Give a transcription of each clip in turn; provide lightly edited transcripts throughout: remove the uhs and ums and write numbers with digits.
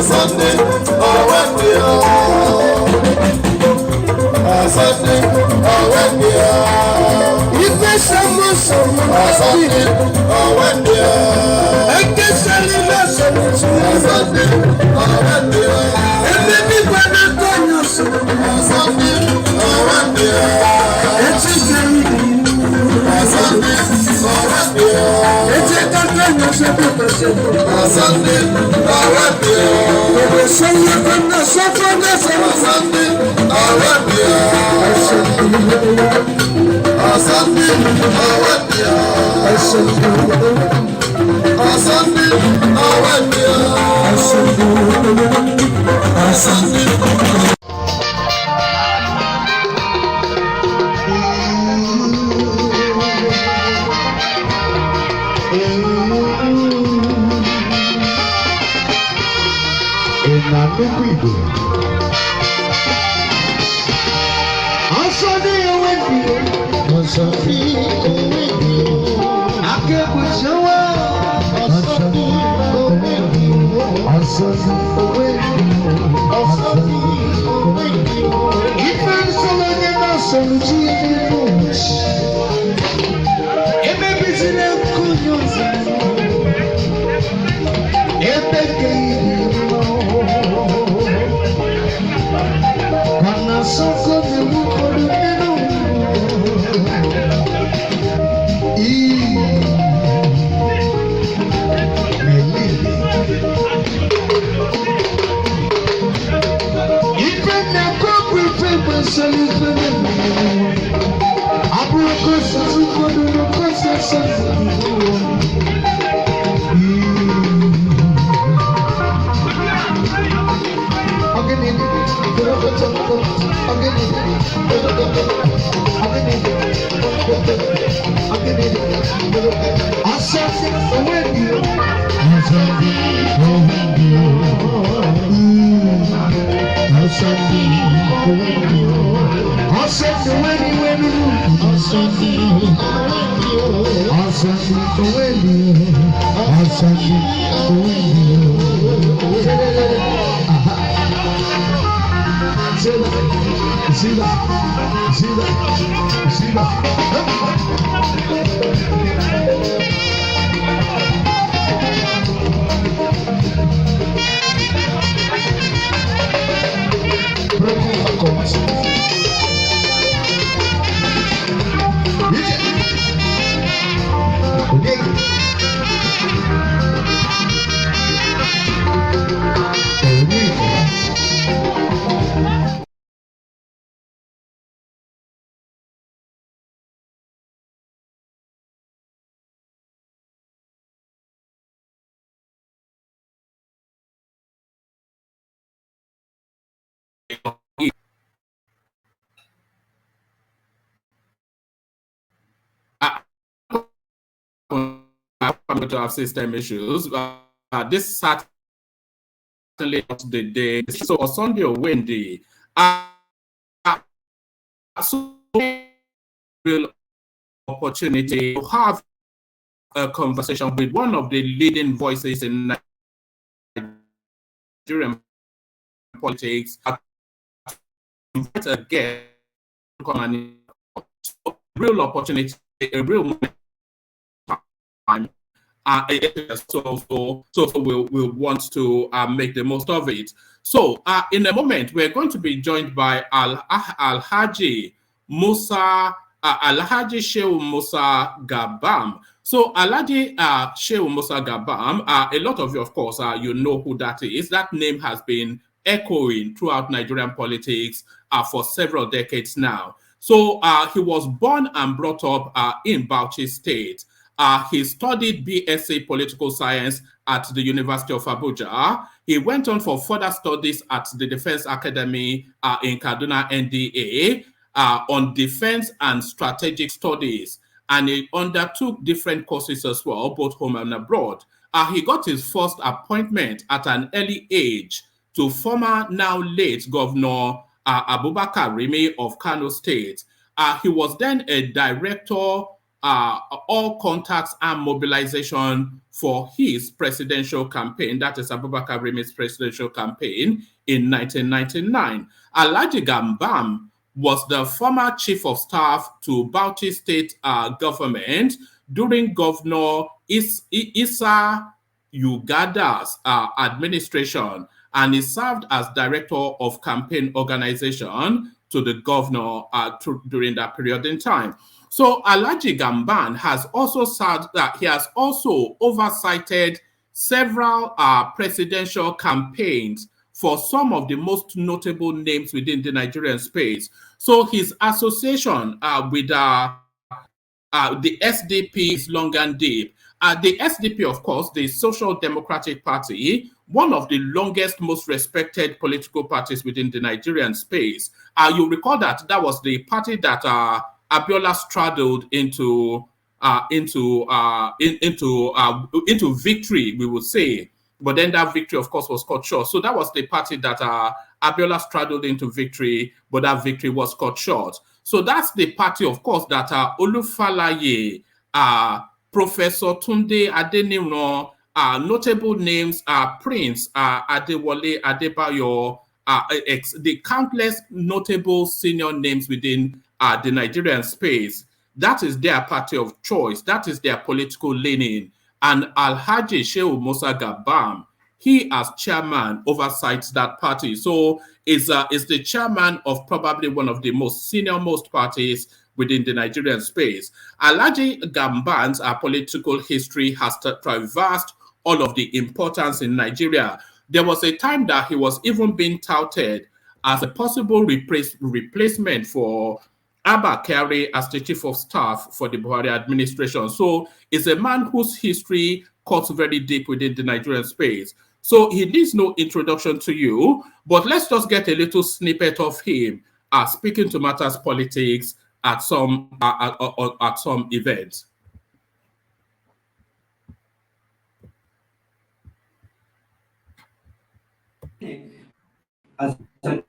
Sunday, oh when we are. Sunday, oh when we are. If there's someone, Sunday, oh when we are. I can celebrate Sunday, oh when we are. And maybe when I go, you Sunday, oh when we are. It's a Sunday, oh when we are. It's a Sunday, oh when we are. The Sunday, when the Sunday, oh when we are. Sunday, oh when we are. Sunday, oh when we are. Sunday. To have system issues. This certainly not the day. So on Sunday or Wednesday, so real opportunity to have a conversation with one of the leading voices in Nigerian politics. Invite a guest to come and real opportunity, a real moment. So we'll want to make the most of it. So in a moment, we're going to be joined by Alhaji Musa, Alhaji Shehu Musa Gabam. So Alhaji Shehu Musa Gabam, a lot of you, of course, you know who that is. That name has been echoing throughout Nigerian politics for several decades now. So he was born and brought up in Bauchi State. He studied BSc Political Science at the University of Abuja. He went on for further studies at the Defense Academy in Kaduna, NDA, on defense and strategic studies. And he undertook different courses as well, both home and abroad. He got his first appointment at an early age to former, now late Governor Abubakar Rimi of Kano State. He was then a director all contacts and mobilization for his presidential campaign, that is Abubakar Rimi's presidential campaign in 1999. Alhaji Gabam was the former chief of staff to Bauchi state government during Governor Issa Ugada's administration, and he served as director of campaign organization to the governor during that period in time. So Alhaji Gabam has also served that he has also oversighted several presidential campaigns for some of the most notable names within the Nigerian space. So his association with the SDP is long and deep. The SDP, of course, the Social Democratic Party, one of the longest, most respected political parties within the Nigerian space. You recall that was the party that Abiola straddled into victory, we would say. But then that victory, of course, was cut short. So that was the party that Abiola straddled into victory, but that victory was cut short. So that's the party, of course, that Olufalaye, Professor Tunde Adeniro, notable names are Prince Adewale Adebayo, the countless notable senior names within the Nigerian space. That is their party of choice. That is their political leaning. And Alhaji Shehu Musa Gabam, he as chairman oversights that party. So is the chairman of probably one of the most senior-most parties within the Nigerian space. Alhaji Gabam's political history has traversed all of the importance in Nigeria. There was a time that he was even being touted as a possible replacement for Abba Kyari as the chief of staff for the Buhari administration. So it's a man whose history cuts very deep within the Nigerian space. So he needs no introduction to you, but let's just get a little snippet of him speaking to matters politics at some events. As an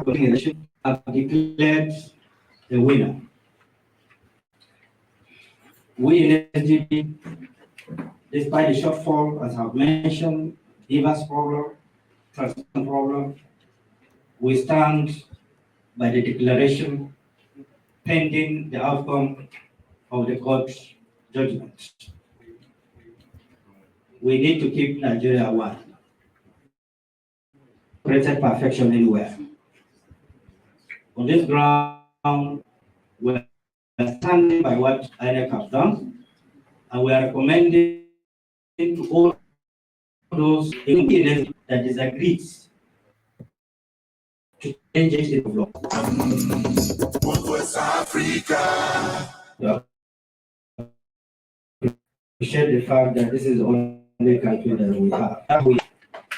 election have declared the winner. We in SDP, despite the shortfall, as I've mentioned, diverse problem, transition problem, we stand by the declaration pending the outcome of the court's judgment. We need to keep Nigeria one. Created perfection anywhere. On this ground, we are standing by what INEC have done, and we are recommending to all those that disagrees to change it in law. West Africa. Appreciate the fact that this is the only country that we have. We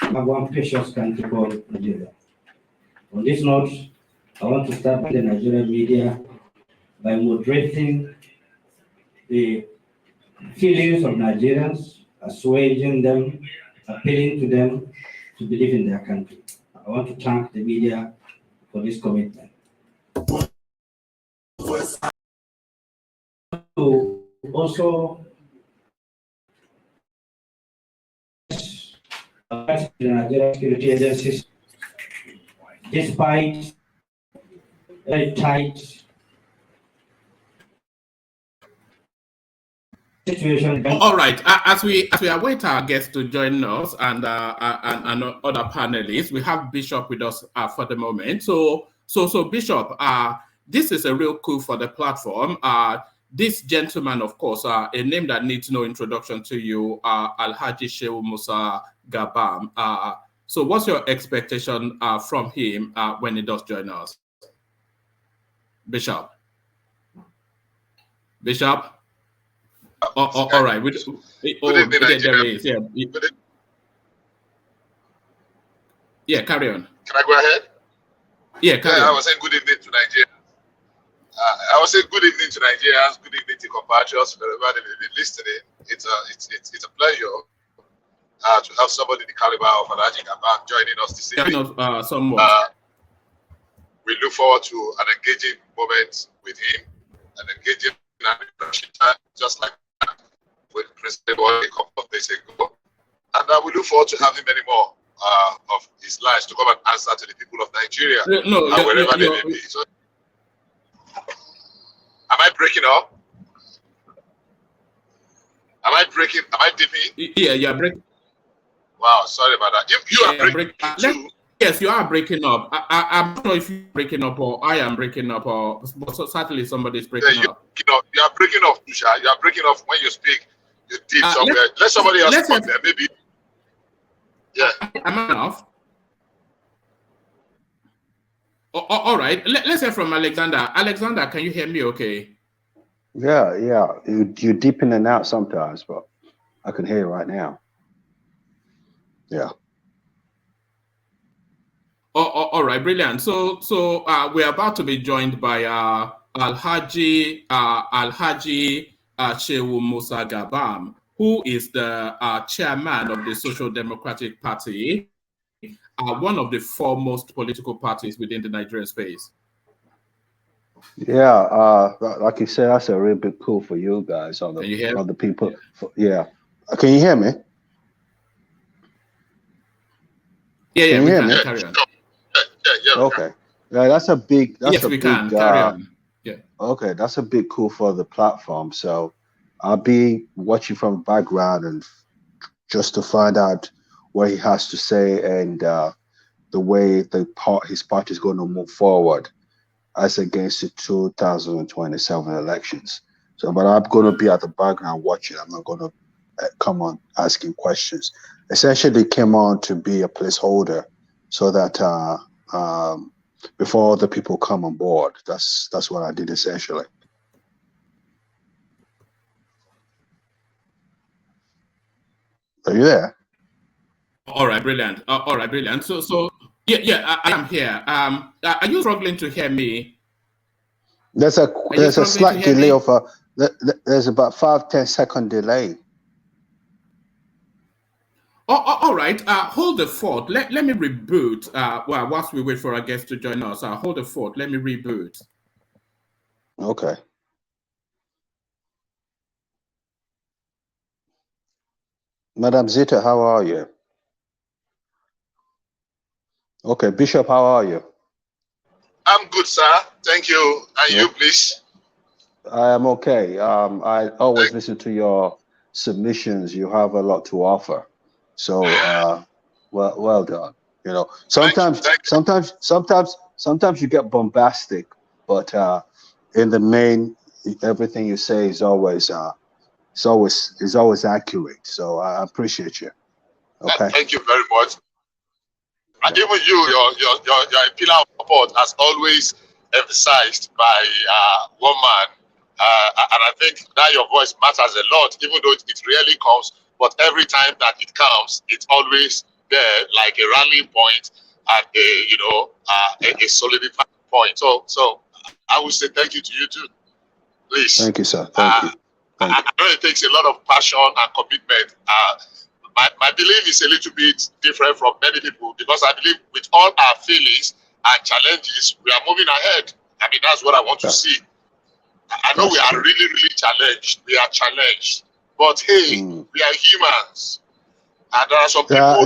have one precious country called Nigeria. On this note, I want to start with the Nigerian media by moderating the feelings of Nigerians, assuaging them, appealing to them to believe in their country. I want to thank the media for this commitment. To also the Nigerian security agencies, despite very tight situation. All right. As we await our guests to join us and other panelists, we have Bishop with us for the moment. So Bishop, this is a real coup for the platform. This gentleman, of course, a name that needs no introduction to you, Alhaji Shehu Musa Gabam. So what's your expectation from him when he does join us? Bishop? All right. There is. Yeah, carry on. Can I go ahead? Yeah, carry on. I was saying good evening to Nigeria. I was saying good evening to Nigerians, good evening to compatriots, wherever they may be listening. It's a pleasure to have somebody the caliber of Alhaji Gabam joining us this evening. we look forward to an engaging moment with him, an engaging just like that with President Buhari a couple of days ago. And we look forward to having many more of his lives to come and answer to the people of Nigeria wherever they may be. So, am I breaking up? Am I dipping? Yeah, you're breaking. Wow, sorry about that. You are breaking too. Yes, you are breaking up. I'm not sure if you're breaking up or I am breaking up, or but certainly somebody's breaking up. You are breaking off, Tusha. You are breaking off when you speak. You dip somewhere. Let somebody else come there, maybe. Yeah. Am I enough? All right. Let's hear from Alexander. Alexander, can you hear me okay? Yeah. You dip in and out sometimes, but I can hear you right now. Yeah. All right, brilliant. So we're about to be joined by Alhaji Shehu Musa Gabam, who is the chairman of the Social Democratic Party, one of the foremost political parties within the Nigerian space. Yeah, like you said, that's a real big coup for you guys on the people. Yeah, can you hear me? Yeah, can you hear me? Carry on. Yeah. Okay. Yeah, that's a big. Yes, we can carry on. Yeah. Okay, that's a big coup for the platform. So I'll be watching from the background and just to find out what he has to say and the way his party is going to move forward as against the 2027 elections. So, but I'm going to be at the background watching. I'm not going to come on asking questions. Essentially, came on to be a placeholder so that before other people come on board. That's what I did essentially. Are you there? All right, brilliant. All right, brilliant. So yeah, I am here. Are you struggling to hear me? There's a slight delay of there's about 5-10 second delay. All right. Hold the fort. Let me reboot. Whilst we wait for our guests to join us, hold the fort. Let me reboot. Okay. Madam Zita, how are you? Okay, Bishop, how are you? I'm good, sir. Thank you. And you, please? I am okay. I always listen to your submissions. You have a lot to offer. So, well done. You know, sometimes you get bombastic, but in the main, everything you say is always accurate. So I appreciate you. Okay. Thank you very much. And even your pillar of support has always emphasized by one man. And I think that your voice matters a lot, even though it rarely comes. But every time that it comes, it's always there, like a rallying point and a solidified point. So I would say thank you to you too. Please. Thank you, sir. Thank you. I know it takes a lot of passion and commitment. My belief is a little bit different from many people because I believe with all our feelings and challenges, we are moving ahead. I mean, that's what I want to see. I know we are really, really challenged. We are challenged. But hey, we are humans. And there are some people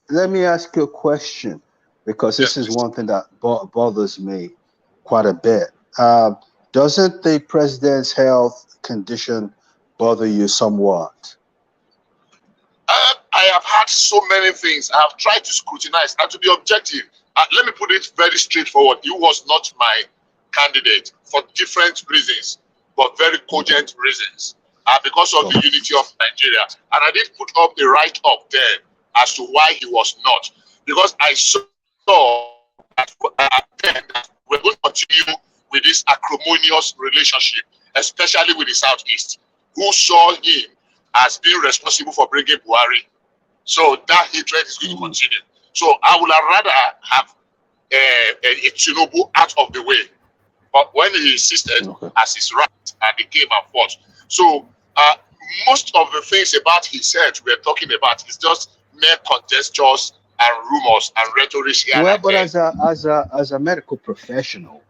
let me ask you a question, because this is one thing that bothers me quite a bit. Doesn't the president's health condition bother you somewhat? I have had so many things. I have tried to scrutinize and to be objective. Let me put it very straightforward. He was not my candidate for different reasons, but very cogent reasons. Because of the unity of Nigeria. And I did put up a write-up there as to why he was not. Because I saw that we're going to continue with this acrimonious relationship, especially with the Southeast, who saw him as being responsible for bringing Buhari. So that hatred is going to continue. So I would rather have a TINUBU out of the way. But when he insisted as his right, and he came and fought. So most of the things about his health we're talking about is just mere conjectures and rumors and rhetoric here. Well, but as a medical professional,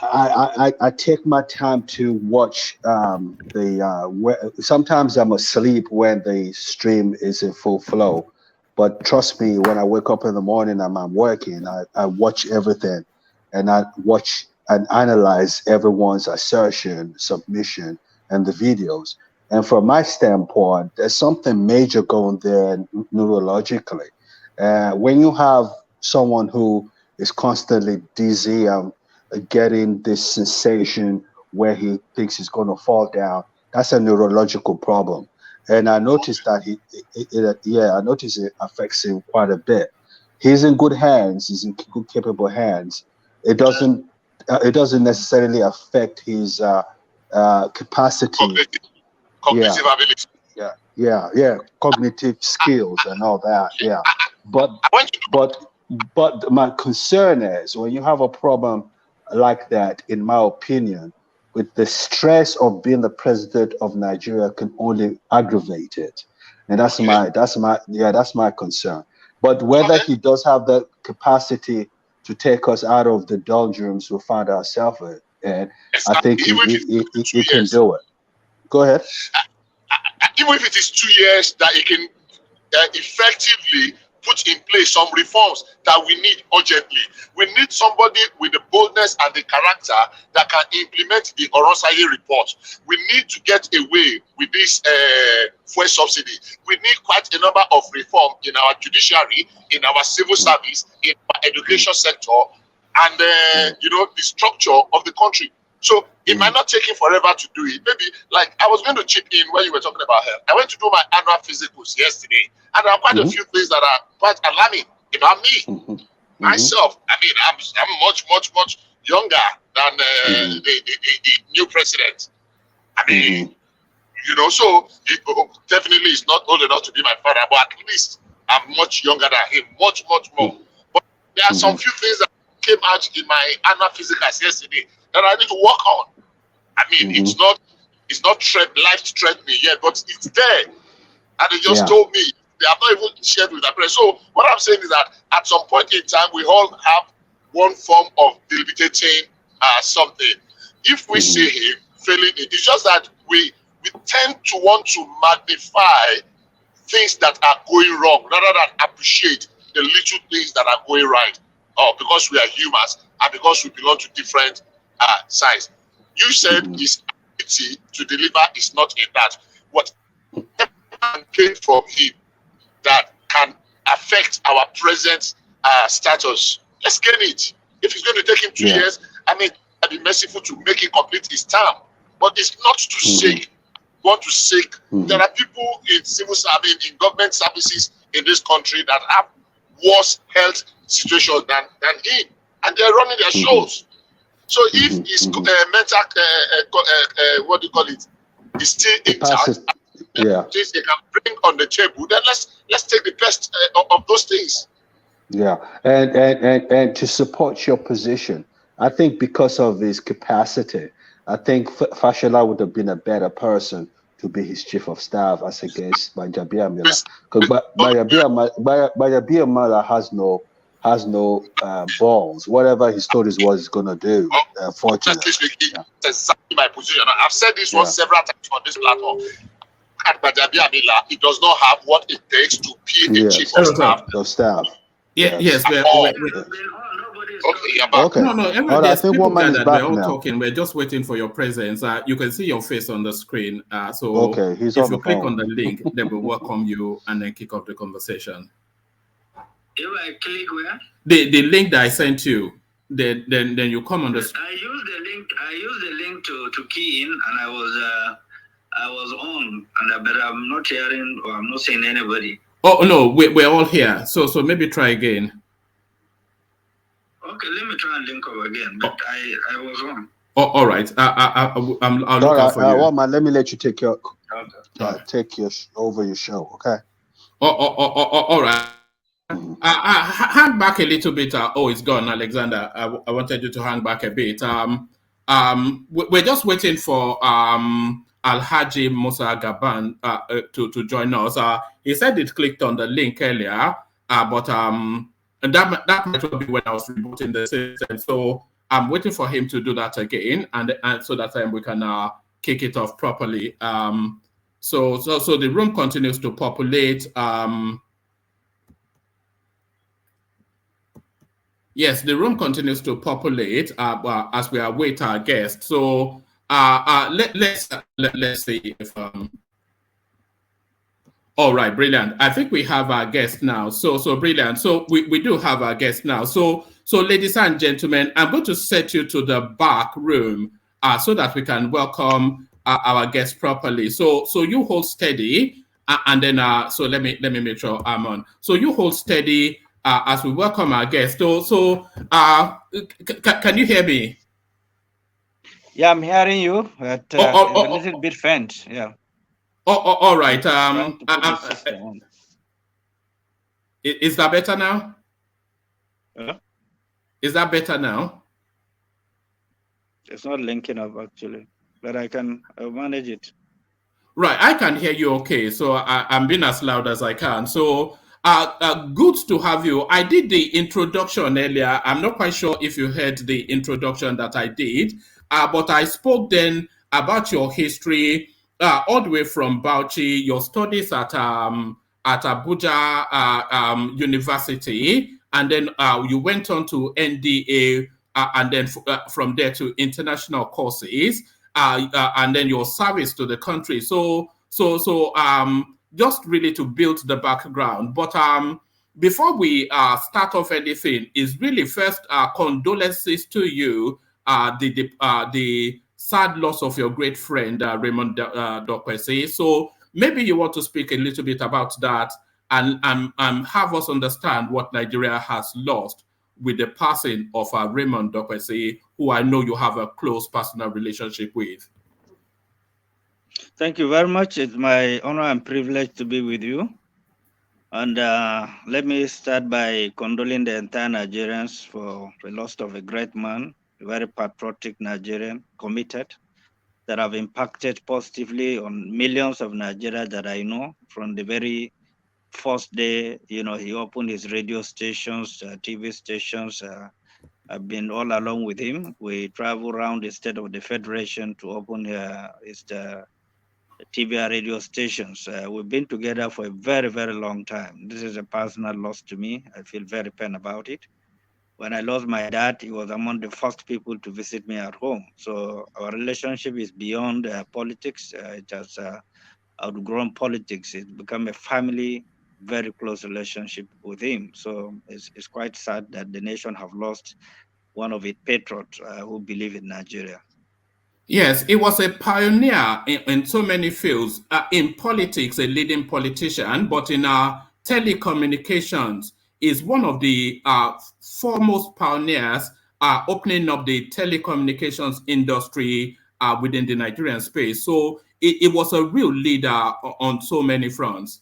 I take my time to watch sometimes I'm asleep when the stream is in full flow, but trust me, when I wake up in the morning and I'm working, I watch everything, and I watch and analyze everyone's assertion, submission, and the videos. And from my standpoint, there's something major going there neurologically. When you have someone who is constantly dizzy and getting this sensation where he thinks he's going to fall down, that's a neurological problem. And I noticed that I noticed it affects him quite a bit. He's in good hands. He's in good, capable hands. It doesn't necessarily affect his capacity. Cognitive ability. Yeah, cognitive skills and all that. Yeah, but my concern is when you have a problem like that, in my opinion, with the stress of being the president of Nigeria can only aggravate it, and that's my concern. But whether he does have the capacity to take us out of the doldrums we find ourselves in, I think he can do it. Go ahead. Even if it is 2 years, that it can effectively put in place some reforms that we need urgently. We need somebody with the boldness and the character that can implement the Oronsanye report. We need to get away with this fuel subsidy. We need quite a number of reform in our judiciary, in our civil service, in our education sector, and the structure of the country. So it might not take him forever to do it. Maybe, like, I was going to chip in when you were talking about health. I went to do my annual physicals yesterday, and there are quite a few things that are quite alarming about me. Myself, I mean, I'm much younger than the new president. I mean, so he definitely is not old enough to be my father, but at least I'm much younger than him, much more. But there are some few things that came out in my annual physicals yesterday that I need to work on. I mean, it's not life-threatening yet, but it's there. And they just told me, they have not even shared with the press. So what I'm saying is that at some point in time, we all have one form of debilitating something. If we see him failing it, it's just that we tend to want to magnify things that are going wrong rather than appreciate the little things that are going right. Because we are humans and because we belong to different sides. You said his ability to deliver is not in that. What came from him that can affect our present status, let's get it. If it's going to take him 2 years, I mean, I'd be merciful to make him complete his term. But it's not to sake. Want to sake. There are people in civil service, in government services in this country that have worse health situation than him, and they're running their shows. So if his mental, what do you call it, is still intact, things they can bring on the table, then let's take the best of those things. Yeah, and to support your position, I think because of his capacity, I think Fashola would have been a better person to be his chief of staff as against Gbajabiamila. Because Gbajabiamila has no balls. Whatever he told us what he's going to do, fortunately. That's exactly my position. I've said this one several times on this platform. At Gbajabiamila, he does not have what it takes to be a chief of staff. Yes. Okay. No. There's people that we're all talking. We're just waiting for your presence. You can see your face on the screen. If you click on the link, they will welcome you and then kick off the conversation. If I click where? The link that I sent you. Then you come on the. I used the link to key in, and I was on, but I'm not hearing or I'm not seeing anybody. Oh no, we're all here. So maybe try again. Okay, let me try and link up again. But I was on. Oh, all right. I'll look out for you. Well, man, let me let you take your over your show. Okay. All right. Hang back a little bit. It's gone, Alexander. I wanted you to hang back a bit. We're just waiting for Alhaji Musa Gabam to join us. He said it clicked on the link earlier. and that might well be when I was rebooting the system. So I'm waiting for him to do that again, and so that we can kick it off properly. So the room continues to populate. Yes, the room continues to populate as we await our guest. So let's see if all right, brilliant. I think we have our guest now. So brilliant. So we do have our guest now. So ladies and gentlemen, I'm going to set you to the back room so that we can welcome our guest properly. So you hold steady, and then so let me make sure I'm on. So you hold steady as we welcome our guest. So can you hear me? Yeah, I'm hearing you, but a little bit faint. Yeah. All right. Is that better now? Is that better now? It's not linking up actually, but I'll manage it. Right, I can hear you okay. So I'm being as loud as I can. So good to have you. I did the introduction earlier. I'm not quite sure if you heard the introduction that I did, but I spoke then about your history all the way from Bauchi, your studies at Abuja University, and then you went on to NDA, and then from there to international courses, and then your service to the country. So just really to build the background. But before we start off anything, is really first condolences to you, the sad loss of your great friend, Raymond Dokpesi. So maybe you want to speak a little bit about that and have us understand what Nigeria has lost with the passing of Raymond Dokpesi, who I know you have a close personal relationship with. Thank you very much. It's my honor and privilege to be with you. And let me start by condoling the entire Nigerians for the loss of a great man, a very patriotic Nigerian, committed, that have impacted positively on millions of Nigerians that I know from the very first day, he opened his radio stations, TV stations. I've been all along with him. We travel around the state of the Federation to open his TV and radio stations. We've been together for a very, very long time. This is a personal loss to me. I feel very pain about it. When I lost my dad, he was among the first people to visit me at home. So our relationship is beyond politics. It has outgrown politics. It's become a family, very close relationship with him. So it's quite sad that the nation have lost one of its patriots who believe in Nigeria. Yes, he was a pioneer in so many fields. In politics, a leading politician, but in telecommunications, is one of the foremost pioneers opening up the telecommunications industry within the Nigerian space. So it was a real leader on so many fronts.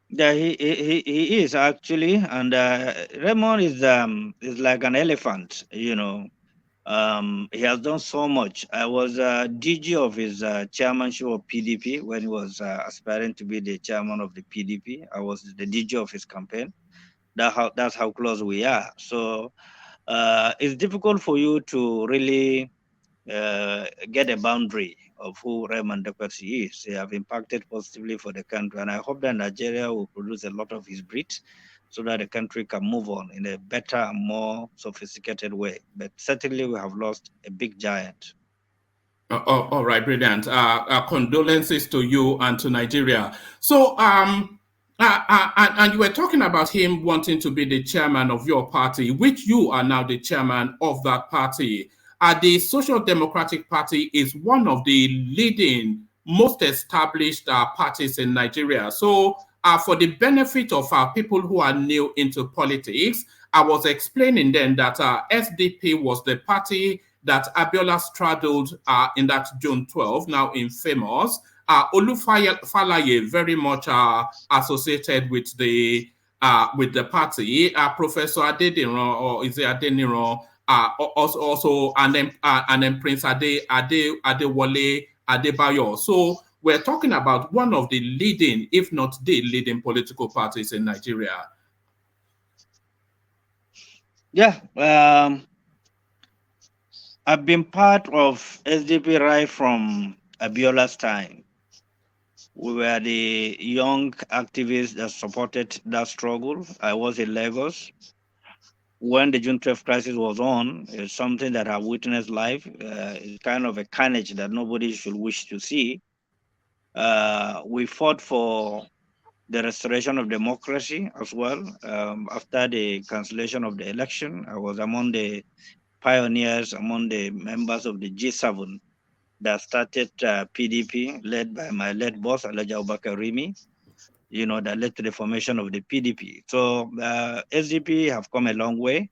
Yeah, he is actually, and Raymond is like an elephant, He has done so much. I was DG of his chairmanship of PDP when he was aspiring to be the chairman of the PDP. I was the DG of his campaign. That's how close we are. So it's difficult for you to really get a boundary of who Raymond Dokpesi is. They have impacted positively for the country, and I hope that Nigeria will produce a lot of his breed so that the country can move on in a better and more sophisticated way. But certainly we have lost a big giant. All right, brilliant. Condolences to you and to Nigeria. So, and you were talking about him wanting to be the chairman of your party, which you are now the chairman of that party. The Social Democratic Party is one of the leading, most established parties in Nigeria. So for the benefit of people who are new into politics, I was explaining then that SDP was the party that Abiola straddled in that June 12, now infamous. Olufalaye very much associated with the party. Professor Adediran, or is it Adeniran? Also, and then Prince Adewale Adebayo. So we're talking about one of the leading, if not the leading political parties in Nigeria. Yeah, I've been part of SDP right from Abiola's time. We were the young activists that supported that struggle. I was in Lagos when the June 12 crisis was on. It's something that I witnessed live. It's kind of a carnage that nobody should wish to see. We fought for the restoration of democracy as well. After the cancellation of the election, I was among the pioneers, among the members of the G7 that started PDP, led by my late boss, Alhaji Abubakar Rimi, that led to the formation of the PDP. So SDP have come a long way.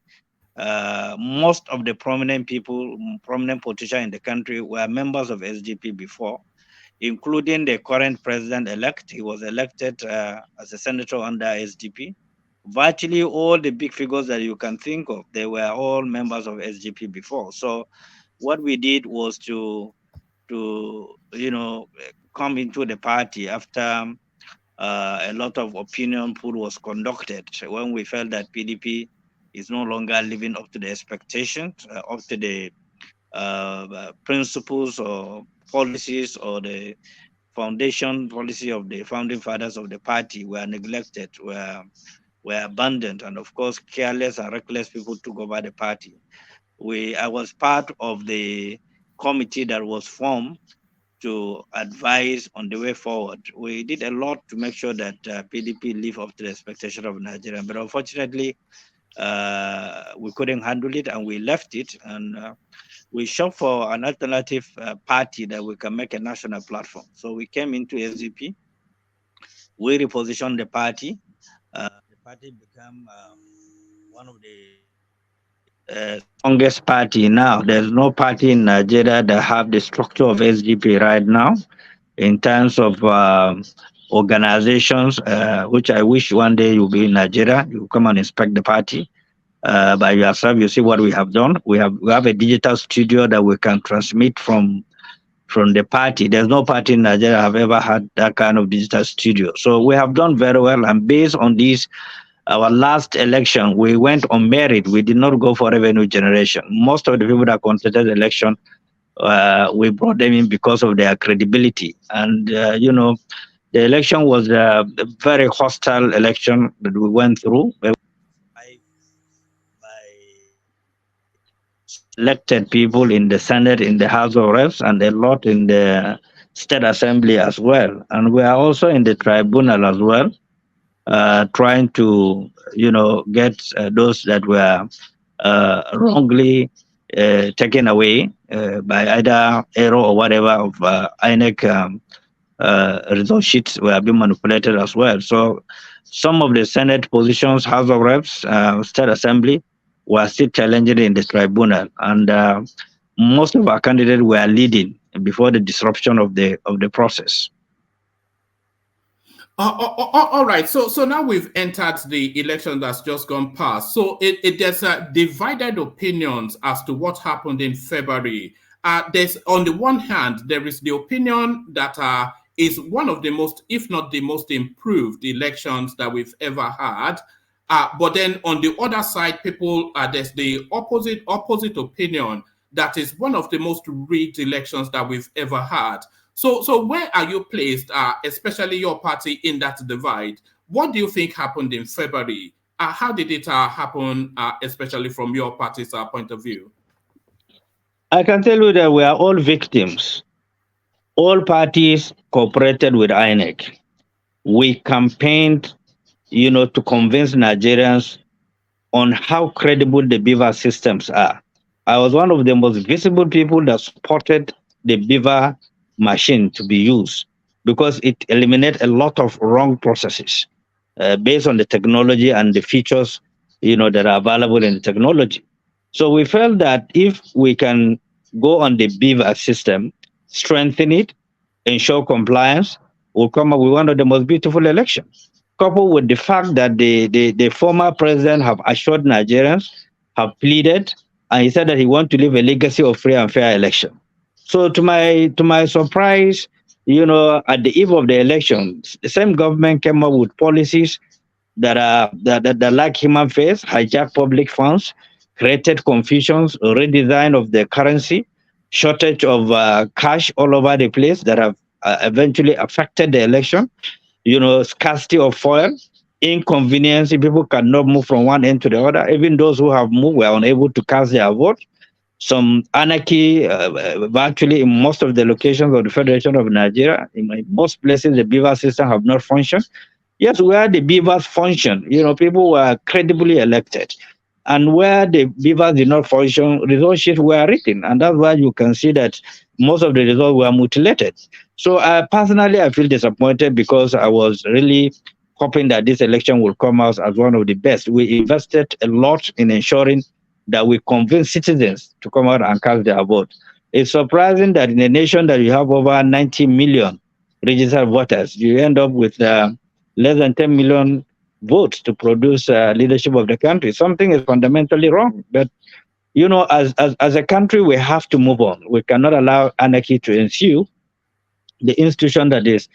Most of the prominent people, prominent politicians in the country were members of SDP before, including the current president-elect. He was elected as a senator under SDP. Virtually all the big figures that you can think of, they were all members of SDP before. So what we did was to come into the party after a lot of opinion poll was conducted when we felt that PDP is no longer living up to the expectations, up to the principles or policies or the foundation policy of the founding fathers of the party were neglected, were abandoned, and of course, careless and reckless people took over the party. I was part of the committee that was formed to advise on the way forward. We did a lot to make sure that PDP live up to the expectation of Nigeria, but unfortunately, we couldn't handle it and we left it, and we shopped for an alternative party that we can make a national platform. So we came into SDP, we repositioned the party. The party became one of the strongest party now. There's no party in Nigeria that have the structure of SDP right now in terms of organizations, which I wish one day you'll be in Nigeria, you come and inspect the party. By yourself, you see what we have done. We have a digital studio that we can transmit from the party. There's no party in Nigeria have ever had that kind of digital studio. So we have done very well, and based on this, our last election, we went on merit. We did not go for revenue generation. Most of the people that contested the election, we brought them in because of their credibility. And, the election was a very hostile election that we went through. By elected people in the Senate, in the House of Reps, and a lot in the State Assembly as well. And we are also in the tribunal as well. Trying to, get those that were wrongly taken away by either error or whatever of INEC result sheets were being manipulated as well. So some of the Senate positions, House of Reps, State Assembly, were still challenging in the tribunal, and most of our candidates were leading before the disruption of the process. All right. So now we've entered the election that's just gone past. So there's divided opinions as to what happened in February. There's, on the one hand, there is the opinion that is one of the most, if not the most improved elections that we've ever had. But then on the other side, there's the opposite opinion that is one of the most rigged elections that we've ever had. So where are you placed, especially your party, in that divide? What do you think happened in February? How did it happen, especially from your party's point of view? I can tell you that we are all victims. All parties cooperated with INEC. We campaigned, to convince Nigerians on how credible the Beaver systems are. I was one of the most visible people that supported the Beaver machine to be used because it eliminates a lot of wrong processes based on the technology and the features, that are available in the technology. So we felt that if we can go on the Beaver system, strengthen it, ensure compliance, we'll come up with one of the most beautiful elections. Coupled with the fact that the former president have assured Nigerians, have pleaded, and he said that he wants to leave a legacy of free and fair election. So to my surprise, at the eve of the election, the same government came up with policies that lack human face, hijack public funds, created confusions, redesign of the currency, shortage of cash all over the place that have eventually affected the election. Scarcity of fuel, inconvenience. People cannot move from one end to the other. Even those who have moved were unable to cast their vote. Some anarchy, virtually in most of the locations of the Federation of Nigeria. In most places, the beaver system have not functioned. Yes, where the beavers function, people were credibly elected. And where the beavers did not function, result sheets were written. And that's why you can see that most of the results were mutilated. So personally, I feel disappointed because I was really hoping that this election will come out as one of the best. We invested a lot in ensuring that we convince citizens to come out and cast their vote. It's surprising that in a nation that you have over 90 million registered voters, you end up with less than 10 million votes to produce leadership of the country. Something is fundamentally wrong. But, as a country, we have to move on. We cannot allow anarchy to ensue. The institution that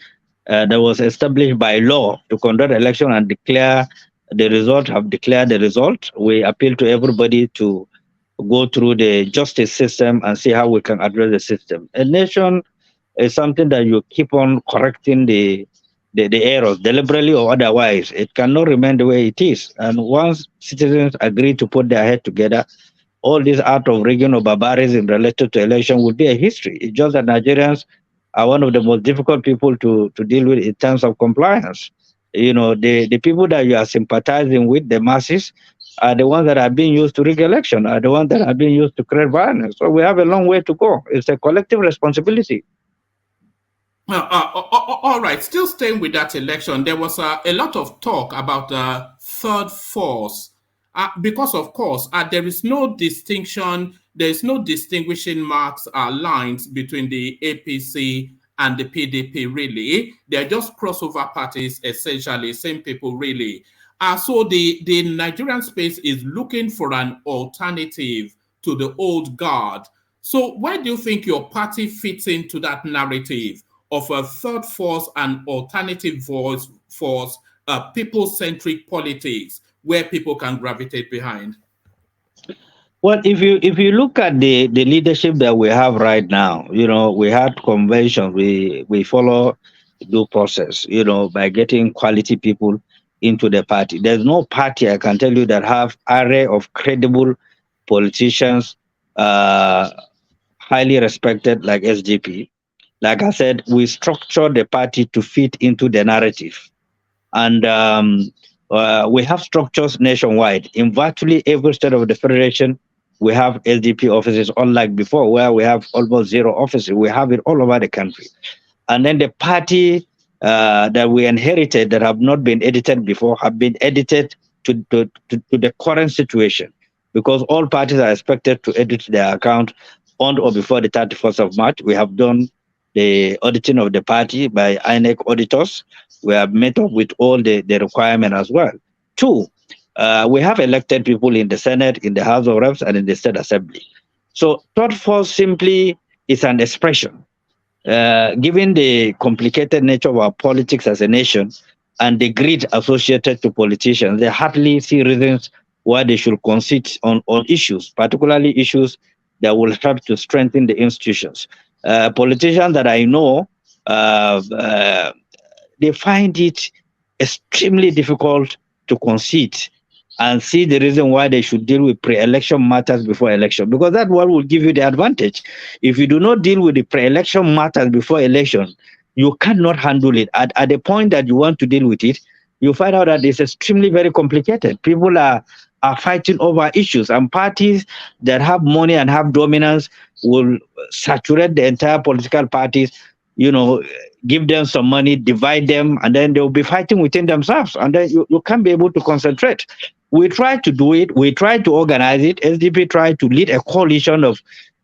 was established by law to conduct election and declare the result have declared the result. We appeal to everybody to go through the justice system and see how we can address the system. A nation is something that you keep on correcting the errors, deliberately or otherwise. It cannot remain the way it is. And once citizens agree to put their head together, all this art of rigging or barbarism related to election will be a history. It's just that Nigerians are one of the most difficult people to deal with in terms of compliance. The people that you are sympathizing with, the masses, are the ones that are being used to rig election, are the ones that are being used to create violence. So we have a long way to go. It's a collective responsibility. All right, still staying with that election, there was a lot of talk about the third force because, of course, there is no distinction, there is no distinguishing marks lines between the APC and the PDP, really. They're just crossover parties, essentially, same people, really. So the Nigerian space is looking for an alternative to the old guard. So where do you think your party fits into that narrative of a third force and alternative force, people-centric politics where people can gravitate behind? Well, if you look at the leadership that we have right now, we had convention, we follow due process, by getting quality people into the party. There's no party, I can tell you, that have array of credible politicians, highly respected like SDP. Like I said, we structure the party to fit into the narrative. And we have structures nationwide. In virtually every state of the federation, we have SDP offices, unlike before, where we have almost zero offices. We have it all over the country. And then the party that we inherited that have not been edited before have been edited to the current situation, because all parties are expected to edit their account on or before the 31st of March. We have done the auditing of the party by INEC auditors. We have met up with all the requirements as well. Two, we have elected people in the Senate, in the House of Reps, and in the State Assembly. So third force simply is an expression. Given the complicated nature of our politics as a nation and the greed associated to politicians, they hardly see reasons why they should concede on issues, particularly issues that will help to strengthen the institutions. Politicians that I know, they find it extremely difficult to concede and see the reason why they should deal with pre-election matters before election, because that one will give you the advantage. If you do not deal with the pre-election matters before election, you cannot handle it. At the point that you want to deal with it, you find out that it's extremely very complicated. People are fighting over issues, and parties that have money and have dominance will saturate the entire political parties, give them some money, divide them, and then they'll be fighting within themselves, and then you can't be able to concentrate. We tried to do it. We tried to organize it. SDP tried to lead a coalition of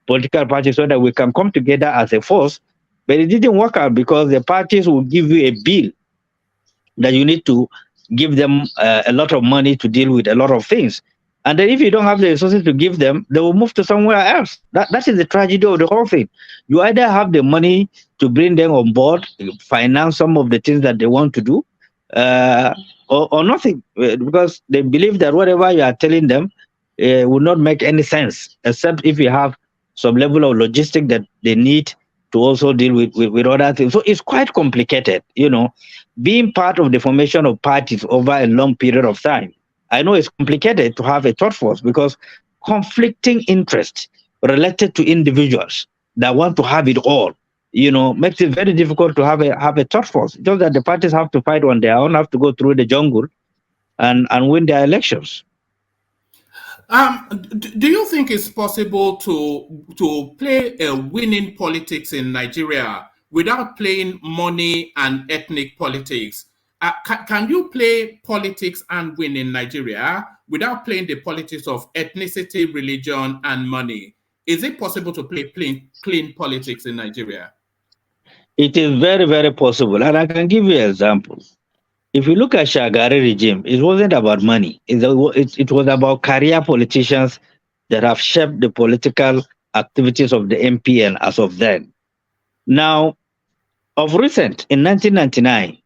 political parties so that we can come together as a force, but it didn't work out because the parties will give you a bill that you need to give them a lot of money to deal with a lot of things. And then if you don't have the resources to give them, they will move to somewhere else. That is the tragedy of the whole thing. You either have the money to bring them on board, finance some of the things that they want to do, or nothing, because they believe that whatever you are telling them will not make any sense, except if you have some level of logistic that they need to also deal with other things. So it's quite complicated, being part of the formation of parties over a long period of time. I know it's complicated to have a thought force because conflicting interests related to individuals that want to have it all, makes it very difficult to have a thought force. Just that the parties have to fight on their own, have to go through the jungle and win their elections. Do you think it's possible to play a winning politics in Nigeria without playing money and ethnic politics? Can you play politics and win in Nigeria without playing the politics of ethnicity, religion, and money? Is it possible to play clean politics in Nigeria? It is very, very possible. And I can give you examples. If you look at Shagari regime, it wasn't about money. It was about career politicians that have shaped the political activities of the MPN as of then. Now, of recent, in 1999,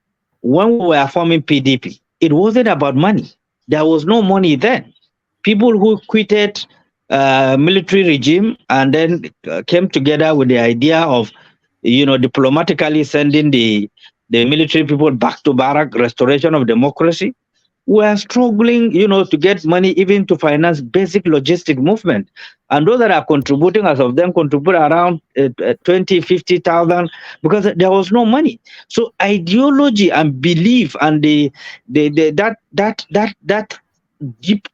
when we were forming PDP, it wasn't about money. There was no money then. People who quitted military regime and then came together with the idea of, diplomatically sending the military people back to barrack, restoration of democracy, were struggling, to get money even to finance basic logistic movement. And those that are contributing, as of them, contribute around 20, 50,000 because there was no money. So ideology and belief and that deep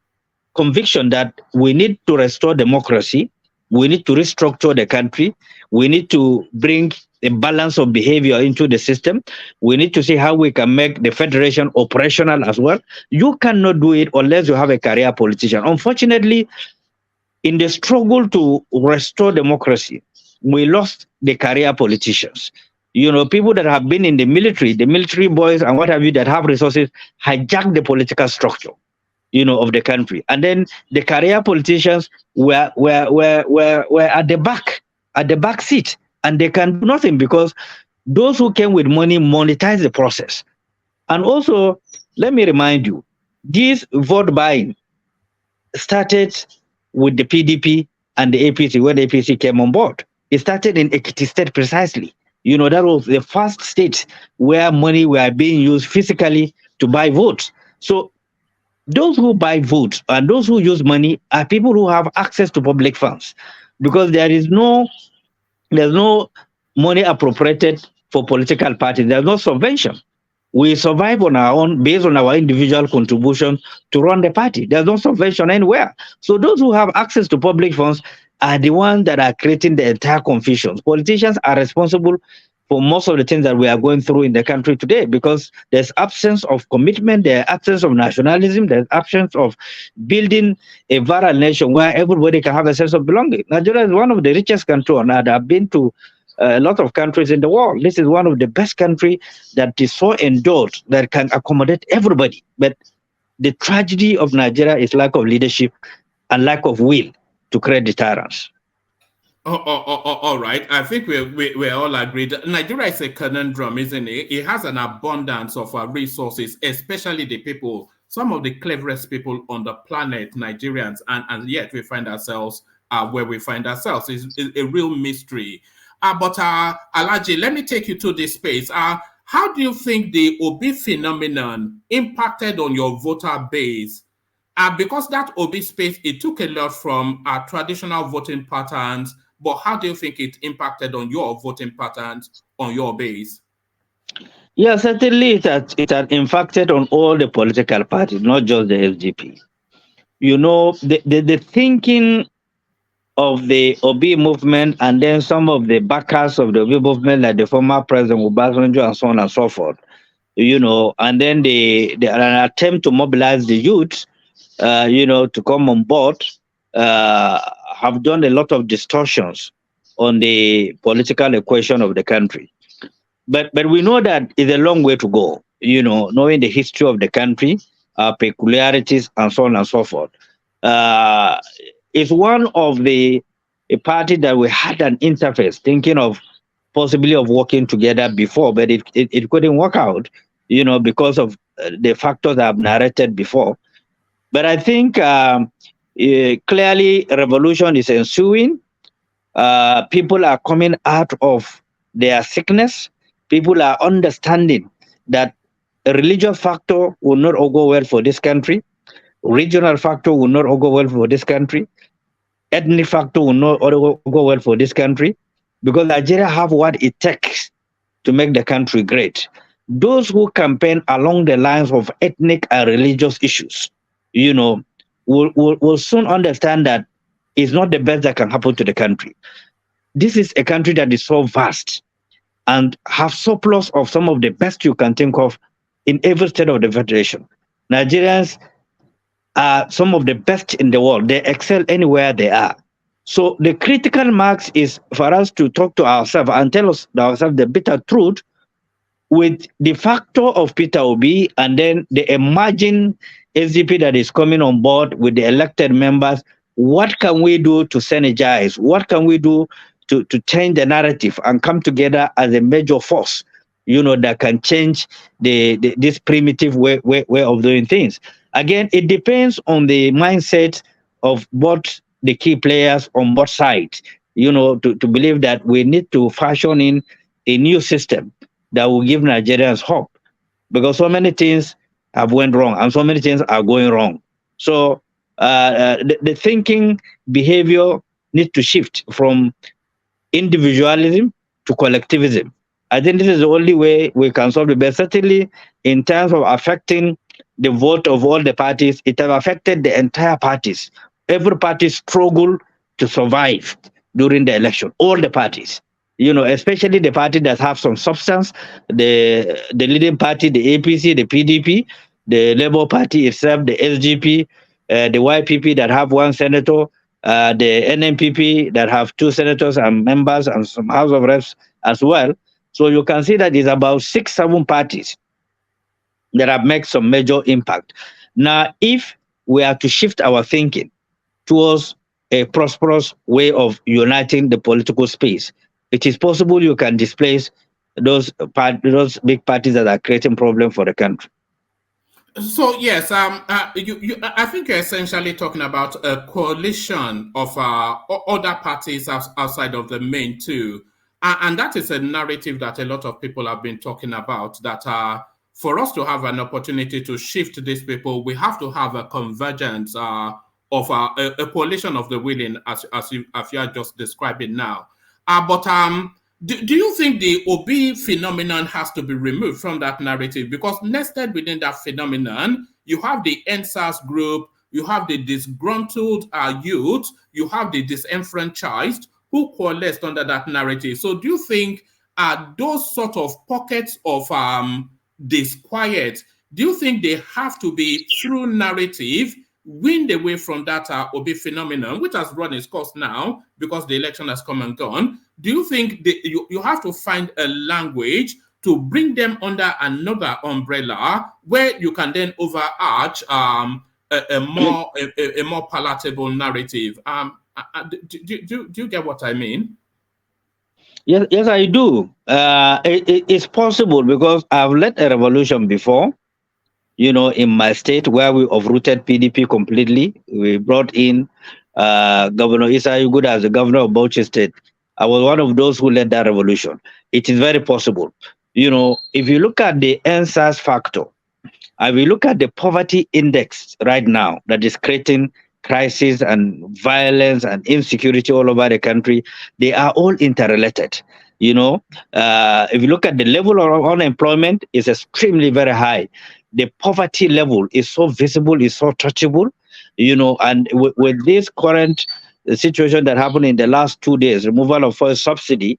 conviction that we need to restore democracy, we need to restructure the country, we need to bring a balance of behavior into the system. We need to see how we can make the federation operational as well. You cannot do it unless you have a career politician. Unfortunately, in the struggle to restore democracy, we lost the career politicians. People that have been in the military boys and what have you that have resources hijack the political structure, of the country. And then the career politicians were at the back seat. And they can do nothing because those who came with money monetize the process. And also, let me remind you, this vote buying started with the PDP and the APC when the APC came on board. It started in Ekiti State precisely. That was the first state where money were being used physically to buy votes. So those who buy votes and those who use money are people who have access to public funds because there's no money appropriated for political parties. There's no subvention. We survive on our own based on our individual contribution to run the party. There's no subvention anywhere. So those who have access to public funds are the ones that are creating the entire confusion. Politicians are responsible for most of the things that we are going through in the country today because there's absence of commitment, there's absence of nationalism, there's absence of building a viral nation where everybody can have a sense of belonging. Nigeria is one of the richest countries on earth. I've been to a lot of countries in the world. This is one of the best countries that is so endowed that can accommodate everybody. But the tragedy of Nigeria is lack of leadership and lack of will to create deterrence. All right. I think we're all agreed. Nigeria is a conundrum, isn't it? It has an abundance of resources, especially the people, some of the cleverest people on the planet, Nigerians, and yet we find ourselves where we find ourselves. It's a real mystery. But Alhaji, let me take you to this space. How do you think the Obi phenomenon impacted on your voter base? Because that Obi space, it took a lot from traditional voting patterns, but how do you think it impacted on your voting patterns, on your base? Yeah, certainly it had impacted on all the political parties, not just the FGP. The thinking of the Obi movement and then some of the backers of the Obi movement, like the former President Obasanjo and so on and so forth, and then an attempt to mobilize the youth, to come on board, have done a lot of distortions on the political equation of the country. But we know that it's a long way to go, knowing the history of the country, peculiarities, and so on and so forth. is one of the a party that we had an interface thinking of possibly of working together before, but it couldn't work out, because of the factors I've narrated before. But I think clearly a revolution is ensuing. People are coming out of their sickness. People are understanding that a religious factor will not all go well for this country. Regional factor will not all go well for this country. Ethnic factor will not all go well for this country, because Nigeria have what it takes to make the country great. Those who campaign along the lines of ethnic and religious issues, will soon understand that it's not the best that can happen to the country. This is a country that is so vast and have surplus of some of the best you can think of in every state of the federation. Nigerians are some of the best in the world. They excel anywhere they are. So the critical marks is for us to talk to ourselves and tell ourselves the bitter truth with the factor of Peter Obi and then the emerging SDP that is coming on board with the elected members. What can we do to synergize? What can we do to change the narrative and come together as a major force, that can change this primitive way of doing things? Again, it depends on the mindset of both the key players on both sides, to believe that we need to fashion in a new system that will give Nigerians hope, because so many things have went wrong and so many things are going wrong. So the thinking behavior needs to shift from individualism to collectivism. I think this is the only way we can solve it. But certainly, in terms of affecting the vote of all the parties, it has affected the entire parties. Every party struggled to survive during the election. All the parties, especially the party that have some substance, the leading party, the APC, the PDP, the Labour Party itself, the SGP, the YPP that have one senator, the NMPP that have 2 senators and members and some House of Reps as well. So you can see that it's about 6-7 parties that have made some major impact. Now, if we are to shift our thinking towards a prosperous way of uniting the political space, it is possible you can displace those big parties that are creating problems for the country. So yes, I think you're essentially talking about a coalition of other parties outside of the main two, and that is a narrative that a lot of people have been talking about. That for us to have an opportunity to shift these people, we have to have a convergence of a coalition of the willing, as you are just describing now. Do you think the Obi phenomenon has to be removed from that narrative? Because nested within that phenomenon, you have the NSAS group, you have the disgruntled youth, you have the disenfranchised who coalesced under that narrative. So do you think those sort of pockets of disquiet, do you think they have to be through narrative wind away from that Obi phenomenon, which has run its course now because the election has come and gone? Do you think you have to find a language to bring them under another umbrella where you can then overarch a more palatable narrative? Do you get what I mean? Yes, I do. It's possible because I've led a revolution before. In my state where we uprooted PDP completely. We brought in Governor Issa Yuguda as the governor of Bauchi State. I was one of those who led that revolution. It is very possible. If you look at the NSAS factor, if you look at the poverty index right now that is creating crisis and violence and insecurity all over the country, they are all interrelated. If you look at the level of unemployment, it's extremely very high. The poverty level is so visible, is so touchable, and with this current situation that happened in the last 2 days, removal of first subsidy,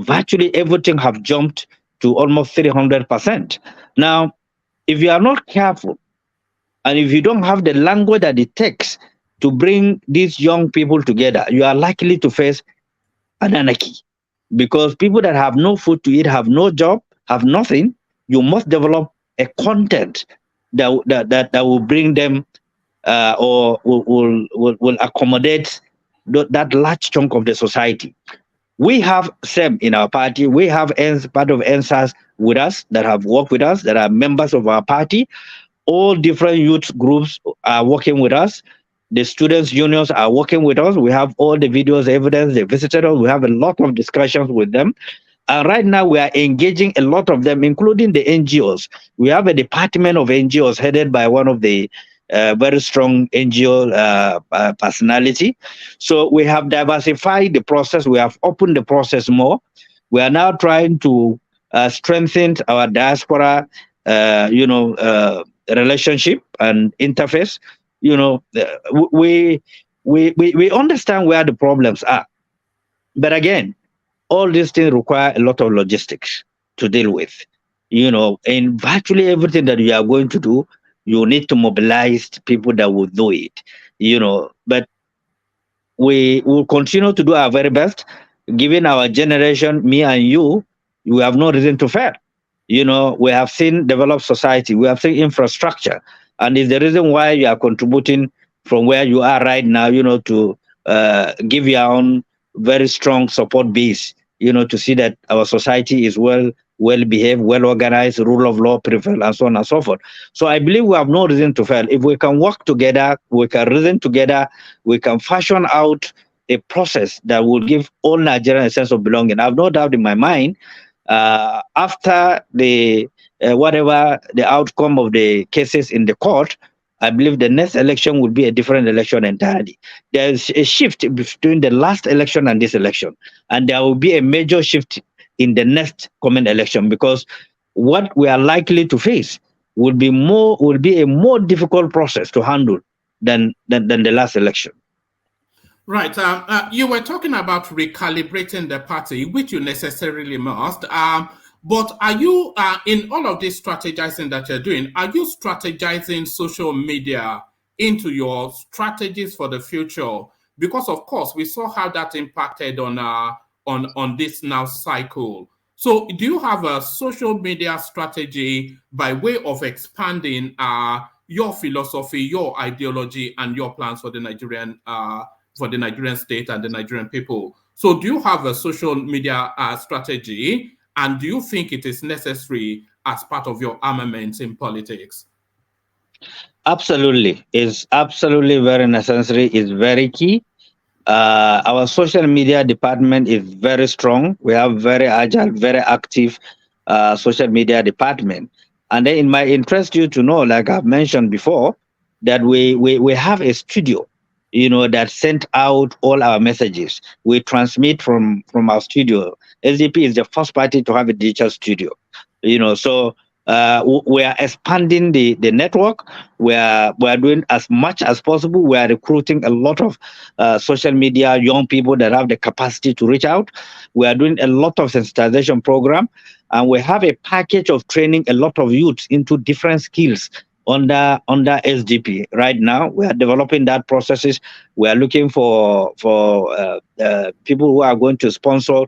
virtually everything have jumped to almost 300%. Now, if you are not careful, and if you don't have the language that it takes to bring these young people together, you are likely to face an anarchy. Because people that have no food to eat, have no job, have nothing, you must develop a content that will bring them or will accommodate that large chunk of the society. We have SEM in our party. We have part of NSAS with us that have worked with us, that are members of our party. All different youth groups are working with us. The students' unions are working with us. We have all the videos, evidence, they visited us. We have a lot of discussions with them. And right now, we are engaging a lot of them, including the NGOs. We have a department of NGOs headed by one of the very strong NGO personality. So we have diversified the process. We have opened the process more. We are now trying to strengthen our diaspora, relationship and interface. We understand where the problems are, but again, all these things require a lot of logistics to deal with. In virtually everything that you are going to do, you need to mobilize people that will do it. But we will continue to do our very best. Given our generation, me and you, we have no reason to fail. We have seen developed society, we have seen infrastructure, and it's the reason why you are contributing from where you are right now, to give your own very strong support base, to see that our society is well behaved, well organized, rule of law prevail, and so on and so forth. So I believe we have no reason to fail. If we can work together, we can reason together, we can fashion out a process that will give all Nigerians a sense of belonging. I have no doubt in my mind, after the whatever the outcome of the cases in the court, I believe the next election will be a different election entirely. There's a shift between the last election and this election, and there will be a major shift in the next coming election, because what we are likely to face will be a more difficult process to handle than the last election. Right. You were talking about recalibrating the party, which you necessarily must. But are you, in all of this strategizing that you're doing, are you strategizing social media into your strategies for the future? Because, of course, we saw how that impacted on this now cycle. So do you have a social media strategy by way of expanding your philosophy, your ideology, and your plans for the Nigerian state and the Nigerian people? So do you have a social media strategy, and do you think it is necessary as part of your armament in politics? Absolutely. It's absolutely very necessary. It's very key. Our social media department is very strong. We have very agile, very active social media department. And then it might interest you to know, like I've mentioned before, that we have a studio, that sent out all our messages. We transmit from our studio. SDP is the first party to have a digital studio, so we are expanding the network. We are doing as much as possible. We are recruiting a lot of social media young people that have the capacity to reach out. We are doing a lot of sensitization program, and we have a package of training a lot of youth into different skills under SDP. Right now, we are developing that processes. We are looking for people who are going to sponsor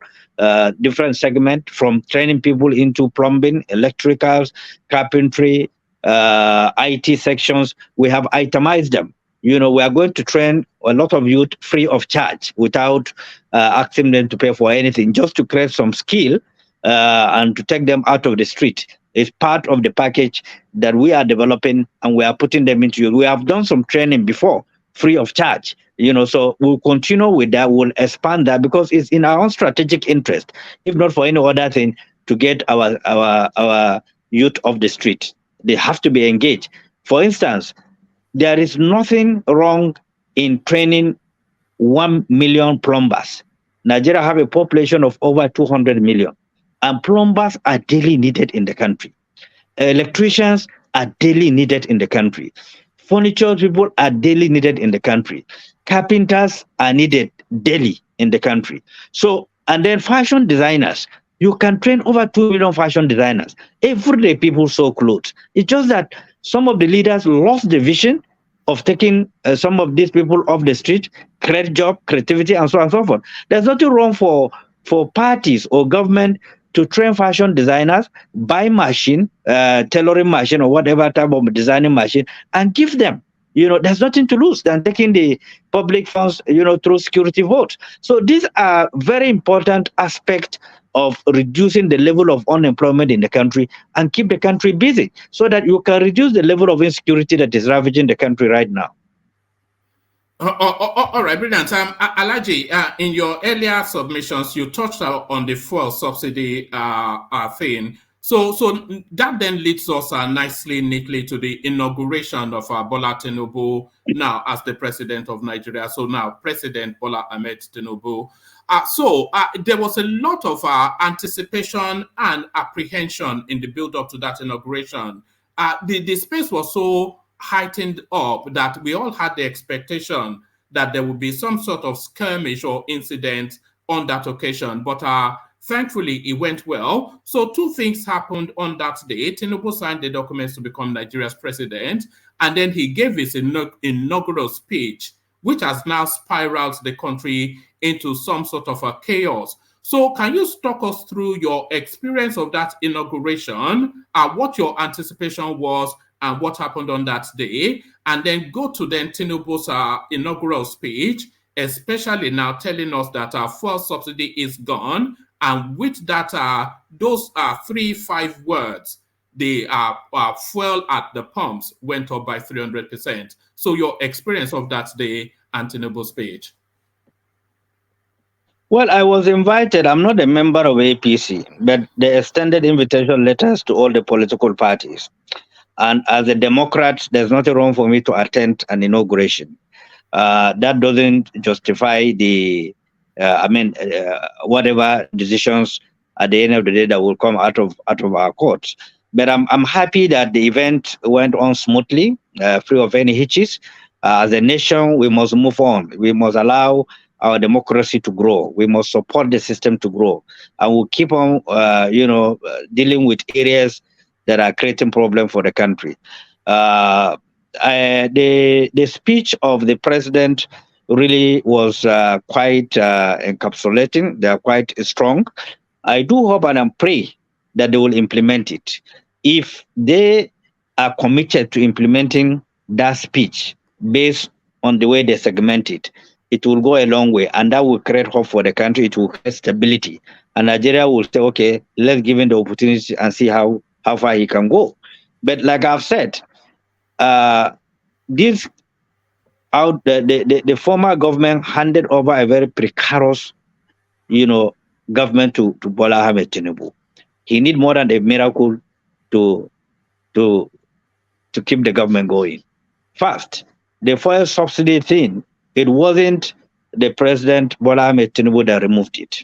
different segment, from training people into plumbing, electricals, carpentry, IT sections. We have itemized them. We are going to train a lot of youth free of charge, without asking them to pay for anything, just to create some skill and to take them out of the street. It's part of the package that we are developing, and we are putting them into use. We have done some training before, free of charge, so we'll continue with that. We'll expand that, because it's in our own strategic interest, if not for any other thing, to get our youth off the street. They have to be engaged. For instance, there is nothing wrong in training 1 million plumbers. Nigeria have a population of over 200 million. And plumbers are daily needed in the country. Electricians are daily needed in the country. Furniture people are daily needed in the country. Carpenters are needed daily in the country. So, and then fashion designers, you can train over 2 million fashion designers. Every day people sew clothes. It's just that some of the leaders lost the vision of taking some of these people off the street, create job, creativity, and so on and so forth. There's nothing wrong for parties or government to train fashion designers, buy machine, tailoring machine, or whatever type of designing machine, and give them. there's nothing to lose than taking the public funds, through security votes. So these are very important aspects of reducing the level of unemployment in the country and keep the country busy so that you can reduce the level of insecurity that is ravaging the country right now. All right, brilliant. Alhaji, in your earlier submissions, you touched on the fuel subsidy thing. So that then leads us neatly to the inauguration of Bola Tinubu now as the president of Nigeria. So now President Bola Ahmed Tinubu. So there was a lot of anticipation and apprehension in the build-up to that inauguration. The space was so heightened up that we all had the expectation that there would be some sort of skirmish or incident on that occasion. But thankfully, it went well. So two things happened on that day. Tinubu signed the documents to become Nigeria's president, and then he gave his inaugural speech, which has now spiraled the country into some sort of a chaos. So can you talk us through your experience of that inauguration, what your anticipation was, and what happened on that day, and then go to then Tinubu's inaugural speech, especially now telling us that our fuel subsidy is gone, and with that, those 3-5 words, the fuel at the pumps went up by 300%. So your experience of that day and Tinubu's speech. Well, I was invited. I'm not a member of APC, but they extended invitation letters to all the political parties. And as a Democrat, there's nothing wrong for me to attend an inauguration. That doesn't justify the, whatever decisions at the end of the day that will come out of our courts. But I'm happy that the event went on smoothly, free of any hitches. As a nation, we must move on. We must allow our democracy to grow. We must support the system to grow, and we'll keep on, dealing with areas that are creating problems for the country. The speech of the president really was quite encapsulating. They are quite strong. I do hope and I pray that they will implement it. If they are committed to implementing that speech based on the way they segment it, it will go a long way, and that will create hope for the country. It will create stability, and Nigeria will say, okay, let's give him the opportunity and see how far he can go. But like I've said, the former government handed over a very precarious, government to Bola Ahmed Tinubu. He need more than a miracle to keep the government going. First, the fuel subsidy thing, it wasn't the President Bola Ahmed Tinubu that removed it.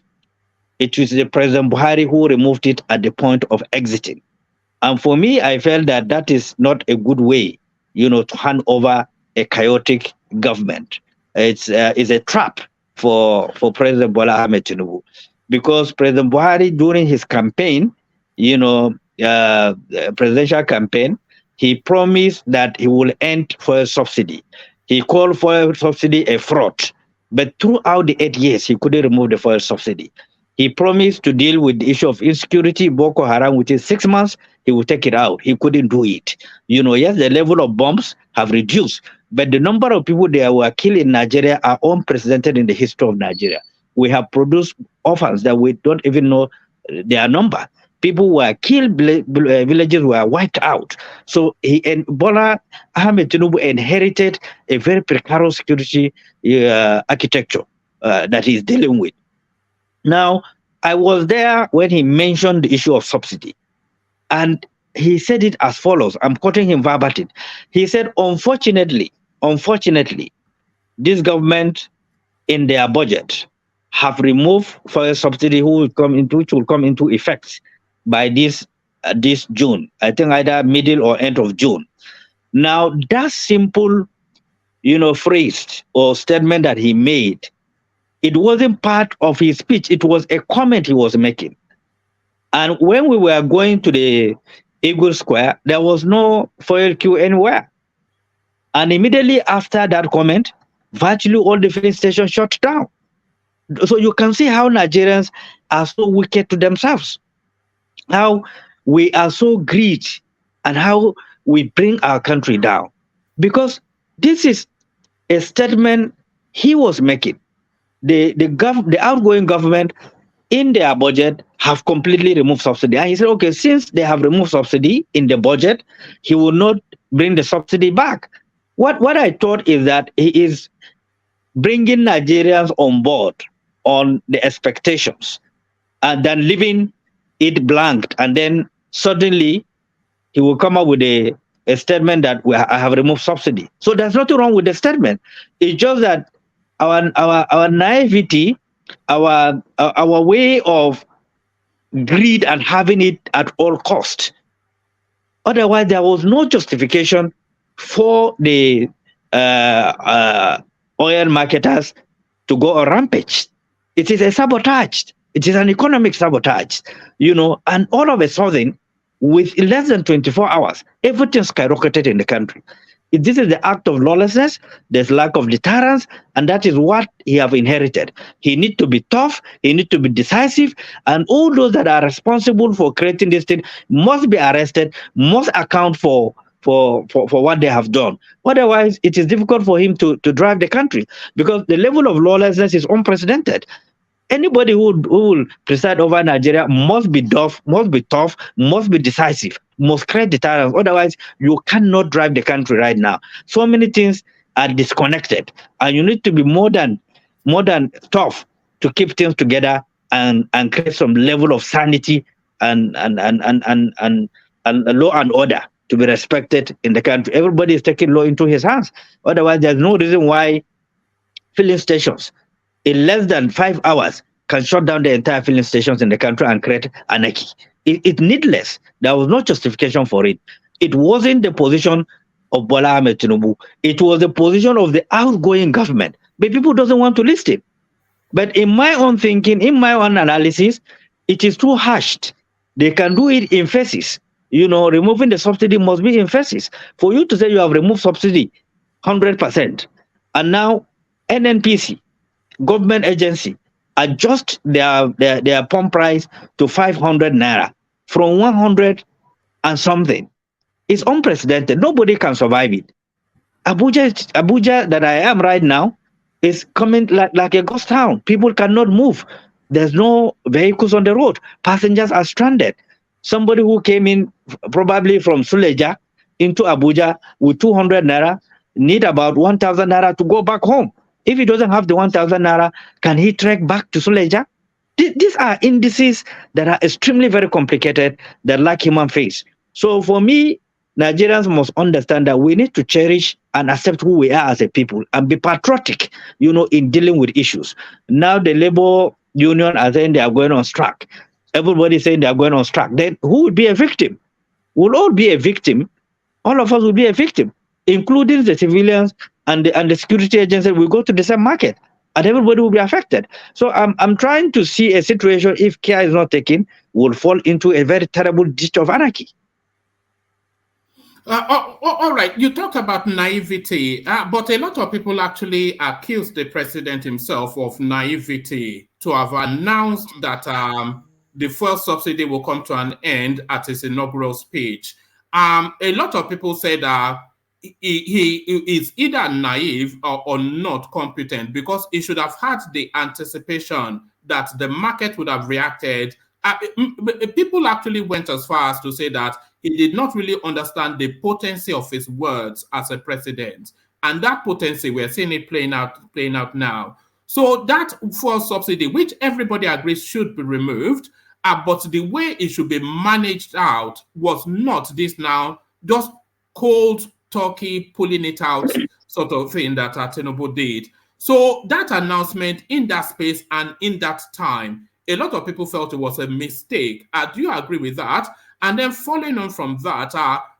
It was the President Buhari who removed it at the point of exiting. And for me, I felt that that is not a good way, to hand over a chaotic government. It's a trap for President Bola Ahmed Tinubu, because President Buhari, during his campaign, presidential campaign, he promised that he will end fuel subsidy. He called fuel subsidy a fraud, but throughout the 8 years, he couldn't remove the fuel subsidy. He promised to deal with the issue of insecurity, Boko Haram, within 6 months. He will take it out. He couldn't do it. Yes, the level of bombs have reduced, but the number of people that were killed in Nigeria are unprecedented in the history of Nigeria. We have produced orphans that we don't even know their number. People were killed, villages were wiped out. So Bola Ahmed Tinubu inherited a very precarious security architecture that he's dealing with. Now, I was there when he mentioned the issue of subsidy, and he said it as follows. I'm quoting him verbatim. He said, unfortunately, this government in their budget have removed fuel subsidy which will come into effect by this June. I think either middle or end of June. Now, that simple, phrase or statement that he made, it wasn't part of his speech. It was a comment he was making. And when we were going to the Eagle Square, there was no fuel queue anywhere. And immediately after that comment, virtually all the filling stations shut down. So you can see how Nigerians are so wicked to themselves, how we are so greedy, and how we bring our country down. Because This is a statement he was making. The outgoing government in their budget have completely removed subsidy. And he said, okay, since they have removed subsidy in the budget, he will not bring the subsidy back. What I thought is that he is bringing Nigerians on board on the expectations and then leaving it blank. And then suddenly he will come up with a statement that I have removed subsidy. So there's nothing wrong with the statement. It's just that our naivety, our way of greed and having it at all cost. Otherwise, there was no justification for the oil marketers to go on rampage. It is a sabotage. It is an economic sabotage, and all of a sudden, with less than 24 hours, everything skyrocketed in the country. This is the act of lawlessness. There's lack of deterrence, and that is what he have inherited. He needs to be tough. He needs to be decisive, and all those that are responsible for creating this thing must be arrested, must account for what they have done. Otherwise, it is difficult for him to drive the country because the level of lawlessness is unprecedented. Anybody who will preside over Nigeria must be tough, must be decisive, must create deterrence. Otherwise, you cannot drive the country right now. So many things are disconnected, and you need to be more than tough to keep things together and create some level of sanity and law and order to be respected in the country. Everybody is taking law into his hands. Otherwise, there's no reason why filling stations in less than 5 hours can shut down the entire filling stations in the country and create anarchy. It's needless. There was no justification for it. It wasn't the position of Bola Ahmed Tinubu. It was the position of the outgoing government. But people doesn't want to listen. But in my own thinking, in my own analysis, it is too hashed. They can do it in phases. Removing the subsidy must be in phases. For you to say you have removed subsidy 100%, and now NNPC, government agency, adjust their pump price to 500 naira from 100 and something. It's unprecedented. Nobody can survive it. Abuja that I am right now is coming like a ghost town. People cannot move. There's no vehicles on the road. Passengers are stranded. Somebody who came in probably from Suleja into Abuja with 200 naira need about 1,000 naira to go back home. If he doesn't have the 1,000 naira, can he trek back to Suleja? These are indices that are extremely very complicated, that lack human face. So for me, Nigerians must understand that we need to cherish and accept who we are as a people and be patriotic, in dealing with issues. Now the labor union are saying they are going on strike. Everybody is saying they are going on strike. Then who would be a victim? We'll all be a victim. All of us will be a victim, including the civilians and the security agencies will go to the same market, and everybody will be affected. So I'm trying to see a situation, if care is not taken, will fall into a very terrible ditch of anarchy. All right, you talk about naivety, but a lot of people actually accuse the president himself of naivety to have announced that the fuel subsidy will come to an end at his inaugural speech. A lot of people say that he is either naive or not competent, because he should have had the anticipation that the market would have reacted. People actually went as far as to say that he did not really understand the potency of his words as a president, and that potency, we're seeing it playing out now. So that fuel subsidy, which everybody agrees should be removed, but the way it should be managed out was not this now just cold turkey pulling it out sort of thing that TINUBU did. So that announcement in that space and in that time, a lot of people felt it was a mistake. Do you agree with that? And then following on from that,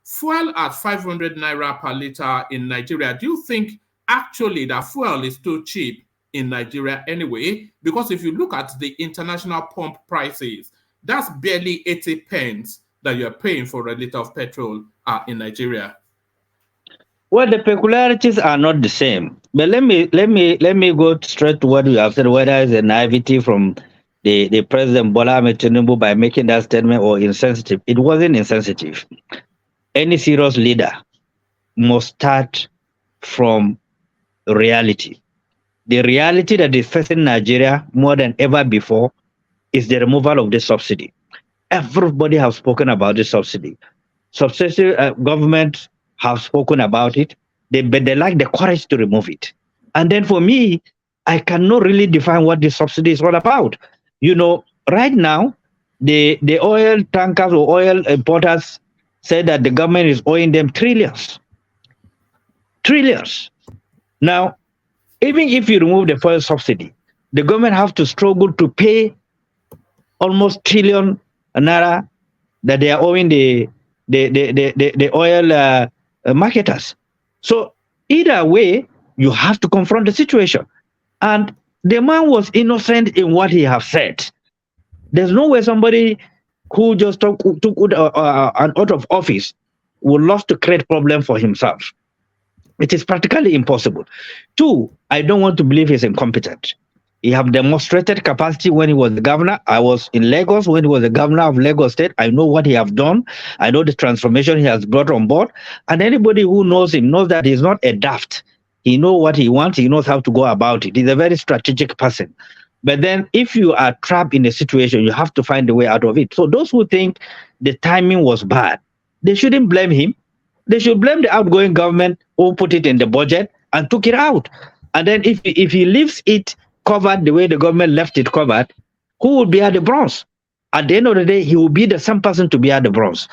fuel at 500 naira per liter in Nigeria, do you think actually that fuel is too cheap in Nigeria anyway? Because if you look at the international pump prices, that's barely 80 pence that you're paying for a liter of petrol in Nigeria. Well, the peculiarities are not the same. But let me go straight to what you have said, whether it's a naivety from the President Bola Ahmed Tinubu by making that statement or insensitive. It wasn't insensitive. Any serious leader must start from reality. The reality that is facing Nigeria more than ever before is the removal of the subsidy. Everybody has spoken about the subsidy. Subsidy government have spoken about it, but they lack the courage to remove it. And then for me, I cannot really define what the subsidy is all about. You know, right now, the oil tankers or oil importers say that the government is owing them trillions. Trillions. Now, even if you remove the fuel subsidy, the government have to struggle to pay almost trillion naira that they are owing the oil marketers. So either way, you have to confront the situation. And the man was innocent in what he have said. There's no way somebody who just took an out of office would love to create problem for himself. It is practically impossible. Two, I don't want to believe he's incompetent. He have demonstrated capacity when he was the governor. I was in Lagos when he was the governor of Lagos State. I know what he have done. I know the transformation he has brought on board. And anybody who knows him knows that he's not a daft. He knows what he wants. He knows how to go about it. He's a very strategic person. But then if you are trapped in a situation, you have to find a way out of it. So those who think the timing was bad, they shouldn't blame him. They should blame the outgoing government who put it in the budget and took it out. And then if he leaves it covered the way the government left it covered, who will be at the bronze? At the end of the day, he will be the same person to be at the bronze.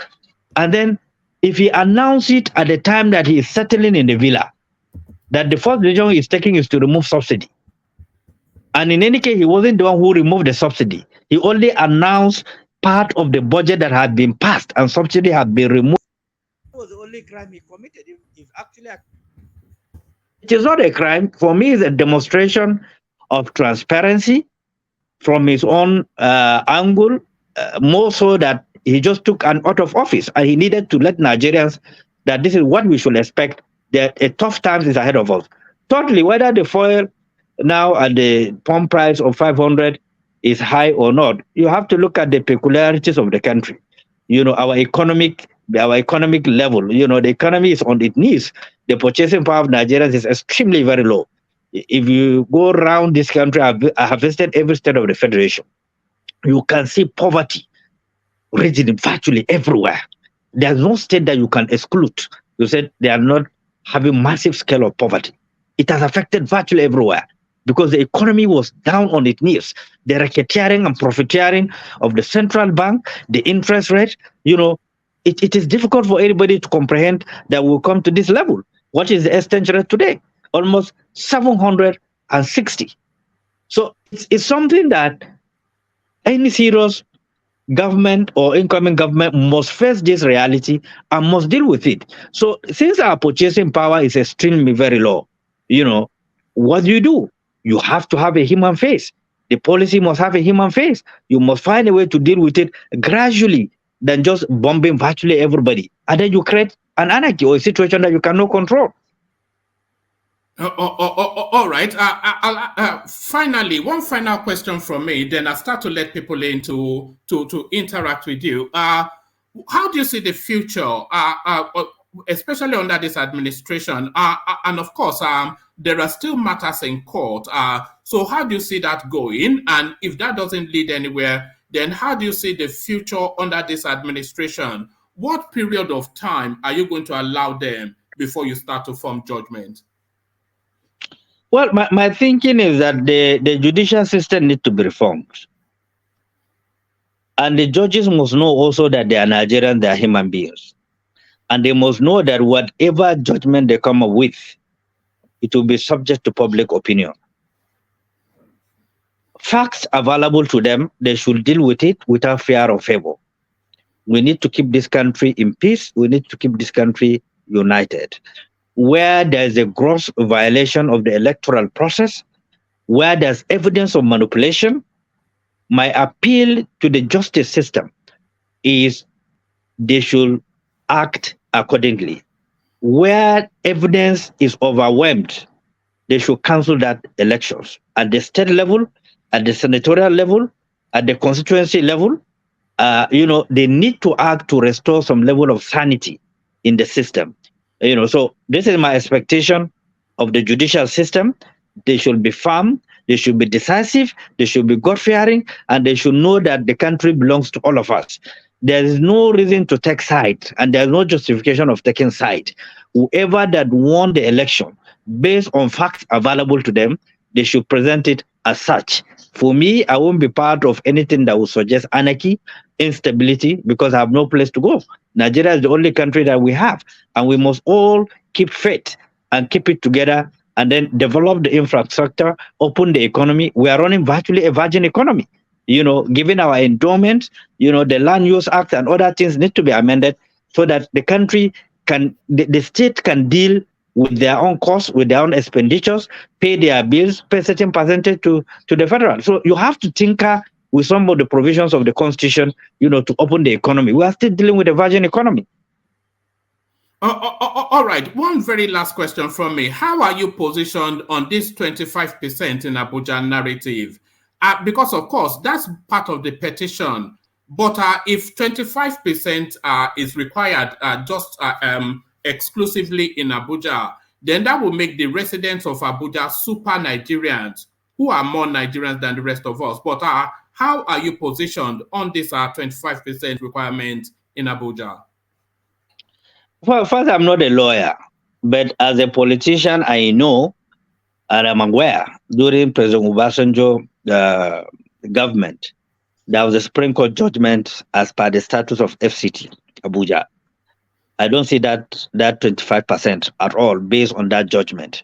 And then if he announces it at the time that he is settling in the villa, that the first decision he's taking is to remove subsidy. And in any case, he wasn't the one who removed the subsidy. He only announced part of the budget that had been passed and subsidy had been removed. That was the only crime he committed. If actually, it is not a crime. For me, it's a demonstration of transparency from his own angle, more so that he just took an out of office and he needed to let Nigerians that this is what we should expect, that a tough times is ahead of us. Thirdly, whether the fuel now at the pump price of 500 is high or not, you have to look at the peculiarities of the country. You know, our economic level, you know, the economy is on its knees. The purchasing power of Nigerians is extremely very low. If you go around this country, I have visited every state of the federation. You can see poverty raging virtually everywhere. There's no state that you can exclude. You said they are not having massive scale of poverty. It has affected virtually everywhere because the economy was down on its knees. The racketeering and profiteering of the central bank, the interest rate, you know, it is difficult for anybody to comprehend that we'll come to this level. What is the exchange rate today? Almost 760. So it's something that any serious government or incoming government must face this reality and must deal with it. So since our purchasing power is extremely very low, you know, what do? You have to have a human face. The policy must have a human face. You must find a way to deal with it gradually than just bombing virtually everybody. And then you create an anarchy or a situation that you cannot control. All right. Finally, one final question from me. Then I'll start to let people in to interact with you. How do you see the future, especially under this administration? And of course, there are still matters in court. So how do you see that going? And if that doesn't lead anywhere, then how do you see the future under this administration? What period of time are you going to allow them before you start to form judgment? Well, my thinking is that the judicial system needs to be reformed. And the judges must know also that they are Nigerians, they are human beings. And they must know that whatever judgment they come up with, it will be subject to public opinion. Facts available to them, they should deal with it without fear or favor. We need to keep this country in peace. We need to keep this country united. Where there's a gross violation of the electoral process, where there's evidence of manipulation, my appeal to the justice system is they should act accordingly. Where evidence is overwhelmed, they should cancel that elections at the state level, at the senatorial level, at the constituency level. You know, they need to act to restore some level of sanity in the system. So this is my expectation of the judicial system. They should be firm, they should be decisive, they should be God-fearing, and they should know that the country belongs to all of us. There is no reason to take side, and there's no justification of taking side. Whoever that won the election, based on facts available to them, they should present it as such. For me, I won't be part of anything that will suggest anarchy, instability, because I have no place to go. Nigeria is the only country that we have, and we must all keep faith and keep it together, and then develop the infrastructure, open the economy. We are running virtually a virgin economy. Given our endowment, the Land Use Act and other things need to be amended so that the country the state can deal with their own costs, with their own expenditures, pay their bills, pay certain percentage to the federal. So you have to tinker with some of the provisions of the constitution, to open the economy. We are still dealing with a virgin economy. All right. One very last question from me. How are you positioned on this 25% in Abuja narrative? Because, of course, that's part of the petition. But if 25% is required just exclusively in Abuja, then that will make the residents of Abuja super Nigerians who are more Nigerians than the rest of us. But how are you positioned on this 25% requirement in Abuja? Well, first, I'm not a lawyer, but as a politician, I know and I'm aware during President Obasanjo government, there was a Supreme Court judgment as per the status of FCT, Abuja. I don't see that 25% at all based on that judgment.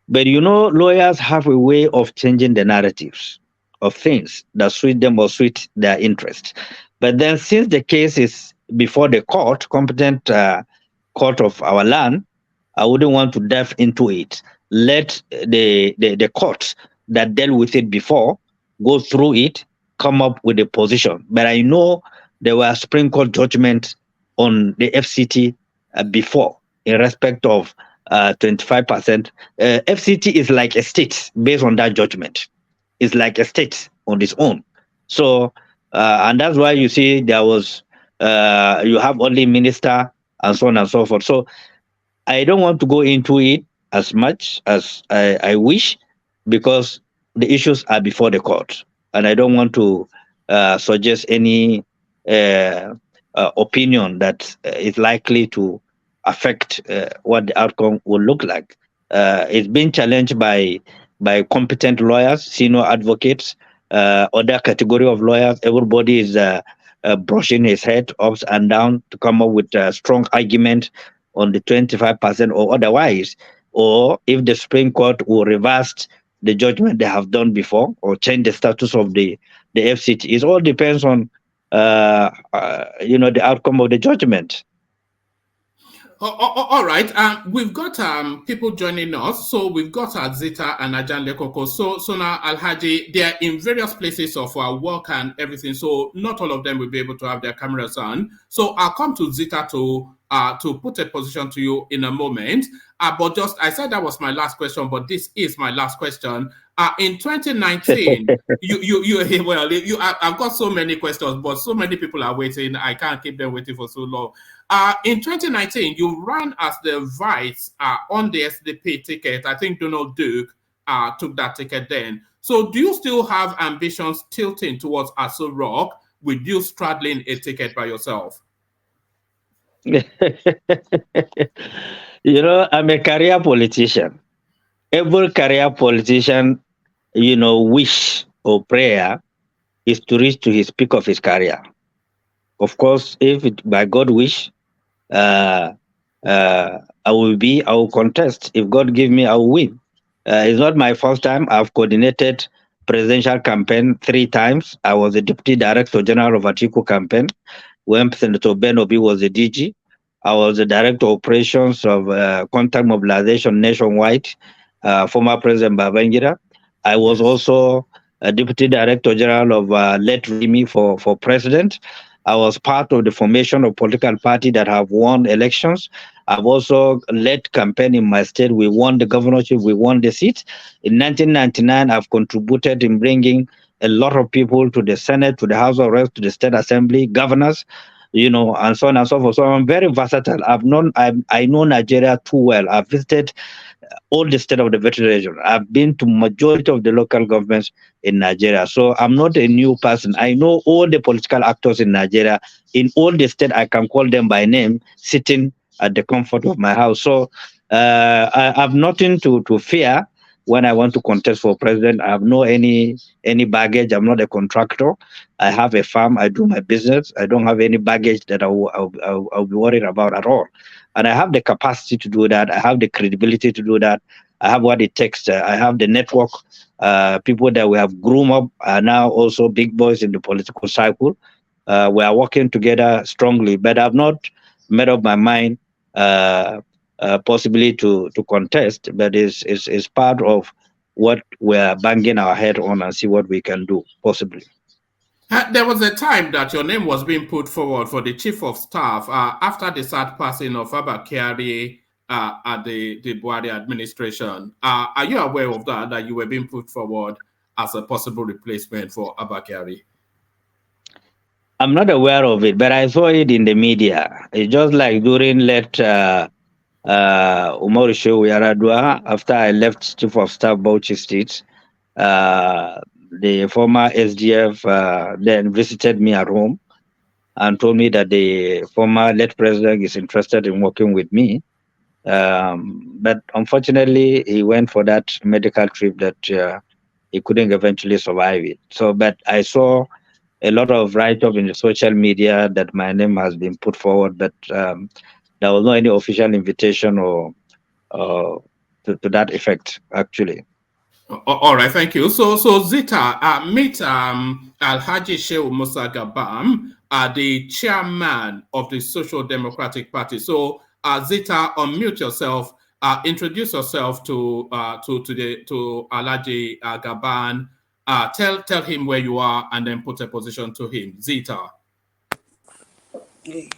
But lawyers have a way of changing the narratives of things that suit them or suit their interest. But then since the case is before the court, competent court of our land, I wouldn't want to delve into it. Let the courts that dealt with it before go through it, come up with a position. But I know there were Supreme Court judgments on the FCT before in respect of 25%. FCT is like a state based on that judgment. It's like a state on its own. So, and that's why you see there was, you have only minister and so on and so forth. So I don't want to go into it as much as I wish, because the issues are before the court. And I don't want to suggest any opinion that is likely to affect what the outcome will look like. It's been challenged by competent lawyers, senior advocates, other category of lawyers. Everybody is brushing his head ups and down to come up with a strong argument on the 25% or otherwise, or if the Supreme Court will reverse the judgment they have done before or change the status of the FCT. It all depends on the outcome of the judgment. All right. We've got people joining us. So we've got Zita and Ajan Lekoko. So now, Alhaji, they are in various places of work and everything. So not all of them will be able to have their cameras on. So I'll come to Zita to put a position to you in a moment. But just, I said that was my last question, but this is my last question. In 2019, I've got so many questions, but so many people are waiting. I can't keep them waiting for so long. In 2019, you ran as the vice on the SDP ticket. I think Donald Duke took that ticket then. So do you still have ambitions tilting towards Aso Rock with you straddling a ticket by yourself? I'm a career politician. Every career politician, wish or prayer is to reach to his peak of his career. Of course, if it, by God wish, I will contest. If God give me, I will win. It's not my first time. I've coordinated presidential campaign 3 times. I was the Deputy Director General of Atiku campaign when Senator Ben Obi was the DG. I was the Director of Operations of Contact Mobilization nationwide, former President Babangida. I was also a Deputy Director General of Let Remy for President. I was part of the formation of political party that have won elections. I've also led campaign in my state. We won the governorship, we won the seat. In 1999, I've contributed in bringing a lot of people to the Senate, to the House of Reps, to the State Assembly, governors. you know, and so on and so forth. So I'm very versatile. I know Nigeria too well. I've visited all the state of the Veteran region. I've been to majority of the local governments in Nigeria. So I'm not a new person. I know all the political actors in Nigeria. In all the state, I can call them by name, sitting at the comfort of my house. So I have nothing to fear when I want to contest for president. I have no any baggage. I'm not a contractor. I have a farm. I do my business. I don't have any baggage that I'll be worried about at all. And I have the capacity to do that. I have the credibility to do that. I have what it takes. I have the network. People that we have groomed up are now also big boys in the political cycle. We are working together strongly, but I've not made up my mind possibly to contest, but it's part of what we're banging our head on and see what we can do, possibly. There was a time that your name was being put forward for the chief of staff after the sad passing of Abba Kyari at the Buhari administration. Are you aware of that you were being put forward as a possible replacement for Abba Kyari? I'm not aware of it, but I saw it in the media. It's just like during Umaru Shehu Yaradua, after I left chief of staff Bauchi State, the former SDF then visited me at home and told me that the former late president is interested in working with me. But unfortunately, he went for that medical trip that he couldn't eventually survive it. So, but I saw a lot of write-up in the social media that my name has been put forward, but there was no any official invitation or to that effect, actually. All right, thank you. So Zita, meet Alhaji Shehu Musa Gabam, the chairman of the Social Democratic Party. So Zita, unmute yourself. Introduce yourself to Alhaji Gabam. Tell him where you are, and then put a position to him. Zita. Hey.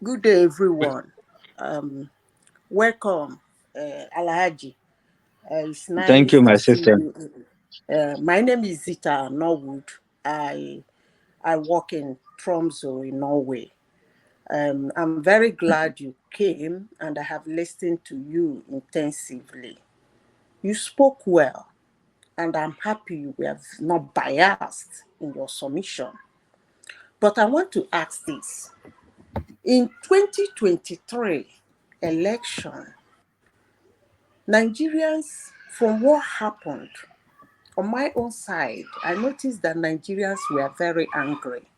Good day, everyone. Welcome, Alhaji. It's nice. Thank you, my sister. My name is Zita Norwood. I work in Tromsø in Norway. I'm very glad you came, and I have listened to you intensively. You spoke well, and I'm happy you were not biased in your submission. But I want to ask this. In 2023 election, Nigerians, from what happened, on my own side, I noticed that Nigerians were very angry.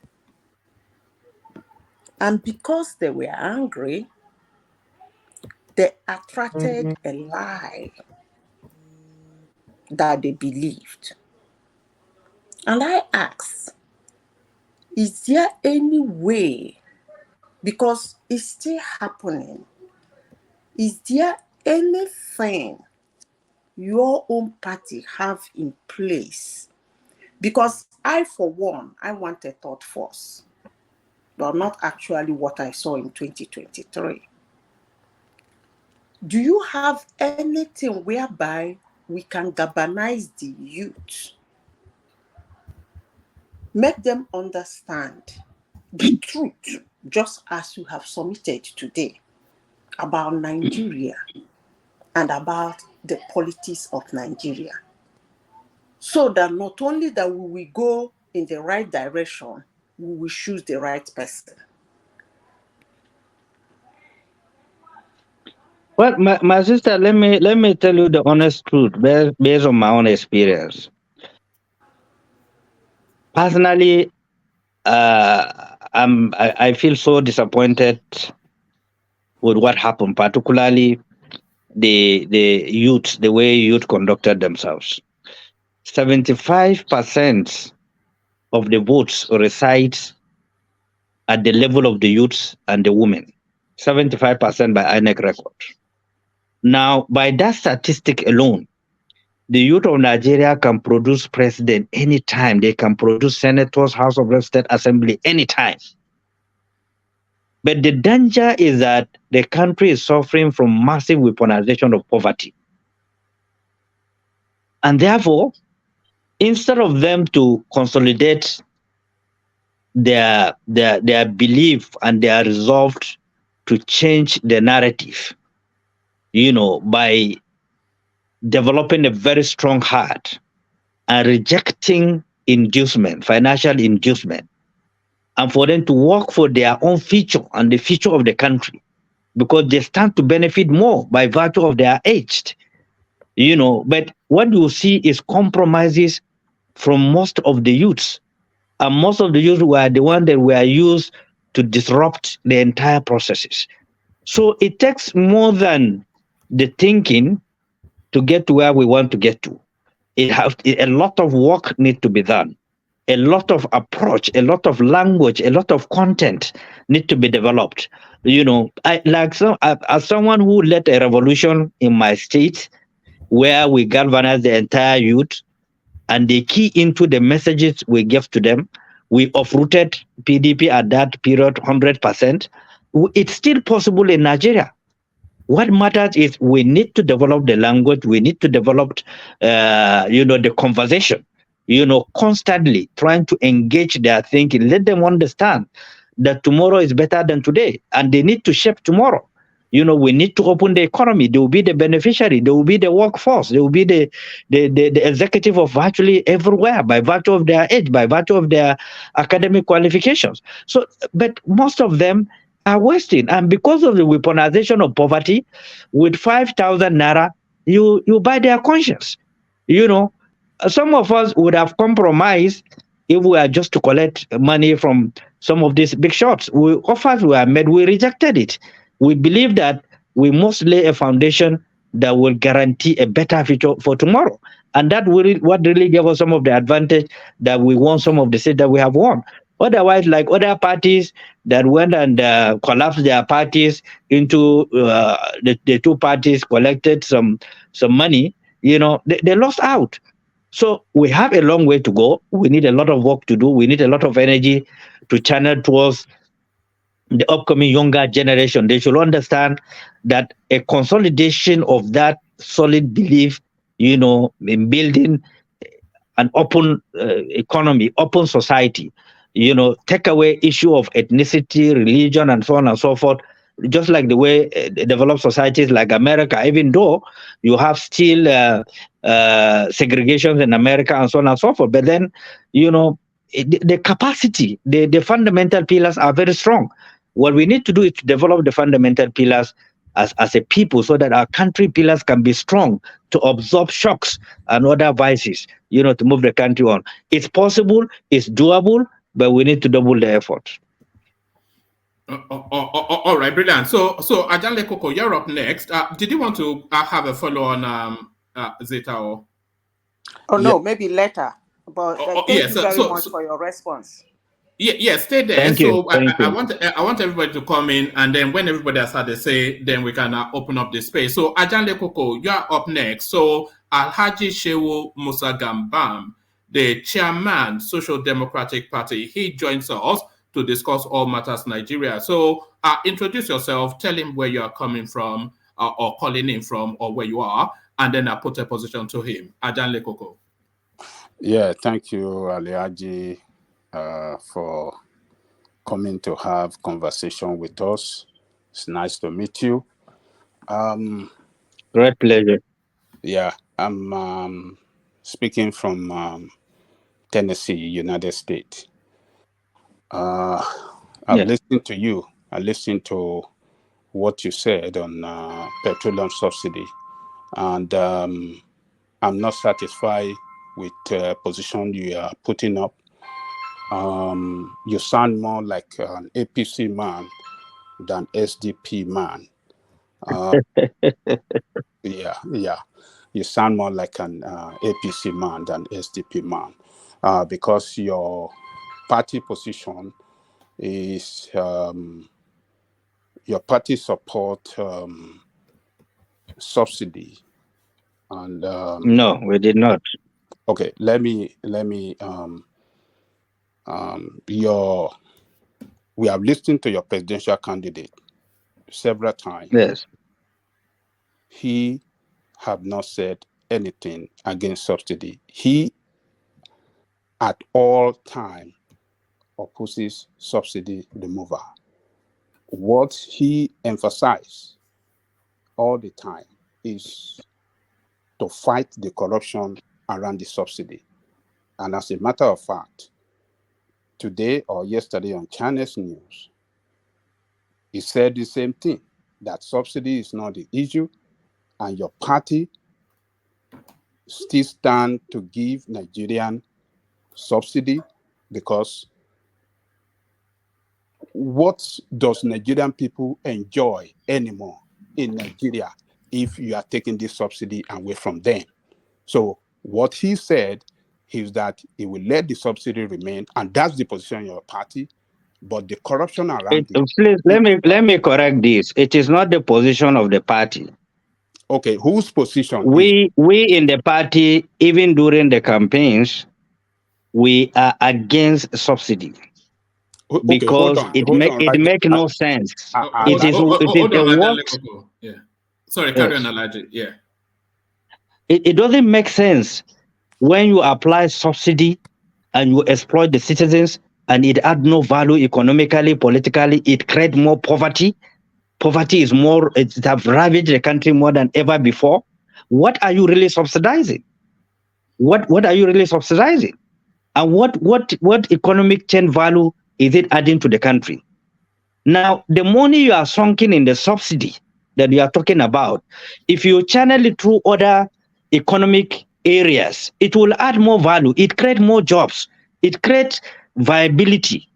And because they were angry, they attracted a lie that they believed. And I asked, is there any way, because it's still happening, is there anything your own party have in place? Because I, for one, I want a third force, but not actually what I saw in 2023. Do you have anything whereby we can galvanize the youth, make them understand the truth, just as you have submitted today, about Nigeria and about the politics of Nigeria, so that not only that we will go in the right direction, we will choose the right person? Well, my sister, let me tell you the honest truth based on my own experience. Personally, I feel so disappointed with what happened, particularly the youth, the way youth conducted themselves. 75% of the votes resides at the level of the youths and the women. 75% by INEC record. Now, by that statistic alone, the youth of Nigeria can produce president anytime. They can produce senators, House of Representatives, State Assembly anytime. But the danger is that the country is suffering from massive weaponization of poverty. And therefore, instead of them to consolidate their belief and their resolve to change the narrative, by developing a very strong heart and rejecting inducement, financial inducement, and for them to work for their own future and the future of the country, because they stand to benefit more by virtue of their age. But what you see is compromises from most of the youths. And most of the youths were the ones that were used to disrupt the entire processes. So it takes more than the thinking to get to where we want to get to. A lot of work needs to be done. A lot of approach, a lot of language, a lot of content need to be developed. As someone who led a revolution in my state, where we galvanized the entire youth, and they key into the messages we give to them. We uprooted PDP at that period 100%. It's still possible in Nigeria. What matters is we need to develop the language. We need to develop, the conversation. Constantly trying to engage their thinking. Let them understand that tomorrow is better than today, and they need to shape tomorrow. We need to open the economy. They will be the beneficiary. They will be the workforce. They will be the executive of virtually everywhere by virtue of their age, by virtue of their academic qualifications. So, but most of them are wasting. And because of the weaponization of poverty, with 5,000 naira, you buy their conscience. Some of us would have compromised if we are just to collect money from some of these big shots. Offers were made, we rejected it. We believe that we must lay a foundation that will guarantee a better future for tomorrow. And that what really gave us some of the advantage that we won some of the seats that we have won. Otherwise, like other parties that went and collapsed their parties into the two parties collected some money, they lost out. So we have a long way to go. We need a lot of work to do. We need a lot of energy to channel towards the upcoming younger generation. They should understand that a consolidation of that solid belief, in building an open economy, open society, take away issue of ethnicity, religion, and so on and so forth. Just like the way developed societies like America, even though you have still segregations in America and so on and so forth, but then, the capacity, the fundamental pillars are very strong. What we need to do is to develop the fundamental pillars as a people, so that our country pillars can be strong to absorb shocks and other vices, to move the country on. It's possible, it's doable, but we need to double the effort. All right, brilliant. So Ajale Koko, you're up next. Did you want to have a follow on Zeta or? Oh no, maybe later. But thank you very much for your response. Yeah, stay there. Thank you. I want everybody to come in, and then when everybody has had to say, then we can open up the space. So Ajale Koko, you're up next. So Alhaji Shehu Gabam, the chairman, Social Democratic Party, he joins us to discuss all matters Nigeria. So introduce yourself, tell him where you are coming from, or calling in from, or where you are, and then I put a position to him. Ajale Koko. Yeah, thank you, Alhaji, for coming to have conversation with us. It's nice to meet you. Great pleasure. Yeah, I'm speaking from Tennessee, United States. I've listened to you. I listened to what you said on petroleum subsidy, and I'm not satisfied with the position you are putting up. You sound more like an APC man than SDP man. Yeah. You sound more like an APC man than SDP man, because your party position is your party support subsidy, and no, we did not. Okay, let me we have listened to your presidential candidate several times. Yes. He have not said anything against subsidy. He at all time opposes subsidy removal. What he emphasized all the time is to fight the corruption around the subsidy. And as a matter of fact, today or yesterday on China's news, he said the same thing, that subsidy is not the issue, and your party still stand to give Nigerian subsidy, because what does Nigerian people enjoy anymore in Nigeria if you are taking this subsidy away from them? So what he said is that he will let the subsidy remain, and that's the position of your party. But the corruption around it. Please let me correct this. It is not the position of the party. Okay, whose position? We in the party, even during the campaigns, we are against subsidy. Okay, because it make no sense. It is a work. Yeah. Sorry, carry on, Alaji. Yeah. It doesn't make sense when you apply subsidy and you exploit the citizens, and it add no value economically, politically. It create more poverty. Poverty is more. It have ravaged the country more than ever before. What are you really subsidizing? What are you really subsidizing? And what economic change value is it adding to the country? Now, the money you are sunken in the subsidy that you are talking about, if you channel it through other economic areas, it will add more value. It creates more jobs. It creates viability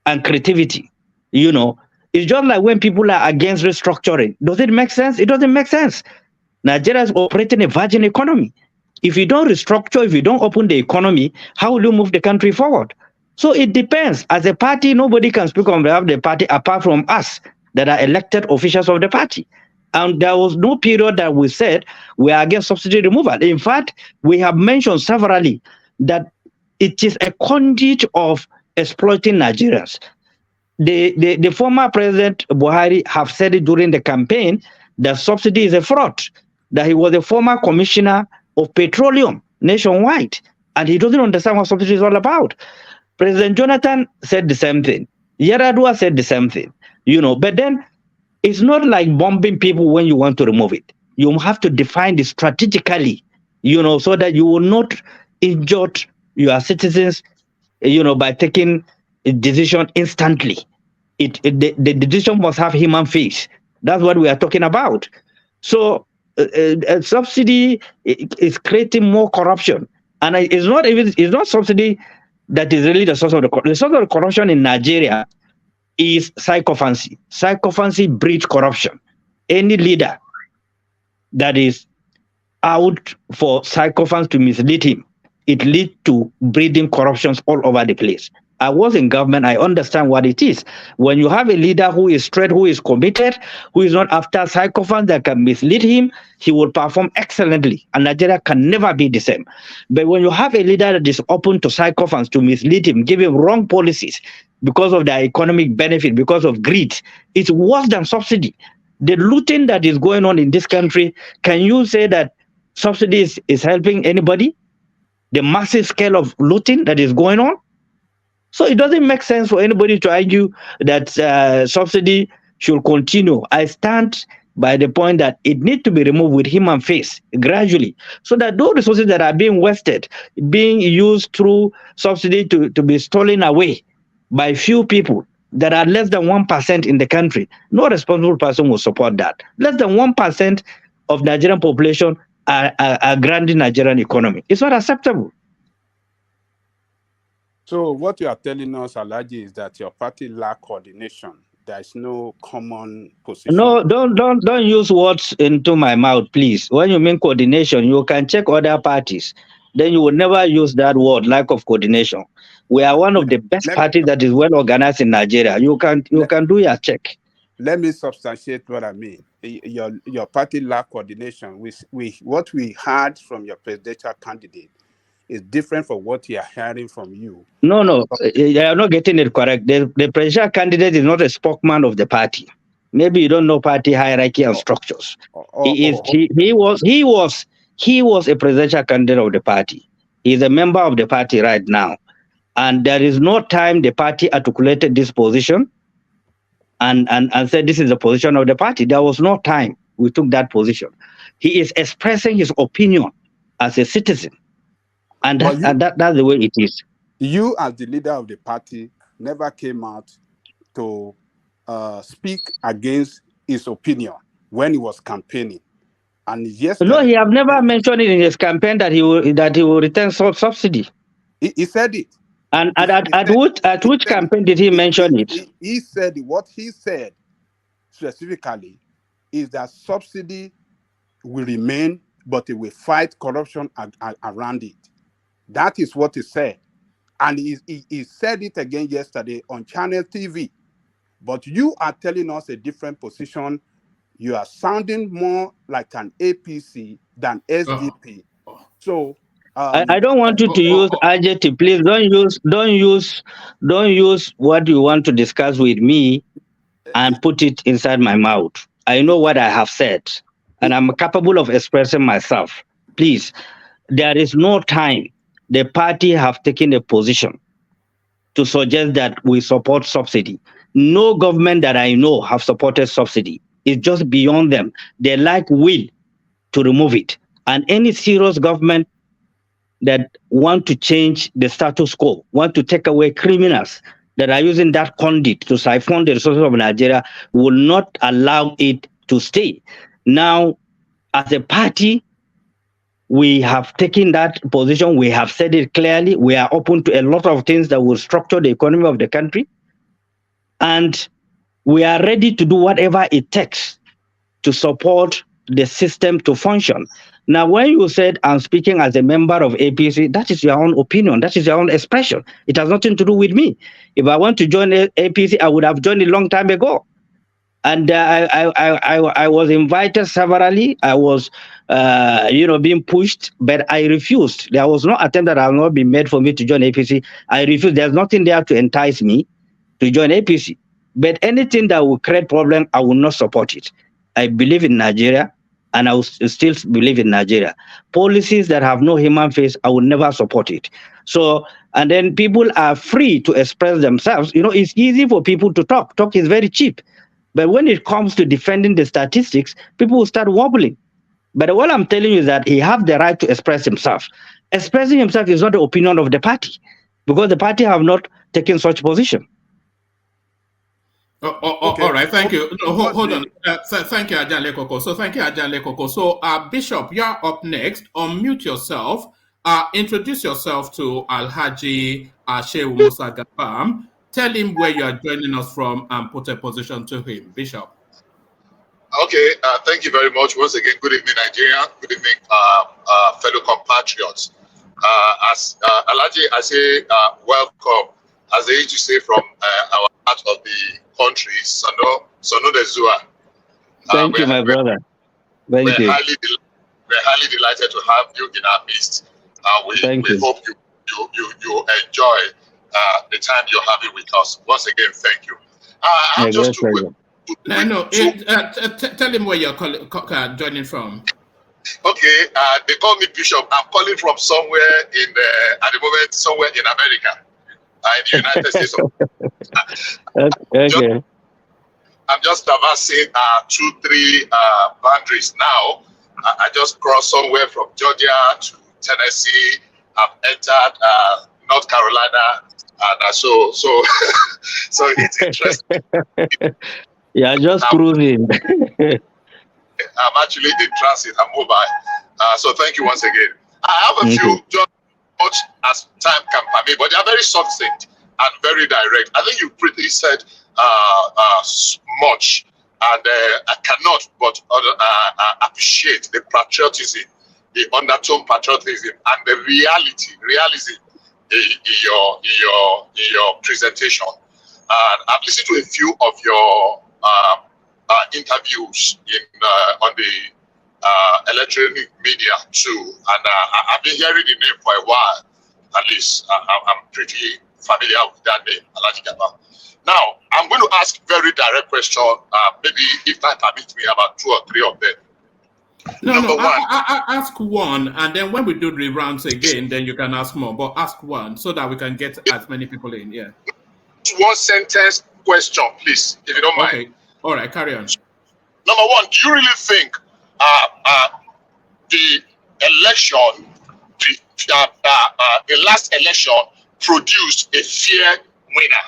and creativity. You know, it's just like when people are against restructuring. Does it make sense? It doesn't make sense. Nigeria is operating a virgin economy. If you don't restructure, if you don't open the economy, how will you move the country forward? So it depends. As a party, nobody can speak on behalf of the party apart from us that are elected officials of the party. And there was no period that we said we are against subsidy removal. In fact, we have mentioned severally that it is a conduit of exploiting Nigerians. The former President Buhari have said it during the campaign that subsidy is a fraud, that he was a former commissioner of petroleum nationwide, and he doesn't understand what subsidy is all about. President Jonathan said the same thing. Yaradua said the same thing. You know, but then it's not like bombing people when you want to remove it. You have to define it strategically, you know, so that you will not injure your citizens, you know, by taking a decision instantly. The decision must have human face. That's what we are talking about. So a subsidy is creating more corruption, and it's not subsidy that is really the source of the corruption. The source of the corruption in Nigeria is sycophancy. Sycophancy breeds corruption. Any leader that is out for sycophants to mislead him, it leads to breeding corruptions all over the place. I was in government, I understand what it is. When you have a leader who is straight, who is committed, who is not after sycophants that can mislead him, he will perform excellently, and Nigeria can never be the same. But when you have a leader that is open to sycophants to mislead him, give him wrong policies because of their economic benefit, because of greed, it's worse than subsidy. The looting that is going on in this country, can you say that subsidy is helping anybody? The massive scale of looting that is going on? So it doesn't make sense for anybody to argue that subsidy should continue. I stand by the point that it needs to be removed with human face gradually, so that those resources that are being wasted, being used through subsidy to be stolen away by few people that are less than 1% in the country, no responsible person will support that. Less than 1% of Nigerian population are grinding Nigerian economy. It's not acceptable. So what you are telling us, Alhaji, is that your party lack coordination. There is no common position. No, don't use words into my mouth, please. When you mean coordination, you can check other parties. Then you will never use that word, lack of coordination. We are one of the best parties that is well organized in Nigeria. You can do your check. Let me substantiate what I mean. Your party lack coordination. What we heard from your presidential candidate is different from what you are hearing from you. No, you are not getting it correct. The presidential candidate is not a spokesman of the party. Maybe you don't know party hierarchy and structures. He was a presidential candidate of the party. He's a member of the party right now. And there is no time the party articulated this position and said this is the position of the party. There was no time we took that position. He is expressing his opinion as a citizen. And that's the way it is. You, as the leader of the party, never came out to speak against his opinion when he was campaigning. And yesterday, no, he have never mentioned it in his campaign that he will return subsidy. He said it. And at which campaign did he mention it? He said what he said specifically is that subsidy will remain, but he will fight corruption around it. That is what he said. And he said it again yesterday on Channel TV. But you are telling us a different position. You are sounding more like an APC than SDP. So I don't want you to use adjective. Please don't use what you want to discuss with me and put it inside my mouth. I know what I have said, and I'm capable of expressing myself. Please, there is no time. The party have taken a position to suggest that we support subsidy. No government that I know have supported subsidy. It's just beyond them. They lack will to remove it. And any serious government that want to change the status quo, want to take away criminals that are using that conduit to siphon the resources of Nigeria, will not allow it to stay. Now, as a party, we have taken that position. We have said it clearly. We are open to a lot of things that will structure the economy of the country. And we are ready to do whatever it takes to support the system to function. Now, when you said I'm speaking as a member of APC, that is your own opinion. That is your own expression. It has nothing to do with me. If I want to join APC, I would have joined a long time ago. And I was invited severally. I was, being pushed, but I refused. There was no attempt that have not been made for me to join APC. I refused. There's nothing there to entice me to join APC. But anything that will create problem, I will not support it. I believe in Nigeria, and I will still believe in Nigeria. Policies that have no human face, I will never support it. So, and then people are free to express themselves. It's easy for people to talk. Talk is very cheap. But when it comes to defending the statistics, people will start wobbling. But what I'm telling you is that he has the right to express himself. Expressing himself is not the opinion of the party, because the party have not taken such position. Okay. All right, thank you. No, hold on. Thank you, Ajale Koko. So thank you, Ajale Koko. So Bishop, you're up next. Unmute yourself. Introduce yourself to Alhaji Shehu Musa Gabam. Tell him where you are joining us from and put a position to him. Bishop. Okay, thank you very much. Once again, good evening, Nigeria. Good evening, fellow compatriots. As Alhaji, I say welcome. As they used to say from our part of the country, Sono de Zua. Thank you, my brother. We're highly delighted to have you in our midst. We hope you enjoy the time you're having with us. Once again, thank you. I'm just too quick. Tell him where you're joining from. Okay, they call me Bishop. I'm calling from somewhere at the moment, somewhere in America. In the United States. Okay. I'm just traversing 2-3 boundaries now. I just crossed somewhere from Georgia to Tennessee. I've entered North Carolina, and so it's interesting. Yeah, just cruising. I'm actually in transit. I'm mobile. So thank you once again. I have a few just much as time can permit, but they are very succinct and very direct. I think you pretty said much, and I cannot but appreciate the patriotism, the undertone patriotism, and the realism in your presentation. And I've listened to a few of your interviews on the electronic media too, and I've been hearing the name for a while. At least I'm pretty familiar with that name, Alhaji Gabam. Now I'm going to ask very direct question. Maybe if time permits me, about 2 or 3 of them. No, Number one, I ask one, and then when we do the rounds again, then you can ask more. But ask one so that we can get as many people in. Yeah. one sentence question, please, if you don't mind. Okay. All right. Carry on. Number one, do you really think the election, the last election, produced a fair winner?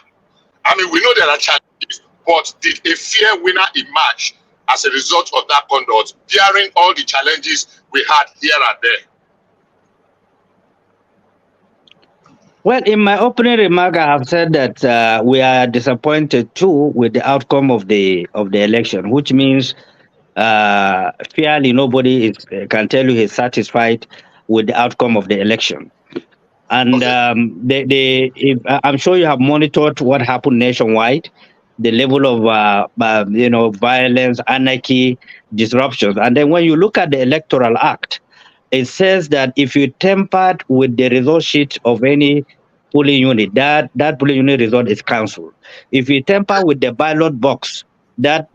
I mean, we know there are challenges, but did a fair winner emerge as a result of that conduct, bearing all the challenges we had here and there? Well, in my opening remark, I have said that we are disappointed too with the outcome of the election, which means fairly nobody can tell you he's satisfied with the outcome of the election. And Okay. I'm sure you have monitored what happened nationwide, the level of violence, anarchy, disruptions. And then when you look at the Electoral Act, it says that if you tampered with the result sheet of any polling unit, that polling unit result is cancelled. If you tamper with the ballot box, that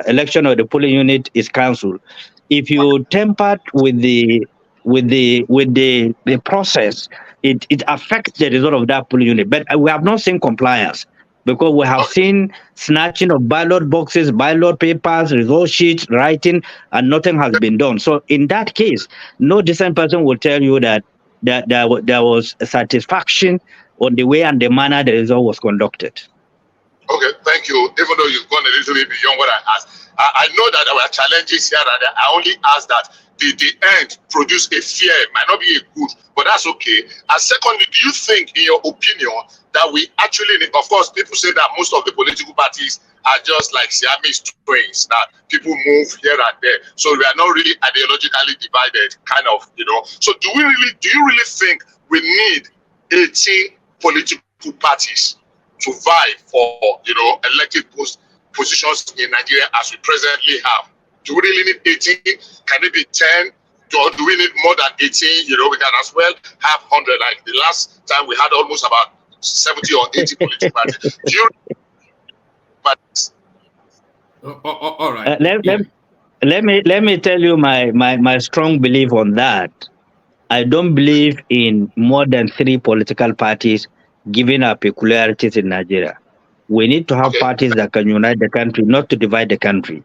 election of the polling unit is cancelled. If you tampered with the process, it affects the result of that polling unit. But we have not seen compliance, because we have seen snatching of ballot boxes, ballot papers, result sheets, writing, and nothing has been done. So in that case, no decent person will tell you that there was a satisfaction on the way and the manner the result was conducted. Okay, thank you. Even though you've gone a little bit beyond what I asked, I know that there were challenges here and there. I only asked that the end produce a fair, might not be a good, but that's okay. And secondly, do you think, in your opinion, that we actually need, of course, people say that most of the political parties are just like Siamese twins, that people move here and there. So we are not really ideologically divided, kind of, So do you really think we need 18 political parties to vie for, elected positions in Nigeria as we presently have? Do we really need 18? Can it be 10? Or do we need more than 18? We can as well have 100. Like the last time we had almost about 70 or 80 political parties. Do you? All right. Let me tell you my strong belief on that. I don't believe in more than 3 political parties, given our peculiarities in Nigeria. We need to have parties that can unite the country, not to divide the country.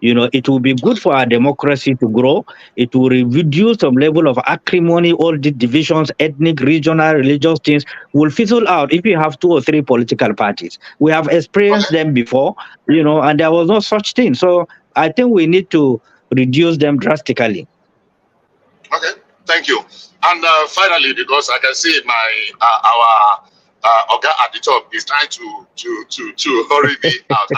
It will be good for our democracy to grow. It will reduce some level of acrimony. All the divisions, ethnic, regional, religious things will fizzle out if you have 2 or 3 political parties. We have experienced them before, and there was no such thing. So I think we need to reduce them drastically. Okay, thank you. And finally, because I can see our Oga at the top is trying to hurry me out.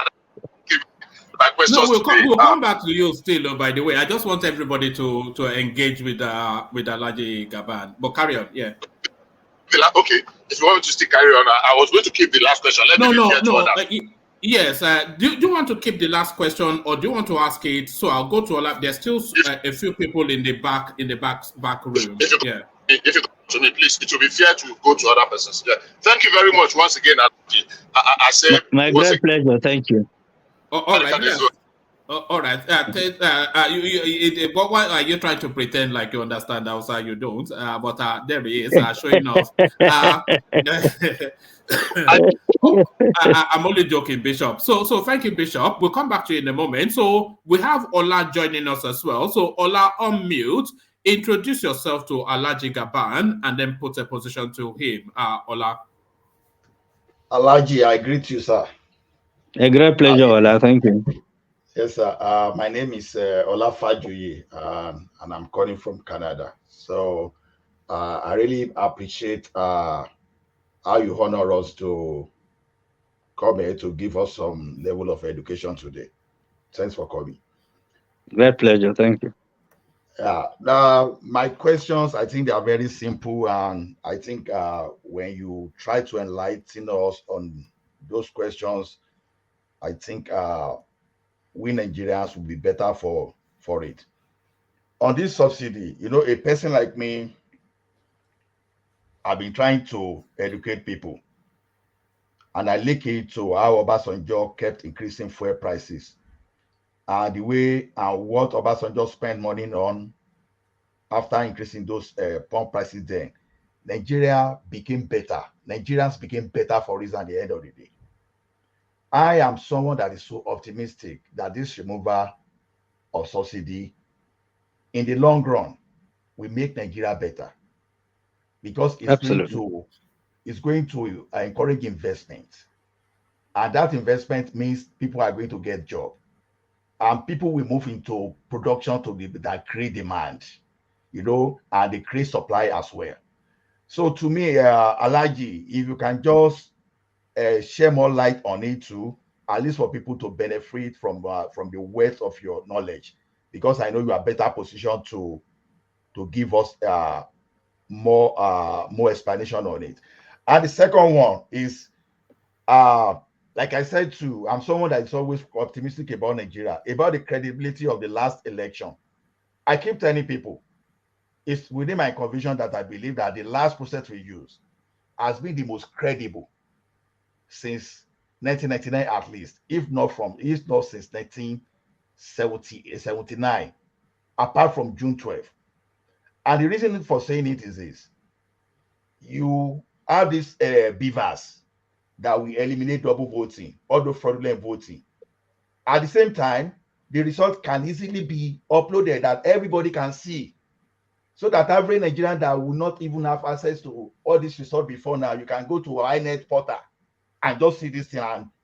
My question we'll come back to you still. By the way, I just want everybody to engage with Alhaji Gabam. But carry on, yeah. Okay, if you want me to still carry on, I was going to keep the last question. Yes. Do you want to keep the last question, or do you want to ask it? So I'll go to Ola. There's still a few people in the back room. If you come to me, please, it will be fair to go to other persons. Yeah. Thank you very much once again. I say my great pleasure. Thank you. All right. Yes. All right. Why are you trying to pretend like you understand Hausa? You don't. But there he is showing off. I'm only joking, Bishop. So thank you, Bishop. We'll come back to you in a moment. So we have Ola joining us as well. So Ola, unmute. Introduce yourself to Alhaji Gabam and then put a position to him. Ola. Alhaji, I greet you, sir. A great pleasure, Ola. Thank you. Yes, sir. My name is Ola Fajuyi, and I'm calling from Canada. So I really appreciate how you honor us to come here to give us some level of education today. Thanks for coming. Great pleasure. Thank you. Yeah. Now, my questions, I think they are very simple. And I think when you try to enlighten us on those questions, I think we Nigerians will be better for it. On this subsidy, a person like me, I've been trying to educate people. And I link it to how Obasanjo kept increasing fuel prices. the way and what Obasanjo spent money on after increasing those pump prices, then Nigeria became better. Nigerians became better for us at the end of the day. I am someone that is so optimistic that this removal of subsidy in the long run will make Nigeria better, because it's going to encourage investment, and that investment means people are going to get jobs, and people will move into production that create demand, and they create supply as well. So to me, Alaji, if you can just share more light on it too, at least for people to benefit from the wealth of your knowledge, because I know you are better positioned to give us more explanation on it. And the second one is, like I said too, I'm someone that is always optimistic about Nigeria, about the credibility of the last election. I keep telling people, it's within my conviction that I believe that the last process we used has been the most credible since 1999 at least, if not since 1979, apart from June 12th. And the reason for saying it is this: you have these beavers that will eliminate double voting, all the fraudulent voting. At the same time, the result can easily be uploaded that everybody can see, so that every Nigerian that will not even have access to all this result before now, you can go to INET portal and just see this thing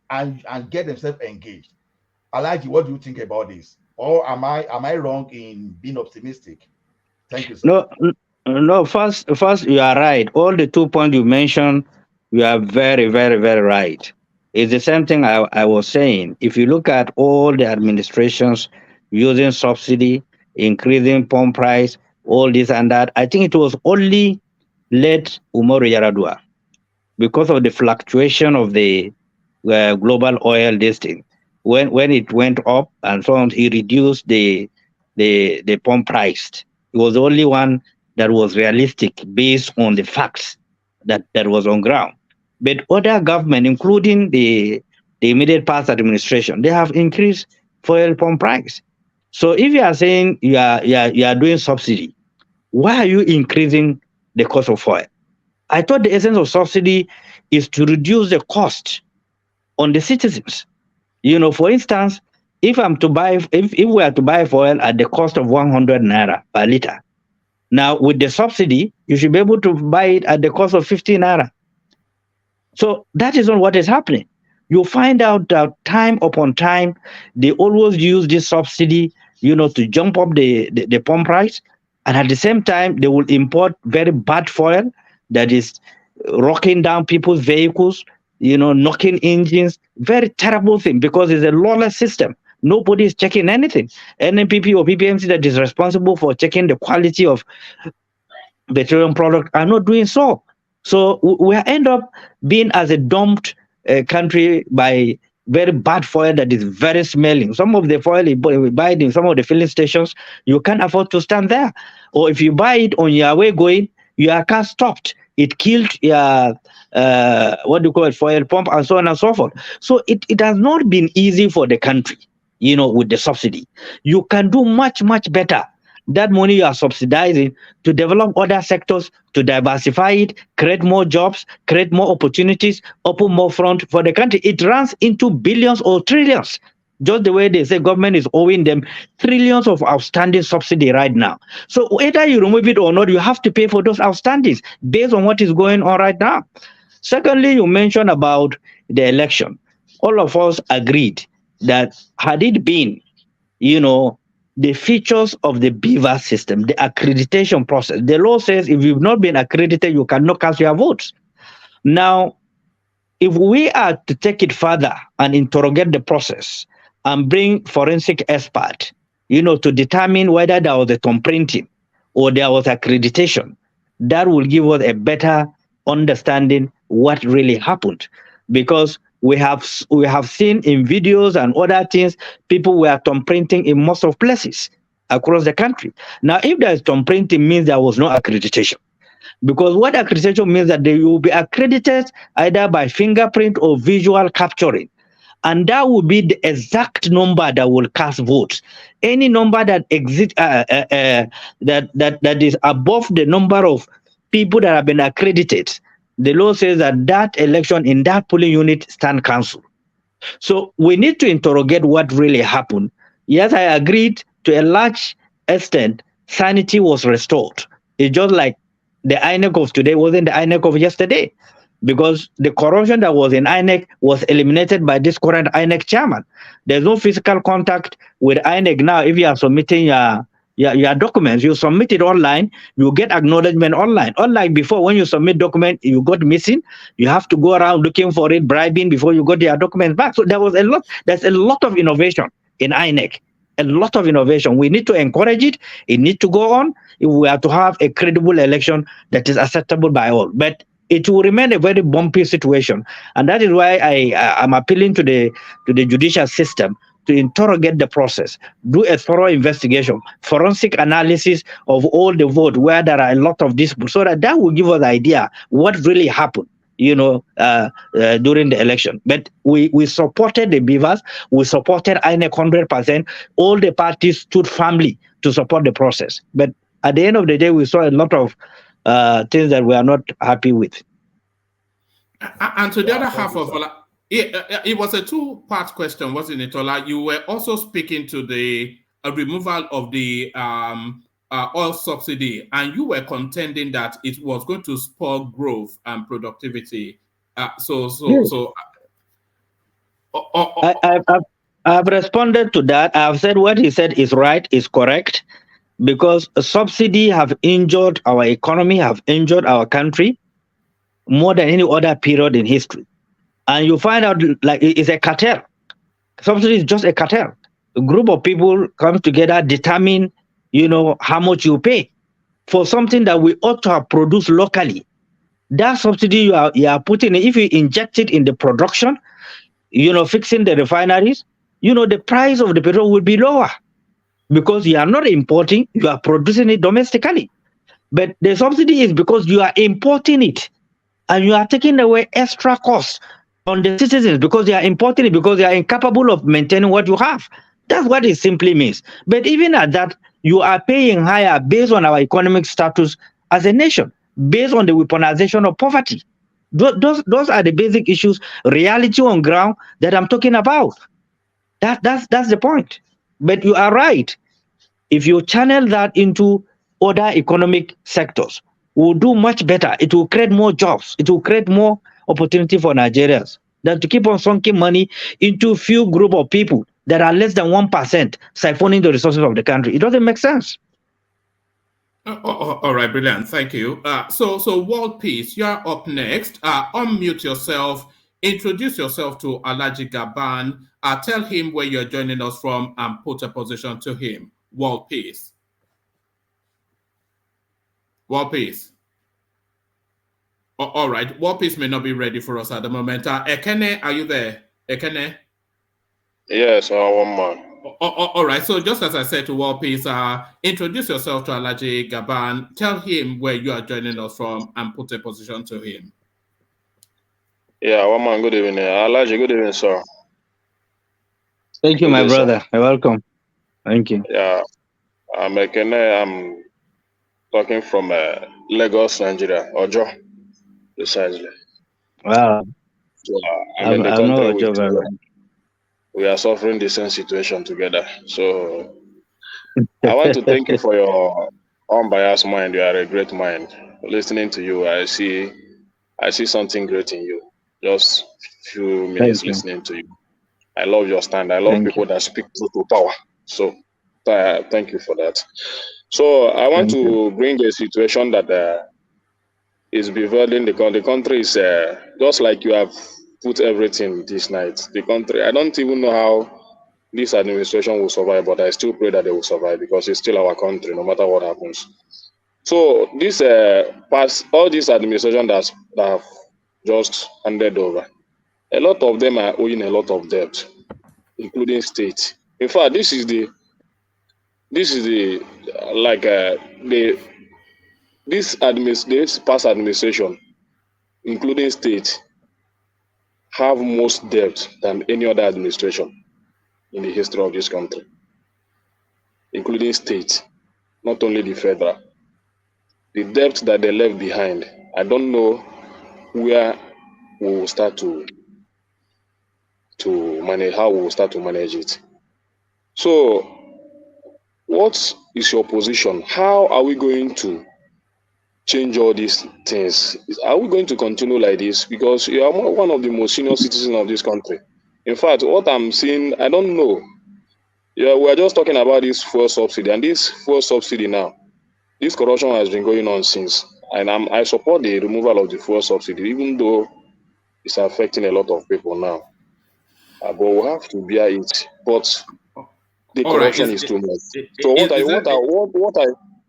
and get themselves engaged. Alaji, what do you think about this? Or am I wrong in being optimistic? Thank you, sir. No. First, you are right. All the 2 points you mentioned, you are very, very, very right. It's the same thing I was saying. If you look at all the administrations using subsidy, increasing pump price, all this and that, I think it was only late Umaru Yar'Adua, because of the fluctuation of the global oil listing. When it went up and so on, he reduced the pump price. It was the only one that was realistic based on the facts that was on ground. But other government, including the immediate past administration, they have increased fuel pump price. So if you are saying you are doing subsidy, why are you increasing the cost of oil? I thought the essence of subsidy is to reduce the cost on the citizens. For instance, if we are to buy oil at the cost of 100 naira per liter, now with the subsidy, you should be able to buy it at the cost of 50 naira. So that is not what is happening. You find out that time upon time, they always use this subsidy, to jump up the pump price. And at the same time, they will import very bad fuel that is rocking down people's vehicles, knocking engines. Very terrible thing, because it's a lawless system. Nobody is checking anything. NNPP or PPMC that is responsible for checking the quality of petroleum product are not doing so. So we end up being as a dumped country by very bad fuel that is very smelling. Some of the fuel we buy in some of the filling stations, you can't afford to stand there. Or if you buy it on your way going, your car stopped. It killed your, fuel pump and so on and so forth. So it has not been easy for the country, with the subsidy. You can do much, much better. That money you are subsidizing to develop other sectors, to diversify it, create more jobs, create more opportunities, open more front for the country. It runs into billions or trillions. Just the way they say government is owing them trillions of outstanding subsidy right now. So whether you remove it or not, you have to pay for those outstandings based on what is going on right now. Secondly, you mentioned about the election. All of us agreed that had it been, the features of the beaver system, the accreditation process. The law says if you've not been accredited, you cannot cast your votes. Now, if we are to take it further and interrogate the process and bring forensic expert, to determine whether there was a thumb printing or there was accreditation, that will give us a better understanding what really happened. Because we have seen in videos and other things, people were thumb printing in most of places across the country. Now, if there is thumb printing, means there was no accreditation. Because what accreditation means that they will be accredited either by fingerprint or visual capturing. and that will be the exact number that will cast votes. Any number that that is above the number of people that have been accredited, the law says that that election in that polling unit stand cancelled. So we need to interrogate what really happened. Yes, I agreed to a large extent, sanity was restored. It's just like the INEC of today wasn't the INEC of yesterday, because the corruption that was in INEC was eliminated by this current INEC chairman. There's no physical contact with INEC now. If you are submitting your documents, you submit it online, you get acknowledgement online. Unlike before, when you submit document, you got missing, you have to go around looking for it, bribing before you got your documents back. So there's a lot of innovation in INEC, a lot of innovation. We need to encourage it. It needs to go on if we are to have a credible election that is acceptable by all. But it will remain a very bumpy situation, and that is why I'm appealing to the judicial system to interrogate the process, do a thorough investigation, forensic analysis of all the vote where there are a lot of disputes, so that will give us an idea what really happened, during the election. But we supported the Beavers, we supported INEC 100%. All the parties stood firmly to support the process. But at the end of the day, we saw a lot of things that we are not happy with. And to the other half of it was a two-part question, wasn't it, Ola? You were also speaking to the removal of the oil subsidy, and you were contending that it was going to spur growth and productivity. I've responded to that. I've said what he said is right, is correct, because a subsidy have injured our economy, have injured our country more than any other period in history. And you find out like it's a cartel. Subsidy is just a cartel. A group of people come together, determine, how much you pay for something that we ought to have produced locally. That subsidy you are putting, if you inject it in the production, fixing the refineries, the price of the petrol will be lower because you are not importing, you are producing it domestically. But the subsidy is because you are importing it and you are taking away extra costs on the citizens because they are importing it, because they are incapable of maintaining what you have. That's what it simply means. But even at that, you are paying higher based on our economic status as a nation, based on the weaponization of poverty. Those are the basic issues, reality on ground that I'm talking about. That's the point. But you are right. If you channel that into other economic sectors, we'll do much better. It will create more jobs. It will create more opportunity for Nigerians than to keep on sunking money into few group of people that are less than 1% siphoning the resources of the country. It doesn't make sense. All right, brilliant. Thank you. So World Peace, you're up next. Unmute yourself. Introduce yourself to Alhaji Gabam. Tell him where you're joining us from and put a position to him. World Peace. World Peace. All right. World Peace may not be ready for us at the moment. Ekene, are you there? Ekene? Yes, one man. All right. So just as I said to World Peace, introduce yourself to Alhaji Gabam. Tell him where you are joining us from and put a position to him. Yeah, one man. Good evening. Alhaji, good evening, sir. Thank you, my brother. You're welcome. Thank you. Yeah, I'm Ekene. I'm talking from Lagos, Nigeria, Ojo, precisely. Wow. So, I'm in the country with we are suffering the same situation together. So I want to thank you for your unbiased mind. You are a great mind. Listening to you, I see something great in you. Just few minutes listening to you. I love your stand. I love people that speak truth to power. So thank you for that. So I want to bring a situation that is befuddling the country. The country is just like you have put everything this night. The country, I don't even know how this administration will survive, but I still pray that they will survive because it's still our country, no matter what happens. So this all this administration that have just handed over, a lot of them are owing a lot of debt, including state. In fact, this past administration, including state, have most debt than any other administration in the history of this country, including state, not only the federal. The debt that they left behind, I don't know where we will start to manage, how we will start to manage it. So, what is your position? How are we going to change all these things? Are we going to continue like this? Because you are one of the most senior citizens of this country. In fact, what I'm seeing, I don't know. Yeah, we are just talking about this fuel subsidy, and this fuel subsidy now, this corruption has been going on since, and I support the removal of the fuel subsidy, even though it's affecting a lot of people now. But we have to bear it. But the corruption is too much. So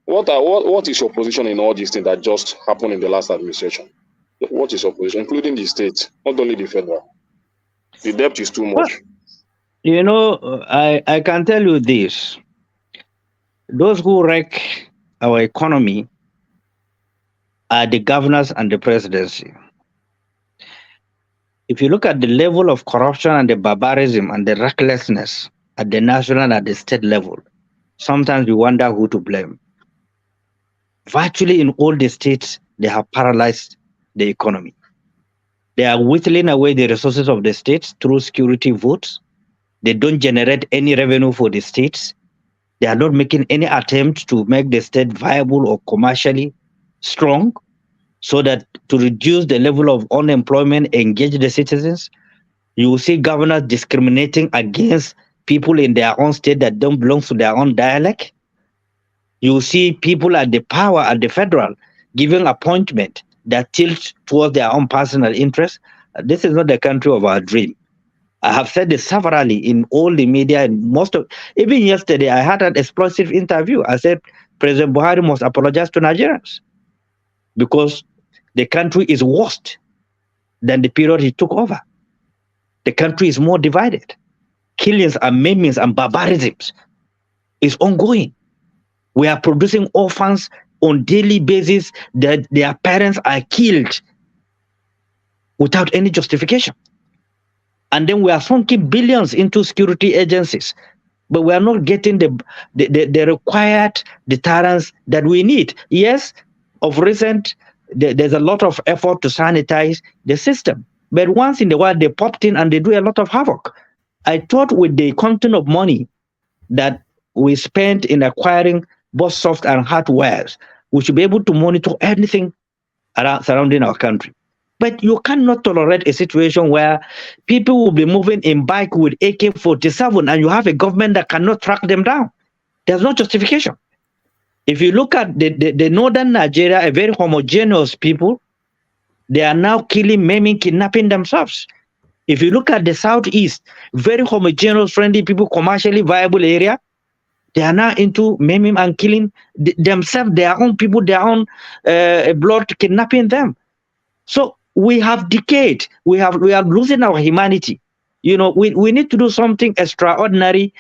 what is your position in all these things that just happened in the last administration? What is your position, including the state, not only the federal? The debt is too much. You know, I can tell you this. Those who wreck our economy are the governors and the presidency. If you look at the level of corruption and the barbarism and the recklessness at the national and at the state level, sometimes you wonder who to blame. Virtually in all the states, they have paralyzed the economy. They are whittling away the resources of the states through security votes. They don't generate any revenue for the states. They are not making any attempt to make the state viable or commercially strong, so that to reduce the level of unemployment, engage the citizens. You will see governors discriminating against people in their own state that don't belong to their own dialect. You will see people at the power at the federal giving appointment that tilt towards their own personal interests. This is not the country of our dream. I have said this severally in all the media, and even yesterday, I had an explosive interview. I said President Buhari must apologize to Nigerians because the country is worse than the period he took over. The country is more divided. Killings and maimings and barbarisms is ongoing. We are producing orphans on daily basis that their parents are killed without any justification. And then we are sunking billions into security agencies, but we are not getting the required deterrence that we need. Yes, of recent, there's a lot of effort to sanitize the system, but once in a while they popped in and they do a lot of havoc. I thought with the quantum of money that we spent in acquiring both soft and hardware, we should be able to monitor anything surrounding our country. But you cannot tolerate a situation where people will be moving in bike with AK-47 and you have a government that cannot track them down. There's no justification. If you look at the northern Nigeria, a very homogeneous people, they are now killing, maiming, kidnapping themselves. If you look at the southeast, very homogeneous, friendly people, commercially viable area, they are now into maiming and killing themselves, their own people, their own blood, kidnapping them. So we have decayed. We are losing our humanity. You know, we need to do something extraordinary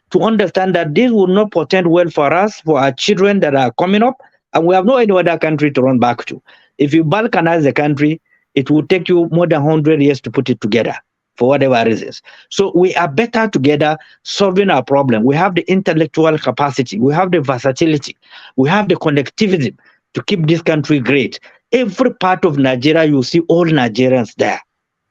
to understand that this will not portend well for us, for our children that are coming up, and we have no any other country to run back to. If you balkanize the country, it will take you more than 100 years to put it together for whatever reasons. So we are better together solving our problem. We have the intellectual capacity, we have the versatility, we have the connectivity to keep this country great. Every part of Nigeria, you see all Nigerians there.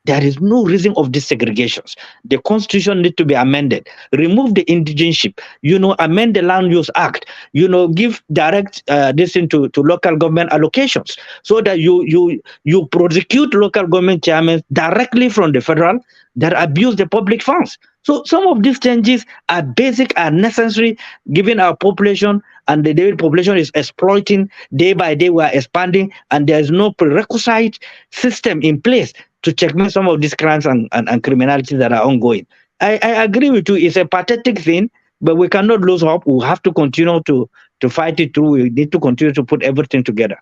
There is no reason of these segregations. The constitution needs to be amended. Remove the indigenship. You know, amend the Land Use Act. You know, give direct this into local government allocations so that you prosecute local government chairmen directly from the federal that abuse the public funds. So some of these changes are basic and necessary given our population, and the daily population is exploiting day by day. We are expanding, and there is no prerequisite system in place to checkmate some of these crimes and criminality that are ongoing. I agree with you. It's a pathetic thing, but we cannot lose hope. We have to continue to fight it through. We need to continue to put everything together.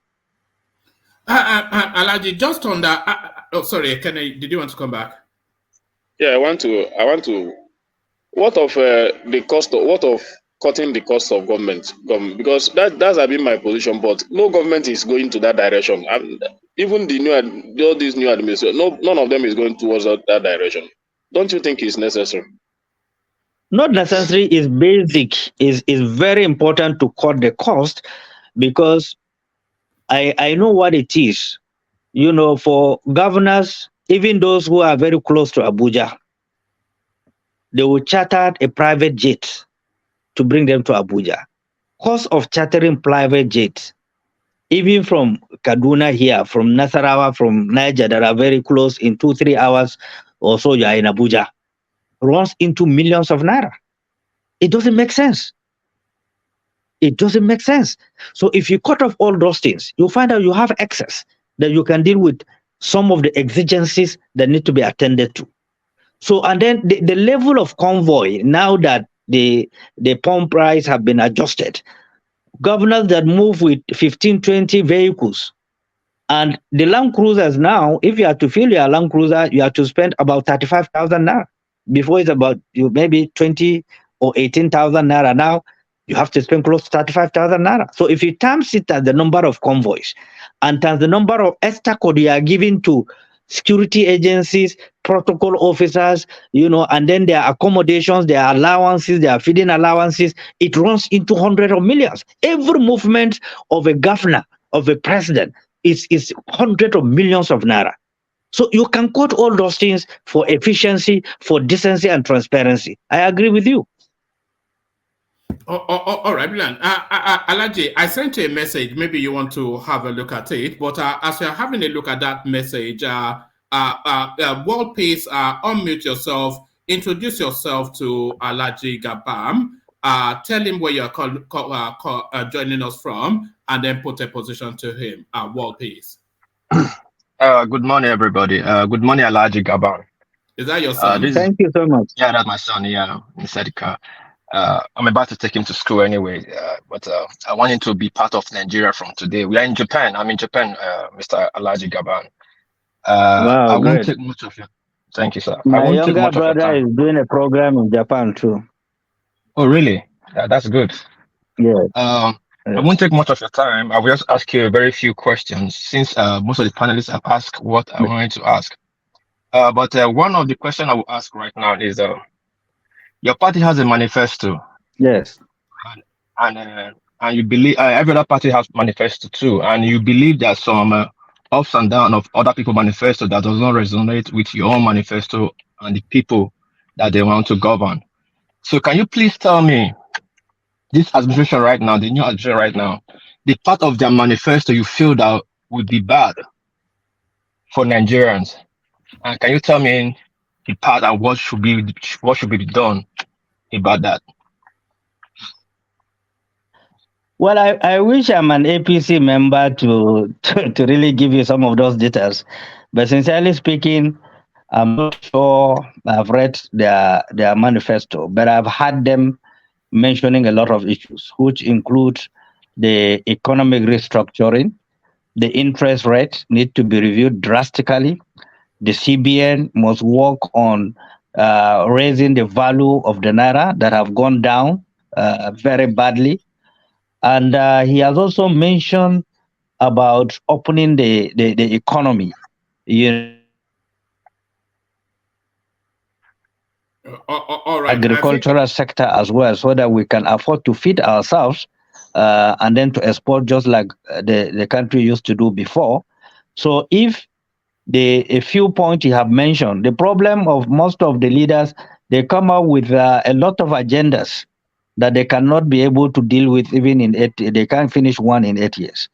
Alaji, just on that. Oh, sorry, did you want to come back? Yeah, I want to. What of the cost? What of cutting the cost of government, because that's been my position. But no government is going to that direction. And even all these new administration, none of them is going towards that direction. Don't you think it's necessary? Not necessary is basic, is very important to cut the cost, because I know what it is. You know, for governors, even those who are very close to Abuja, they will charter a private jet to bring them to Abuja. Cost of chartering private jets, even from Kaduna here, from Nasarawa, from Niger, that are very close, in 2-3 hours or so you are in Abuja, runs into millions of naira. It doesn't make sense. It doesn't make sense. So if you cut off all those things, you'll find out you have excess that you can deal with some of the exigencies that need to be attended to. So, and then the level of convoy, now that the pump price have been adjusted, governors that move with 15, 20 vehicles, and the Land Cruisers now, if you have to fill your Land Cruiser, you have to spend about 35,000 naira. Before it's about maybe 20 or 18,000 naira. Now you have to spend close to 35,000 naira. So if you times it as the number of convoys and times the number of extra code you are giving to security agencies, protocol officers, and then their accommodations, their allowances, their feeding allowances, it runs into hundreds of millions. Every movement of a governor, of a president, is hundreds of millions of naira. So you can quote all those things for efficiency, for decency and transparency. I agree with you. All right, Bilan. Alaji, I sent you a message. Maybe you want to have a look at it. But as you're having a look at that message, World Peace, unmute yourself, introduce yourself to Alaji Gabam, tell him where you're joining us from, and then put a position to him. World Peace. Good morning, everybody. Good morning, Alaji Gabam. Is that your son? Thank you so much. Yeah, that's my son. Yeah, inside the car. I'm about to take him to school anyway, but I want him to be part of Nigeria from today. We are in Japan. I'm in Japan, Mr. Alaji Gabam. Wow, I won't great. take much of your. Thank you, sir. My younger brother is doing a program in Japan too. Oh, really? That's good. Yeah. I won't take much of your time. I will just ask you a very few questions, since most of the panelists have asked what I wanted to ask. But one of the questions I will ask right now is, your party has a manifesto. Yes. And you believe every other party has manifesto too, and you believe that some ups and downs of other people's manifesto that does not resonate with your own manifesto and the people that they want to govern. So can you please tell me, this administration right now, the new administration right now, the part of their manifesto you feel that would be bad for Nigerians? And can you tell me the part and what should be done about that? Well, I wish I'm an APC member to really give you some of those details. But sincerely speaking, I'm not sure I've read their manifesto, but I've heard them mentioning a lot of issues, which include the economic restructuring, the interest rate need to be reviewed drastically. The CBN must work on raising the value of the naira that have gone down very badly. And he has also mentioned about opening the economy. All right. Agricultural sector as well, so that we can afford to feed ourselves and then to export just like the country used to do before. So if a few points you have mentioned, the problem of most of the leaders, they come up with a lot of agendas that they cannot be able to deal with even in 8 years. They can't finish one in 8 years.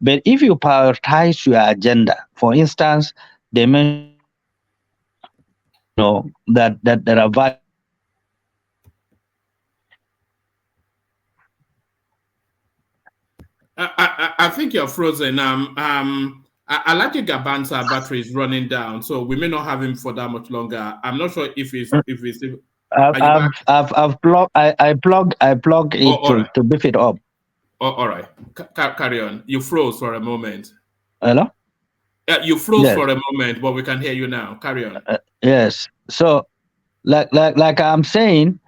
But if you prioritize your agenda, for instance, they mention that there are value. I think you're frozen. Alaji Gaban's battery is running down, so we may not have him for that much longer. I'm not sure if he's. I've plugged it to beef it up. Oh, all right. Carry on. You froze for a moment. Hello? Yeah, you froze for a moment, but we can hear you now. Carry on. Yes. So, like I'm saying,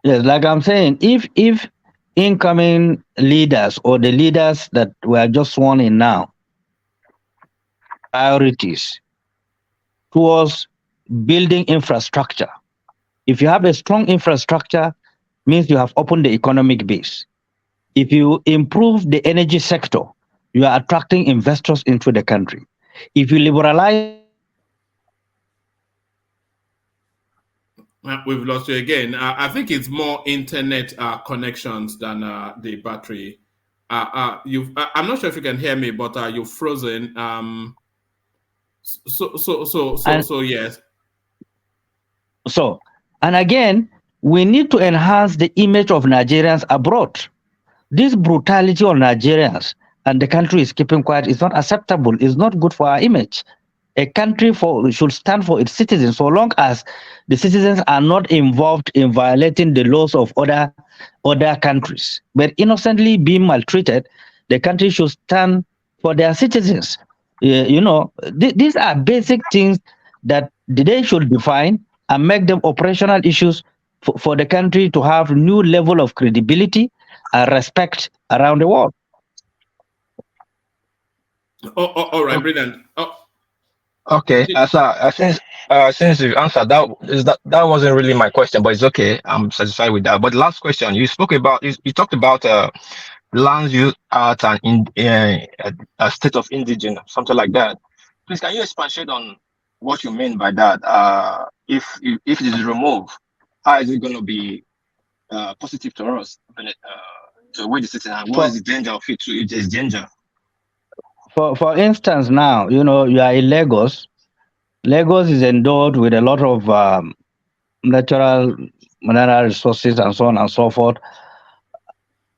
Yes, like I'm saying, if incoming leaders or the leaders that were just sworn in now, priorities towards building infrastructure. If you have a strong infrastructure, means you have opened the economic base. If you improve the energy sector, you are attracting investors into the country. If you liberalize, we've lost you again. I think it's more internet connections than the battery. I'm not sure if you can hear me, but you've frozen. So yes. So, and again, we need to enhance the image of Nigerians abroad. This brutality on Nigerians and the country is keeping quiet is not acceptable. It's not good for our image. A country should stand for its citizens, so long as the citizens are not involved in violating the laws of other countries, but innocently being maltreated. The country should stand for their citizens. You know, these are basic things that they should define and make them operational issues for the country to have new level of credibility and respect around the world. All right, brilliant. Okay, since you answered that wasn't really my question, but it's okay. I'm satisfied with that. But the last question you spoke about you talked about land use art and in a state of indigence, something like that. Please, can you expatiate on what you mean by that? If it is removed, how is it going to be positive to us, to where the citizen? What is the danger of it? If there's danger. For instance, now you know you are in Lagos. Lagos is endowed with a lot of natural mineral resources and so on and so forth.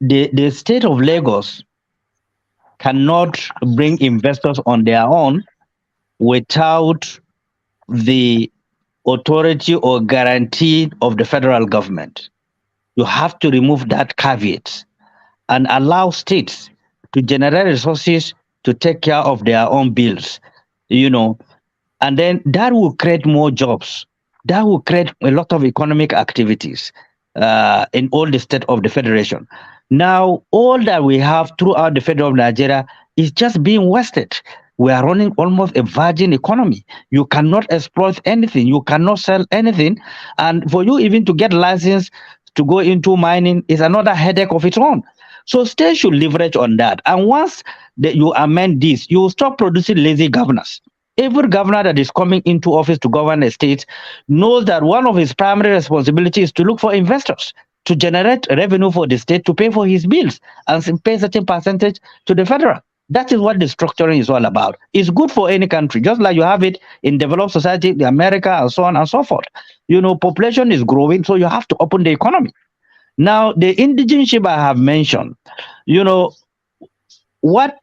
The state of Lagos cannot bring investors on their own without the authority or guarantee of the federal government. You have to remove that caveat and allow states to generate resources to take care of their own bills, you know, and then that will create more jobs. That will create a lot of economic activities in all the states of the federation. Now, all that we have throughout the federal of Nigeria is just being wasted. We are running almost a virgin economy. You cannot exploit anything. You cannot sell anything. And for you even to get license to go into mining is another headache of its own. So states should leverage on that. And once you amend this, you will stop producing lazy governors. Every governor that is coming into office to govern a state knows that one of his primary responsibilities is to look for investors, to generate revenue for the state, to pay for his bills, and pay a certain percentage to the federal. That is what the structuring is all about. It's good for any country, just like you have it in developed society, the America, and so on and so forth. You know, population is growing, so you have to open the economy. Now, the indigenship I have mentioned, you know, what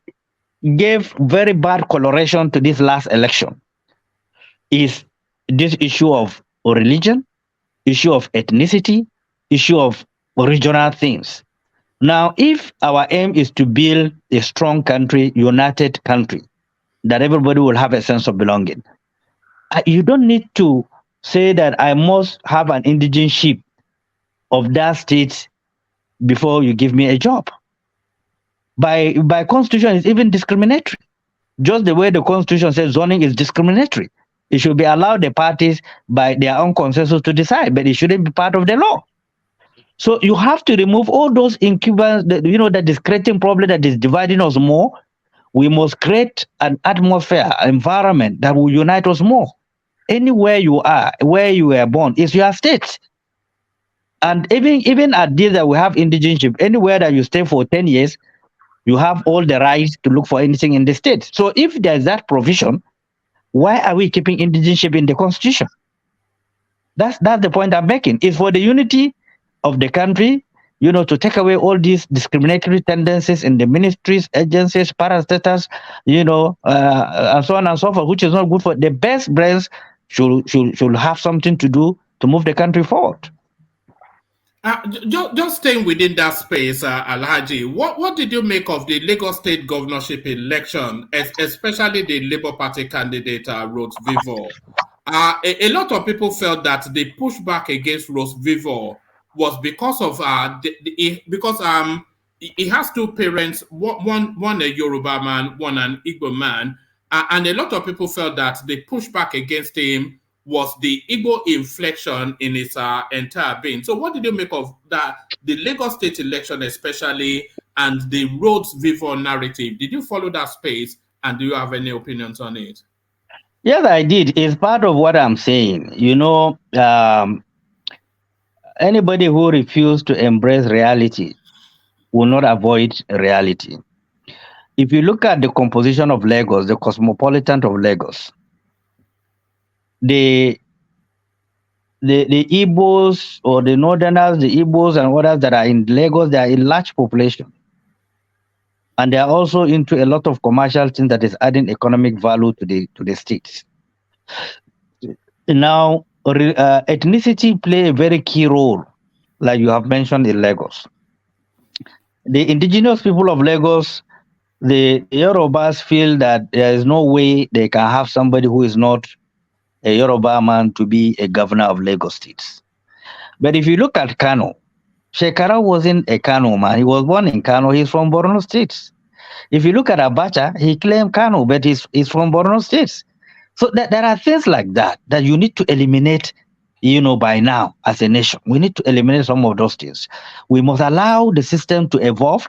gave very bad coloration to this last election is this issue of religion, issue of ethnicity, issue of regional things. Now, if our aim is to build a strong country, united country, that everybody will have a sense of belonging, you don't need to say that I must have an indigenship of that state before you give me a job. By constitution, it's even discriminatory. Just the way the constitution says zoning is discriminatory. It should be allowed the parties by their own consensus to decide, but it shouldn't be part of the law. So you have to remove all those incubants, you know, that is creating problem, that is dividing us more. We must create an atmosphere, environment that will unite us more. Anywhere you are, where you were born, is your state. And even at this that we have indigenship, anywhere that you stay for 10 years, you have all the rights to look for anything in the state. So if there's that provision, why are we keeping indigenship in the constitution? That's the point I'm making. It's for the unity of the country, you know, to take away all these discriminatory tendencies in the ministries, agencies, parastatals, you know, and so on and so forth, which is not good for the best brains. Should have something to do to move the country forward. Just staying within that space, Alhaji, what did you make of the Lagos State governorship election, especially the Labour Party candidate, Rhodes Vivour? A lot of people felt that they pushed back against Rhodes Vivour was because of he has two parents, one a Yoruba man, one an Igbo man, and a lot of people felt that the pushback against him was the Igbo inflection in his entire being. So what did you make of that, the Lagos state election especially, and the Rhodes Vivour narrative? Did you follow that space, and do you have any opinions on it? Yes, I did. It's part of what I'm saying. You know, anybody who refuses to embrace reality will not avoid reality. If you look at the composition of Lagos, the cosmopolitan of Lagos, the Igbos or the Northerners, the Igbos and others that are in Lagos, they are in large population. And they are also into a lot of commercial things that is adding economic value to the states. Now, ethnicity play a very key role, like you have mentioned in Lagos. The indigenous people of Lagos, the Yorubas feel that there is no way they can have somebody who is not a Yoruba man to be a governor of Lagos State. But if you look at Kano, Shekara wasn't a Kano man. He was born in Kano. He's from Borno State. If you look at Abacha, he claimed Kano, but he's from Borno State. So there are things like that you need to eliminate, by now as a nation. We need to eliminate some of those things. We must allow the system to evolve.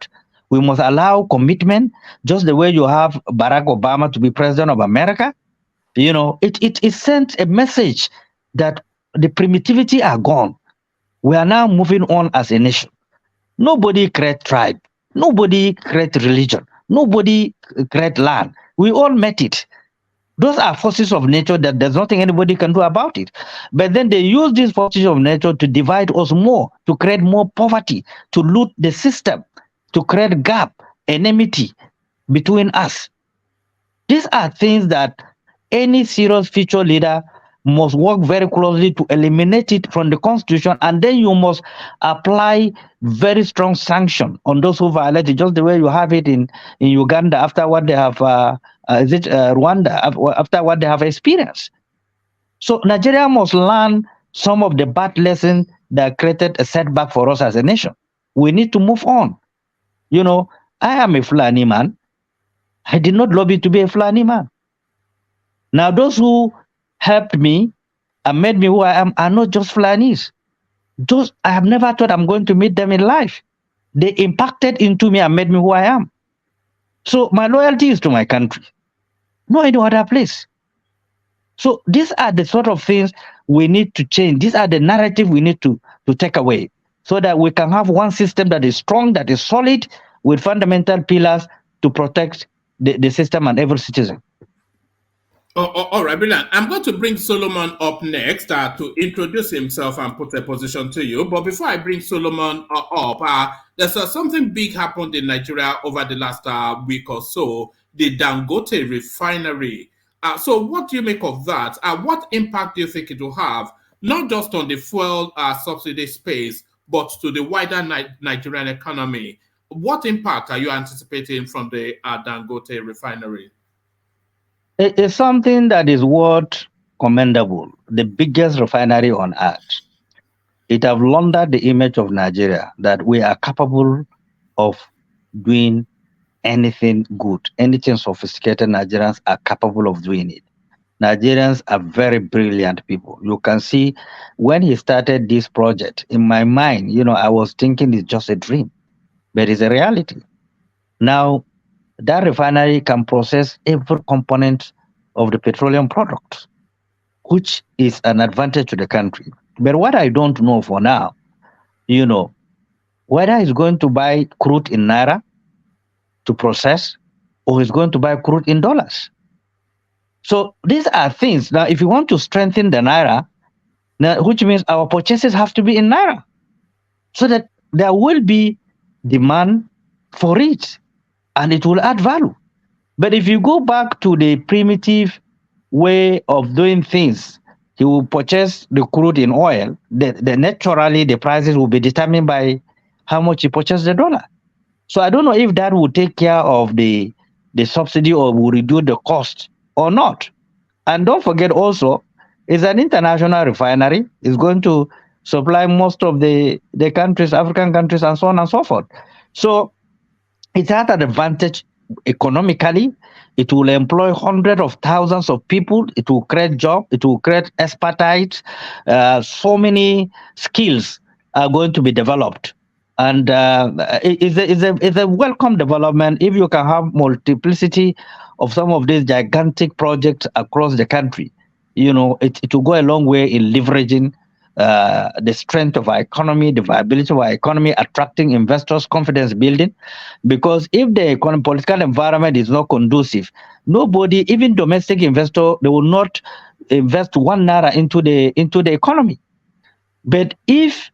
We must allow commitment, just the way you have Barack Obama to be president of America. It sent a message that the primitivity are gone. We are now moving on as a nation. Nobody create tribe. Nobody create religion. Nobody create land. We all met it. Those are forces of nature that there's nothing anybody can do about it. But then they use these forces of nature to divide us more, to create more poverty, to loot the system, to create gap, enmity between us. These are things that any serious future leader must work very closely to eliminate it from the constitution, and then you must apply very strong sanction on those who violate it, just the way you have it in Uganda after what they have, Rwanda, after what they have experienced. So Nigeria must learn some of the bad lessons that created a setback for us as a nation. We need to move on. I am a Fulani man. I did not lobby to be a Fulani man. Now, those who helped me and made me who I am are not just Fulanis. Those I have never thought I'm going to meet them in life. They impacted into me and made me who I am. So my loyalty is to my country, no any other place. So these are the sort of things we need to change. These are the narrative we need to take away so that we can have one system that is strong, that is solid, with fundamental pillars to protect the system and every citizen. All right, brilliant. I'm going to bring Solomon up next to introduce himself and put a position to you. But before I bring Solomon up, there's something big happened in Nigeria over the last week or so, the Dangote refinery. So what do you make of that? What impact do you think it will have, not just on the fuel subsidy space, but to the wider Nigerian economy? What impact are you anticipating from the Dangote refinery? It's something that is worth commendable, the biggest refinery on earth. It has laundered the image of Nigeria that we are capable of doing anything good, anything sophisticated. Nigerians are capable of doing it. Nigerians are very brilliant people. You can see when he started this project, in my mind, I was thinking it's just a dream, but it's a reality. Now, that refinery can process every component of the petroleum products, which is an advantage to the country. But what I don't know for now, whether he's going to buy crude in Naira to process, or he's going to buy crude in dollars. So these are things. Now, if you want to strengthen the Naira, which means our purchases have to be in Naira, so that there will be demand for it, and it will add value. But if you go back to the primitive way of doing things, he will purchase the crude in oil. Naturally, the prices will be determined by how much he purchased the dollar. So I don't know if that will take care of the subsidy or will reduce the cost or not. And don't forget also, it's an international refinery. It's going to supply most of the countries, African countries, and so on and so forth. So it has an advantage economically. It will employ hundreds of thousands of people. It will create jobs. It will create expertise. So many skills are going to be developed. And it's a welcome development if you can have multiplicity of some of these gigantic projects across the country. You know, it will go a long way in leveraging the strength of our economy, the viability of our economy, attracting investors, confidence building. Because if the political environment is not conducive, nobody, even domestic investor, they will not invest 1 naira into the economy. But if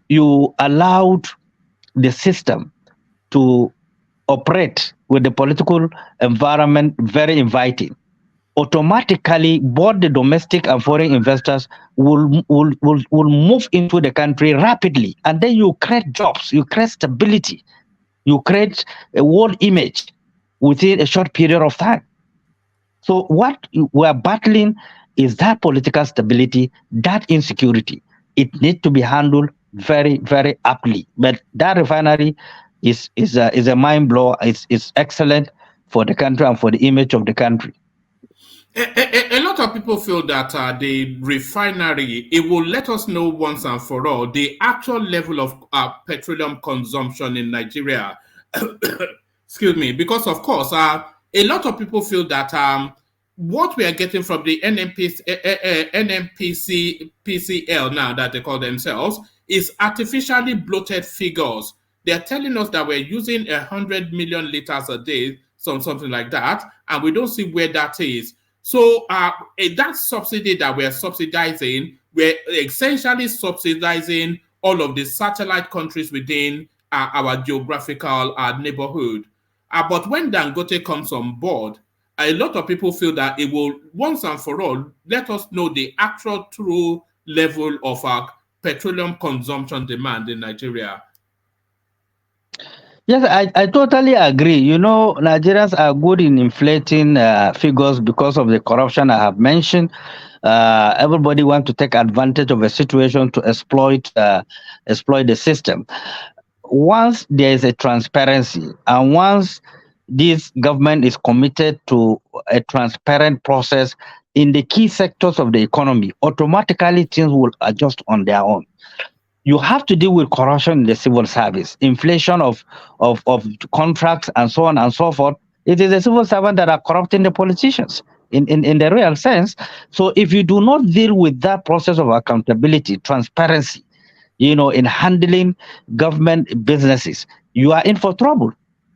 you allowed the system to operate with the political environment very inviting, automatically both the domestic and foreign investors will move into the country rapidly, and then you create jobs, you create stability, you create a world image within a short period of time. So what we're battling is that political stability, that insecurity. It needs to be handled very, very aptly. But that refinery is a mind blower. It's excellent for the country and for the image of the country. A lot of people feel that the refinery, it will let us know once and for all the actual level of petroleum consumption in Nigeria. Excuse me, because of course, a lot of people feel that what we are getting from the PCL now that they call themselves is artificially bloated figures. They're telling us that we're using 100 million liters a day, something like that, and we don't see where that is. So that subsidy that we're subsidizing, we're essentially subsidizing all of the satellite countries within our geographical neighborhood. But when Dangote comes on board, a lot of people feel that it will once and for all let us know the actual true level of our petroleum consumption demand in Nigeria. Yes, I totally agree. You know, Nigerians are good in inflating figures because of the corruption I have mentioned. Everybody wants to take advantage of a situation to exploit the system. Once there is a transparency, and once this government is committed to a transparent process in the key sectors of the economy, automatically things will adjust on their own. You have to deal with corruption in the civil service, inflation of contracts, and so on and so forth. It is the civil servants that are corrupting the politicians in the real sense. So if you do not deal with that process of accountability, transparency, you know, in handling government businesses, you are in for trouble.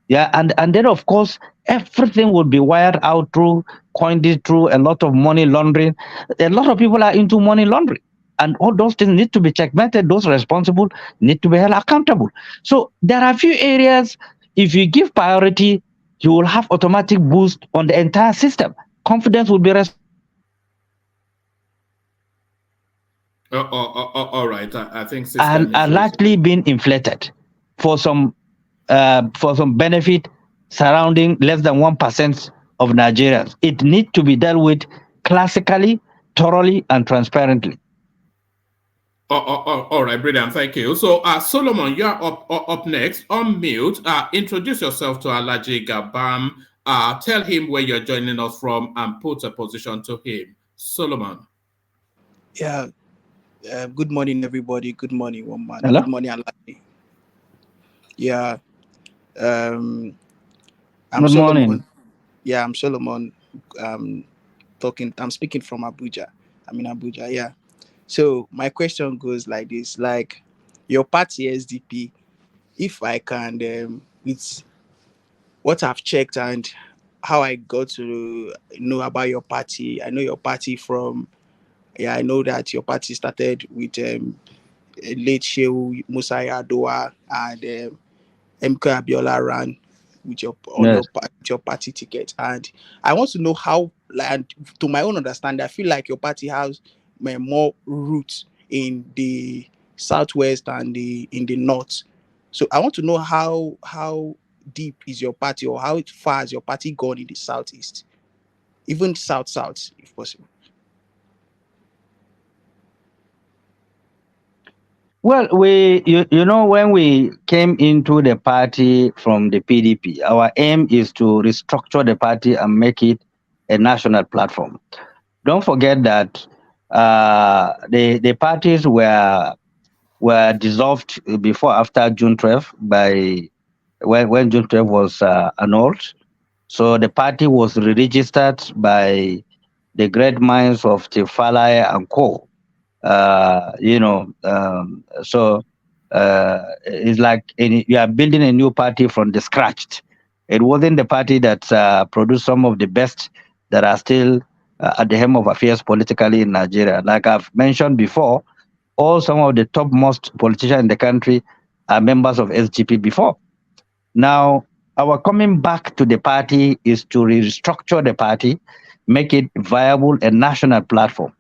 Yeah, and then of course everything will be wired out through coinage, through a lot of money laundering. A lot of people are into money laundering. And all those things need to be checkmated. Those responsible need to be held accountable. So there are a few areas, if you give priority, you will have automatic boost on the entire system. Confidence will be all right. I think and largely being inflated for some benefit surrounding less than 1% of Nigerians. It needs to be dealt with classically, thoroughly, and transparently. All right, brilliant. Thank you. So, Solomon, you're up next. On mute. Introduce yourself to Alhaji Gabam. Tell him where you're joining us from and put a position to him. Solomon. Yeah. Good morning, everybody. Good morning, Woman. Hello? Good morning, Alhaji. Yeah. I'm Good Solomon. morning. Yeah, I'm Solomon. I'm speaking from Abuja. I'm in Abuja. Yeah. So my question goes like this: like your party SDP, if I can, it's what I've checked and how I got to know about your party. I know your party from. Yeah, I know that your party started with late Shehu Musa Yadoa and MK Abiola ran with your party ticket, and I want to know how. Like, to my own understanding, I feel like your party has more roots in the southwest and in the north. So I want to know how deep is your party, or how far has your party gone in the southeast, even south, if possible. Well, you know, when we came into the party from the PDP, our aim is to restructure the party and make it a national platform. Don't forget that the parties were dissolved before after June 12 by when June 12 was annulled. So the party was re-registered by the great minds of Tifalai and Co. So it's like you are building a new party from the scratch. It wasn't the party that produced some of the best that are still at the helm of affairs politically in Nigeria. Like I've mentioned before, all some of the topmost politicians in the country are members of SGP before. Now, our coming back to the party is to restructure the party, make it viable a national platform.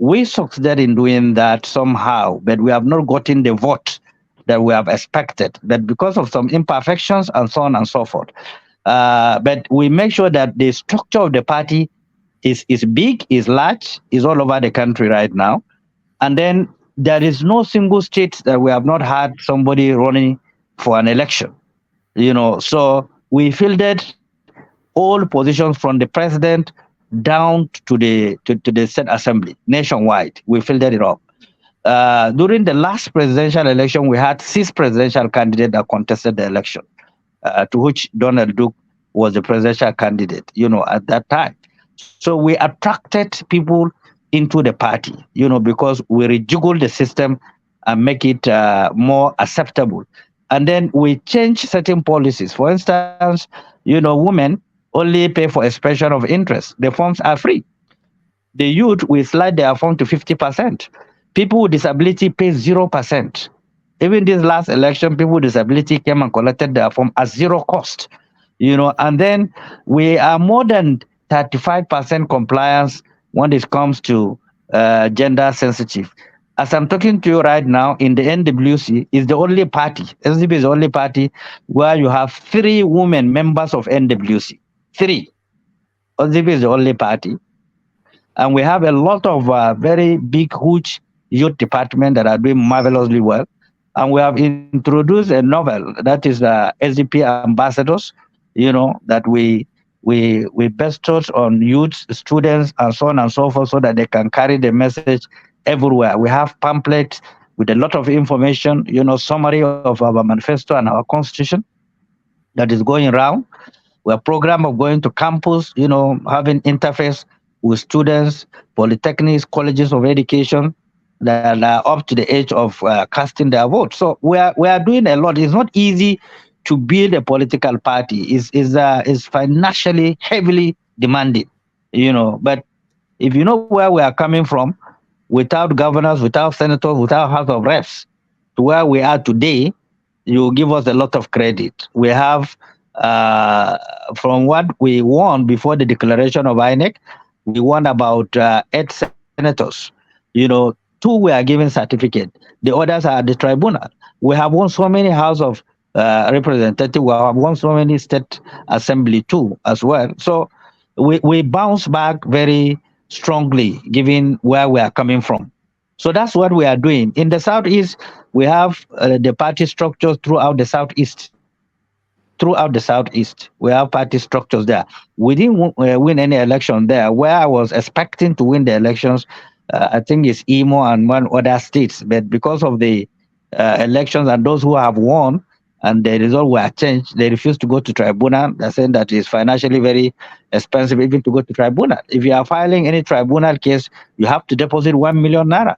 We succeeded in doing that somehow, but we have not gotten the vote that we have expected. But because of some imperfections and so on and so forth, but we make sure that the structure of the party is big, is large, is all over the country right now. And then there is no single state that we have not had somebody running for an election. So we fielded all positions from the president down to the state assembly nationwide. We fielded it up. During the last presidential election, we had 6 presidential candidates that contested the election, to which Donald Duke was the presidential candidate, at that time. So we attracted people into the party, because we rejiggle the system and make it more acceptable. And then we change certain policies. For instance, women only pay for expression of interest. The forms are free. The youth will slide their form to 50%. People with disability pay 0%. Even this last election, people with disability came and collected their form at zero cost. And then we are more than 35% compliance when it comes to gender sensitive. As I'm talking to you right now, in the NWC is the only party, SDP is the only party where you have 3 women members of NWC. 3. SDP is the only party. And we have a lot of very big, huge youth department that are doing marvelously well. And we have introduced a novel that is SDP ambassadors, that we bestowed on youth, students, and so on and so forth, so that they can carry the message everywhere. We have pamphlets with a lot of information, summary of our manifesto and our constitution that is going around. We have program of going to campus, having interface with students, polytechnics, colleges of education that are up to the age of casting their vote. So we are doing a lot. It's not easy to build a political party. It's financially heavily demanding, But if you know where we are coming from, without governors, without senators, without House of Reps, to where we are today, you give us a lot of credit. We have, from what we won before the declaration of INEC, we won about 8 senators. 2 were given certificate. The others are at the tribunal. We have won so many House of Representatives. We have won so many state assembly too as well. So we bounce back very strongly, given where we are coming from. So that's what we are doing. In the Southeast, we have the party structures throughout the Southeast. We have party structures there. We didn't win any election there. Where I was expecting to win the elections, I think it's Imo and 1 other states. But because of the elections and those who have won and the result were changed, they refused to go to tribunal. They're saying that it's financially very expensive even to go to tribunal. If you are filing any tribunal case, you have to deposit 1 million naira.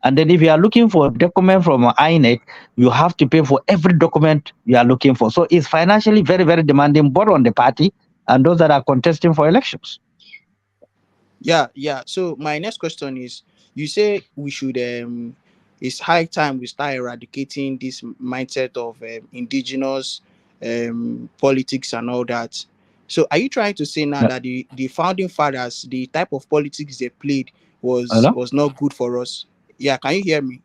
And then if you are looking for a document from INEC, you have to pay for every document you are looking for. So it's financially very, very demanding, both on the party and those that are contesting for elections. Yeah. So my next question is, you say we should, it's high time we start eradicating this mindset of indigenous politics and all that. So are you trying to say now that the founding fathers, the type of politics they played was not good for us? Yeah, can you hear me?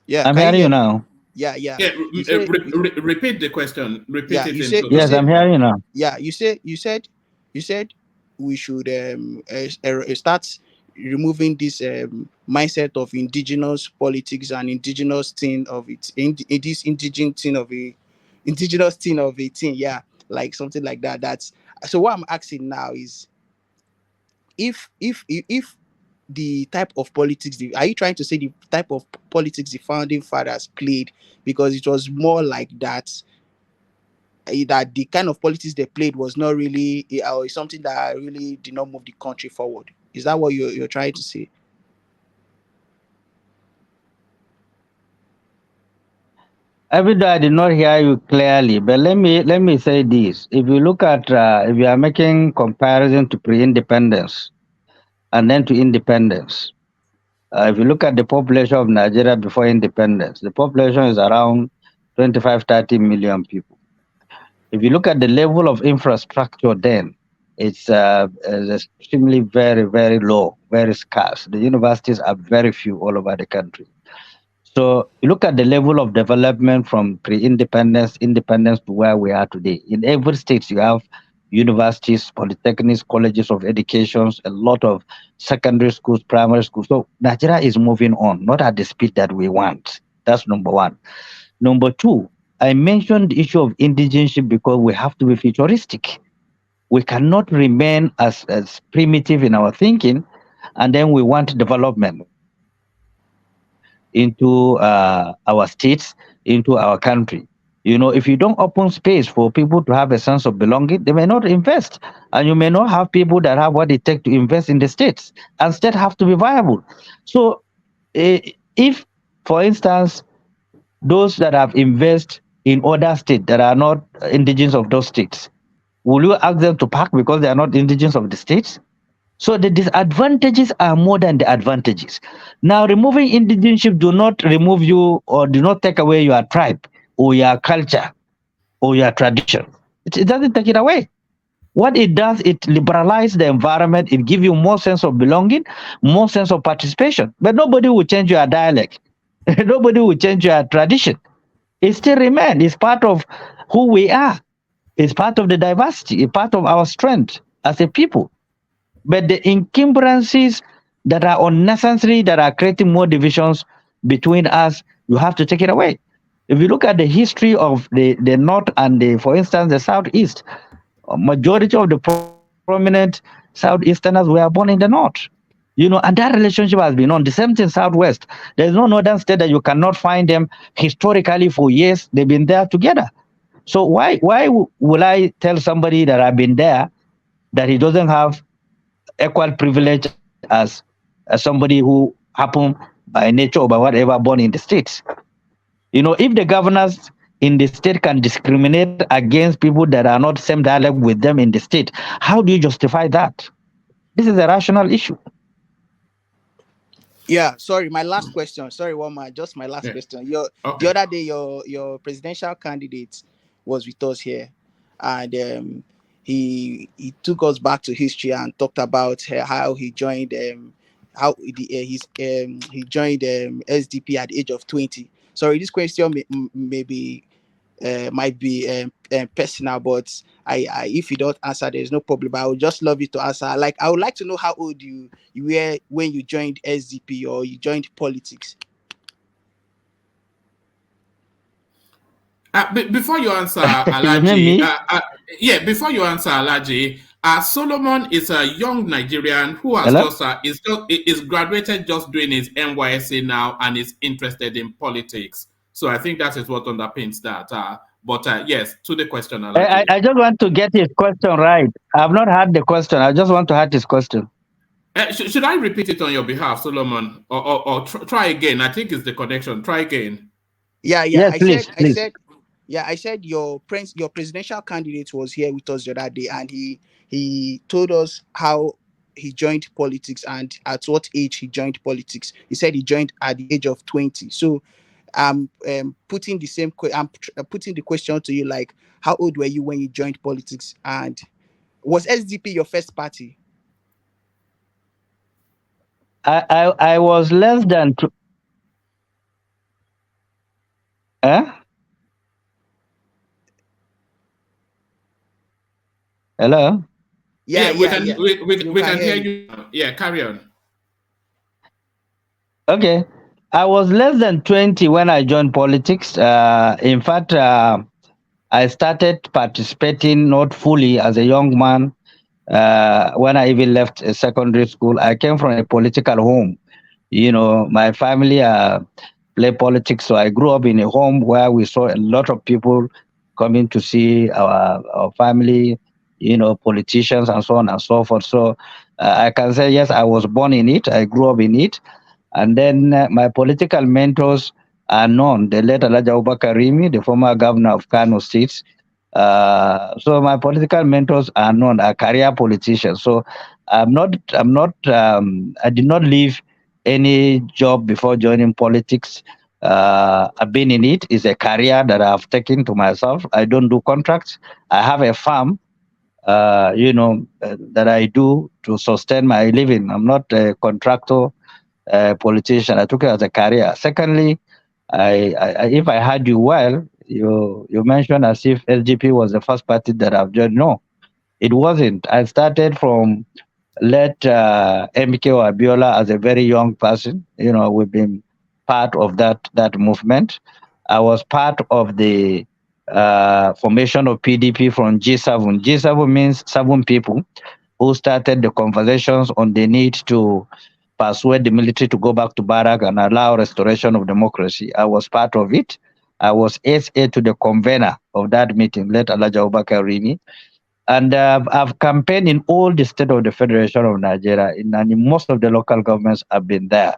Yeah, I'm hearing you now. Yeah. Repeat the question. Repeat it. Yes, I'm hearing you now. Yeah, you said we should start removing this mindset of indigenous politics and indigenous thing of it, in this indigenous thing of a thing, yeah, like something like that. That's so. What I'm asking now is, if the type of politics, are you trying to say the type of politics the founding fathers played, because it was more like that, that the kind of politics they played was not really, or something that really did not move the country forward? Is that what you're trying to say? Even though I did not hear you clearly, but let me say this: if you look at, if you are making comparison to pre-independence and then to independence, if you look at the population of Nigeria before independence, the population is around 25-30 million people. If you look at the level of infrastructure, then it's extremely very low, very scarce. The universities are very few all over the country. So you look at the level of development from pre-independence, independence to where we are today. In every state, you have universities, polytechnics, colleges of educations, a lot of secondary schools, primary schools. So Nigeria is moving on, not at the speed that we want. That's number one. Number two, I mentioned the issue of indigenship because we have to be futuristic. We cannot remain as primitive in our thinking, and then we want development into our states, into our country. You know, if you don't open space for people to have a sense of belonging, they may not invest. And you may not have people that have what it takes to invest in the states. And states have to be viable. So if, for instance, those that have invested in other states that are not indigenous of those states, will you ask them to pack because they are not indigenous of the states? So the disadvantages are more than the advantages. Now, removing indigenship do not remove you or do not take away your tribe or your culture or your tradition. It doesn't take it away. What it does, it liberalizes the environment. It gives you more sense of belonging, more sense of participation. But nobody will change your dialect. Nobody will change your tradition. It still remains. It's part of who we are. It's part of the diversity. It's part of our strength as a people. But the encumbrances that are unnecessary, that are creating more divisions between us, you have to take it away. If you look at the history of the North and, for instance, the Southeast, a majority of the prominent Southeasterners were born in the North. You know, and that relationship has been on. The same thing Southwest. There's no northern state that you cannot find them historically for years. They've been there together. So why will I tell somebody that I've been there that he doesn't have equal privilege as somebody who happened by nature or by whatever born in the states? You know, if the governors in the state can discriminate against people that are not same dialect with them in the state, how do you justify that? This is a rational issue. Yeah, sorry, my last question. Sorry, one more, just my last question. The other day, your presidential candidate was with us here, and he took us back to history and talked about how he joined he joined SDP at the age of 20. Sorry, this question might be personal, but I if you don't answer, there's no problem. But I would just love you to answer. Like, I would like to know how old you were when you joined SDP or you joined politics. Before you answer, Alaji, before you answer, Alaji, Solomon is a young Nigerian who has is graduated, just doing his NYSC now, and is interested in politics. So I think that is what underpins that. But yes, to the question, Alaji. I just want to get his question right. I've not heard the question. I just want to have his question. Should I repeat it on your behalf, Solomon, or try again? I think it's the connection. Try again. Yeah. Yes, please. I said your presidential candidate was here with us the other day, and he told us how he joined politics and at what age he joined politics. He said he joined at the age of 20. So I'm putting the question to you, like, how old were you when you joined politics, and was SDP your first party? I was less than two. Hello? We can hear you. Yeah, carry on. Okay. I was less than 20 when I joined politics. In fact, I started participating not fully as a young man when I even left secondary school. I came from a political home. You know, my family play politics, so I grew up in a home where we saw a lot of people coming to see our family, you know, politicians and so on and so forth. So I can say, yes, I was born in it. I grew up in it. And then my political mentors are known. The late Elijah Karimi, the former governor of Kano State. So my political mentors are known, are career politicians. So I did not leave any job before joining politics. I've been in it. It's a career that I've taken to myself. I don't do contracts. I have a farm, that I do to sustain my living. I'm not a contractor politician. I took it as a career. Secondly, if I heard you well, you mentioned as if LGP was the first party that I've joined. No, it wasn't. I started from late MK Abiola as a very young person. You know, we've been part of that movement. I was part of the formation of PDP from G7. G7 means 7 people who started the conversations on the need to persuade the military to go back to barrack and allow restoration of democracy. I was part of it. I was SA to the convener of that meeting, late Elijah Rimi. And I've campaigned in all the state of the Federation of Nigeria, and in most of the local governments I've been there.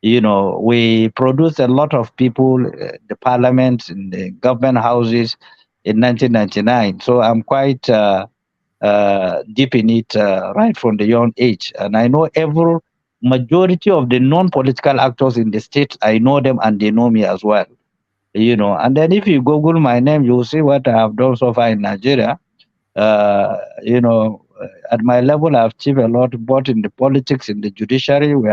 You know, we produced a lot of people, the parliament, in the government houses in 1999. So I'm quite deep in it right from the young age. And I know every majority of the non-political actors in the state, I know them and they know me as well. You know, and then if you Google my name, you'll see what I have done so far in Nigeria. At my level, I've achieved a lot, both in the politics, in the judiciary. We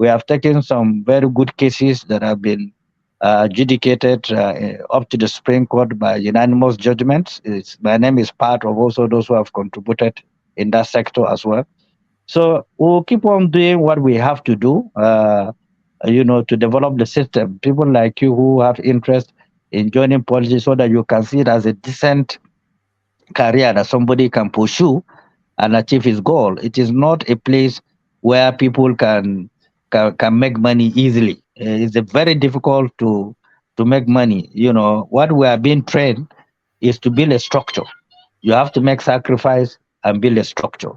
have taken some very good cases that have been adjudicated up to the Supreme Court by unanimous judgments. My name is part of also those who have contributed in that sector as well. So we'll keep on doing what we have to do, to develop the system. People like you who have interest in joining politics so that you can see it as a decent career that somebody can pursue and achieve his goal. It is not a place where people can make money easily. It's very difficult to make money. You know, what we are being trained is to build a structure. You have to make sacrifice and build a structure.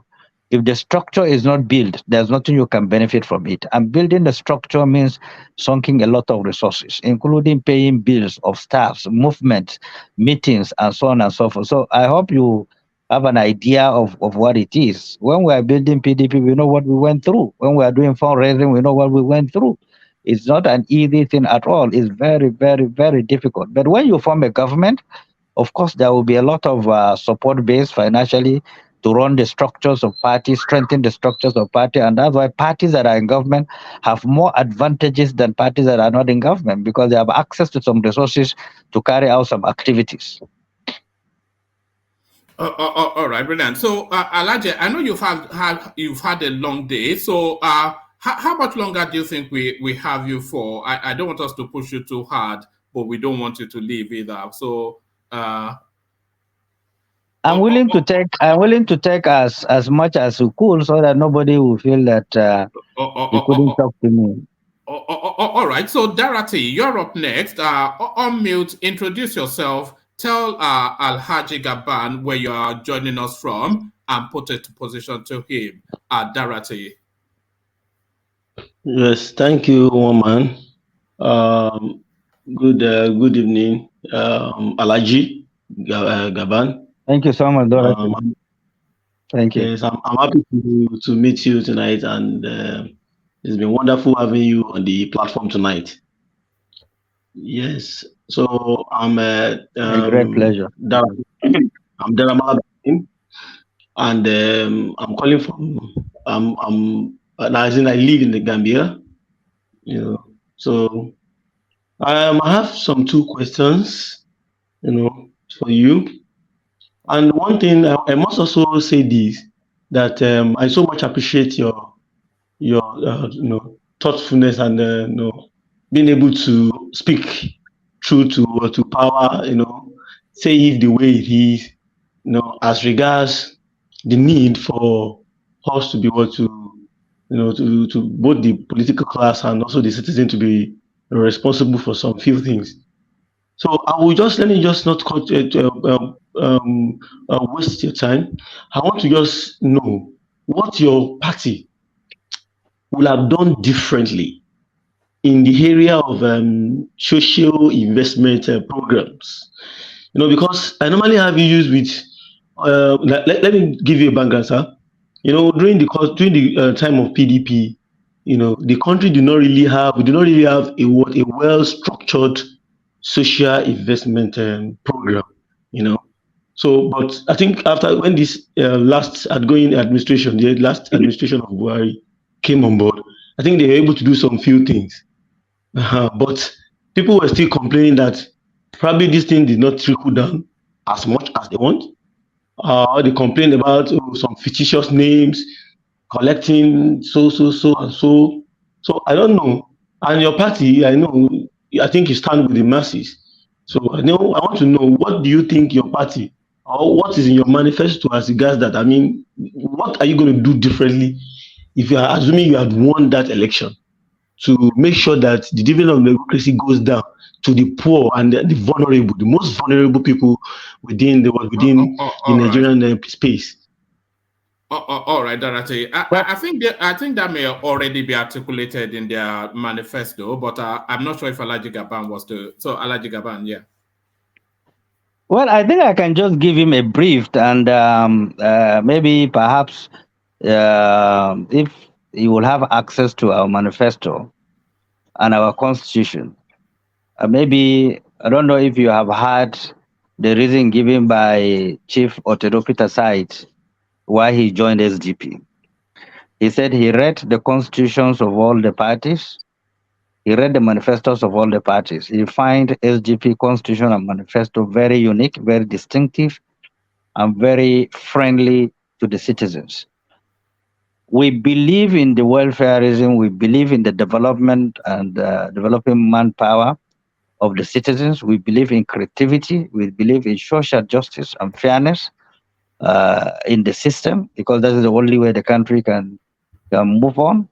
If the structure is not built, there's nothing you can benefit from it. And building the structure means sunking a lot of resources, including paying bills of staffs, movements, meetings, and so on and so forth. So I hope you have an idea of what it is. When we are building PDP, we know what we went through. When we are doing fundraising, we know what we went through. It's not an easy thing at all. It's very, very, very difficult. But when you form a government, of course, there will be a lot of support base financially to run the structures of parties, strengthen the structures of party. And that's why parties that are in government have more advantages than parties that are not in government, because they have access to some resources to carry out some activities. All right, brilliant. So, Alaje, I know you've had a long day. So, how much longer do you think we have you for? I don't want us to push you too hard, but we don't want you to leave either. So, I'm willing to take as much as you could, so that nobody will feel that you couldn't talk to me. All right. So, Darati, you're up next. Unmute, introduce yourself. Tell Alhaji Gabam where you are joining us from and put it to position to him. Darati. Yes, thank you, woman. Good evening, Alhaji Gabam. Thank you so much, Dorothy. Thank you. Yes, I'm happy to meet you tonight, and it's been wonderful having you on the platform tonight. Yes, so I'm a great pleasure. I'm Darama, and I'm calling from I live in the Gambia. You know, so I have some 2 questions, for you. And one thing I must also say this, that I so much appreciate your thoughtfulness and being able to speak true to power, say it the way it is, as regards the need for us to be able to, to both the political class and also the citizen to be responsible for some few things. So I will let me just not waste your time. I want to just know what your party will have done differently in the area of social investment programs. Because I normally have issues with, let me give you a background, sir. During the time of PDP, the country we do not really have a well-structured social investment program, So, but I think after when this last outgoing administration, the last administration of Buhari came on board, I think they were able to do some few things. But people were still complaining that probably this thing did not trickle down as much as they want. They complained about some fictitious names, collecting so and so. So I don't know. And your party, I think you stand with the masses. So I want to know, what do you think your party, or what is in your manifesto as regards that? I mean, what are you going to do differently if you are assuming you had won that election, to make sure that the dividend of democracy goes down to the poor and the vulnerable, the most vulnerable people within the Nigerian space? All right, Dorothy. I think that may already be articulated in their manifesto, but I'm not sure if Alhaji Gabam was to. So Alhaji Gabam, yeah. Well, I think I can just give him a brief, and maybe perhaps if he will have access to our manifesto and our constitution, maybe, I don't know if you have heard the reason given by Chief Otero Peter Site why he joined SDP. He said he read the constitutions of all the parties. He read the manifestos of all the parties. He find SDP constitution and manifesto very unique, very distinctive, and very friendly to the citizens. We believe in the welfareism. We believe in the development and developing manpower of the citizens. We believe in creativity. We believe in social justice and fairness in the system, because that is the only way the country can move on.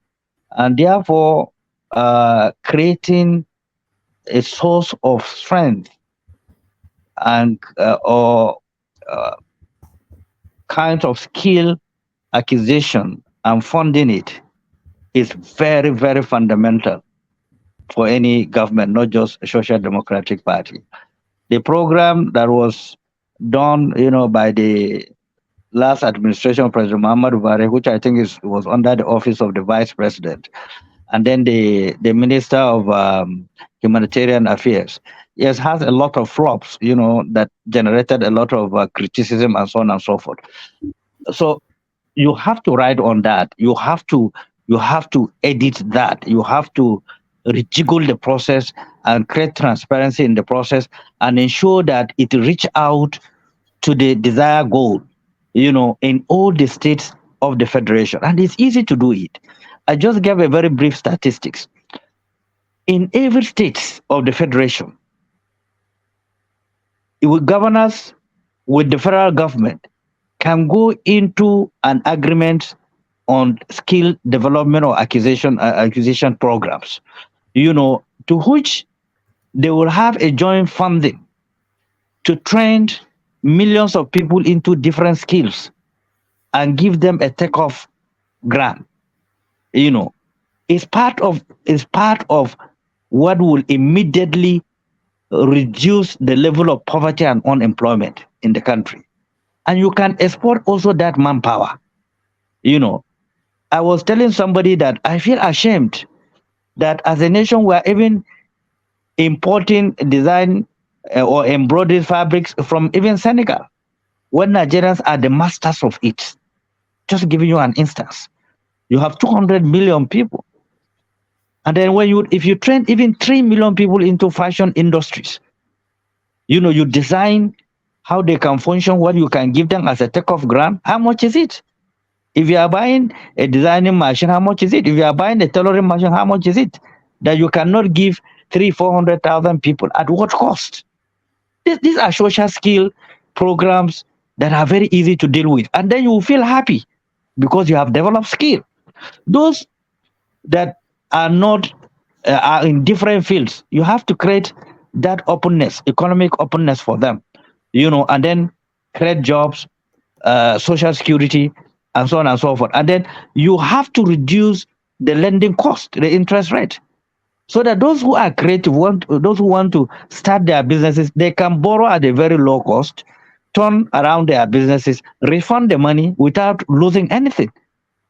And therefore, creating a source of strength and or kind of skill acquisition and funding it is very, very fundamental for any government, not just a social democratic party. The program that was done, by the last administration of President Muhammadu Buhari, which I think was under the office of the vice president, and then the Minister of Humanitarian Affairs, yes, has a lot of flops, that generated a lot of criticism and so on and so forth. So you have to ride on that. You have to edit that. You have to rejiggle the process and create transparency in the process and ensure that it reach out to the desired goal, in all the states of the federation. And it's easy to do it. I just gave a very brief statistics. In every state of the federation, governors with the federal government can go into an agreement on skill development or acquisition programs, to which they will have a joint funding to train millions of people into different skills and give them a takeoff grant. It's part of what will immediately reduce the level of poverty and unemployment in the country. And you can export also that manpower. I was telling somebody that I feel ashamed that as a nation we are even importing design or embroidered fabrics from even Senegal, when Nigerians are the masters of it. Just giving you an instance. You have 200 million people. And then if you train even 3 million people into fashion industries, you design how they can function, what you can give them as a takeoff grant, how much is it? If you are buying a designing machine, how much is it? If you are buying a tailoring machine, how much is it? That you cannot give 300,000-400,000 people at what cost? These are social skill programs that are very easy to deal with. And then you will feel happy because you have developed skill. Those that are not are in different fields, you have to create that openness, economic openness for them, and then create jobs, social security, and so on and so forth. And then you have to reduce the lending cost, the interest rate, so that those who are creative, those who want to start their businesses, they can borrow at a very low cost, turn around their businesses, refund the money without losing anything.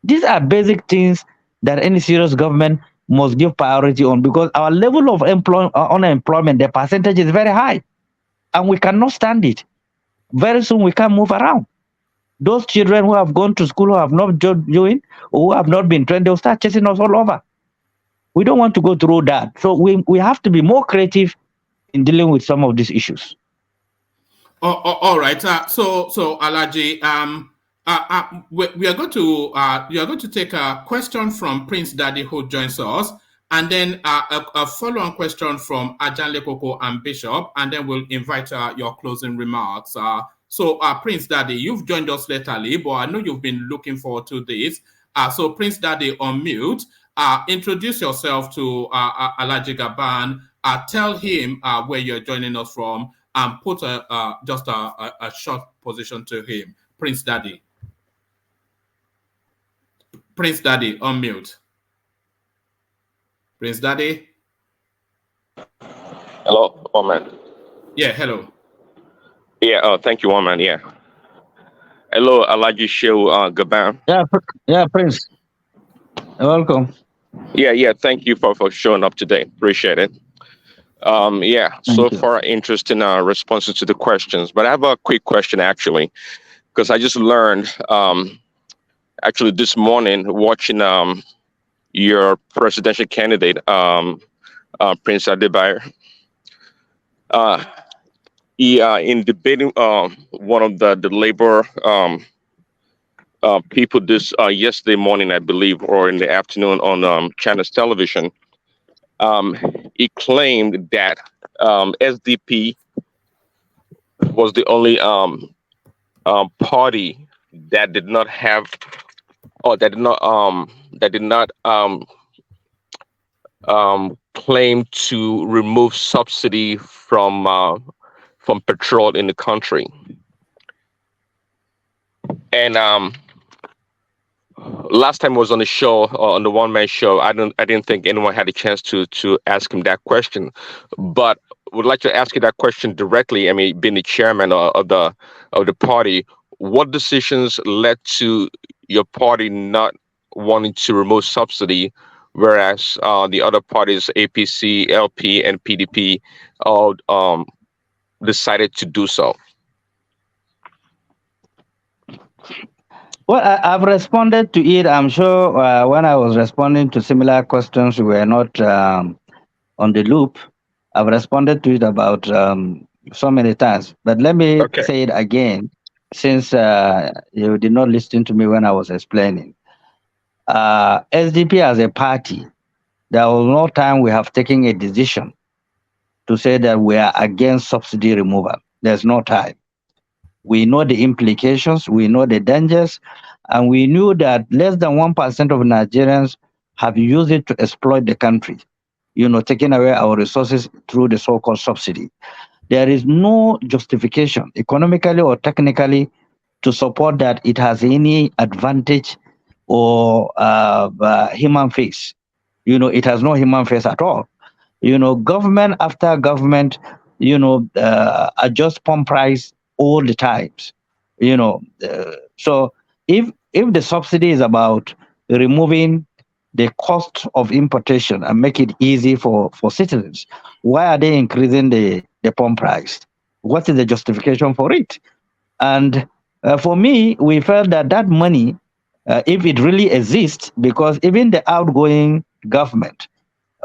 These are basic things that any serious government must give priority on, because our level of unemployment, the percentage is very high, and we cannot stand it. Very soon we can't move around. Those children who have gone to school, who have not joined, or who have not been trained, they'll start chasing us all over. We don't want to go through that. So we have to be more creative in dealing with some of these issues. All right. So Alaji, we are going to take a question from Prince Daddy, who joins us, and then a follow-on question from Ajanle Koko and Bishop, and then we'll invite your closing remarks. So Prince Daddy, you've joined us lately, but I know you've been looking forward to this. So Prince Daddy, on mute, introduce yourself to Alaji Gabam. Tell him where you're joining us from, and put just a short position to him. Prince Daddy. Prince Daddy, on mute. Prince Daddy. Hello, woman. Yeah, hello. Yeah, thank you, woman. Yeah. Hello, Alaji Shehu Gabam. Yeah, Prince. Welcome. Yeah. Thank you for showing up today. Appreciate it. So far interesting responses to the questions, but I have a quick question actually, because I just learned actually this morning watching your presidential candidate, Prince Adebayo. In debating one of the Labour people this yesterday morning, I believe, or in the afternoon on China's television, he claimed that SDP was the only party that did not have, or that did not claim to remove subsidy from petrol in the country. And last time I was on the show, on the one-man show, I didn't think anyone had a chance to ask him that question, but would like to ask you that question directly. I mean, being the chairman of the party, what decisions led to your party not wanting to remove subsidy, whereas the other parties, APC, LP, and PDP, all decided to do so? Well, I've responded to it. I'm sure when I was responding to similar questions, we were not on the loop. I've responded to it about so many times. But let me say it again, since you did not listen to me when I was explaining. SDP as a party, there was no time we have taken a decision to say that we are against subsidy removal. There's no time. We know the implications, we know the dangers, and we knew that less than 1% of Nigerians have used it to exploit the country, taking away our resources through the so-called subsidy. There is no justification, economically or technically, to support that it has any advantage or human face. It has no human face at all. Government after government, adjust pump price all the times, so if the subsidy is about removing the cost of importation and make it easy for citizens, why are they increasing the pump price? What is the justification for it? And for me, we felt that money, if it really exists, because even the outgoing government,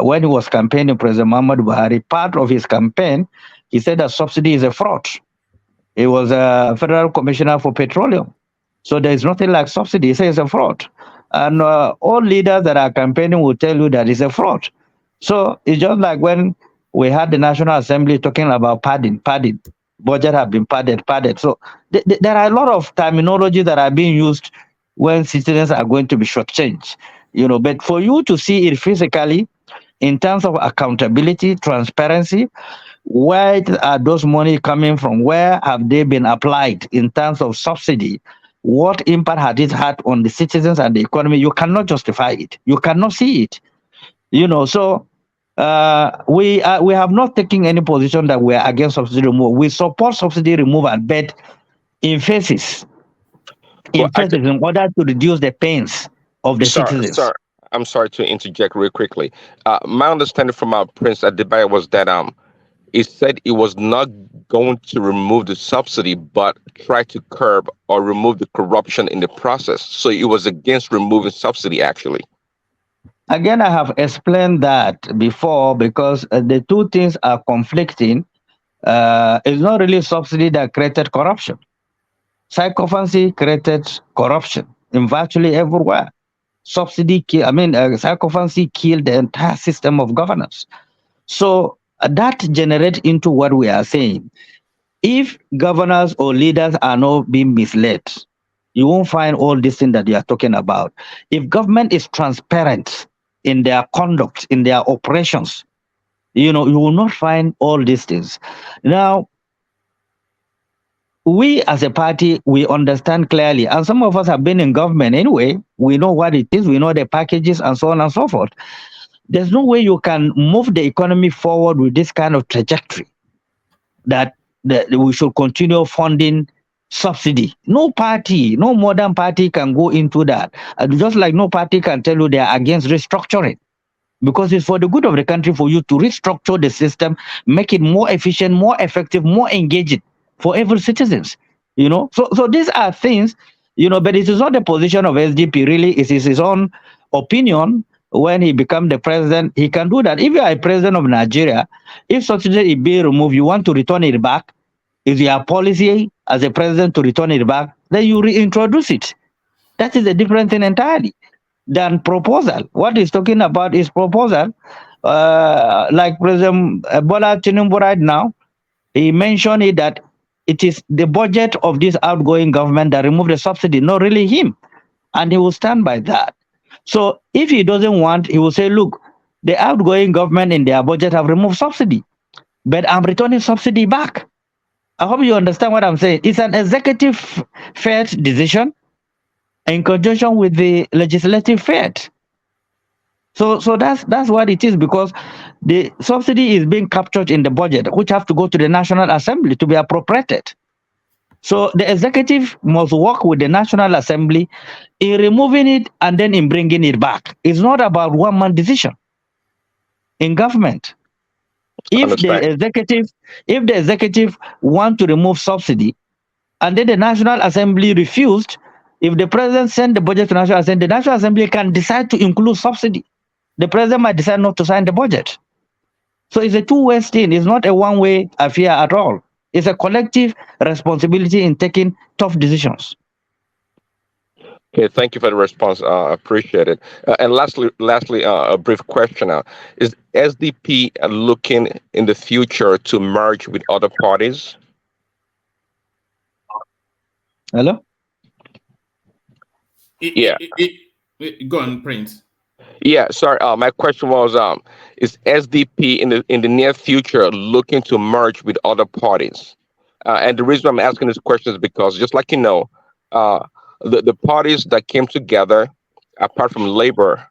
when he was campaigning, President Muhammadu Buhari, part of his campaign, he said that subsidy is a fraud. He was a federal commissioner for petroleum. So there is nothing like subsidy. He says it's a fraud. And all leaders that are campaigning will tell you that it's a fraud. So it's just like when we had the National Assembly talking about padding. Budget have been padded. So there are a lot of terminology that are being used when citizens are going to be shortchanged. But for you to see it physically in terms of accountability, transparency, where are those money coming from? Where have they been applied in terms of subsidy? What impact had it had on the citizens and the economy? You cannot justify it. You cannot see it. So we have not taken any position that we are against subsidy removal. We support subsidy removal, but in phases, in order to reduce the pains of the citizens. Sir, I'm sorry to interject real quickly. My understanding from our Prince Adebayo was that he said he was not going to remove the subsidy, but try to curb or remove the corruption in the process. So he was against removing subsidy, actually. Again, I have explained that before because the two things are conflicting. It's not really subsidy that created corruption. Sycophancy created corruption in virtually everywhere. Sycophancy killed the entire system of governance. So that generates into what we are saying. If governors or leaders are not being misled, you won't find all these things that you are talking about. If government is transparent in their conduct, in their operations, you will not find all these things. Now, we as a party, we understand clearly, and some of us have been in government anyway. We know what it is, we know the packages and so on and so forth. There's no way you can move the economy forward with this kind of trajectory that we should continue funding subsidy. No party, no modern party can go into that. Just like no party can tell you they are against restructuring, because it's for the good of the country for you to restructure the system, make it more efficient, more effective, more engaging for every citizens. So these are things, but it is not the position of SDP really. It is his own opinion. When he become the president, he can do that. If you are a president of Nigeria, if subsidy is being removed, you want to return it back, is your policy as a president to return it back, then you reintroduce it. That is a different thing entirely than proposal. What he's talking about is proposal. Like President Bola TINUBU right now, he mentioned it that it is the budget of this outgoing government that removed the subsidy, not really him. And he will stand by that. So if he doesn't want, he will say, look, the outgoing government in their budget have removed subsidy, but I'm returning subsidy back. I hope you understand what I'm saying. It's an executive fair decision in conjunction with the legislative fair. So that's what it is, because the subsidy is being captured in the budget, which have to go to the National Assembly to be appropriated. So the executive must work with the National Assembly in removing it and then in bringing it back. It's not about one-man decision in government. If the executive want to remove subsidy and then the National Assembly refused, if the president sent the budget to the National Assembly, the National Assembly can decide to include subsidy. The president might decide not to sign the budget. So it's a two-way thing. It's not a one-way affair at all. It's a collective responsibility in taking tough decisions. Okay, thank you for the response. Appreciate it. And lastly, a brief question. Is SDP looking in the future to merge with other parties? Hello? Yeah. Go on, Prince. Yeah, sorry. My question was, is SDP in the near future looking to merge with other parties? And the reason I'm asking this question is because, just like the parties that came together, apart from Labor,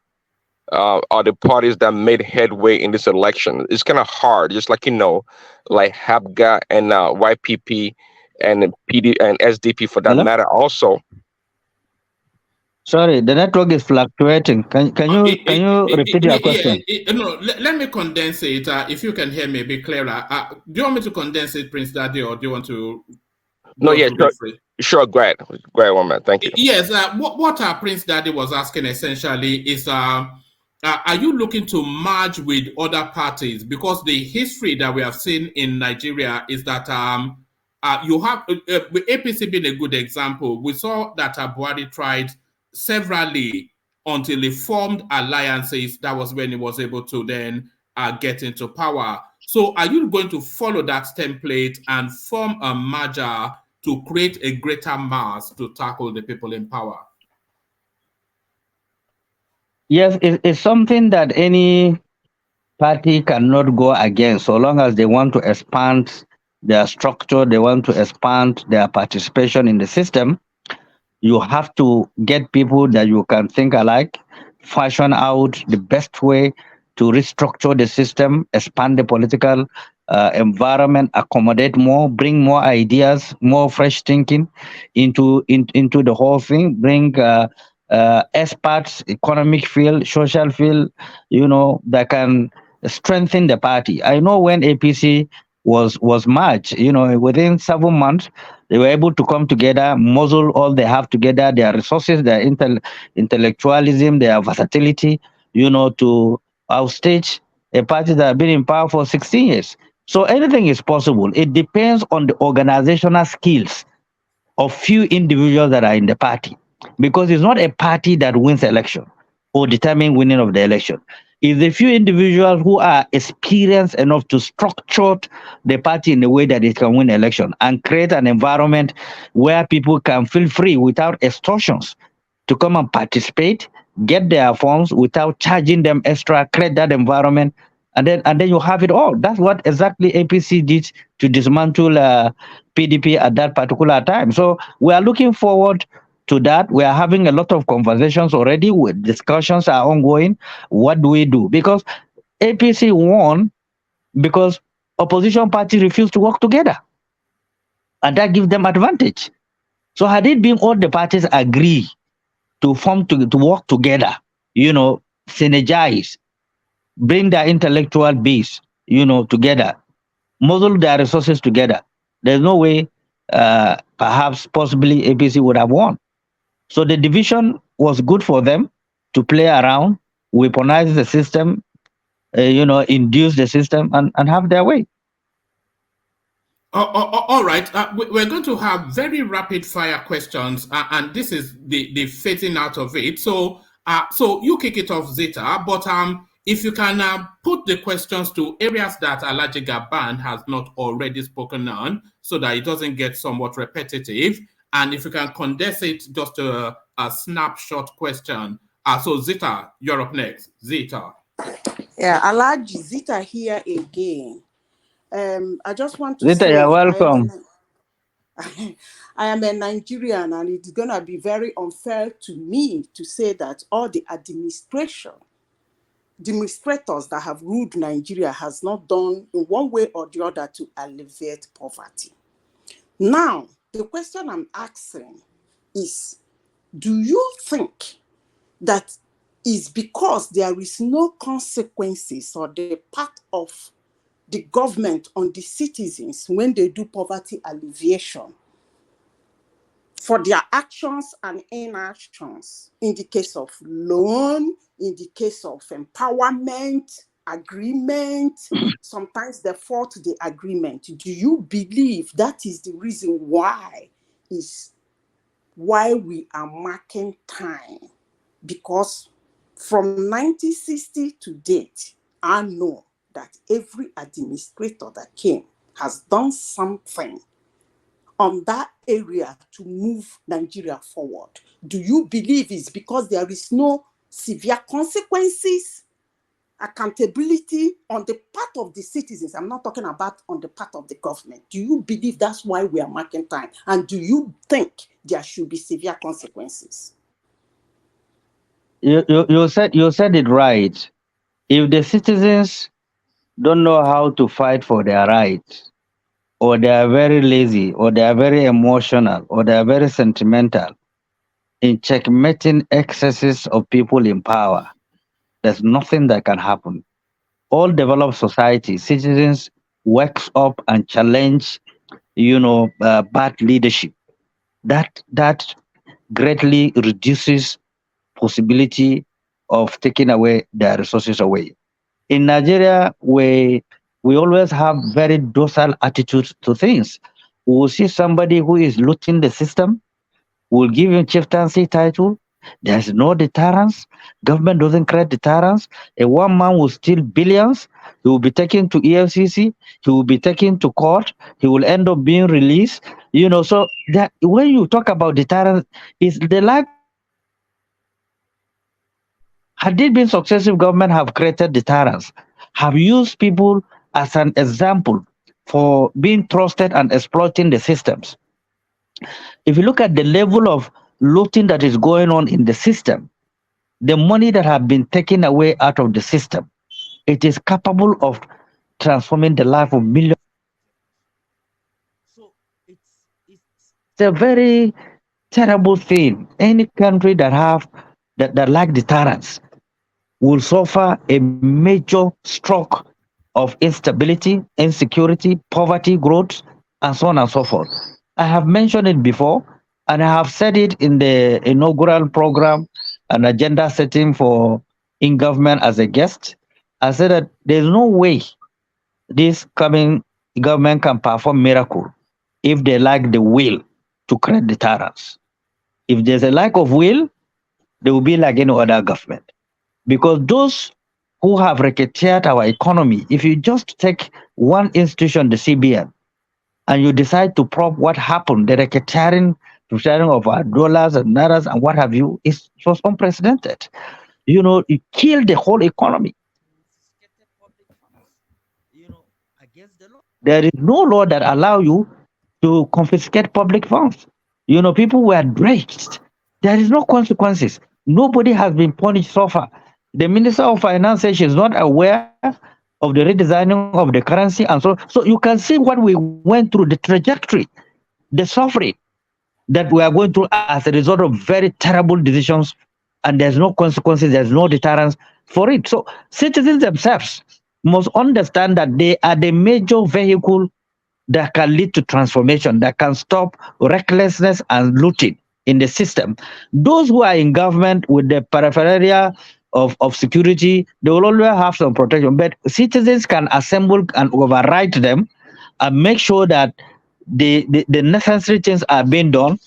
are the parties that made headway in this election. It's kind of hard, just like like HABGA and YPP and PD and SDP for that matter also. Sorry, the network is fluctuating. Can you repeat your question? No, let me condense it. If you can hear me a bit clearer. Do you want me to condense it, Prince Daddy, or do you want to? No, yeah, sure. Go ahead, 1 minute. Thank you. Yes. What Prince Daddy was asking essentially is, are you looking to merge with other parties? Because the history that we have seen in Nigeria is that you have APC being a good example. We saw that Buhari tried severally until he formed alliances. That was when he was able to then get into power. So are you going to follow that template and form a merger to create a greater mass to tackle the people in power? Yes, it's something that any party cannot go against so long as they want to expand their structure, they want to expand their participation in the system. You have to get people that you can think alike, fashion out the best way to restructure the system, expand the political environment, accommodate more, bring more ideas, more fresh thinking into the whole thing, bring experts, economic field, social field, that can strengthen the party. I know when APC was merged, within 7 months, they were able to come together, muzzle all they have together, their resources, their intellectualism, their versatility, to outstage a party that has been in power for 16 years. So anything is possible. It depends on the organizational skills of few individuals that are in the party, because it's not a party that wins election or determine winning of the election. It's the few individuals who are experienced enough to structure the party in a way that it can win election and create an environment where people can feel free without extortions to come and participate, get their forms without charging them extra, create that environment, and then you have it all. That's what exactly APC did to dismantle PDP at that particular time. So we are looking forward to that. We are having a lot of conversations already. Discussions are ongoing. What do we do? Because APC won because opposition parties refused to work together, and that gives them advantage. So had it been all the parties agree to form to work together, synergize, bring their intellectual base, together, muzzle their resources together, there's no way, perhaps, possibly APC would have won. So the division was good for them to play around, weaponize the system, induce the system, and have their way. All right. We're going to have very rapid fire questions, and this is the phasing out of it. So, so you kick it off, Zita. But if you can put the questions to areas that Alhaji Gabam has not already spoken on, so that it doesn't get somewhat repetitive, and if you can condense it just to a snapshot question. So Zita, you're up next. Zita. Yeah, Alhaji, Zita here again. I just want to Zita, say, you're welcome. I am a Nigerian, and it's going to be very unfair to me to say that all the administrators that have ruled Nigeria has not done in one way or the other to alleviate poverty. Now, the question I'm asking is, do you think that is because there is no consequences on the part of the government on the citizens when they do poverty alleviation for their actions and inactions, in the case of loan, in the case of empowerment, agreement, sometimes they fault the agreement? Do you believe that is the reason why we are marking time? Because from 1960 to date, I know that every administrator that came has done something on that area to move Nigeria forward. Do you believe it's because there is no severe consequences, accountability on the part of the citizens? I'm not talking about on the part of the government. Do you believe that's why we are marking time? And do you think there should be severe consequences? You said it right. If the citizens don't know how to fight for their rights, or they are very lazy, or they are very emotional, or they are very sentimental in checkmating excesses of people in power, there's nothing that can happen. All developed societies, citizens wakes up and challenge, bad leadership. That greatly reduces possibility of taking away their resources away. In Nigeria, we always have very docile attitudes to things. we will see somebody who is looting the system, we'll give him chieftaincy title. There's no deterrence. Government doesn't create deterrence. A one man will steal billions. He will be taken to EFCC. He will be taken to court. He will end up being released. So that when you talk about deterrence, is the lack of had it been successive government have created deterrence, have used people as an example for being trusted and exploiting the systems. If you look at the level of looting that is going on in the system, the money that have been taken away out of the system, it is capable of transforming the life of millions. So it's a very terrible thing. Any country that lack deterrence will suffer a major stroke of instability, insecurity, poverty, growth, and so on and so forth. I have mentioned it before, and I have said it in the inaugural program and agenda setting for in government as a guest. I said that there's no way this coming government can perform miracle if they lack the will to create deterrence. If there's a lack of will, they will be like any other government. Because those who have racketeered our economy, if you just take one institution, the CBN, and you decide to probe what happened, the racketeering of our dollars and naira and what have you, it was unprecedented. It killed the whole economy. Against the law. There is no law that allows you to confiscate public funds. People were dragged. There is no consequences. Nobody has been punished so far. The Minister of Finance says she's not aware of the redesigning of the currency and so you can see what we went through, the trajectory, the suffering that we are going through as a result of very terrible decisions, and there's no consequences, there's no deterrence for it. So citizens themselves must understand that they are the major vehicle that can lead to transformation, that can stop recklessness and looting in the system. Those who are in government with the peripheria of security, they will always have some protection, but citizens can assemble and override them and make sure that the necessary things are being done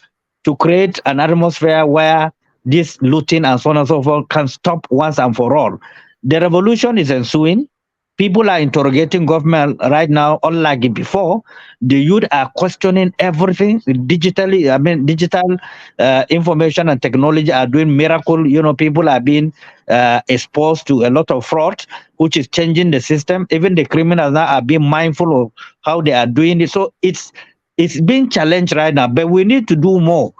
to create an atmosphere where this looting and so on and so forth can stop once and for all. The revolution is ensuing. People are interrogating government right now, unlike before. The youth are questioning everything digitally. Digital information and technology are doing miracle. People are being exposed to a lot of fraud, which is changing the system. Even the criminals now are being mindful of how they are doing it. So it's being challenged right now, but we need to do more,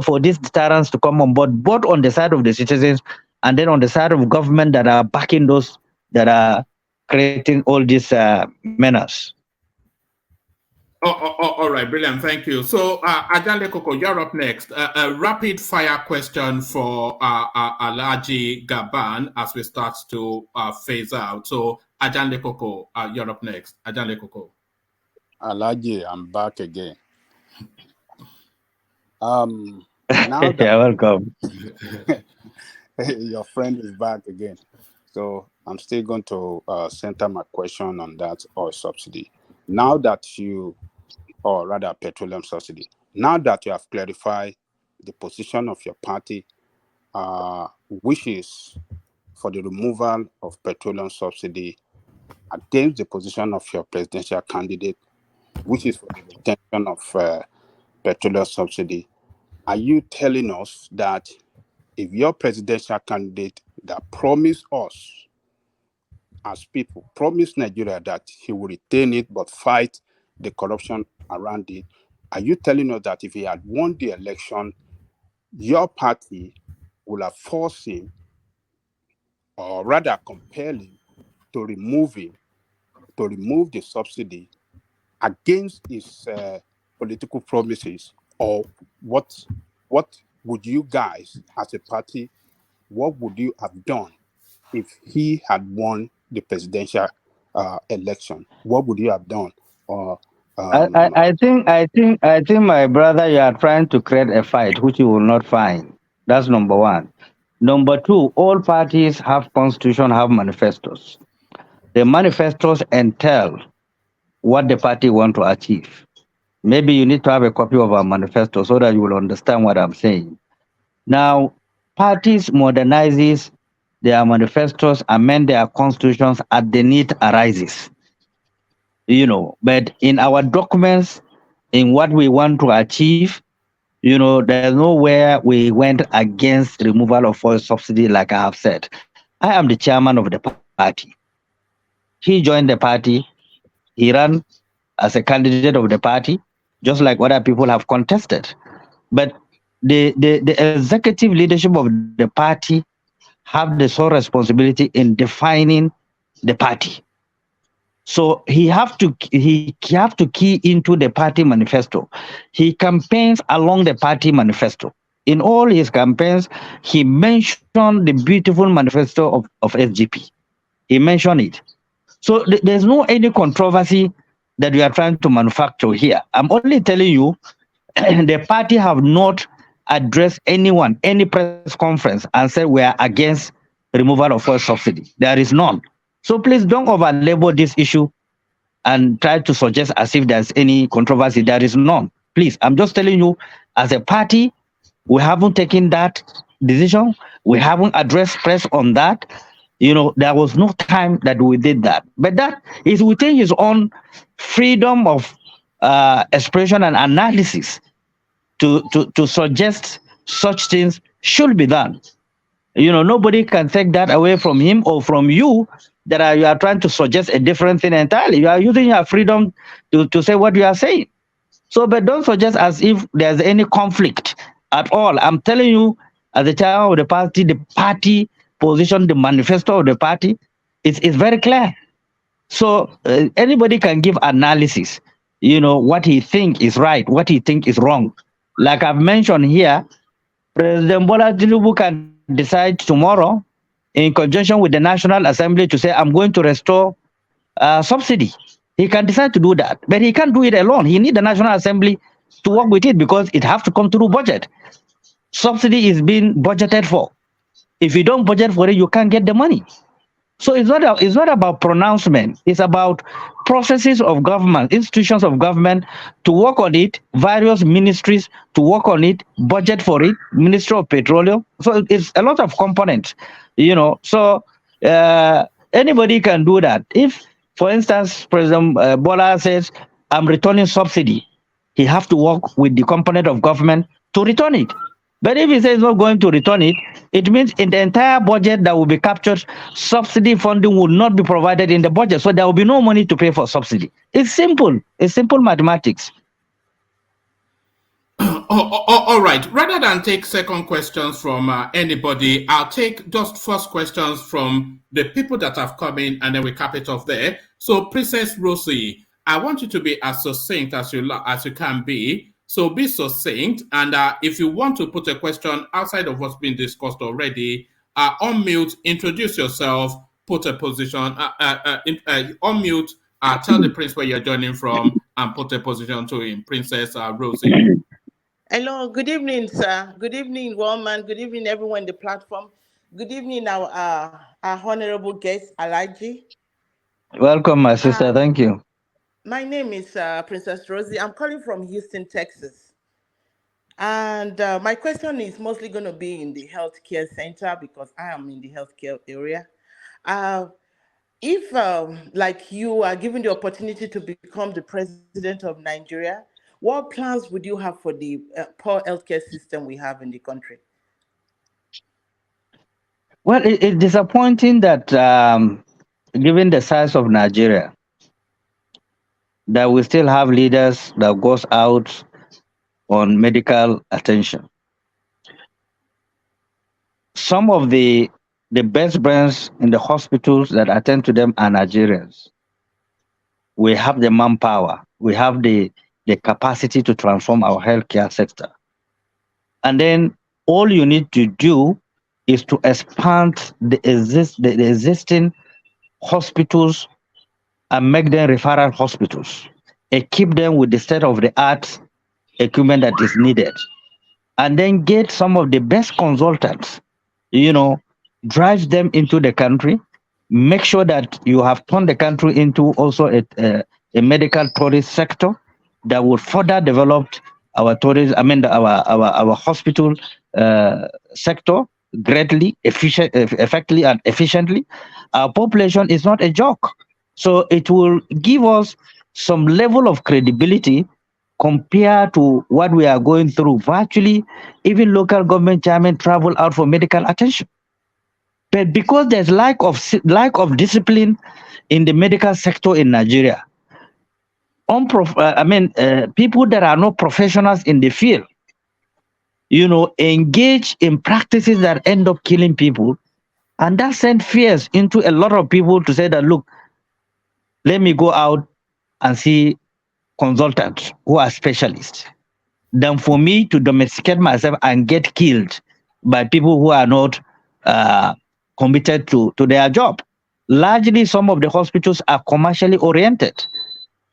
for this deterrence to come on board, both on the side of the citizens and then on the side of government that are backing those that are creating all these menace. All right, brilliant. Thank you. So, Ajale Koko, you're up next. A rapid fire question for Alhaji Gabam as we start to phase out. So, Ajale Koko, you're up next. Ajale Koko. Alhaji, I'm back again. Now that welcome. your friend is back again. So I'm still going to center my question on that oil subsidy. Now that or rather petroleum subsidy, now that you have clarified the position of your party, which is for the removal of petroleum subsidy against the position of your presidential candidate, which is for the retention of petroleum subsidy, are you telling us that if your presidential candidate that promised us as people, promised Nigeria that he will retain it but fight the corruption around it, are you telling us that if he had won the election, your party would have forced him, or rather compel him, to remove the subsidy against his political promises? Or what would you guys as a party, what would you have done if he had won the presidential election? What would you have done? I think my brother, you are trying to create a fight which you will not find. That's number one. Number two, all parties have constitution, have manifestos. The manifestos entail what the party want to achieve. Maybe you need to have a copy of our manifesto so that you will understand what I'm saying. Now, parties modernizes their manifestos, amend their constitutions as the need arises. But in our documents, in what we want to achieve, there's nowhere we went against removal of fuel subsidy, like I have said. I am the chairman of the party. He joined the party. He ran as a candidate of the party, just like other people have contested. But the executive leadership of the party have the sole responsibility in defining the party. So he have to key into the party manifesto. He campaigns along the party manifesto. In all his campaigns, he mentioned the beautiful manifesto of SGP. He mentioned it. So there's no any controversy that we are trying to manufacture here. I'm only telling you the party have not addressed anyone, any press conference, and said we are against removal of fuel subsidy. There is none. So please don't overlabel this issue and try to suggest as if there's any controversy. There is none. Please, I'm just telling you, as a party, we haven't taken that decision. We haven't addressed press on that. There was no time that we did that. But that is within his own freedom of expression and analysis to suggest such things should be done. Nobody can take that away from him or from you that you are trying to suggest a different thing entirely. You are using your freedom to say what you are saying. So, but don't suggest as if there's any conflict at all. I'm telling you, as the chairman of the party position, the manifesto of the party is very clear. So anybody can give analysis, what he think is right, what he think is wrong. Like I've mentioned here, President Bola Tinubu can decide tomorrow, in conjunction with the National Assembly, to say, I'm going to restore subsidy. He can decide to do that, but he can't do it alone. He needs the National Assembly to work with it because it has to come through budget. Subsidy is being budgeted for. If you don't budget for it, you can't get the money. So it's not about pronouncement. It's about processes of government, institutions of government to work on it, various ministries to work on it, budget for it, Ministry of Petroleum. So it's a lot of components, So anybody can do that. If, for instance, President Bola says, I'm returning subsidy, he have to work with the component of government to return it. But if he says he's not going to return it, it means in the entire budget that will be captured, subsidy funding will not be provided in the budget. So there will be no money to pay for subsidy. It's simple. It's simple mathematics. All right. Rather than take second questions from anybody, I'll take just first questions from the people that have come in, and then we cap it off there. So, Princess Rosie, I want you to be as succinct as you can be. So be succinct, and if you want to put a question outside of what's been discussed already, unmute, introduce yourself, put a position, unmute, tell the prince where you're joining from, and put a position to him. Princess Rosie. Hello, good evening, sir. Good evening, Roman. Good evening, everyone on the platform. Good evening, our honorable guest, Alaji. Welcome, my sister. Thank you. My name is Princess Rosie. I'm calling from Houston, Texas. And my question is mostly going to be in the healthcare center because I am in the healthcare area. If, like you are given the opportunity to become the president of Nigeria, what plans would you have for the poor healthcare system we have in the country? Well, it's disappointing that given the size of Nigeria, that we still have leaders that goes out on medical attention. Some of the best brains in the hospitals that attend to them are Nigerians. We have the manpower. We have the capacity to transform our healthcare sector. And then all you need to do is to expand the existing hospitals and make them referral hospitals, equip them with the state-of-the-art equipment that is needed, and then get some of the best consultants, drive them into the country, make sure that you have turned the country into also a medical tourist sector, that would further develop our tourism, our hospital sector greatly, effectively and efficiently. Our population is not a joke. So it will give us some level of credibility compared to what we are going through. Virtually, even local government chairmen travel out for medical attention. But because there's lack of discipline in the medical sector in Nigeria, people that are not professionals in the field, engage in practices that end up killing people, and that sends fears into a lot of people to say that, look, let me go out and see consultants who are specialists, than for me to domesticate myself and get killed by people who are not committed to their job. Largely, some of the hospitals are commercially oriented.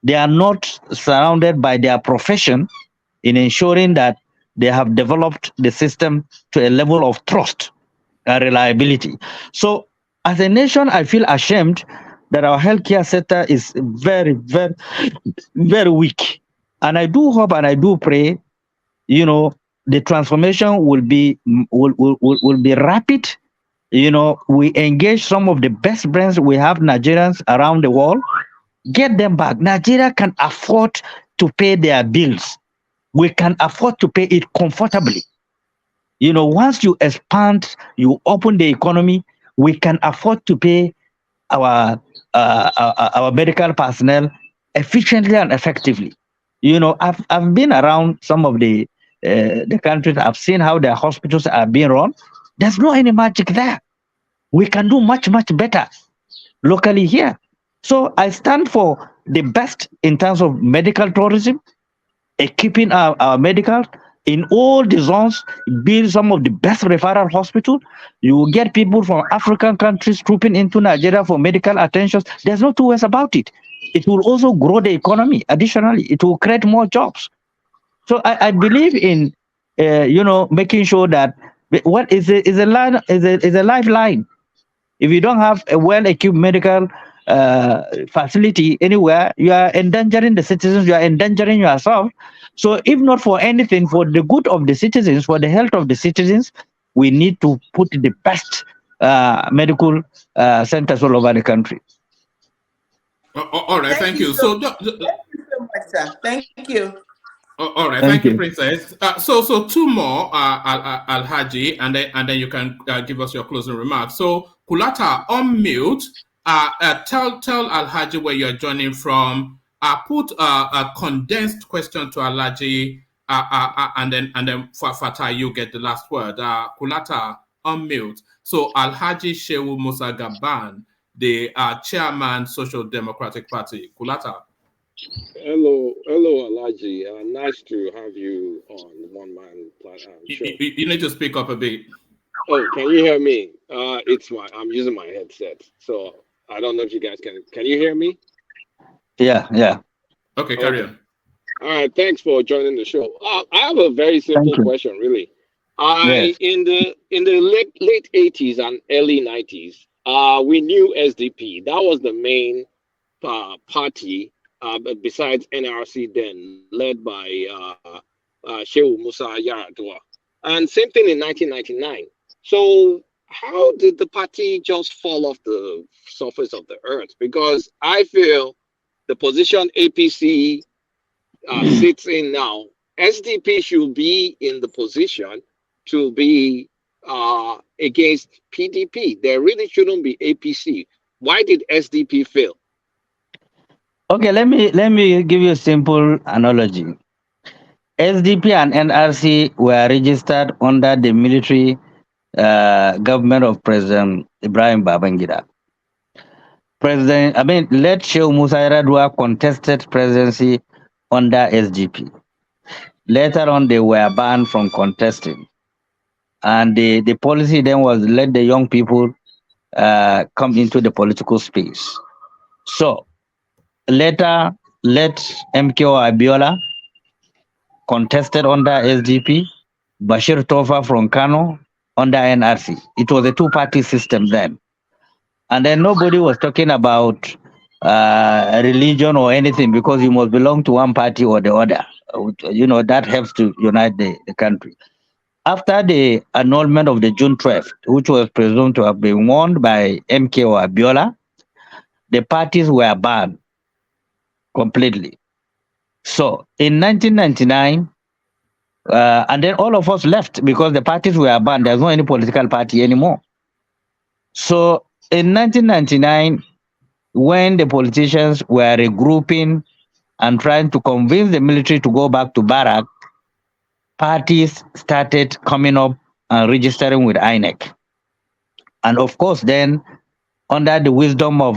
They are not surrounded by their profession in ensuring that they have developed the system to a level of trust and reliability. So as a nation, I feel ashamed that our healthcare sector is very, very, very weak. And I do hope and I do pray, the transformation will be rapid. We engage some of the best brains we have, Nigerians around the world, get them back. Nigeria can afford to pay their bills. We can afford to pay it comfortably. Once you expand, you open the economy, we can afford to pay our medical personnel efficiently and effectively. I've been around some of the countries. I've seen how their hospitals are being run. There's no any magic there. We can do much, much better locally here. So I stand for the best in terms of medical tourism, equipping our medical in all the zones, build some of the best referral hospitals. You will get people from African countries trooping into Nigeria for medical attention. There's no two ways about it. It will also grow the economy. Additionally, it will create more jobs. So I believe in, making sure that what is a lifeline. If you don't have a well-equipped medical facility anywhere, you are endangering the citizens, you are endangering yourself. So if not for anything, for the good of the citizens, for the health of the citizens, we need to put the best medical centers all over the country. All right, thank you. Thank you so much, sir. Thank you. All right, thank you, Princess. So two more, Alhaji, and then you can give us your closing remarks. So Kulata, on mute. Tell Alhaji where you're joining from. Put a condensed question to Alhaji, and then Fatah, you get the last word. Kulata, on mute. So Alhaji Shehu Musa Gabam, the chairman, Social Democratic Party. Kulata. Hello, Alhaji. Nice to have you on the One Man show. You need to speak up a bit. Oh, can you hear me? I'm using my headset, so I don't know if you guys can you hear me? Yeah. Okay, carry on. All right, thanks for joining the show. I have a very simple question, really. In the late 80s and early 90s, we knew SDP. That was the main party, besides NRC then, led by Shehu Musa Yaradua. And same thing in 1999. So how did the party just fall off the surface of the earth? Because I feel the position APC sits in now, SDP should be in the position to be against PDP. There really shouldn't be APC. Why did SDP fail? Okay, let me give you a simple analogy. SDP and NRC were registered under the military government of President Ibrahim Babangida. Let Shehu Musa Yaradua contested presidency under SDP. Later on, they were banned from contesting. And the policy then was let the young people come into the political space. So later, let MKO Abiola contested under SDP, Bashir Tofa from Kano under NRC. It was a two-party system then. And then nobody was talking about religion or anything, because you must belong to one party or the other. That helps to unite the country. After the annulment of the June 12th, which was presumed to have been won by MK or Abiola, the parties were banned completely. So in 1999, and then all of us left because the parties were banned. There's no any political party anymore. So in 1999, when the politicians were regrouping and trying to convince the military to go back to barrack, parties started coming up and registering with INEC. And of course, then, under the wisdom of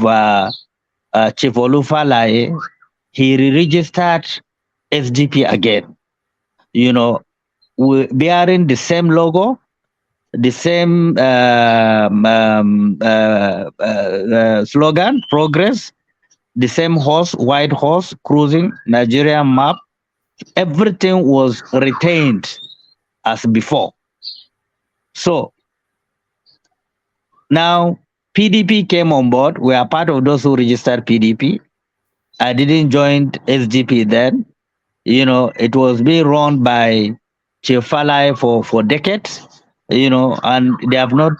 Chief Olufalaye, he re-registered SDP again, bearing the same logo, the same slogan, progress, the same horse, white horse, cruising, Nigerian map. Everything was retained as before. So now PDP came on board. We are part of those who registered PDP. I didn't join SDP then. It was being run by Chief Falai for decades, and they have not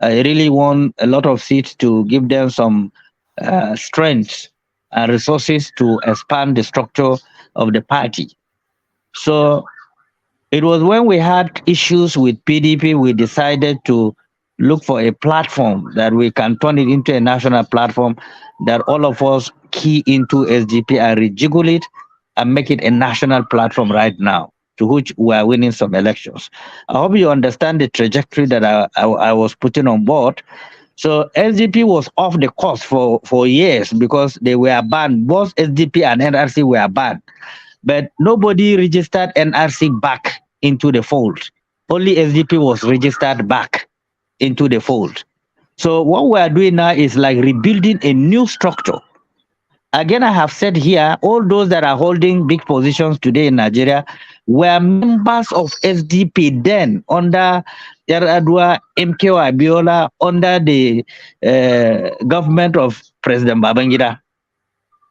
really won a lot of seats to give them some strength and resources to expand the structure of the party. So it was when we had issues with PDP, we decided to look for a platform that we can turn it into a national platform that all of us key into SDP and rejiggle it and make it a national platform right now, to which we are winning some elections. I hope you understand the trajectory that I was putting on board. So SDP was off the course for years because they were banned. Both SDP and NRC were banned. But nobody registered NRC back into the fold. Only SDP was registered back into the fold. So what we are doing now is like rebuilding a new structure. Again, I have said here, all those that are holding big positions today in Nigeria were members of SDP then under Yaradua, MKO Abiola, under the government of President Babangida.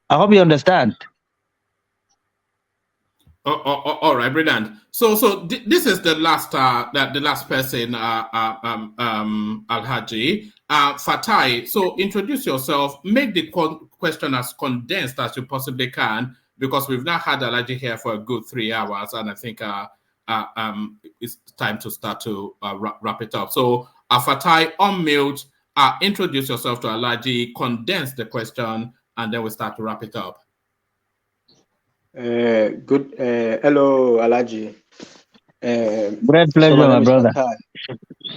I hope you understand. All right, brilliant. So this is the last the last person, Alhaji Fatai. So introduce yourself. Make the question as condensed as you possibly can, because we've now had Alhaji here for a good 3 hours, and I think it's time to start to wrap it up. So Fatai, unmute. Introduce yourself to Alhaji. Condense the question, and then we start to wrap it up. Hello, Alaji. Great pleasure, my brother.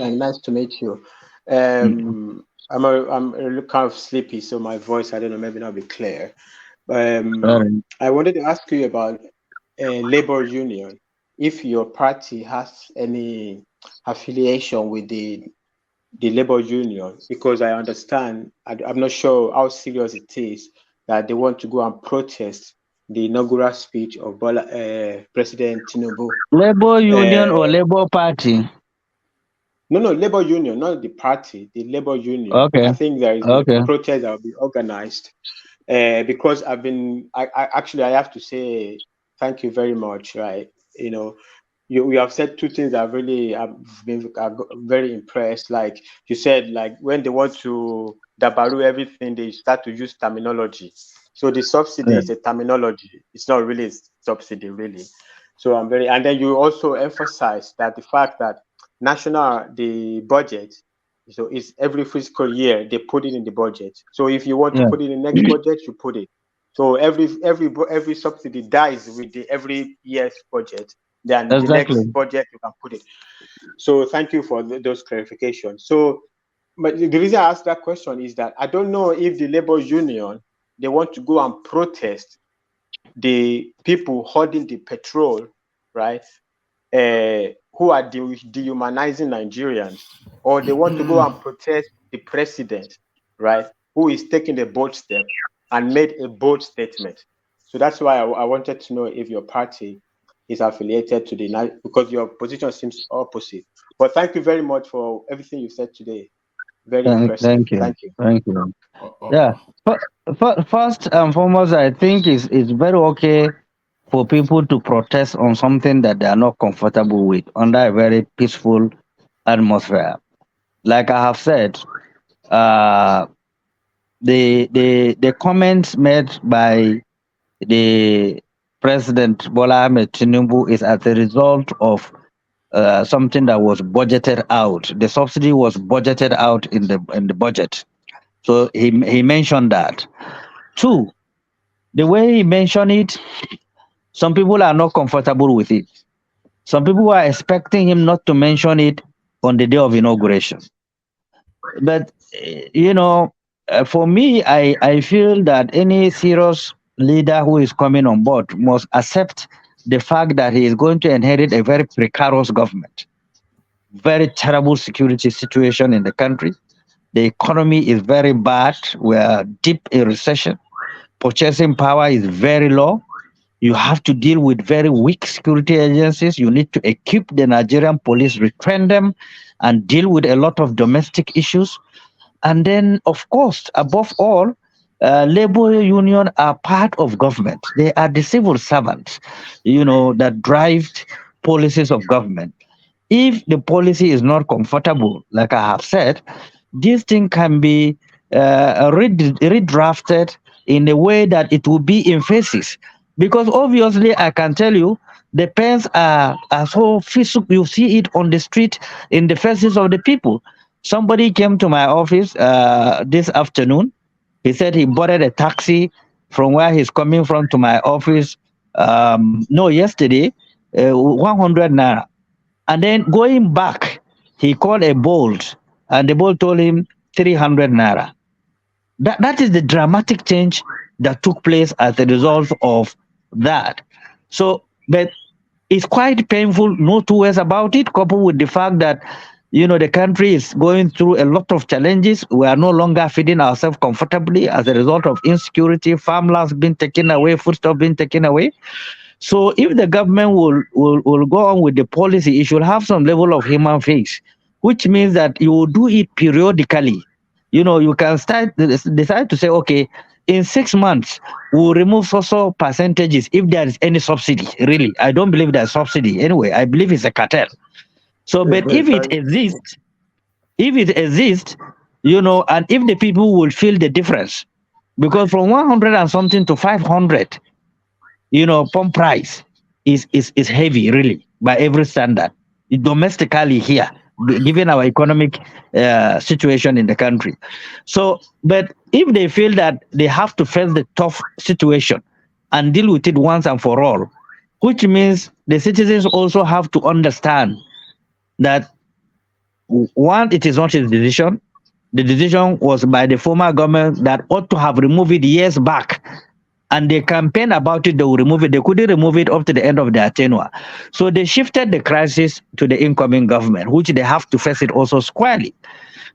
And nice to meet you. I'm a little kind of sleepy, so my voice, I don't know, maybe not be clear. I wanted to ask you about labor union. If your party has any affiliation with the labor union, because I understand, I'm not sure how serious it is that they want to go and protest the inaugural speech of President TINUBU. Labor union or Labor Party? No, Labor Union, not the party, the Labor Union. Okay. I think there is a protest that will be organized because I have to say thank you very much, right? We have said two things that really have been very impressed. Like you said, like when they want to dabaru everything, they start to use terminology. So the subsidy is a terminology. It's not really a subsidy, really. So and then you also emphasize that the fact that the budget, so it's every fiscal year they put it in the budget. So if you want to put it in the next budget, you put it. So every subsidy dies with the every year's budget. Then the next budget you can put it. So thank you for those clarifications. So, but the reason I asked that question is that I don't know if the labor union, they want to go and protest the people holding the petrol, right? Who are dehumanizing Nigerians, or they want to go and protest the president, right? Who is taking a bold step and made a bold statement. So that's why I wanted to know if your party is affiliated to because your position seems opposite. But thank you very much for everything you said today. Very impressive. Thank you. Thank you. Thank you. Yeah. First and foremost, I think it's very okay for people to protest on something that they are not comfortable with under a very peaceful atmosphere. Like I have said, uh, the comments made by the President Bola Ahmed Tinubu is as a result of something that was budgeted out. The subsidy was budgeted out in the budget. So he mentioned that. Two, the way he mentioned it, some people are not comfortable with it. Some people are expecting him not to mention it on the day of inauguration. But, for me, I feel that any serious leader who is coming on board must accept the fact that he is going to inherit a very precarious government, very terrible security situation in the country. The economy is very bad. We are deep in recession. Purchasing power is very low. You have to deal with very weak security agencies. You need to equip the Nigerian police, retrain them, and deal with a lot of domestic issues. And then, of course, above all, labor union are part of government. They are the civil servants, that drive policies of government. If the policy is not comfortable, like I have said, this thing can be redrafted in a way that it will be in phases. Because obviously, I can tell you, the pens are so physical. You see it on the street in the faces of the people. Somebody came to my office this afternoon. He said he boarded a taxi from where he's coming from to my office. Yesterday, 100 naira. And then going back, he called a Bolt, and the Bolt told him 300 naira. That is the dramatic change that took place as a result of that. So, but it's quite painful, no two ways about it, coupled with the fact that, the country is going through a lot of challenges. We are no longer feeding ourselves comfortably as a result of insecurity, farmlands being taken away, foodstuff being taken away. So if the government will go on with the policy, it should have some level of human face, which means that you will do it periodically. You can decide to say, okay, in 6 months, we'll remove social percentages if there is any subsidy. Really, I don't believe there's subsidy. Anyway, I believe it's a cartel. So, but if it exists, and if the people will feel the difference, because from 100 and something to 500, pump price is heavy, really, by every standard, domestically here, given our economic situation in the country. So, but if they feel that they have to face the tough situation and deal with it once and for all, which means the citizens also have to understand that, one, it is not his decision. The decision was by the former government that ought to have removed it years back. And they campaigned about it, they will remove it. They couldn't remove it up to the end of their tenure. So they shifted the crisis to the incoming government, which they have to face it also squarely.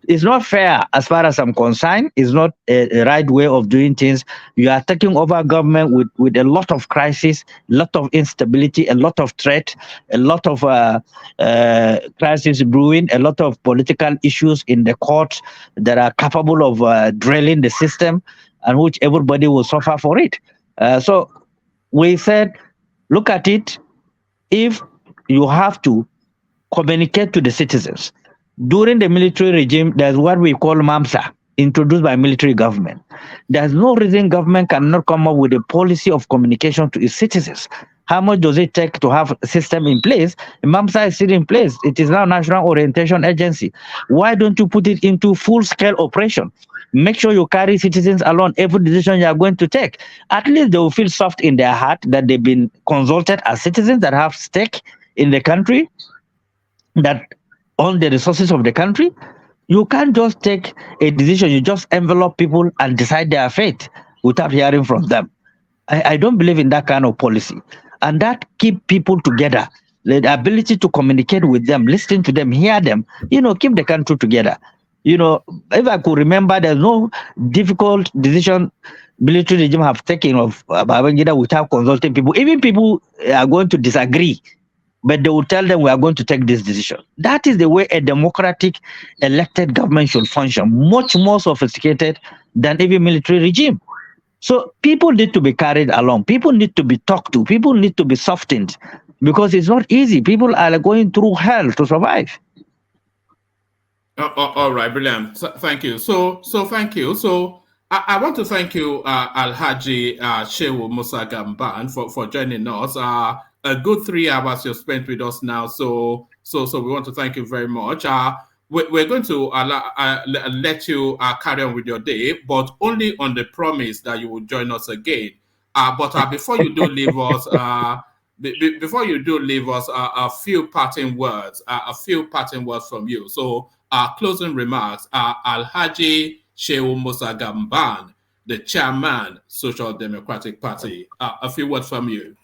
It's not fair as far as I'm concerned. It's not a right way of doing things. You are taking over government with a lot of crisis, a lot of instability, a lot of threat, a lot of crisis brewing, a lot of political issues in the courts that are capable of drilling the system, and which everybody will suffer for it. So we said, look at it. If you have to communicate to the citizens, during the military regime, there's what we call MAMSA, introduced by military government. There's no reason government cannot come up with a policy of communication to its citizens. How much does it take to have a system in place? MAMSA is still in place. It is now National Orientation Agency. Why don't you put it into full-scale operation? Make sure you carry citizens along every decision you are going to take. At least they will feel soft in their heart that they've been consulted as citizens that have stake in the country, that own the resources of the country. You can't just take a decision, you just envelope people and decide their fate without hearing from them. I don't believe in that kind of policy. And that keep people together. The ability to communicate with them, listen to them, hear them, keep the country together. If I could remember, there's no difficult decision military regime have taken of Babangida without consulting people. Even people are going to disagree, but they will tell them we are going to take this decision. That is the way a democratic elected government should function, much more sophisticated than even military regime. So people need to be carried along. People need to be talked to. People need to be softened because it's not easy. People are going through hell to survive. All right, brilliant. So, thank you. So thank you. So I want to thank you, Alhaji Shehu Musa Gamban, for joining us. A good 3 hours you've spent with us now. So we want to thank you very much. We're going to let you carry on with your day, but only on the promise that you will join us again. But before you do leave us, before you do leave us, a few parting words, from you. So, closing remarks. Alhaji Shehu Musa Gamban, the chairman, Social Democratic Party. A few words from you.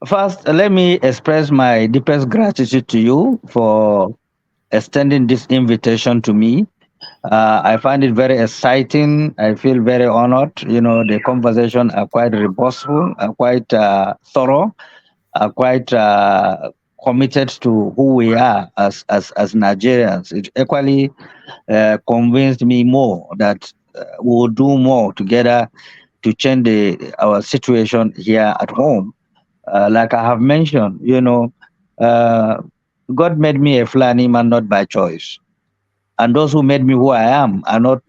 First, let me express my deepest gratitude to you for extending this invitation to me. I find it very exciting. I feel very honored. You know, the conversation are quite resourceful, are quite thorough, are quite committed to who we are as Nigerians. It equally convinced me more that we will do more together to change our situation here at home. Like I have mentioned, you know, God made me a Fulani man not by choice. And those who made me who I am are not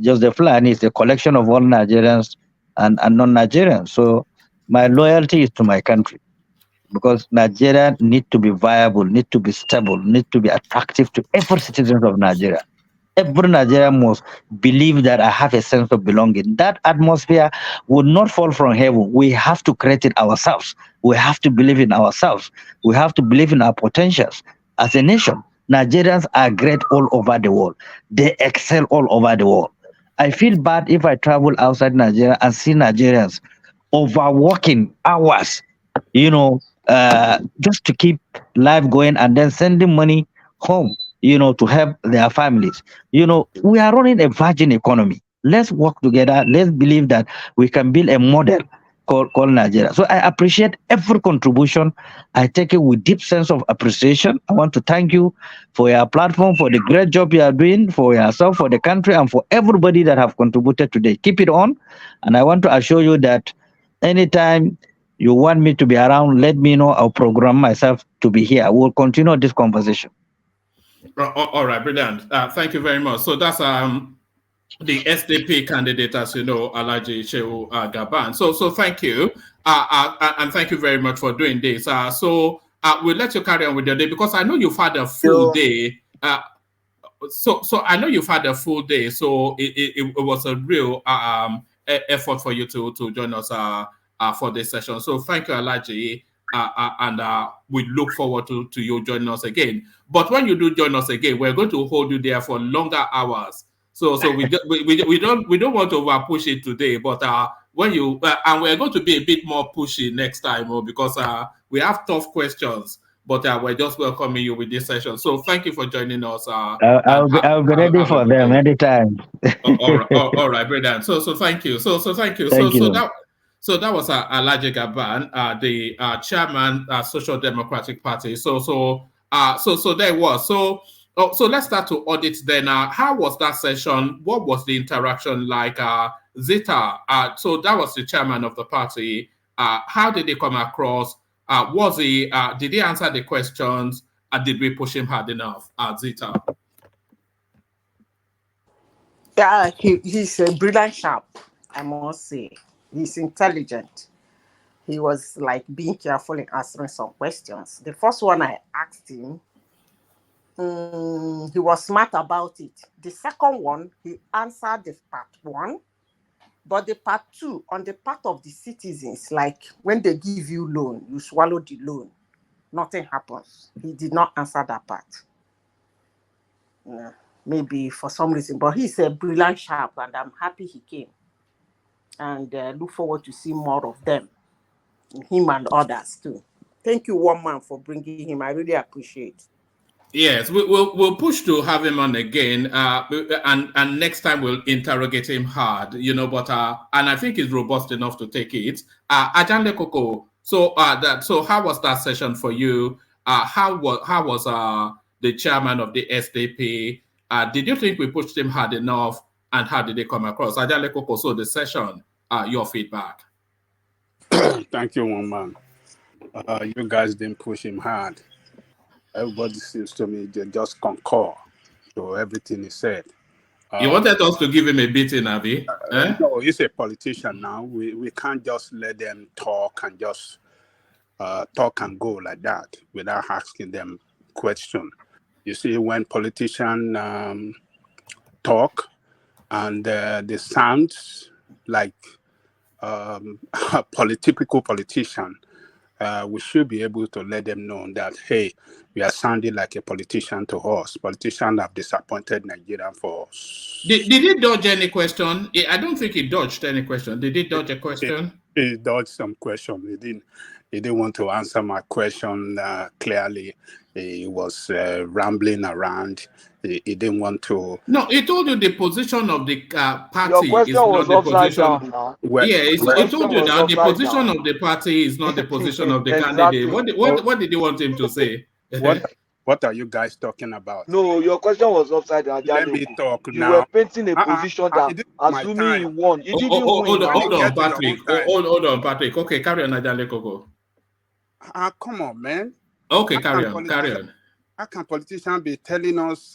just the Fulani, it's a collection of all Nigerians and non-Nigerians. So my loyalty is to my country because Nigeria need to be viable, need to be stable, need to be attractive to every citizen of Nigeria. Every Nigerian must believe that I have a sense of belonging. That atmosphere would not fall from heaven. We have to create it ourselves. We have to believe in ourselves. We have to believe in our potentials. As a nation, Nigerians are great all over the world. They excel all over the world. I feel bad if I travel outside Nigeria and see Nigerians overworking hours, you know, just to keep life going and then sending money home, you know, to help their families. You know, we are running a virgin economy. Let's work together. Let's believe that we can build a model called Nigeria. So I appreciate every contribution. I take it with deep sense of appreciation. I want to thank you for your platform, for the great job you are doing, for yourself, for the country, and for everybody that have contributed today. Keep it on. And I want to assure you that anytime you want me to be around, let me know. I'll program myself to be here. We'll continue this conversation. All right, brilliant. Thank you very much. So that's the SDP candidate, as you know, Alhaji Shehu Gabam. So thank you, and thank you very much for doing this. So we'll let you carry on with your day because I know you've had a full day. So I know you've had a full day. So it was a real effort for you to join us for this session. So thank you, Alhaji. And we look forward to you joining us again. But when you do join us again, we're going to hold you there for longer hours. So we don't want to push it today. But when you and we're going to be a bit more pushy next time, because we have tough questions. But we're just welcoming you with this session. So thank you for joining us. I'll be ready for them anytime. All right, brilliant. So thank you. So thank you. Thank you. So that was Alhaji Gabam, the chairman, Social Democratic Party. So there was. So let's start to audit then. How was that session? What was the interaction like? Zita, so that was the chairman of the party. How did he come across? Did he answer the questions? Did we push him hard enough? Zita. Yeah, he's a brilliant chap, I must say. He's intelligent. He was like being careful in answering some questions. The first one I asked him, he was smart about it. The second one, he answered the part one, but the part two, on the part of the citizens, like when they give you loan, you swallow the loan, nothing happens. He did not answer that part. Yeah, maybe for some reason, but he's a brilliant chap, and I'm happy he came. And look forward to see more of them, him and others too. Thank you, one man, for bringing him. I really appreciate. Yes, we'll push to have him on again, and next time we'll interrogate him hard, But and I think he's robust enough to take it. Ajande Koko. So how was that session for you? How was the chairman of the SDP? Did you think we pushed him hard enough? and how did they come across? Ajale Koko, so the session, your feedback. Thank you, one man. You guys didn't push him hard. Everybody seems to me they just concur to everything he said. You wanted us to give him a beating, Avi? No, he's a politician now. We can't just let them talk and just talk and go like that without asking them question. You see, when politicians talk and they sound like a typical politician, we should be able to let them know that, hey, we are sounding like a politician to us. Politicians have disappointed Nigeria for us. Did he dodge any question? I don't think he dodged any question. Did he dodge a question? He dodged some question. He didn't want to answer my question clearly. He was rambling around. He didn't want to. No, he told you the position of the party Your question is not was the upside position. down now. Well, Yeah, he told you that the position of the party is not the position of the Exactly. candidate. What did you want him to say? What are you guys talking about? No, your question was upside down. Let me talk you now. were painting a position that assuming he won. He didn't win. Hold on, Patrick. Hold on, Patrick. Okay, carry on, Ajale Koko. Come on, man. Okay, carry on. How can politicians be telling us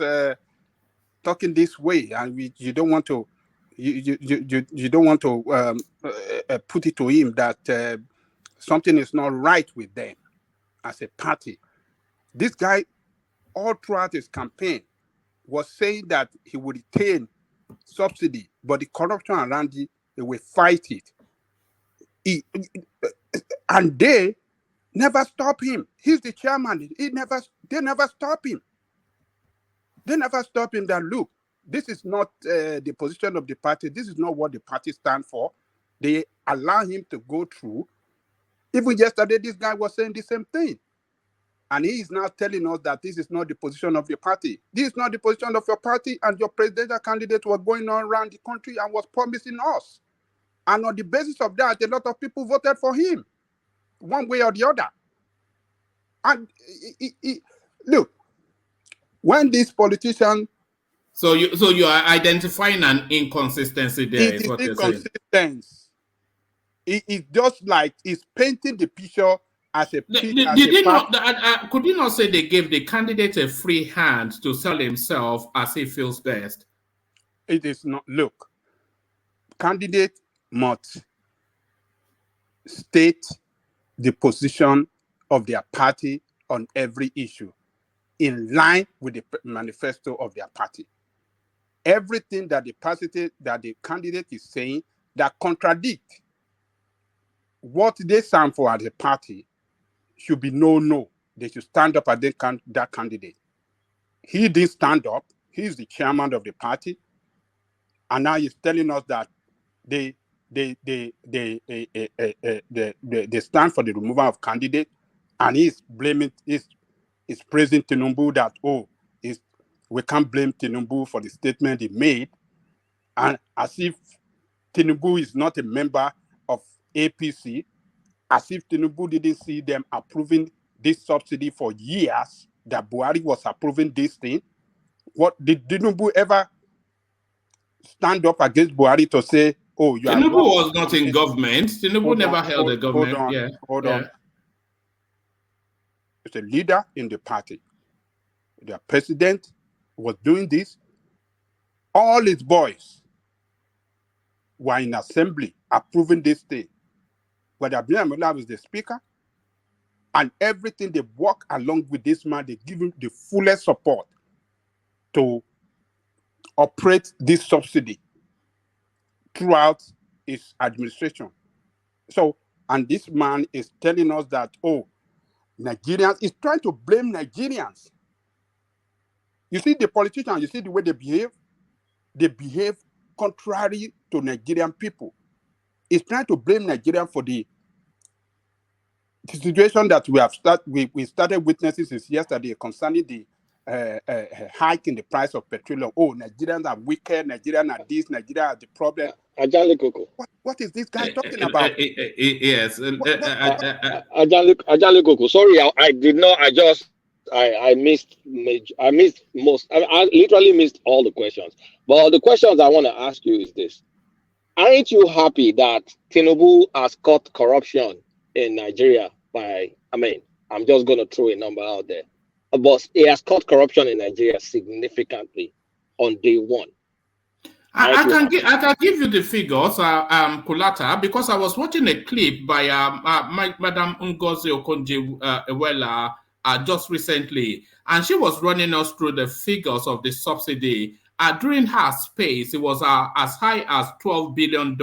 talking this way, and you don't want to, you don't want to put it to him that something is not right with them as a party? This guy, all throughout his campaign, was saying that he would retain subsidy, but the corruption around it, they will fight it. And they never stop him. He's the chairman. They never stop him. They never stop him that, look, this is not the position of the party. This is not what the party stands for. They allow him to go through. Even yesterday, this guy was saying the same thing. And he is now telling us that this is not the position of the party. This is not the position of your party, and your presidential candidate was going on around the country and was promising us. And on the basis of that, a lot of people voted for him, one way or the other. And look, when this politician... So you are identifying an inconsistency there, is what you're saying. It's just like he's painting the picture as a... could you not say they gave the candidate a free hand to sell himself as he feels best? It is not. Look, candidate must state the position of their party on every issue in line with the manifesto of their party. Everything that the candidate is saying that contradict what they stand for as a party should be no. They should stand up at that candidate. He didn't stand up. He's the chairman of the party, and now he's telling us that they stand for the removal of candidate, and he's blaming, he's praising TINUBU that we can't blame TINUBU for the statement he made, and as if TINUBU is not a member of APC, as if TINUBU didn't see them approving this subsidy for years, that Buhari was approving this thing. What did TINUBU ever stand up against Buhari to say, oh, you are... TINUBU was not in government. TINUBU never held a government. Hold on. It's a leader in the party. Their president was doing this. All his boys were in assembly approving this thing. But Abdullah was the speaker, and everything they work along with this man, they give him the fullest support to operate this subsidy throughout his administration. So, and this man is telling us that, oh, Nigerians, is trying to blame Nigerians. You see the politicians, you see the way they behave contrary to Nigerian people. Is trying to blame Nigeria for the situation that we started witnessing since yesterday concerning the hike in the price of petroleum. Oh, Nigerians are wicked, Nigerians are this, Nigeria are the problem. What is this guy talking about? Yes. Ajale Koko, sorry, I did not adjust I missed most. I literally missed all the questions. But the questions I want to ask you is this: aren't you happy that TINUBU has cut corruption in Nigeria by? I mean, I'm just going to throw a number out there, but he has cut corruption in Nigeria significantly on day one. I can give you the figures, Kulata, because I was watching a clip by Madam Ngozi Okonjo-Iweala just recently, and she was running us through the figures of the subsidy. During her space, it was as high as $12 billion.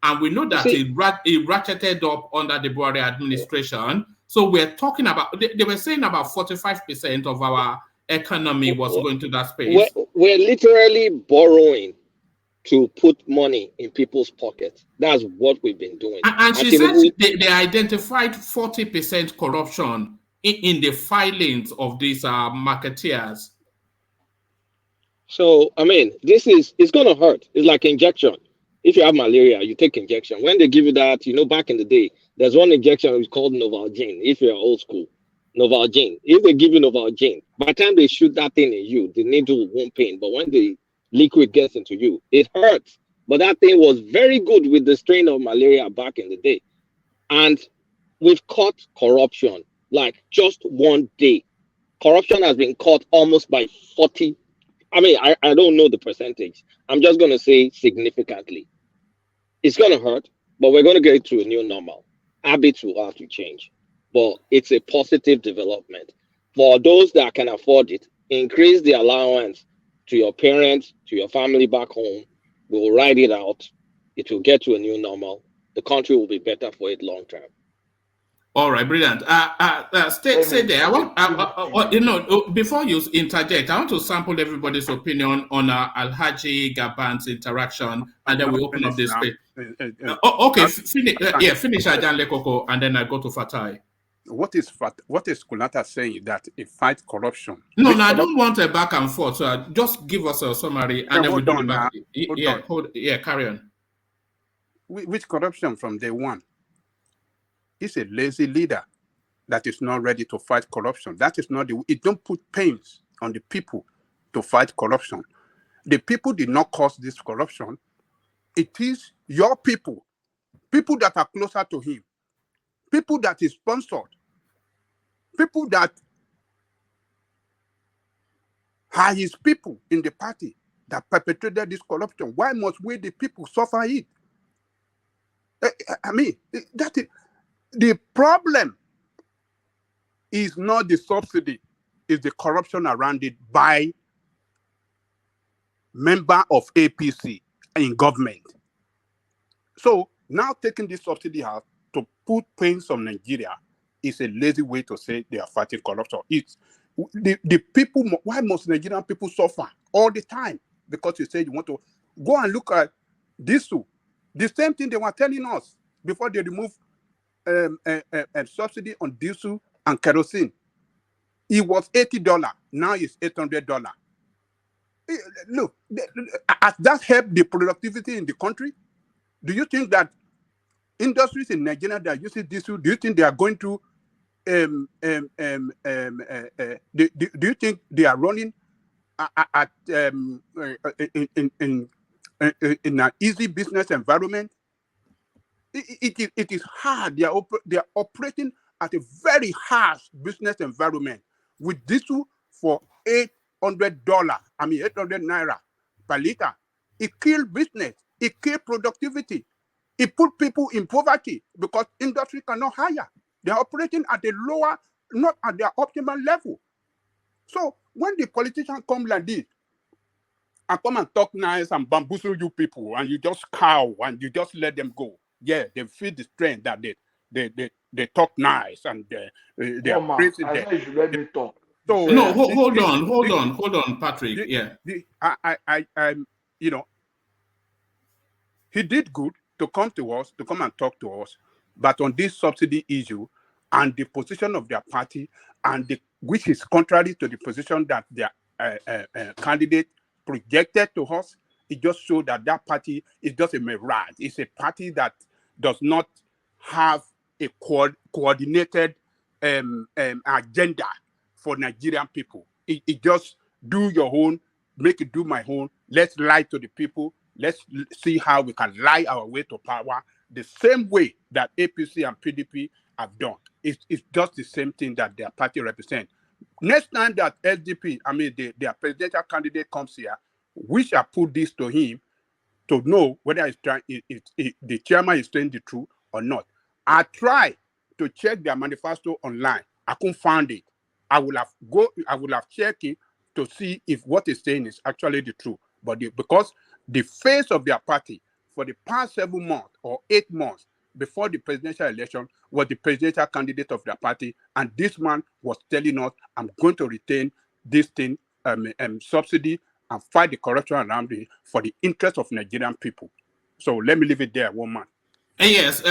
And we know that it ratcheted up under the Buhari administration. So we're talking about, they were saying about 45% of our economy was going to that space. We're literally borrowing to put money in people's pockets. That's what we've been doing. And she said they identified 40% corruption in the filings of these marketeers. So, I mean, it's going to hurt. It's like injection. If you have malaria, you take injection. When they give you that, back in the day, there's one injection called Novalgine, if you're old school. Novalgine. If they give you Novalgine, by the time they shoot that thing in you, the needle won't pain. But when the liquid gets into you, it hurts. But that thing was very good with the strain of malaria back in the day. And we've caught corruption like just one day. Corruption has been caught almost by 40. I mean, I don't know the percentage. I'm just going to say significantly. It's going to hurt, but we're going to get to a new normal. Habits will have to change. But it's a positive development. For those that can afford it, increase the allowance to your parents, to your family back home. We'll ride it out. It will get to a new normal. The country will be better for it long term. All right, brilliant. Stay there. I want, before you interject, I want to sample everybody's opinion on Alhaji Gabam's interaction, and then we open up this space. Okay, finish Ajan Lekoko, and then I go to Fatai. What is Kulata saying? That it fights corruption? No, I don't want a back and forth. So just give us a summary, and then we do the back. Carry on. Which corruption from day one? He's a lazy leader that is not ready to fight corruption. That is not it. Don't put pains on the people to fight corruption. The people did not cause this corruption. It is your people that are closer to him, people that is sponsored, people that are his people in the party that perpetrated this corruption. Why must we, the people, suffer it? I mean, that is. The problem is not the subsidy, it's the corruption around it by member of APC in government. So now taking this subsidy out to put pains on Nigeria is a lazy way to say they are fighting corruption. It's the people. Why must Nigerian people suffer all the time? Because you say you want to go and look at diesel. The same thing they were telling us before they remove subsidy on diesel and kerosene. It was $80. Now it's $800. Look, has that helped the productivity in the country? Do you think that industries in Nigeria that use diesel, do you think they are going to do you think they are running in an easy business environment? It is hard. They are operating at a very harsh business environment with diesel for $800. I mean, 800 naira per liter. It killed business. It killed productivity. It put people in poverty because industry cannot hire. They are operating at a lower, not at their optimal level. So when the politicians come like this and come and talk nice and bamboozle you people, and you just cow and you just let them go. Yeah, they feel the strength that they talk nice and they are praising them. You should let me talk. So no, hold on, Patrick. He did good to come and talk to us, but on this subsidy issue and the position of their party, and which is contrary to the position that their candidate projected to us, it just showed that party is just a mirage. It's a party that does not have a coordinated agenda for Nigerian people. It just do your own, make it do my own. Let's lie to the people. Let's see how we can lie our way to power the same way that APC and PDP have done. It's just the same thing that their party represent. Next time that SDP, their presidential candidate comes here, we shall put this to him to know whether the chairman is saying the truth or not. I tried to check their manifesto online. I couldn't find it. I would have checked it to see if what is saying is actually the truth. But because the face of their party for the past 7 months or 8 months before the presidential election was the presidential candidate of their party, and this man was telling us, "I'm going to retain this thing, subsidy, and fight the corruption around it for the interest of Nigerian people." So let me leave it there, one man. Yes,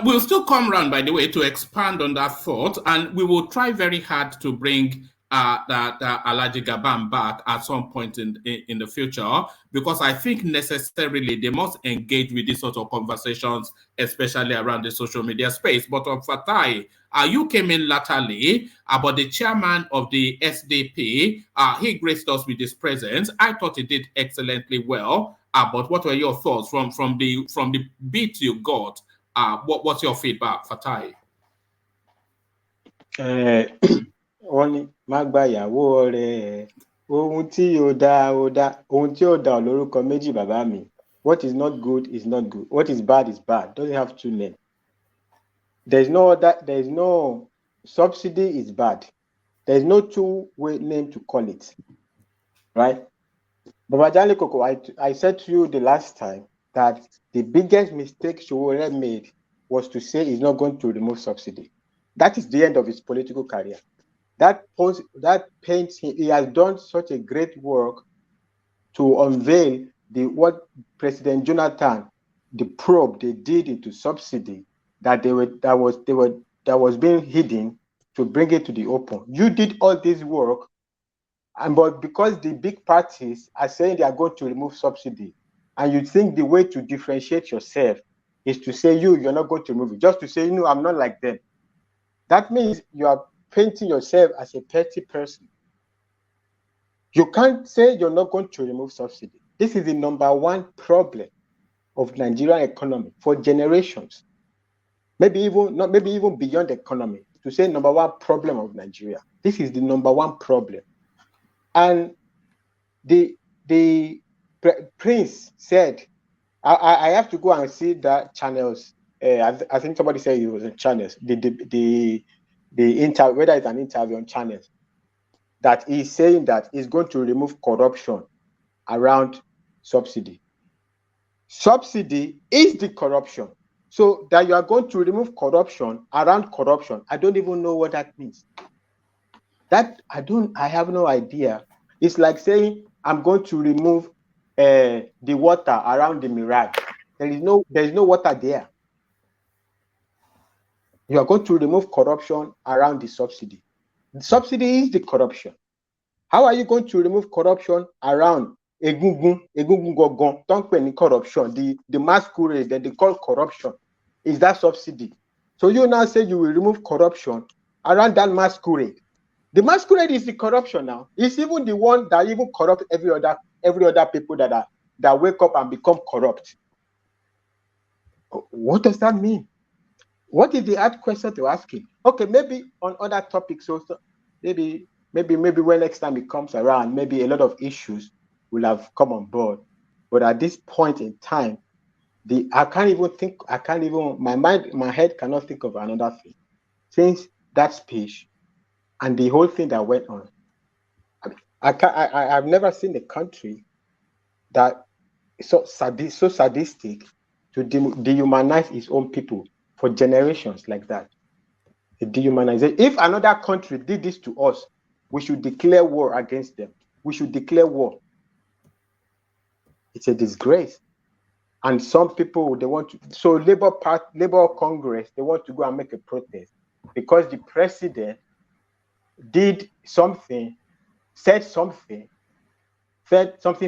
we'll still come round, by the way, to expand on that thought, and we will try very hard to bring Alhaji Gabam back at some point in the future, because I think necessarily they must engage with these sort of conversations, especially around the social media space. But on Fatai, you came in latterly about the chairman of the SDP. He graced us with his presence. I thought he did excellently well. But what were your thoughts from the bit you got? What's your feedback, Fatai? Wọ́n ní má gba ìyàwó rẹ̀, ohun tí ó dá ohun tí ó dá lórúkọ méjì bàbá mi. What is not good is not good. What is bad is bad. Doesn't have two names. There's no subsidy is bad. There's no two-way name to call it, right? Babajali Koko, I said to you the last time that the biggest mistake Shehu made was to say he's not going to remove subsidy. That is the end of his political career. That paints him. He has done such a great work to unveil what President Jonathan, the probe they did into subsidy, that was being hidden, to bring it to the open. You did all this work, but because the big parties are saying they are going to remove subsidy, and you think the way to differentiate yourself is to say you're not going to remove it, just to say, I'm not like them. That means you are painting yourself as a petty person. You can't say you're not going to remove subsidy. This is the #1 problem of Nigerian economy for generations. Maybe even beyond the economy. To say #1 problem of Nigeria. This is the #1 problem. And the Prince said, I have to go and see that channels. I think somebody said it was in channels. The interview, whether it's an interview on channels, that he's saying that he's going to remove corruption around subsidy. Subsidy is the corruption. So that you are going to remove corruption around corruption, I don't even know what that means. I have no idea. It's like saying I'm going to remove the water around the Mirage. There's no water there. You are going to remove corruption around the subsidy. The subsidy is the corruption. How are you going to remove corruption around Egungun Gogon? Don't pay any corruption. The masquerade that they call corruption is that subsidy. So you now say you will remove corruption around that masquerade. The masquerade is the corruption now. It's even the one that even corrupt every other people that wake up and become corrupt. What does that mean? What is the hard question to ask him? Okay, maybe on other topics also, maybe when next time it comes around, maybe a lot of issues will have come on board. But at this point in time, my head cannot think of another thing. Since that speech and the whole thing that went on, I've never seen a country that is so sadistic to dehumanize its own people for generations like that. The dehumanization. If another country did this to us, we should declare war against them. We should declare war. It's a disgrace. And some people, they want to, so Labour Congress, they want to go and make a protest because the president did something, said something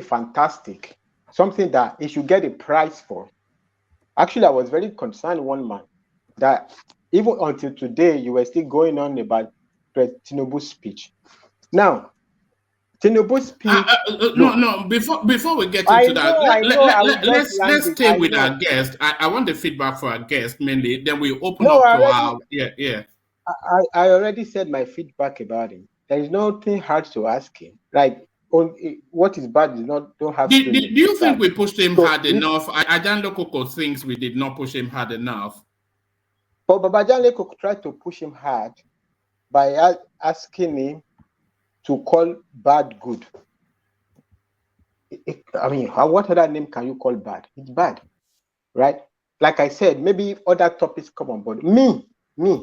fantastic, something that he should get a prize for. Actually, I was very concerned one man that even until today, you were still going on about TINUBU's speech. Now, TINUBU's speech. No. Before we get into that, let's stay with our guest. I want the feedback for our guest mainly. Then we open up to our I already said my feedback about him. There is nothing hard to ask him. Like, what is bad is don't have. Do you think we pushed him hard enough? Ajanlo Koko thinks we did not push him hard enough. But Babajanle Koko tried to push him hard by asking him to call bad good. I mean, what other name can you call bad? It's bad, right? Like I said, maybe other topics come on board. Me,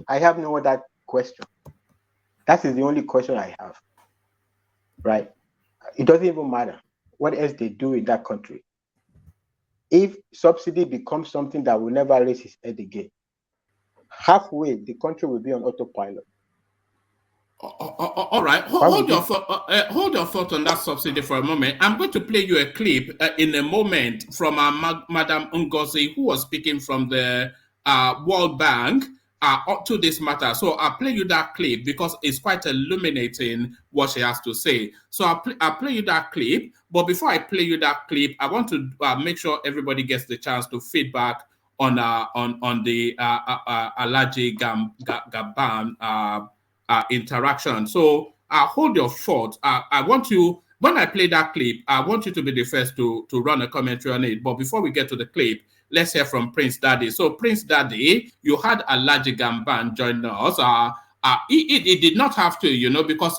I have no other question. That is the only question I have, right? It doesn't even matter what else they do in that country. If subsidy becomes something that will never raise its head again, halfway the country will be on autopilot. All right, hold your thought on that subsidy for a moment. I'm going to play you a clip in a moment from Madam Ngozi, who was speaking from the World Bank to this matter. So I'll play you that clip because it's quite illuminating what she has to say. So I'll play you that clip. But before I play you that clip, I want to make sure everybody gets the chance to feedback on the Alhaji Gabam interaction. So hold your thought. I want you, when I play that clip, I want you to be the first to run a commentary on it. But before we get to the clip, let's hear from Prince Daddy. So Prince Daddy, you had Alhaji Gabam join us. He did not have to, because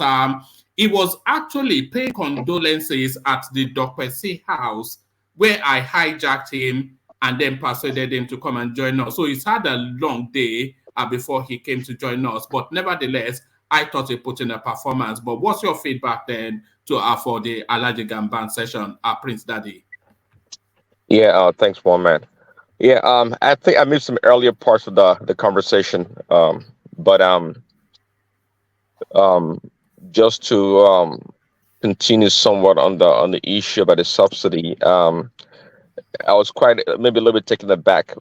he was actually paying condolences at the Dokpesi house where I hijacked him and then persuaded him to come and join us. So he's had a long day before he came to join us. But nevertheless, I thought he put in a performance. But what's your feedback then for the Alhaji Gabam session, Prince Daddy? Yeah, thanks, one man. Yeah, I think I missed some earlier parts of the conversation. But just to continue somewhat on the issue about the subsidy, I was maybe a little bit taken aback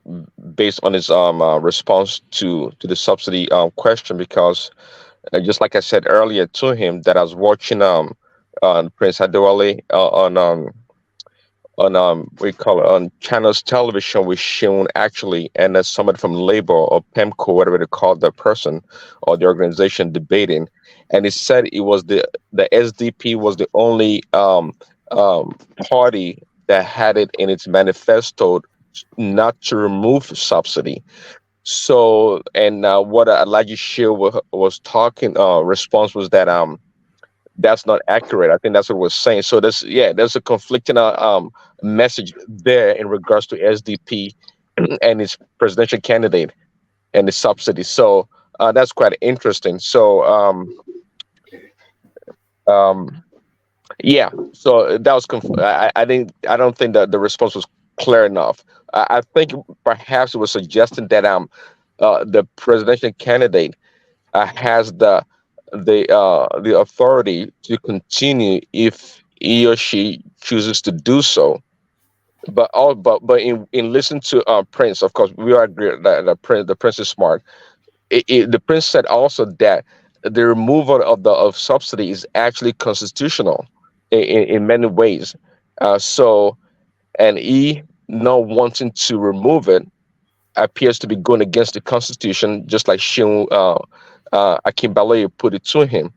based on his response to the subsidy question, because just like I said earlier to him, that I was watching Prince Adewale on Channels Television was shown actually, and somebody from Labour or PEMCO, whatever they call the person or the organization, debating, and he said it was the SDP was the only party that had it in its manifesto not to remove subsidy. So, and what Alhaji Shehu was talking, response was that that's not accurate. I think that's what we're saying. So there's a conflicting message there in regards to SDP and its presidential candidate and the subsidy. So that's quite interesting. So so that was I don't think that the response was clear enough. I think perhaps it was suggesting that the presidential candidate has the authority to continue if he or she chooses to do so. But in listening to Prince, of course, we all agree that the Prince is smart. The Prince said also that the removal of subsidy is actually constitutional in many ways. And he not wanting to remove it appears to be going against the Constitution, just like Shehu Akimbale put it to him.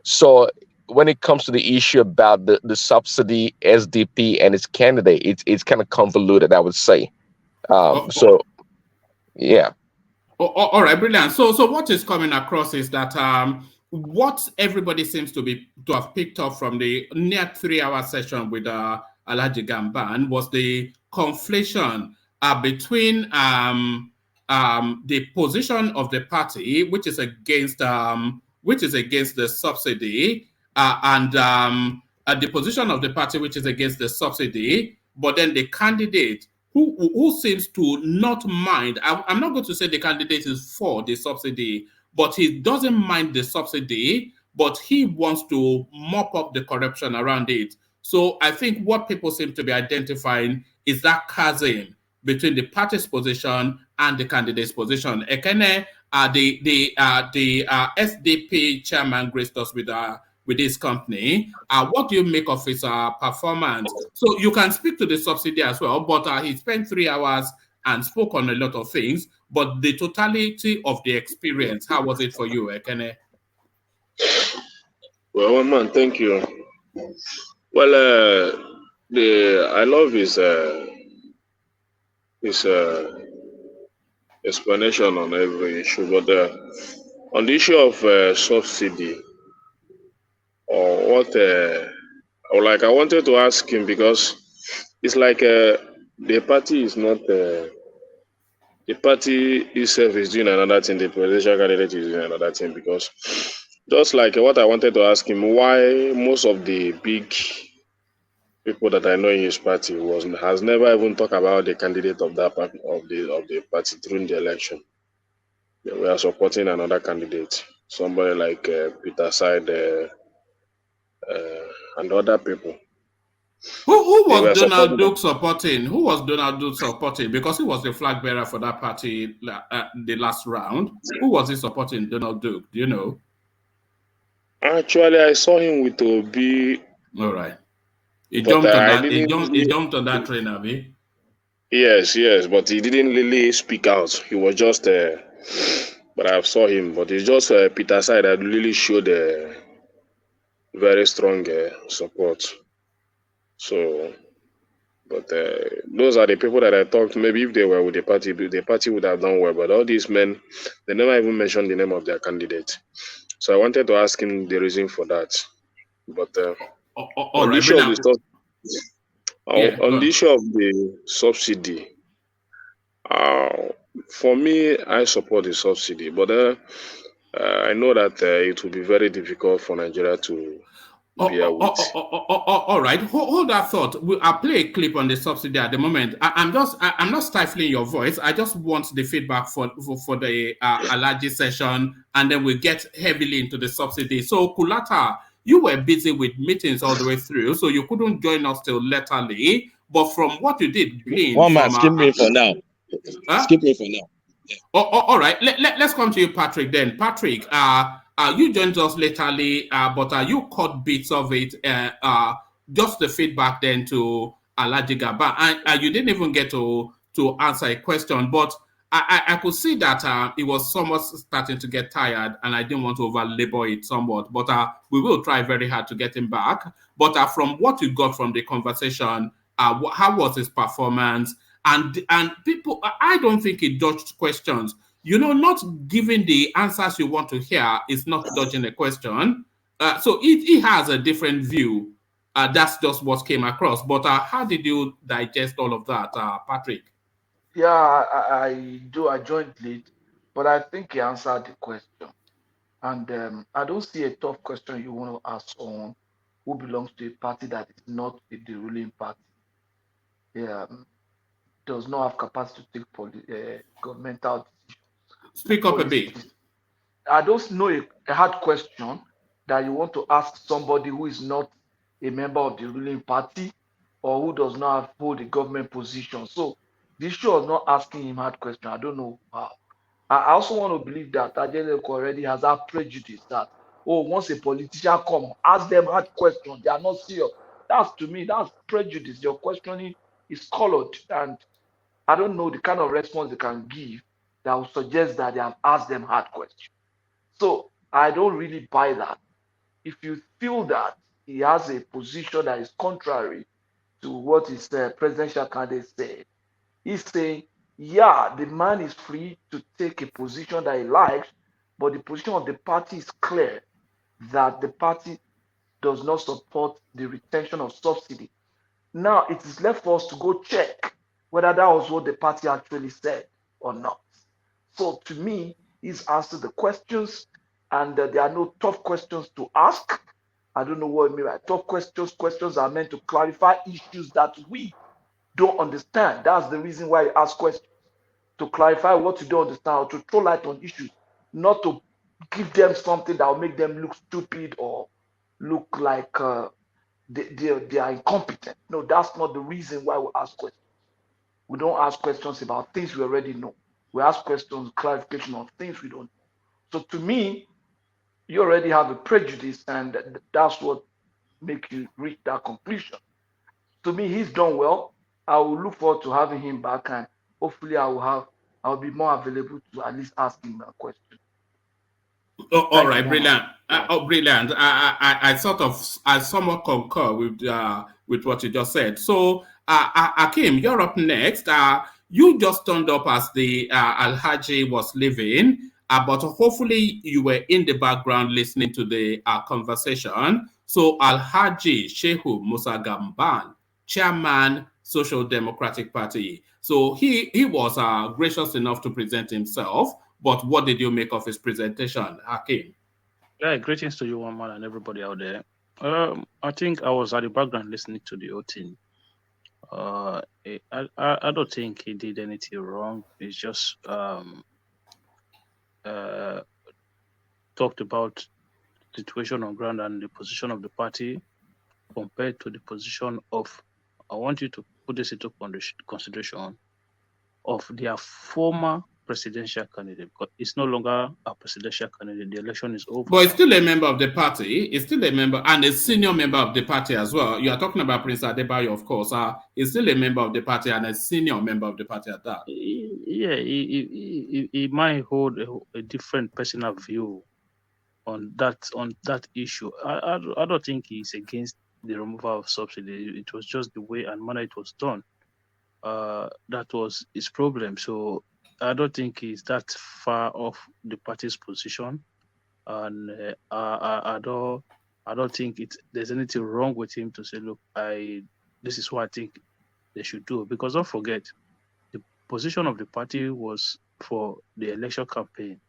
So when it comes to the issue about the subsidy, SDP, and its candidate, it's kind of convoluted, I would say. So, yeah. All right, brilliant. So what is coming across is that what everybody seems to have picked up from the near 3-hour session with Alhaji Gabam was the conflation between the position of the party, which is against the subsidy, and the position of the party which is against the subsidy, but then the candidate who seems to not mind. I'm not going to say the candidate is for the subsidy, but he doesn't mind the subsidy, but he wants to mop up the corruption around it. So I think what people seem to be identifying is that chasm between the party's position and the candidate's position. Ekene, the SDP chairman graced us with this company. What do you make of his performance? So you can speak to the subsidy as well, but he spent 3 hours and spoke on a lot of things. But the totality of the experience, how was it for you, Ekene? Well, man, thank you. Well, I love his explanation on every issue, but on the issue of subsidy, or what, I wanted to ask him, because it's like the party is not, the party itself is doing another thing, the presidential candidate is doing another thing, because just like what I wanted to ask him, why most of the big people that I know in his party has never even talked about the candidate of that party, of the party during the election. We are supporting another candidate, somebody like Peter Side and other people. Who was Donald Duke supporting? Who was Donald Duke supporting? Because he was the flag bearer for that party the last round. Who was he supporting, Donald Duke? Do you know? Actually, I saw him with Obi. All right. He jumped on that. He jumped on that train, Abi. Yes, but he didn't really speak out. He was just but I saw him. But it's just Peter Side that really showed very strong support. So, but those are the people that I talked to. Maybe if they were with the party would have done well. But all these men, they never even mentioned the name of their candidate. So I wanted to ask him the reason for that. But on the issue of the issue of the subsidy, for me, I support the subsidy, but I know that it will be very difficult for Nigeria to bear with. All right, hold that thought. I'll play a clip on the subsidy at the moment. I'm not stifling your voice. I just want the feedback for the Alaji session, and then we'll get heavily into the subsidy. So Kulata, you were busy with meetings all the way through, so you couldn't join us till latterly. But from what you did glean, one man, skip me for now. Skip me for now. Yeah. All right. Let's come to you, Patrick. Then, Patrick, you joined us latterly, but you caught bits of it. Just the feedback then to Alhaji Gabam, and you didn't even get to answer a question. But I could see that it was somewhat starting to get tired, and I didn't want to over-labor it somewhat. But we will try very hard to get him back. But from what you got from the conversation, how was his performance? And people, I don't think he dodged questions. You know, not giving the answers you want to hear is not dodging a question. So he has a different view. That's just what came across. But how did you digest all of that, Patrick? Yeah, I joined late, but I think he answered the question. And I don't see a tough question you want to ask someone who belongs to a party that is not the ruling party. Does not have capacity to take governmental decisions. Speak up a bit. I don't know a hard question that you want to ask somebody who is not a member of the ruling party or who does not hold a government position. So this show is not asking him hard question. I don't know how. I also want to believe that Adeleko already has that prejudice that, once a politician come, ask them hard questions. They are not serious. To me, that's prejudice. Your questioning is colored, and I don't know the kind of response they can give that will suggest that they have asked them hard questions. So I don't really buy that. If you feel that he has a position that is contrary to what his presidential candidate said, he's saying, yeah, the man is free to take a position that he likes, but the position of the party is clear that the party does not support the retention of subsidy. Now it is left for us to go check whether that was what the party actually said or not. So to me, he's answered the questions, and there are no tough questions to ask. I don't know what I mean by tough questions. Questions are meant to clarify issues that we don't understand. That's the reason why you ask questions, to clarify what you don't understand, or to throw light on issues, not to give them something that will make them look stupid or look like they are incompetent. No, that's not the reason why we ask questions. We don't ask questions about things we already know. We ask questions, clarification on things we don't know. So to me, you already have a prejudice, and that's what makes you reach that conclusion. To me, he's done well. I will look forward to having him back, and hopefully I'll be more available to at least ask him a question. Oh, all Thank right, you, brilliant. yeah. Brilliant. I somewhat concur with what you just said. So, Akim, you're up next. You just turned up as the Alhaji was leaving, but hopefully you were in the background listening to the conversation. So, Alhaji Shehu Musa Gabam, Chairman, Social Democratic Party. So he was gracious enough to present himself. But what did you make of his presentation, Hakim? Yeah, greetings to you, one man, and everybody out there. I think I was at the background listening to the whole thing. I don't think he did anything wrong. He's just talked about the situation on ground and the position of the party compared to the position of, I want you to put this into consideration, of their former presidential candidate, because it's no longer a presidential candidate. The election is over. But he's still a member of the party. He's still a member and a senior member of the party as well. You are talking about Prince Adebayo, of course. He's still a member of the party and a senior member of the party at that. Yeah, he might hold a different personal view on that issue. I don't think he's against the removal of subsidy. It was just the way and manner it was done. That was his problem. So I don't think he's that far off the party's position, and I don't think there's anything wrong with him to say, look, this is what I think they should do. Because don't forget, the position of the party was for the election campaign.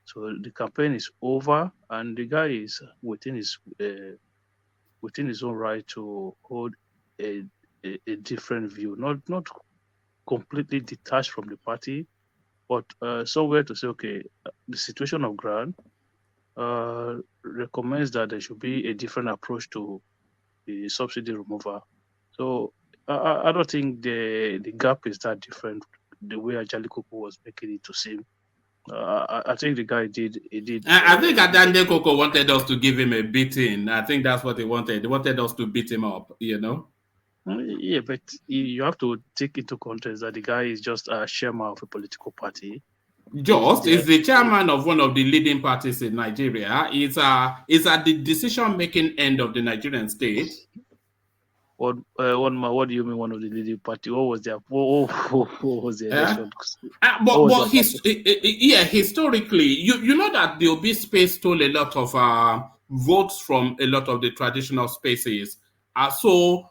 So the campaign is over, and the guy is within his own right to hold a different view, not completely detached from the party, but somewhere to say, okay, the situation of ground recommends that there should be a different approach to the subsidy removal. So I don't think the gap is that different the way Ajali Koko was making it to seem. I think the guy did. I think Adande Koko wanted us to give him a beating. I think that's what he wanted. They wanted us to beat him up, Yeah, but you have to take into context that the guy is just a chairman of a political party. Just is the chairman of one of the leading parties in Nigeria. Is at the decision-making end of the Nigerian state. What do you mean one of the leading party? What was what was the election? Historically, you know that the Obi space stole a lot of votes from a lot of the traditional spaces. So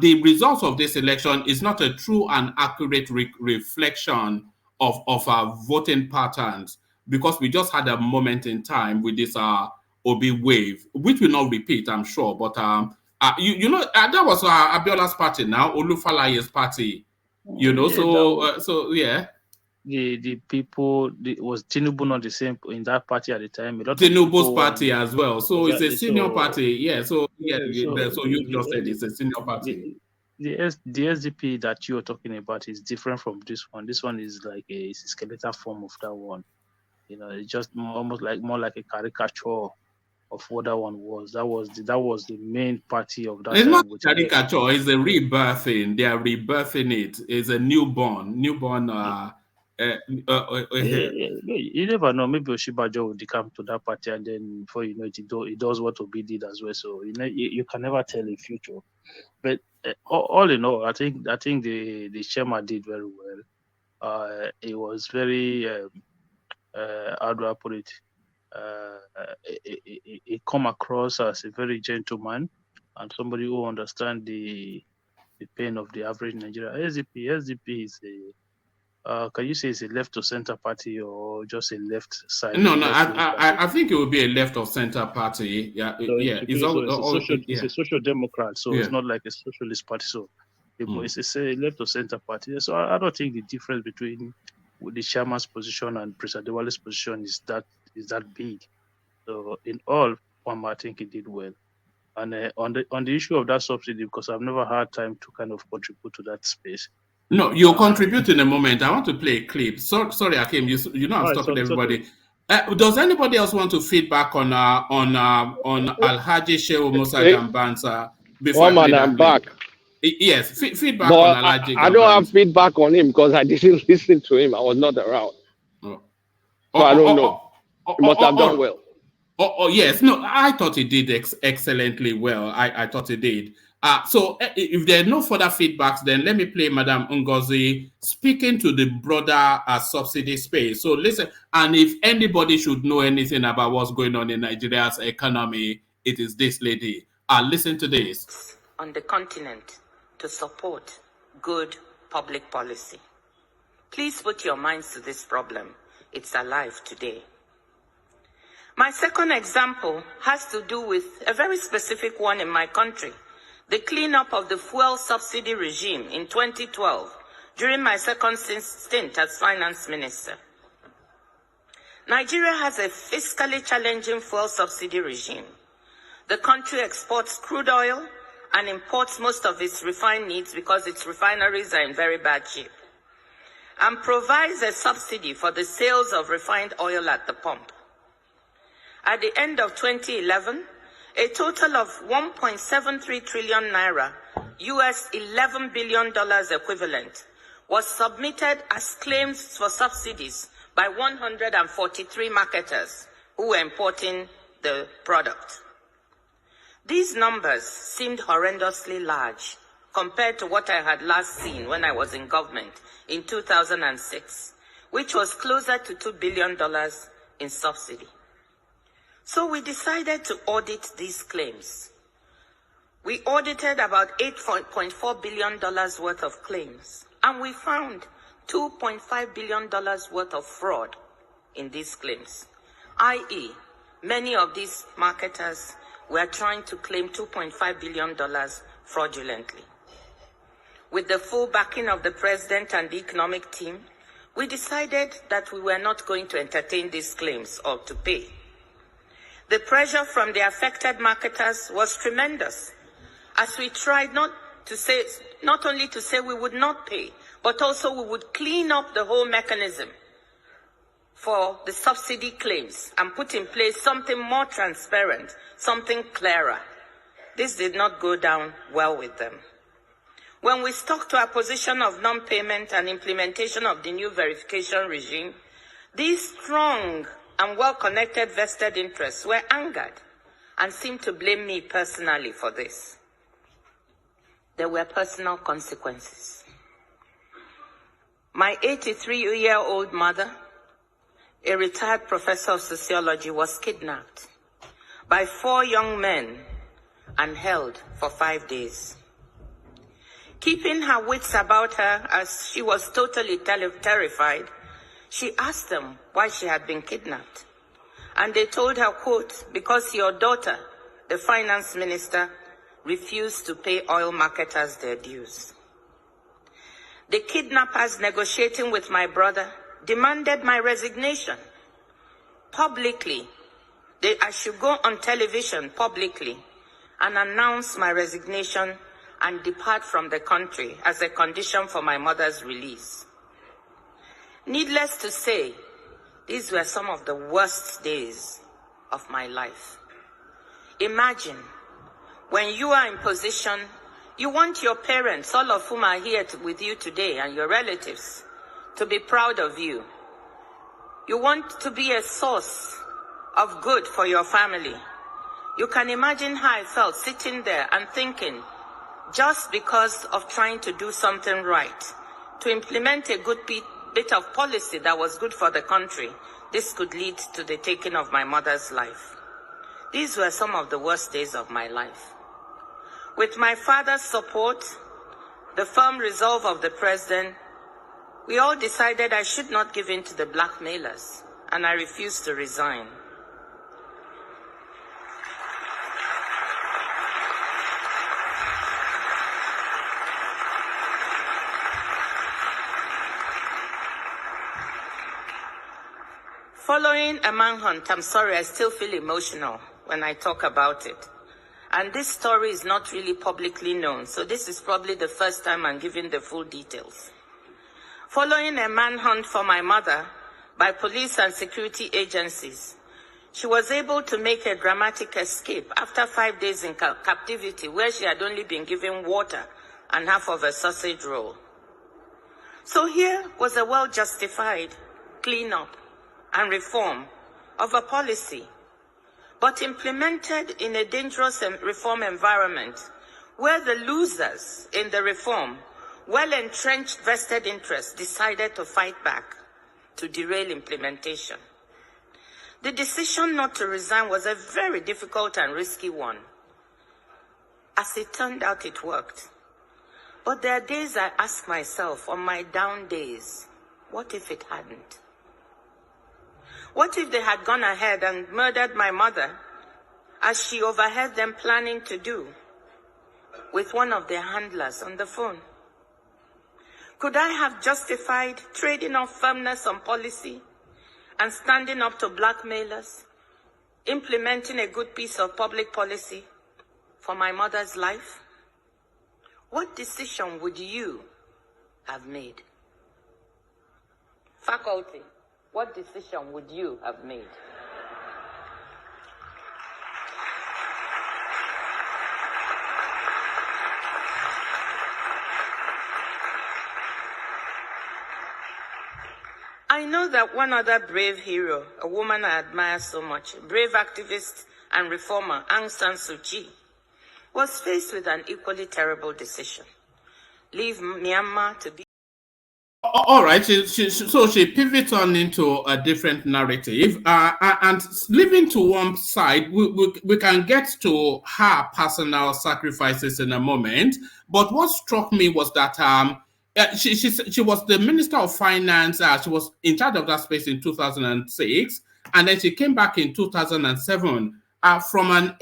the results of this election is not a true and accurate reflection of our voting patterns, because we just had a moment in time with this Obi wave, which will not repeat, I'm sure. But that was Abiola's party now, Olufalaye's party. The people, was TINUBU not the same in that party at the time? TINUBU's party as well. So exactly. It's a senior party. Yeah. So you just said it's a senior party. The SDP that you're talking about is different from this one. This one is like a skeletal form of that one. It's just almost like more like a caricature of what that one was. That was the main party of that. It's not a caricature. It's a rebirthing. They are rebirthing it. It's a newborn. You never know. Maybe Oshibajo will come to that party, and then before you know it, it does what Obi did as well. So you can never tell in future. But all in all, I think the chairman did very well. It was very how do I put it? It come across as a very gentleman and somebody who understands the pain of the average Nigerian. SDP is can you say it's a left to center party or just a left side? No, I think it will be a left or center party. It's a social democrat, so it's not like a socialist party. So it's a left or center party. So I don't think the difference between the chairman's position and President Adewale's position is that big. So in all, I think he did well. And on the issue of that subsidy, because I've never had time to kind of contribute to that space, No, you'll contribute in a moment. I want to play a clip. Sorry, Akim. You know I'm stopping everybody. Okay. Does anybody else want to feedback on Alhaji Shehu Musa Gamban's before I play that I'm clip? back. Yes, feedback but on Alhaji I don't have feedback on him because I didn't listen to him. I was not around. So I don't know. He must have done well. Yes. No, I thought he did excellently well. I thought he did. So if there are no further feedbacks, then let me play Madam Ngozi speaking to the broader subsidy space. So listen, and if anybody should know anything about what's going on in Nigeria's economy, it is this lady. Listen to this. On the continent to support good public policy. Please put your minds to this problem. It's alive today. My second example has to do with a very specific one in my country, the cleanup of the fuel subsidy regime in 2012 during my second stint as finance minister. Nigeria has a fiscally challenging fuel subsidy regime. The country exports crude oil and imports most of its refined needs because its refineries are in very bad shape, and provides a subsidy for the sales of refined oil at the pump. At the end of 2011, a total of 1.73 trillion naira, US $11 billion equivalent, was submitted as claims for subsidies by 143 marketers who were importing the product. These numbers seemed horrendously large compared to what I had last seen when I was in government in 2006, which was closer to $2 billion in subsidy. So we decided to audit these claims. We audited about $8.4 billion worth of claims, and we found $2.5 billion worth of fraud in these claims, i.e., many of these marketers were trying to claim $2.5 billion fraudulently. With the full backing of the president and the economic team, we decided that we were not going to entertain these claims or to pay. The pressure from the affected marketers was tremendous, as we tried not only to say we would not pay, but also we would clean up the whole mechanism for the subsidy claims and put in place something more transparent, something clearer. This did not go down well with them. When we stuck to our position of non-payment and implementation of the new verification regime, these strong and well-connected vested interests were angered and seemed to blame me personally for this. There were personal consequences. My 83-year-old mother, a retired professor of sociology, was kidnapped by 4 young men and held for 5 days. Keeping her wits about her as she was totally terrified, she asked them why she had been kidnapped. And they told her, quote, because your daughter, the finance minister, refused to pay oil marketers their dues. The kidnappers, negotiating with my brother, demanded my resignation publicly. I should go on television publicly and announce my resignation and depart from the country as a condition for my mother's release. Needless to say, these were some of the worst days of my life. Imagine, when you are in position, you want your parents, all of whom are here with you today, and your relatives, to be proud of you. You want to be a source of good for your family. You can imagine how I felt sitting there and thinking, just because of trying to do something right, to implement a good bit of policy that was good for the country, this could lead to the taking of my mother's life. These were some of the worst days of my life. With my father's support, the firm resolve of the president, we all decided I should not give in to the blackmailers, and I refused to resign. Following a manhunt, I'm sorry, I still feel emotional when I talk about it. And this story is not really publicly known, so this is probably the first time I'm giving the full details. Following a manhunt for my mother by police and security agencies, she was able to make a dramatic escape after 5 days in captivity, where she had only been given water and half of a sausage roll. So here was a well-justified cleanup and reform of a policy, but implemented in a dangerous reform environment where the losers in the reform, well-entrenched vested interests, decided to fight back to derail implementation. The decision not to resign was a very difficult and risky one. As it turned out, it worked. But there are days I ask myself, on my down days, what if it hadn't? What if they had gone ahead and murdered my mother, as she overheard them planning to do, with one of their handlers on the phone? Could I have justified trading off firmness on policy and standing up to blackmailers, implementing a good piece of public policy for my mother's life? What decision would you have made? Faculty, what decision would you have made? I know that one other brave hero, a woman I admire so much, brave activist and reformer, Aung San Suu Kyi, was faced with an equally terrible decision. Leave Myanmar to be... All right, so she pivots on into a different narrative, and leaving to one side, we can get to her personal sacrifices in a moment. But what struck me was that she was the Minister of Finance. She was in charge of that space in 2006, and then she came back in 2007 from an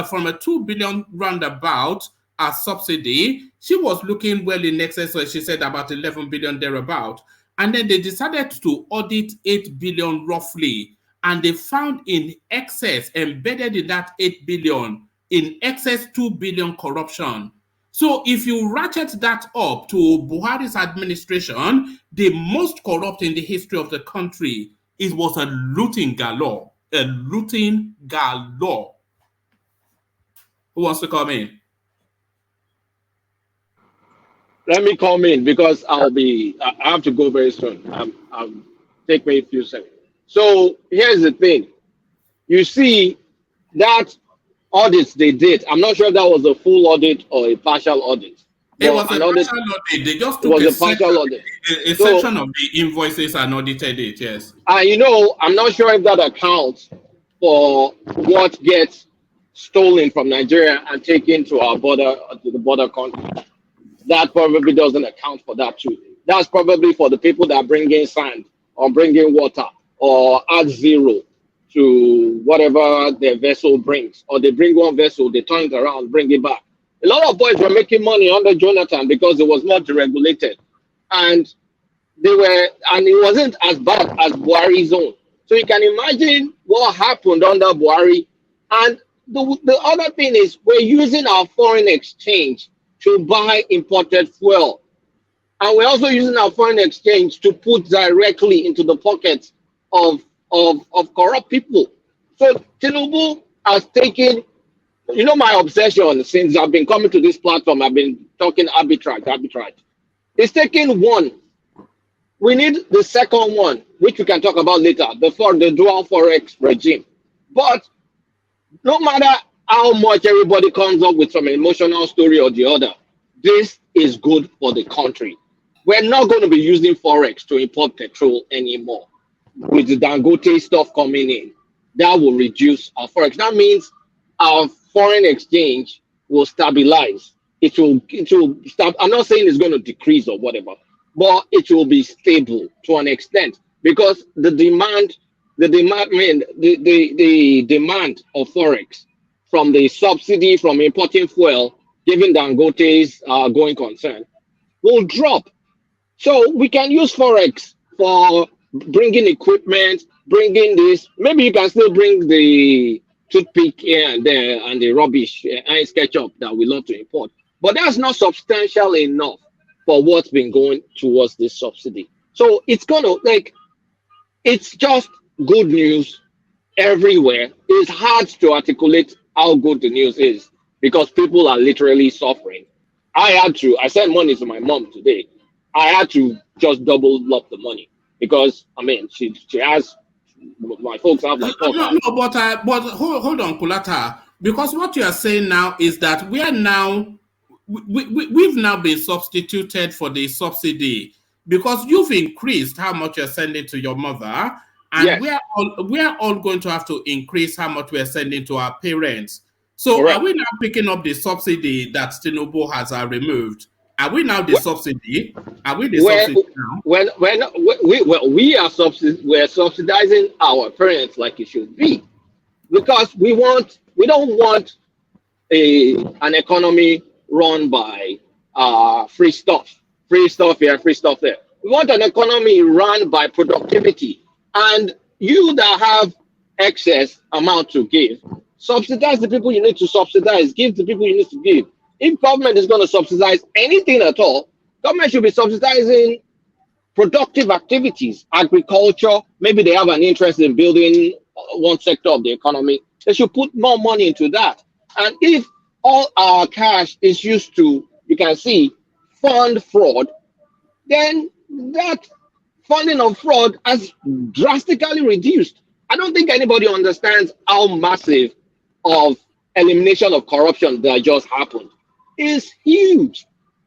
from a 2 billion roundabout subsidy. She was looking well in excess, so she said about 11 billion thereabout. And then they decided to audit 8 billion roughly, and they found in excess, embedded in that 8 billion, in excess 2 billion corruption. So if you ratchet that up to Buhari's administration, the most corrupt in the history of the country, it was a looting galore. A looting galore. Who wants to come in? Let me come in because I have to go very soon. Take me a few seconds. So here's the thing. You see that audits they did. I'm not sure if that was a full audit or a partial audit. It was a partial audit. They just took a section of the invoices and audited it, yes. I'm not sure if that accounts for what gets stolen from Nigeria and taken to our border, to the border country. That probably doesn't account for that too. That's probably for the people that bring in sand or bring in water or add zero to whatever their vessel brings, or they bring one vessel, they turn it around, bring it back. A lot of boys were making money under Jonathan because it was not deregulated, and it wasn't as bad as Buhari's own. So you can imagine what happened under Buhari. And the other thing is, we're using our foreign exchange to buy imported fuel, and we're also using our foreign exchange to put directly into the pockets of corrupt people. So TINUBU has taken, my obsession since I've been coming to this platform, I've been talking arbitrage. It's taken one. We need the second one, which we can talk about later, the dual forex regime. But no matter how much everybody comes up with some emotional story or the other, this is good for the country. We're not going to be using forex to import petrol anymore. With the Dangote stuff coming in, that will reduce our forex. That means our foreign exchange will stabilize. It will stop. I'm not saying it's going to decrease or whatever, but it will be stable to an extent, because the demand of forex from the subsidy from importing fuel, given Dangote's going concern, will drop. So we can use forex for bringing equipment, bringing this. Maybe you can still bring the toothpick here and there and the rubbish and SketchUp that we love to import, but that's not substantial enough for what's been going towards this subsidy. So it's gonna it's just good news everywhere. It's hard to articulate how good the news is because people are literally suffering. I sent money to my mom today. I had to just double up the money because I mean she has, my folks have like no, but hold on, Kulata, because what you are saying now is that we are now we've now been substituted for the subsidy because you've increased how much you're sending to your mother, and yes, we are all going to have to increase how much we're sending to our parents. So correct, are we now picking up the subsidy that TINUBU has removed? Are we now the subsidy? Are we the subsidy now? We're subsidizing our parents like it should be, because we don't want an economy run by free stuff here, free stuff there. We want an economy run by productivity, and you that have excess amount to give, subsidize the people you need to subsidize, give the people you need to give. If government is going to subsidize anything at all, government should be subsidizing productive activities, agriculture. Maybe they have an interest in building one sector of the economy. They should put more money into that. And if all our cash is used to, you can see, fund fraud, then that funding of fraud has drastically reduced. I don't think anybody understands how massive of elimination of corruption that just happened. Is huge,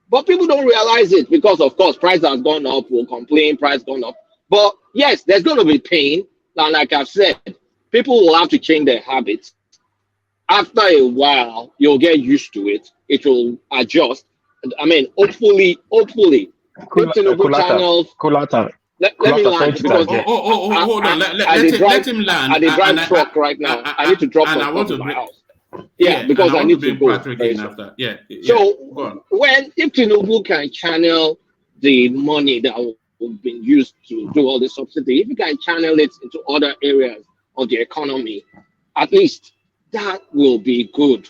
but people don't realize it because, of course, price has gone up. We'll complain, price gone up. But yes, there's going to be pain, and like I've said, people will have to change their habits. After a while, you'll get used to it. It will adjust. I mean, hopefully, TINUBU channels. Let me land because hold on. Let him land. I drive truck right now. I need to drop something to my house. Yeah, because I need to go. After. Yeah. So if TINUBU can channel the money that will be used to do all the subsidy, if you can channel it into other areas of the economy, at least that will be good.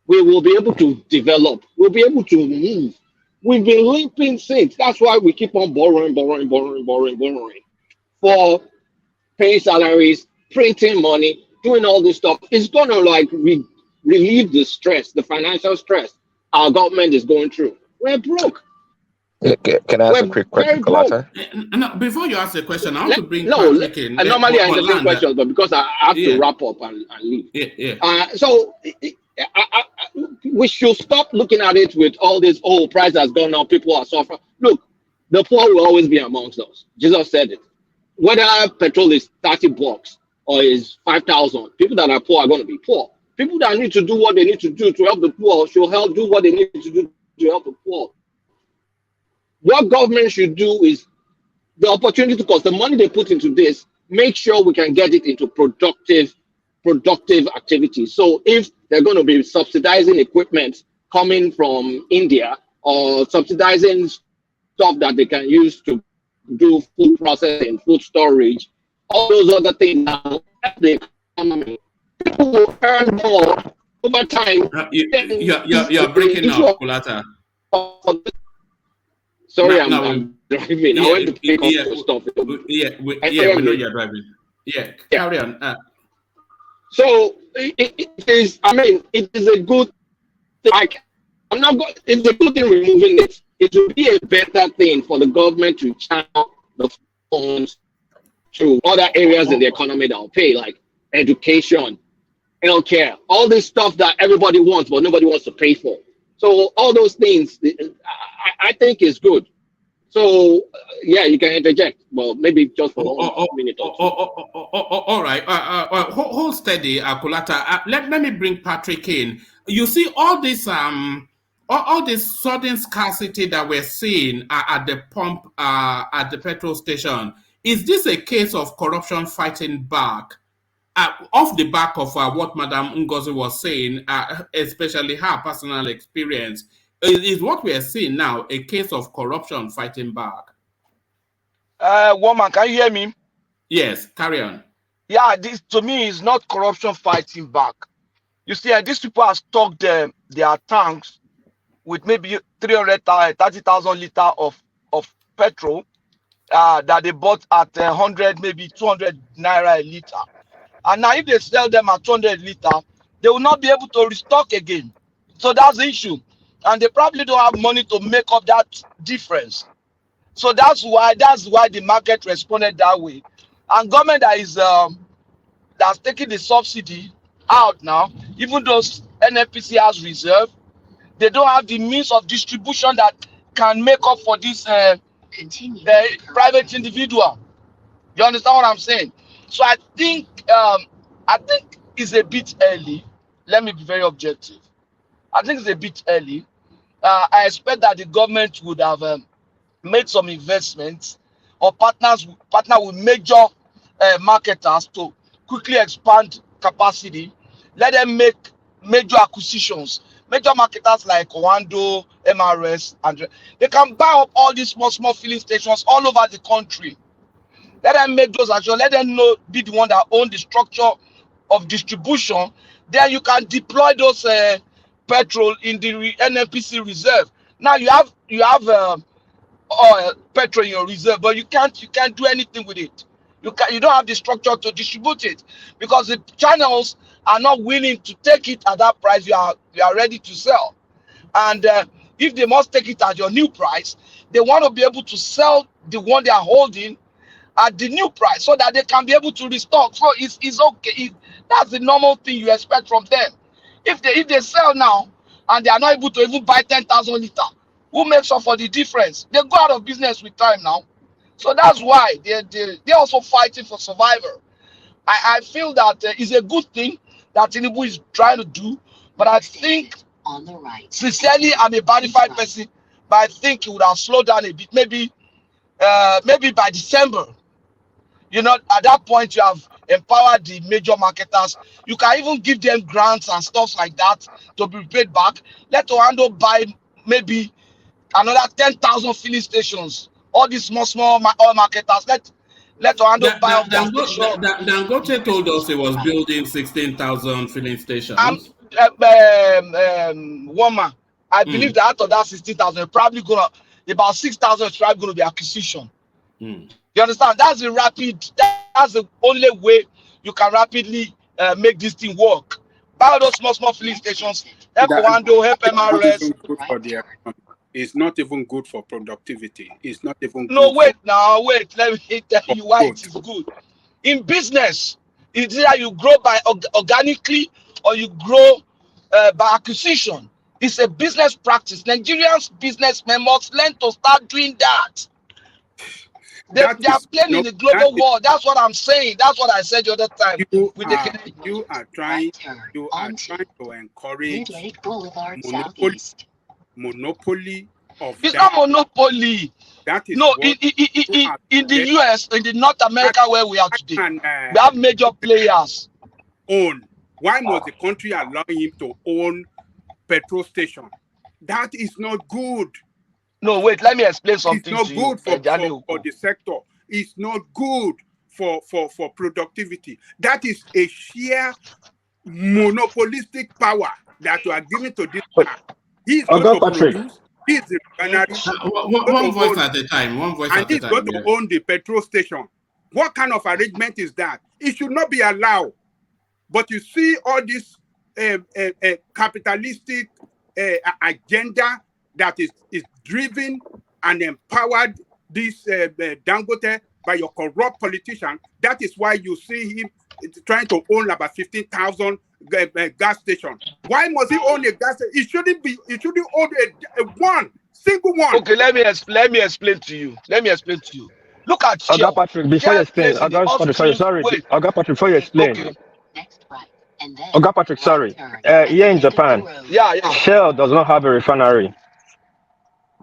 We will be able to develop. We'll be able to move. We've been limping since. That's why we keep on borrowing for paying salaries, printing money, doing all this stuff. It's gonna relieve the stress, the financial stress our government is going through. We're broke. Can I ask a quick question, Kalata? No, before you ask a question, I want to bring Patrick in. Normally I entertain questions, but because I have to wrap up and leave. So we should stop looking at it with all this, price has gone up, people are suffering. Look, the poor will always be amongst us. Jesus said it. Whether petrol is $30 or is 5,000, people that are poor are going to be poor. People that need to do what they need to do to help the poor should do what they need to do to help the poor. What government should do is the opportunity, because the money they put into this, make sure we can get it into productive activities. So if they're going to be subsidizing equipment coming from India or subsidizing stuff that they can use to do food processing, food storage, all those other things now, the economy, people will earn more over time. You're breaking up, Kulata. Sorry, I'm driving. I went to pick up stuff. We know you're driving. Yeah, carry on. So it is. I mean, it is a good. It's a good thing removing it. It will be a better thing for the government to channel the funds to other areas in the economy that will pay, like education, healthcare, all this stuff that everybody wants, but nobody wants to pay for. So all those things, I think is good. So you can interject. Well, maybe just for 1 minute or two. All right. Hold steady, Kulata. Let me bring Patrick in. You see all this sudden scarcity that we're seeing at the pump, at the petrol station. Is this a case of corruption fighting back? Off the back of what Madam Ngozi was saying, especially her personal experience, is what we are seeing now a case of corruption fighting back? Woman, can you hear me? Yes, carry on. Yeah, this to me is not corruption fighting back. You see, these people have stocked their tanks with maybe 330,000 liters of petrol that they bought at 100, maybe 200 naira a liter. And now if they sell them at 200 liters, they will not be able to restock again. So that's the issue. And they probably don't have money to make up that difference. So that's why the market responded that way. And government that is that's taking the subsidy out now, even though NFPC has reserve, they don't have the means of distribution that can make up for this private individual. You understand what I'm saying? So I think it's a bit early. Let me be very objective. I think it's a bit early. I expect that the government would have made some investments or partner with major marketers to quickly expand capacity. Let them make major acquisitions. Major marketers like Wando, MRS, and they can buy up all these small filling stations all over the country. Let them make those actions. Let them be the one that own the structure of distribution. Then you can deploy those petrol in the NNPC reserve. Now you have oil, petrol in your reserve, but you can't do anything with it. You don't have the structure to distribute it because the channels are not willing to take it at that price you are ready to sell. And if they must take it at your new price, they want to be able to sell the one they are holding at the new price so that they can be able to restock. So it's okay. That's the normal thing you expect from them. If they sell now and they are not able to even buy 10,000 liters, who makes up for the difference? They go out of business with time now. So that's why they're also fighting for survival. I feel that it's a good thing that TINUBU is trying to do, but I think, sincerely, I'm a bonified person, but I think it would have slowed down a bit. Maybe by December, at that point you have empowered the major marketers. You can even give them grants and stuff like that to be paid back. Let Orlando buy maybe another 10,000 filling stations. All these small oil marketers. Let Orlando buy off their station. Dangote told us he was building 16,000 filling stations. Woman, I believe that out of that 16,000, probably about 6,000 is probably going to be acquisition. You understand? That's the only way you can rapidly make this thing work. Buy those small filling stations. Help Wando, help MRS. It's not even good for productivity. It's not even good. No, wait. Let me tell you why it is good. In business, it's either you grow by organically or you grow by acquisition. It's a business practice. Nigerians businessmen must learn to start doing that. They are playing in the global world. That's what I'm saying. That's what I said the other time. You are trying to encourage monopoly of it's not monopoly. That is in the US, in the North America where we are today, we have major players. Why must the country allow him to own petrol station? That is not good. No, wait, let me explain something to you. It's not good for the sector. It's not good for productivity. That is a sheer monopolistic power that you are giving to this man. He's going to produce. He's the refinery. One voice at a time. And he's going to own the petrol station. What kind of arrangement is that? It should not be allowed. But you see all this capitalistic agenda that is driven and empowered this Dangote by your corrupt politician. That is why you see him trying to own about 15,000 gas stations. Why must he own a gas station? It shouldn't own one single one. Okay, let me explain to you. Look at Oga Patrick, before you explain, Oga Patrick, before you explain. Okay. Oga Patrick, sorry. Here in Japan, Shell does not have a refinery.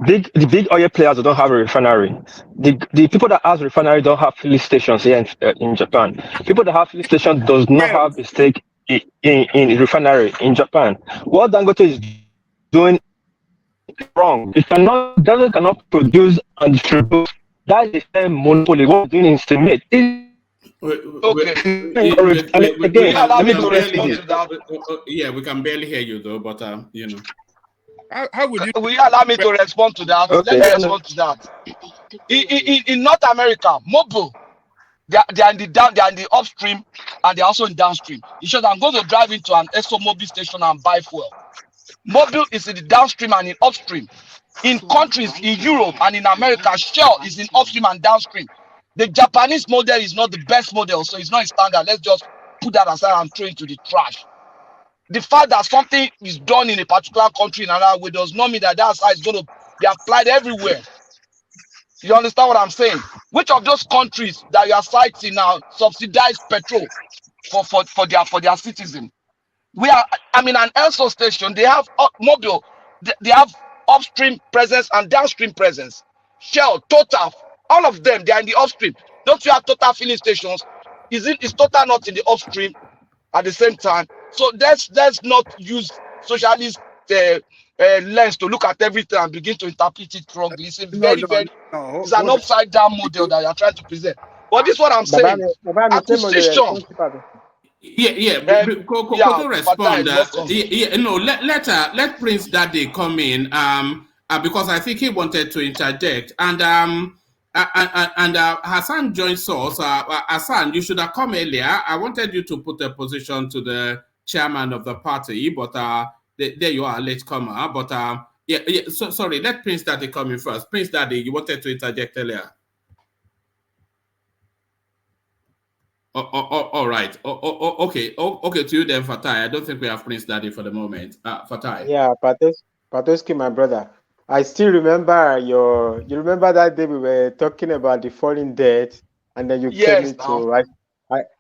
The big oil players don't have a refinery. The people that have refinery don't have filling stations here in Japan. People that have filling station does not have a stake in refinery in Japan. What Dangote is doing is wrong. Dangote cannot produce and distribute. That is a monopoly. What it's doing is to make. Yeah, we can barely hear you though, but How will you? Will you allow me to respond to that? Okay. Let me respond to that. In North America, mobile, they are in the down, they are in the upstream, and they're also in downstream. It shows I'm going to drive into an Esso Mobil station and buy fuel. Mobile is in the downstream and in upstream. In countries in Europe and in America, Shell is in upstream and downstream. The Japanese model is not the best model, so it's not a standard. Let's just put that aside and throw it into the trash. The fact that something is done in a particular country in another way does not mean that that's how it's going to be applied everywhere. You understand what I'm saying? Which of those countries that you are citing now subsidize petrol for their citizens? I mean, an ESO station, they have mobile, they have upstream presence and downstream presence. Shell, Total, all of them, they are in the upstream. Don't you have Total filling stations? Is Total not in the upstream at the same time? So let's not use socialist lens to look at everything and begin to interpret it wrongly. It's a very it's an upside down model that you are trying to present. But this is what I'm saying. Acquisition. Koto respond. Let Prince Daddy come in. Because I think he wanted to interject, and Hassan joins us. Hassan, you should have come earlier. I wanted you to put a position to the chairman of the party, but there you are, late comer. But so sorry. Let Prince Daddy come in first. Prince Daddy, you wanted to interject earlier. All right. Okay. Okay. To you then, Fatai. I don't think we have Prince Daddy for the moment. Fatai. Yeah, Patoski, my brother. I still remember you remember that day we were talking about the falling debt, and then you came into.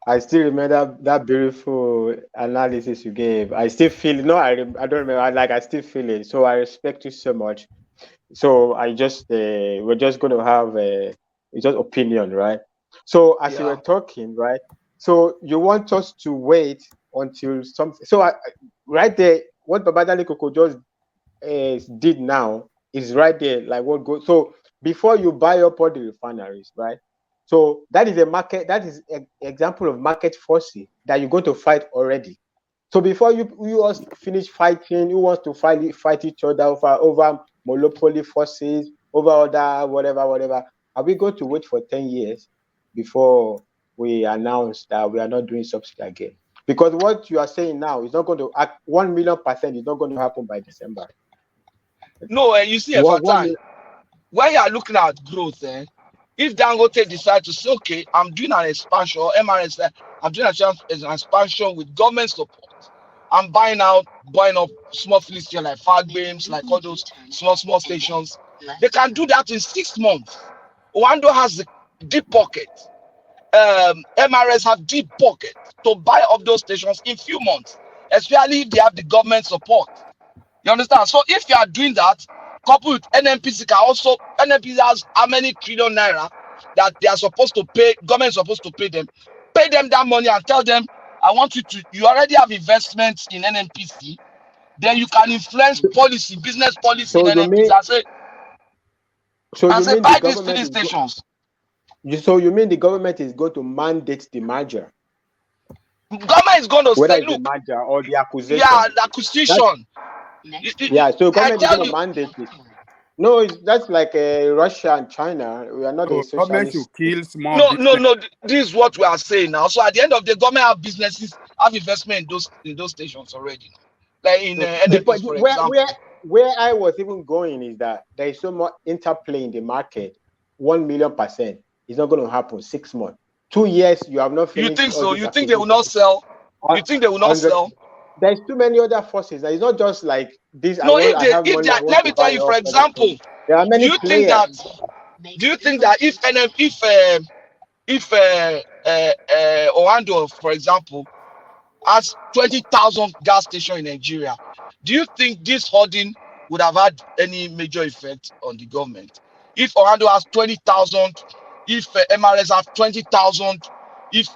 I still remember that beautiful analysis you gave. I still feel I don't remember. I still feel it. So I respect you so much. So I just we're just going to have it's just opinion, right? So as you were talking, right? So you want us to wait until something. So right there, what Babadali Koko just did now is right there, like what goes. So before you buy up all the refineries, right? So that is a market. That is an example of market forces that you're going to fight already. So before you all finish fighting, who wants to fight each other over monopoly forces, over other whatever? Are we going to wait for 10 years before we announce that we are not doing subsidy again? Because what you are saying now is not going to act 1,000,000% is not going to happen by December. No, you see, when you are looking at growth, if Dangote decide to say, okay, I'm doing an expansion, or MRS, I'm doing an expansion with government support, I'm buying up small filling stations like Fagbeams, like all those small stations. They can do that in 6 months. Wando has the deep pocket. MRS have deep pocket to buy up those stations in few months, especially if they have the government support. You understand? So if you are doing that, coupled with NNPC NNPC has how many trillion naira that they are supposed to pay, government is supposed to pay them that money and tell them, I want you already have investments in NNPC, then you can influence business policy in NNPC and say buy these filling stations. So you mean the government is going to mandate the merger? Government is going to say, look, the merger or the acquisition. Yeah, the acquisition. So government is going to mandate it. No, that's like Russia and China. We are not a government socialist. to kill small. No. This is what we are saying now. So at the end of the day, government have businesses, have investment in those stations already. Like in NFS, for example. Where I was even going is that there is so much interplay in the market. 1,000,000%. It's not going to happen 6 months. 2 years, you have not finished. You think so? You think they will not sell? You think they will not sell? There's too many other forces. It's not just like this. No, let me tell you, for example, there are many players. Do you think that if Oando, for example, has 20,000 gas stations in Nigeria, do you think this hoarding would have had any major effect on the government? If Oando has 20,000, if MRS has 20,000, if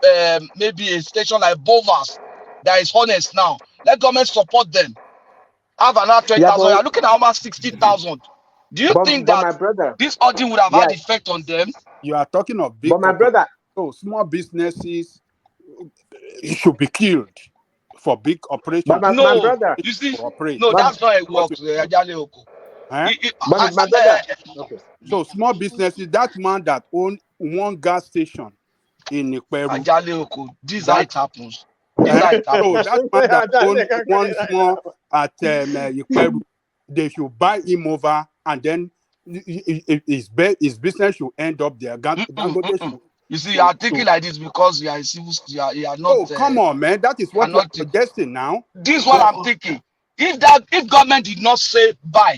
maybe a station like Bovas that is honest now, let government support them. Have another 20,000. You're looking at almost 60,000. Do you think that this hoarding would have had effect on them? You are talking of big. But my brother, so small businesses should be killed for big operations. But my brother, you see, operate. no, that's not how it works. My brother, okay. So small businesses, that man that owned one gas station in Peru. This how it happens. So that man that owned one small at Peru, they should buy him over, and then his business should end up there. You see, you are thinking like this because you are a civil. You are not. Oh, come on, man! That is what you are suggesting now. This is what I'm thinking. If government did not say buy,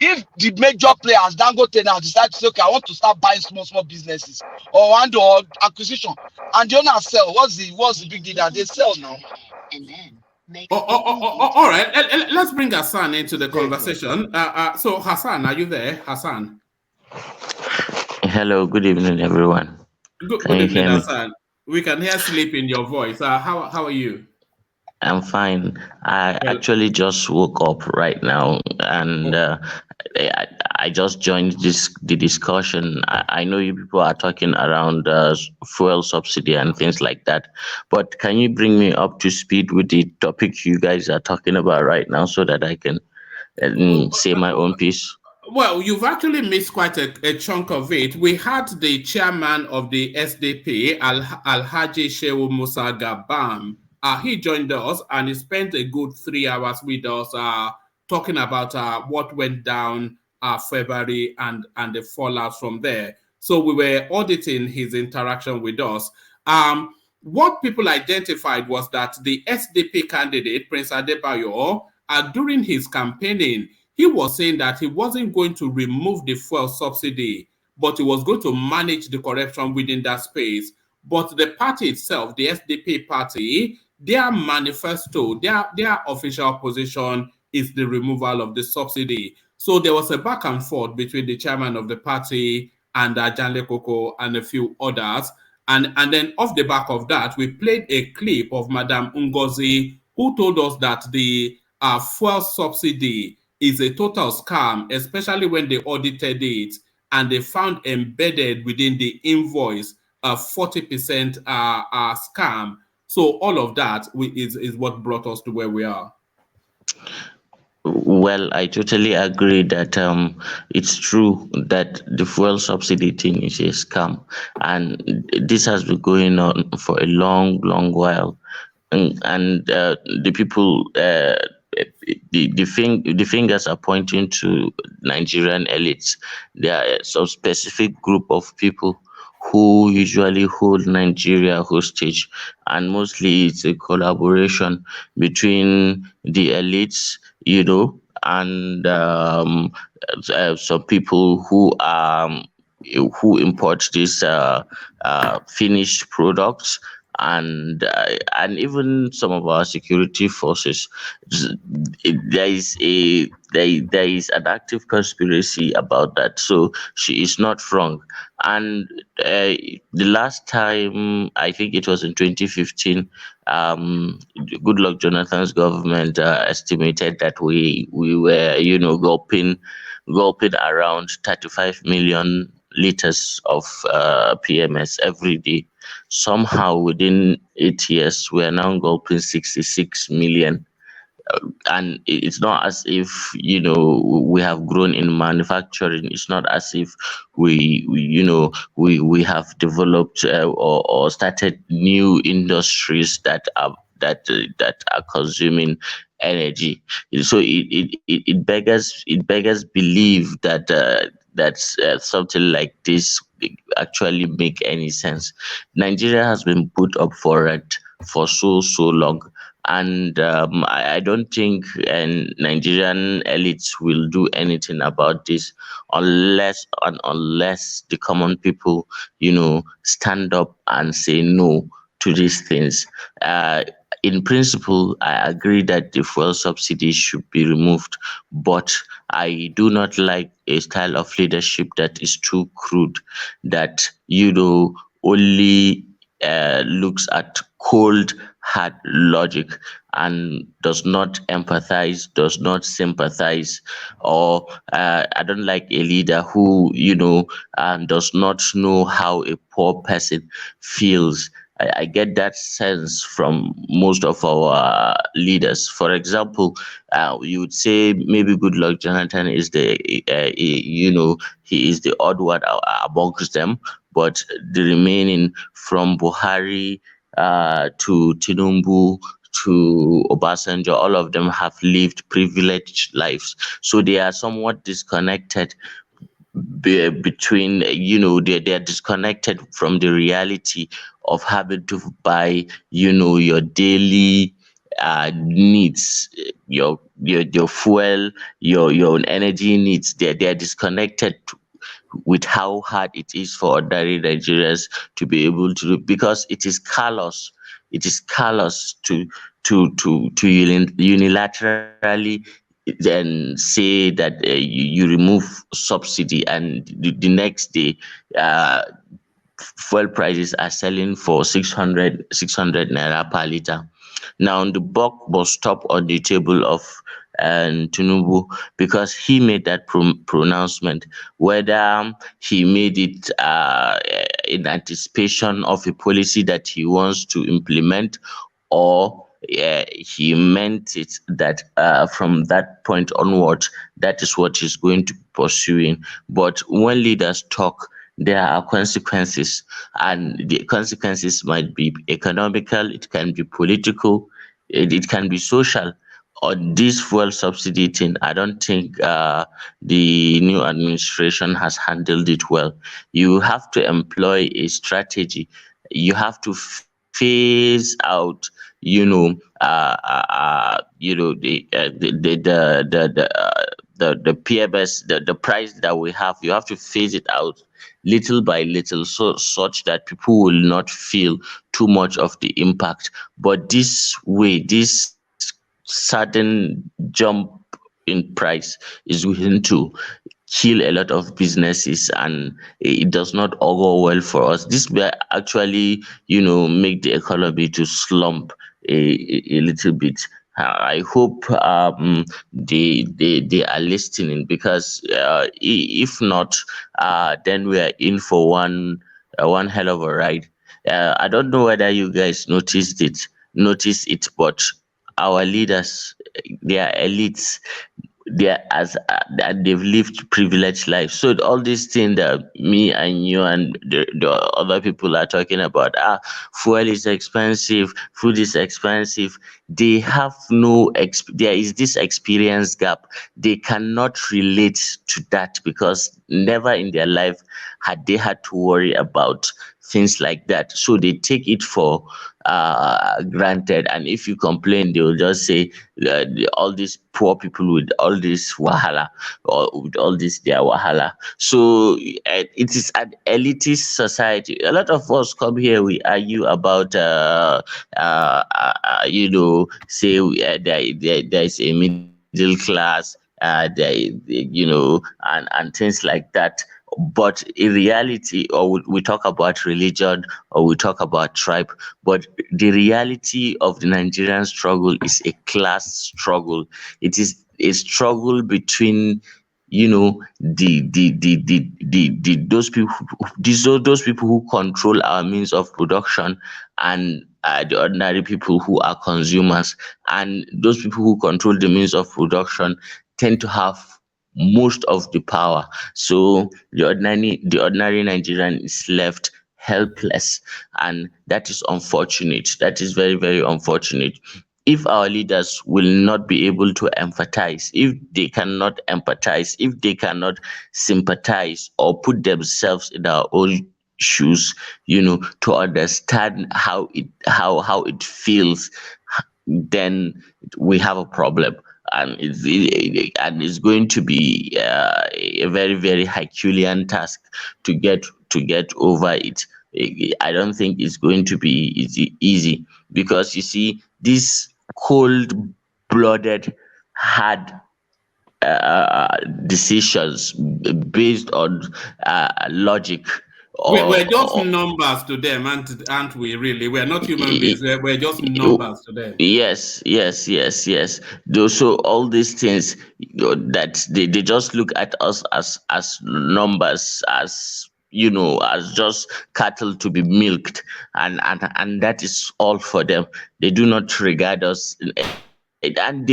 if the major players Dangote now decide to say, okay, I want to start buying small businesses or acquisition, and the owner sell, what's the big deal that they sell now? And then all right. Let's bring Hassan into the conversation. So Hassan, are you there, Hassan? Hello. Good evening, everyone. Good evening, Hassan. We can hear sleep in your voice. How are you? I'm fine. I actually just woke up right now, and I just joined the discussion. I know you people are talking around fuel subsidy and things like that, but can you bring me up to speed with the topic you guys are talking about right now so that I can say my own piece? Well, you've actually missed quite a chunk of it. We had the chairman of the SDP, Alhaji Shehu Musa Gabam. He joined us and he spent a good 3 hours with us talking about what went down February and the fallout from there. So we were auditing his interaction with us. What people identified was that the SDP candidate, Prince Adebayo, during his campaigning, he was saying that he wasn't going to remove the fuel subsidy, but he was going to manage the corruption within that space. But the party itself, the SDP party, their manifesto, their official position is the removal of the subsidy. So there was a back and forth between the chairman of the party and Janle Koko and a few others. And then off the back of that, we played a clip of Madam Ngozi, who told us that the fuel subsidy is a total scam, especially when they audited it and they found embedded within the invoice a 40% scam. So all of that is what brought us to where we are. Well, I totally agree that it's true that the fuel subsidy thing is a scam, and this has been going on for a long while, and the people. The fingers are pointing to Nigerian elites. There are some specific group of people who usually hold Nigeria hostage, and mostly it's a collaboration between the elites, and some people who import these finished products, and even some of our security forces. There is an active conspiracy about that. So she is not wrong. And the last time, I think it was in 2015, Goodluck Jonathan's government estimated that we were gulping around 35 million liters of PMS every day. Somehow within 8 years, we are now gulping 66 million. And it's not as if we have grown in manufacturing. It's not as if we have developed or started new industries that are consuming energy. So it beggars believe that something like this actually make any sense. Nigeria has been put up for it for so long, and I don't think Nigerian elites will do anything about this unless the common people stand up and say no to these things. In principle, I agree that the fuel subsidy should be removed, but I do not like a style of leadership that is too crude, that only looks at cold, hard logic and does not empathize, does not sympathize, or I don't like a leader who does not know how a poor person feels, I get that sense from most of our leaders. For example, you would say maybe Goodluck Jonathan is he is the odd one amongst them, but the remaining from Buhari to TINUBU to Obasanjo, all of them have lived privileged lives. So they are somewhat disconnected between, they're disconnected from the reality of having to buy, your daily needs, your fuel, your energy needs. They're disconnected with how hard it is for ordinary Nigerians to be able to do, because it is callous. It is callous to unilaterally then say that you remove subsidy, and the next day fuel prices are selling for 600 naira per liter. Now the buck must stop on the table of Tinubu, because he made that pronouncement. Whether he made it in anticipation of a policy that he wants to implement, or he meant it that from that point onwards, that is what he's going to be pursuing. But when leaders talk, there are consequences, and the consequences might be economical, it can be political, it can be social. On this fuel subsidy thing, I don't think the new administration has handled it well. You have to employ a strategy. You have to phase out, the PMS, the price that we have. You have to phase it out little by little, so such that people will not feel too much of the impact. But this way, this sudden jump in price is going to kill a lot of businesses, and it does not augur well for us. This will actually, make the economy to slump a little bit. I hope they are listening, because if not, then we are in for one hell of a ride. I don't know whether you guys notice it, but our leaders, they are elites. And they've lived privileged lives. So all these things that me and you and the other people are talking about, fuel is expensive, food is expensive. They have there is this experience gap. They cannot relate to that, because never in their life had they had to worry about things like that. So they take it for granted. And if you complain, they will just say all these poor people with all this wahala, or with all this their wahala. So it is an elitist society. A lot of us come here, we argue about say there is a middle class, and things like that. But in reality, or we talk about religion, or we talk about tribe, but the reality of the Nigerian struggle is a class struggle. It is a struggle between, the those people who control our means of production, and the ordinary people who are consumers. And those people who control the means of production tend to have most of the power. So the ordinary Nigerian is left helpless, and that is unfortunate. That is very, very unfortunate. If our leaders will not be able to empathize, if they cannot empathize, if they cannot sympathize or put themselves in our own shoes, to understand how it feels, then we have a problem. And it's going to be a very, very Herculean task to get over it. I don't think it's going to be easy, because you see, this cold-blooded, hard decisions based on logic. We're just numbers to them, aren't we? Really, we're not human beings. We're just numbers to them. Yes. So all these things, that they just look at us as numbers, as as just cattle to be milked, and that is all for them. They do not regard us. And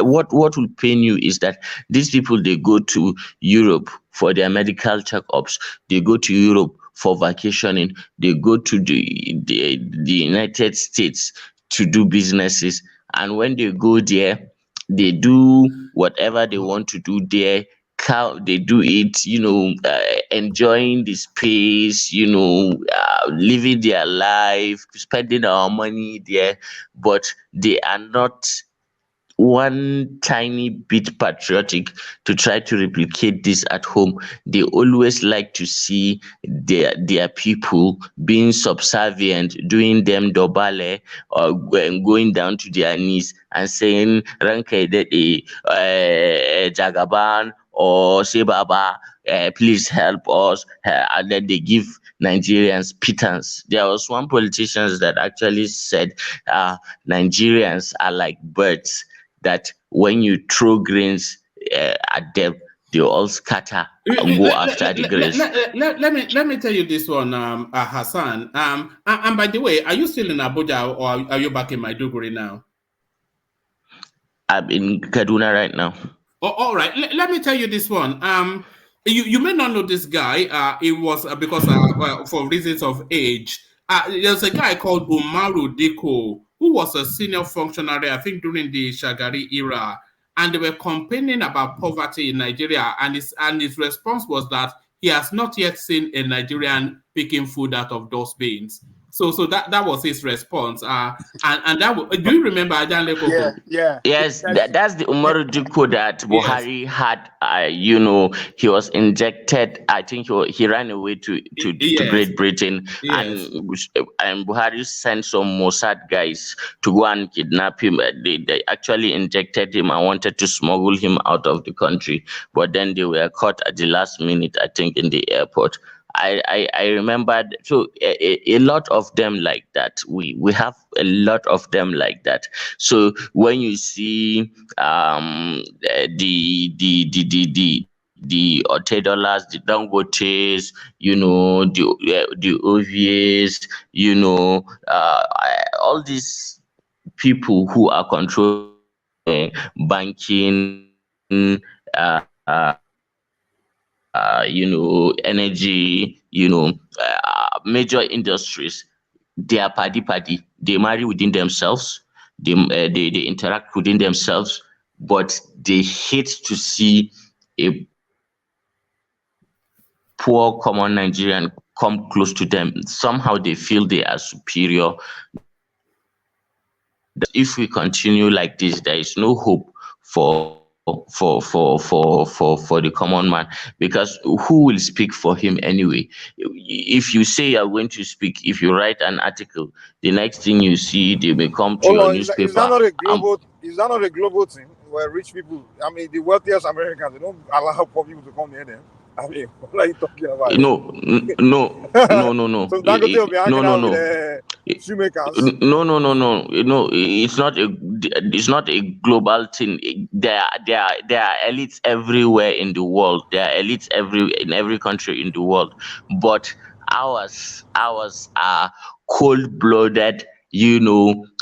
what will pain you is that these people, they go to Europe for their medical checkups, they go to Europe for vacationing, they go to the United States to do businesses, and when they go there, they do whatever they want to do there. They do it, enjoying the space, living their life, spending our money there, but they are not one tiny bit patriotic to try to replicate this at home. They always like to see their people being subservient, doing them dobale, or going down to their knees and saying Ranke de Jagaban or Sebaba, please help us, and then they give Nigerians pittance. There was one politician that actually said Nigerians are like birds, that when you throw grains at them, they all scatter and go after the grains. Let me tell you this one, Hassan. And by the way, are you still in Abuja or are you back in Maiduguri now? I'm in Kaduna right now. Oh, all right. Let me tell you this one. You may not know this guy. It was because for reasons of age. There's a guy called Umaru Diko, who was a senior functionary, I think, during the Shagari era, and they were complaining about poverty in Nigeria, and his response was that he has not yet seen a Nigerian picking food out of those bins. So that was his response. And that do you remember Ajan Lekoko? Yeah. Yes, that's the Umaru Diko that Buhari had. He was injected. I think he ran away to Great Britain, and Buhari sent some Mossad guys to go and kidnap him. They actually injected him and wanted to smuggle him out of the country, but then they were caught at the last minute, I think, in the airport. I remembered, so a lot of them like that. We have a lot of them like that. So when you see the Otedolas, the Dangotes, the OVAs, all these people who are controlling banking, energy, major industries, they are paddy. They marry within themselves. They interact within themselves, but they hate to see a poor common Nigerian come close to them. Somehow they feel they are superior. If we continue like this, there is no hope for the common man, because who will speak for him anyway? If you say you're going to speak, if you write an article, the next thing you see, they may come to your newspaper. Is that not a global thing where rich people, I mean, the wealthiest Americans, they don't allow poor people to come near them? I mean, what are you talking about? No. So Dangote will be hanging out with shoemakers. No. It's not a global thing. There are elites everywhere in the world. There are elites in every country in the world. But ours are cold-blooded,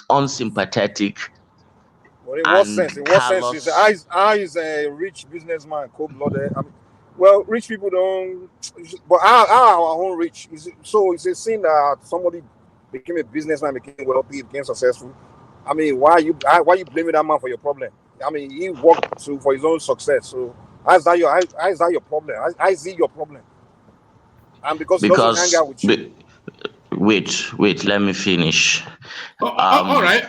unsympathetic. Well, in what sense? How is a rich businessman cold-blooded? I mean, well, rich people don't, but how our own rich? So it's a sin that somebody became a businessman, became wealthy, became successful. I mean, why you blaming that man for your problem? I mean, he worked for his own success. So how is that your problem? How is it your problem? And because he doesn't hang out with you. Wait, let me finish. All right,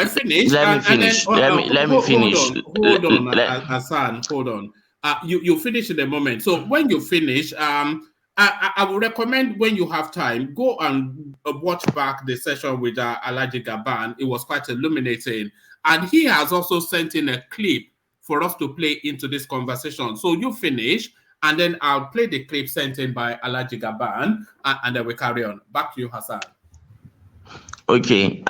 finish. Let me finish. Let me finish. Hold on, Hassan, hold on. You finish in a moment. So when you finish, I would recommend, when you have time, go and watch back the session with Alhaji Gabam. It was quite illuminating. And he has also sent in a clip for us to play into this conversation. So you finish, and then I'll play the clip sent in by Alhaji Gabam, and then we carry on. Back to you, Hassan. Okay.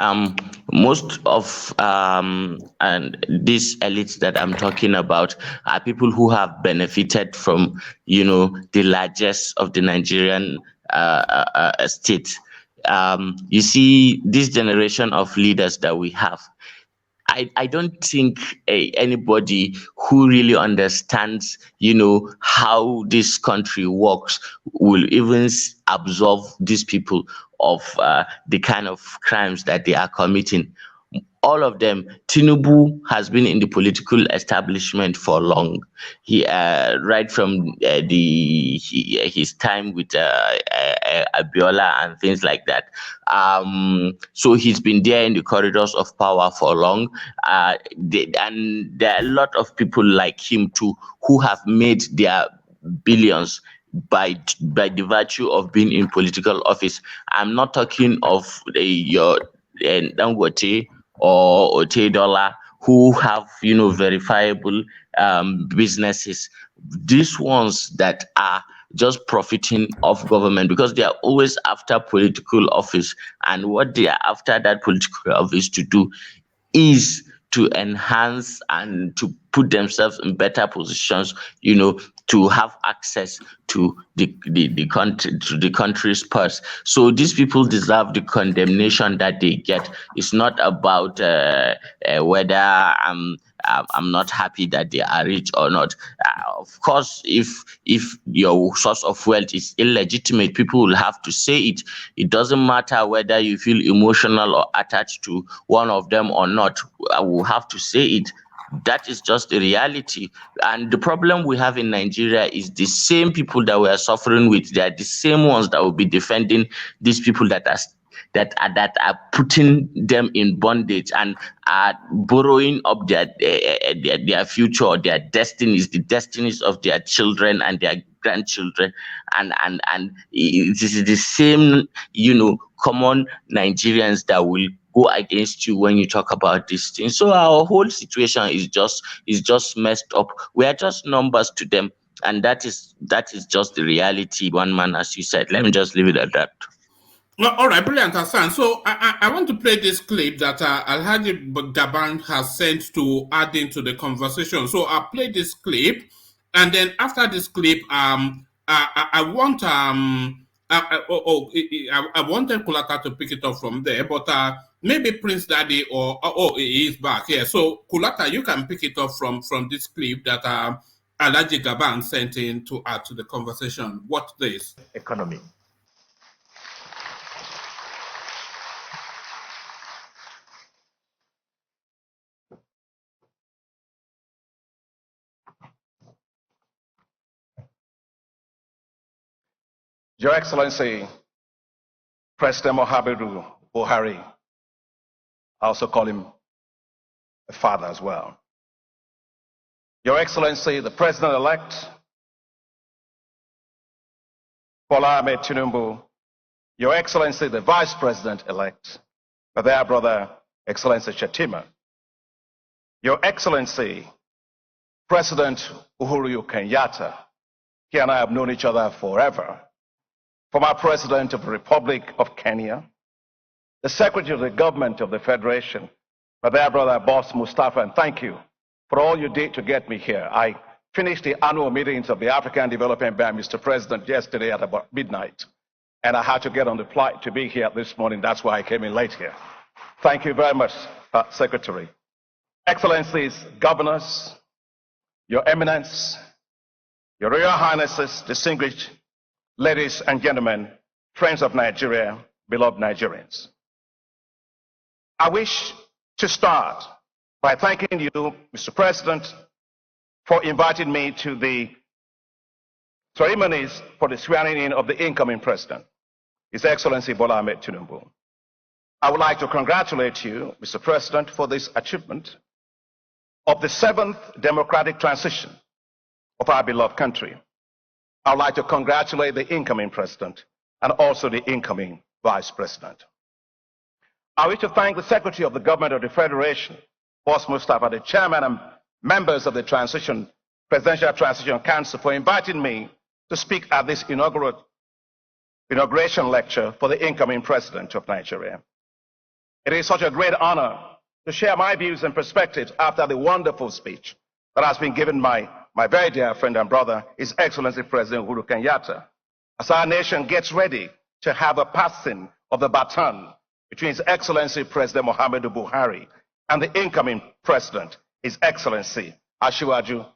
Most of and these elites that I'm talking about are people who have benefited from, the largesse of the Nigerian state. You see, this generation of leaders that we have, I don't think anybody who really understands, how this country works will even absolve these people of the kind of crimes that they are committing. All of them. TINUBU has been in the political establishment for long. He right from his time with Abiola and things like that. So he's been there in the corridors of power for long. And there are a lot of people like him too who have made their billions by the virtue of being in political office. I'm not talking of your Dangote or Otedola who have verifiable businesses. These ones that are just profiting off government because they are always after political office, and what they are after that political office to do is to enhance and to put themselves in better positions, to have access to the country, to the country's purse. So these people deserve the condemnation that they get. It's not about whether I'm not happy that they are rich or not. Of course, if your source of wealth is illegitimate, people will have to say it. It doesn't matter whether you feel emotional or attached to one of them or not. I will have to say it. That is just the reality. And the problem we have in Nigeria is the same people that we are suffering with. They are the same ones that will be defending these people that are putting them in bondage and are borrowing up their future or their destinies, the destinies of their children and their grandchildren, and it is the same common Nigerians that will go against you when you talk about these things. So our whole situation is just messed up. We are just numbers to them, and that is just the reality. One man, as you said. Let me just leave it at that. All right, brilliant, Hassan. So I want to play this clip that Alhaji Gabam has sent to add into the conversation. So I'll play this clip, and then after this clip, I want I wanted Kulata to pick it up from there, but maybe Prince Daddy or he is back here. So Kulata, you can pick it up from this clip that Alhaji Gabam sent in to add to the conversation. Watch this. Economy. Your Excellency, President Muhammadu Buhari, I also call him a father as well. Your Excellency, the President-elect, Bola Ahmed TINUBU, Your Excellency, the Vice President-elect, my dear brother, Excellency Shetima, Your Excellency, President Uhuru Kenyatta, he and I have known each other forever. Former President of the Republic of Kenya, the Secretary of the Government of the Federation, my dear brother, Boss Mustafa, and thank you for all you did to get me here. I finished the annual meetings of the African Development Bank, Mr. President, yesterday at about midnight, and I had to get on the flight to be here this morning. That's why I came in late here. Thank you very much, Secretary. Excellencies, Governors, Your Eminence, Your Royal Highnesses, distinguished ladies and gentlemen, friends of Nigeria, beloved Nigerians. I wish to start by thanking you, Mr. President, for inviting me to the ceremonies for the swearing in of the incoming President, His Excellency Bola Ahmed TINUBU. I would like to congratulate you, Mr. President, for this achievement of the 7th democratic transition of our beloved country. I would like to congratulate the incoming President and also the incoming Vice President. I wish to thank the Secretary of the Government of the Federation, Boss Mustafa, the Chairman and members of the Presidential Transition Council for inviting me to speak at this inauguration lecture for the incoming President of Nigeria. It is such a great honor to share my views and perspectives after the wonderful speech that has been given by my very dear friend and brother, His Excellency President Uhuru Kenyatta, as our nation gets ready to have a passing of the baton between His Excellency President Muhammadu Buhari and the incoming President, His Excellency Asiwaju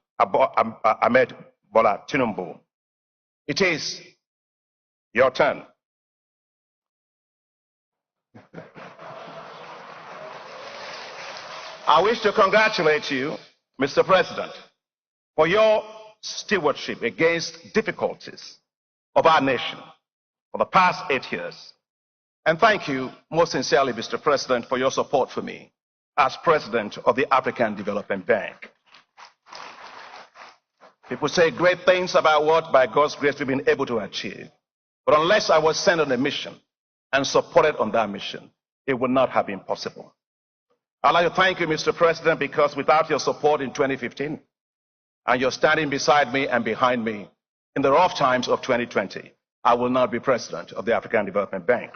Ahmed Bola TINUBU. It is your turn. I wish to congratulate you, Mr. President, for your stewardship against difficulties of our nation for the past 8 years. And thank you most sincerely, Mr. President, for your support for me as President of the African Development Bank. People say great things about what, by God's grace, we've been able to achieve. But unless I was sent on a mission and supported on that mission, it would not have been possible. I'd like to thank you, Mr. President, because without your support in 2015, and you're standing beside me and behind me in the rough times of 2020, I will not be President of the African Development Bank.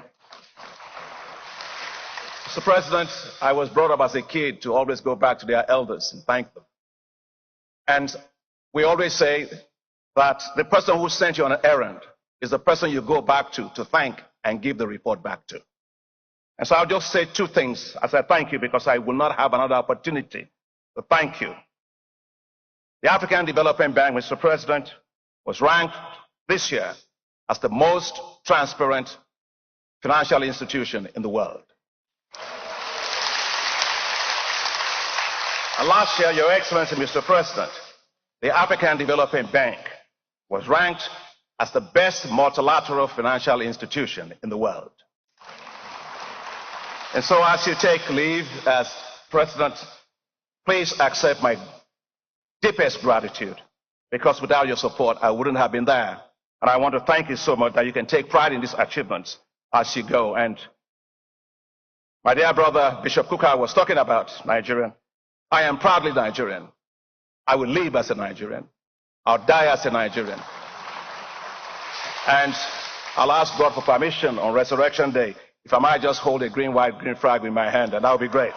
Mr. President, I was brought up as a kid to always go back to their elders and thank them. And we always say that the person who sent you on an errand is the person you go back to thank and give the report back to. And so I'll just say two things as I thank you, because I will not have another opportunity to thank you. The African Development Bank, Mr. President, was ranked this year as the most transparent financial institution in the world. And last year, Your Excellency, Mr. President, the African Development Bank was ranked as the best multilateral financial institution in the world. And so as you take leave as President, please accept my deepest gratitude, because without your support, I wouldn't have been there. And I want to thank you so much that you can take pride in these achievements as you go. And my dear brother, Bishop Kuka, was talking about Nigerian. I am proudly Nigerian. I will live as a Nigerian. I'll die as a Nigerian. And I'll ask God for permission on Resurrection Day, if I might just hold a green, white, green flag in my hand, and that would be great.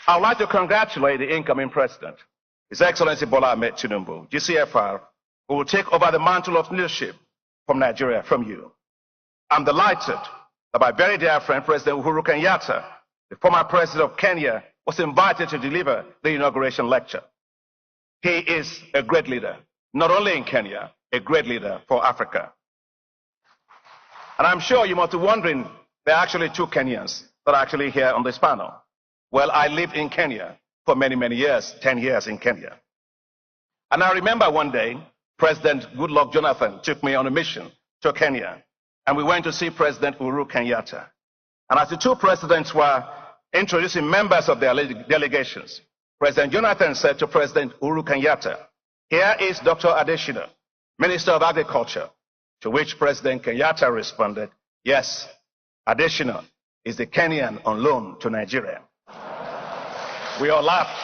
I would like to congratulate the incoming President, His Excellency Bola Ahmed TINUBU, GCFR, who will take over the mantle of leadership from Nigeria from you. I'm delighted that my very dear friend, President Uhuru Kenyatta, the former President of Kenya, was invited to deliver the inauguration lecture. He is a great leader, not only in Kenya, a great leader for Africa. And I'm sure you must be wondering, there are actually two Kenyans that are actually here on this panel. Well, I lived in Kenya for many, many years, 10 years in Kenya. And I remember one day, President Goodluck Jonathan took me on a mission to Kenya, and we went to see President Uhuru Kenyatta. And as the two presidents were introducing members of their delegations, President Jonathan said to President Uhuru Kenyatta, "Here is Dr. Adeshina, Minister of Agriculture," to which President Kenyatta responded, "Yes, Adeshina is the Kenyan on loan to Nigeria." We all laughed.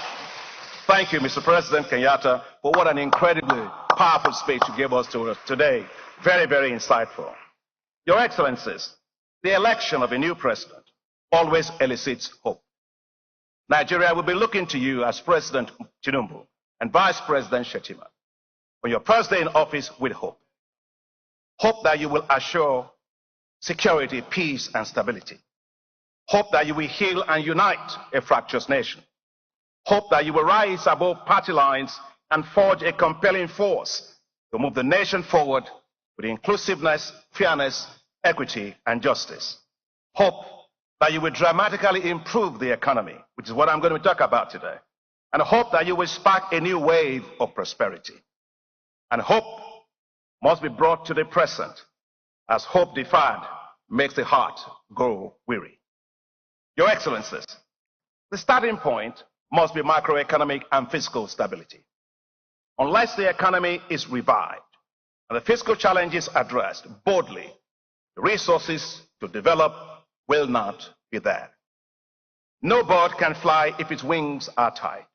Thank you, Mr. President Kenyatta, for what an incredibly powerful speech you gave us today. Very, very insightful. Your Excellencies, the election of a new president always elicits hope. Nigeria will be looking to you as President TINUBU and Vice President Shettima on your first day in office with hope. Hope that you will assure security, peace, and stability. Hope that you will heal and unite a fractious nation. Hope that you will rise above party lines and forge a compelling force to move the nation forward with inclusiveness, fairness, equity, and justice. Hope that you will dramatically improve the economy, which is what I'm going to talk about today. And hope that you will spark a new wave of prosperity. And hope must be brought to the present, as hope deferred makes the heart grow weary. Your Excellencies, the starting point must be macroeconomic and fiscal stability. Unless the economy is revived and the fiscal challenges addressed boldly, the resources to develop will not be there. No bird can fly if its wings are tied.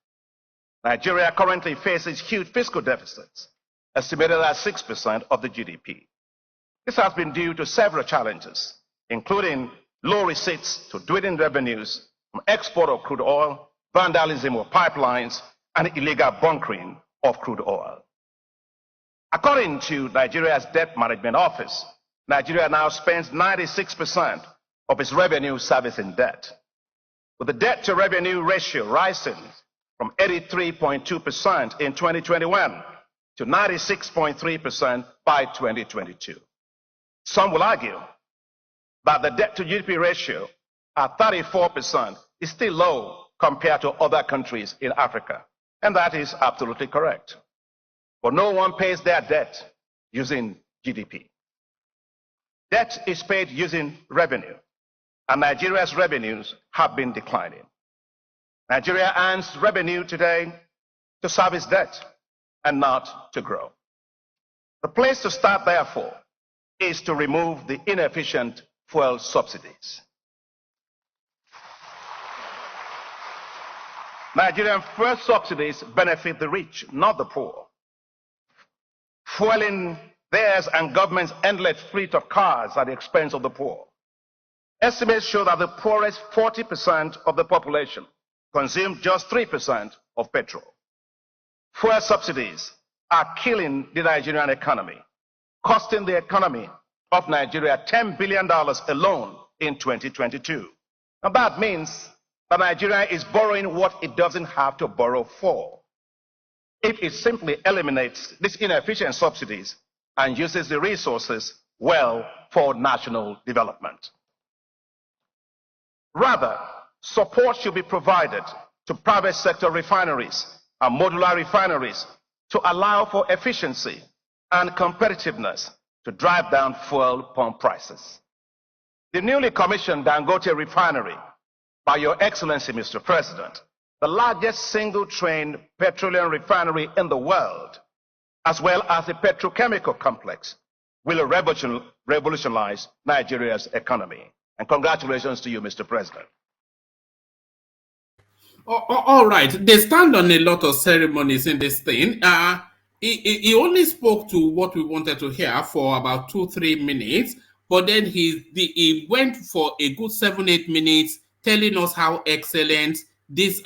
Nigeria currently faces huge fiscal deficits, estimated at 6% of the GDP. This has been due to several challenges, including low receipts to dwindling revenues from export of crude oil, vandalism of pipelines, and illegal bunkering of crude oil. According to Nigeria's Debt Management Office, Nigeria now spends 96% of its revenue servicing debt, with the debt-to-revenue ratio rising from 83.2% in 2021 to 96.3% by 2022. Some will argue that the debt-to-GDP ratio at 34% is still low compared to other countries in Africa, and that is absolutely correct. But no one pays their debt using GDP. Debt is paid using revenue, and Nigeria's revenues have been declining. Nigeria earns revenue today to service debt and not to grow. The place to start, therefore, is to remove the inefficient fuel subsidies. Nigerian fuel subsidies benefit the rich, not the poor. Fueling theirs and government's endless fleet of cars at the expense of the poor. Estimates show that the poorest 40% of the population consume just 3% of petrol. Fuel subsidies are killing the Nigerian economy, costing the economy of Nigeria $10 billion alone in 2022. Now that means that Nigeria is borrowing what it doesn't have to borrow for. If it simply eliminates these inefficient subsidies and uses the resources well for national development. Rather, support should be provided to private sector refineries and modular refineries to allow for efficiency and competitiveness to drive down fuel pump prices. The newly commissioned Dangote refinery, by Your Excellency, Mr. President, the largest single-train petroleum refinery in the world, as well as the petrochemical complex, will revolutionize Nigeria's economy. And congratulations to you, Mr. President. All right. They stand on a lot of ceremonies in this thing. He only spoke to what we wanted to hear for about 2-3 minutes, but then he went for a good 7-8 minutes telling us how excellent these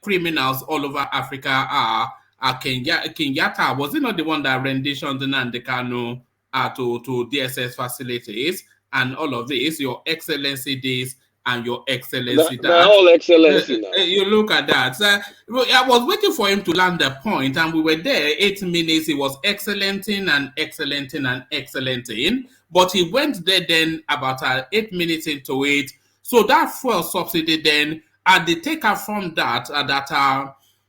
criminals all over Africa are. Kenyatta, was it not the one that renditioned Nnamdi Kanu to DSS facilities and all of this? Your Excellency this and Your Excellency that. The whole excellency now. You look at that. I was waiting for him to land the point, and we were there 8 minutes. He was excellenting and excellenting and excellenting, but he went there then about 8 minutes into it. So that fuel subsidy then, and the taker from that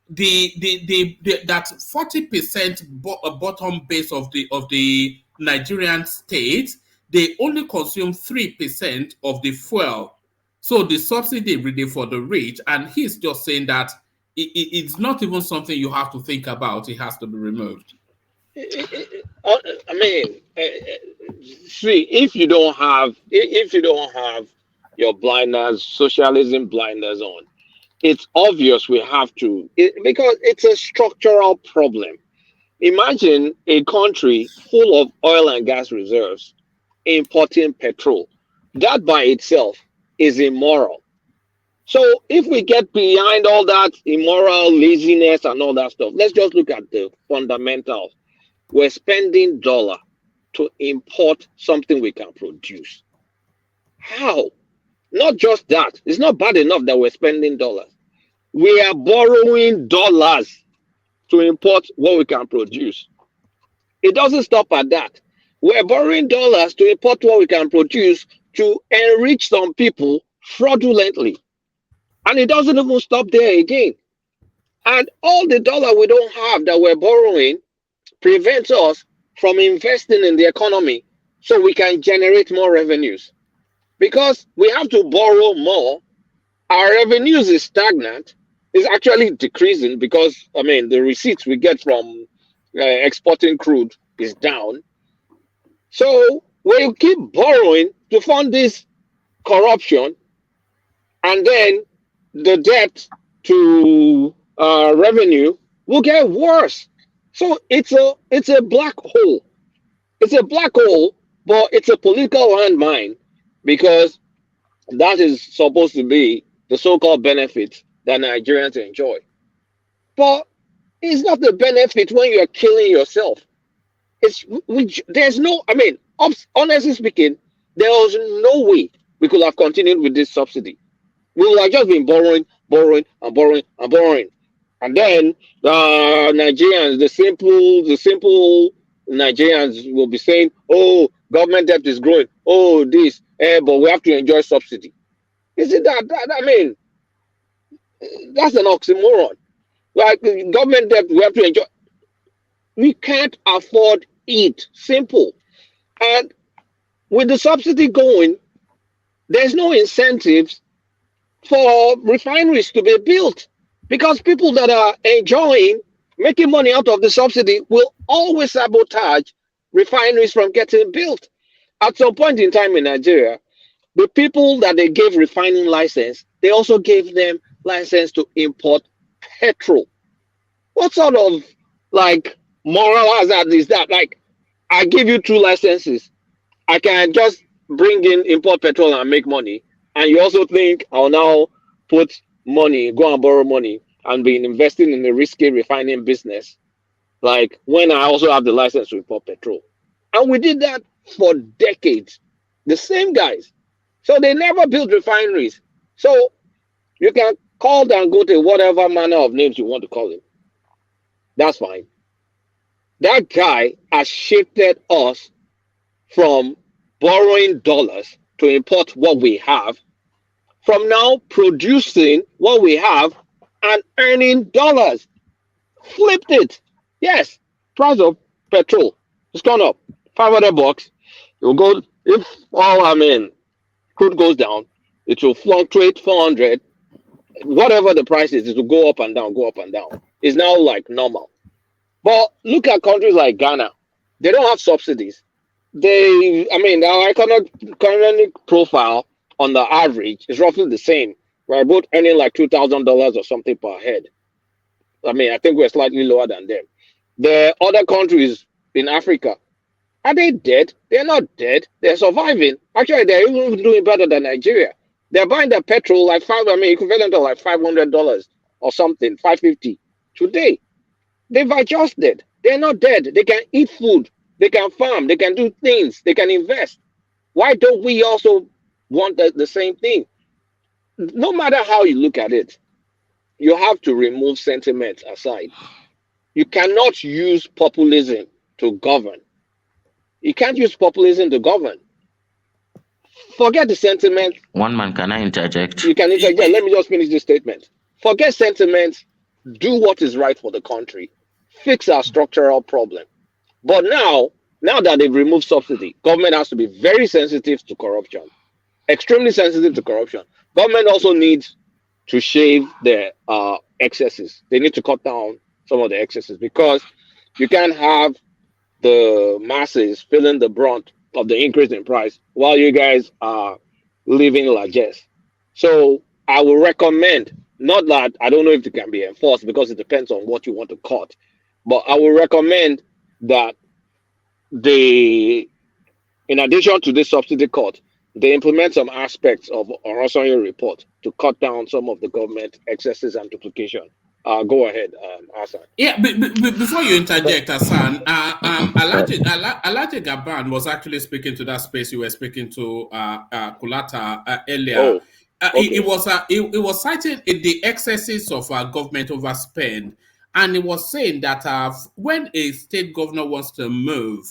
that 40% bottom base of the Nigerian state, they only consume 3% of the fuel. So the subsidy really for the rich, and he's just saying that it's not even something you have to think about. It has to be removed. I mean, see, if you don't have your blinders, socialism blinders on, it's obvious we have to, because it's a structural problem. Imagine a country full of oil and gas reserves importing petrol. That by itself is immoral. So if we get behind all that immoral laziness and all that stuff, let's just look at the fundamentals. We're spending dollar to import something we can produce. How? Not just that. It's not bad enough that we're spending dollars. We are borrowing dollars to import what we can produce. It doesn't stop at that. We're borrowing dollars to import what we can produce to enrich some people fraudulently. And it doesn't even stop there again. And all the dollar we don't have that we're borrowing prevents us from investing in the economy so we can generate more revenues. Because we have to borrow more, our revenues is stagnant, is actually decreasing because, I mean, the receipts we get from exporting crude is down. So we keep borrowing to fund this corruption, and then the debt to revenue will get worse. So it's a black hole. It's a black hole, but it's a political landmine because That is supposed to be the so-called benefit that Nigerians enjoy. But it's not the benefit when you're killing yourself. There's no, I mean, honestly speaking, there was no way we could have continued with this subsidy. We would have just been borrowing, borrowing, and borrowing, and borrowing. And then Nigerians, the simple Nigerians will be saying, oh, government debt is growing. Oh, this, but we have to enjoy subsidy. Is it that I mean, that's an oxymoron. Like government debt, we have to enjoy. We can't afford it. Simple. And with the subsidy going, there's no incentives for refineries to be built because people that are enjoying making money out of the subsidy will always sabotage refineries from getting built. At some point in time in Nigeria, the people that they gave refining license, they also gave them license to import petrol. What sort of like moral hazard is that? Like, I give you 2 licenses. I can just bring in import petrol and make money. And you also think I'll now put money, go and borrow money and be investing in a risky refining business. Like when I also have the license to import petrol. And we did that for decades. The same guys. So they never built refineries. So you can call Dangote whatever manner of names you want to call him. That's fine. That guy has shifted us from borrowing dollars to import what we have, from now producing what we have and earning dollars. Flipped it. Yes, price of petrol has gone up. $500. It will go, if crude goes down, it will fluctuate 400. Whatever the price is, it will go up and down, go up and down. It's now like normal. But look at countries like Ghana. They don't have subsidies. Our economic profile on the average is roughly the same. We're both earning like $2,000 or something per head. I think we're slightly lower than them. The other countries in Africa, are they dead? They're not dead. They're surviving. Actually, they're even doing better than Nigeria. They're buying their petrol like equivalent to like $500 or something, $550 today. They've adjusted. They're not dead. They can eat food. They can farm. They can do things. They can invest. Why don't we also want the same thing? No matter how you look at it, you have to remove sentiment aside. You cannot use populism to govern. You can't use populism to govern. Forget the sentiment. One man, can I interject? You can interject. Let me just finish this statement. Forget sentiment. Do what is right for the country. Fix our structural problem. But now that they've removed subsidy, government has to be very sensitive to corruption. Extremely sensitive to corruption. Government also needs to shave their excesses. They need to cut down some of the excesses because you can't have the masses feeling the brunt of the increase in price while you guys are living largesse. So I will recommend, not that I don't know if it can be enforced because it depends on what you want to cut, but I will recommend that in addition to this subsidy cut, they implement some aspects of Orasonya report to cut down some of the government excesses and duplication. Go ahead, Hassan. Yeah, before you interject, Hassan, Alhaji Gabam was actually speaking to that space you were speaking to Kulata earlier. Oh, okay. It was citing the excesses of government overspend, and it was saying that when a state governor wants to move,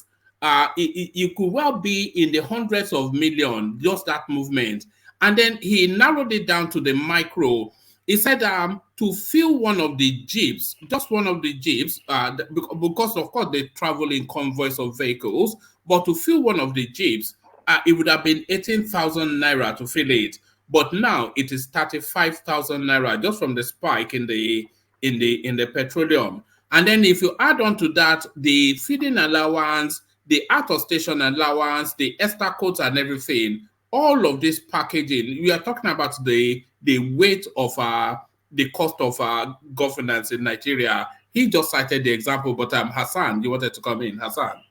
it could well be in the hundreds of millions, just that movement. And then he narrowed it down to the micro. He said to fill one of the jeeps, just one of the jeeps, because of course they travel in convoys of vehicles, but to fill one of the jeeps, it would have been 18,000 naira to fill it. But now it is 35,000 naira just from the spike in the petroleum. And then if you add on to that the feeding allowance, the out-of-station allowance, the extra codes and everything, all of this packaging, we are talking about the weight of the cost of governance in Nigeria. He just cited the example, but Hassan, you wanted to come in, Hassan.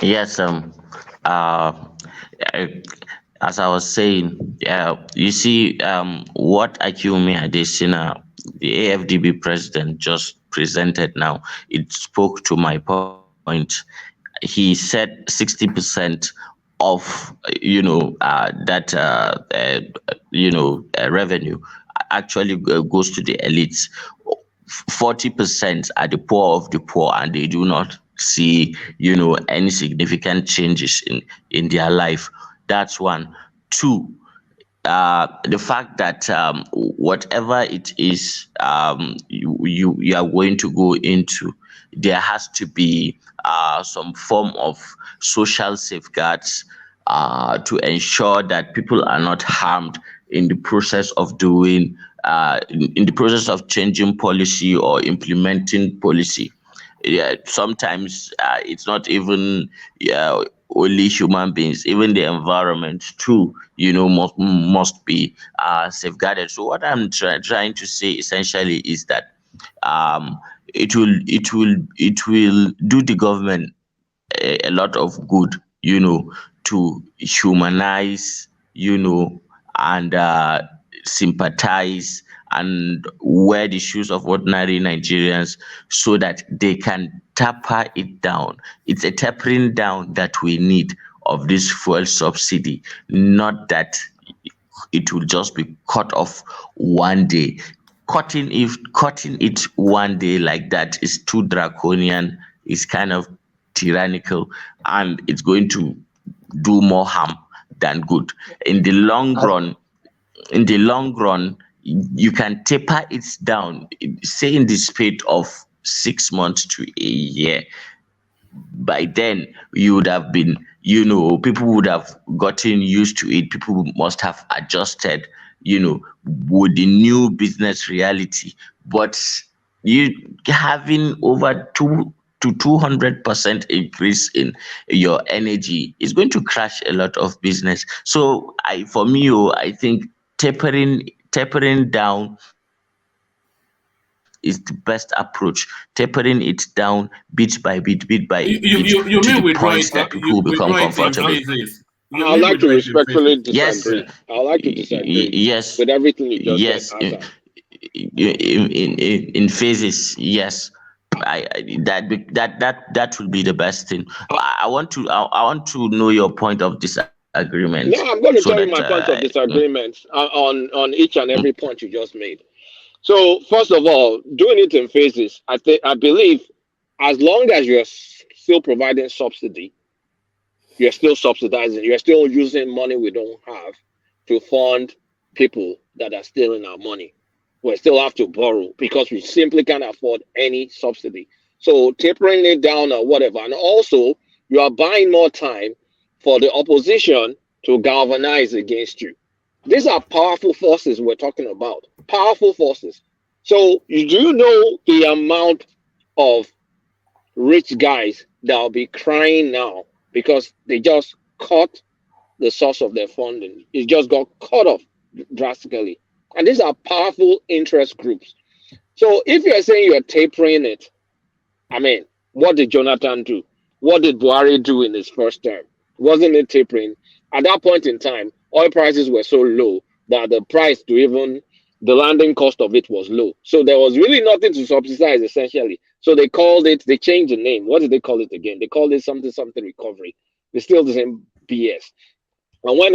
Yes, as I was saying, you see, what Akumi Adesina, the AFDB president, just presented now, it spoke to my point. He said 60% of revenue actually goes to the elites. 40% are the poor of the poor, and they do not see any significant changes in their life. That's one. Two, the fact that whatever it is you are going to go into, there has to be some form of social safeguards to ensure that people are not harmed in the process of doing in the process of changing policy or implementing policy. Sometimes it's not even only human beings, even the environment too, must be safeguarded. So what I'm trying to say essentially is that it will do the government a lot of good, to humanize, and sympathize and wear the shoes of ordinary Nigerians so that they can taper it down. It's a tapering down that we need of this fuel subsidy, not that it will just be cut off one day. Cutting it one day like that is too draconian, is kind of tyrannical, and it's going to do more harm than good. In the long run, you can taper it down, say in the speed of 6 months to a year. By then, you would have been, people would have gotten used to it. People must have adjusted, with the new business reality. But you having over 200% increase in your energy is going to crash a lot of business. So I think tapering down is the best approach. Tapering it down bit by bit to the point that people become comfortable. I'd like to respectfully disagree. I'd like to disagree. Yes. With everything you just said. In phases, yes. That will be the best thing. I want to know your point of disagreement. No, I'm going to tell you my point of disagreement on each and every point you just made. So first of all, doing it in phases, I believe as long as you're still providing subsidy, you're still subsidizing, you're still using money we don't have to fund people that are stealing our money. We still have to borrow because we simply can't afford any subsidy. So tapering it down or whatever. And also, you are buying more time for the opposition to galvanize against you. These are powerful forces we're talking about. Powerful forces. So do you know the amount of rich guys that will be crying now because they just cut the source of their funding? It just got cut off drastically. And these are powerful interest groups. So if you're saying you're tapering it, I mean, what did Jonathan do? What did Buhari do in his first term? Wasn't it tapering? At that point in time, oil prices were so low that the landing cost of it was low. So there was really nothing to subsidize essentially. So they changed the name. What did they call it again? They called it something recovery. It's still the same BS. And when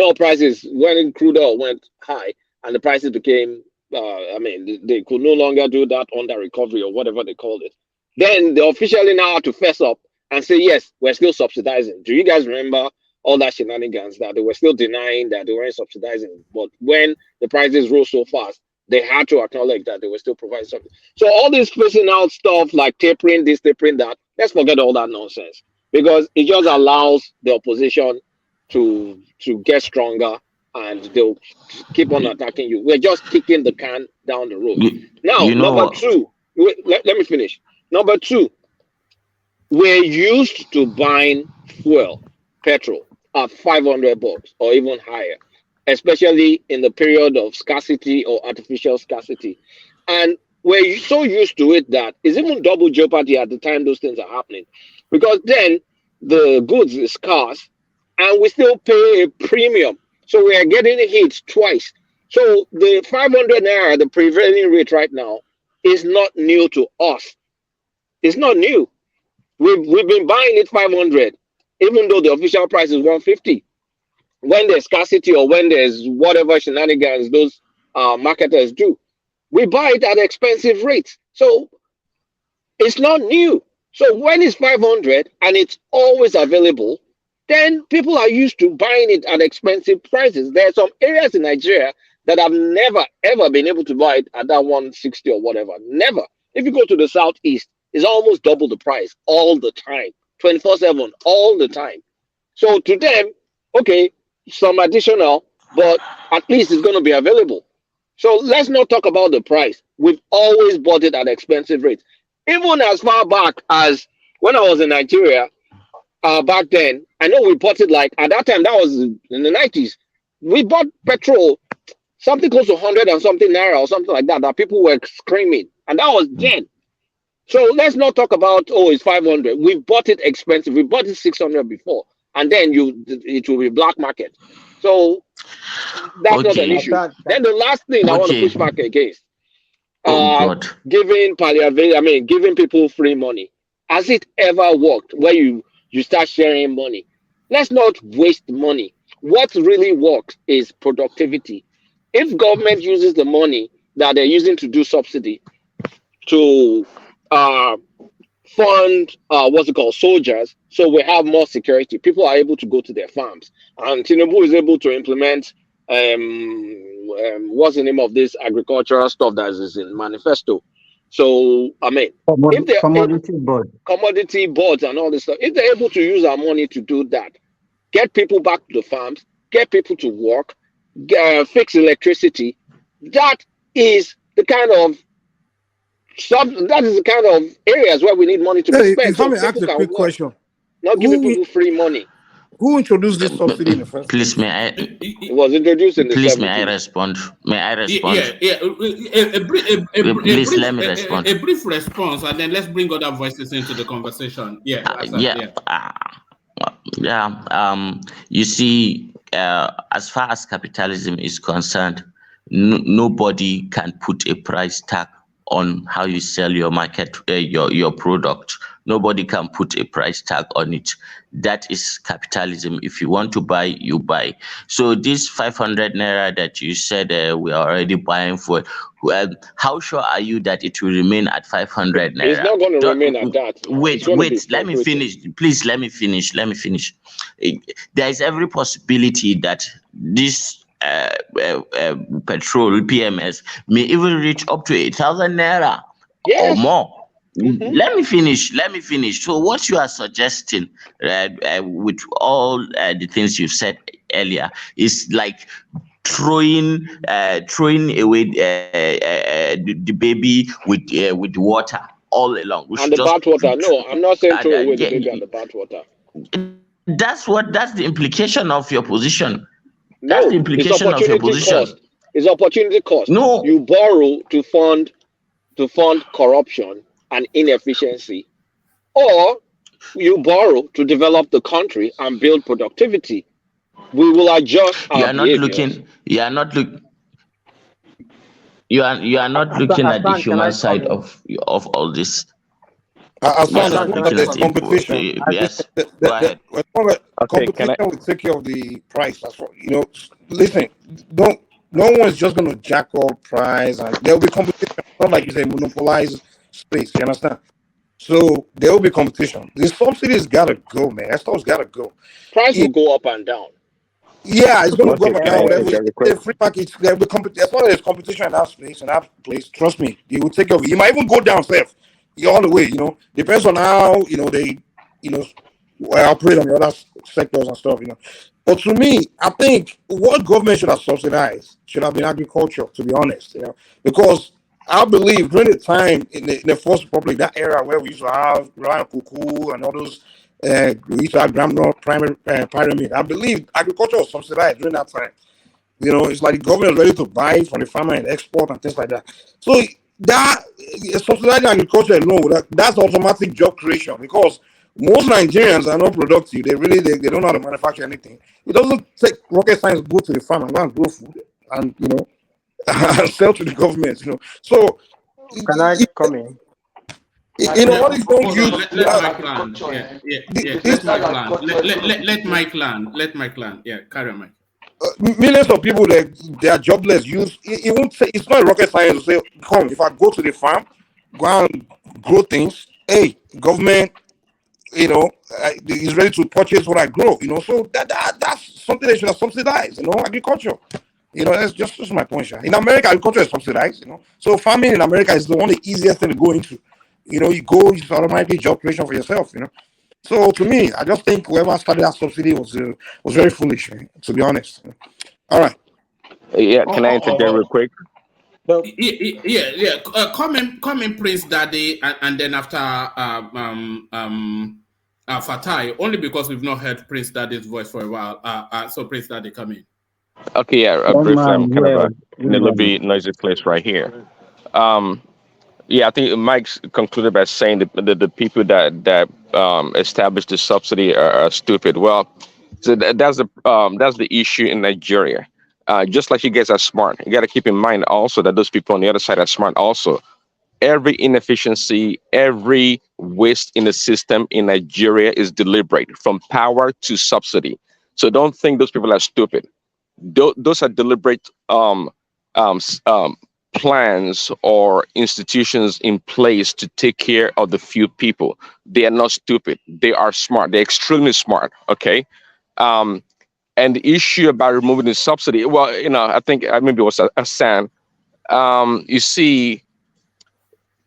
crude oil went high and the prices became, they could no longer do that under recovery or whatever they called it. Then they officially now have to fess up and say, yes, we're still subsidizing. Do you guys remember all that shenanigans that they were still denying that they weren't subsidizing? But when the prices rose so fast, they had to acknowledge that they were still providing something. So all this phasing out stuff like tapering this, tapering that, let's forget all that nonsense, because it just allows the opposition to get stronger and they'll keep on attacking you. We're just kicking the can down the road. Now, number two, let me finish. Number two, we're used to buying petrol at $500 or even higher, especially in the period of scarcity or artificial scarcity. And we're so used to it that it's even double jeopardy at the time those things are happening, because then the goods is scarce and we still pay a premium So we are getting hit twice. So the 500 naira, the prevailing rate right now, is not new to us. It's not new. We've been buying it 500, even though the official price is 150. When there's scarcity or when there's whatever shenanigans those marketers do, we buy it at expensive rates. So it's not new. So when it's 500 and it's always available, then people are used to buying it at expensive prices. There are some areas in Nigeria that have never, ever been able to buy it at that 160 or whatever. Never. If you go to the southeast, it's almost double the price all the time, 24/7, all the time. So to them, okay, some additional, but at least it's going to be available. So let's not talk about the price. We've always bought it at expensive rates. Even as far back as when I was in Nigeria, back then, I know we bought it like, at that time, that was in the 90s. We bought petrol, something close to 100 and something naira or something like that people were screaming. And that was then. So let's not talk about, oh, it's 500. We bought it expensive. We bought it 600 before. And then it will be black market. So that's not an issue. Then the last thing I want to push back against, giving people free money. Has it ever worked where you start sharing money? Let's not waste money. What really works is productivity. If government uses the money that they're using to do subsidy to fund soldiers, so we have more security, people are able to go to their farms, and TINUBU is able to implement what's the name of this agricultural stuff that is in manifesto. So if they're commodity boards and all this stuff, if they're able to use our money to do that, get people back to the farms, get people to work, fix electricity, that is the kind of areas where we need money to be spent. If I may ask a quick question, not giving people free money. Who introduced this subsidy in the first place? Please, may I? It was introduced in the 70s. May I respond? May I respond? Please let me respond. A brief response, and then let's bring other voices into the conversation. You see, as far as capitalism is concerned, nobody can put a price tag on how you sell your your product. Nobody can put a price tag on it. That is capitalism. If you want to buy, you buy. So this 500 naira that you said we are already buying for, how sure are you that it will remain at 500 naira? It's not going to remain at that. Wait. Let me finish. Please, let me finish. There is every possibility that this petrol PMS may even reach up to 8,000 naira or more. Mm-hmm. Let me finish. So what you are suggesting, with all the things you've said earlier, is like throwing away the baby with water all along. And the bad water. No, I'm not saying throw away the baby and the bad water. That's the implication of your position. No, that's the implication of your position. It's opportunity cost. No, you borrow to fund corruption and inefficiency, or you borrow to develop the country and build productivity. We will adjust our behaviors. You are not looking at the human side of all this. As far as competition, yes. Go ahead. Competition will take care of the price. That's what, listen, no one's just going to jack up price, and there will be competition. It's not like you say monopolize space. You understand? So there will be competition. The subsidies gotta go, man. That stuff's gotta go. Price will go up and down. Yeah, it's going to go up and down. The free package, there will be competition. As long as there's competition in that place, trust me, they will take care of it. You might even go down safe. All the way, depends on how they operate on the other sectors and stuff, But to me, I think what government should have subsidized should have been agriculture, to be honest, because I believe during the time in the First Republic, that era where we used to have Royal Cuckoo and all those, we used to have Gramno Pyramid. I believe agriculture was subsidized during that time. It's like the government was ready to buy from the farmer and export and things like that. So that subsidizing agriculture alone, that's automatic job creation, because Most Nigerians are not productive. They don't know how to manufacture anything. It doesn't take rocket science to go to the farm and go and grow food and and sell to the government. So Can I come in? what if don't use let Mike land. Let Mike land. Let Mike land. Yeah, carry on, Mike. Millions of people they are jobless. It won't say it's not rocket science to say, come, if I go to the farm, go and grow things, hey, government, is ready to purchase what I grow, so that's something they should have subsidized, agriculture. That's just my point, Sha. In America, agriculture is subsidized, so farming in America is one of the easiest thing to go into. You it's automatically job creation for yourself, So to me, I just think whoever started that subsidy was very foolish, to be honest. All right. Yeah, can I interject real quick? Yeah. Comment, Prince Daddy, and then after Fatai, only because we've not heard Prince Daddy's voice for a while. So Prince Daddy, come in. Okay, yeah, briefly, I'm kind of in a little bit noisy place right here. Yeah, I think Mike's concluded by saying that the people that established the subsidy are stupid. Well, so that's the issue in Nigeria. Just like you guys are smart, you got to keep in mind also that those people on the other side are smart also. Every inefficiency, every waste in the system in Nigeria is deliberate, from power to subsidy. So don't think those people are stupid. Those are deliberate plans or institutions in place to take care of the few people. They are not stupid. They are smart. They're extremely smart. Okay. And the issue about removing the subsidy, well, I think maybe it was Hassan. You see,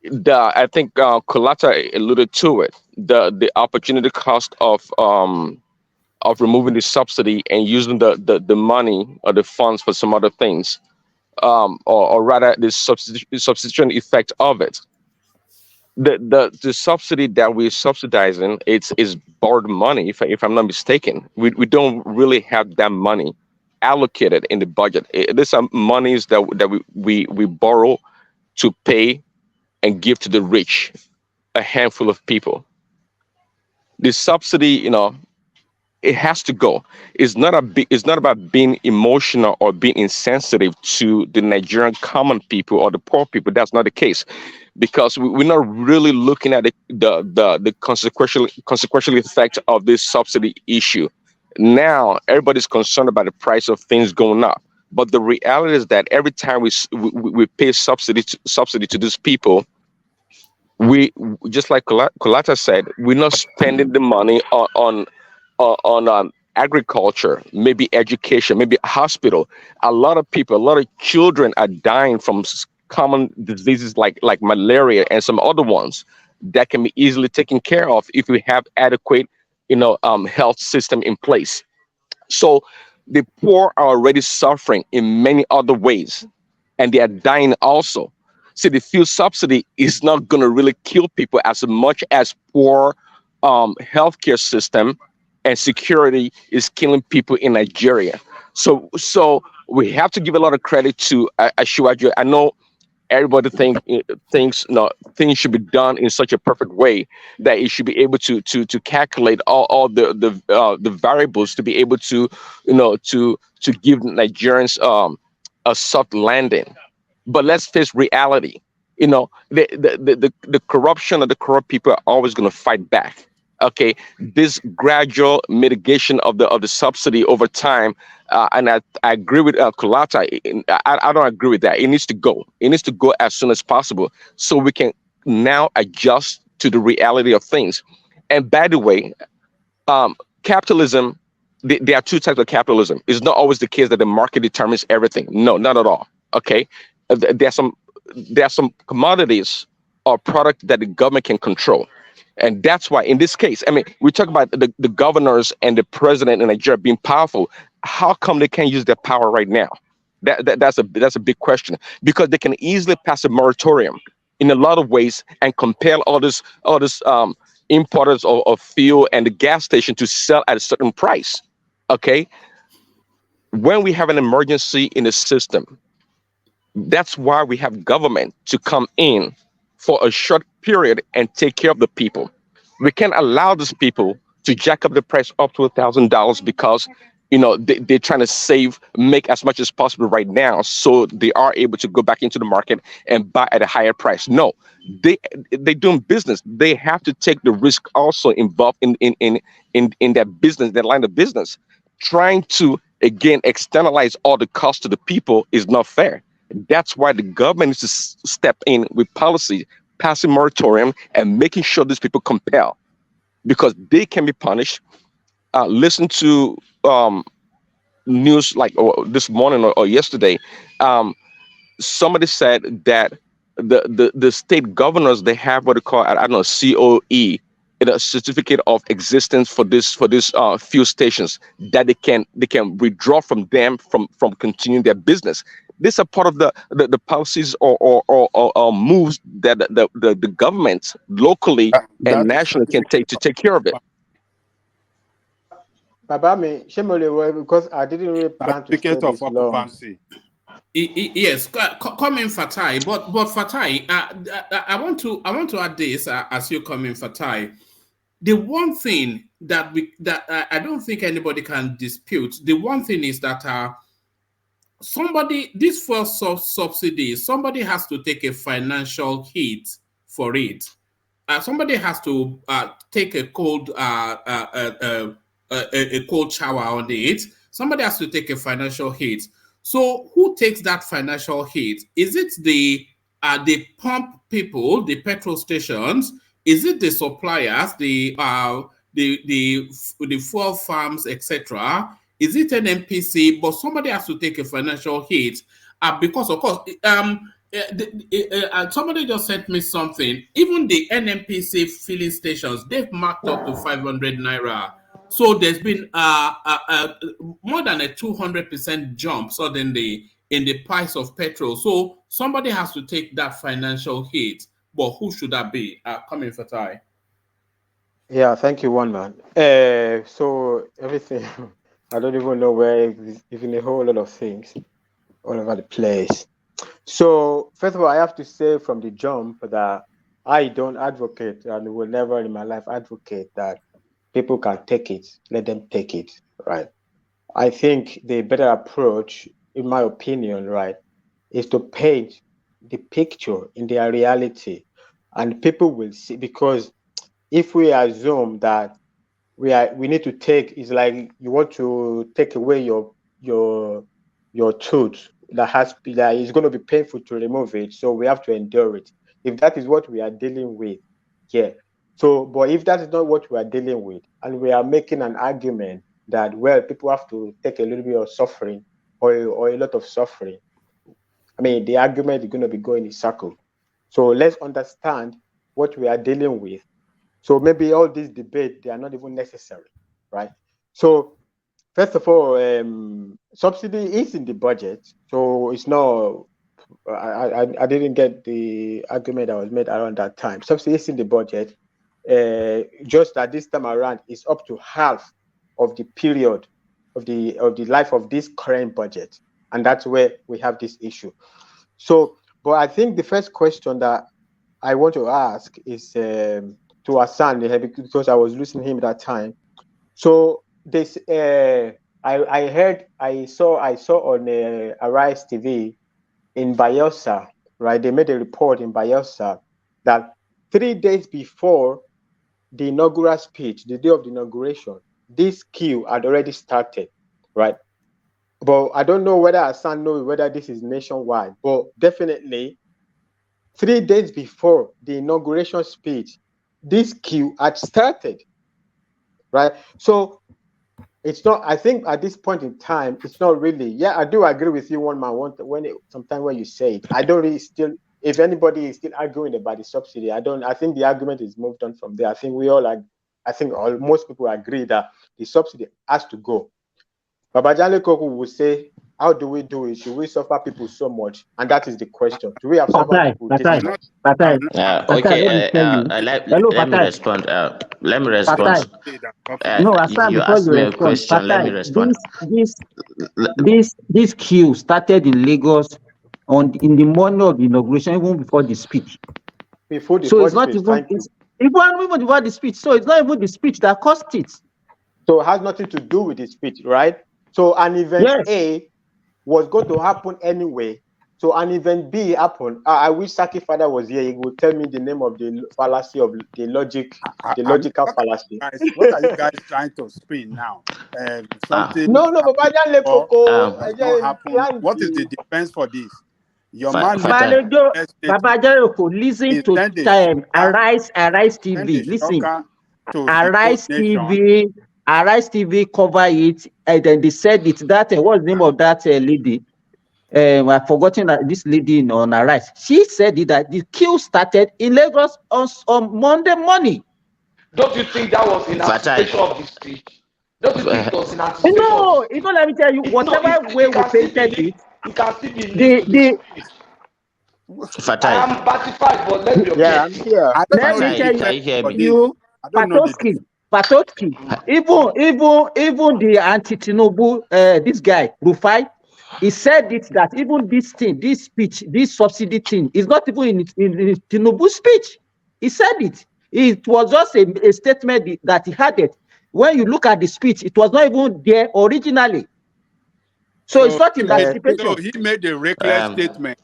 I think Kolata alluded to it. The opportunity cost of removing the subsidy and using the money or the funds for some other things, or rather the substitution effect of it. The subsidy that we're subsidizing, is borrowed money, if I'm not mistaken. We don't really have that money allocated in the budget. These are monies that we borrow to pay and give to the rich, a handful of people. The subsidy, it has to go. It's not about being emotional or being insensitive to the Nigerian common people or the poor people. That's not the case, because we're not really looking at the consequential effect of this subsidy issue. Now everybody's concerned about the price of things going up, but the reality is that every time we pay subsidy to these people, we, just like Kolata said, we're not spending the money on agriculture, maybe education, maybe a hospital. A lot of children are dying from common diseases like malaria and some other ones that can be easily taken care of if we have adequate, health system in place. So the poor are already suffering in many other ways, and they are dying also. See, the fuel subsidy is not going to really kill people as much as poor healthcare system and security is killing people in Nigeria. So we have to give a lot of credit to Asiwaju. I know everybody thinks things should be done in such a perfect way that it should be able to calculate all the variables to be able to give Nigerians a soft landing. But let's face reality. The corruption of the corrupt people are always going to fight back. Okay, this gradual mitigation of the subsidy over time, and I agree with Kolata. I don't agree with that. It needs to go. It needs to go as soon as possible, so we can now adjust to the reality of things. And by the way, capitalism. There are two types of capitalism. It's not always the case that the market determines everything. No, not at all. Okay, there are some commodities or product that the government can control. And that's why, in this case, we talk about the governors and the president in Nigeria being powerful. How come they can't use their power right now? That's a big question, because they can easily pass a moratorium in a lot of ways and compel all this importers of fuel and the gas station to sell at a certain price. Okay, when we have an emergency in the system, that's why we have government to come in for a short period and take care of the people. We can't allow these people to jack up the price up to $1,000 because they're trying to make as much as possible right now, so they are able to go back into the market and buy at a higher price. No, they're doing business. They have to take the risk also involved in their business, their line of business. Trying to again externalize all the costs to the people is not fair. That's why the government needs to step in with policy, passing moratorium, and making sure these people compel, because they can be punished. Listen to news like this morning or yesterday. Somebody said that the state governors, they have what they call, I don't know, COE, a certificate of existence for this fuel stations, that they can withdraw from them from continuing their business. These are part of the policies or moves that the government locally and nationally can take to take care of it. Babami, because I didn't really plan to stay this long. Yes, come in, Fatai. But Fatai, I want to add this as you come in, Fatai. The one thing that I don't think anybody can dispute. The one thing is that this first subsidy, somebody has to take a financial hit for it. Somebody has to take a cold shower on it. Somebody has to take a financial hit. So who takes that financial hit? Is it the pump people, the petrol stations? Is it the suppliers, the fuel farms, etc.? Is it an NPC? But somebody has to take a financial hit because, of course, somebody just sent me something. Even the NNPC filling stations, they've marked up to 500 naira. So there's been more than a 200% jump suddenly in the price of petrol. So somebody has to take that financial hit. But who should that be? Coming Fatai. Yeah, thank you, one man. So everything, I don't even know where, even a whole lot of things all over the place. So first of all, I have to say from the jump that I don't advocate and will never in my life advocate that people can take it, let them take it, right? I think the better approach, in my opinion, right, is to paint the picture in their reality, and people will see. Because if we assume that we need to take, it's like you want to take away your tooth that is going to be painful to remove it, so we have to endure it. If that is what we are dealing with, yeah. So, but if that is not what we are dealing with, and we are making an argument that, well, people have to take a little bit of suffering or a lot of suffering, I mean, the argument is going to be going in circle. So let's understand what we are dealing with. So maybe all these debates, they are not even necessary, right? So first of all, subsidy is in the budget. So it's not, I didn't get the argument that was made around that time. Subsidy is in the budget. Just that this time around, it's up to half of the period of the life of this current budget. And that's where we have this issue. So, but I think the first question that I want to ask is to Hassan, because I was listening to him at that time. So this, I saw on Arise TV in Bayelsa, right? They made a report in Bayelsa that 3 days before the inaugural speech, the day of the inauguration, this queue had already started, right? But I don't know whether Hassan knows whether this is nationwide, but definitely 3 days before the inauguration speech, this queue had started, right? So it's not, I think at this point in time, it's not really, yeah, I do agree with you, one man, sometimes when you say it, I don't really still, if anybody is still arguing about the subsidy, I think the argument is moved on from there. I think most people agree that the subsidy has to go. Babajale Koku will say, how do we do it? Should we suffer people so much? And that is the question. Do we have suffered people? Okay. Let me respond. Let me respond. No, Hassan, you before asked you me a respond, question. Let me respond. This queue started in Lagos in the morning of the inauguration, even before the speech. Before the so it's not speech, even It wasn't even about the speech. So it's not even the speech that caused it. So it has nothing to do with the speech, right? So an event A was going to happen anyway. So an event B happened. I wish Saki Father was here. He would tell me the name of the fallacy of the logical fallacy. What are you guys trying to spin now? Something No, but has not happened. What is the defense for this? Your man Babajayoko, listen to Arise TV. Listen, Arise TV cover it, and then they said it. That what's the name of that lady? I've forgotten that this lady on Arise. She said that the queue started in Lagos on Monday morning. Don't you think that was in anticipation of the speech? Don't you think it was in anticipation? No, let me tell you, whatever way we painted it, it can still be linked to the speech. I am pacified, but let me I'm here. Let me tell you, Patotsky, even the anti-TINUBU, this guy, Rufai, he said it that even this thing, this speech, this subsidy thing is not even in TINUBU's speech. He said it. It was just a statement that he had it. When you look at the speech, it was not even there originally. So it's not in anticipation. So he made a reckless statement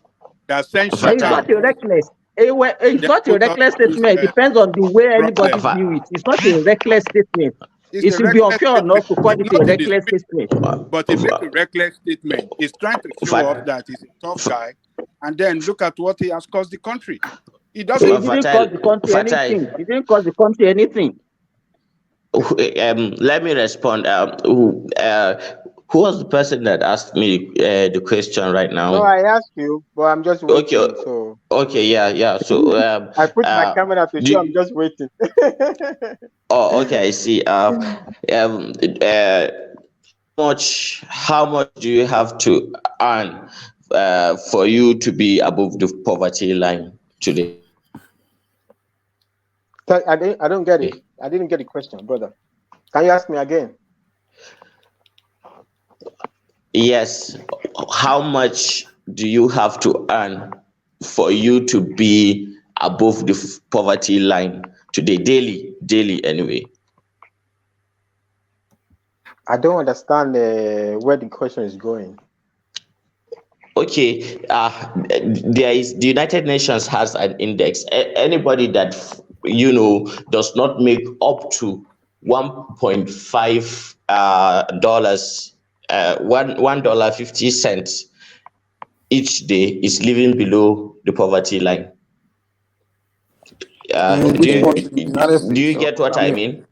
that essentially it's not a reckless. It's not a reckless statement. It depends on the way anybody view it. It's not a reckless statement. It should be unfair enough to call it a reckless statement. But he made a reckless statement. He's trying to show off that he's a tough guy, and then look at what he has caused the country. He doesn't. He didn't cause the country anything. He didn't cause the country anything. Let me respond. Who was the person that asked me the question right now? No, I asked you, but I'm just waiting. Okay, yeah. So I put my camera to show. I'm just waiting. Okay, I see. How much do you have to earn for you to be above the poverty line today? I don't get it. I didn't get the question, brother. Can you ask me again? Yes. How much do you have to earn for you to be above the poverty line today, daily anyway? I don't understand where the question is going. Okay, there is the United Nations has an index. Anybody that does not make up to $1.5 $1.50 each day is living below the poverty line. Do you get what I mean?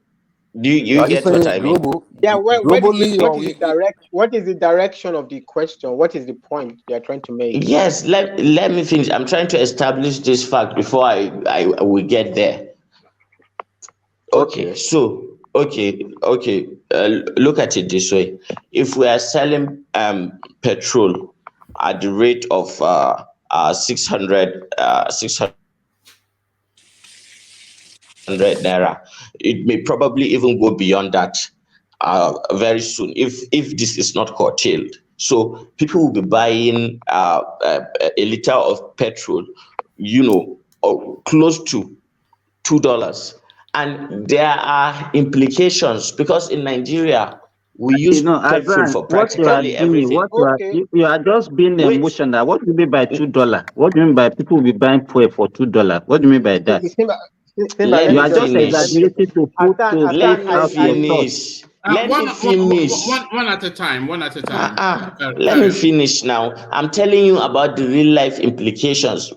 Do you get what I mean? Yeah, what is the direction of the question? What is the point they are trying to make? Yes, let me finish. I'm trying to establish this fact before I will get there. Okay. So look at it this way. If we are selling petrol at the rate of 600 naira, it may probably even go beyond that very soon if this is not curtailed. So people will be buying a liter of petrol, close to $2. And there are implications because in Nigeria we use petrol for practically everything. You are just being emotional. What do you mean by $2? What do you mean by people will be buying fuel for $2? What do you mean by that? You are just exaggerating to put Let me finish. One at a time. Let me finish now. I'm telling you about the real life implications.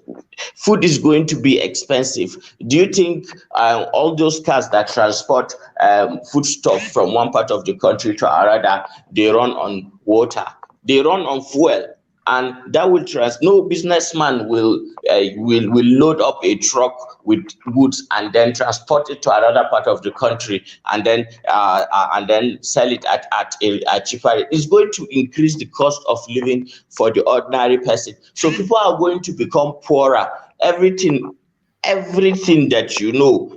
Food is going to be expensive. Do you think all those cars that transport foodstuff from one part of the country to another, they run on water? They run on fuel. And that will no businessman will load up a truck with goods and then transport it to another part of the country and then sell it at a cheaper rate. It's going to increase the cost of living for the ordinary person. So people are going to become poorer. Everything that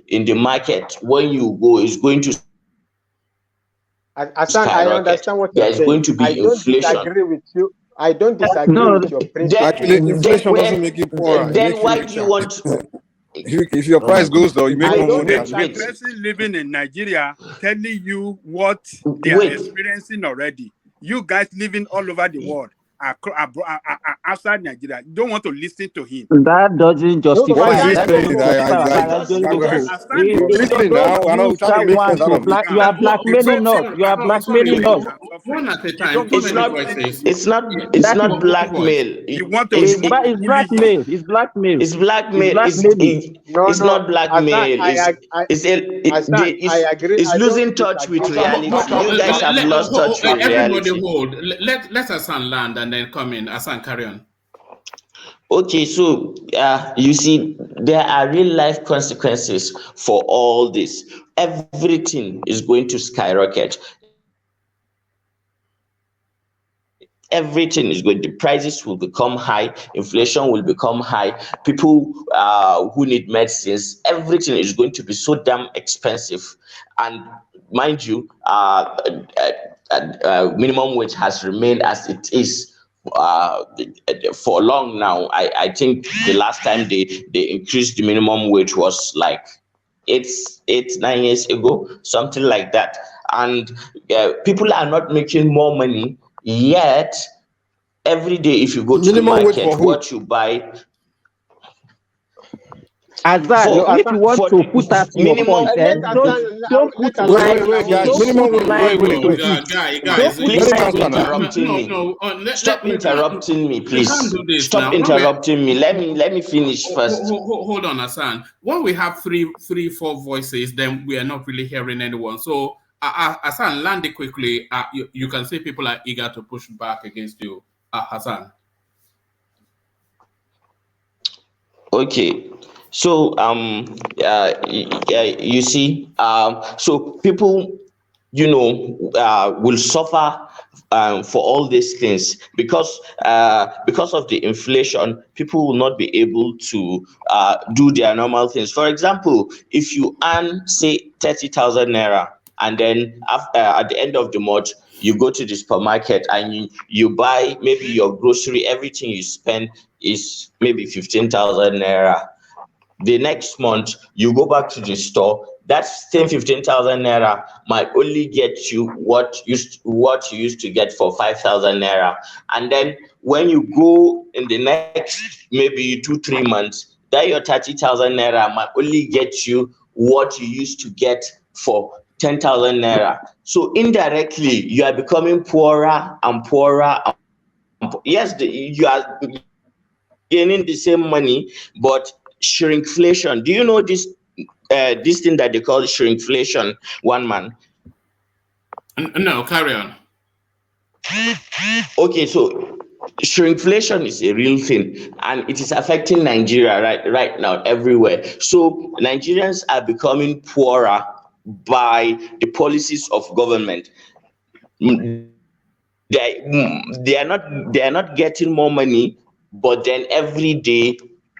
in the market when you go is going to skyrocket. I understand what you're saying. There's going to be inflation. I don't disagree with you. I don't disagree with your principle. Actually, inflation doesn't make you poorer. Then why do you want? If your price goes down, you make more money. Wait. The person living in Nigeria telling you what they are experiencing already. You guys living all over the world, outside Nigeria, you don't want to listen to him. That doesn't justify. You are blackmailing us. You are blackmailing us. One at a time. It's not blackmail. It's blackmail. It's blackmail. It's blackmail. It's not blackmail. It's losing touch with reality. You guys have lost touch with reality. Everybody hold. Let Hassan land and then come in. Hassan, carry on. Okay, so you see, there are real life consequences for all this. Everything is going to skyrocket. Everything is going, the prices will become high, inflation will become high, people who need medicines, everything is going to be so damn expensive. And mind you, minimum wage has remained as it is for long now. I think the last time they increased the minimum wage was like 9 years ago, something like that. And people are not making more money. Yet, every day, if you go to the market, what you buy. If you want to put up your point, don't put Stop interrupting me, please. Stop interrupting me. Let me finish first. Hold on, Hassan. When we have three, four voices, then we are not really hearing anyone. So, Hassan, land it quickly. You can see people are eager to push back against you, Hassan. Okay, so you see, so people, will suffer for all these things because of the inflation. People will not be able to do their normal things. For example, if you earn, say, 30,000 naira. And then at the end of the month, you go to the supermarket and you buy maybe your grocery, everything you spend is maybe 15,000 naira. The next month, you go back to the store, that same 15,000 naira might only get you what you used to get for 5,000 naira. And then when you go in the next maybe 2-3 months, that your 30,000 naira might only get you what you used to get for 10,000 naira. So indirectly, you are becoming poorer and poorer. Yes, you are gaining the same money, but shrinkflation. Do you know this thing that they call shrinkflation, one man? No, carry on. Okay, so shrinkflation is a real thing, and it is affecting Nigeria right now everywhere. So Nigerians are becoming poorer by the policies of government. They are not getting more money, but then every day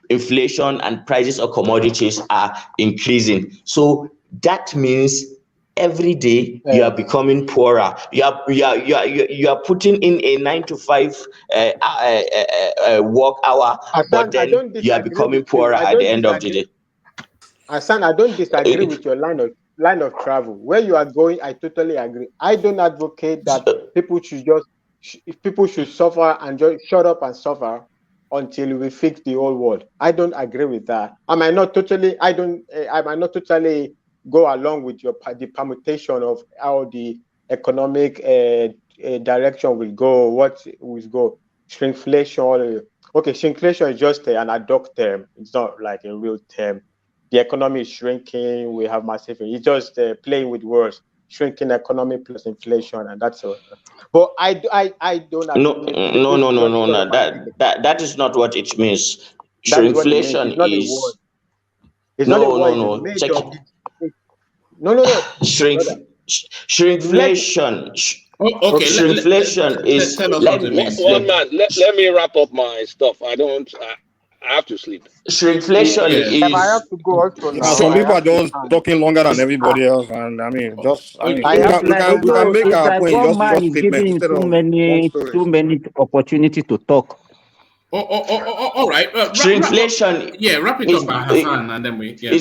inflation and prices of commodities are increasing. So that means every day you are becoming poorer. You are putting in a 9 to 5 work hour, but then you are becoming poorer at the end of the day. Hassan, I don't disagree with your line of travel. Where you are going, I totally agree. I don't advocate that people should suffer and just shut up and suffer until we fix the whole world. I don't agree with that. I might not totally go along with the permutation of how the economic direction will go, what will go. Shrinkflation. Okay, shrinkflation is just an ad hoc term. It's not like a real term. The economy is shrinking. We have massive. It's just playing with words. Shrinking economy plus inflation, and that's all. But I don't. No. That is not what it means. Shrinkflation is. It's not a word. Check it. No. Shrinkflation. Okay. Shrinkflation is. Let me wrap up my stuff. I have to sleep. Shrinkflation is. I have to go also now. Some people are just talking longer than everybody else, and we can make our point. One man is giving too many opportunity to talk. All right. Shrinkflation. Yeah, wrap it up, Hassan, and then we. Yeah.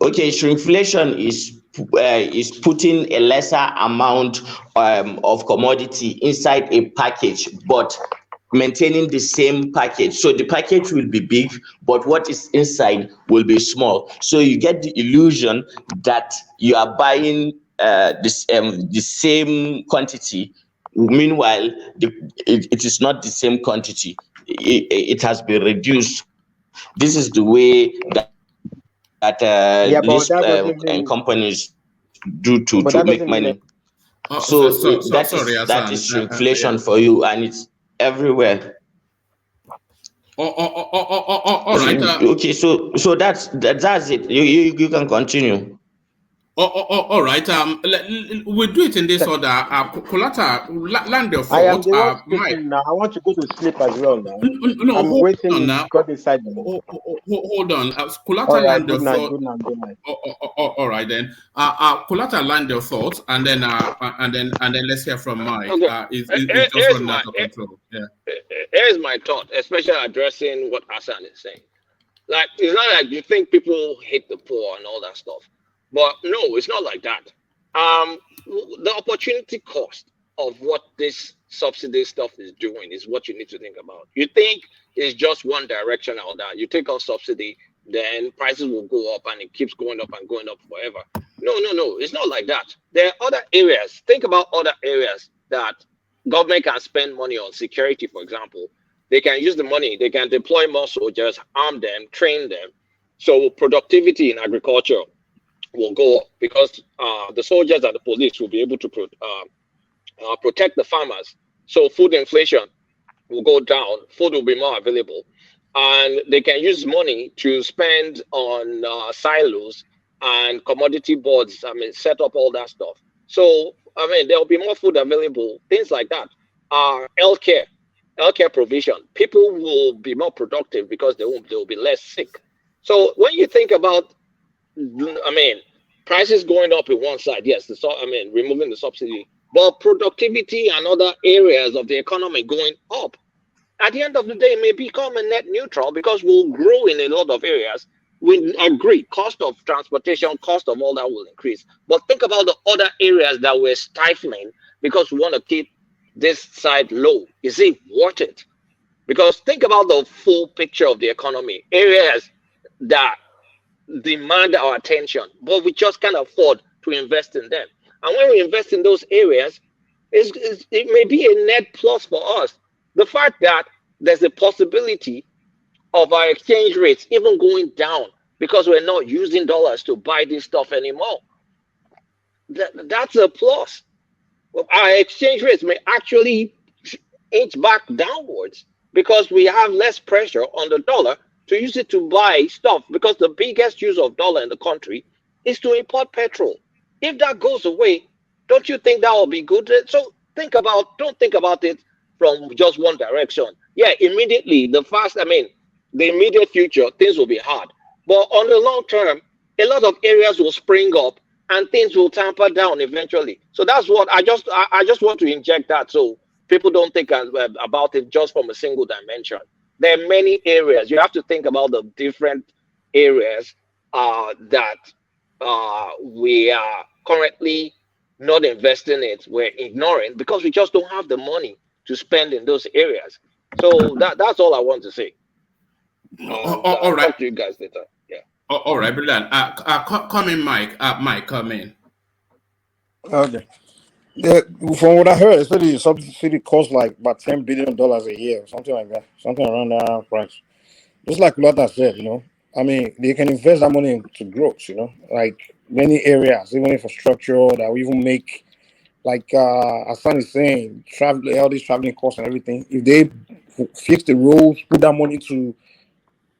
Okay, shrinkflation is putting a lesser amount of commodity inside a package, but maintaining the same package. So the package will be big, but what is inside will be small. So you get the illusion that you are buying the same quantity. Meanwhile, it is not the same quantity. It has been reduced. This is the way that companies do to make money. So that is shrinkflation for you, and it's everywhere. All right. Okay, so that's it. You can continue. All right. We'll do it in this order. Kolata, land your thought. I am the one speaking now. I want to go to sleep as well now. No, I'm waiting on now. God inside me. Hold on. Kolata, all right, land your night, thought. good night. All right then. Kolata, land your thoughts, and then let's hear from Mike. Okay. It's just running out of control. Yeah. Here's my thought, especially addressing what Hassan is saying. Like, it's not like you think people hate the poor and all that stuff. But no, it's not like that. The opportunity cost of what this subsidy stuff is doing is what you need to think about. You think it's just one direction or that. You take off subsidy, then prices will go up and it keeps going up and going up forever. No. It's not like that. There are other areas. Think about other areas that government can spend money on. Security, for example. They can use the money. They can deploy more soldiers, arm them, train them. So productivity in agriculture will go up because the soldiers and the police will be able to protect the farmers. So food inflation will go down. Food will be more available. And they can use money to spend on silos and commodity boards. Set up all that stuff. So, there will be more food available, things like that. Healthcare provision. People will be more productive because they will be less sick. So when you think about, prices going up in one side, yes, removing the subsidy, but productivity and other areas of the economy going up, at the end of the day, may become a net neutral because we'll grow in a lot of areas. We agree, cost of transportation, cost of all that will increase. But think about the other areas that we're stifling because we want to keep this side low. Is it worth it? Because think about the full picture of the economy. Areas that demand our attention, but we just can't afford to invest in them. And when we invest in those areas, it may be a net plus for us. The fact that there's a possibility of our exchange rates even going down because we're not using dollars to buy this stuff anymore. That's a plus. Our exchange rates may actually inch back downwards because we have less pressure on the dollar to use it to buy stuff, because the biggest use of dollar in the country is to import petrol. If that goes away, don't you think that will be good? So don't think about it from just one direction. Yeah, immediately, the immediate future, things will be hard. But on the long term, a lot of areas will spring up and things will tamper down eventually. So that's what I just want to inject that so people don't think about it just from a single dimension. There are many areas. You have to think about the different areas that we are currently not investing in. We're ignoring because we just don't have the money to spend in those areas. So that's all I want to say. All right. Talk to you guys later. Yeah. All right, brilliant. Come in, Mike. Mike, come in. Okay. Yeah, from what I heard, especially subsidy costs like about $10 billion a year or something like that, something around that price. Just like Lota said, they can invest that money into growth, like many areas, even infrastructure that will even make, like Hassan is saying, all these traveling costs and everything. If they fix the roads, put that money to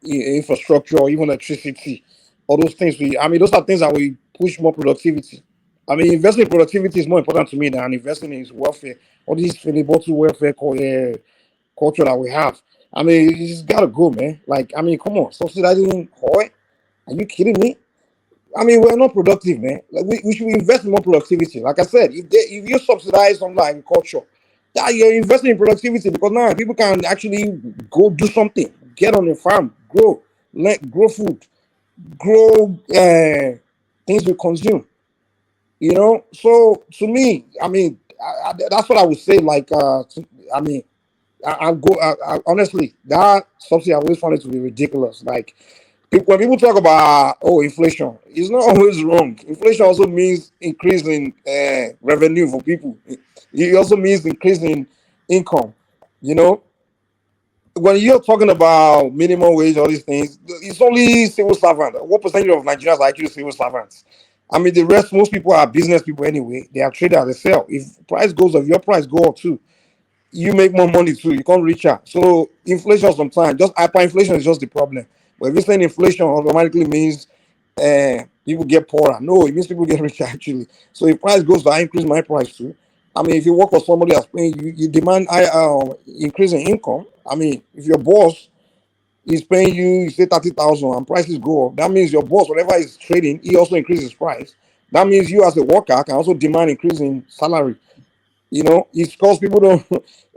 infrastructure or even electricity, all those things, those are things that will push more productivity. Investing in productivity is more important to me than investing in welfare. All these filibuster welfare culture that we have. You just gotta go, man. Come on, subsidizing oil? Are you kidding me? We're not productive, man. Like we should invest in more productivity. Like I said, if you subsidize something like agriculture, you're investing in productivity, because now people can actually go do something, get on a farm, grow food, grow things we consume. You know, so to me, I mean, that's what I would say. Like, I mean, honestly, that subsidy I always found it to be ridiculous. Like, when people talk about inflation, it's not always wrong. Inflation also means increase in revenue for people. It also means increase in income. You know, when you're talking about minimum wage, all these things, it's only civil servants. What percentage of Nigerians are actually civil servants? I mean, the rest, most people are business people anyway. They are traders, they sell. If price goes up, your price go up too. You make more money too. You can't reach out. So inflation sometimes, just hyperinflation is just the problem. But if you're saying inflation automatically means people get poorer. No, it means people get richer actually. So if price goes down, I increase my price too. I mean, if you work for somebody that's paying you, you demand increase in income. I mean, if your boss is paying you say 30,000 and prices go up, that means your boss, whatever is trading, he also increases price. That means you as a worker can also demand increase in salary. You know, it's because people don't.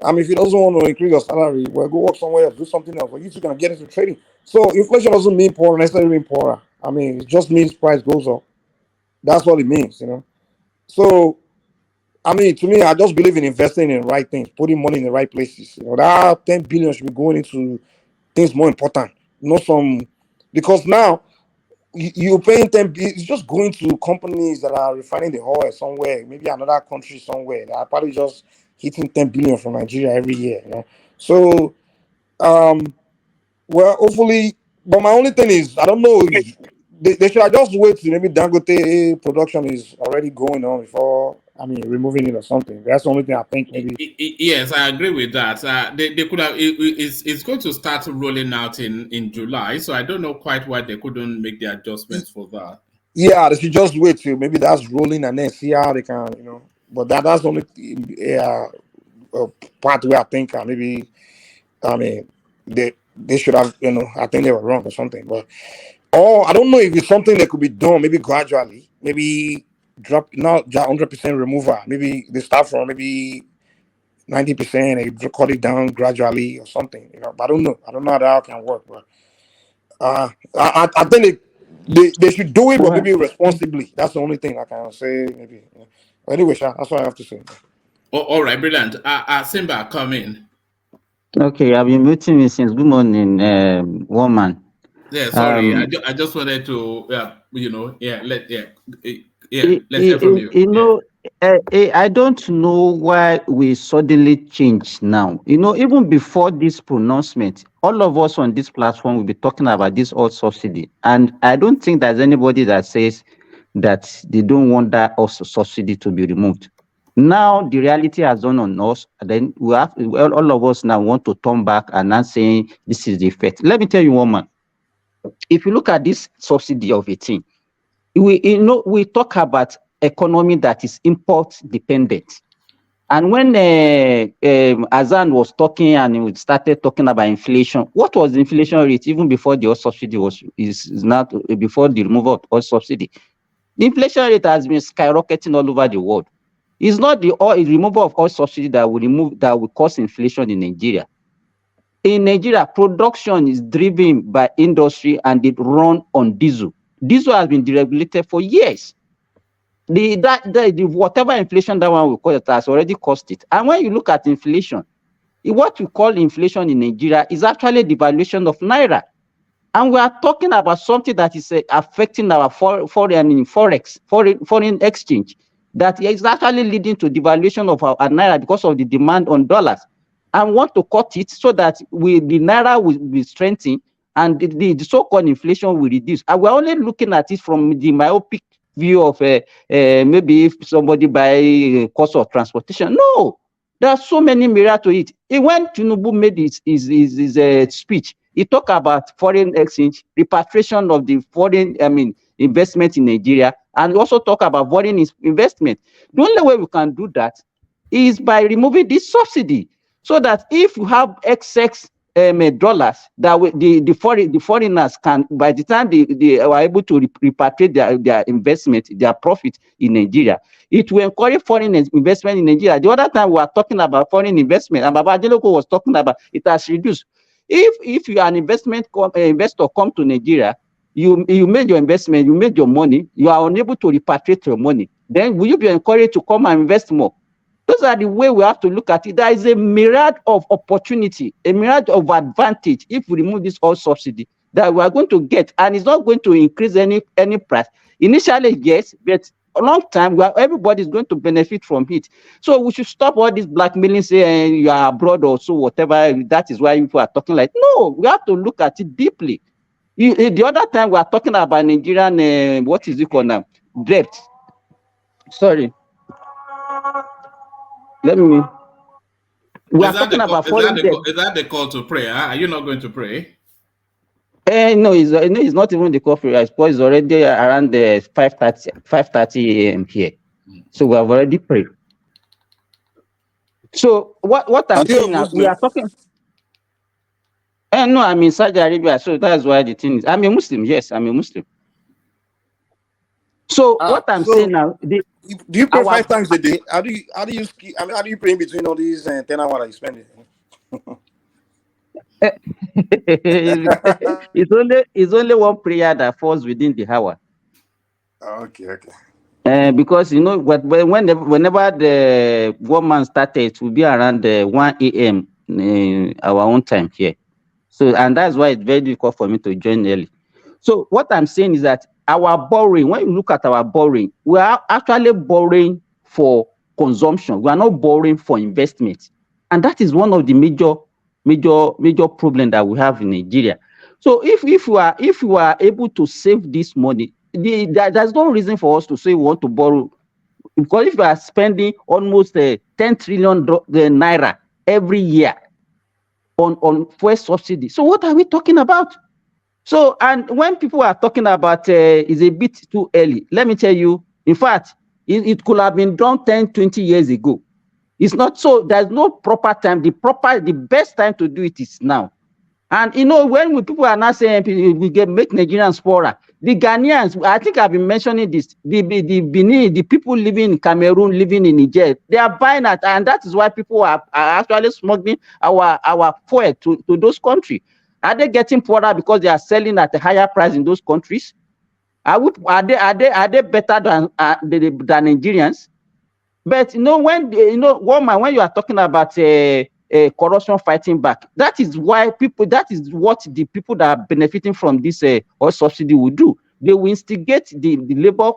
I mean, if you doesn't want to increase your salary, well, go work somewhere else, do something else. But you two can get into trading. So inflation doesn't mean poor, necessarily mean poorer. I mean, it just means price goes up. That's what it means, you know. So, I mean, to me, I just believe in investing in the right things, putting money in the right places. You know, that 10 billion should be going into things more important, not some, because now you're paying 10 billion, it's just going to companies that are refining the oil somewhere, maybe another country somewhere. That are probably just hitting 10 billion from Nigeria every year, you know. So, well, hopefully, but my only thing is, I don't know if they should have just wait till maybe Dangote production is already going on before, I mean, removing it or something. That's the only thing I think maybe. Yes, I agree with that. They could have. It's going to start rolling out in July, so I don't know quite why they couldn't make the adjustments for that. Yeah, they should just wait till maybe that's rolling and then see how they can, you know. But that's the only part where I think maybe, I mean, they should have, you know, I think they were wrong or something. But I don't know if it's something that could be done maybe gradually, maybe drop not 100% removal. Maybe they start from maybe 90% and they cut it down gradually or something. You know, but I don't know. I don't know how that can work. But I think they should do it, but maybe responsibly. That's the only thing I can say. Maybe. Yeah. Anyway, that's what I have to say. All right, brilliant. Simba, come in. Okay, I've been muting me since. Good morning, woman. Yeah, sorry. I just wanted to, let's hear from you. You know, I don't know why we suddenly change now. You know, even before this pronouncement, all of us on this platform will be talking about this old subsidy. And I don't think there's anybody that says that they don't want that also subsidy to be removed. Now the reality has done on us, and then all of us now want to turn back and not saying this is the effect. Let me tell you, woman, if you look at this subsidy of 18, we talk about economy that is import dependent. And when Azan was talking and we started talking about inflation, what was the inflation rate even before the oil subsidy is not before the removal of oil subsidy? The inflation rate has been skyrocketing all over the world. It's not the removal of oil subsidy that will cause inflation in Nigeria. In Nigeria, production is driven by industry and it run on diesel. Diesel has been deregulated for years. The whatever inflation that one will call it has already cost it. And when you look at inflation, what we call inflation in Nigeria is actually the devaluation of naira. And we are talking about something that is affecting our foreign exchange, that is actually leading to devaluation of our naira because of the demand on dollars. And want to cut it so that the naira will be strengthened and the so-called inflation will reduce. And we're only looking at it from the myopic view of maybe if somebody buy cost of transportation. No, there are so many mirrors to it. When TINUBU made his speech, he talked about foreign exchange, repatriation of the foreign, investment in Nigeria, and also talk about foreign investment. The only way we can do that is by removing this subsidy, so that if you have excess dollars that the foreigners can, by the time they are able to repatriate their investment, their profit in Nigeria, it will encourage foreign investment in Nigeria. The other time we were talking about foreign investment, and Baba Adeloko was talking about it has reduced. If you are an investor come to Nigeria, you made your investment, you made your money, you are unable to repatriate your money, then will you be encouraged to come and invest more? Those are the way we have to look at it. There is a myriad of opportunity, a myriad of advantage if we remove this oil subsidy that we are going to get, and it's not going to increase any price. Initially, yes, but a long time, everybody is going to benefit from it. So we should stop all this blackmailing, saying you are abroad or so, whatever. That is why people are talking like, no, we have to look at it deeply. The other time we are talking about Nigerian, what is it called now? Debt. Sorry. Let me. We are talking about foreign debt. Is that the call to prayer? Are you not going to pray? No, it's not even the call for prayer. I suppose it's already around the 5:30 a.m. here. So we have already prayed. So what I'm saying now, we are talking. No, I'm in Saudi Arabia, so that's why the thing is. I'm a Muslim. Yes, I'm a Muslim. So what I'm saying now, do you pray 5 times a day? How do you how do you pray in between all these 10 hours you spend? It's only one prayer that falls within the hour. Okay. Because whenever the woman started, it will be around 1 a.m. Our own time here. So, and that's why it's very difficult for me to join early. So what I'm saying is that our borrowing, when you look at our borrowing, we are actually borrowing for consumption. We are not borrowing for investment. And that is one of the major problem that we have in Nigeria. So if we are able to save this money, there's no reason for us to say we want to borrow, because if we are spending almost 10 trillion naira every year on fuel subsidy, so what are we talking about? So, and when people are talking about is a bit too early, let me tell you, in fact, it could have been done 10, 20 years ago. It's not so. There's no proper time. The best time to do it is now. And when people are not saying we make Nigerians poorer, the Ghanaians, I think I've been mentioning this, the Benin, the people living in Cameroon, living in Niger, they are buying that, and that is why people are actually smuggling our fuel to those countries. Are they getting poorer because they are selling at a higher price in those countries? Are they better than Nigerians? But when when you are talking about corruption fighting back, that is what the people that are benefiting from this oil subsidy will do. They will instigate the labor,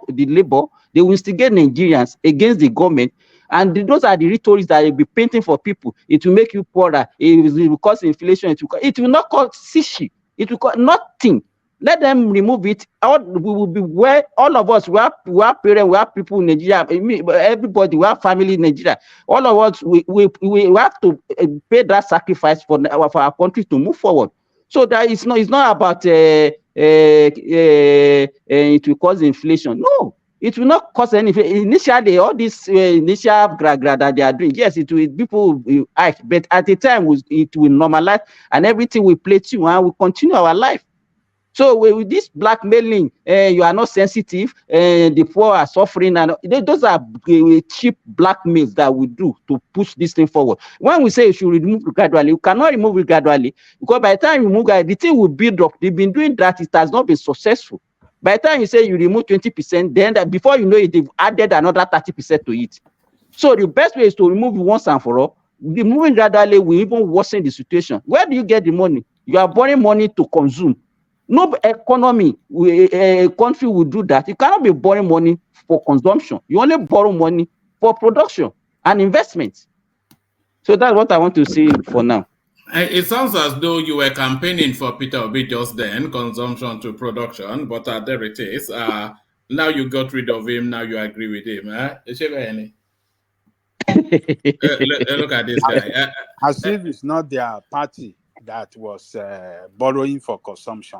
they will instigate Nigerians against the government, and those are the rhetorics that will be painting for people. It will make you poorer, it will cause inflation, it will not cause sishi, it will cause nothing. Let them remove it. We will be where all of us, we have parents, we have people in Nigeria, everybody, we have family in Nigeria. All of us, we have to pay that sacrifice for our country to move forward. So that it's not about it will cause inflation. No, it will not cause anything. Initially, all this initial gra that they are doing, yes, people will act, but at the time it will normalize and everything will play to and we continue our life. So with this blackmailing, you are not sensitive, the poor are suffering, and those are cheap blackmails that we do to push this thing forward. When we say you should remove it gradually, you cannot remove it gradually, because by the time you remove it, the thing will build up. They've been doing that, it has not been successful. By the time you say you remove 20%, then before you know it, they've added another 30% to it. So the best way is to remove it once and for all. Removing gradually will even worsen the situation. Where do you get the money? You are borrowing money to consume. No economy, a country will do that. You cannot be borrowing money for consumption. You only borrow money for production and investment. So that's what I want to say for now. It sounds as though you were campaigning for Peter Obi just then, consumption to production, but there it is. Now you got rid of him, now you agree with him. Look at this guy. As if it's not their party that was borrowing for consumption.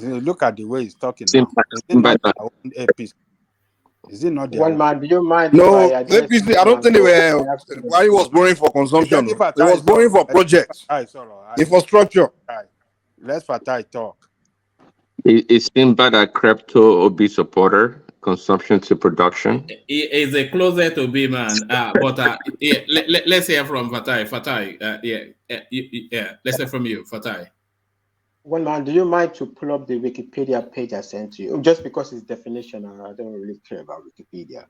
Look at the way he's talking now. It's not their own APC. Is it not their One man, do you mind No, if I address APC, I don't think they were. Why he was borrowing for consumption. It was borrowing for projects, infrastructure. Let's Fatai talk. It seems by that crypto will be supporter, consumption to production. He is a closer to be man. But yeah, let's hear from Fatai. Fatai, yeah, let's hear from you, Fatai. One man, do you mind to pull up the Wikipedia page I sent to you? Just because it's definition, I don't really care about Wikipedia.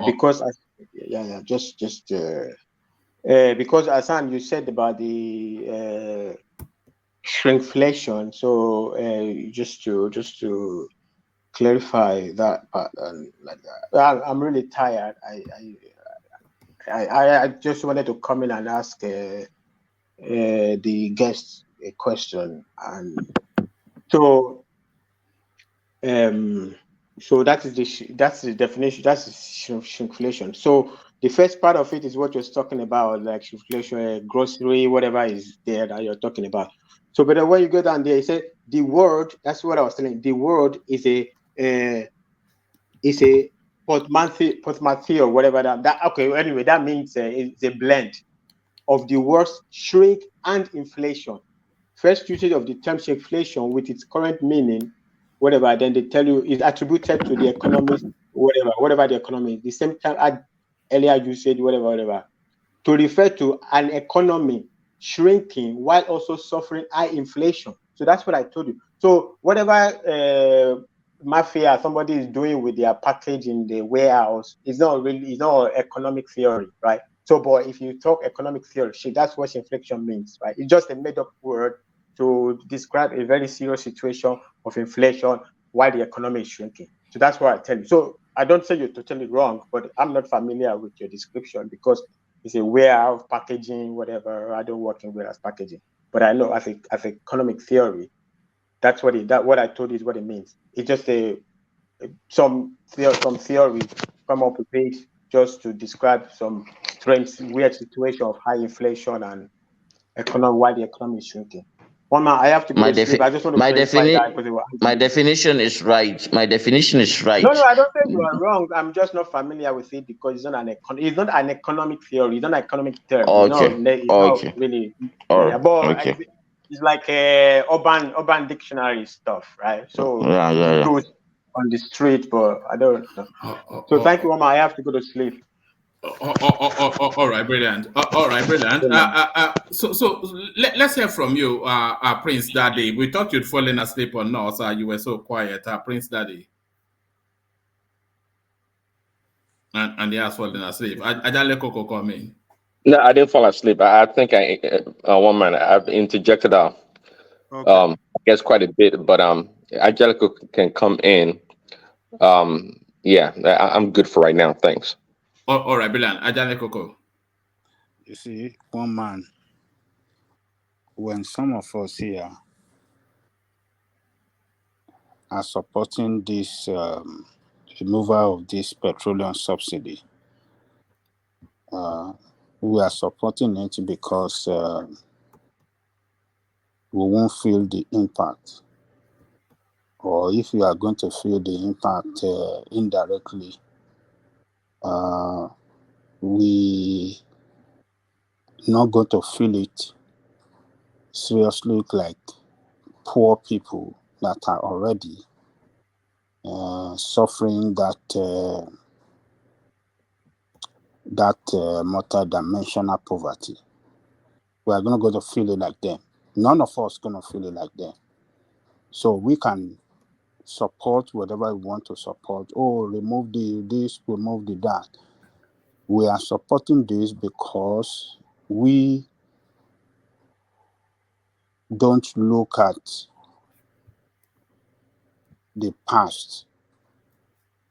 Because because Hassan, you said about the shrinkflation. So just to clarify that part, like that. I'm really tired. I just wanted to come in and ask the guests a question, and so that is the definition. That's shrinkflation. So the first part of it is what you're talking about, like shrinkflation, grocery, whatever is there that you're talking about. So, but when you go down there, you say the word. That's what I was telling. The word is a portmanteau or whatever that. Okay. Anyway, that means it's a blend of the words shrink and inflation. First usage of the term shrinkflation with its current meaning, whatever, then they tell you is attributed to the economist, whatever the economy is. The same time earlier you said whatever, to refer to an economy shrinking while also suffering high inflation. So that's what I told you. So whatever mafia somebody is doing with their package in the warehouse is not economic theory, right? So, but if you talk economic theory, that's what inflation means, right? It's just a made-up word to describe a very serious situation of inflation while the economy is shrinking. So that's what I tell you. So I don't say you're totally wrong, but I'm not familiar with your description because it's a warehouse packaging, whatever. I don't work in warehouse packaging, but I know as economic theory, that's what what I told you is what it means. It's just some theory come up with it just to describe some strange, weird situation of high inflation and while the economy is shrinking. One man, I have to go to sleep. I just want to clarify that. My definition is right. My definition is right. No, I don't think you are wrong. I'm just not familiar with it because it's not an economic theory. It's not an economic term. It's not really. But it's like urban dictionary stuff, right? So it goes on the street, but I don't know. So thank you, Mama. I have to go to sleep. All right, brilliant. All right, brilliant. So let's hear from you, Prince Daddy. We thought you'd fallen asleep or not. You were so quiet, Prince Daddy. And he has fallen asleep. I don't let Coco come in. No, I didn't fall asleep. I think one man I've interjected I guess quite a bit, but Angelica can come in. Yeah, I'm good for right now. Thanks. All right, brilliant. Angelica. You see, one man, when some of us here are supporting this removal of this petroleum subsidy, we are supporting it because we won't feel the impact. Or if we are going to feel the impact indirectly, we not going to feel it seriously like poor people that are already suffering that multidimensional poverty. We are going to feel it like them. None of us going to feel it like them. So we can support whatever we want to support. Remove this, remove that. We are supporting this because we don't look at the past.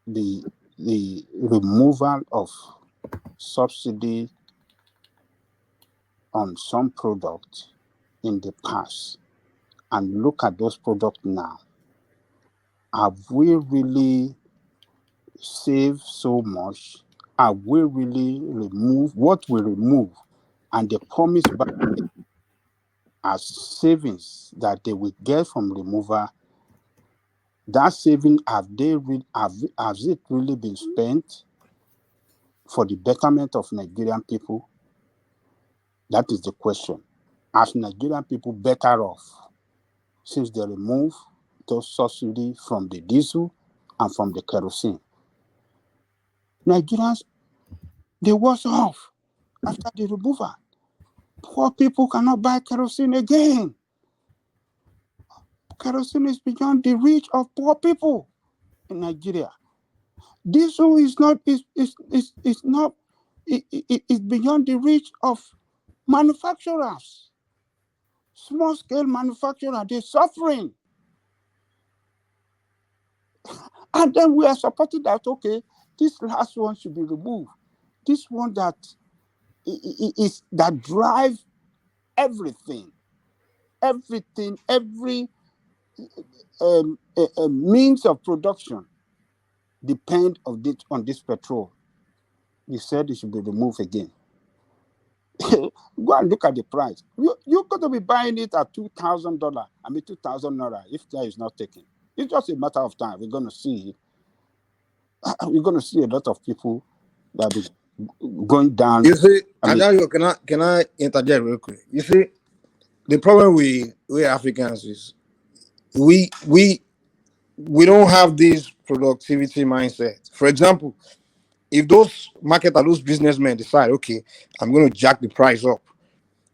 The removal of subsidy on some product in the past and look at those products now. Have we really saved so much? Have we really removed what we remove and the promise back as savings that they will get from removal? that saving, has it really been spent for the betterment of Nigerian people? That is the question. Are Nigerian people better off since they remove those subsidies from the diesel and from the kerosene? Nigerians, they worse off after the removal. Poor people cannot buy kerosene again. Kerosene is beyond the reach of poor people in Nigeria. Diesel is not, it's beyond the reach of manufacturers. Small scale manufacturers, they're suffering. And then we are supporting that, okay, this last one should be removed. This one that drives everything, every means of production depend on this petrol. You said it should be removed again. Go and look at the price. You're going to be buying it at $2,000. I mean, 2,000 naira if that is not taken. It's just a matter of time. We're going to see a lot of people that be going down. You see, can I interject real quick? You see, the problem we Africans is we don't have this productivity mindset. For example, if those marketers, those businessmen decide, okay, I'm going to jack the price up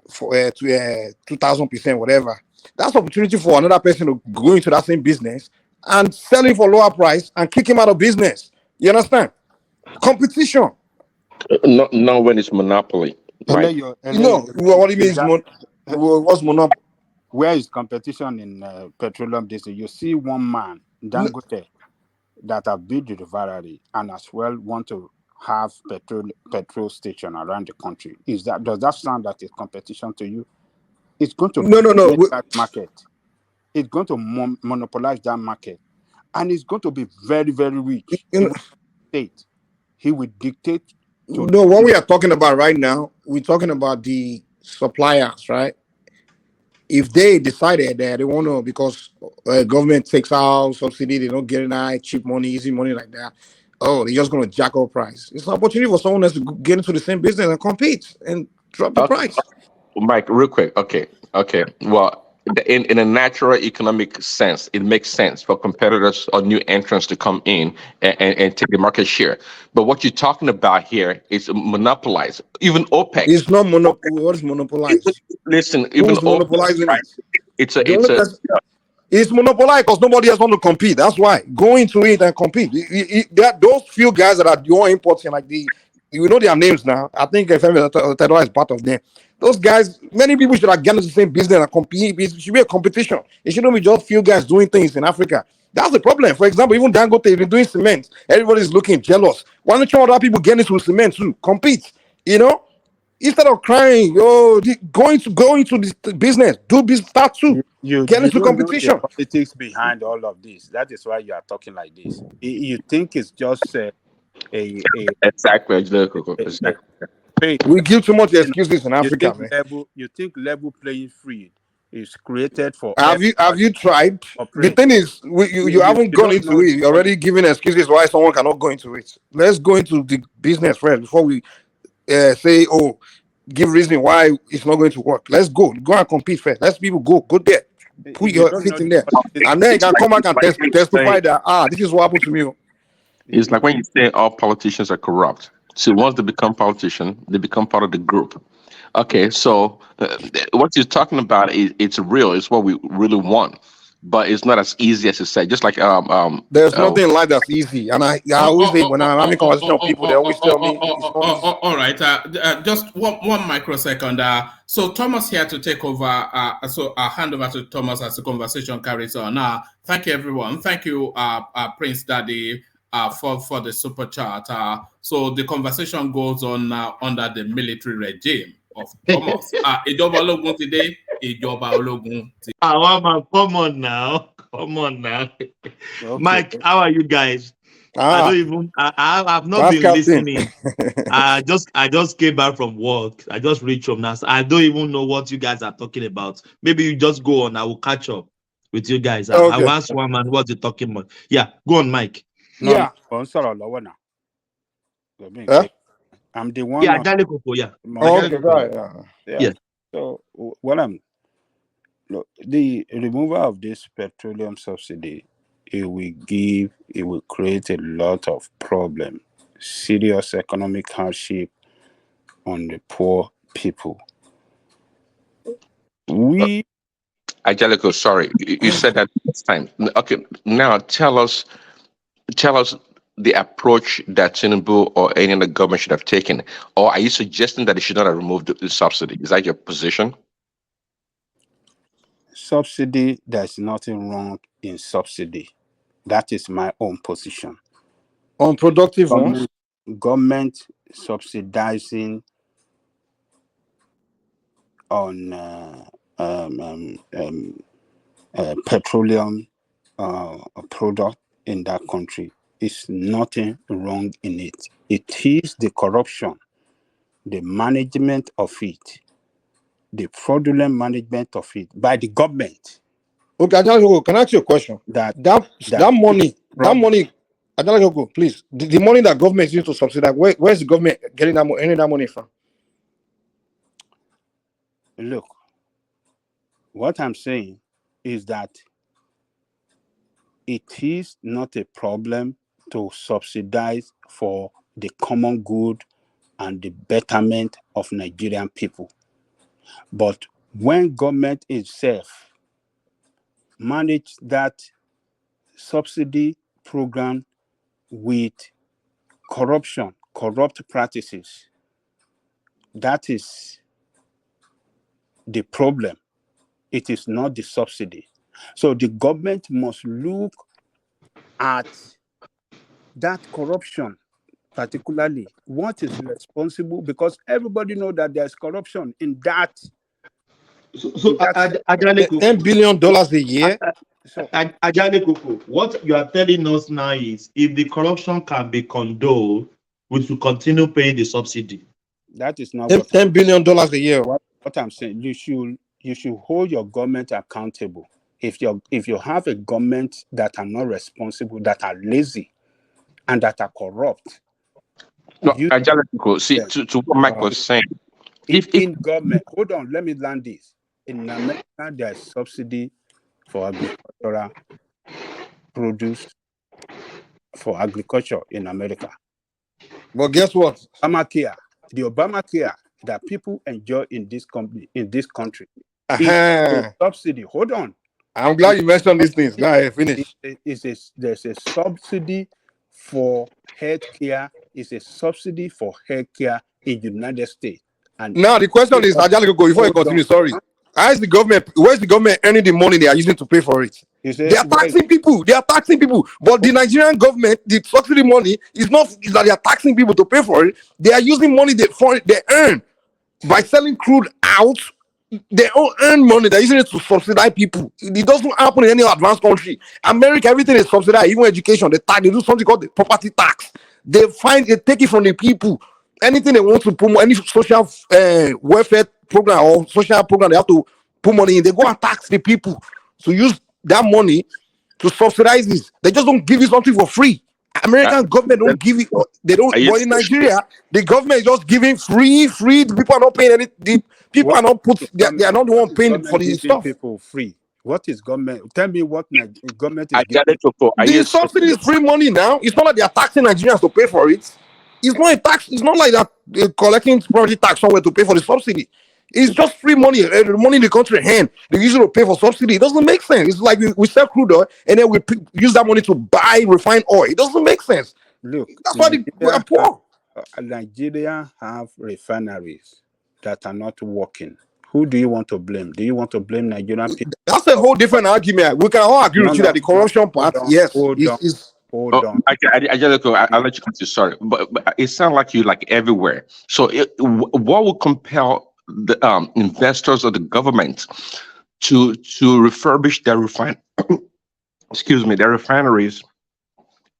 for 2,000%, whatever, that's opportunity for another person to go into that same business and sell it for lower price and kick him out of business. You understand? Competition. Not when it's monopoly. Right? What do you mean? What's monopoly? Where is competition in petroleum diesel? You see one man, Dangote, that have built the refinery and as well want to have petrol station around the country. Does that sound like a competition to you? It's going to that market. It's going to monopolize that market, and it's going to be very, very rich. State. He will dictate. What we are talking about right now, we're talking about the suppliers, right? If they decided that they want to, because government takes out subsidy, they don't get any cheap money, easy money like that. Oh, they're just going to jack up price. It's an opportunity for someone else to get into the same business and compete and drop the price. Mike, real quick. Okay. Well, in a natural economic sense, it makes sense for competitors or new entrants to come in and take the market share. But what you're talking about here is monopolize. Even OPEC. It's not what is monopolized? Listen, even monopolizing it. It's monopolized because nobody else want to compete. That's why. Go into it and compete. Those few guys that are you're importing, like you know their names now. I think Ethno-religious is part of them. Those guys, many people should have gotten into the same business and compete. It should be a competition. It shouldn't be just few guys doing things in Africa. That's the problem. For example, even Dangote is doing cement. Everybody's looking jealous. Why don't you other people get into cement too? Compete. You know? Instead of crying, going to this business, do business, start too. Get into competition. Know the politics behind all of this. That is why you are talking like this. You think it's just exactly. We give too much excuses in Africa, man. You think level playing field is created for? Have you tried? The thing is, you haven't gone into it. You're already giving excuses why someone cannot go into it. Let's go into the business first before we say, give reason why it's not going to work. Let's go and compete first. Let's people go there, put your feet in there, and then you can come back and testify that this is what happened to me. It's like when you say all politicians are corrupt. So once they become politicians, they become part of the group. Okay, so what you're talking about it's real. It's what we really want. But it's not as easy as you say. Just like there's nothing like that's easy. And I always say when I'm having conversation with people, they always tell me it's not easy. All right, just one microsecond. So Thomas here to take over. So I'll hand over to Thomas as the conversation carries on. Thank you, everyone. Thank you, Prince Daddy, for the super chat. So the conversation goes on under the military regime of Thomas. Ìjọba ológun ti dé. Ìjọba ológun ti. Come on now. Okay. Mike, how are you guys? I've not been listening. I just came back from work. I just reached home now. So I don't even know what you guys are talking about. Maybe you just go on. I will catch up. with you guys. I'll ask one man what's he talking about. Yeah, go on, Mike. Yeah. I'm the one. Yeah, yeah. Okay, right. Yeah. So the removal of this petroleum subsidy, it will create a lot of problem, serious economic hardship on the poor people. Angelico, sorry, you said that last time. Okay, now tell us the approach that TINUBU or any other government should have taken, or are you suggesting that they should not have removed the subsidy? Is that your position? Subsidy, there's nothing wrong in subsidy. That is my own position. Unproductive government subsidizing on petroleum product in that country. Is nothing wrong in it. It is the corruption, the management of it, the fraudulent management of it by the government. Okay, can I ask you a question? That money, please. The money that government is using to subsidize, where's the government getting that money from? Look, what I'm saying is that it is not a problem to subsidize for the common good and the betterment of Nigerian people. But when government itself manage that subsidy program with corrupt practices, that is the problem. It is not the subsidy. So the government must look at that corruption, particularly what is responsible, because everybody knows that there's corruption in that. So $10 billion a year. What you are telling us now is, if the corruption can be condoned, we should continue paying the subsidy. That is not $10 billion a year. What I'm saying, you should hold your government accountable. If you have a government that are not responsible, that are lazy, and that are corrupt. No, Angelico, see, to what Mike was saying. In government, hold on, let me land this. In America, there's subsidy for agricultural produce for agriculture in America. But guess what? Obamacare, the Obamacare that people enjoy in this country, is a subsidy. Hold on. I'm glad you mentioned these things. Go ahead, finish. There's a subsidy for healthcare. It's a subsidy for healthcare in the United States. And now the question is, before you continue, sorry. Where's the government earning the money they are using to pay for it? They are taxing people. But the Nigerian government, the subsidy money is not that they are taxing people to pay for it. They are using money they earn by selling crude out. They all earn money. They're using it to subsidize people. It doesn't happen in any advanced country. America, everything is subsidized, even education. They do something called the property tax. They take it from the people. Anything they want to promote, any social welfare program or social program, they have to put money in. They go and tax the people to use that money to subsidize this. They just don't give you something for free. American government don't give it. They don't. But in Nigeria, the government is just giving free. The people are not paying anything. People are not they are not the one paying for the stuff. People free. What is government? Tell me what government is giving. The subsidy is free money now. It's not like they are taxing Nigerians to pay for it. It's not a tax. It's not like they're collecting property tax somewhere to pay for the subsidy. It's just free money. The money in the country hand. They use it to pay for subsidy. It doesn't make sense. It's like we sell crude oil and then we use that money to buy refined oil. It doesn't make sense. Look, that's why we are poor. Nigeria have refineries that are not working. Who do you want to blame? Do you want to blame Nigerian people? That's a whole different argument. We can all agree with you that the corruption part, yes, Hold on. I'll let you continue. Sorry, but it sounds like you like everywhere. So, what would compel the investors or the government to refurbish their their refineries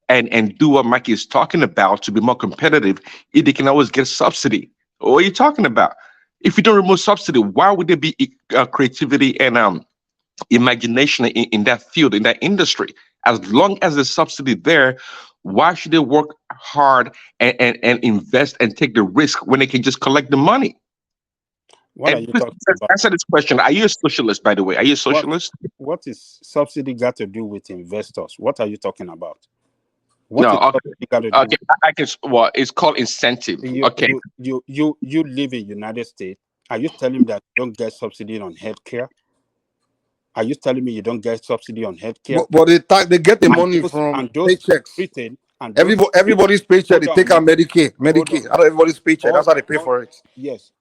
and do what Mike is talking about to be more competitive if they can always get subsidy? What are you talking about? If you don't remove subsidy, why would there be creativity and imagination in that field, in that industry. As long as the subsidy there, why should they work hard and invest and take the risk when they can just collect the money? What are you talking about? Answer this question. Are you a socialist, by the way? Are you a socialist? What is subsidy got to do with investors? What are you talking about? Okay. I can. Well, it's called incentive. You live in United States. Are you telling me that you don't get subsidy on healthcare? Are you telling me you don't get subsidy on healthcare? But they get the money from paychecks. Britain and everybody's paycheck, they take out Medicaid. Out of everybody's paycheck, that's how they pay for it. Yes.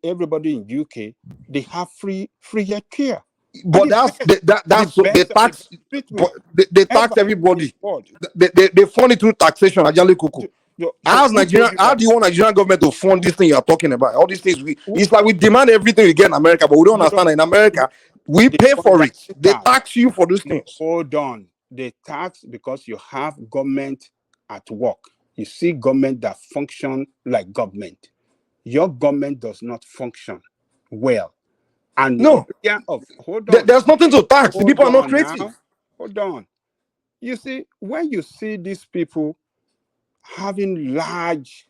Everybody in UK, they have free healthcare. But they tax everybody. They fund it through taxation. How do you want Nigerian government to fund this thing you are talking about? All these things, it's like we demand everything we get in America, but we don't understand that in America we pay for it. They tax you for these things. Hold on, they tax because you have government at work. You see government that function like government. Your government does not function well. And there's nothing to tax. The people are not creative. Now. Hold on. You see, when you see these people having large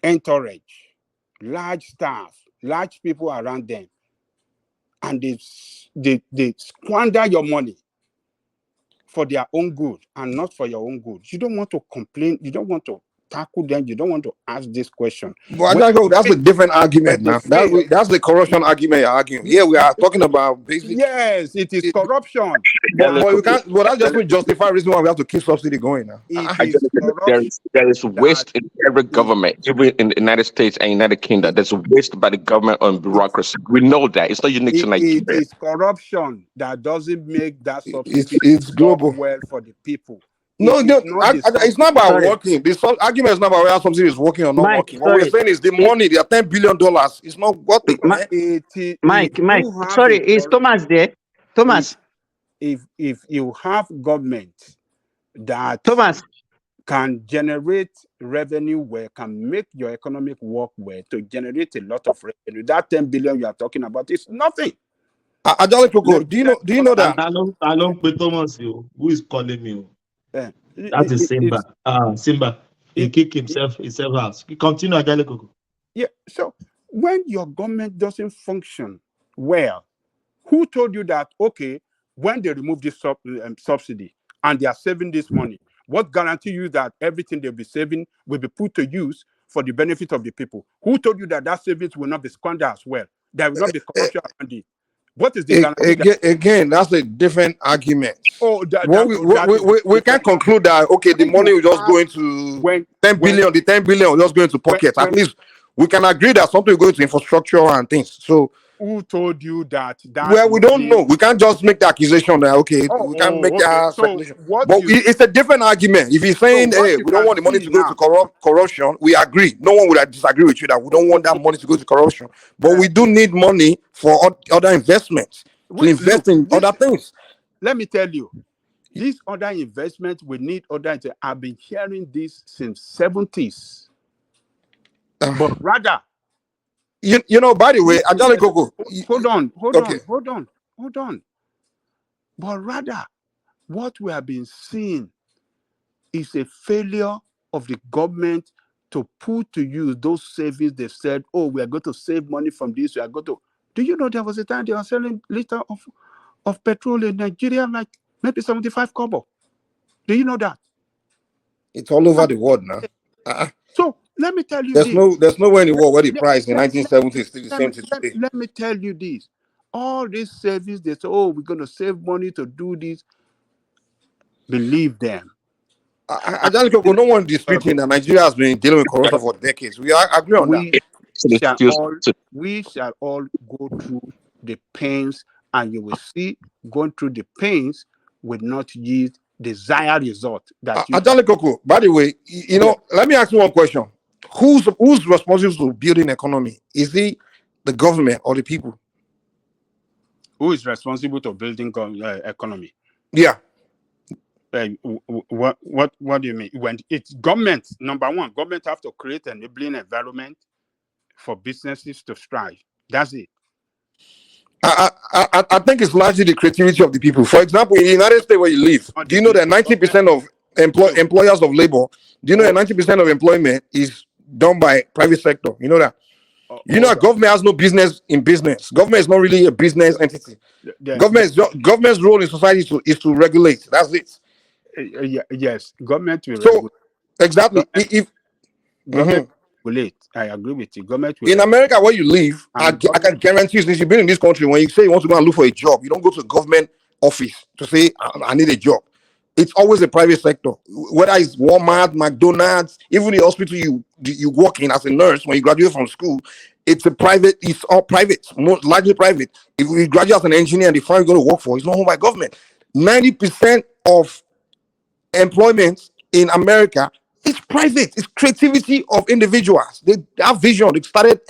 entourage, large staff, large people around them, and they squander your money for their own good and not for your own good, you don't want to complain. You don't want to tackle them. You don't want to ask this question. But that's a different argument now. That's the corruption argument you're arguing. Here we are talking about basic. Yes, it is corruption. But you can't. Well, that's just to justify reason why we have to keep subsidy going now. There is waste in every government, even in the United States and United Kingdom. There's waste by the government on bureaucracy. We know that. It's not unique to Nigeria. It is corruption that doesn't make that subsidy it's global well for the people. It's not about working. This argument is not about whether something is working or not working. What we're saying is the money, the $10 billion, it's not working. Mike, sorry, is Thomas there? Thomas, if you have government that can generate revenue where can make your economic work where to generate a lot of revenue, that 10 billion you are talking about is nothing. Do you know that? I don't pay Thomas, who is calling me? That is Simba. Simba. He kicked himself out. Continue, Ajale. Yeah. So when your government doesn't function well, who told you that? Okay, when they remove this subsidy and they are saving this money, what guarantee you that everything they'll be saving will be put to use for the benefit of the people? Who told you that that savings will not be squandered as well? There will not be corruption around it. What is the again? That's a different argument. We can conclude that the money will just go into 10 billion. The 10 billion will just go into pockets. At least we can agree that something will go into infrastructure and things. So who told you that? Well, we don't know. We can't just make the accusation that we can't make that speculation. But it's a different argument. If he's saying, hey, we don't want the money to go to corruption, we agree. No one would disagree with you that we don't want that money to go to corruption. But we do need money for other investments to invest in other things. Let me tell you, these other investments we need other. I've been hearing this since 70s, but rather. You know, by the way, Ajale Koko. Hold on. But rather, what we have been seeing is a failure of the government to put to use those savings. They said, oh, we are going to save money from this. We are going to. Do you know there was a time they were selling liter of petrol in Nigeria like maybe 75 kobo? Do you know that? It's all over the world now. So let me tell you there's nowhere in the world where the price in 1970 is still the same today. Let me tell you this. All this savings, they say, oh, we're going to save money to do this. Believe them. No one disputing that Nigeria has been dealing with corruption for decades. We agree on that. We shall all go through the pains, and you will see going through the pains will not yield desired result. Ajale Koko, by the way, let me ask you one question. Who's responsible for building economy? Is it the government or the people? Who is responsible to building economy? Yeah. What do you mean? When it's government, number one, government have to create an enabling environment for businesses to strive. That's it. I think it's largely the creativity of the people. For example, in the United States where you live, do you know that 90% of employers of labor, do you know that 90% of employment is done by private sector? You know that? You know that government has no business in business. Government is not really a business entity. Government's role in society is to regulate. That's it. Yes, government will regulate. Exactly. If government regulate, I agree with you. Government will in America where you live, I can guarantee you, since you've been in this country, when you say you want to go and look for a job, you don't go to a government office to say I need a job. It's always a private sector, whether it's Walmart, McDonald's, even the hospital you work in as a nurse when you graduate from school. It's all private, largely private. If you graduate as an engineer and the firm you're going to work for, it's not owned by government. 90% of employment in America is private. It's creativity of individuals. They have vision. They started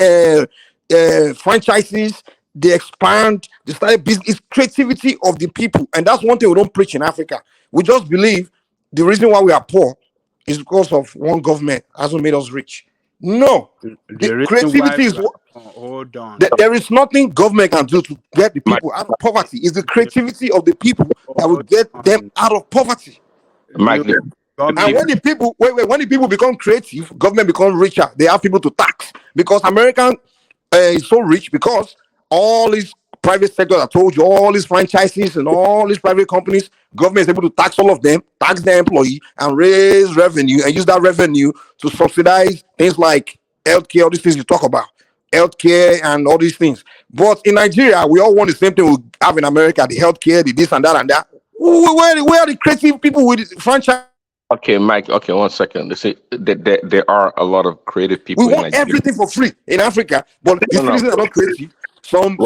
franchises. They expand. They started business. It's creativity of the people, and that's one thing we don't preach in Africa. We just believe the reason why we are poor is because of one government hasn't made us rich. No, the creativity is what. Hold on. There is nothing government can do to get the people out of poverty. It's the creativity of the people that will get them out of poverty. Mike, and when the people when the people become creative, government becomes richer. They have people to tax because American is so rich because all these private sector, I told you, all these franchises and all these private companies, government is able to tax all of them, tax their employee, and raise revenue and use that revenue to subsidize things like healthcare, all these things you talk about, healthcare and all these things. But in Nigeria, we all want the same thing we have in America: the healthcare, the this and that and that. Where are the creative people with franchise? Okay, Mike. Okay, 1 second. They say that there are a lot of creative people. We want everything for free in Africa, but the citizens are not creative. Some.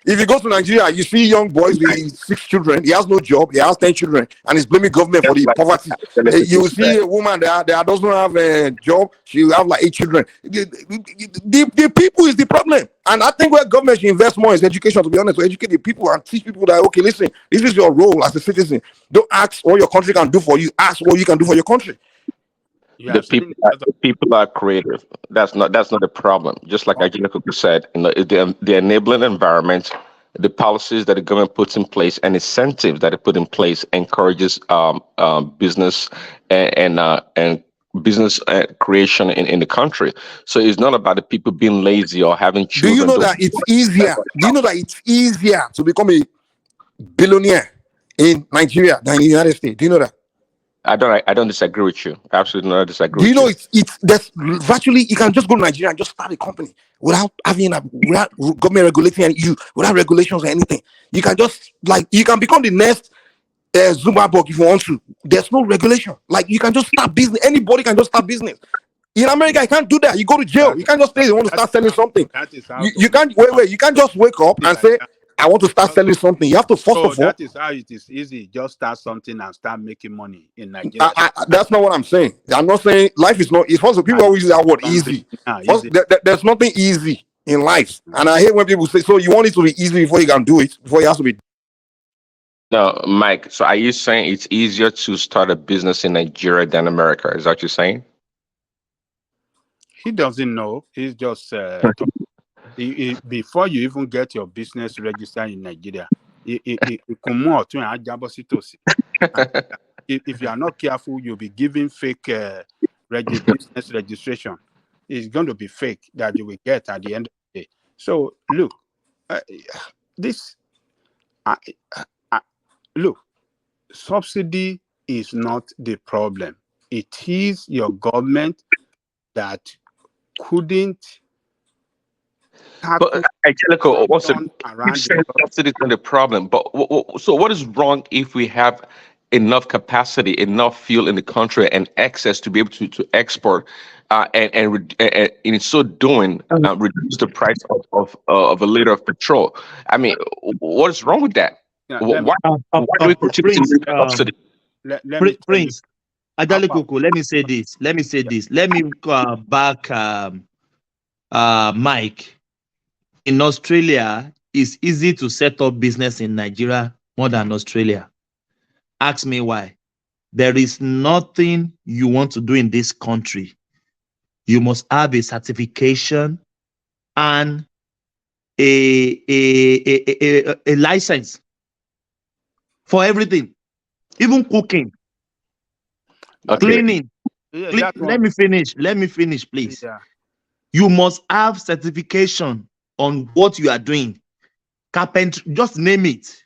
If you go to Nigeria, you see young boys with 6 children. He has no job. He has 10 children, and he's blaming government for the poverty. You see a woman that doesn't have a job. She will have like 8 children. The people is the problem, and I think where government should invest more is education. To be honest, to educate the people and teach people that okay, listen, this is your role as a citizen. Don't ask what your country can do for you. Ask what you can do for your country. The people are creative. That's not the problem. Just like Angelica said, the enabling environment, the policies that the government puts in place, and incentives that it put in place encourages business and business creation in the country. So it's not about the people being lazy or having children. Do you know that it's easier? Do you know that it's easier to become a billionaire in Nigeria than in the United States? Do you know that? I don't disagree with you. Absolutely not disagree. Do you know it's there's virtually you can just go to Nigeria and just start a company without government regulating you, without regulations or anything. You can just you can become the next Zuckerberg if you want to. There's no regulation. Like you can just start business. Anybody can just start business. In America, you can't do that. You go to jail. You can't just say you want to start selling something. You can't wait. You can't just wake up and say, I want to start selling something. You have to first of all. That is how it is easy. Just start something and start making money in Nigeria. That's not what I'm saying. I'm not saying life is not. It's possible. People always use that word easy. There's nothing easy in life, and I hate when people say, "So you want it to be easy before you can do it, before it has to be." No, Mike. So are you saying it's easier to start a business in Nigeria than America? Is that what you're saying? He doesn't know. He's just. Before you even get your business registered in Nigeria, if you are not careful, you'll be giving fake business registration. It's going to be fake that you will get at the end of the day. So look, look, subsidy is not the problem. It is your government that couldn't. But Angelico, subsidy is not the problem. But so what is wrong if we have enough capacity, enough fuel in the country, and access to be able to export, and in so doing, reduce the price of a liter of petrol? I mean, what is wrong with that? Why do we continue to subsidy? Prince, Angelico, let me say this. Let me back Mike. In Australia, it's easy to set up business in Nigeria more than Australia. Ask me why. There is nothing you want to do in this country. You must have a certification and a license for everything, even cooking, cleaning. Yeah, Let me finish, please. Yeah. You must have certification on what you are doing. Carpentry, just name it.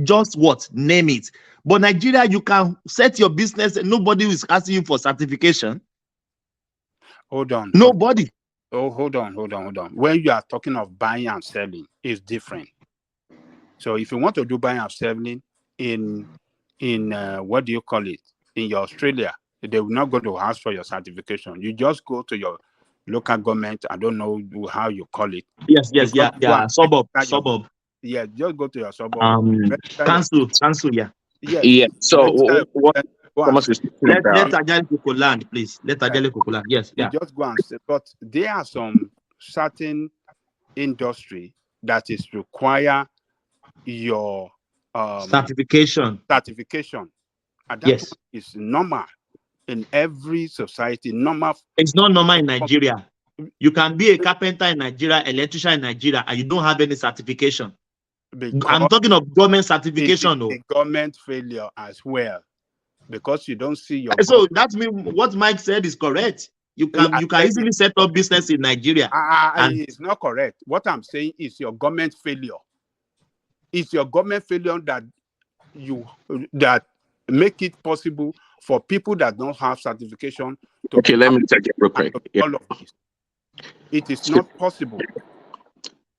Just what? Name it. But Nigeria, you can set your business and nobody is asking you for certification. Hold on. Nobody. Oh, hold on. When you are talking of buying and selling, it's different. So if you want to do buying and selling in what do you call it? In your Australia, they will not go to ask for your certification. You just go to your local government. I don't know how you call it. Yes, suburb. Yeah, just go to your suburb. Council, yeah. Yeah. So what Thomas is talking Let about? Ajali Koko land, please. Let Ajali Koko land. Yes, You just go and say, but there are some certain industry that is require your certification. And that one is normal in every society. Normal. It's not normal in Nigeria. You can be a carpenter in Nigeria, electrician in Nigeria, and you don't have any certification. I'm talking of government certification. The government failure as well, because you don't see your. So that means what Mike said is correct. You can easily set up business in Nigeria. And it's not correct. What I'm saying is your government failure. It's your government failure that make it possible for people that don't have certification to. Okay, let me take it real quick. All of this. It is not possible.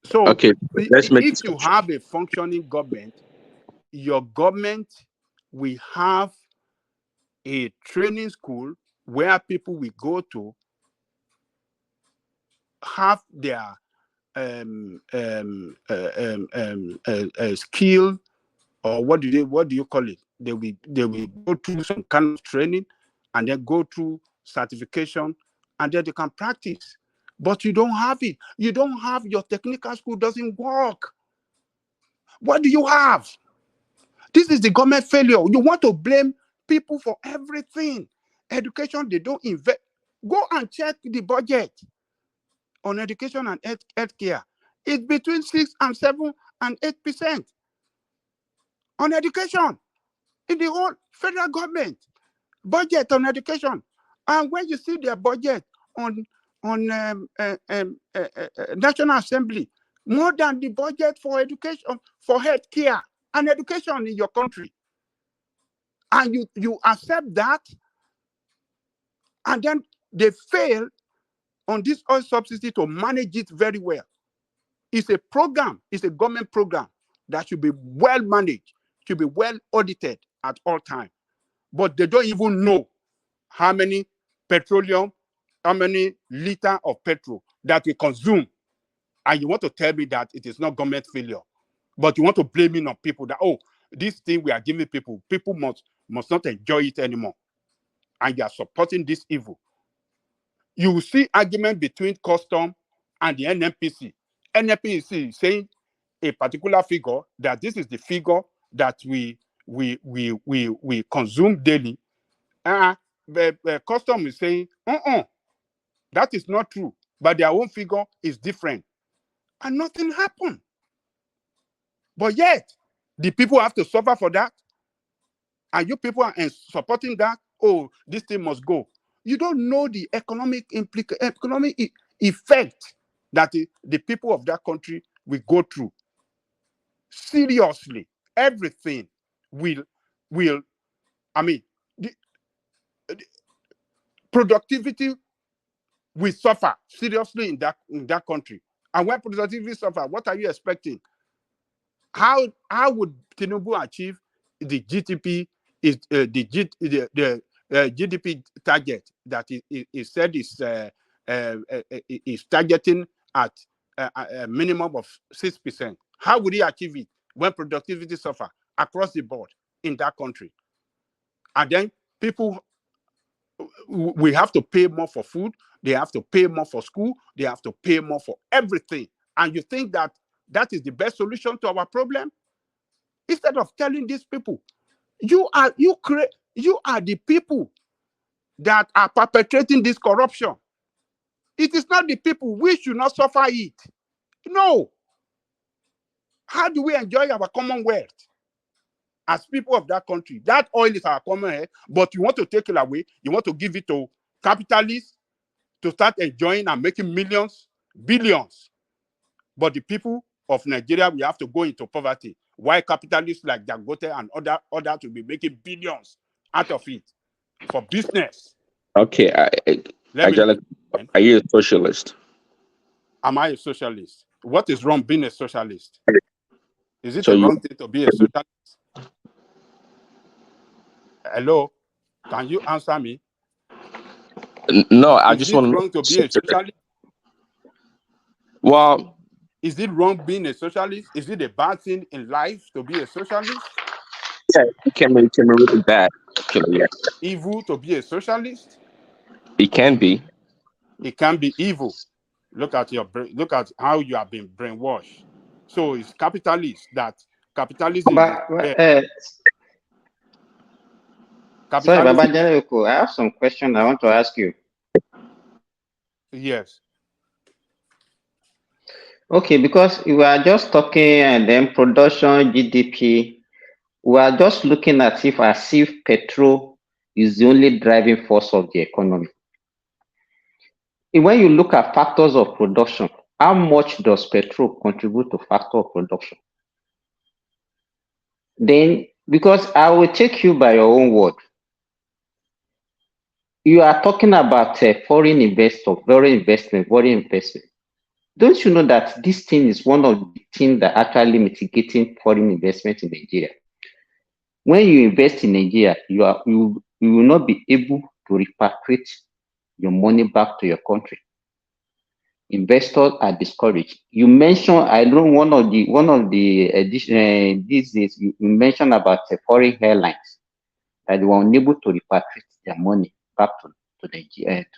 So okay, let's make if you have a functioning government, your government will have a training school where people will go to have their skill, or what do you call it? They will go through some kind of training and then go through certification, and then they can practice. But you don't have it. You don't have your technical school doesn't work. What do you have? This is the government failure. You want to blame people for everything. Education, they don't invest. Go and check the budget on education and healthcare. It's between 6 and 7 and 8% on education in the whole federal government budget on education. And when you see their budget on National Assembly, more than the budget for education, for healthcare and education in your country, and you accept that, and then they fail on this oil subsidy to manage it very well. It's a program, it's a government program that should be well managed, should be well audited at all times. But they don't even know how many petroleum, how many liter of petrol that we consume. And you want to tell me that it is not government failure, but you want to blame it on people that, oh, this thing we are giving people must not enjoy it anymore. And you are supporting this evil. You will see argument between custom and the NNPC. NNPC is saying a particular figure, that this is the figure that we consume daily. The custom is saying, that is not true. But their own figure is different. And nothing happened. But yet, the people have to suffer for that. And you people are supporting that. Oh, this thing must go. You don't know the economic effect that the people of that country will go through. Seriously, everything will the productivity will suffer seriously in that country. And when productivity suffer, what are you expecting? How would TINUBU achieve the GDP GDP target that is said is targeting at a minimum of 6%? How would he achieve it when productivity suffer across the board in that country? And then people, we have to pay more for food, they have to pay more for school, they have to pay more for everything. And you think that is the best solution to our problem? Instead of telling these people, you are the people that are perpetrating this corruption. It is not the people. We should not suffer it. No. How do we enjoy our commonwealth as people of that country? That oil is our commonwealth, but you want to take it away. You want to give it to capitalists to start enjoying and making millions, billions. But the people of Nigeria, we have to go into poverty. Why capitalists like Dangote and others will be making billions out of it for business? Okay, are you a socialist? Am I a socialist? What is wrong being a socialist? Is it a wrong thing to be a socialist? Hello, can you answer me? No, I just want to know. Is it wrong to be a socialist? Well, is it wrong being a socialist? Is it a bad thing in life to be a socialist? Yeah, it can be really bad. Actually, yeah. Evil to be a socialist? It can be. It can be evil. Look at how you have been brainwashed. So it's capitalism. Sorry, Baba Jayoko, I have some question I want to ask you. Yes. Okay, because we are just talking and then production, GDP, we are just looking at as if petrol is the only driving force of the economy. When you look at factors of production, how much does petrol contribute to factor of production? Then, because I will take you by your own word, you are talking about foreign investor, foreign investment. Don't you know that this thing is one of the things that actually mitigating foreign investment in Nigeria? When you invest in Nigeria, you will not be able to repatriate your money back to your country. Investors are discouraged. You mentioned, I know one of the these days you mentioned about foreign airlines that they were unable to repatriate their money back to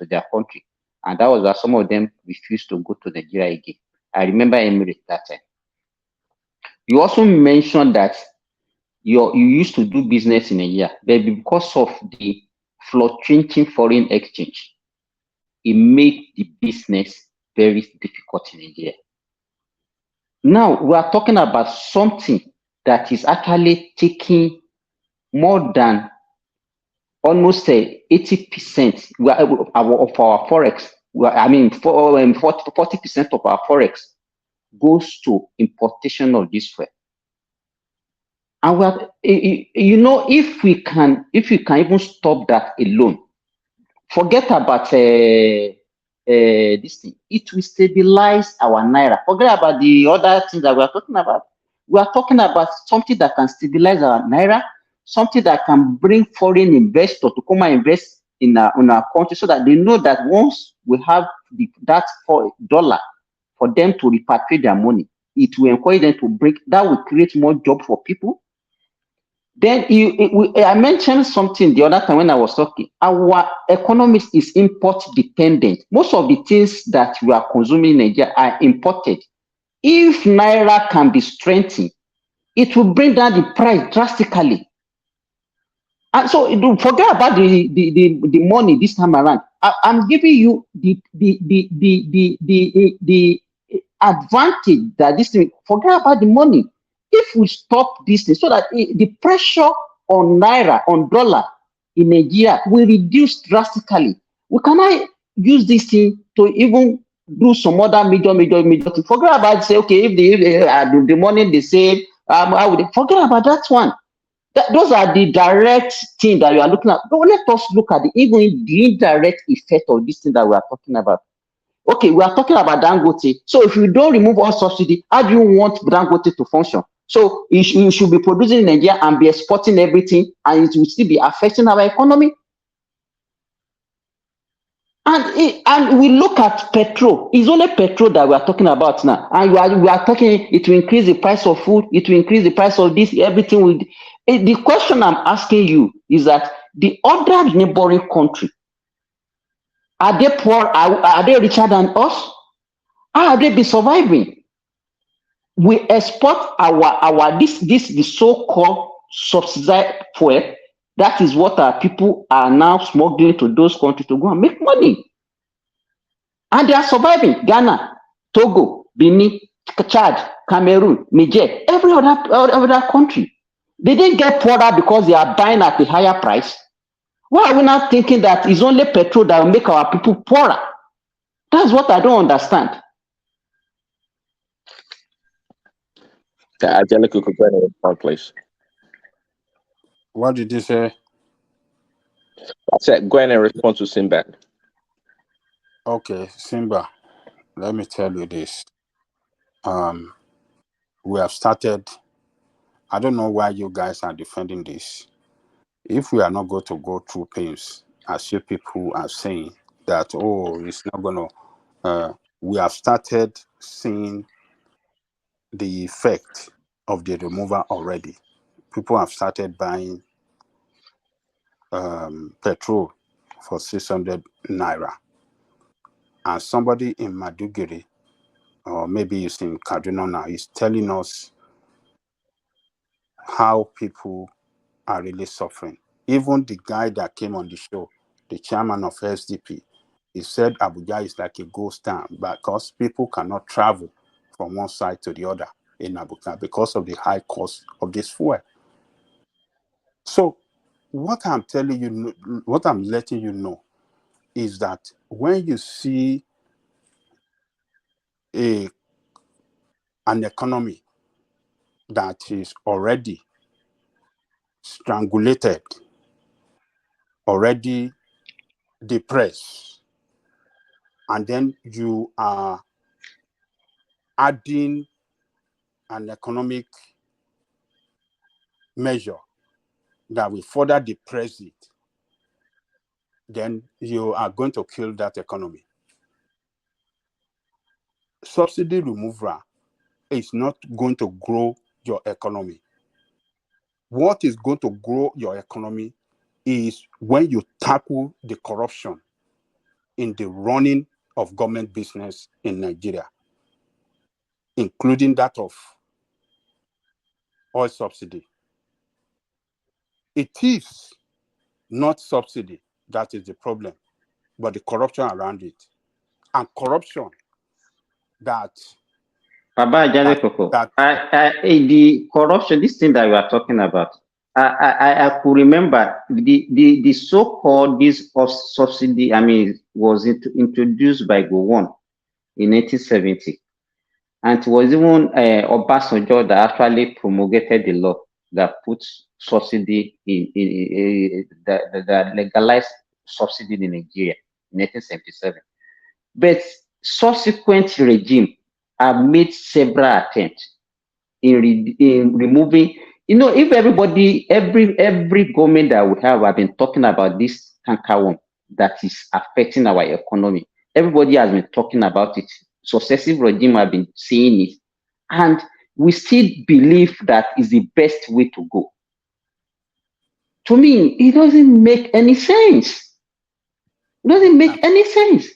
their country, and that was why some of them refused to go to Nigeria again. I remember Emirates that time. You also mentioned that you used to do business in Nigeria, but because of the fluctuating foreign exchange, it made the business very difficult in Nigeria. Now we are talking about something that is actually taking more than almost 80% of our forex. 40% of our forex goes to importation of this fuel. And we are, if we can even stop that alone, forget about this thing. It will stabilize our naira. Forget about the other things that we are talking about. We are talking about something that can stabilize our naira, something that can bring foreign investors to come and invest in our country, so that they know that once we have that $4 for them to repatriate their money, it will encourage them to break. That will create more jobs for people. Then I mentioned something the other time when I was talking. Our economy is import dependent. Most of the things that we are consuming in Nigeria are imported. If naira can be strengthened, it will bring down the price drastically. And so forget about the money this time around. I'm giving you the advantage that this thing. Forget about the money. If we stop this thing, so that the pressure on naira, on dollar in Nigeria will reduce drastically. We cannot use this thing to even do some other major thing. Forget about say, okay, if the money they save, I would forget about that one. Those are the direct things that you are looking at. But let us look at the indirect effect of this thing that we are talking about. Okay, we are talking about Dangote. So if you don't remove all subsidy, how do you want Dangote to function? So you should be producing in Nigeria and be exporting everything, and it will still be affecting our economy. And we look at petrol. It's only petrol that we are talking about now. And we are talking, it will increase the price of food, it will increase the price of this, everything will. The question I'm asking you is that the other neighboring country, are they poor? Are they richer than us? How are they be surviving? We export the so-called subsidized fuel. That is what our people are now smuggling to those countries to go and make money. And they are surviving. Ghana, Togo, Benin, Chad, Cameroon, Niger, every other country. They didn't get poorer because they are buying at a higher price. Why are we not thinking that it's only petrol that will make our people poorer? That's what I don't understand. Angelica, could go ahead and respond, please. What did you say? I said, go ahead and respond to Simba. Okay, Simba, let me tell you this. We have started. I don't know why you guys are defending this. If we are not going to go through pains, as you people are saying that, oh, it's not going to, we have started seeing the effect of the removal already. People have started buying petrol for 600 naira. And somebody in Maduguri, or maybe it's in Kaduna now, is telling us how people are really suffering. Even the guy that came on the show, the chairman of SDP, he said Abuja is like a ghost town because people cannot travel from one side to the other in Abuja because of the high cost of this fuel. So what I'm telling you, what I'm letting you know is that when you see an economy that is already strangulated, already depressed, and then you are adding an economic measure that will further depress it, then you are going to kill that economy. Subsidy removal is not going to grow your economy. What is going to grow your economy is when you tackle the corruption in the running of government business in Nigeria, including that of oil subsidy. It is not subsidy that is the problem, but the corruption around it. And corruption that the corruption, this thing that you are talking about, I could remember the so-called this of subsidy, was introduced by Gowon in 1970. And it was even Obasanjo that actually promulgated the law that puts subsidy that legalized subsidy in Nigeria in 1977. But subsequent regime have made several attempts in removing. If every government that we have been talking about this cankerworm that is affecting our economy, everybody has been talking about it. Successive regime have been saying it, and we still believe that is the best way to go. To me, it doesn't make any sense. It doesn't make any sense.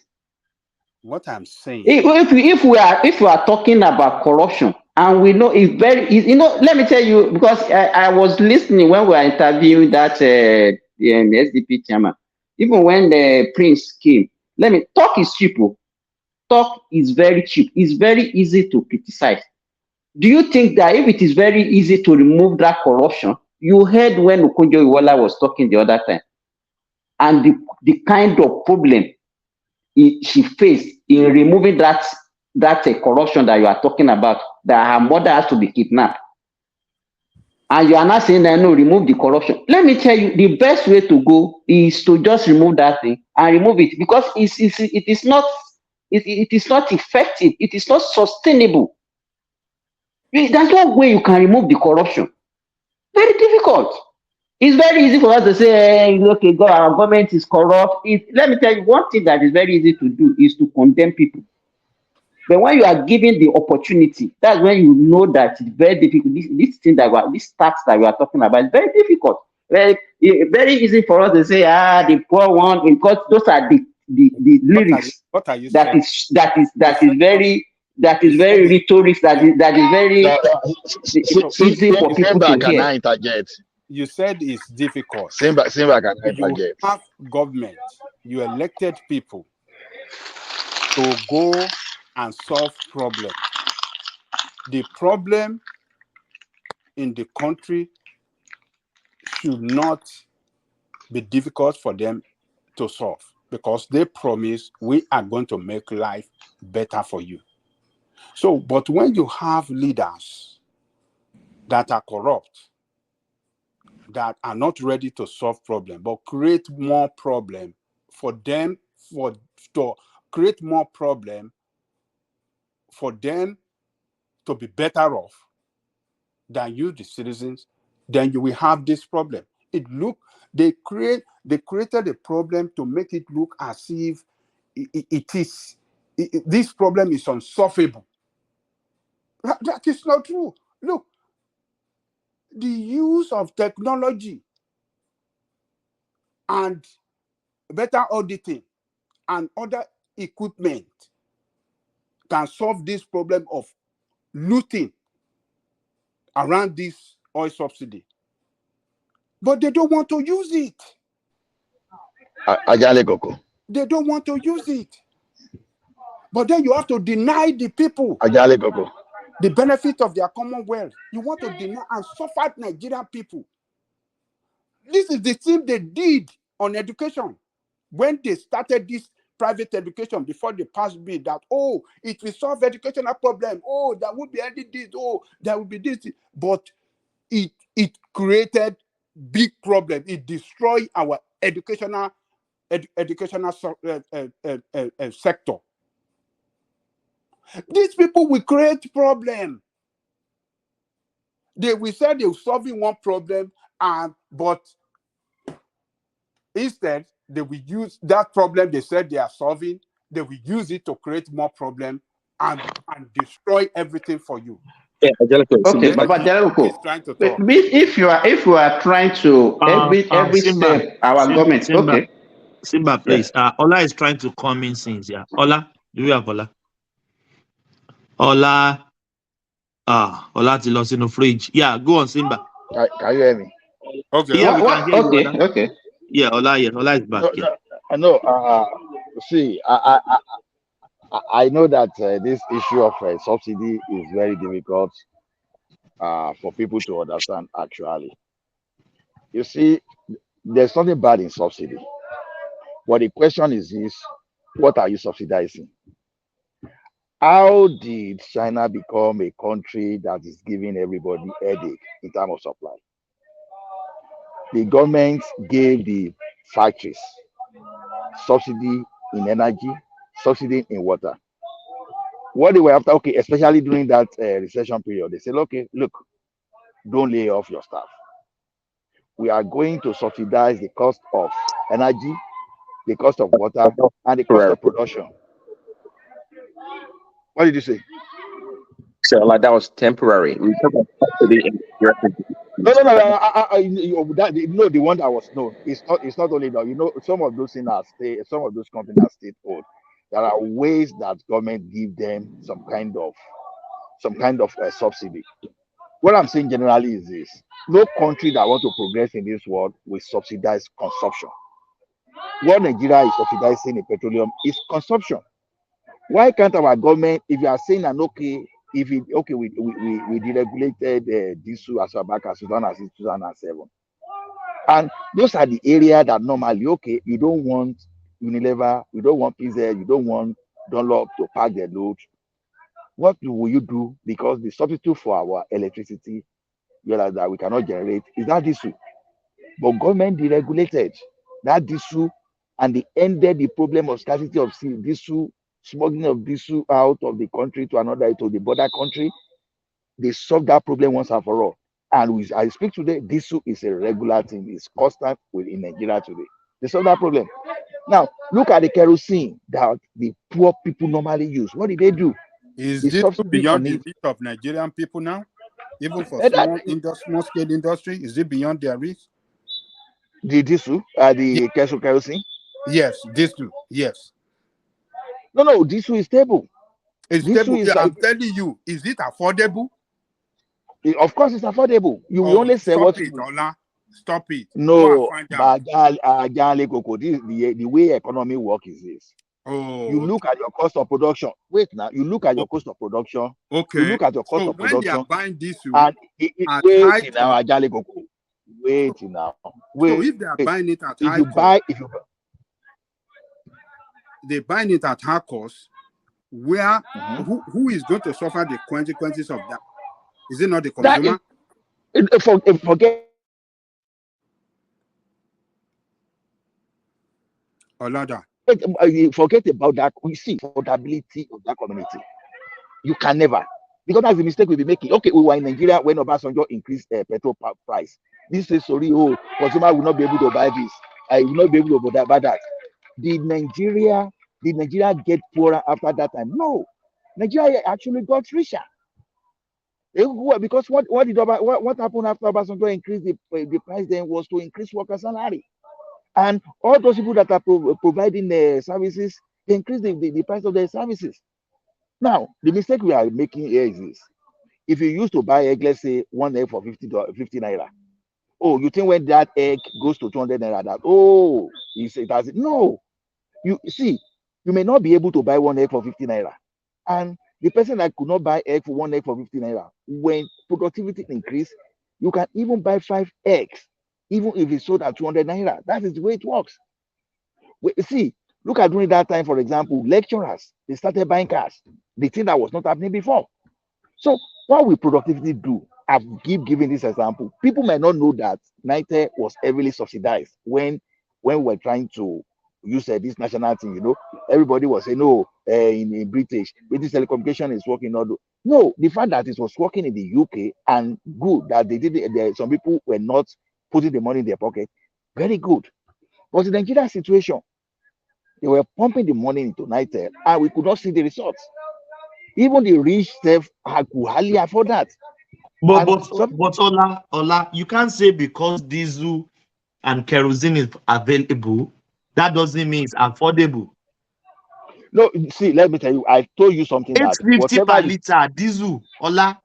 What I'm saying, if we are talking about corruption, and we know it's very easy, let me tell you, because I was listening when we were interviewing that the SDP chairman. Even when the prince came, talk is cheap. Talk is very cheap. It's very easy to criticize. Do you think that if it is very easy to remove that corruption, you heard when Okonjo Iweala was talking the other time, and the kind of problem she faced in removing that corruption that you are talking about, that her mother has to be kidnapped, and you are not saying that no, remove the corruption. Let me tell you, the best way to go is to just remove that thing and remove it, because it is not effective. It is not sustainable. There's no way you can remove the corruption. Very difficult. It's very easy for us to say, hey, okay, God, our government is corrupt. Let me tell you, one thing that is very easy to do is to condemn people. But when you are given the opportunity, that's when you know that it's very difficult. This tax that we are talking about is very difficult. Very easy for us to say, the poor one, because those are the lyrics. What are you saying? That is very rhetoric. That is very easy for people to hear. You said it's difficult. Simba can you have government, you elected people to go and solve problems the problem in the country should not be difficult for them to solve, because they promise we are going to make life better for you. So, but when you have leaders that are corrupt, that are not ready to solve problems, but create more problem for them, to create more problem for them to be better off than you, the citizens, then you will have this problem. They created a problem to make it look as if this problem is unsolvable. That is not true. Look, the use of technology and better auditing and other equipment can solve this problem of looting around this oil subsidy. But they don't want to use it. They don't want to use it. But then you have to deny the people the benefit of their commonwealth. You want to deny and suffer Nigerian people. This is the thing they did on education when they started this private education before they passed bill that, oh, it will solve educational problem. Oh, there will be any this. Oh, there will be this. But it created big problem. It destroyed our educational sector. These people will create problem. We said they were solving one problem, but instead they will use that problem they said they are solving. They will use it to create more problem and destroy everything for you. Yeah, okay, but if you are trying to every Simba, step our government. Simba, Okay, Simba, please. Ola is trying to come in since. Yeah, Ola, do you have Ola? Ola, Ola is lost in the fridge. Yeah, go on, Simba. Can you hear me? Okay. Yeah, we can hear you. Ola. Okay. Yeah, Ola is back. No, see, I know that this issue of subsidy is very difficult for people to understand. Actually, you see, there's nothing bad in subsidy, but the question is this: what are you subsidizing? How did China become a country that is giving everybody headache in terms of supply? The government gave the factories subsidy in energy, subsidy in water. What they were after, okay, especially during that recession period, they said, okay, look, don't lay off your staff. We are going to subsidize the cost of energy, the cost of water, and the cost of production. What did you say? So like that was temporary. We talk about subsidy in No. The one that was it's not only that. You know, some of those things are some of those companies are state-owned. There are ways that government give them some kind of subsidy. What I'm saying generally is this: no country that wants to progress in this world will subsidize consumption. What Nigeria is subsidizing in petroleum is consumption. Why can't our government, if you are saying that we deregulated diesel as far back as 2006, 2007, and those are the areas that normally you don't want Unilever, you don't want PZ, you don't want Dunlop to pack their load. What will you do? Because the substitute for our electricity, that we cannot generate, is that diesel. But government deregulated that diesel, and they ended the problem of scarcity of diesel, smuggling of diesel out of the country to the border country. They solved that problem once and for all. And I speak today, diesel is a regular thing. It's constant in Nigeria today. They solved that problem. Now, look at the kerosene that the poor people normally use. What did they do? Is this beyond the reach of Nigerian people now? Even for small scale industry, is it beyond their reach? The diesel, kerosene? Yes, diesel, yes. No, diesel is stable. It's stable. I'm telling you, is it affordable? Of course, it's affordable. You will only say what. Stop it. No, but the way economy work is this: Oh, you look at your cost of production. Wait now, you look at your cost of production. Okay. You look at your cost So of when they are production, buying diesel and at wait high now, cost, Ajale Koko. Wait now. so Wait. if they are buying it at If high you cost, buy, if you they're buying it at high cost, where who is going to suffer the consequences of that? Is it not the consumer? Forget. Olada. Forget about that. We see affordability of that community. You can never, because that's the mistake we'll be making. Okay, we were in Nigeria when Obasanjo increased petrol price. This is sorry, oh, consumer will not be able to buy this. I will not be able to buy that. Did Nigeria get poorer after that time? No, Nigeria actually got richer. Because what happened after Obasanjo increased the price then was to increase worker salary, and all those people that are providing services, they increase the price of their services. Now, the mistake we are making here is this: if you used to buy egg, let's say 1 egg for 50 naira, oh, you think when that egg goes to 200 naira, that it has no. You see, you may not be able to buy 1 egg for 50 naira, and the person that could not buy egg for 1 egg for 50 naira, when productivity increase, you can even buy 5 eggs, even if it's sold at 200 naira. That is the way it works. See, look at during that time, for example, lecturers, they started buying cars. The thing that was not happening before. So what will productivity do? I've given this example. People might not know that NITE was heavily subsidized when we're trying to use this national thing. Everybody was saying, no, in British telecommunication is working. No, the fact that it was working in the UK and good that they did it, some people were not putting the money in their pocket. Very good. But in the Nigeria situation, they were pumping the money into NITE and we could not see the results. Even the rich self could hardly afford that. But Ola, you can't say because diesel and kerosene is available, that doesn't mean it's affordable. No, see, let me tell you, I told you something that $8.50 per liter diesel, Ola.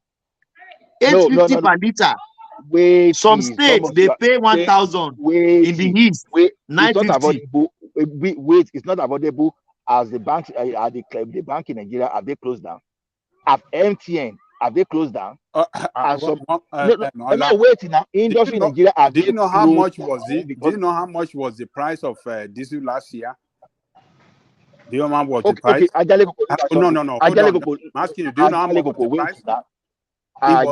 $8.50 per liter. Wait, some states they pay 1,000 in the east. It's not affordable. Wait, it's not affordable as the banks the bank in Nigeria, have they closed down? Have MTN, have they closed down? Wait now. Industry in Nigeria, do you know how much was it? Do you know how much was the price of diesel last year? Do you remember what the price? No. Hold on. I'm asking you, do you know how much was the price? It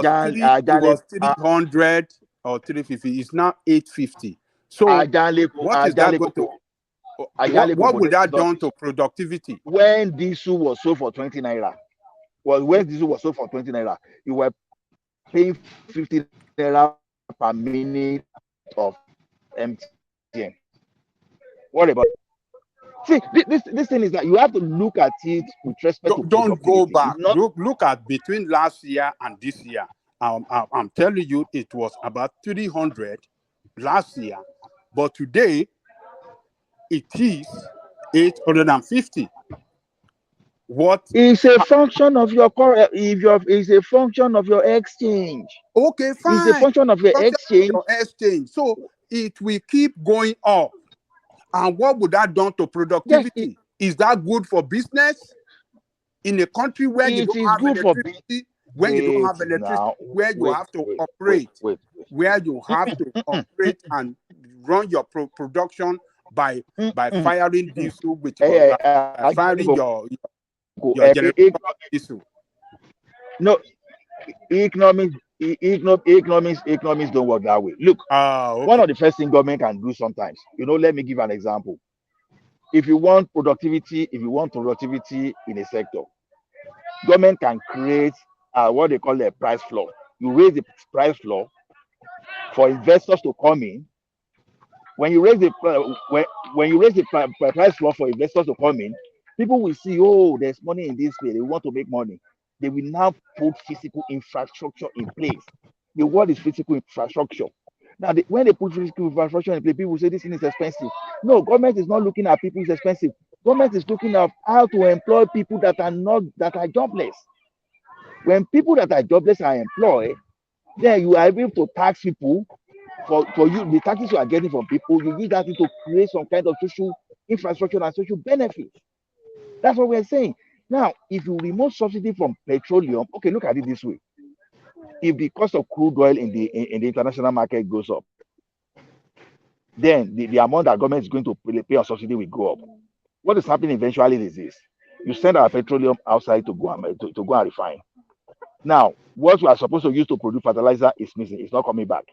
was 300 or 350. It's now 850. So what is that going to? What would that done to productivity? When diesel was sold for 20 naira, you were paying 50 naira per minute of MTN. What about? See, this thing is that you have to look at it with respect to don't go back. Look at between last year and this year. I'm telling you, it was about 300 last year, but today it is 850. What is a function of your is a function of your exchange. Okay, fine. It's a function of your exchange. So it will keep going up. And what would that done to productivity? Is that good for business in a country where you don't have electricity? When you don't have electricity, where you have to operate, where you have to operate and run your production by firing diesel with firing your generator diesel. No, economics don't work that way. Look, one of the first things government can do sometimes, let me give an example. If you want productivity in a sector, government can create what they call a price floor. You raise the price floor for investors to come in. When you raise the price floor for investors to come in, people will see, oh, there's money in this place. They want to make money. They will now put physical infrastructure in place. The word is physical infrastructure. Now, when they put physical infrastructure in place, people say this thing is expensive. No, government is not looking at people is expensive. Government is looking at how to employ people that are jobless. When people that are jobless are employed, then you are able to tax people for you. The taxes you are getting from people, you use that to create some kind of social infrastructure and social benefits. That's what we're saying. Now, if you remove subsidy from petroleum, okay, look at it this way. If the cost of crude oil in the international market goes up, then the amount that government is going to pay on subsidy will go up. What is happening eventually is this: you send our petroleum outside to go and refine. Now, what we are supposed to use to produce fertilizer is missing. It's not coming back.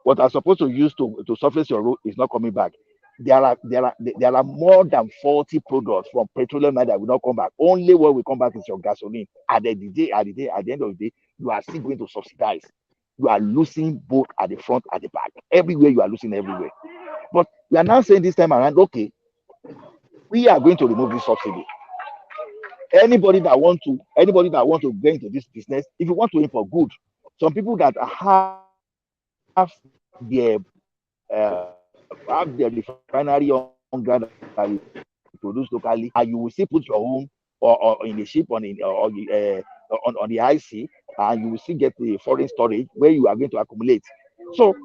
What are supposed to use to surface your road is not coming back. There are more than 40 products from petroleum that will not come back. Only what will come back is your gasoline. At the end of the day, you are still going to subsidize. You are losing both at the front and the back. Everywhere you are losing everywhere. But we are now saying this time around, okay, we are going to remove this subsidy. Anybody that want to get into this business, if you want to import good, some people that have their refinery on ground that will produce locally, and you will still put your home or in the ship on the high sea, and you will still get the foreign storage where you are going to accumulate. So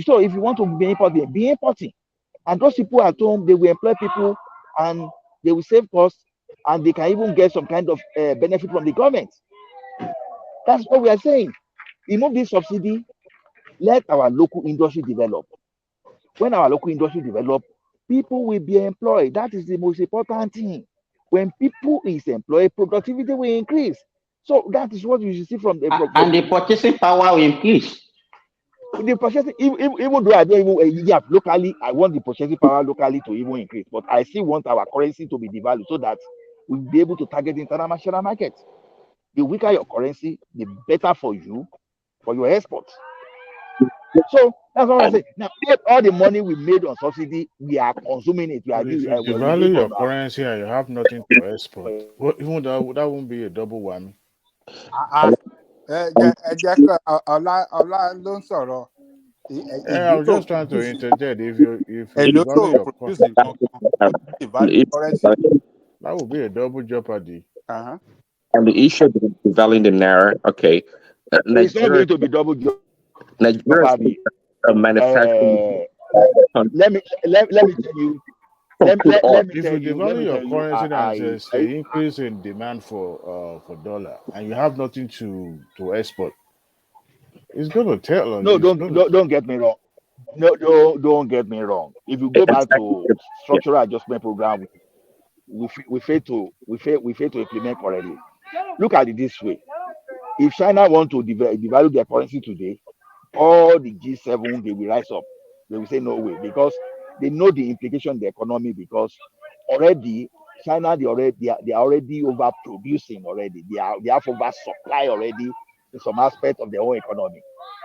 so if you want to be importing, and those people at home, they will employ people and they will save costs, and they can even get some kind of benefit from the government. That's what we are saying. Remove this subsidy, let our local industry develop. When our local industry develop, people will be employed. That is the most important thing. When people is employed, productivity will increase. So that is what you should see from the and the purchasing power will increase. The purchasing, even though I don't even locally, I want the purchasing power locally to even increase, but I still want our currency to be devalued so that we'll be able to target the international market. The weaker your currency, the better for you, for your exports. So that's what I say. Now, all the money we made on subsidy, we are consuming it. We are if you devalue your currency and you have nothing to export, even that won't be a double whammy. I was just trying to interject. If you devalue your currency, that would be a double jeopardy. On the issue of devaluing the naira, okay. It's not going to be double jeopardy. Nigeria manufacturing. Let me tell you. Let me if you devalue your currency, there's an increase in demand for dollar, and you have nothing to export. It's going to tell us. No, don't get me wrong. No, don't get me wrong. If you go back to structural adjustment program, we fail to implement correctly. Look at it this way: if China want to devalue their currency today, all the G7 they will rise up. They will say no way, because they know the implication of the economy, because already China they are already overproducing already. They have oversupply already in some aspect of their own economy.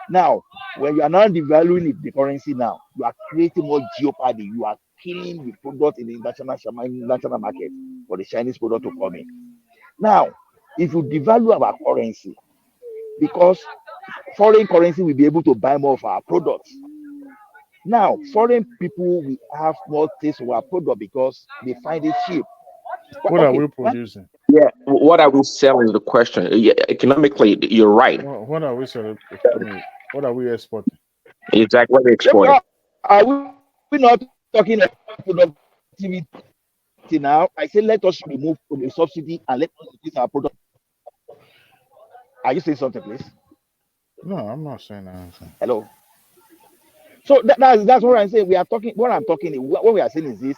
Now, when you are now devaluing the currency, now you are creating more jeopardy. You are killing the product in the international market for the Chinese product to come in. Now, if you devalue our currency, because foreign currency will be able to buy more of our products. Now, foreign people will have more taste of our product because they find it cheap. What are we producing? Yeah, what are we selling is the question. Yeah, economically, you're right. What are we selling? What are we exporting? Exactly, what are we exporting? Are we not talking about productivity now? I say let us remove the subsidy and let us use our product. Are you saying something, please? No, I'm not saying anything. Hello. So that's what I'm saying. What we are saying is this: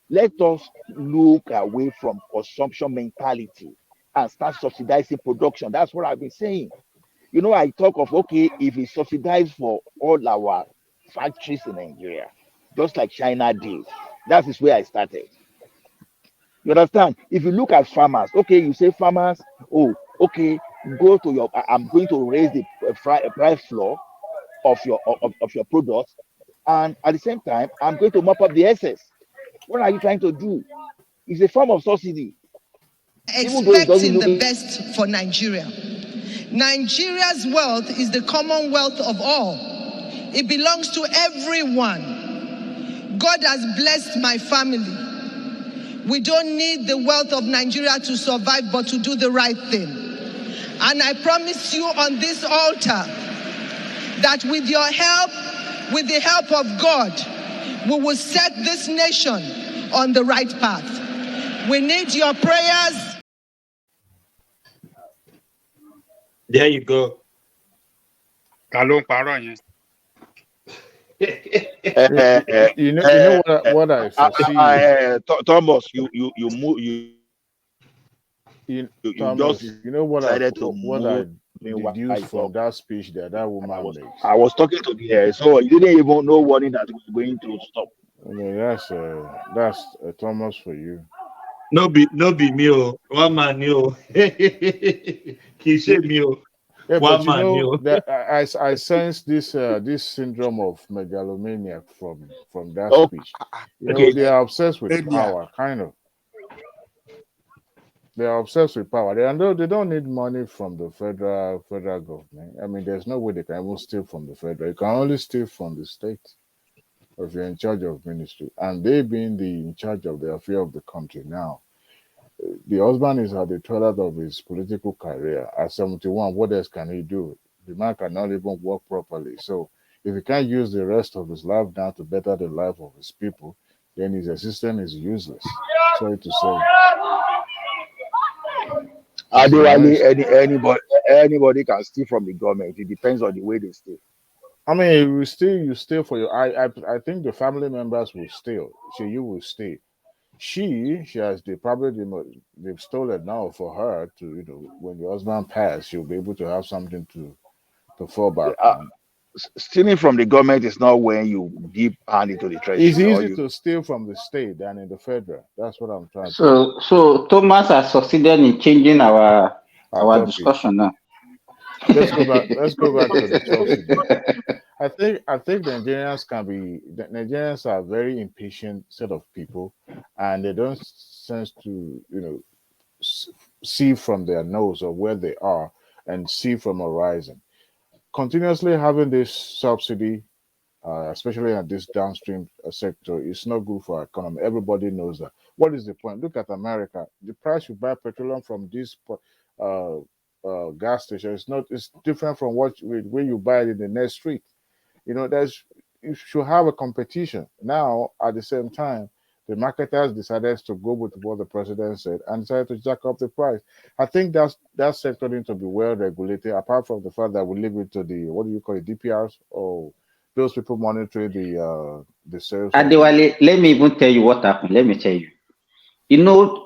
let us look away from consumption mentality and start subsidizing production. That's what I've been saying. You know, I talk of, okay, if we subsidize for all our factories in Nigeria, just like China did, that is where I started. You understand? If you look at farmers, okay, you say farmers, oh, okay, I'm going to raise the price floor of your products, and at the same time I'm going to mop up the excess. What are you trying to do? It's a form of subsidy. Expecting the best for Nigeria. Nigeria's wealth is the common wealth of all. It belongs to everyone. God has blessed my family. We don't need the wealth of Nigeria to survive, but to do the right thing. And I promise you on this altar that with your help, with the help of God, we will set this nation on the right path. We need your prayers. There you go. You know what I foresee. Thomas, you Thomas, just you know what decided to what I move me while deduced I from talk. that speech that woman makes. I was talking to the air, so you didn't even know warning that we were going to stop. I mean, that's Thomas for you. No be me, oh. One man, you. Kishe me, oh. Yeah, One but you man, know you. that I sense this this syndrome of megalomania from that Oh, speech. You know, okay. they are obsessed with power, kind of. They are obsessed with power. They don't need money from the federal government. I mean, there's no way they can even steal from the federal. You can only steal from the state if you're in charge of ministry. And they being in charge of the affair of the country now. The husband is at the twilight of his political career. At 71, what else can he do? The man cannot even work properly. So if he can't use the rest of his life now to better the life of his people, then his assistant is useless. Sorry to say. Anybody can steal from the government. It depends on the way they steal. I mean, you steal for your. I think the family members will steal. So you will steal. She has they've stolen now for her to when the husband passed, she'll be able to have something to fall back on. Stealing from the government is not when you deep hand into the treasury. It's easy to steal from the state than in the federal. That's what I'm trying to say. So Thomas has succeeded in changing our discussion now. Let's go back to the subsidy. I think Nigerians are a very impatient set of people, and they don't sense to see from their nose or where they are and see from horizon. Continuously having this subsidy, especially in this downstream sector, is not good for our economy. Everybody knows that. What is the point? Look at America. The price you buy petroleum from this gas station it's different from where you buy it in the next street. You should have a competition. Now, at the same time, the marketers decided to go with what the president said and decided to jack up the price. I think that sector needs to be well regulated, apart from the fact that we leave it to the, what do you call it, DPRs, or those people monitoring the sales. Adewale, let me even tell you what happened. Let me tell you.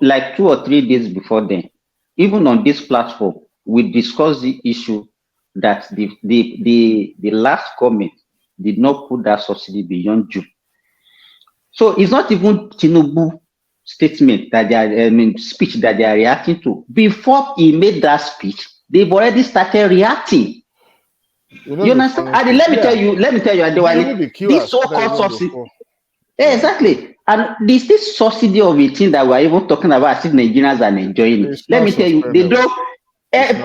Like 2 or 3 days before then, even on this platform, we discussed the issue that the last comment did not put that subsidy beyond June. So it's not even TINUBU statement that speech that they are reacting to. Before he made that speech, they've already started reacting. You understand? And let me tell you, Adewale, this so-called subsidy. Exactly. And this subsidy of a thing that we're even talking about, as if Nigerians are enjoying it. Let me tell you, they don't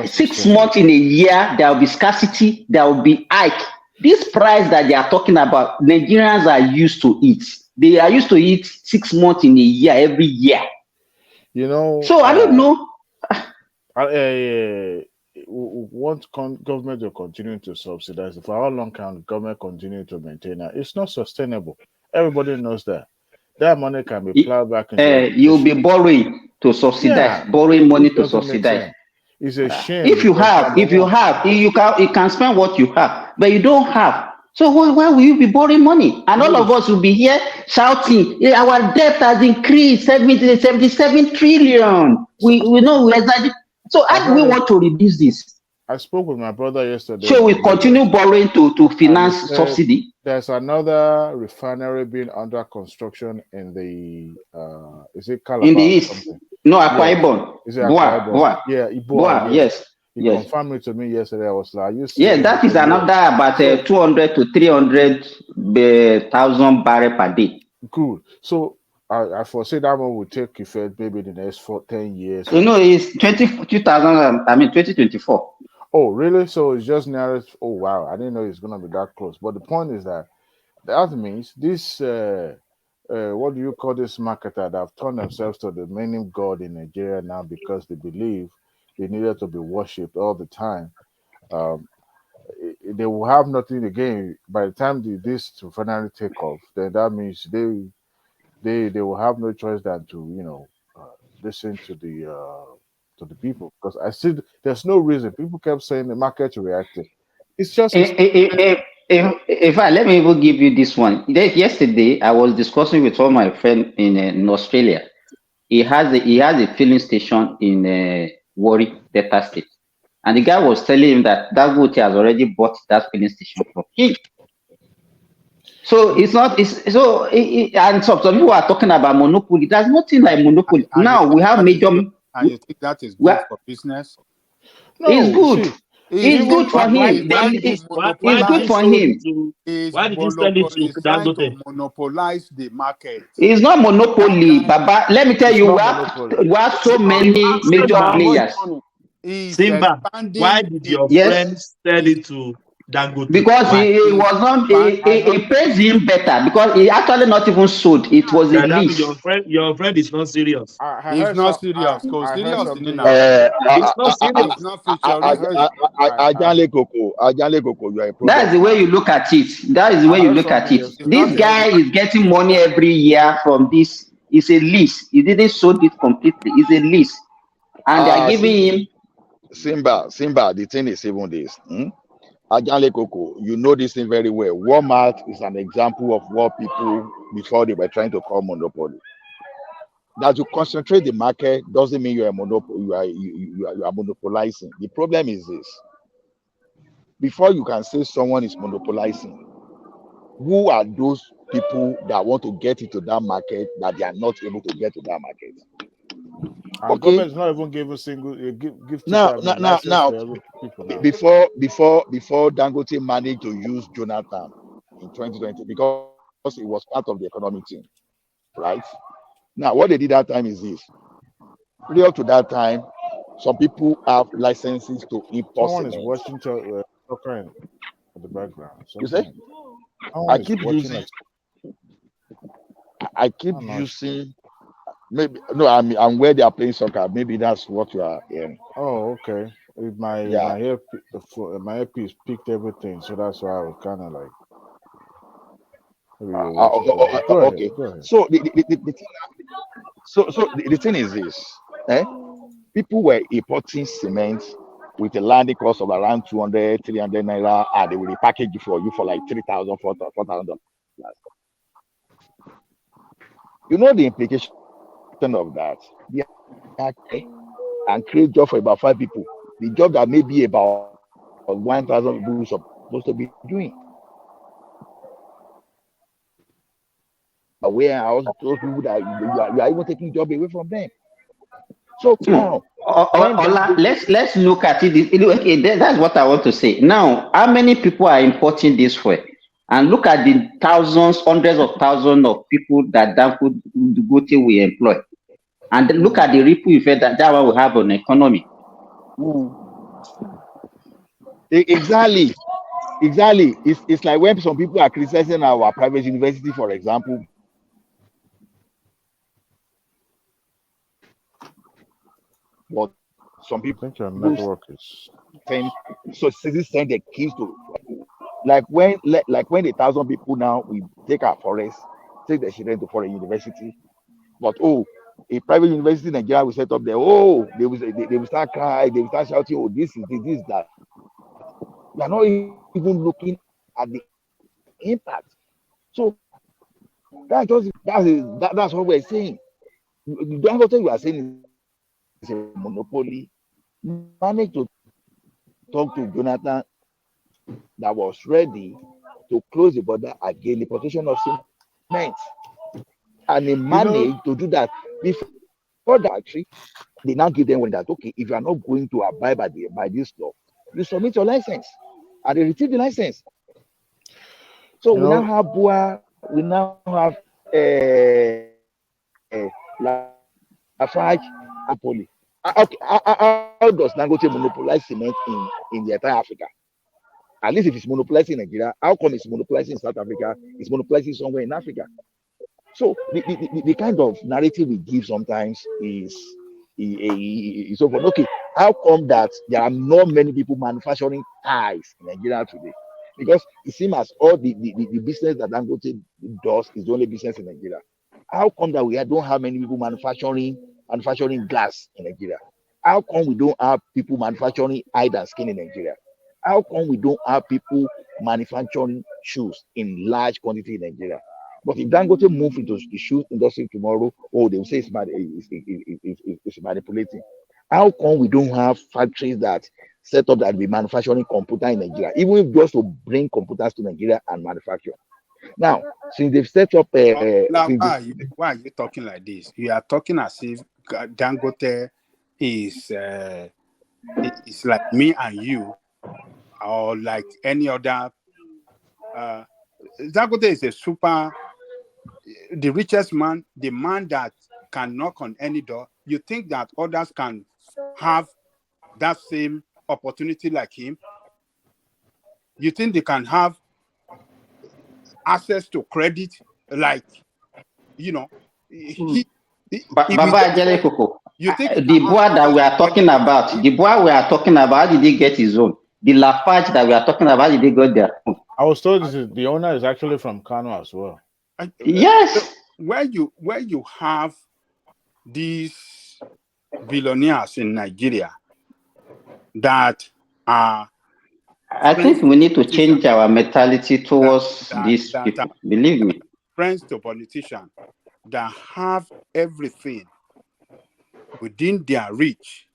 6 months in a year, there will be scarcity, there will be hike. This price that they are talking about, Nigerians are used to it. They are used to it 6 months in a year, every year. So I don't know. Want government to continue to subsidize? For how long can government continue to maintain that? It's not sustainable. Everybody knows that. That money can be plowed back into. You'll be borrowing to subsidize, borrowing money to subsidize. It's a shame. If you can spend what you have, but you don't have. So why will you be borrowing money? And all of us will be here shouting, our debt has increased 77 trillion. We know we exaggerate. So how do we want to reduce this? I spoke with my brother yesterday. So we continue borrowing to finance subsidy. There's another refinery being under construction in the is it Calabar? In the east. No, Akwa Ibom. Is it Akwa Ibom? Yeah, Boa, yes. He confirmed it to me yesterday. I was like, that is another about 200 to 300,000 barrel per day. Good. So I foresee that one will take effect maybe in the next 10 years. It's 2024. Oh, really? So it's just nearest. Oh, wow. I didn't know it's going to be that close. But the point is that means this, what do you call this marketer that have turned themselves to the main god in Nigeria now because they believe they needed to be worshipped all the time. They will have nothing again. By the time this to finally take off, then that means they will have no choice than to, listen to the people, because I see there's no reason. People kept saying the market reacting. It's just in fact, let me even give you this one. Yesterday, I was discussing with one of my friend in Australia. He has a filling station in Warri, Delta State, and the guy was telling him that Dangote has already bought that filling station from him. So it's not. And some people are talking about monopoly. There's nothing like monopoly. Now we have major. And you think that is good for business? No, it's good. It's good for him. It's good for him. Why did you sell it to Dangote? To monopolize the market. It's not monopoly, Baba. Let me tell you, we have so many major players. Simba, why did your friend sell it to Dangote? Because he was not. It pays him better because he actually not even sold. It was a lease. Your friend is not serious. He's not serious. He's not serious. He's not futuristic. That's the way you look at it. That is the way you look at it. This guy is getting money every year from this. It's a lease. He didn't sold it completely. It's a lease, and they are giving him. Simba. The thing is even this. Ajanle Koko, you know this thing very well. Walmart is an example of what people before they were trying to call monopoly. That you concentrate the market doesn't mean you're a monopoly. You are monopolizing. The problem is this: before you can say someone is monopolizing, who are those people that want to get into that market that they are not able to get to that market? Our government is not even giving single give now people now. Before Dangote managed to use Jonathan in 2020 because it was part of the economic team, right? Now what they did that time is this: prior to that time, some people have licenses to import. Someone is watching soccer in the background. You say? I keep using. Maybe no, I'm where they are playing soccer. Maybe that's what you are hearing. Oh, okay. My earpiece picked everything, so that's why I was kind of like. Okay. Go ahead. So the thing is this: people were importing cement with a landing cost of around 200, 300 naira, and they will repackage it for you for like $3,000, $4,000. You know the implication of that, and create job for about 5 people. The job that may be about 1,000 people supposed to be doing. Warehouse, those people that you are even taking job away from them. So now, let's look at it. Okay, that's what I want to say. Now, how many people are importing this way? And look at the thousands, hundreds of thousands of people that Dangote will employ. And look at the ripple effect that one will have on the economy. Exactly. It's like when some people are criticizing our private university, for example. But some people think your network is send the keys to, like when the 1,000 people now we take our forest, take the children to foreign university. But a private university in Nigeria will set up there. They will start crying, they will start shouting, this is that. We are not even looking at the impact. So that's what we're saying. The Dangote we are saying is a monopoly. Managed to talk to Jonathan that was ready to close the border again, the importation of cement. And they managed to do that before that. They now give them one that, okay, if you are not going to abide by this law, you submit your license, and they retrieve the license. So we now have Bua, we now have Lafarge, Apoli. Okay, how does Dangote monopolize cement in the entire Africa? At least if it's monopolizing in Nigeria, how come it's monopolizing in South Africa? It's monopolizing somewhere in Africa. So the kind of narrative we give sometimes is over. Okay, how come that there are not many people manufacturing ties in Nigeria today? Because it seems as all the business that Dangote does is the only business in Nigeria. How come that we don't have many people manufacturing manufacturing glass in Nigeria? How come we don't have people manufacturing hide and skin in Nigeria? How come we don't have people manufacturing shoes in large quantity in Nigeria? But if Dangote move into the shoe industry tomorrow, oh, they will say it's manipulating. How come we don't have factories that set up that we manufacturing computer in Nigeria, even if just to bring computers to Nigeria and manufacture? Now, since they've set up why are you talking like this? You are talking as if Dangote is like me and you, or like any other. Dangote is the richest man, the man that can knock on any door. You think that others can have that same opportunity like him? You think they can have access to credit like, Baba Ajale Koko, the boy that we are talking about, how did he get his own? The Lafarge that we are talking about, how did they get their own? I was told the owner is actually from Kano as well. Yes. Where you have these billionaires in Nigeria that are, I think we need to change our mentality towards these people. Believe me. Friends to politicians that have everything within their reach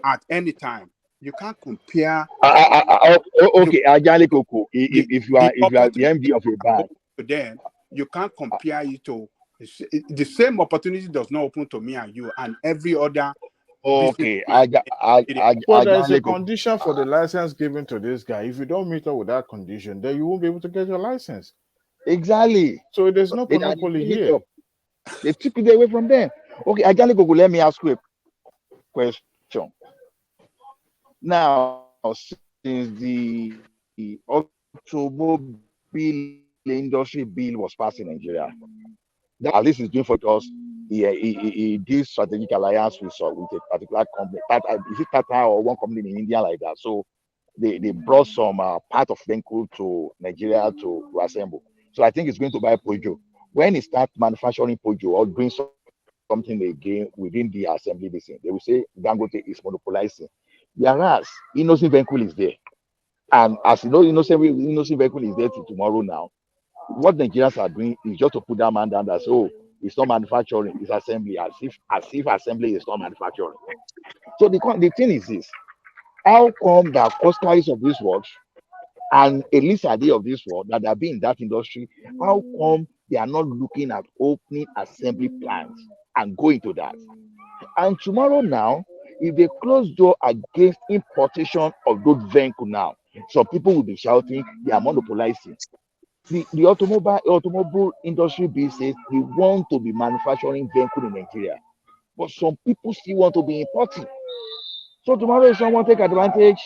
at any time. You can't compare. Okay, Ajale Koko, if you are the MD of a bank, then you can't compare it to the same opportunity does not open to me and you and every other. Okay, but there's a condition for the license given to this guy. If you don't meet up with that condition, then you won't be able to get your license. Exactly. So there's no monopoly here. They took it away from them. Okay, Ajale Koko, let me ask you a question. Now, since the automobile industry bill was passed in Nigeria, that at least is doing for us. He did strategic alliance with a particular company. Is it Tata or one company in India like that? So they brought some part of vehicle to Nigeria to assemble. So I think it's going to buy Peugeot. When he starts manufacturing Peugeot or doing something again within the assembly business, they will say Dangote is monopolizing. Whereas innocent vehicle is there. And as you know, innocent vehicle is there till tomorrow now. What Nigerians are doing is just to put that man down that it's not manufacturing, it's assembly, as if assembly is not manufacturing. So the thing is this: how come the Costalis of this world and Elisa Day of this world that have been in that industry, how come they are not looking at opening assembly plants and going to that? And tomorrow now, if they close door against importation of those vehicles now, some people will be shouting they are monopolizing. The automobile industry bill says they want to be manufacturing vehicles in Nigeria, but some people still want to be importing. So tomorrow, if someone take advantage,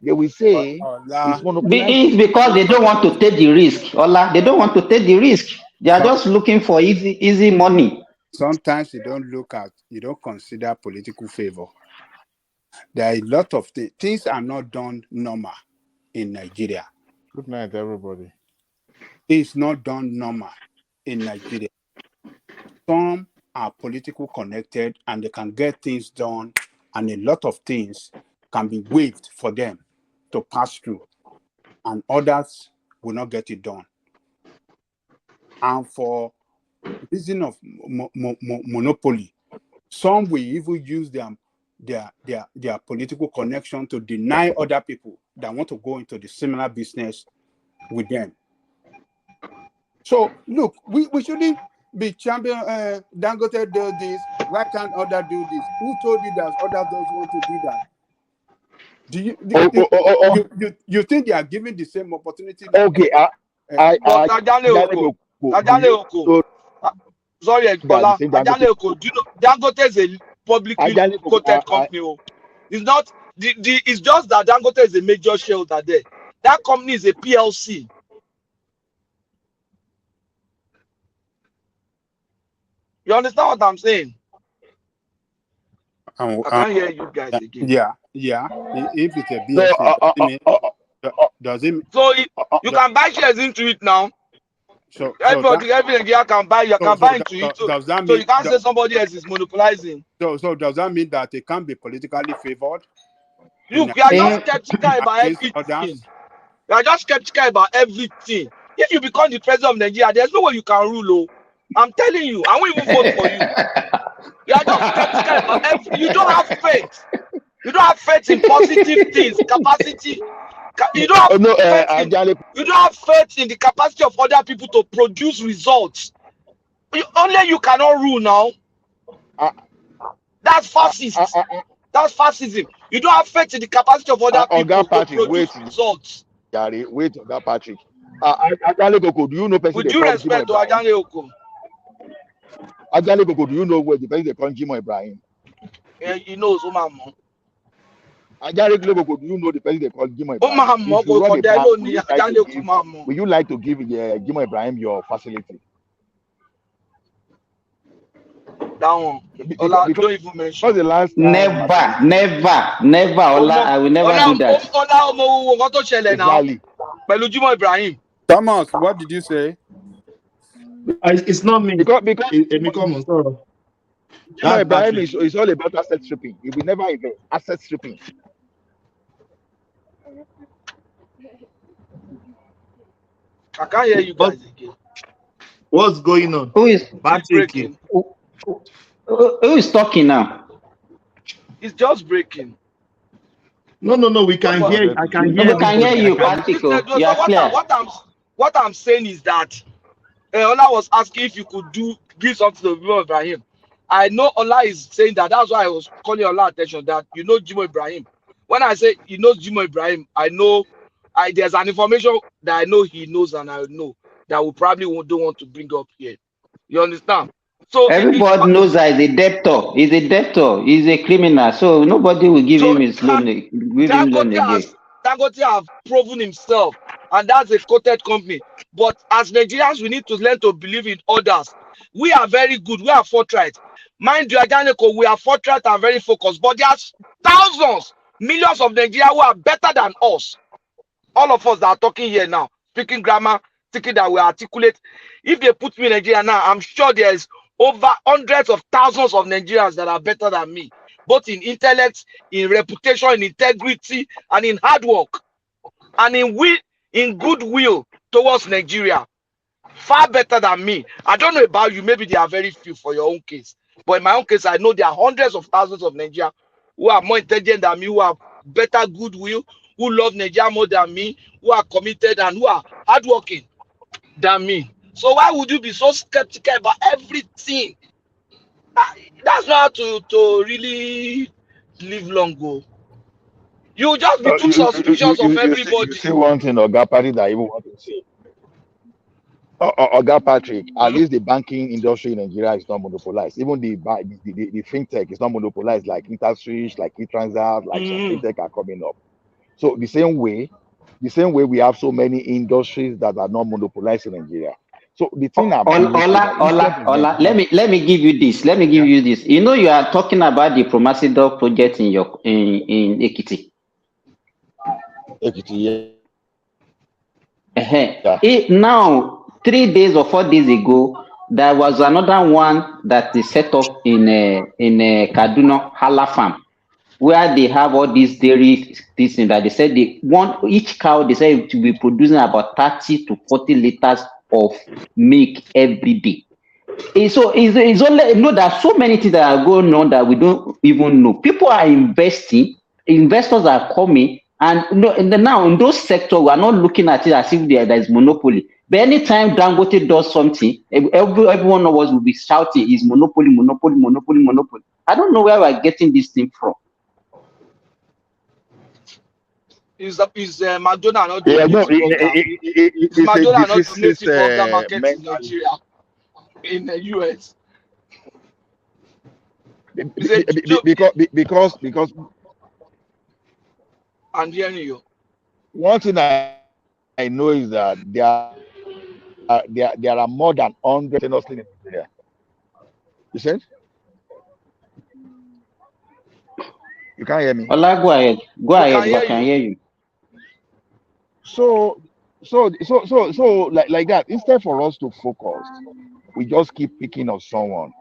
they will say it's monopolizing. It's because they don't want to take the risk, Ola. They don't want to take the risk. They are just looking for easy money. Sometimes you don't consider political favor. There are a lot of things are not done normal in Nigeria. Good night, everybody. It's not done normal in Nigeria. Some are political connected and they can get things done, and a lot of things can be waived for them to pass through, and others will not get it done. And for reason of monopoly, some will even use their political connection to deny other people that want to go into the similar business with them. So look, we shouldn't be champion. Dangote does this. Why can't others do this? Who told you that others don't want to do that? You think they are given the same opportunity? Okay, sorry, Kola. Ajale Oko, do you know Dangote is a publicly quoted company? It's not it's just that Dangote is a major shareholder there. That company is a PLC. You understand what I'm saying? I can't hear you guys again. Yeah. If it's a BSC, does it mean? So you can buy shares into it now. everybody can buy. You can buy into it. Does that so mean, you can't say somebody else is monopolizing. So does that mean that it can't be politically favored? Look, you are just skeptical about everything. You are just skeptical about everything. If you become the president of Nigeria, there's no way you can rule. Oh, I'm telling you, I won't even vote for you. You are just skeptical about everything. You don't have faith. You don't have faith in positive things, capacity. You don't have faith you don't have faith in the capacity of other people to produce results. Only you cannot rule now. That's fascist. That's fascism. You don't have faith in the capacity of other people to produce results. Wait, Oga Patrick. Ajale Koko, do you know person? With due respect to Ajale Koko. Ajale Koko, do you know where the person they call Jimo Ibrahim? Yeah, he knows Omamo. Ajale Koko, do you know the person they call Jimo Ibrahim? Omamo, will you like to give Jimo Ibrahim your facility? That one. Ola, don't even mention. The last never. Ola, I will never do that. Exactly. Ibrahim. Thomas, what did you say? It's not me. Because Ibrahim is all about asset stripping. He will never invest. Asset stripping. I can't hear you guys again. What's going on? Who is breaking? Who is talking now? It's just breaking. No. We can hear. I can hear. We can hear you, Patrick. You are clear. What I'm saying is that Ola was asking if you could give something to Jimo Ibrahim. I know Ola is saying that. That's why I was calling Ola attention that you know Jimo Ibrahim. When I say he knows Jimo Ibrahim, I know there's an information that I know he knows and I know that we probably don't want to bring up here. You understand? So everybody knows that he's a debtor. He's a debtor. He's a criminal. So nobody will give him his loan. Dangote have proven himself, and that's a quoted company. But as Nigerians, we need to learn to believe in others. We are very good. We are forthright. Mind you, we are forthright and very focused. But there's thousands, millions of Nigerians who are better than us. All of us that are talking here now, speaking grammar, thinking that we articulate. If they put me in Nigeria now, I'm sure there's over hundreds of thousands of Nigerians that are better than me, both in intellect, in reputation, in integrity, and in hard work, and in goodwill towards Nigeria. Far better than me. I don't know about you. Maybe there are very few for your own case. But in my own case, I know there are hundreds of thousands of Nigerians who are more intelligent than me, who have better goodwill, who love Nigeria more than me, who are committed and who are hardworking than me. So why would you be so skeptical about everything? That's not how to really live long ago. You just be too suspicious of everybody. You say one thing, Oga Patrick, that I even want to say. Oga Patrick, at least the banking industry in Nigeria is not monopolized. Even the fintech is not monopolized like InterSwitch, like eTransact, like some fintech are coming up. So the same way we have so many industries that are not monopolized in Nigeria. So the thing Ola, let me give you this. You know, you are talking about the Promasidor project in Ekiti. Ekiti, yeah. Now, 3 days or 4 days ago, there was another one that is set up in Kaduna Hala Farm, where they have all these dairy things that they said they want each cow. They say to be producing about 30 to 40 liters of milk every day. So it's only there are so many things that are going on that we don't even know. People are investing, investors are coming, and now in those sectors we are not looking at it as if there is monopoly. But anytime Dangote does something, every one of us will be shouting, "Is monopoly, monopoly, monopoly, monopoly." I don't know where we are getting this thing from. Is McDonald's not doing Is McDonald's not donating burger market in Nigeria, in the US? Because I'm hearing you. One thing I know is that there are more than 100 in Nigeria. You said? You can't hear me. Ola, go ahead. I can hear you. So like that. Instead for us to focus, we just keep picking on someone.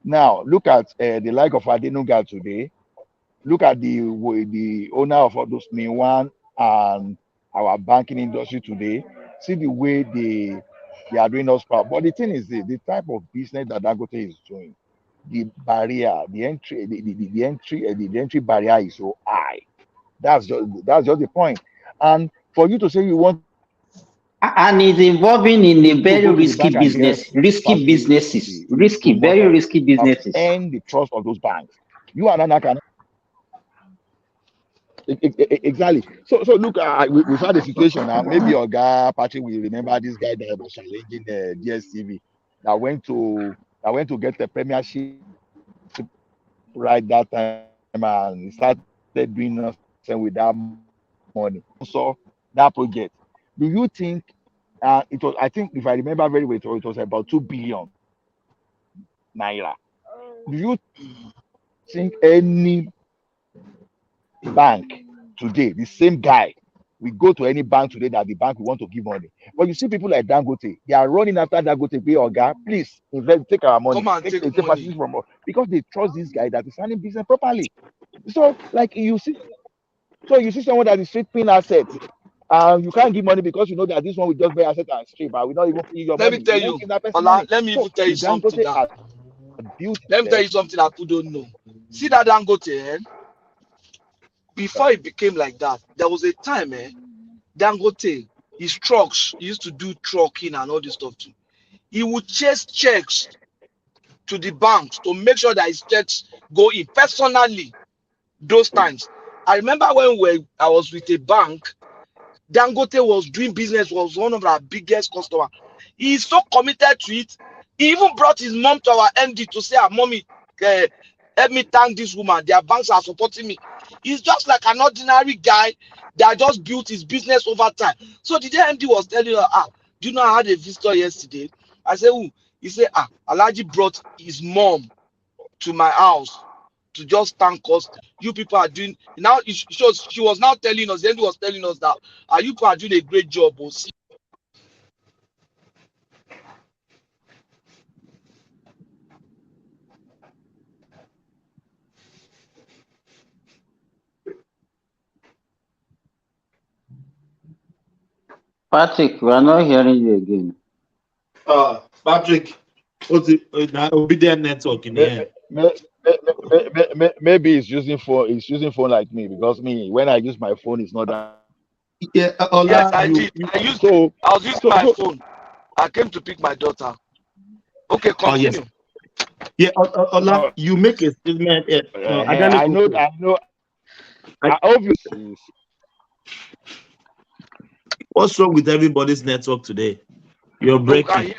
Now look at the like of Adenuga today. Look at the owner of all those One and our banking industry today. See the way they are doing us proud. But the thing is, the type of business that Dangote is doing, the barrier, the entry, the entry barrier is so high. That's just the point. And for you to say you want And it's involving in a to very go to the risky bank and get business, risky businesses, facility is too risky, much very risky businesses. earn the trust of those banks. You and Anna can exactly. So look, we've had a situation now. Maybe Oga Patrick will remember this guy that was challenging the DSTV that went to get the premiership right that time and he started doing nothing with that money. So that project. Do you think it was? I think if I remember very well, it was about 2 billion naira. Do you think any bank today, the same guy, we go to any bank today that the bank will want to give money? But you see people like Dangote, they are running after Dangote, pay Oga, please invest, take our money, Come and take take money. facility from us, because they trust this guy that is running business properly. So like you see someone that is sweeping assets. You can't give money because you know that this one will just buy asset and strip. I will not even pay you your Let me money. tell You won't you, give that person Ola, money. let me So even tell you if something Dangote now. had built Let me tell himself, you something that you don't know. See that Dangote, before it became like that, there was a time, Dangote, his trucks, he used to do trucking and all this stuff too. He would chase checks to the banks to make sure that his checks go in personally. Those times, I remember when I was with a bank, Dangote was doing business, was one of our biggest customers. He is so committed to it. He even brought his mom to our MD to say, mommy, help me thank this woman. Their banks are supporting me. He's just like an ordinary guy that just built his business over time. So the day MD was telling her, do you know I had a visitor yesterday? I said, who? He said, Alhaji brought his mom to my house to just thank us. You people are doing now. She was now telling us. The MD was telling us that you people are doing a great job. Patrick, we are not hearing you again. Patrick, what's it? Obedient network in the end. Maybe he's using phone. He's using phone like me, because when I use my phone, it's not that. Yeah, yes, I did. I was using my phone. I came to pick my daughter. Okay, continue. Yeah, Ola, you make a statement. I know. Obviously. What's wrong with everybody's network today? You're breaking.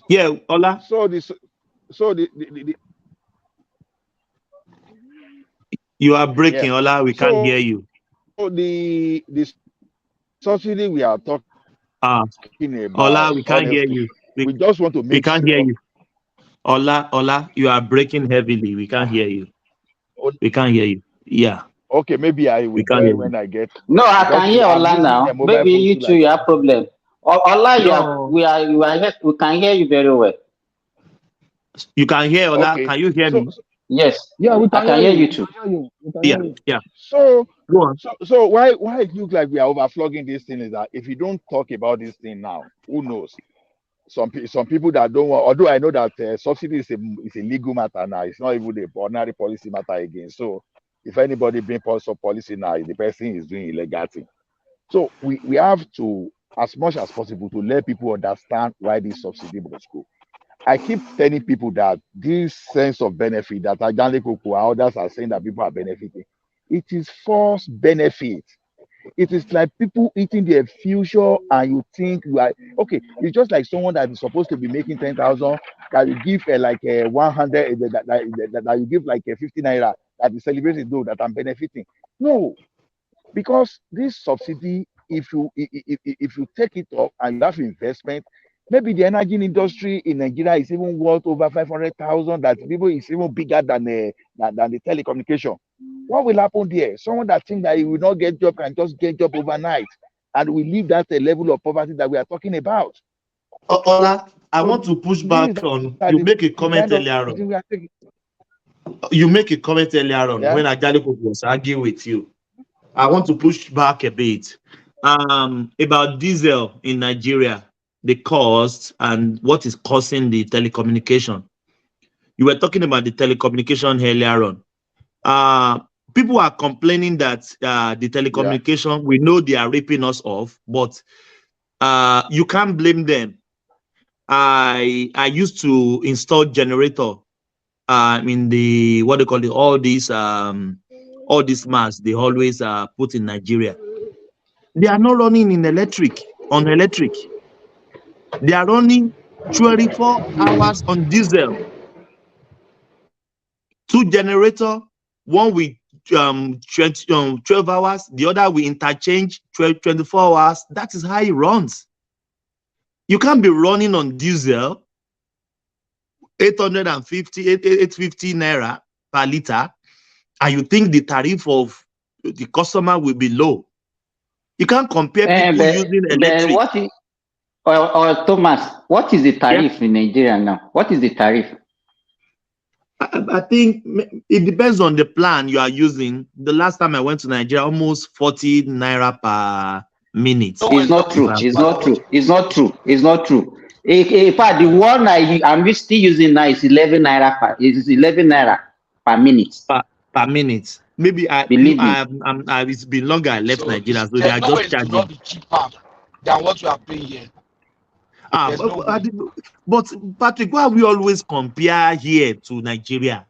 Yeah, Ola. So you are breaking, Ola. We can't hear you. So the subsidy we are talking about, Ola, we can't hear you. We just want to make we can't hear you. Ola, you are breaking heavily. We can't hear you. We can't hear you. Yeah. Okay, maybe I will get when I get. No, I can hear Ola now. Maybe you two you have problem. Ola, we can hear you very well. You can hear Ola. Okay. Can you hear me? Yes. Yeah, we can I can hear you too. Yeah. So go on. So why it looks like we are overflogging this thing is that if you don't talk about this thing now, who knows? Some people that don't want. Although I know that subsidy is a legal matter now. It's not even the ordinary policy matter again. So if anybody bring policy now, the person is doing illegal thing. So we have to, as much as possible, to let people understand why this subsidy must go. I keep telling people that this sense of benefit that Ajanle Koko and others are saying that people are benefiting, it is false benefit. It is like people eating their future, and you think you are okay. It's just like someone that is supposed to be making 10,000 that you give like 100 that you give like 50 naira that is celebrating though that I'm benefiting. No, because this subsidy, if you take it up and you have investment, maybe the energy industry in Nigeria is even worth over 500,000. That people is even bigger than the telecommunication. What will happen there? Someone that thinks that he will not get job can just get job overnight, and we leave that level of poverty that we are talking about. Ola, I want to push back on. You make a comment earlier on. You make a comment earlier on when Ajale was arguing with you. I want to push back a bit about diesel in Nigeria, the cost and what is causing the telecommunication. You were talking about the telecommunication earlier on. People are complaining that the telecommunication, we know they are ripping us off, but you can't blame them. I used to install generator in the what they call it, all these masts they always put in Nigeria. They are not running on electric. They are running 24 hours on diesel. 2 generator, one with 12 hours, the other we interchange 24 hours. That is how it runs. You can't be running on diesel 850 naira per liter, and you think the tariff of the customer will be low. You can't compare people using electric. Thomas, what is the tariff in Nigeria now? What is the tariff? I think it depends on the plan you are using. The last time I went to Nigeria, almost 40 naira per minute. It's not true. It's not true. It's not true. It's not true. In fact, the one I'm still using now is 11 naira per minute. Per minute. Maybe it's been longer I left Nigeria, so they are just charging. Not be cheaper than what we are paying here. But Patrick, why we always compare here to Nigeria?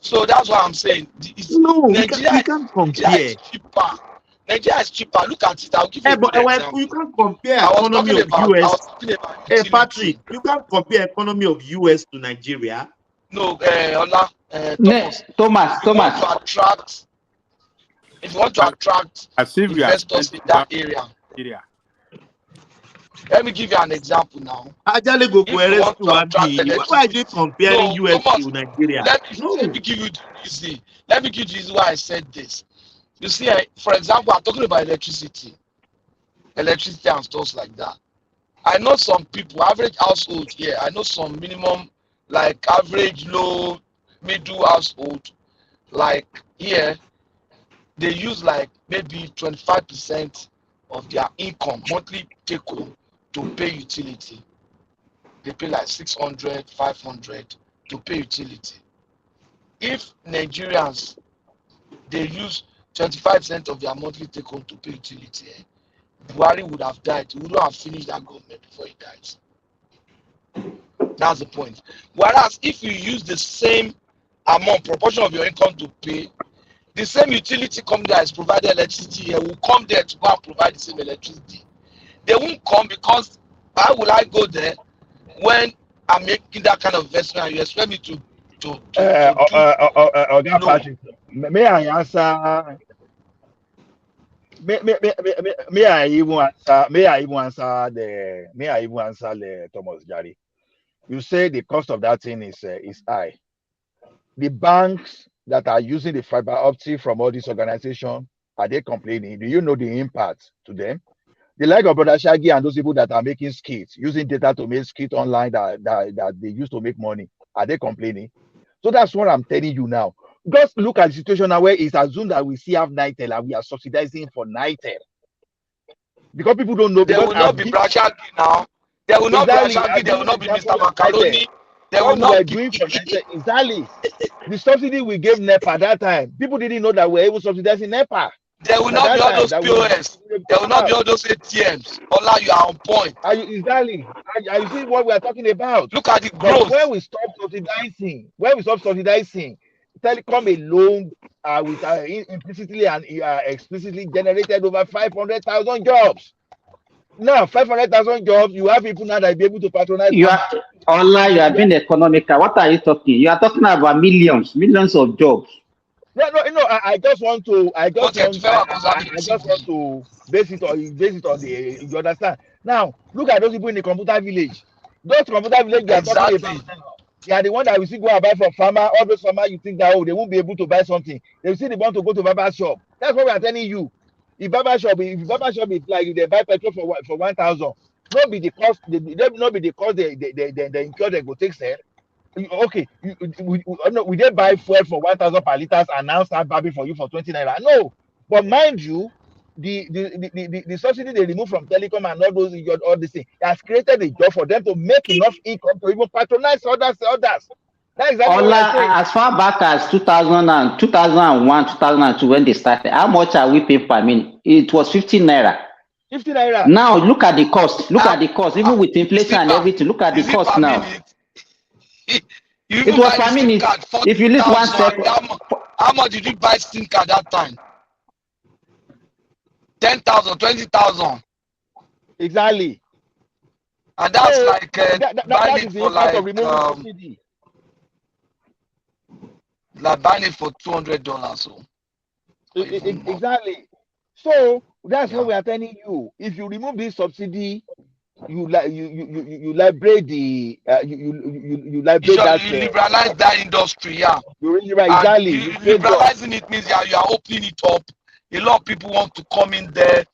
So that's what I'm saying. Nigeria, we can't compare. Nigeria is cheaper. Nigeria is cheaper. Look at it. I'll give you an example. You can't compare economy of US. Patrick, you can't compare economy of US to Nigeria. No, Thomas. If you want to attract investors in that area. Let me give you an example now. Why are you comparing US to Nigeria? Let me give you the reason. Let me give you the reason why I said this. You see, for example, I'm talking about electricity and stuff like that. I know some people, average household here. I know some minimum, like average, low, middle household, like here, they use like maybe 25% of their income, monthly take home, to pay utility. They pay like 600, 500 to pay utility. If Nigerians, they use 25% of their monthly take home to pay utility, Buhari would have died. He wouldn't have finished that government before he dies. That's the point. Whereas if you use the same amount, proportion of your income to pay, the same utility company that is providing electricity here will come there to go and provide the same electricity. They won't come because why would I go there when I'm making that kind of investment and you expect me to Patrick, may I answer? May I even answer the Thomas Jari? You say the cost of that thing is high. The banks that are using the fiber optic from all these organizations, are they complaining? Do you know the impact to them? The like of Brother Shaggy and those people that are making skits, using data to make skits online that they use to make money, are they complaining? So that's what I'm telling you now. Just look at the situation now where it's assumed that we still have Nitel and we are subsidizing for Nitel. Because people don't know. There will not be Brashagi now. There will not be Brashagi. There will not be Mr. Macaroni. There will not be. Doing for Nitel, exactly. The subsidy we gave NEPA at that time, people didn't know that we were able to subsidize in NEPA. There will not be all those POS. There will not be all those ATMs. Ola, you are on point. Exactly. Are you see what we are talking about? Look at the growth. When we stop subsidizing, telecom alone with implicitly and explicitly generated over 500,000 jobs. Now, 500,000 jobs, you have people now that be able to patronize. You are being economical. What are you talking? You are talking about millions of jobs. No. I just want to base it on the. You understand? Now, look at those people in the computer village. Those computer village they are talking about. They are the one that will still go and buy from farmer. All those farmers, you think that they won't be able to buy something. They will still want to go to barber shop. That's what we are telling you. If barber shop is like if they buy petrol for 1,000, not be the cost. Not be the cost they incur. They go take sell. Okay, we did buy fuel for 1,000 per liters and now start barbing for you for 20 naira. No, but mind you, the subsidy they remove from telecom and all these things has created a job for them to make enough income to even patronize others. That's exactly what I say. As far back as 2001, 2002, when they started, how much are we paying per minute? It was 15 naira. 50 naira. Now look at the cost. Look at the cost. Even with inflation and everything, look at the cost now. It was per minute. If you list 1 second. How much did you buy SIM card that time? 10,000, 20,000. Exactly. And that's like that is the impact of removing subsidy. Like buying it for $200. So. Exactly. So that's what we are telling you. If you remove this subsidy, you liberate the you liberate that. You liberalize that industry, yeah. Exactly. Liberalizing it means you are opening it up. A lot of people want to come in there.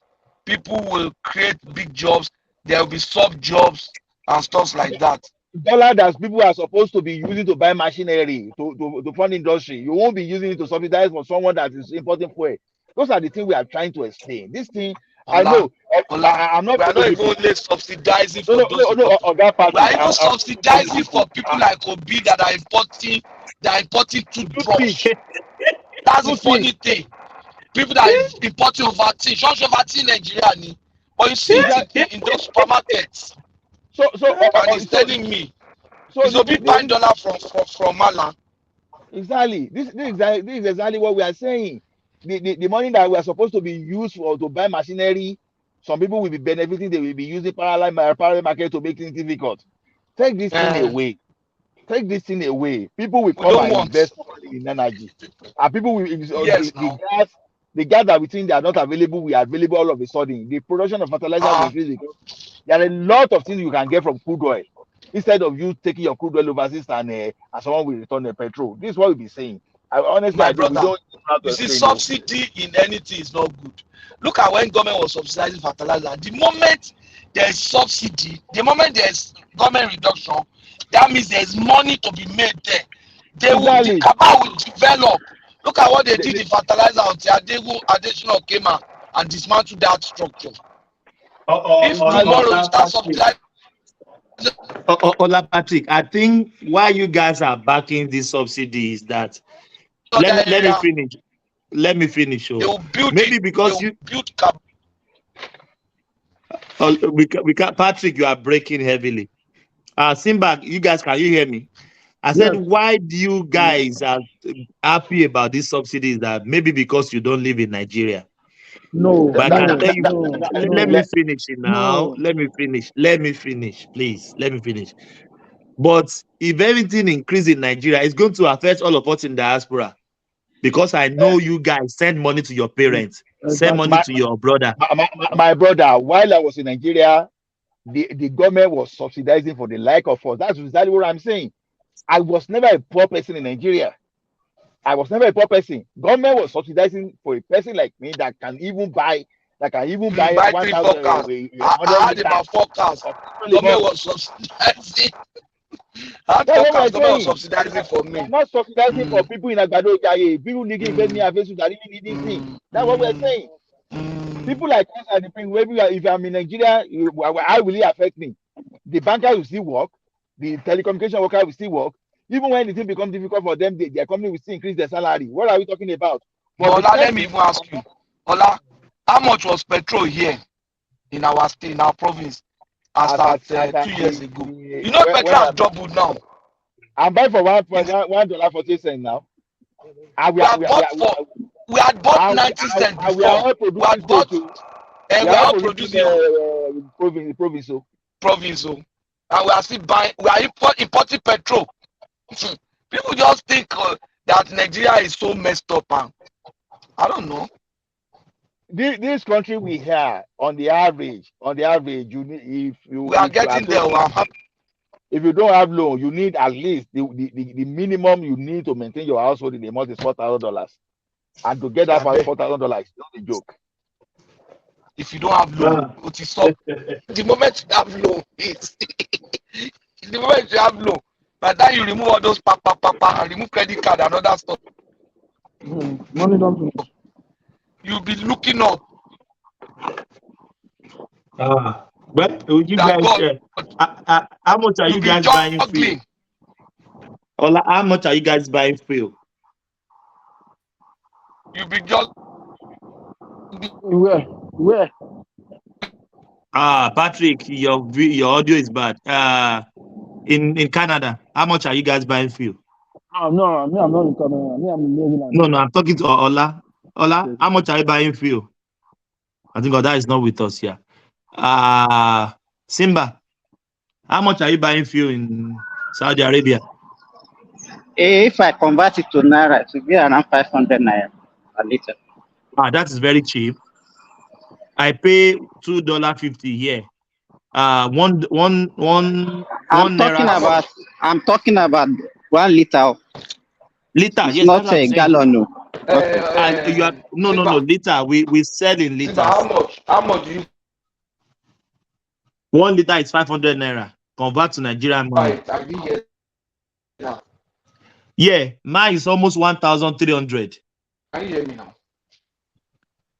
People will create big jobs. There will be sub jobs and stuff like that. Dollar that people are supposed to be using to buy machinery to fund industry, you won't be using it to subsidize for someone that is importing fuel. Those are the things we are trying to explain. This thing, I'm not. We are not even only subsidizing for those people. We are even subsidizing for people like Obi that are importing toothbrush. That's the funny thing. People that are importing Ovaltine, Ovaltine Nigeria, but you see it in those supermarkets. And he's telling me, he's a big buying dollar from Malan. Exactly. This is exactly what we are saying. The money that we are supposed to be used to buy machinery, some people will be benefiting. They will be using parallel market to make things difficult. Take this thing away. Take this thing away. People will come and invest in energy. And people will the gas that we think they are not available, we are available all of a sudden. The production of fertilizer will increase because there are a lot of things you can get from crude oil. Instead of you taking your crude oil overseas and someone will return the petrol. This is what we'll be saying. Honestly, we don't. You see, subsidy in anything is not good. Look at when government was subsidizing fertilizer. The moment there is subsidy, the moment there is government reduction, that means there is money to be made there. The cabal will develop. Look at what they did in fertilizer until Additional came out and dismantled that structure. If tomorrow you start subsidizing. Ola Patrick, I think why you guys are backing this subsidy is that let me finish. Let me finish. Maybe because you build we can Patrick, you are breaking heavily. Simba, you guys, can you hear me? I said, why do you guys are happy about this subsidies? That maybe because you don't live in Nigeria. No, but I can tell you. Let me finish it now. No. Let me finish, please. Let me finish. But if everything increases in Nigeria, it's going to affect all of us in diaspora. Because I know you guys send money to your parents, send money to your brother. My brother, while I was in Nigeria, the government was subsidizing for the like of us. That's exactly what I'm saying. I was never a poor person in Nigeria. Government was subsidizing for a person like me that can even buy 1,000. I had about 4 cars. Government was subsidizing. Government was subsidizing for me. Not subsidizing for people in Gbadebo Rhodes. People needing me that really need this thing. That's what we're saying. People like us are the thing. If I'm in Nigeria, how will it affect me? The banker will still work. The telecommunication worker will still work. Even when the thing becomes difficult for them, their company will still increase their salary. What are we talking about? Ola, let me even ask you. Ola, how much was petrol here in our state, in our province, as at 2 years ago? You know, petrol has doubled now. I'm buying for $1.48 now. We had bought 90 cents before. We are all producing province. And we are still buying. We are importing petrol. People just think that Nigeria is so messed up. I don't know. This country we have on the average, we are getting there. If you don't have loan, you need at least the minimum you need to maintain your household in the month is $4,000. And to get that $4,000 is not a joke. If you don't have loan, it is so. The moment you have loan, it's the moment you have loan. By the time you remove all those papa and remove credit card and other stuff, money don't finish. You'll be looking up. But you guys, how much are you guys buying fuel? Ola, how much are you guys buying fuel? You'll be just where? Patrick, your audio is bad. In Canada, how much are you guys buying fuel? Oh no, me, I'm not in Canada. Me, I'm in Maryland. No, I'm talking to Ola. Ola, how much are you buying fuel? I think that is not with us here. Simba, how much are you buying fuel in Saudi Arabia? If I convert it to Naira, it will be around 500 Naira a liter. That is very cheap. I pay $2.50 here. One I'm talking about 1 liter. Liter, it's yes, not a gallon. No. And you are no liter. We sell in liters. How much do you? 1 liter is 500 Naira. Convert to Nigerian money. Yeah, mine is almost 1,300. Can you hear me now?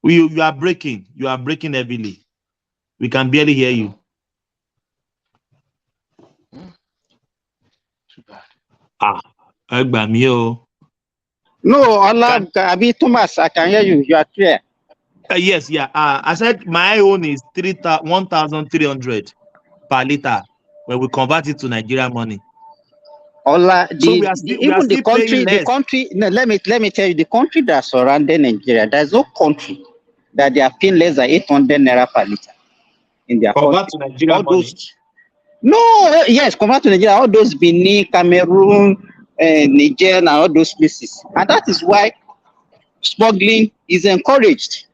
You are breaking. You are breaking heavily. We can barely hear you. Too bad. No, Allah, Thomas, I can hear you. You are clear. Yes, yeah. I said my own is 1,300 per liter when we convert it to Nigerian money. Allah, so we are still the country. No, let me tell you, the country that surrounded Nigeria, there's no country that they are paying less than 800 Naira per liter in their convert country. To Nigerian money. Yes, convert to Nigeria. All those Benin, Cameroon, Niger, and all those places, and that is why smuggling is encouraged.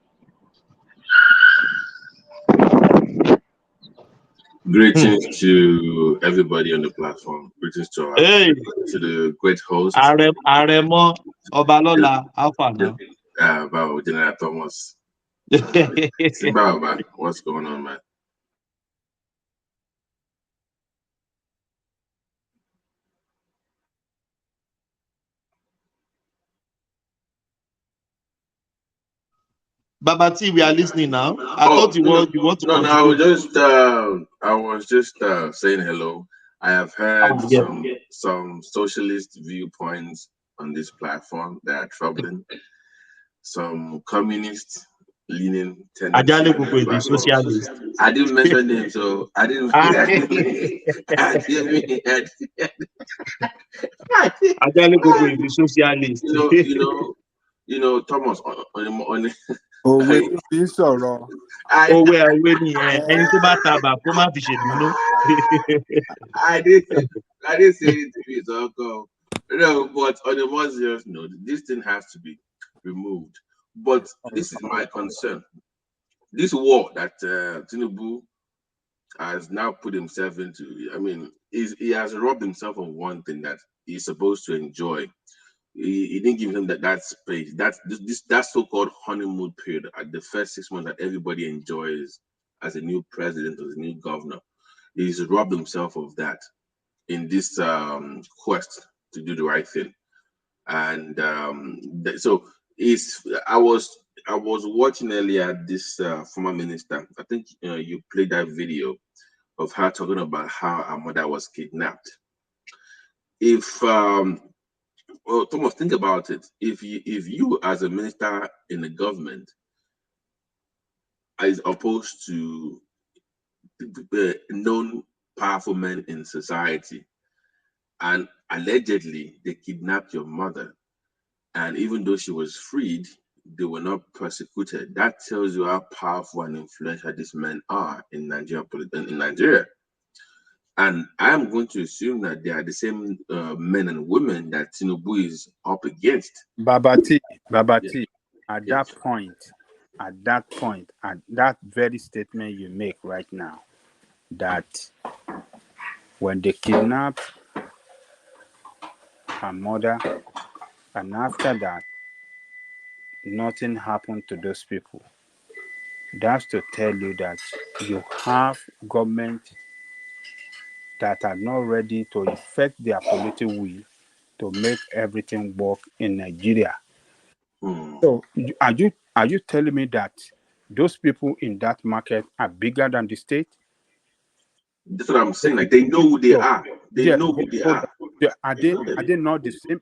Greetings to everybody on the platform. Greetings to the great host. Aremo Obalola, Alpha now. General Thomas. What's going on, man? Babati, we are listening now. I thought you want to. No, I was just saying hello. I have heard some socialist viewpoints on this platform that are troubling. Some communist leaning tendencies. Socialist. I didn't mention them, so I didn't. Socialist. You know, Thomas on I didn't say it to me, so go. No, but on a more serious note, this thing has to be removed. But this is my concern. This war that TINUBU has now put himself into, I mean, he has robbed himself of one thing that he's supposed to enjoy. He didn't give him that space. That so-called honeymoon period at the first 6 months that everybody enjoys as a new president, as a new governor. He's robbed himself of that in this quest to do the right thing. And so I was watching earlier this former minister. I think you played that video of her talking about how her mother was kidnapped. If well, Thomas, think about it. If you as a minister in the government, as opposed to the known powerful men in society, and allegedly they kidnapped your mother, and even though she was freed, they were not persecuted. That tells you how powerful and influential these men are in Nigeria. And I'm going to assume that they are the same men and women that TINUBU is up against. Babati, at that point, at that very statement you make right now, that when they kidnapped her mother, and after that, nothing happened to those people. That's to tell you that you have government that are not ready to effect their political will to make everything work in Nigeria. So are you telling me that those people in that market are bigger than the state? That's what I'm saying. Like, they know who they are. They know who they are. Are they not the same?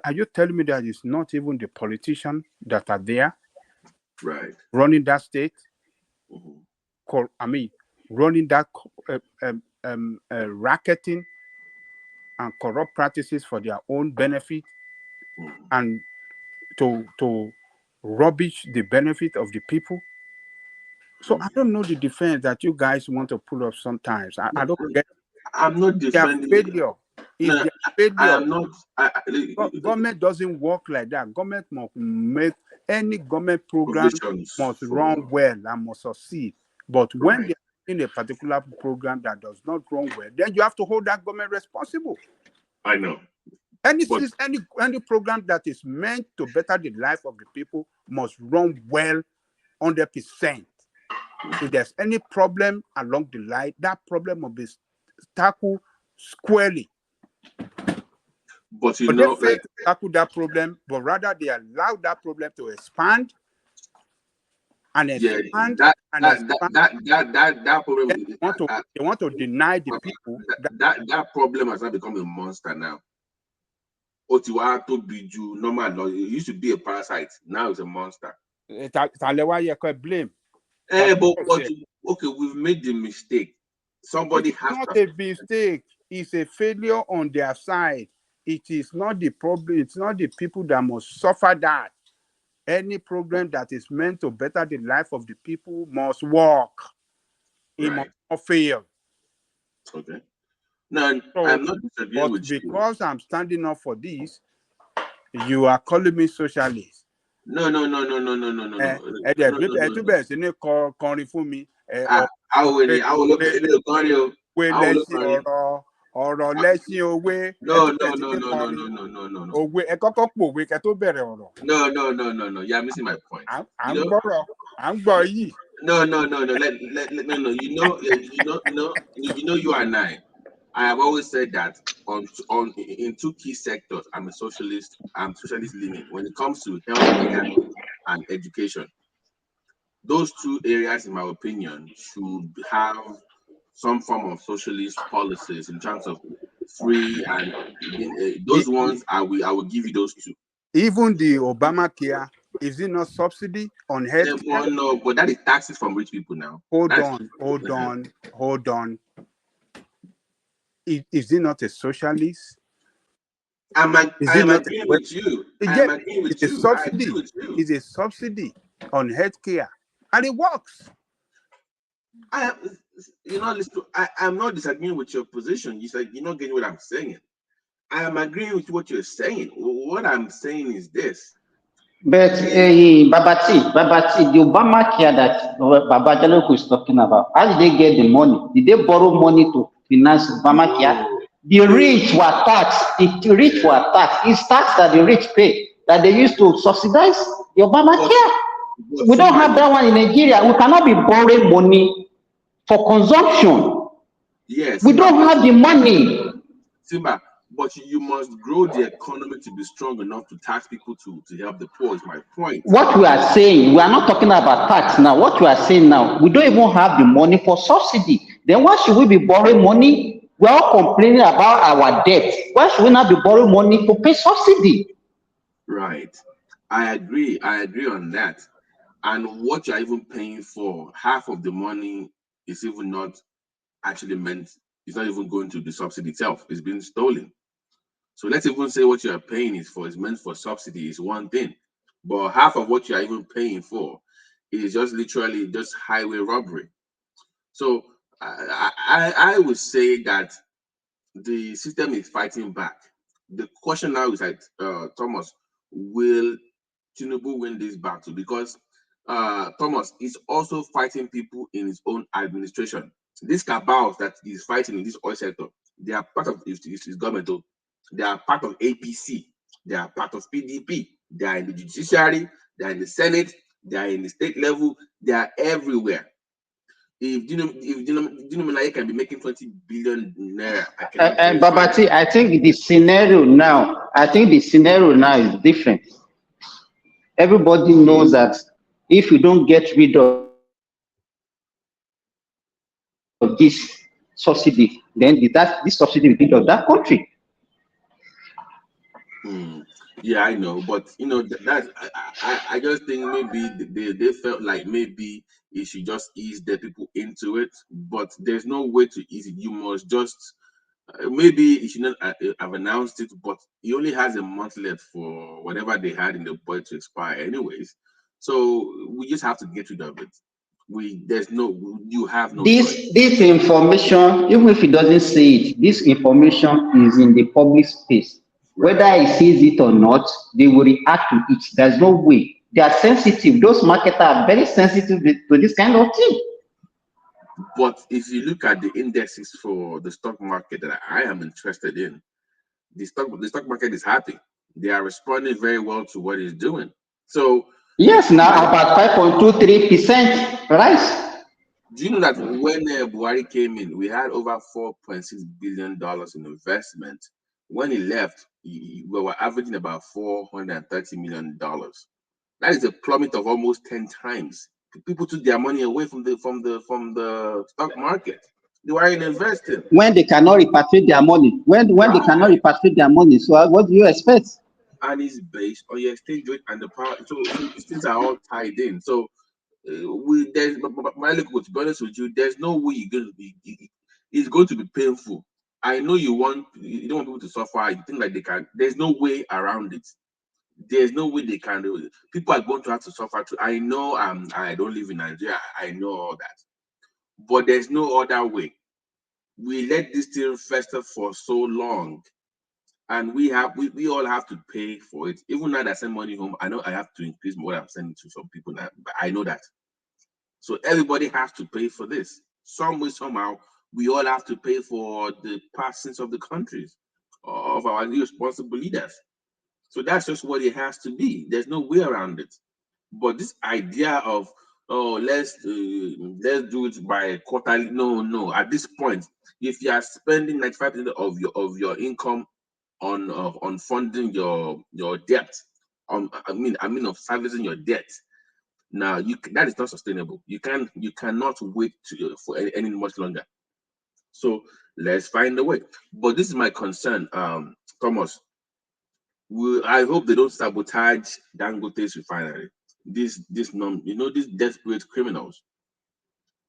Are you telling me that it's not even the politicians that are there, right, running that state? I mean, running that racketing and corrupt practices for their own benefit, and to rubbish the benefit of the people. So I don't know the defense that you guys want to pull up sometimes. I don't get. I'm not defending their failure. No, Their failure. I am not. Government doesn't work like that. Government must make any government program must run well and must succeed. But when they are in a particular program that does not run well, then you have to hold that government responsible. I know. Any program that is meant to better the life of the people must run well, 100%. If there's any problem along the line, that problem must be tackled squarely. But they fail to tackle that problem, but rather they allow that problem to expand and expand that problem. They want to deny the people that problem has now become a monster now. Normal, it used to be a parasite. Now it's a monster. Blame. But okay, we've made the mistake. Somebody has not a mistake. It's a failure on their side. It is not the problem. It's not the people that must suffer that. Any program that is meant to better the life of the people must work. It must not fail. Okay. No, I'm not disagreeing with you. Because I'm standing up for this, you are calling me socialist. No. ọ̀rọ̀ lẹ́sìn òwe. Òwe ẹ kọ́kọ́ pòwe kẹ́ tó bẹ̀rẹ̀ ọ̀rọ̀. No. You're missing my point. À ń gbọ́rọ̀, à ń gbọ́ yìí. No. You and I have always said that in two key sectors, I'm socialist leaning when it comes to healthcare and education. Those two areas, in my opinion, should have some form of socialist policies in terms of free and those ones. I will give you those two. Even the Obamacare, is it not subsidy on health? No, but that is taxes from rich people now. Hold on. Is it not a socialist? I'm agreeing with you. It's a subsidy. It's a subsidy on healthcare, and it works. I'm not disagreeing with your position. You said you're not getting what I'm saying. I am agreeing with what you're saying. What I'm saying is this. But Babati, the Obamacare that Baba Jaloko is talking about, how did they get the money? Did they borrow money to finance Obamacare? The rich were taxed. The rich were taxed. It's tax that the rich pay that they used to subsidize the Obamacare. We don't have that one in Nigeria. We cannot be borrowing money for consumption. Yes. We don't have the money. Simba, but you must grow the economy to be strong enough to tax people to help the poor is my point. What we are saying, we are not talking about tax now. What we are saying now, we don't even have the money for subsidy. Then why should we be borrowing money? We are all complaining about our debt. Why should we not be borrowing money to pay subsidy? Right. I agree on that. And what you're even paying for, half of the money is even not actually meant, it's not even going to the subsidy itself. It's been stolen. So let's even say what you're paying is meant for subsidy is one thing. But half of what you're even paying for is just literally just highway robbery. So I would say that the system is fighting back. The question now is like, Thomas, will TINUBU win this battle? Because Thomas is also fighting people in his own administration. This cabals that is fighting in this oil sector, they are part of this government. Though. They are part of APC. They are part of PDP. They are in the judiciary. They are in the Senate. They are in the state level. They are everywhere. If Dino can be making 20 billion naira, I can. Babati, I think the scenario now is different. Everybody knows that if you don't get rid of this subsidy, then this subsidy will be of that country. Yeah, I know, but I just think maybe they felt like maybe you should just ease the people into it, but there's no way to ease it. You must just maybe he should not have announced it, but he only has a month left for whatever they had in the budget to expire, anyways. So we just have to get rid of it. You have no choice. This information, even if he doesn't say it, this information is in the public space. Whether he sees it or not, they will react to it. There's no way. They are sensitive. Those marketers are very sensitive to this kind of thing. But if you look at the indexes for the stock market that I am interested in, the stock market is happy. They are responding very well to what it's doing. So yes, now about 5.23% rise. Do you know that when Buhari came in, we had over $4.6 billion in investment? When he left, we were averaging about $430 million. That is a plummet of almost 10 times. People took their money away from the stock market. They were investing. When they cannot repatriate their money, when they cannot repatriate their money, so what do you expect? And it's based on your exchange rate and the power. So these things are all tied in. So to be honest with you, there's no way you're going to be. It's going to be painful. I know you don't want people to suffer. You think like they can. There's no way around it. There's no way they can do it. People are going to have to suffer too. I know. I don't live in Nigeria. I know all that, but there's no other way. We let this thing fester for so long, and we all have to pay for it. Even now that I send money home, I know I have to increase what I'm sending to some people now. But I know that. So everybody has to pay for this. Some way, somehow, we all have to pay for the passings of the countries, of our irresponsible leaders. So that's just what it has to be. There's no way around it. But this idea of let's do it by quarterly, no. At this point, if you are spending 95% of your income on funding your debt, of servicing your debt, now that is not sustainable. You cannot wait for any much longer. So let's find a way. But this is my concern, Thomas. I hope they don't sabotage Dangote's refinery. These desperate criminals.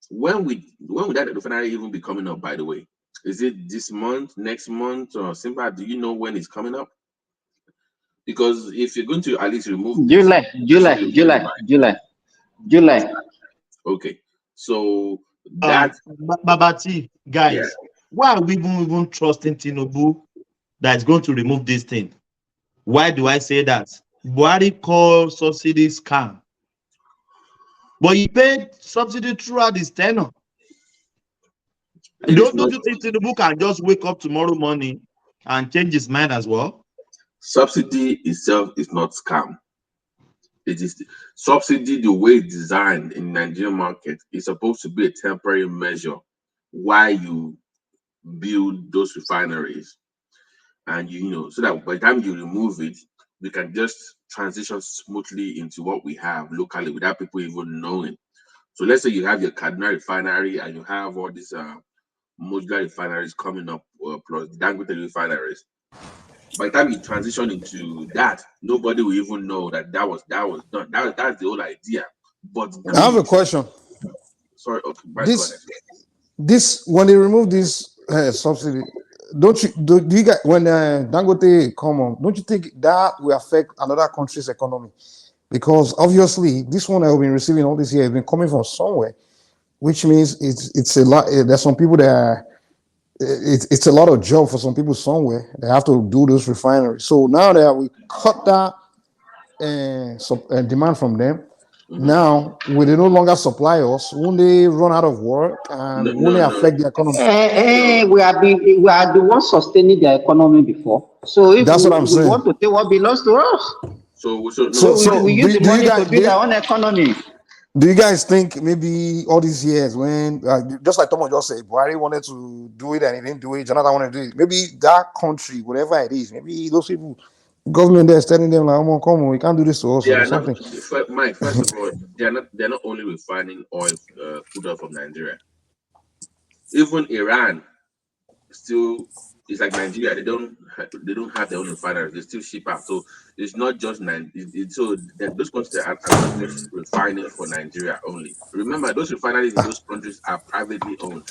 When would that refinery even be coming up? By the way, is it this month, next month, or simply? Do you know when it's coming up? Because if you're going to at least remove July. Okay, so that Babati, guys, why are we even trusting TINUBU that is going to remove this thing? Why do I say that? Buhari called subsidy scam, but he paid subsidy throughout his tenure. Don't you think TINUBU can just wake up tomorrow morning and change his mind as well? Subsidy itself is not scam. It is subsidy, the way it's designed in the Nigerian market, is supposed to be a temporary measure while you build those refineries. And so that by the time you remove it, we can just transition smoothly into what we have locally without people even knowing. So let's say you have your Kaduna refinery and you have all these modular refineries coming up, plus the Dangote refineries. By the time you transition into that, nobody will even know that was done. That's the whole idea. But I have a question. Sorry, okay. This when they remove this subsidy, do you guys, when Dangote come on, don't you think that will affect another country's economy? Because obviously this one I've been receiving all this year has been coming from somewhere, which means it's a lot. There's some people that are, it's a lot of job for some people somewhere. They have to do those refineries. So now that we cut that demand from them, Now, will they no longer supply us? Won't they run out of work and won't they affect the economy? We are the ones sustaining the economy before. So if That's what I'm we saying. want to take what belongs to us, So we use the money to build our own economy. Do you guys think maybe all these years when, just like Thomas just said, Buhari wanted to do it and he didn't do it, Jonathan wanted to do it, maybe that country, whatever it is, maybe those people, government there is telling them, like, come on, we can't do this to us They or are not, something. Mike. First of all, they're not only refining oil, crude oil from Nigeria. Even Iran still is like Nigeria. They don't have their own refineries. They still ship out. So it's not just so those countries are not just refining for Nigeria only. Remember, those refineries in those countries are privately owned.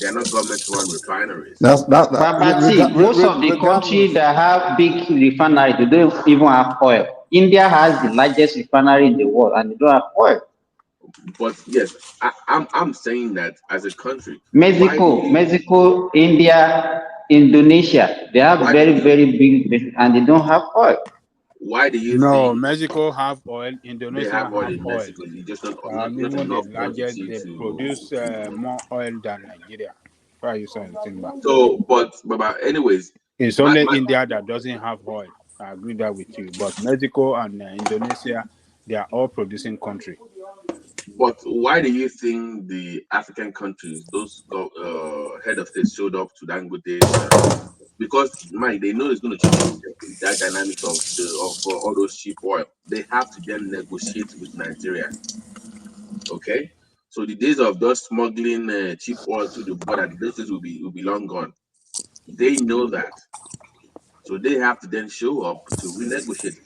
They are not government-run refineries. Most of the countries that have big refineries, they don't even have oil. India has the largest refinery in the world, and they don't have oil. But yes, I'm saying that as a country, Mexico, India, Indonesia, they have very big, and they don't have oil. Why do you No, think Mexico have oil, Indonesia they have oil in oil. Mexico? It's just not Even enough the largest, quantity they to produce more oil than Nigeria. Why are you saying that? So, but anyways, it's only India that doesn't have oil. I agree that with you. But Mexico and Indonesia, they are all producing country. But why do you think the African countries, those head of state, showed up to Dangote's? Because they know it's going to change that dynamics of all those cheap oil. They have to then negotiate with Nigeria. Okay, so the days of those smuggling cheap oil through the border, those days will be long gone. They know that, so they have to then show up to renegotiate.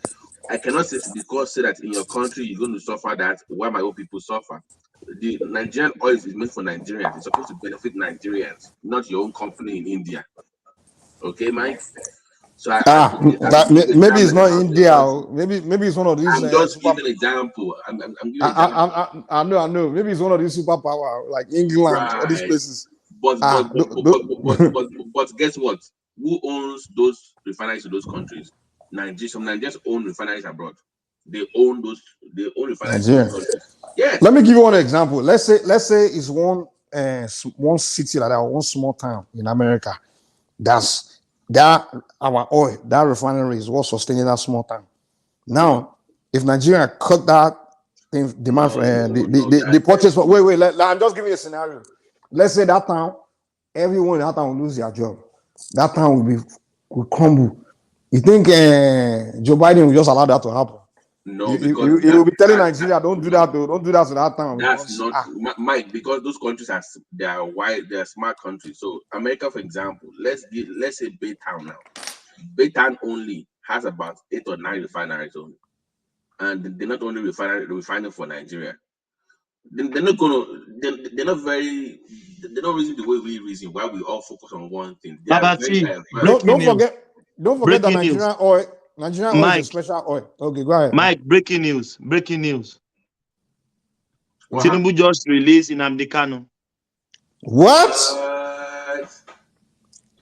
I cannot say that in your country you're going to suffer that. Why my own people suffer? The Nigerian oil is meant for Nigerians. It's supposed to benefit Nigerians, not your own company in India. Okay, Mike. So maybe it's not India. Maybe it's one of these. I'm just giving an example. I'm giving an example. I know. Maybe it's one of these superpower like England, all these places. But guess what? Who owns those refineries in those countries? Nigeria. Some Nigerians own refineries abroad. They own refineries in those countries. Yes. Let me give you one example. Let's say it's one city like that, one small town in America. That our oil, that refinery is what sustaining that small town. Now, if Nigeria cut that thing, demand for the purchase. Wait. I'm just giving you a scenario. Let's say that town, everyone in that town will lose their job. That town will crumble. You think Joe Biden will just allow that to happen? No, because he will be telling Nigeria, don't do that to that town. That's not Mike, because those countries they are smart countries. So America, for example, let's say Baytown now. Baytown only has about 8 or 9 refineries only, and they're not only refining for Nigeria. They're not reasoning the way we reason. Why we all focus on one thing. Don't forget that Nigerian oil is a special oil. Okay, go ahead. Mike, breaking news. TINUBU just released in Amdekano. What?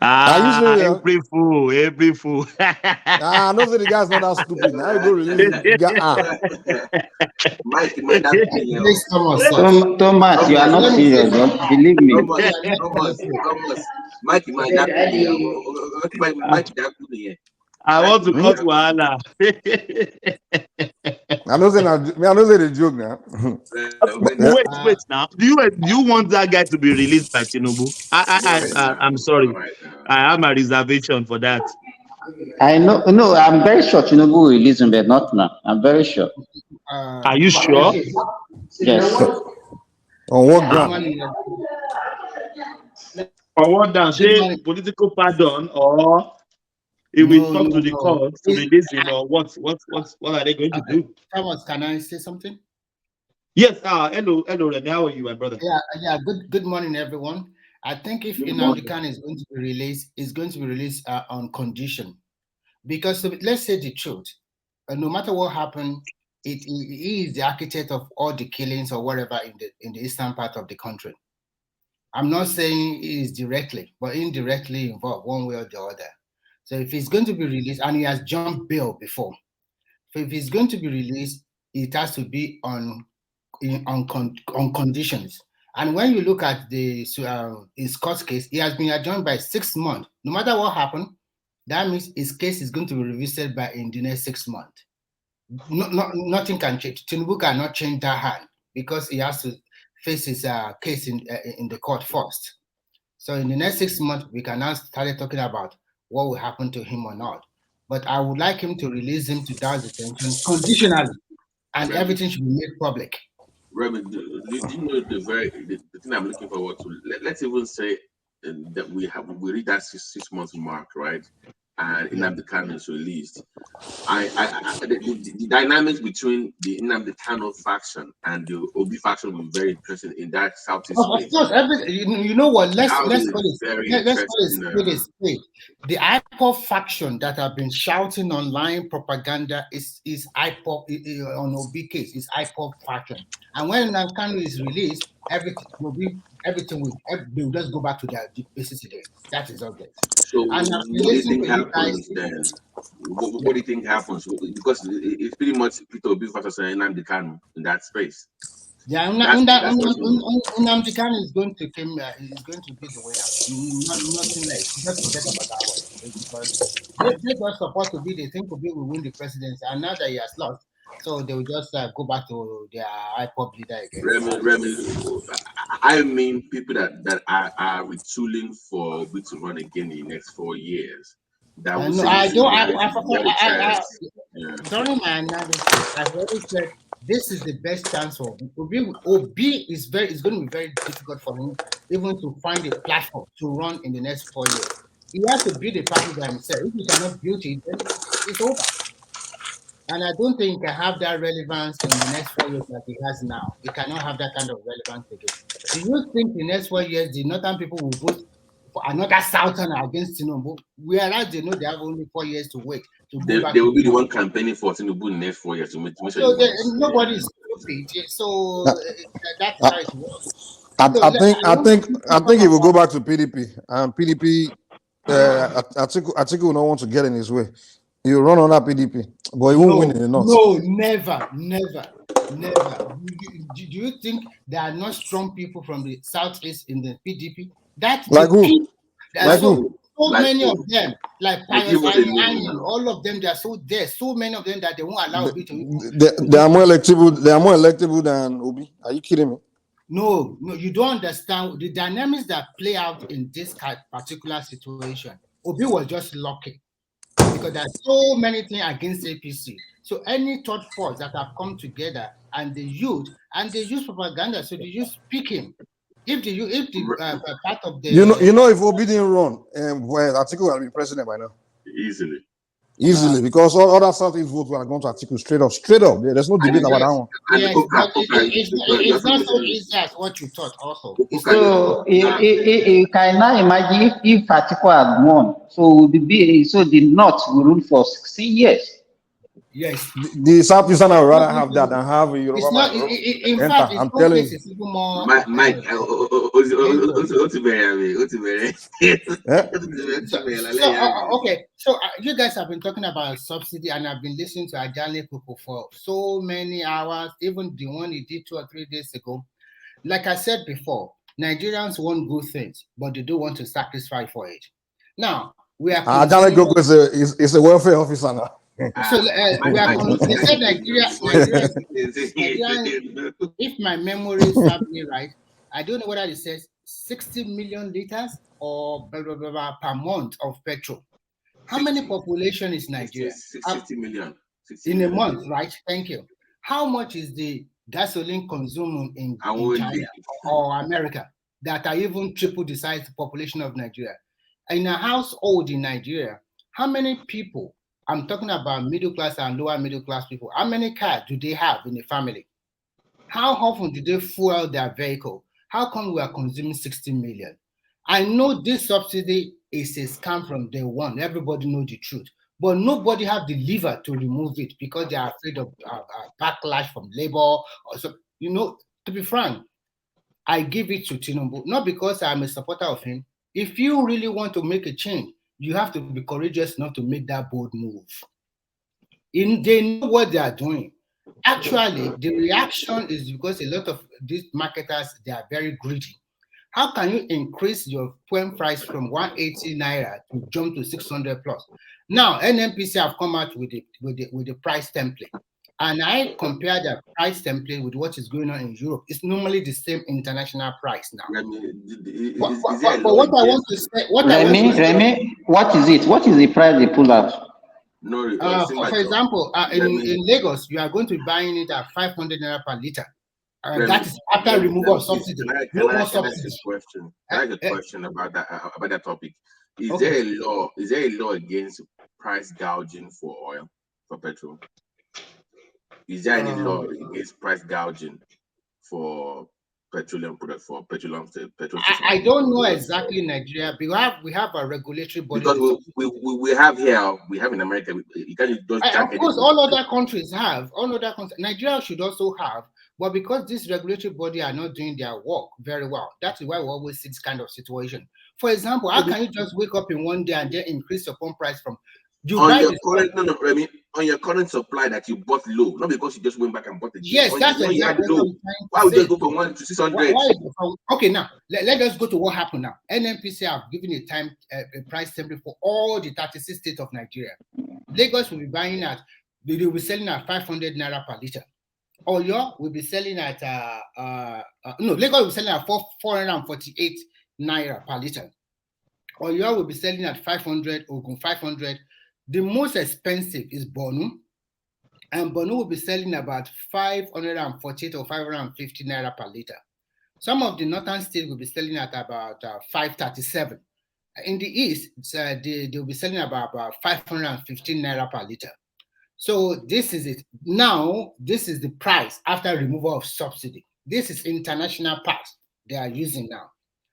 April Fool. I know that the guy's not that stupid. Now you go release it. Mike, Thomas, you are not serious, bro. Believe me. Thomas. Mike, I want to cut Wahala. I know the joke now. Wait now. Do you want that guy to be released by TINUBU? I'm sorry. I have my reservation for that. I know. No, I'm very sure TINUBU will release him, but not now. I'm very sure. Are you sure? Yes. On what ground? On what ground? Say political pardon, or it will talk to the court to release him, or what are they going to do? Thomas, can I say something? Yes. Hello, Remy. How are you, my brother? Yeah. Good morning, everyone. I think if Inauguration is going to be released, it's going to be released on condition, because let's say the truth. No matter what happened, he is the architect of all the killings or whatever in the eastern part of the country. I'm not saying he is directly, but indirectly involved one way or the other. So if he's going to be released, and he has jumped bail before, so if he's going to be released, it has to be on conditions. And when you look at the his court case, he has been adjourned by 6 months. No matter what happened, that means his case is going to be revisited in the next 6 months. Nothing can change. TINUBU cannot change that hand because he has to face his case in the court first. So in the next 6 months, we can now start talking about what will happen to him or not. But I would like him to release him to down detention conditionally, and everything should be made public. Raymond, do you know the thing I'm looking forward to? Let's even say that we reach that 6 months mark, right? And Nnamdi Kanu is released. The dynamics between the Nnamdi Kanu faction and the Obi faction will be very interesting in that southeast space. Of course, you know what? Let's call it spade. The IPOB faction that have been shouting online propaganda is IPOB on Obi case is IPOB faction. And when Nnamdi Kanu is released, everything will just go back to their basics again. That is obvious. So what do you think happens then? What do you think happens? Because it's pretty much Peter Obi versus Nnamdi Kanu in that space. Yeah, Nnamdi Kanu is going to be the winner. Nothing less. Just forget about that one. Because they were supposed to be, they think Obi will win the presidency, and now that he has lost, so they will just go back to their IPOB leader again. Remy, I mean people that are retooling for Obi to run again in the next 4 years. That will during my analysis, I've always said this is the best chance for Obi is going to be very difficult for him even to find a platform to run in the next 4 years. He has to build a party by himself. If he cannot build it, then it's over. And I don't think he can have that relevance in the next 4 years that he has now. He cannot have that kind of relevance again. Do you think in the next 4 years the northern people will vote for another southern against TINUBU? Whereas they know they have only 4 years to wait. They will be the one campaigning for TINUBU in the next 4 years to make sure. So nobody is stupid. So that's how it works. I think he will go back to PDP, and PDP. Atiku will not want to get in his way. He will run on that PDP, but he won't win in the north. No, never. Do you think there are not strong people from the southeast in the PDP? Like who? So many of them, like all of them, they are so many of them that they won't allow Obi to. They are more electable. They are more electable than Obi. Are you kidding me? No, you don't understand the dynamics that play out in this particular situation. Obi was just lucky because there are so many things against APC. So any third force that have come together and they use propaganda, so they just pick him. If the part of the if Obi didn't run, Atiku will be president by now. Easily, because all other Southeast votes were going to Atiku straight up. There's no debate about that one. Yes, but it's not so easy as what you thought. Also, so you can now imagine if Atiku had won, so the North will rule for 16 years. Yes, the Southeastern would rather have that than have a Yoruba. It's not. In fact, I'm telling you, it's even more. Mike, okay. So you guys have been talking about subsidy, and I've been listening to Ajani people for so many hours. Even the one he did 2 or 3 days ago. Like I said before, Nigerians want good things, but they don't want to sacrifice for it. Now we are. Ajani is a welfare officer now. So they said Nigeria, if my memory serves me right, I don't know whether it says 60 million liters or blah, blah, blah, blah, per month of petrol. How many population is Nigeria? 60 million. In a month, right? Thank you. How much is the gasoline consumed in China or America that are even triple the size of the population of Nigeria? In a household in Nigeria, how many people, I'm talking about middle class and lower middle class people, how many cars do they have in a family? How often do they fuel their vehicle? How come we are consuming 60 million? I know this subsidy is a scam from day one. Everybody knows the truth. But nobody have the lever to remove it because they are afraid of backlash from labor. Or so, to be frank, I give it to TINUBU, not because I'm a supporter of him. If you really want to make a change, you have to be courageous enough to make that bold move. They know what they are doing. actually, the reaction is because a lot of these marketers, they are very greedy. How can you increase your fuel price from 180 naira to jump to 600 plus? Now, NNPC have come out with the price template. And I compare the price template with what is going on in Europe. It's normally the same international price now. Remy, what is it? What is the price they pull out? No, for example, in Lagos, you are going to be buying it at 500 naira per liter. That is after removal of subsidy. Can I ask a question? I have a question about that topic. Is there a law against price gouging for oil, for petrol? Is there any law against price gouging for petroleum products, for petroleum petrol stations? I don't know exactly in Nigeria. We have a regulatory body. Because we have here, we have in America. You can't just of course, all other countries have. Nigeria should also have. But because this regulatory body are not doing their work very well, that is why we always see this kind of situation. For example, how can you just wake up in one day and then increase your pump price from on your current supply that you bought low, not because you just went back and bought it. Yes, that's exactly what I'm trying to Why would you go from 1 to 600? Okay, now let us go to what happened now. NNPC have given a price template for all the 36 states of Nigeria. Lagos will be buying they will be selling at 500 naira per liter. Oyo will be selling at Lagos will be selling at 448 naira per liter. Oyo will be selling at 500, Ogun 500. The most expensive is Borno, and Borno will be selling about 548 or 550 naira per liter. Some of the northern states will be selling at about 537. In the east, they will be selling about 515 naira per liter. So this is it. Now, this is the price after removal of subsidy. This is international price they are using now.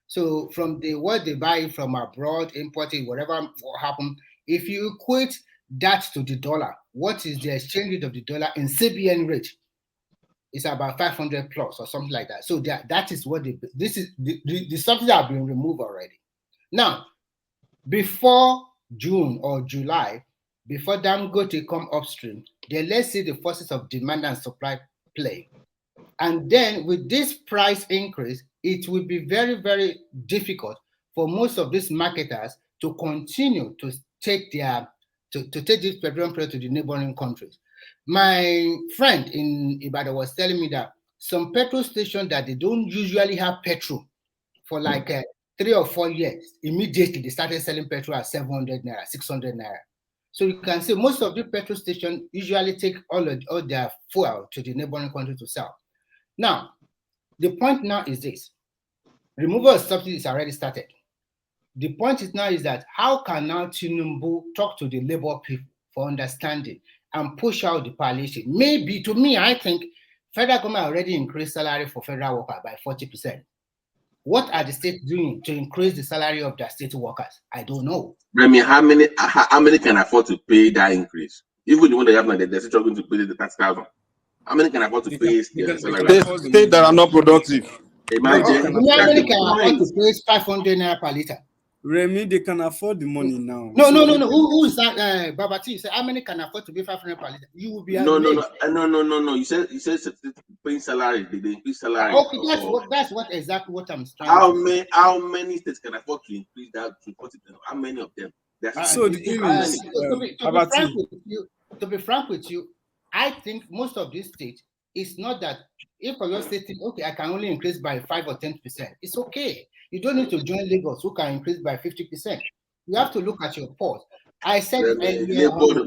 So from what they buy from abroad, importing, whatever happened, if you equate that to the dollar, what is the exchange rate of the dollar in CBN rate? It's about 500 plus or something like that. So that is what the subsidy have been removed already. Now, before June or July, before Dangote come upstream, then let's see the forces of demand and supply play. And then with this price increase, it will be very, very difficult for most of these marketers to continue to take this petroleum product to the neighboring countries. My friend in Ibadan was telling me that some petrol stations that they don't usually have petrol for like 3 or 4 years, immediately they started selling petrol at 700 naira, 600 naira. So you can see most of the petrol stations usually take all their fuel to the neighboring country to sell. Now, the point now is this. Removal of subsidies already started. The point is now is that how can now TINUBU talk to the labor people for understanding and push out the palliation? Maybe, to me, I think federal government already increased salary for federal workers by 40%. What are the states doing to increase the salary of their state workers? I don't know. I mean, how many can afford to pay that increase? Even the one that have now, they're still going to pay the tax thousand. How many can afford to pay their salary? States that are not productive. Imagine. How many can afford to pay 500 naira per liter? Remy, they can afford the money now. No. Who is that? Babati, you say how many can afford to pay 500 per liter? You will be no. You said paying salary. They increase salary. Okay, that's exactly what I'm trying. How many states can afford to increase that? How many of them? So the thing is, to be frank with you, I think most of these states, it's not that if you're stating, okay, I can only increase by 5 or 10%. It's okay. You don't need to join Lagos, who can increase by 50%. You have to look at your port. I said earlier. What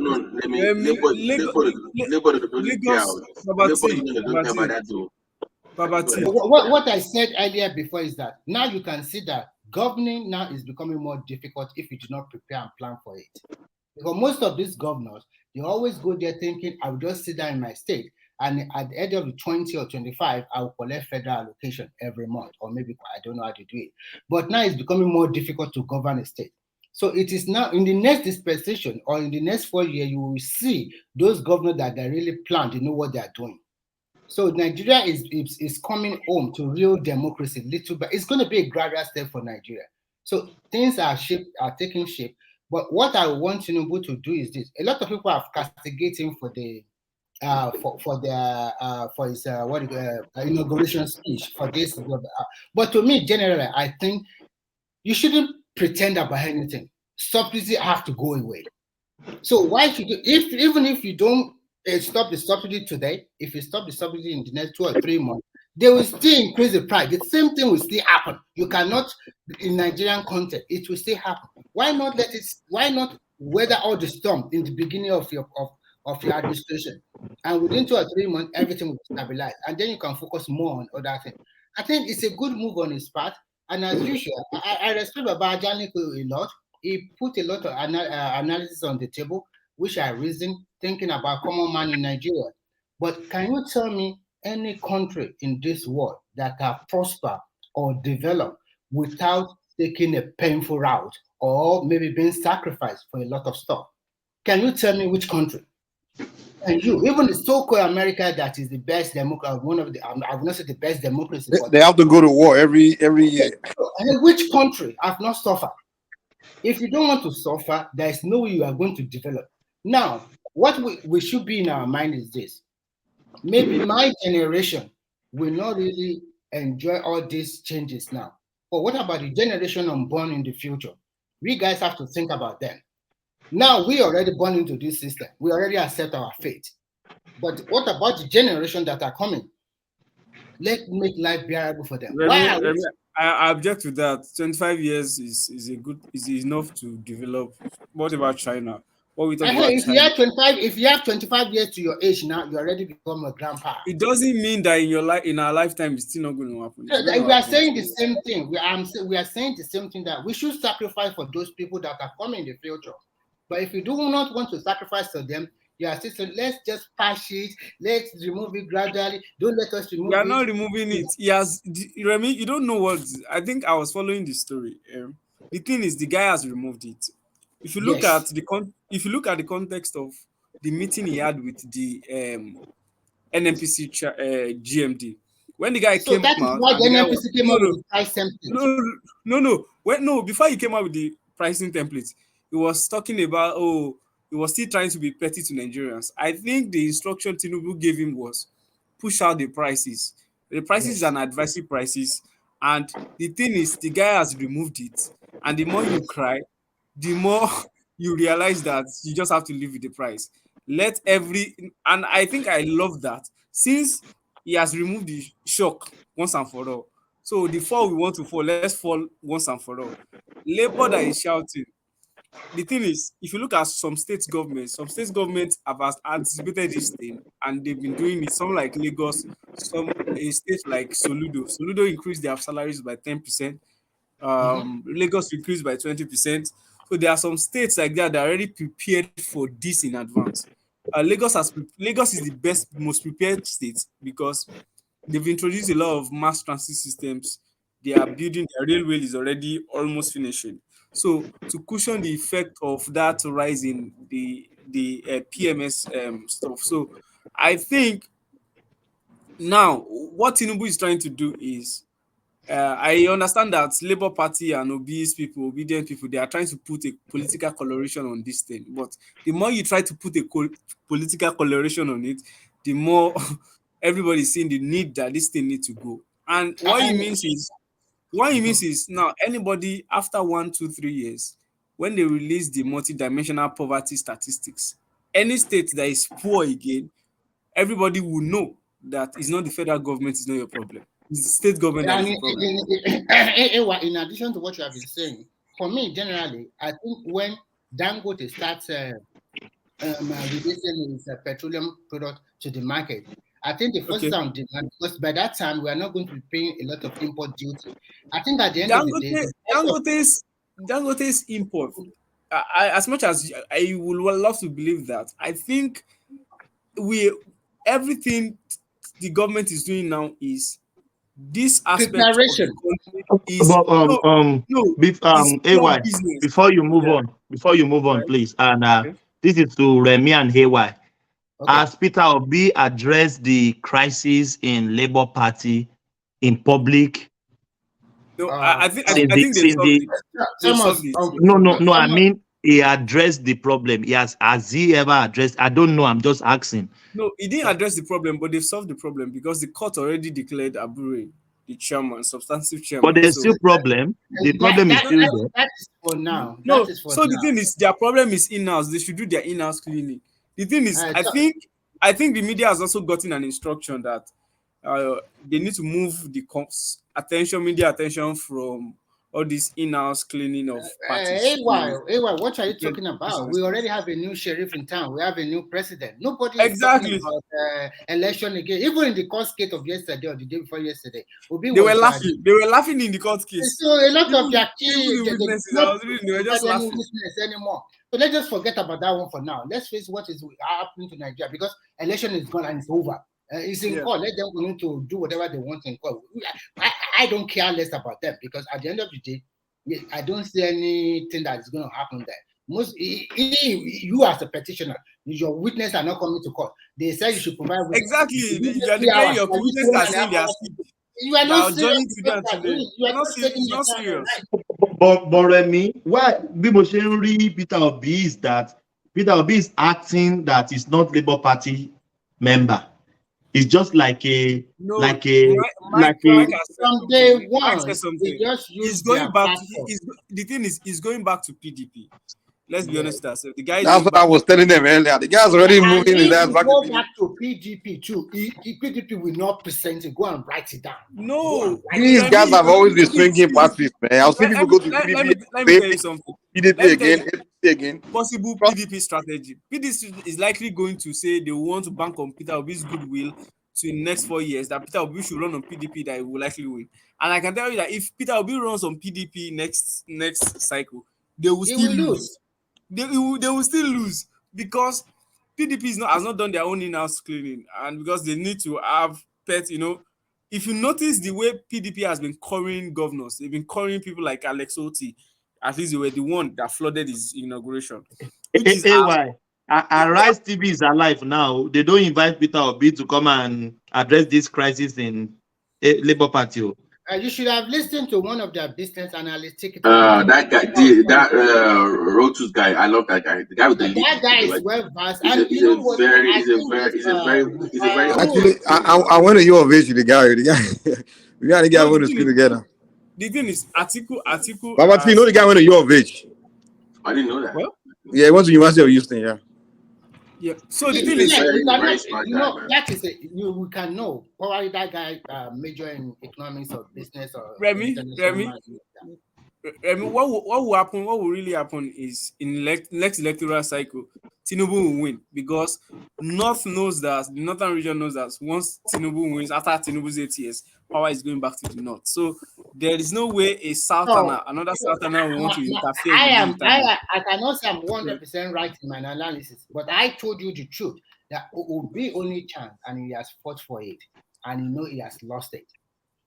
I said earlier before is that now you can see that governing now is becoming more difficult if you do not prepare and plan for it. Because most of these governors, they always go there thinking, I will just sit down in my state, and at the end of the 20 or 25, I will collect federal allocation every month, or maybe I don't know how to do it. But now it's becoming more difficult to govern a state. So it is now in the next dispensation or in the next 4 years, you will see those governors that they really plan, they know what they are doing. So Nigeria is coming home to real democracy, little, but it's going to be a gradual step for Nigeria. So things are taking shape. But what I want TINUBU to do is this. A lot of people are castigating for the for his inauguration speech for this. But to me, generally, I think you shouldn't pretend about anything. Subsidy have to go away. So why should you, even if you don't stop the subsidy today, if you stop the subsidy in the next 2 or 3 months, they will still increase the price. The same thing will still happen. You cannot, in Nigerian context, it will still happen. Why not let it? Why not weather all the storm in the beginning of your administration, and within 2 or 3 months, everything will stabilize, and then you can focus more on other things. I think it's a good move on his part, and as usual, I respect Baba Ajaniko a lot. He put a lot of analysis on the table, which I reasoned, thinking about common man in Nigeria. But can you tell me any country in this world that have prospered or developed without taking a painful route or maybe being sacrificed for a lot of stuff? Can you tell me which country? And even the so-called America that is the best democracy, one of the, I will not say the best democracy. They have to go to war every year. And which country have not suffered? If you don't want to suffer, there is no way you are going to develop. Now, what we should be in our mind is this. Maybe my generation will not really enjoy all these changes now. But what about the generation unborn in the future? We guys have to think about them. Now, we already born into this system. We already accept our fate. But what about the generation that are coming? Let's make life bearable for them. I object to that. 25 years is enough to develop. What about China? What we talk about if China? If you have 25 years to your age now, you already become a grandpa. It doesn't mean that in our lifetime, it's still not going to happen. We are saying the same thing. We are saying the same thing, that we should sacrifice for those people that are coming in the future. But if you do not want to sacrifice for them, you are still saying, let's just patch it, let's remove it gradually. Don't let us remove it. We are not removing it. Remy, you don't know what. I think I was following the story. The thing is, the guy has removed it. If you look at the context of the meeting he had with the NNPC GMD, when the guy came out, why the NNPC came out with the price template. Before he came out with the pricing template, he was talking about he was still trying to be petty to Nigerians. I think the instruction TINUBU gave him was push out the prices. The prices are advisory prices, and the thing is, the guy has removed it. And the more you cry, the more you realize that you just have to live with the price. And I think I love that, since he has removed the shock once and for all. So the fall we want to fall, let's fall once and for all. Labor that is shouting. The thing is, if you look at some state governments have anticipated this thing, and they've been doing it. Some like Lagos, a state like Soludo increased their salaries by 10%. Lagos increased by 20%. So there are some states like that are already prepared for this in advance. Lagos is the most prepared state, because they've introduced a lot of mass transit systems. They are building, their railway is already almost finishing. So to cushion the effect of that rise in the PMS stuff. So I think now what TINUBU is trying to do is, I understand that Labour Party and obedient people, they are trying to put a political coloration on this thing. But the more you try to put a political coloration on it, the more everybody's seeing the need that this thing needs to go. And what it means is now anybody after 1, 2, 3 years, when they release the multidimensional poverty statistics, any state that is poor again, everybody will know that it's not the federal government, it's not your problem. It's the state government that is the problem. In addition to what you have been saying, for me, generally, I think when Dangote starts releasing his petroleum product to the market, I think the first time, because by that time we are not going to be paying a lot of import duty. I think at the end of the day, Dangote's import, as much as I would love to believe that, I think everything the government is doing now is this aspect of the is before you move on, please, and this is to Remy and AY. As Peter Obi addressed the crisis in Labour Party in public? No, I think they solved it. No. I mean, he addressed the problem. Has he ever addressed? I don't know. I'm just asking. No, he didn't address the problem, but they've solved the problem because the court already declared Abure the chairman, substantive chairman. But there's still problem. The problem is still there. That is for now. No, that is for so now. the thing is, their problem is in-house. They should do their in-house cleaning. The thing is, I think the media has also gotten an instruction that they need to move the media attention from all this in-house cleaning of parties. What are you talking about? We already have a new sheriff in town. We have a new president. Nobody is exactly talking about election again. Even in the court case of yesterday or the day before yesterday, they were laughing. They were laughing in the court case. So a lot of their they were just laughing anymore. So let's just forget about that one for now. Let's face what is happening to Nigeria because election is gone and it's over. It's in court. Let them continue to do whatever they want in court. I don't care less about them because at the end of the day, I don't see anything that is going to happen there. You as a petitioner, your witnesses are not coming to court. They say you should provide witness. Exactly. You are declaring your witnesses are saying they are sick. You are not serious. You are not serious. But Remy, why Peter Obi is that Peter Obi is acting that he's not Labour Party member. It's just like a from day one. He's going back. The thing is, he's going back to PDP. Let's be honest. The guy. That's what I was telling them earlier. The guy's already moving in that back. Go back to PDP too. PDP will not present it. Go and write it down. No, these guys have always been swinging parties, man. I've seen people go to PDP. Let me tell you something. PDP again. Possible PDP strategy. PDP is likely going to say they want to bank on Peter Obi's goodwill to the next 4 years. That Peter Obi should run on PDP. That he will likely win. And I can tell you that if Peter Obi runs on PDP next cycle, they will still lose. They will still lose because PDP has not done their own in-house cleaning, and because they need to have pets. If you notice the way PDP has been currying governors, they've been currying people like Alex Oti. At least they were the one that flooded his inauguration. Why? Arise TV is alive now. They don't invite Peter Obi to come and address this crisis in Labour Party. You should have listened to one of their business analysts. That guy, Rhodes guy. I love that guy. The guy with the that guy is well versed. He's a very. Actually, I went to your vision. The guy. We got to get on the screen together. The thing is, Atiku. But you know the guy went to your village. I didn't know that. Well, yeah, he went to University of Houston. Yeah. Yeah. So the thing is, that is we can know. Probably that guy major in economics or business or Remy. What will happen? What will really happen is in next electoral cycle, TINUBU will win because North knows that the Northern region knows that once TINUBU wins, after TINUBU's 8 years, power is going back to the North. So there is no way another Southerner will want to interfere. I cannot say I'm 100% right in my analysis, but I told you the truth that it will be only chance, and he has fought for it, and he know he has lost it.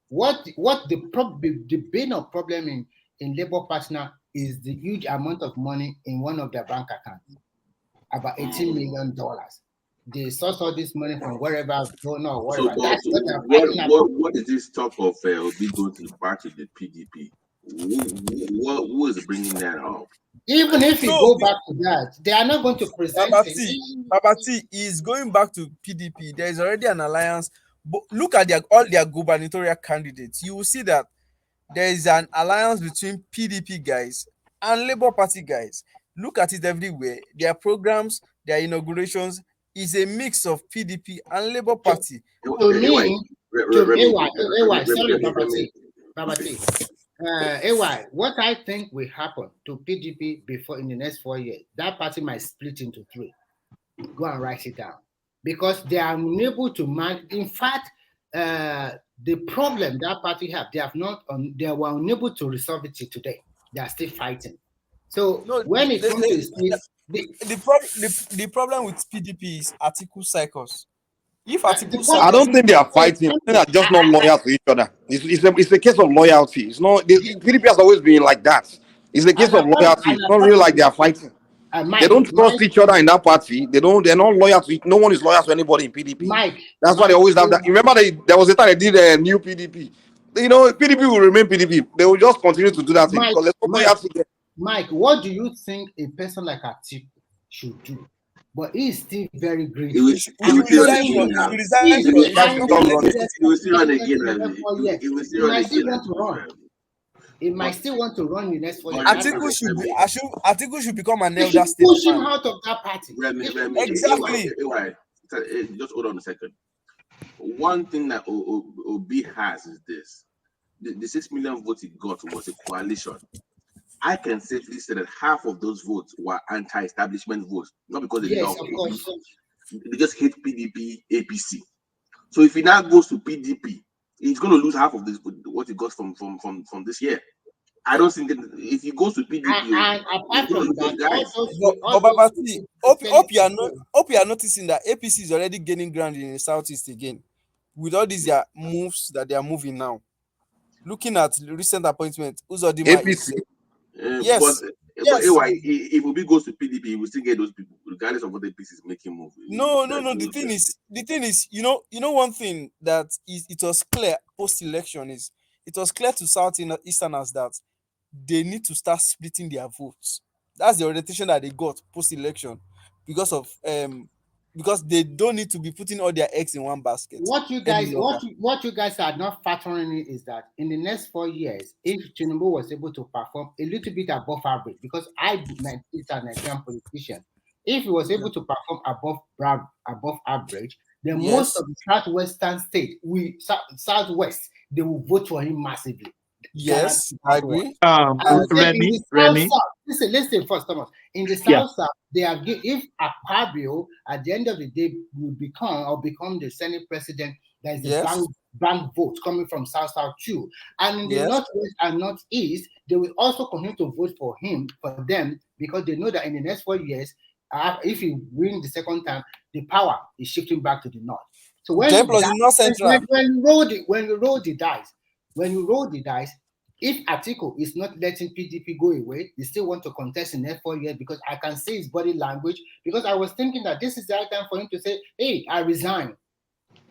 What the bane of problem in Labour Party now is the huge amount of money in one of their bank accounts, about $18 million. They source all this money from wherever, whatever. So, what is this talk of Obi going to the party, the PDP? Who is bringing that up? Even if you go back to that, they are not going to present Babati is going back to PDP. There is already an alliance. But look at all their gubernatorial candidates. You will see that there is an alliance between PDP guys and Labour Party guys. Look at it everywhere. Their programs, their inaugurations is a mix of PDP and Labour Party. What I think will happen to PDP before in the next 4 years, that party might split into 3. Go and write it down. Because they are unable to manage. In fact, the problem that party have, they were unable to resolve it today. They are still fighting. So when it comes to the problem with PDP is Atiku cycles. I don't think they are fighting. I think they are just not loyal to each other. It's a case of loyalty. It's not. PDP has always been like that. It's a case of loyalty. It's not really like they are fighting. They don't trust each other in that party. They're not loyal to it. No one is loyal to anybody in PDP. That's why they always have that. Remember, there was a time they did a new PDP. PDP will remain PDP. They will just continue to do that thing because there's no loyalty there. Mike, what do you think a person like Atiku should do? But he is still very greedy. He will still run again now. He will still run again. He will still run again. He might still want to run in the next 4 years. Atiku should become an They elder should push him statesman. out of that party. Exactly. Just hold on a second. One thing that Obi has is this: the 6 million votes he got was a coalition. I can safely say that half of those votes were anti-establishment votes, not because they love Obi. They just hate PDP, APC. So if he now goes to PDP, he's going to lose half of this what he got from this year. I don't think that if he goes to PDP, apart from that, hope you are noticing that APC is already gaining ground in the southeast again, with all these moves that they are moving now. Looking at the recent appointment, Uzodinma APC. Yes. But if Obi goes to PDP, he will still get those people, regardless of what the APC is making move. No. The thing is, you know, one thing that it was clear post-election is it was clear to Southeasterners that they need to start splitting their votes. That's the orientation that they got post-election because they don't need to be putting all their eggs in one basket. What you guys are not factoring in is that in the next 4 years, if TINUBU was able to perform a little bit above average, because it's a Nigerian politician, if he was able to perform above average, then most of the southwestern states, southwest, they will vote for him massively. Yes, I agree. Remy. Listen first, Thomas. In the South, they are if Akpabio at the end of the day will become the Senate president, there is a blank vote coming from South too. And in the Northwest and Northeast, they will also continue to vote for them, because they know that in the next 4 years, if he wins the second time, the power is shifting back to the North. So when you roll the dice, if Atiku is not letting PDP go away, they still want to contest in the next 4 years, because I can see his body language. Because I was thinking that this is the right time for him to say, "Hey, I resign.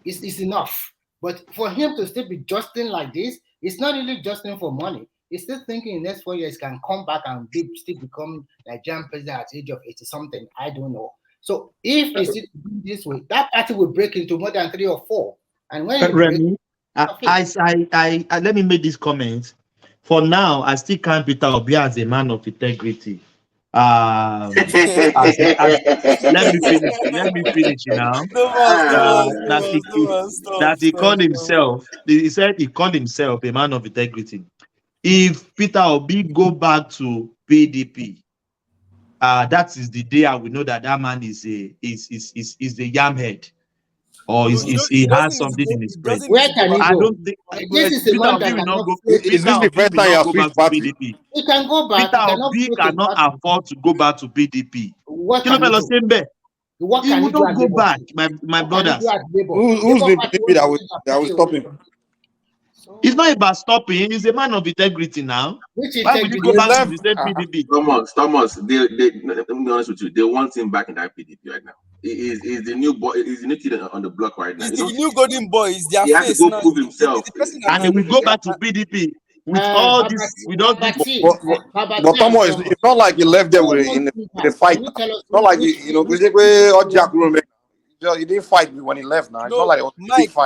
It's enough." But for him to still be justing like this, it's not really justing for money. He's still thinking in the next 4 years can come back and still become Nigerian president at the age of 80 something. I don't know. So if it's this way, that party will break into more than 3 or 4. And when Remy, let me make this comment. For now, I still count Peter Obi as a man of integrity. Let me finish now. That he called himself. He said he called himself a man of integrity. If Peter Obi go back to PDP, that is the day I will know that man is the yam head. Or he has something in his brain. Where can he go? I don't think this is a man that cannot go. Is this the first time you have switched party? PDP. He can go back. Peter Obi cannot afford to go back to PDP. What can he do? He will not go back, my brothers. Who's the PDP that will stop him? It's not about stopping. He's a man of integrity now. Why would you go back to the same PDP? Thomas, let me be honest with you. They want him back in that PDP right now. He's the new boy. He's the new kid on the block right now. He's the new golden boy. He's their he has to go now. prove himself. And he will go back to PDP with all this. But Thomas, it's not like he left there in the fight. It's not like he didn't fight when he left. Now it's not like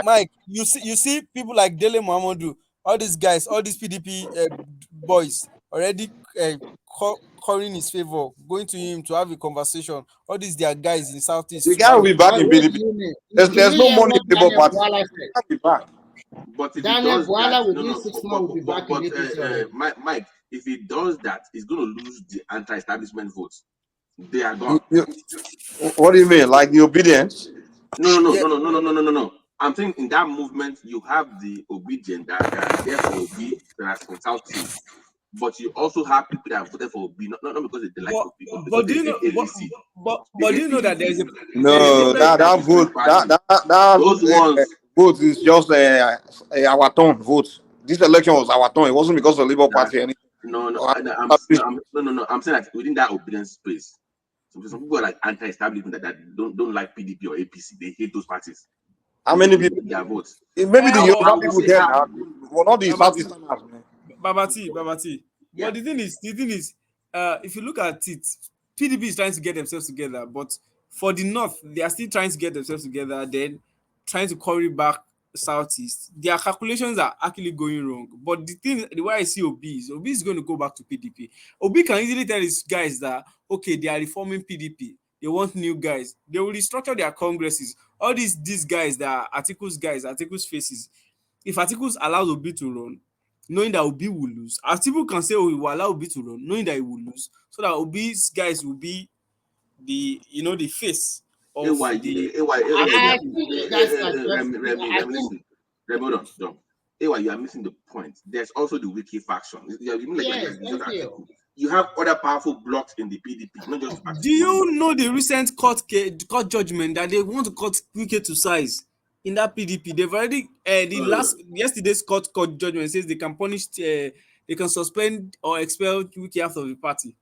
Mike. You see people like Dele Mohamedou, all these guys, all these PDP boys already calling his favor, going to him to have a conversation. All these their guys in Southeast. The guy will be back in PDP. There's no money in Labour Party. He'll be back. But if Daniel he does Bwala that, within 6 months will be back in APC. Mike, if he does that, he's going to lose the anti-establishment votes. They are gone. What do you mean? Like the obedience? No. I'm saying in that movement, you have the obedient that are there for Obi, that are from South Team. But you also have people that voted for Obi, not because they like Obi, but do you know? But do you know that there's a that vote those ones vote is just our turn vote. This election was our turn. It wasn't because of the Labour Party or anything. No. I'm saying that within that obedience space, some people are like anti-establishment that don't like PDP or APC. They hate those parties. How many people? Their votes. Maybe the Yoruba people there now. Well, not the Southeasterners, man. Babati. But the thing is, if you look at it, PDP is trying to get themselves together, but for the North, they are still trying to get themselves together, then trying to curry back Southeast. Their calculations are actually going wrong. But the way I see Obi is going to go back to PDP. Obi can easily tell his guys that, okay, they are reforming PDP. They want new guys. They will restructure their congresses. All these guys that are Atiku's faces. If Atiku allows Obi to run, knowing that Obi will lose, Atiku can say, oh, he will allow Obi to run, knowing that he will lose, so that Obi's guys will be the face of the. I think that's listen, hold on, John. You are missing the point. There's also the wiki faction. You have other powerful blocks in the PDP, not just. Do you know the recent court judgment that they want to cut Wike to size in that PDP? They've already yesterday's court judgment says they can punish, they can suspend or expel Wike out of the party.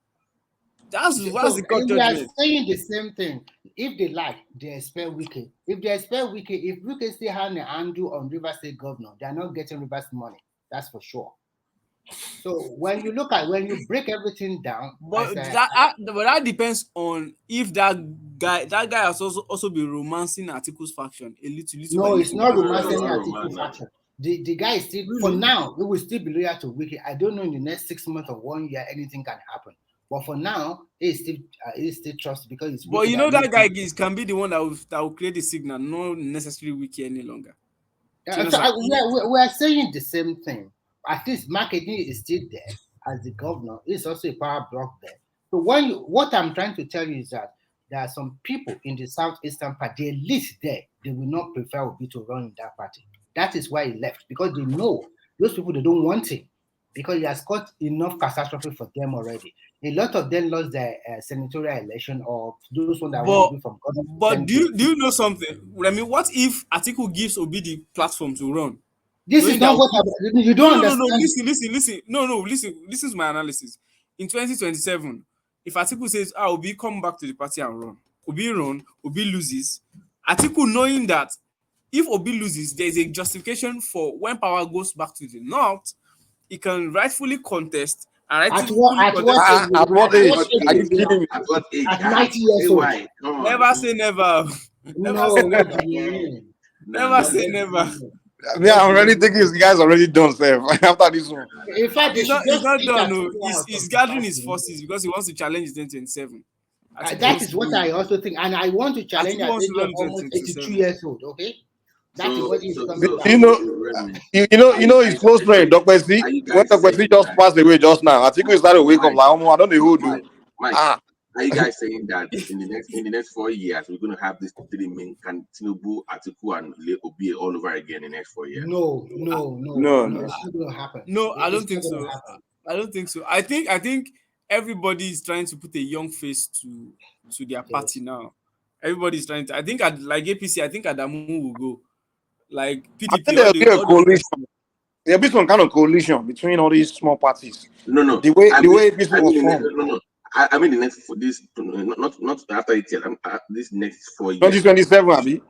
That's the court judgment. We are saying the same thing. If they like, they expel Wike. If they expel Wike, if Wike still have an handle on Rivers State governor, they are not getting Rivers money. That's for sure. So when you break everything down, but that depends on if that guy has also been romancing Atiku's faction a little. No, it's not romancing Atiku's faction. The guy is still, for now, it will still be loyal to Wike. I don't know in the next 6 months or 1 year anything can happen. But for now, he still trust because it's. But you know that guy can be the one that will create the signal, not necessarily Wike any longer. We are saying the same thing. At least marketing is still there as the governor. It's also a power block there. So what I'm trying to tell you is that there are some people in the Southeastern party, at least there, they will not prefer Obi to run in that party. That is why he left, because they know those people, they don't want him, because he has got enough catastrophe for them already. A lot of them lost their senatorial election, or those ones that want to be from government. But do you know something? I mean, what if Atiku gives Obi the platform to run? This is not what you don't understand. Listen. Listen to my analysis. In 2027, if Atiku says, Obi come back to the party and run, Obi loses. Atiku, knowing that if Obi loses, there is a justification for when power goes back to the North, he can rightfully contest. And at what age? Are you kidding me? At 90 years old. Never say never. Never say never. Yeah, I'm already thinking this guy's already done, sir. After this one. In fact, he's not done. No. He's gathering his forces because he wants to challenge 2027. That is what I also think. And I want to challenge at almost 82 years old, okay? That is what he's you know his close friend, Dokpesi. When Dokpesi just passed away just now, I think we started to wake up like, I don't know who do. Are you guys saying that in the next 4 years we're going to have this three main TINUBU, Atiku, and Obi all over again in the next 4 years? No. It's not going to happen. No, I don't think so. I don't think so. I think everybody is trying to put a young face to their party now. Everybody is trying to. I think like APC, I think Adamu will go. Like PDP, I think there'll be a coalition. There'll be some kind of coalition between all these small parties. No. The way people will form. No. I mean the next for this, not after it yet. This next 4 years. 2027, Abi.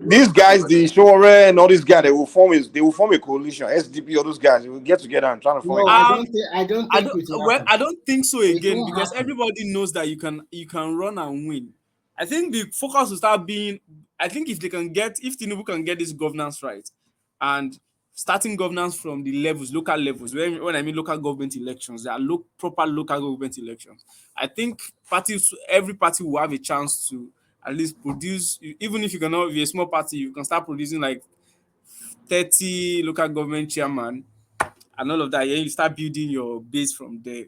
These guys, the Shore and all these guys, they will form a coalition. SDP, all those guys, they will get together and try to form. I don't think so again, because everybody knows that you can run and win. I think the focus will start being. I think if TINUBU can get this governance right, and starting governance from the local levels. When I mean local government elections, there are proper local government elections. I think every party will have a chance to at least produce, even if you cannot be a small party, you can start producing like 30 local government chairman and all of that. Yeah, you start building your base from there.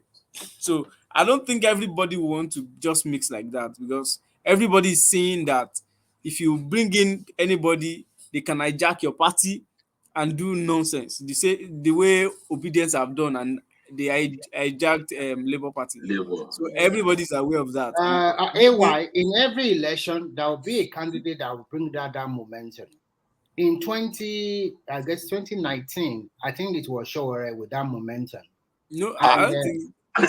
So I don't think everybody will want to just mix like that, because everybody is saying that if you bring in anybody, they can hijack your party and do nonsense. They say the way Obedience have done, and they hijacked Labour Party. So everybody's aware of that. In every election, there will be a candidate that will bring that momentum. In 2019, I think it was Shore with that momentum. No, I don't think. No.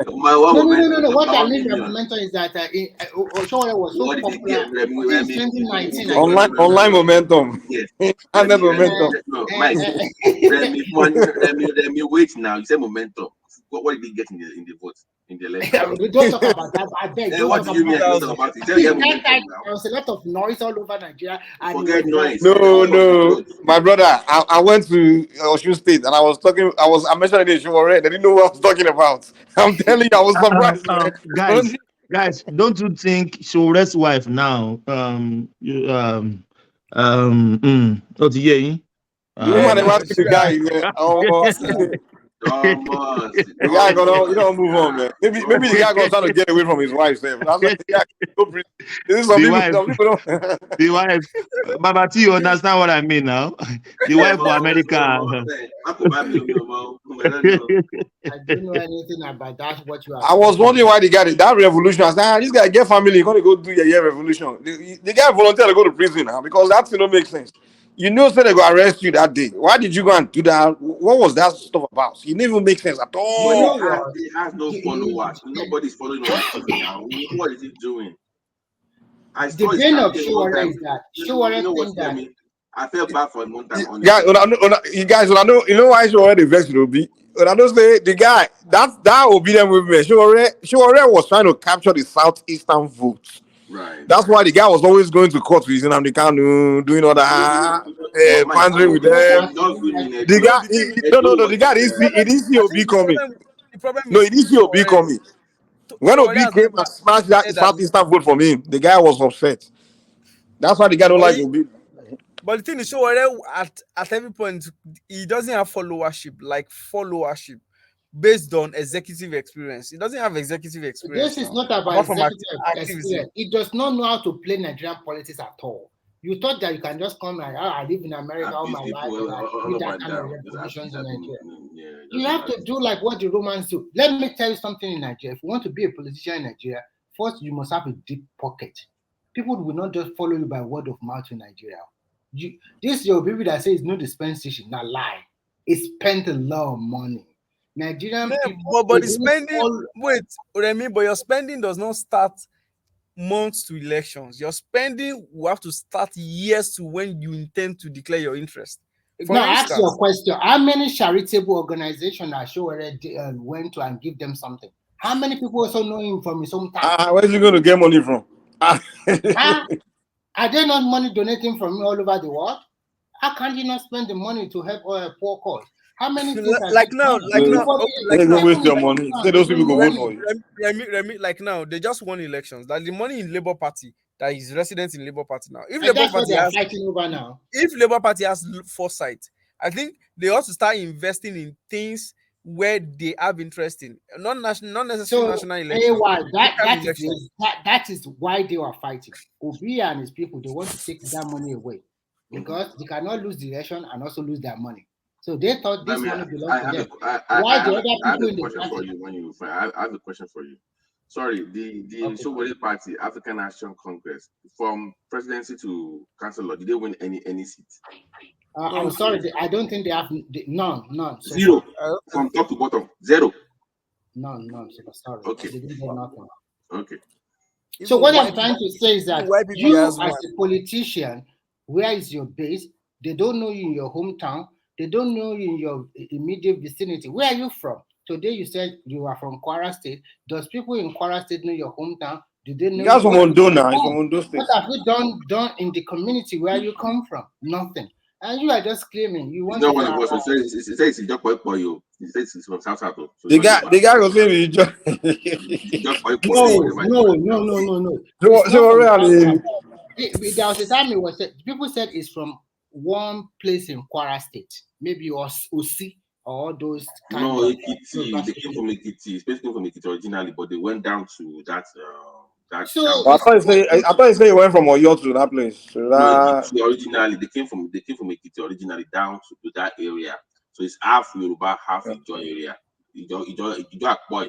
What I mean by momentum is that Oshore was so popular in 2019. Online momentum. Yes. Momentum. Mike, Let me wait now. You said momentum. What did he get in the vote in the election? We don't talk about that. I beg. What do you mean? Don't talk about it. Tell There me momentum now. was a lot of noise all over Nigeria. And Forget noise. No, my brother. I went to Osun State and I mentioned it in Shomore. They didn't know what I was talking about. I'm telling you, I was surprised. Guys, don't you think Shore's wife now? What's the The woman they want to the guy, man. The guy gonna move on, man. Maybe the guy gonna try to get away from his wife. This is some people don't. The wife, Baba T, you understand what I mean now? The wife for America. I don't know anything about that. What you are. I was wondering why the guy did that revolution. I said, this guy get family, he's gonna go do a year revolution. The guy volunteered to go to prison now because that don't make sense. You know, so they go arrest you that day. Why did you go and do that? What was that stuff about? It didn't even make sense at all. He has no followers. Nobody's following him now. What is he doing? The pain of Shehu is that Shehu thinks that. I felt bad for him one time. Yeah, you guys, you know why Shehu the vex will be. When I don't say the guy that obedient movement, Shehu was trying to capture the southeastern votes. Right. That's why the guy was always going to court with Nnamdi Kanu, doing all that, pandering with them. The guy, the guy didn't see Obi coming. No, he didn't see Obi coming. When Obi came and smashed that southeastern vote from him, the guy was upset. That's why the guy don't like Obi. But the thing is, Shehu at every point, he doesn't have followership based on executive experience. He doesn't have executive experience. This is not about executive experience. He does not know how to play Nigerian politics at all. You thought that you can just come and I live in America all my life with that kind of revolutions in Nigeria. You have to do like what the Romans do. Let me tell you something in Nigeria. If you want to be a politician in Nigeria, first you must have a deep pocket. People will not just follow you by word of mouth in Nigeria. This your people that say it's no dispensation, not lie. It spent a lot of money. Nigerian people, but the spending. Wait, Remy, but your spending does not start months to elections. Your spending will have to start years to when you intend to declare your interest. Now, ask your question. How many charitable organizations are Shehu went to and give them something? How many people also know him from his hometown? Where's he going to get money from? Are there not money donating from all over the world? How can you not spend the money to help poor cause? How many things like now, waste your money. Say those people go vote for you. Remy, like now, they just won elections. That the money in Labour Party that is resident in Labour Party now. If Labour Party has foresight, I think they ought to start investing in things where they have interest in, not necessarily national elections. That is why they were fighting. Obi and his people, they want to take that money away because they cannot lose the election and also lose their money. So they thought this money belonged to them. Why the other people in the party? I have a question for you. Sorry, the Shehu Party, African National Congress, from presidency to councillor, did they win any seats? I'm sorry, I don't think they have none. Zero from top to bottom, zero. None. Sorry. Okay. They didn't get nothing. Okay. So what I'm trying to say is that you, as a politician, where is your base? They don't know you in your hometown. They don't know you in your immediate vicinity. Where are you from? Today you said you are from Kwara State. Does people in Kwara State know your hometown? Do they know? That's from Ondo now. It's from Ondo State. What have you done in the community where you come from? Nothing. And you are just claiming you want. No one was. It says it's just for you. It says it's from South Africa. So the guy was saying he just. No. So really, there was a time it was said, people said it's from one place in Kwara State, maybe Osi or those. No, Ekiti. They came from Ekiti. Especially came from Ekiti originally, but they went down to that. I thought you say he went from Oyo to that place. So that... No, originally they came from Ekiti originally down to that area. So it's half Yoruba, half Ijo area. Ijo boy.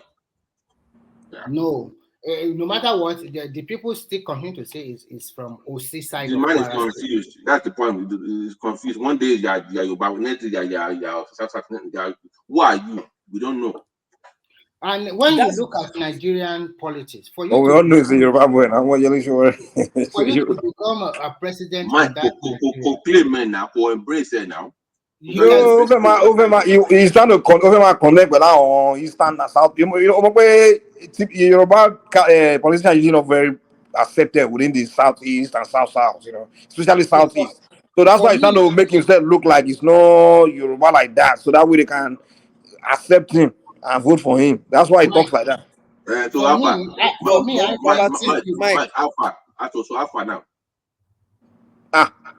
No. No matter what, the people still continue to say is from OC side. The man is confused. That's the point. He's confused. One day you're Yoruba, next day you're South African. Who are you? We don't know. And when you look at Nigerian politics, for you, we all know it's a Yoruba boy. I'm not yelling sure. For you to become a president, claim now, or embrace it now. He's trying to connect with our Eastern and South. Yoruba politicians are usually not very accepted within the Southeast and South, especially Southeast. So that's why he's trying to make himself look like he's no Yoruba like that. So that way they can accept him and vote for him. That's why he talks like that. To Alpha. Mike, Alpha. So Alpha now.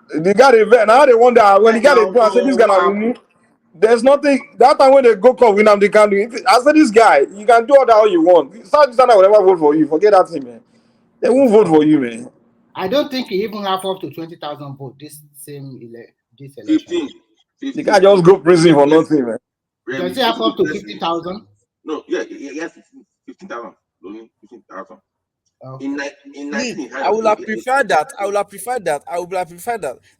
The guy now they wonder when the guy they go and say this guy will move. There's nothing that time when they go come win they can do. I said this guy, you can do all that all you want. South Eastern will never vote for you. Forget that thing, man. They won't vote for you, man. I don't think he even have up to 20,000 votes this election. 15. The guy just go prison for nothing, man. Does he have up to 50,000? No, yes, 15,000. Only 15,000. In 19, I would have preferred that. I would have preferred that.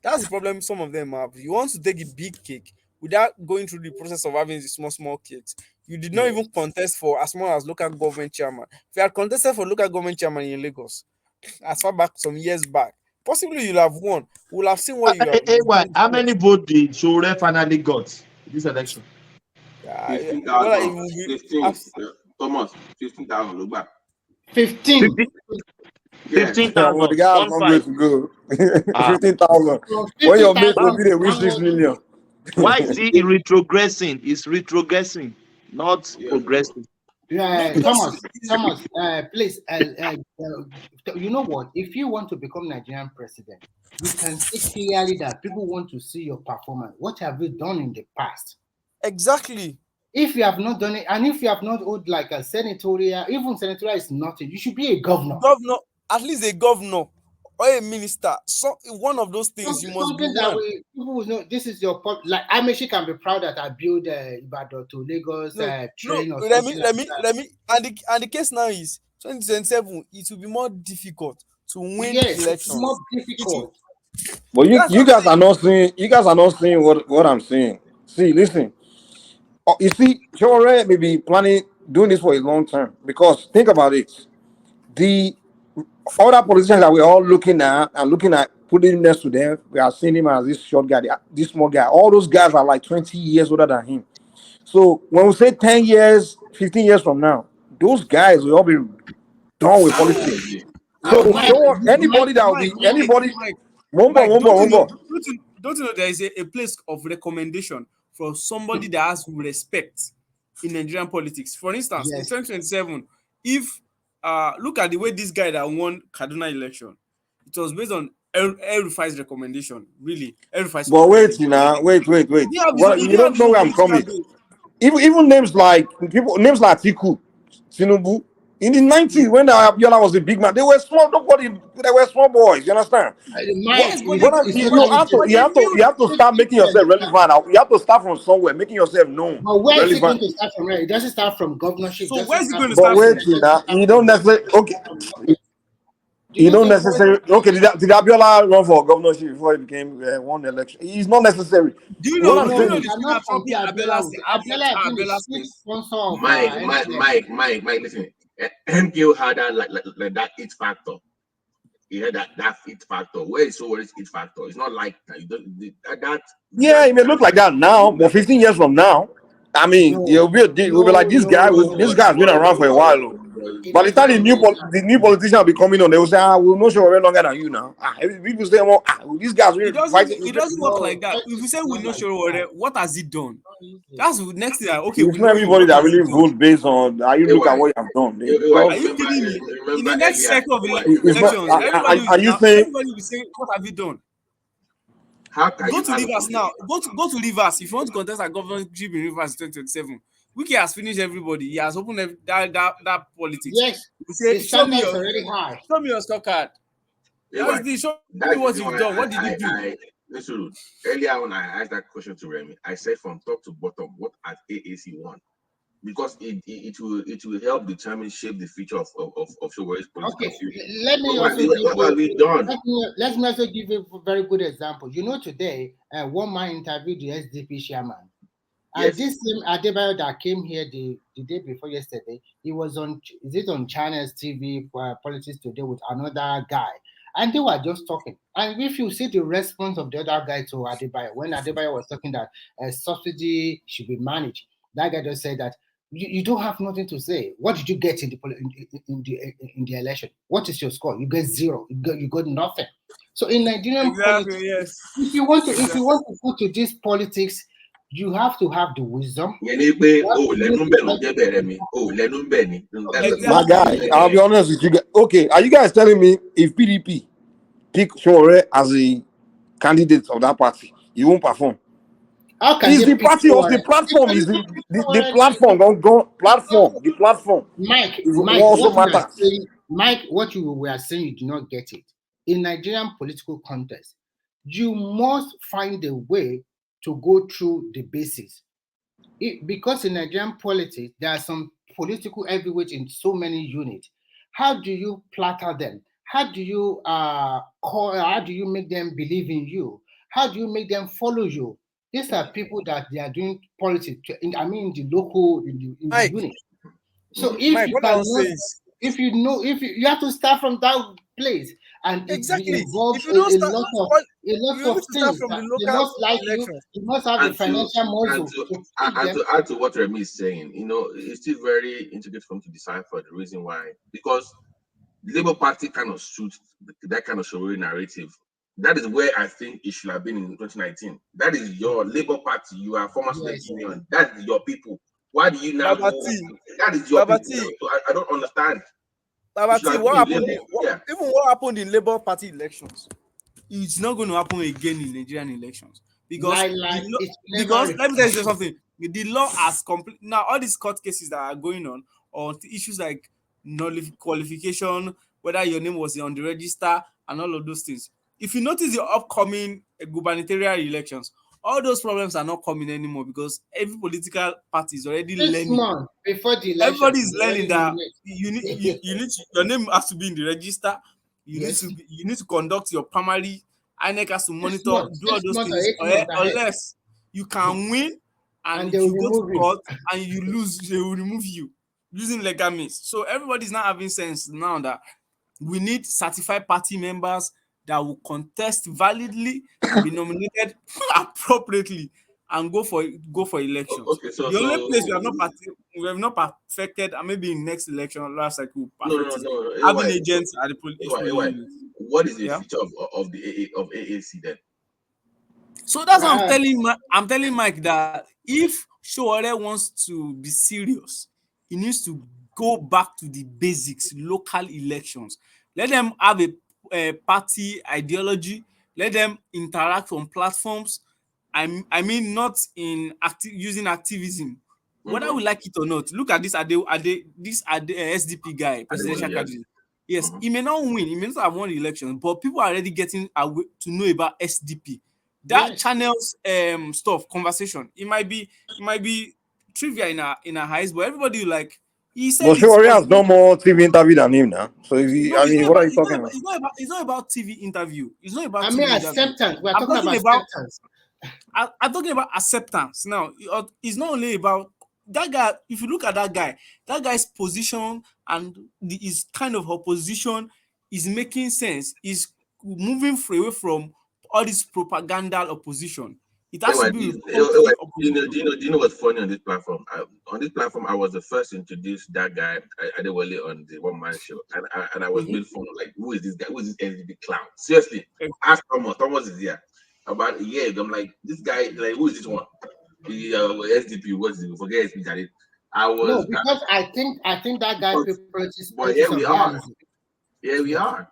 That's the problem some of them have. You want to take a big cake without going through the process of having the small cakes. You did not even contest for as small as local government chairman. If you had contested for local government chairman in Lagos, as far back some years back, possibly you'll have won. We'll have seen what you have. How many votes did Shore finally got this election? 15,000. Thomas, 15,000. Look back. 15,000. The guy has one way to go. 15,000. When your mate will be there with 6 million. Why is he retrogressing? He's retrogressing, not progressing. Thomas, please. You know what? If you want to become Nigerian president, you can see clearly that people want to see your performance. What have you done in the past? Exactly. If you have not done it, and if you have not owed like a senatorial, even senatorial is nothing. You should be a governor. At least a governor or a minister. So one of those things you must be one. People will know this is your like Amechi can be proud that I built Ibadan to Lagos train. Let me. And the case now is 2027. It will be more difficult to win elections. It's more difficult. But you guys are not seeing. You guys are not seeing what I'm saying. See, listen. You see, Shore may be planning doing this for a long term because think about it. The other politicians that we're all looking at putting him next to them, we are seeing him as this short guy, this small guy. All those guys are like 20 years older than him. So when we say 10 years, 15 years from now, those guys will all be done with politics. So anybody that will be anybody. Don't you know there is a place of recommendation for somebody that has respect in Nigerian politics? For instance, in 2027, if look at the way this guy that won Kaduna election, it was based on El-Rufai's recommendation, really. El-Rufai's but wait. You don't know where I'm coming. Even names like Atiku, TINUBU, in the 90s when Abiola was a big man, they were small. They were small boys. You understand? You have to start making yourself relevant. You have to start from somewhere, making yourself known. But where is it going to start from? It doesn't start from governorship. So where is it going to start from? You don't necessarily. Okay. You don't necessarily. Okay, did Abiola run for governorship before he became one election? It's not necessary. Do you know? Mike, listen. MKO had that it factor. He had that it factor. Where is it factor? It's not like that. Yeah, it may look like that now, but 15 years from now, I mean, we'll be like this guy. This guy's been around for a while. By the time the new politician will be coming on, they will say, we'll not show longer than you now. People say, these guys really it doesn't work like that. If you say we not sure what has he done? That's the next thing. Okay, it's not everybody that really votes based on how you look at what you have done. Are you kidding me? In the next cycle of elections, everybody will say, what have you done? Go to Rivers now. Go to Rivers. If you want to contest a governorship in Rivers 2027, Wiki has finished everybody. He has opened that politics. Yes. Show me your scorecard. Show me what you've done. What did you do? Listen, earlier when I asked that question to Remy, I said from top to bottom, what has AAC won? Because it will help determine, shape the future of Showe's political future. Let me also give you a very good example. You know, today, one man interviewed the SDP chairman. And this same Adebayo that came here the day before yesterday, he was on Channels TV Politics Today with another guy. And they were just talking. And if you see the response of the other guy to Adebayo, when Adebayo was talking that subsidy should be managed, that guy just said that you don't have nothing to say. What did you get in the election? What is your score? You get 0. You got nothing. So in Nigerian politics, yes. if you want to go to this politics, you have to have the wisdom. My guy, I'll be honest with you guys. Okay, are you guys telling me if PDP pick Shore as a candidate of that party, you won't perform? How can is they the party of the platform? Is the platform the platform? Mike, what you were saying, you do not get it. In Nigerian political context, you must find a way to go through the basics. Because in Nigerian politics, there are some political heavyweights in so many units. How do you platter them? How do you how do you make them believe in you? How do you make them follow you? These are people that they are doing politics. In the local, in the unit. So if you have to start from that place, and it involves a lot of things. They must like you. You must have the financial muscle to add to what Remy is saying. It's still very intricate for him to decipher the reason why. Because the Labour Party kind of suits that kind of Showore narrative. That is where I think it should have been in 2019. That is your Labour Party. You are former student union. That is your people. Why do you now go? That is your people. So I don't understand. Babati, what happened in Labour Party elections, it's not going to happen again in Nigerian elections. Because let me tell you something. The law has complete now. All these court cases that are going on issues like qualification, whether your name was on the register, and all of those things. If you notice the upcoming gubernatorial elections, all those problems are not coming anymore because every political party is already learning. Before the election, everybody is learning that you need your name has to be in the register. You need to conduct your primary. INEC has to monitor, do all those things, unless you can win and if you go to court and you lose, they will remove you using legal means. So everybody's not having sense now that we need certified party members that will contest validly, be nominated appropriately, and go for elections. Okay, so the only place we have not perfected, and maybe in next election, last cycle, having agents at the police. What is the future of AAC then? So that's what I'm telling Mike that if Showore wants to be serious, he needs to go back to the basics, local elections. Let them have a party ideology. Let them interact on platforms. I mean, not in using activism. Whether we like it or not, look at this SDP guy, presidential candidate. Yes, he may not win. He may not have won the election, but people are already getting to know about SDP. That channels stuff, conversation. It might be trivia in our eyes, but everybody like. He said but Showore has no more TV interview than him now. So what are you talking about? It's not about TV interview. It's not about. Acceptance. We're talking about acceptance. I'm talking about acceptance. Now, it's not only about that guy. If you look at that guy's position and his kind of opposition is making sense. Is moving away from all this propaganda opposition. It has to be. Do you know what's funny on this platform? On this platform, I was the first to introduce that guy Adewale on the one man show, and I was made fun of, like, who is this guy? Who is this LGBT clown? Seriously, ask Thomas. Thomas is here. About a year ago, I'm like, this guy, like, who is this one? The SDP, what's it? Forget SDP. Because I think that guy. But here we are. Here we are.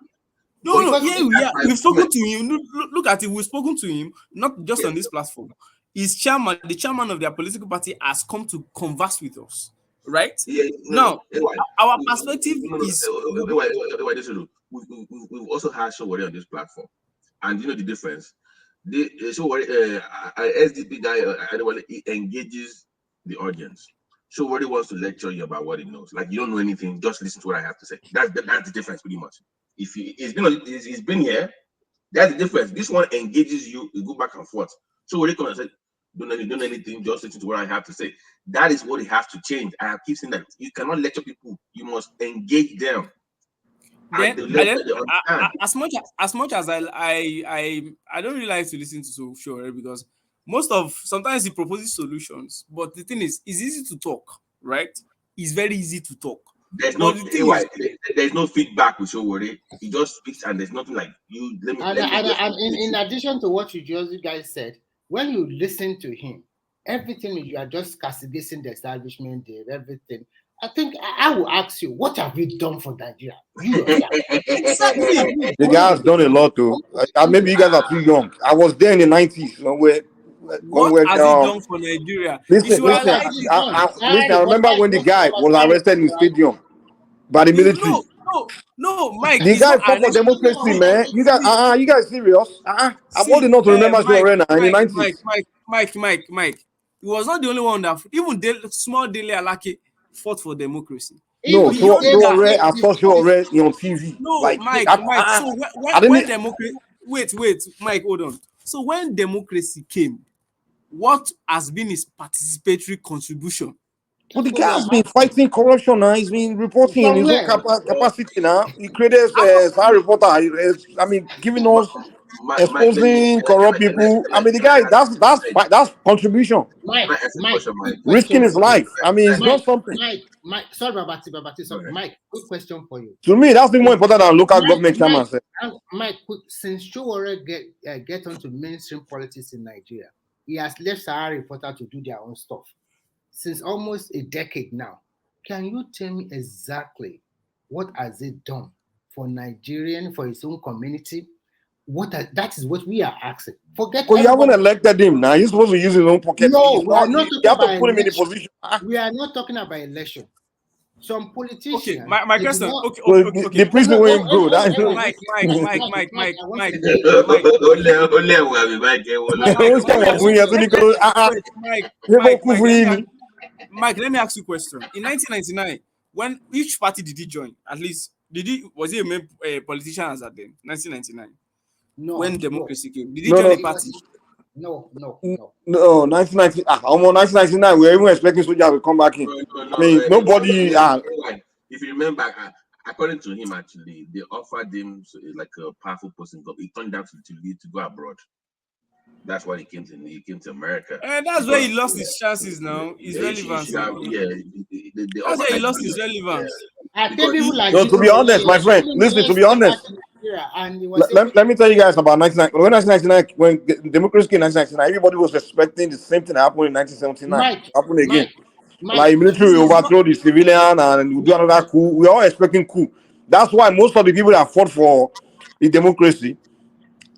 No, yeah, we've spoken to him. Look at it. We've spoken to him, not just on this platform. The chairman of their political party, has come to converse with us, right? Now, our perspective is. We've also had Showore on this platform, and you know the difference. The Showore, SDP guy, he engages the audience. Showore wants to lecture you about what he knows. Like, you don't know anything, just listen to what I have to say. That's the difference, pretty much. If he's been here, that's the difference. This one engages you, you go back and forth. So when they come and say, don't know anything, just listen to what I have to say. That is what they have to change. I keep saying that you cannot lecture people, you must engage them. And Then, the left they as much as I don't really like to listen to Sure because sometimes he proposes solutions, but the thing is, it's easy to talk, right? It's very easy to talk. There's But no the thing is, there's no feedback with Showore. He just speaks and there's nothing like you. In addition to what you guys said, when you listen to him, everything you are just castigating the establishment there, everything. I think I will ask you, what have you done for Nigeria? Exactly. The guy has done a lot too. Maybe you guys are too young. I was there in the 90s What has he done for Nigeria? Listen, I remember when the guy was arrested in the stadium by the military. No, Mike. The guy fought for democracy, man. You guys serious? I'm old enough to remember Arena in the 90s. Mike. He was not the only one that even small Dele Alake fought for democracy. No, so I saw Showore on TV. No, like, Mike. So when democracy, wait, Mike, hold on. So when democracy came, what has been his participatory contribution? But the guy has been fighting corruption now. He's been reporting in his own capacity now. He created a reporter. Giving us exposing corrupt people. The guy, that's contribution. Mike, risking his life. It's not something. Mike, sorry, Babati, sorry. Mike, quick question for you. To me, that's the more important than local government chairman. Mike, since Showore get onto mainstream politics in Nigeria, he has left Sahara Reporter to do their own stuff. Since almost a decade now, can you tell me exactly what has it done for Nigerian, for his own community? That is what we are asking. Forget. Because you haven't elected him now. You're supposed to use his own pocket. No, we are not you have to put him in the position. We are not talking about election. Some politicians. Okay, my question. Okay. The prison will go. Mike, let me ask you a question. In 1999, when which party did he join? At least was he a main politician as at then? 1999. No. When democracy came, did he join a party? No. 1990. 1999. We were even expecting soldiers to come back in. Nobody. If you remember, according to him, actually, they offered him like a powerful person. He turned down to go abroad. That's why he came to America. And that's where he lost his chances now. His relevance. That's where he lost his relevance. To be honest, my friend, listen, to be honest. Let me tell you guys about 1999. When democracy came in 1999, everybody was expecting the same thing that happened in 1979. Happen again. Like military overthrow the civilian and we do another coup. We're all expecting coup. That's why most of the people that fought for the democracy,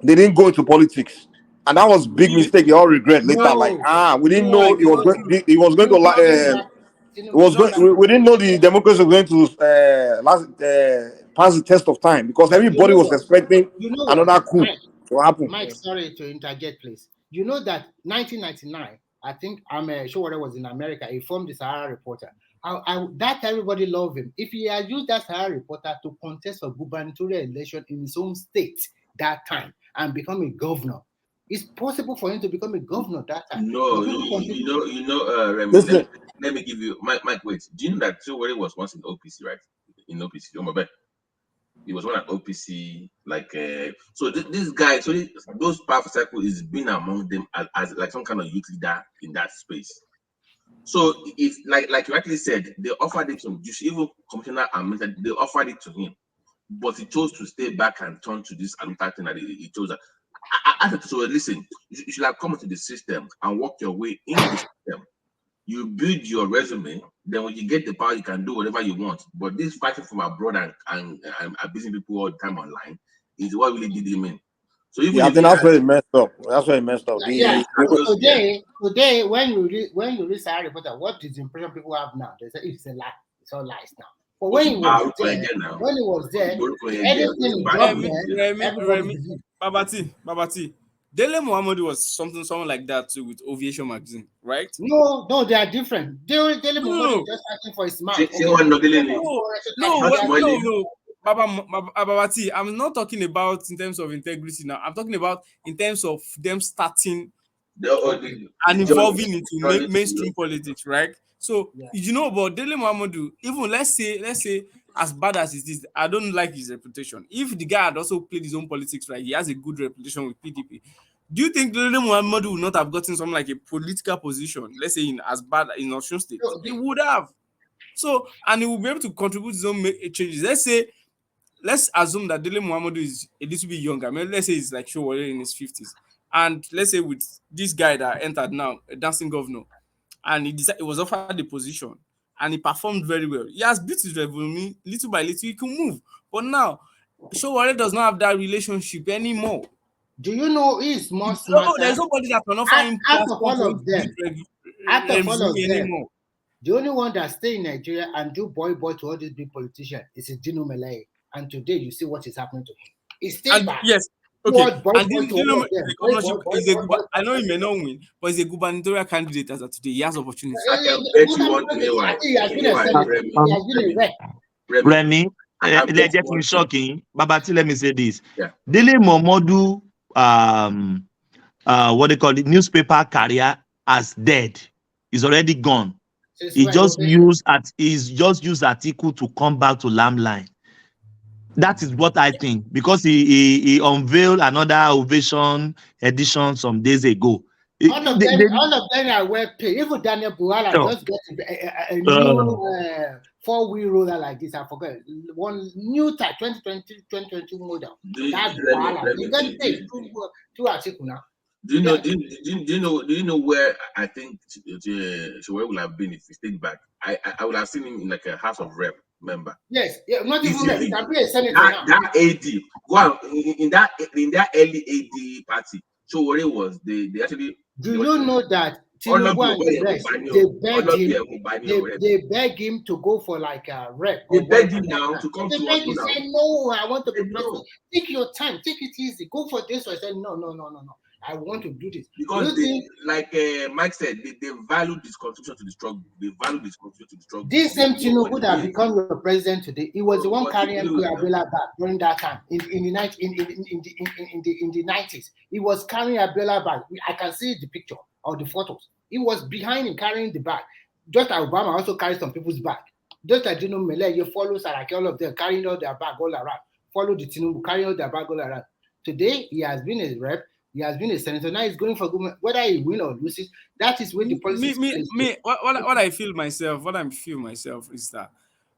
they didn't go into politics. And that was a big mistake. They all regret later. We didn't know we didn't know the democracy was going to pass the test of time because everybody was expecting another coup to happen. Mike, sorry to interject, please. You know that 1999, I think Showore was in America. He formed the Sahara Reporter. That everybody loved him. If he had used that Sahara Reporter to contest for gubernatorial election in his own state that time and become a governor, it's possible for him to become a governor that time. No, Raymond, let me give you Mike. Wait, do you know that Showore was once in OPC, right? In OPC, he was one at OPC, so this guy, those powerful circles is been among them as like some kind of youth leader in that space. So if like you actually said, they offered it to even commissioner and they offered it to him, but he chose to stay back and turn to this another thing that he chose. I said, so listen, you should have come into the system and work your way in the system. You build your resume, then when you get the power, you can do whatever you want. But this fighting from abroad and abusing people all the time online is what really did him in. So that's where he messed up. That's where he messed up. Today, when you read Sahara Reporter, what is the impression people have now? They say it's a lie. It's all lies now. But when he was there, anything dropped there, Babati. Dele Muhammadu was someone like that too with Ovation magazine, right? No, they are different. Dele Muhammadu is just acting for his mouth. No. Babati, I'm not talking about in terms of integrity now. I'm talking about in terms of them starting and evolving into mainstream politics, right? So you know about Dele Muhammadu, even let's say as bad as it is, I don't like his reputation. If the guy had also played his own politics right, he has a good reputation with PDP. Do you think Lele Muhammadu would not have gotten something like a political position, let's say in as bad in Osun State? He would have. So, and he will be able to contribute his own changes. Let's assume that Dele Muhammadu is a little bit younger. I mean, let's say he's like Showore in his 50s. And let's say with this guy that entered now, a dancing governor, and he was offered the position, and he performed very well. He has built his revenue little by little. He can move. But now, Showore does not have that relationship anymore. Do you know he's more smarter? There's nobody that can offer him out of all of them. Out of all of them, anymore. The only one that stay in Nigeria and do boy to all these big politicians is Dino Melaye. And today you see what is happening to him. He stayed back. Yes. Okay. And I know he may not win, but he's a gubernatorial candidate as of today. He has opportunity. I can bet you want to know why. He has been a rep. Remy, let's get me shocking. Babati, let me say this. Yeah. Dele Momodu, what they call it, newspaper career as dead. He's already gone. He just used article to come back to lamb-line. That is what I think, because he unveiled another Ovation edition some days ago. All of them are well paid. Even Daniel Buhala just got a new four-wheel roller like this. I forgot one new type 2022 model. That's Buhala. You got paid two articles now. Do you know where I think Showore would have been if he stayed back? I would have seen him in like a House of Rep member. Yes, not even rep. He can be a senator now. That AD, go on, in that early AD party, Showore was they actually. Do you know that TINUBU and the rest, they beg him to go for like a rep. They beg him now to come to us. He said, no, I want to be president. Take your time, take it easy, go for this. So I said, no. I want to do this. Because like Mike said, they value this contribution to the struggle. They value this contribution to the struggle. This same TINUBU that become your president today, he was the one carrying Abiola back during that time in the 90s. He was carrying Abiola back. I can see the picture or the photos. He was behind him carrying the bag. Just like Obama also carries some people's bag. Just like Dino Melaye, you follow Saraki, all of them carrying all their bag all around. Follow the TINUBU carrying all their bag all around. Today he has been a rep. He has been a senator. Now he's going for government. Whether he win or loses, that is where the policy. What I feel myself is that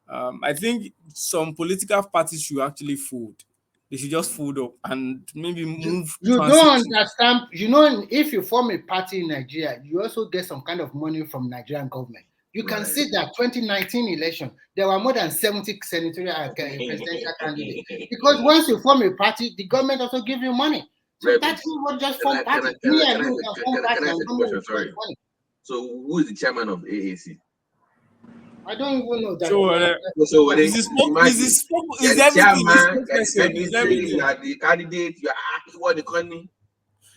I think some political parties should actually fold. They should just fold up and maybe move. You don't understand. You know, if you form a party in Nigeria, you also get some kind of money from Nigerian government. You can see that 2019 election, there were more than 70 senatorial and presidential candidates. Because once you form a party, the government also gives you money. So that's what just form party. So who is the chairman of AAC? I don't even know that. So is everything? You are the candidate. You are asking what the company.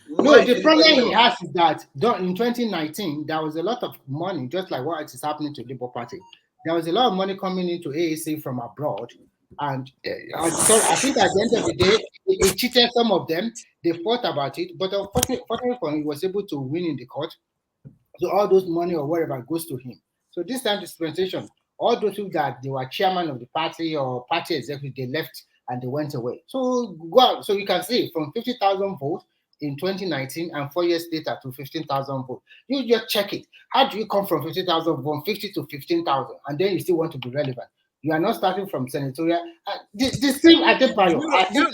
No, the problem he has is that in 2019 there was a lot of money, just like what is happening to the Labour Party. There was a lot of money coming into AAC from abroad. And I think at the end of the day, he cheated some of them. They fought about it, but unfortunately, he was able to win in the court. So all those money or whatever goes to him. So this time dispensation, all those people that they were chairman of the party or party executive, they left and they went away. So go out. So you can see from 50,000 votes in 2019 and 4 years later to 15,000 votes. You just check it. How do you come from 50,000 from 50 to 15,000 and then you still want to be relevant? You are not starting from senatorial. The same Adebayo. You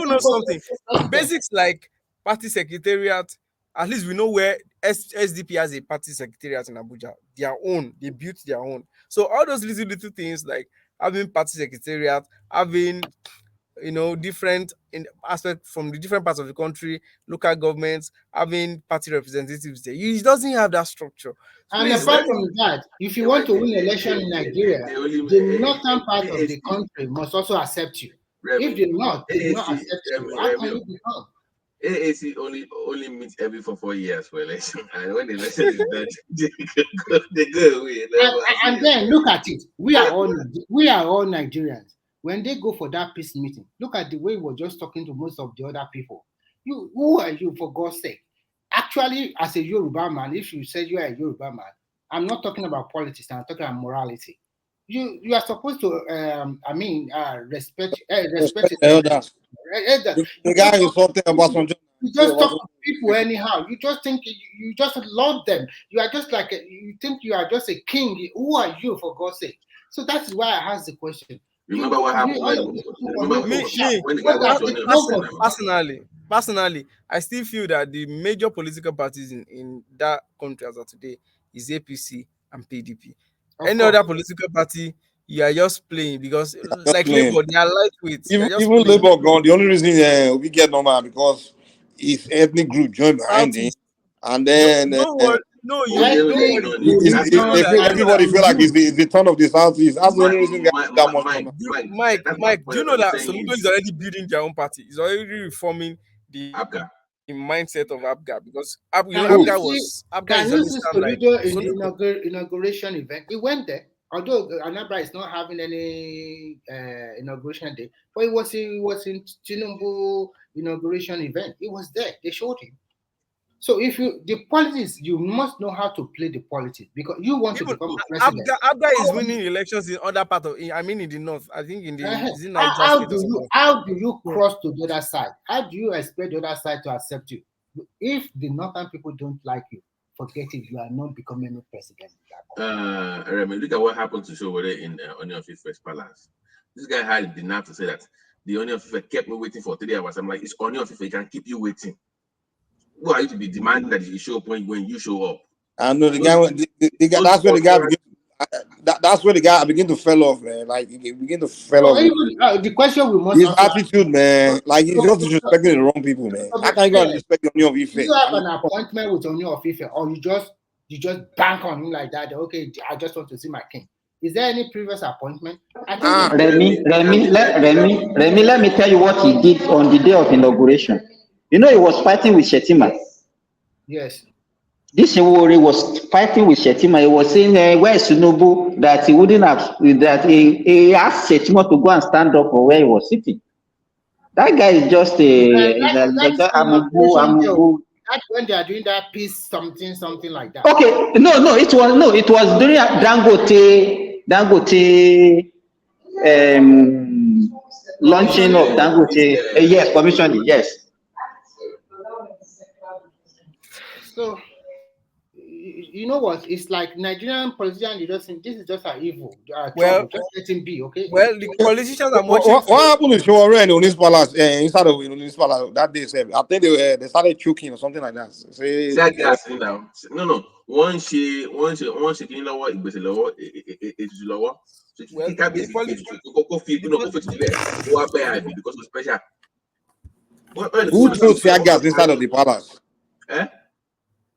know something? Basics like party secretariat. At least we know where SDP has a party secretariat in Abuja. Their own. They built their own. So all those little things like having party secretariat, having different aspects from the different parts of the country, local governments, having party representatives there. It doesn't have that structure. And apart from that, if you want to win election in Nigeria, the northern part of the country must also accept you. If they do not accept you, how can you become? AAC only meets every 4 years for election, and when the election is done, they go away. And then look at it. We are all Nigerians. When they go for that peace meeting, look at the way we're just talking to most of the other people. Who are you, for God's sake? Actually, as a Yoruba man, if you say you are a Yoruba man, I'm not talking about politics, I'm talking about morality. you are supposed to respect the elders. The guy is something about some. You just talk to people anyhow. You just think you just love them. You are just like you think you are just a king. Who are you, for God's sake? So that's why I asked the question. Remember what happened personally, I still feel that the major political parties in that country as of today is APC and PDP. Any other political party, you are just playing because, like Labour, they are lightweight. Even Labour gone. The only reason we get normal because it's ethnic group joined behind it, and then everybody feel like it's the turn of the Southeast. That's the only reason. Mike, do you know that Soludo is already building their own party? It's already reforming the mindset of ABGA because Can you see Soludo in inauguration event? He went there. Although Anambra is not having any inauguration day, but it was in TINUBU inauguration event. It was there. They showed him. So if the politics, you must know how to play the politics because you want to become a president. ABGA is winning elections in other part of. I mean, in the north. I think in the how do you cross to the other side? How do you expect the other side to accept you? If the northern people don't like you, forget it. You are not becoming a president. Raymond, look at what happened to Showore in Onion of Ife's palace. This guy had the nerve to say that the Onion of Ife kept me waiting for 3 hours. I'm like, it's Onion of Ife, it can keep you waiting. Who are you to be demanding that you show up when you show up? I know the guy. That's where the guy begin. That's where the guy begin to fell off, man. Like he begin to fell off. Even, the question we must his attitude, man. Like he's just disrespecting the wrong people, man. How can you go and respect Onion of Ife? You have an appointment with Onion of Ife, or you just bank on him like that. Okay, I just want to see my king. Is there any previous appointment? Remy, let me tell you what he did on the day of inauguration. You know, he was fighting with Shetima. Yes. This Shehu was fighting with Shetima. He was saying, where is TINUBU? That he wouldn't have, that he asked Shetima to go and stand up for where he was sitting. That guy is just That's when they are doing that piece, something like that. Okay, no, it was during Dangote launching of Dangote. Yes, commissioning, yes. So, you know what? It's like Nigerian politicians, you just think this is just an evil. Well, just let him be, okay? Well, the politicians are watching. What happened to Showore in this palace? Inside of this palace that day, I think they started choking or something like that. No. Once she can lower it's lower. So she can't be because of special. Who threw tear gas inside of the palace?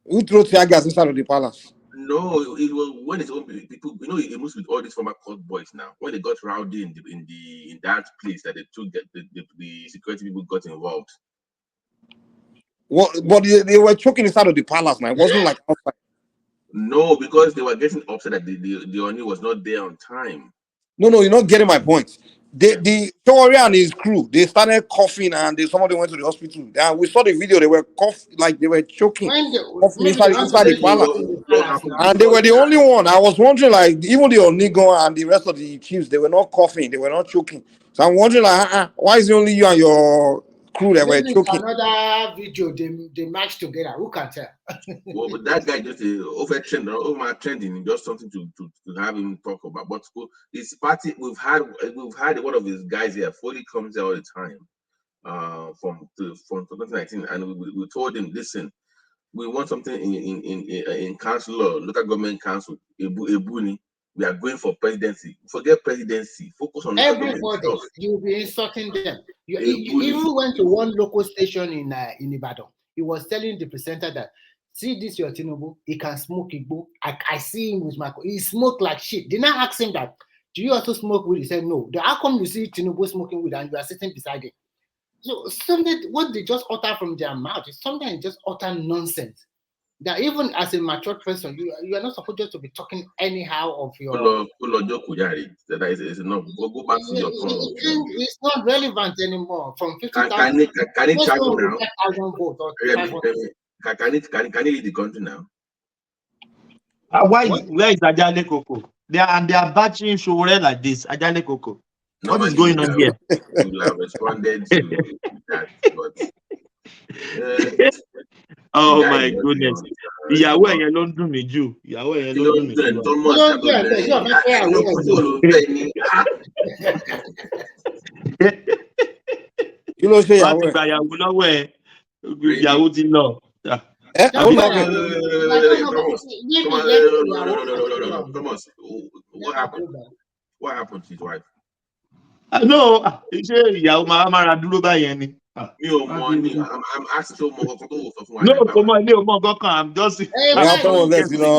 Who threw tear gas inside of the palace? No, it was when his own people. You know, it moves with all these former court boys now. When they got rowdy in that place that they took, the security people got involved. What? But they were choking inside of the palace, man. It wasn't like outside. No, because they were getting upset that the Oni was not there on time. No, you're not getting my point. The Showore and his crew, they started coughing and somebody went to the hospital. And we saw the video, they were coughing, like they were choking inside the palace. And they were the only one. I was wondering, like, even the Onigo and the rest of the chiefs, they were not coughing, they were not choking. So I'm wondering, like, why is it only you and your crew that were choking? Another video, they matched together. Who can tell? Well, but that guy just over trending, just something to have him talk about. But this party, we've had one of his guys here. Foley comes here all the time, from 2019, and we told him, listen, we want something in council or local government council. Ebuni, we are going for presidency. Forget presidency. Focus on everybody. You'll be insulting them. You even went to one local station in Ibadan. He was telling the presenter that, see this your TINUBU, he can smoke Igbo. I see him with he smoked like shit. Did not ask him that, do you also smoke weed? He said no. How come you see TINUBU smoking weed and you are sitting beside him? So something what they just utter from their mouth is sometimes just utter nonsense. That even as a mature person, you are not supposed to be talking anyhow of your. That is enough. Go back to your phone. It's not relevant anymore. From 50,000. Can it charge now? Can he lead the country now? Where is Ajale Koko? They are batching Showore like this. Ajale Koko. What is Normally, going on here? you will have responded to that, but Oh the guy my is not goodness. young. Ìyàwó ẹ̀yẹn ló ń dùn mí jù. Ìyàwó ẹ̀yẹn Kí ló ló ń dùn ń mí dún jù. ẹ̀? Thomas Ṣàbẹ̀bẹ̀rẹ̀ ẹnu kúndé olùfẹ́ ni. Kí ló ṣe Wọ́n ìyàwó ti ẹ̀? gba ìyàwó lọ́wọ́ ẹ̀. Ìyàwó ti lọ. Ó lọ kẹ. Thomas, what happened? What happened to his wife? No, ṣé ìyàwó máa ra dúró báyẹn ni? Mi ò mọ̀ ni, I'm asking tó mọ ọkọ tó wò sọ fún wa. No, kò mọ ilé ọmọ kankan, I'm just. Ìyá Thomas ẹ̀ sí lọ,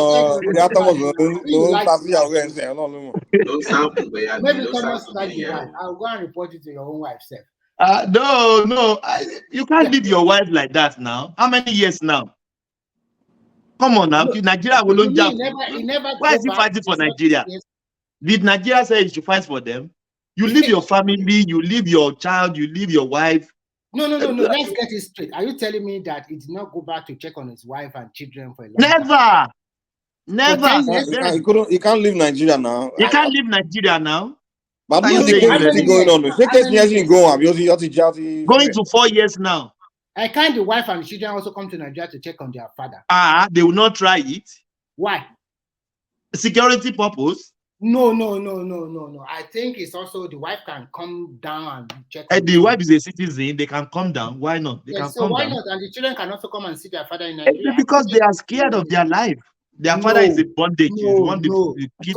ìyá Thomas ló ń ta sí ìyàwó ẹ̀ ń sẹ̀ ọ́ náà ló mọ̀. Ló ń sáàpù bẹ̀yà ni, Maybe ló ń Thomas sáàpù like the bẹ̀yà. wife. I'll go and report it to your own wife, sir. No, you can't leave your wife like that now. How many years now? Come on now, Nigeria will not jump. Why is he fighting for Nigeria? Did Nigeria say he should fight for them? You leave your family, you leave your child, you leave your wife. No. Let's get it straight. Are you telling me that he did not go back to check on his wife and children for a long time? Never. He can't leave Nigeria now. He can't leave Nigeria now. But I know the case is still going on. The case is going to 4 years now. I can't the wife and the children also come to Nigeria to check on their father? They will not try it. Why? Security purpose. No. I think it's also the wife can come down and check. And the wife is a citizen, they can come down. Why not? They can come why down. not? And the children can also come and see their father in Nigeria. Because they are scared of their life. Their father is a bondage. For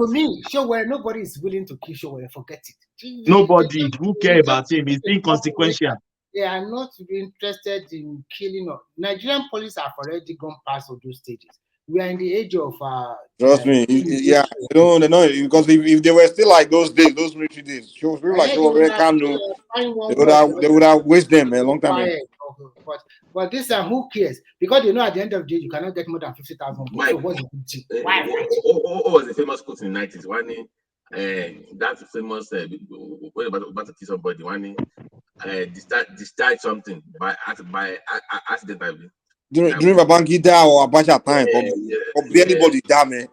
me, Showore, nobody is willing to kill Showore. Forget it. Nobody who cares about him is inconsequential. They are not interested in killing. Nigerian police have already gone past all those stages. We are in the age of trust me, yeah. They know because if they were still like those days, those military days, people like Showore can't do. They would have wasted them a long time ago. But this who cares? Because you know at the end of the day you cannot get more than 50,000. So what's the big deal? Why? What was the famous quote in the 90s? One that's famous what about to kill somebody? One discharge something by accident. During Babangida or Abacha time, or anybody damn man.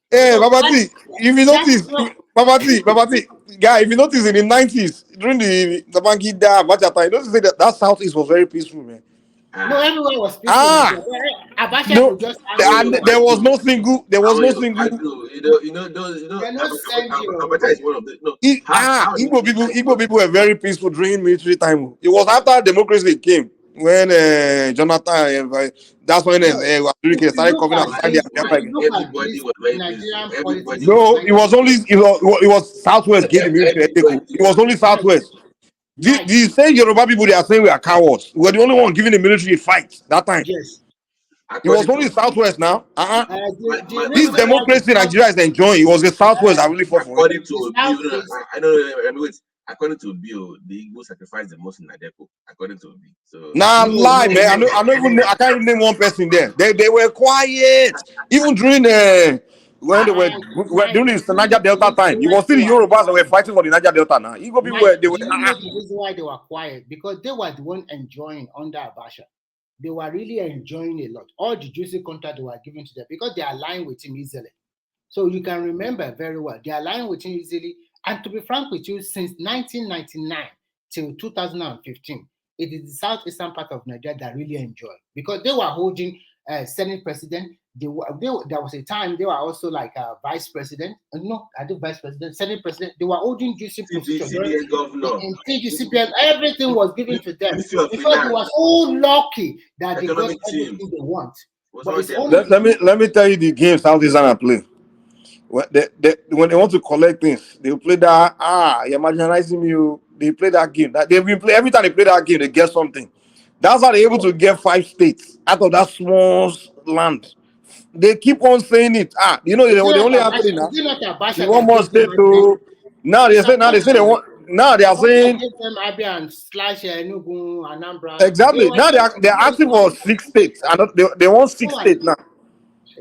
Hey, Babati, if you notice, Babati, guy, if you notice in the 90s, during the Babangida Abacha time, don't say that Southeast was very peaceful, man. No, everyone was peaceful. No, there was no single. You know, Abacha is one of the. Igbo people were very peaceful during military time. It was after democracy came. When Jonathan, that's when started coming outside the everybody was very peaceful. No, it was Southwest gave the military. It was only Southwest. The same Yoruba people, they are saying we are cowards. We were the only one giving the military a fight that time. Yes. It was only Southwest now. This democracy Nigeria is enjoying. It was the Southwest that really fought for it. According to Bill, the Igbo sacrificed the most in Nadepo. According to Bill, so lie, man. I can't even name one person there. They were quiet even during when they were during the Niger Delta time. You was still the Yorubas that were fighting for the Niger Delta now. Igbo people were the reason why they were quiet because they were the one enjoying under Abacha. They were really enjoying a lot. All the juicy contract they were giving to them because they aligned with him easily. So you can remember very well. They aligned with him easily. And to be frank with you, since 1999 till 2015, it is the southeastern part of Nigeria that really enjoyed because they were holding Senate president. There was a time they were also like vice president. No, I did vice president, Senate president. They were holding juicy positions. CPN, everything was given to them because they were so lucky that they got everything they want. Let me tell you the game Southeastern are playing. When they want to collect things, they play that. You're marginalizing me. They play that game. That they've been play every time they play that game, they get something. That's how they're able to get 5 states out of that small land. They keep on saying it. They only have it now. One more state to now. They say they want. Now they are saying exactly. Now they are asking for 6 states. And they want 6 states now.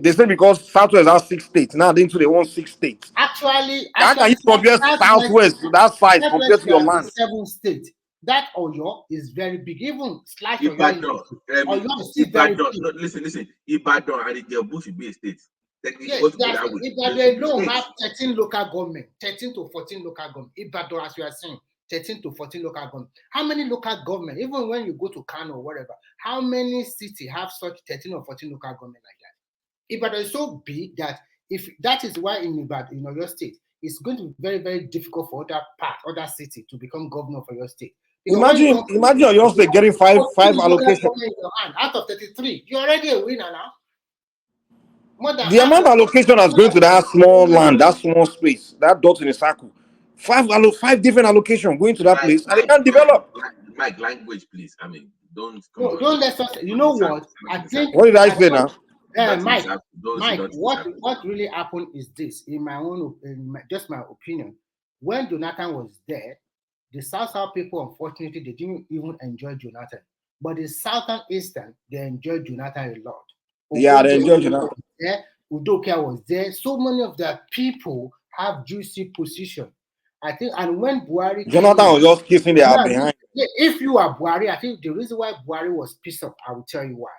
They say because Southwest has 6 states. Now they want 6 states. Actually, how can you compare Southwest to that size compared to your land? 7 states. That Oyo is very big. Even slash Ibadan. Listen. Ibadan and the Bush should be a state. Yes, Ibadan alone have 13 local government, 13 to 14 local government. Ibadan, as you are saying, 13 to 14 local government. How many local government, even when you go to Kano or whatever, how many cities have such 13 or 14 local government like that? Ibadan is so big that if that is why in Ibadan, your state, it's going to be very, very difficult for other city to become governor for your state. Imagine your state getting five allocation. Out of 33, you're already a winner now. The amount of allocation that's going to that small land, that small space, that dot in a circle, five different allocation going to that place, and they can't develop. Mike, language, please. I mean, don't let us. You know what? I think. What did I say now? Mike, what really happened is this, in my own, just my opinion. When Jonathan was there, the South people, unfortunately, they didn't even enjoy Jonathan. But the Southern Eastern, they enjoyed Jonathan a lot. Yeah, they enjoyed Jonathan. Udoka was there. So many of the people have juicy position. I think, and when Buhari Jonathan was just kissing their behind. If you are Buhari, I think the reason why Buhari was pissed off, I will tell you why.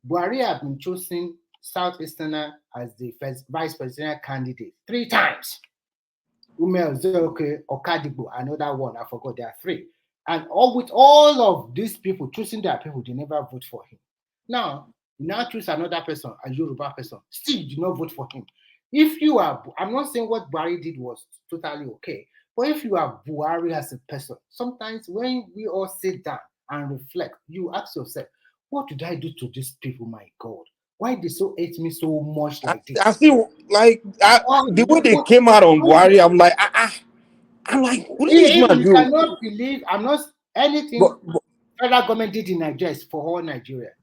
Buhari have been chosen Southeasterner as the vice presidential candidate 3 times. Umel Zoke, Okadibo, another one, I forgot, there are 3. And with all of these people choosing their people, they never vote for him. Now choose another person, a Yoruba person, still do not vote for him. If you are, I'm not saying what Buhari did was totally okay, but if you are Buhari as a person, sometimes when we all sit down and reflect, you ask yourself, what did I do to these people, my God? Why they so hate me so much like this? I still the way they came out on Buhari, I'm like, what is this man doing? You cannot believe, I'm not anything federal government did in Nigeria is for all Nigeria.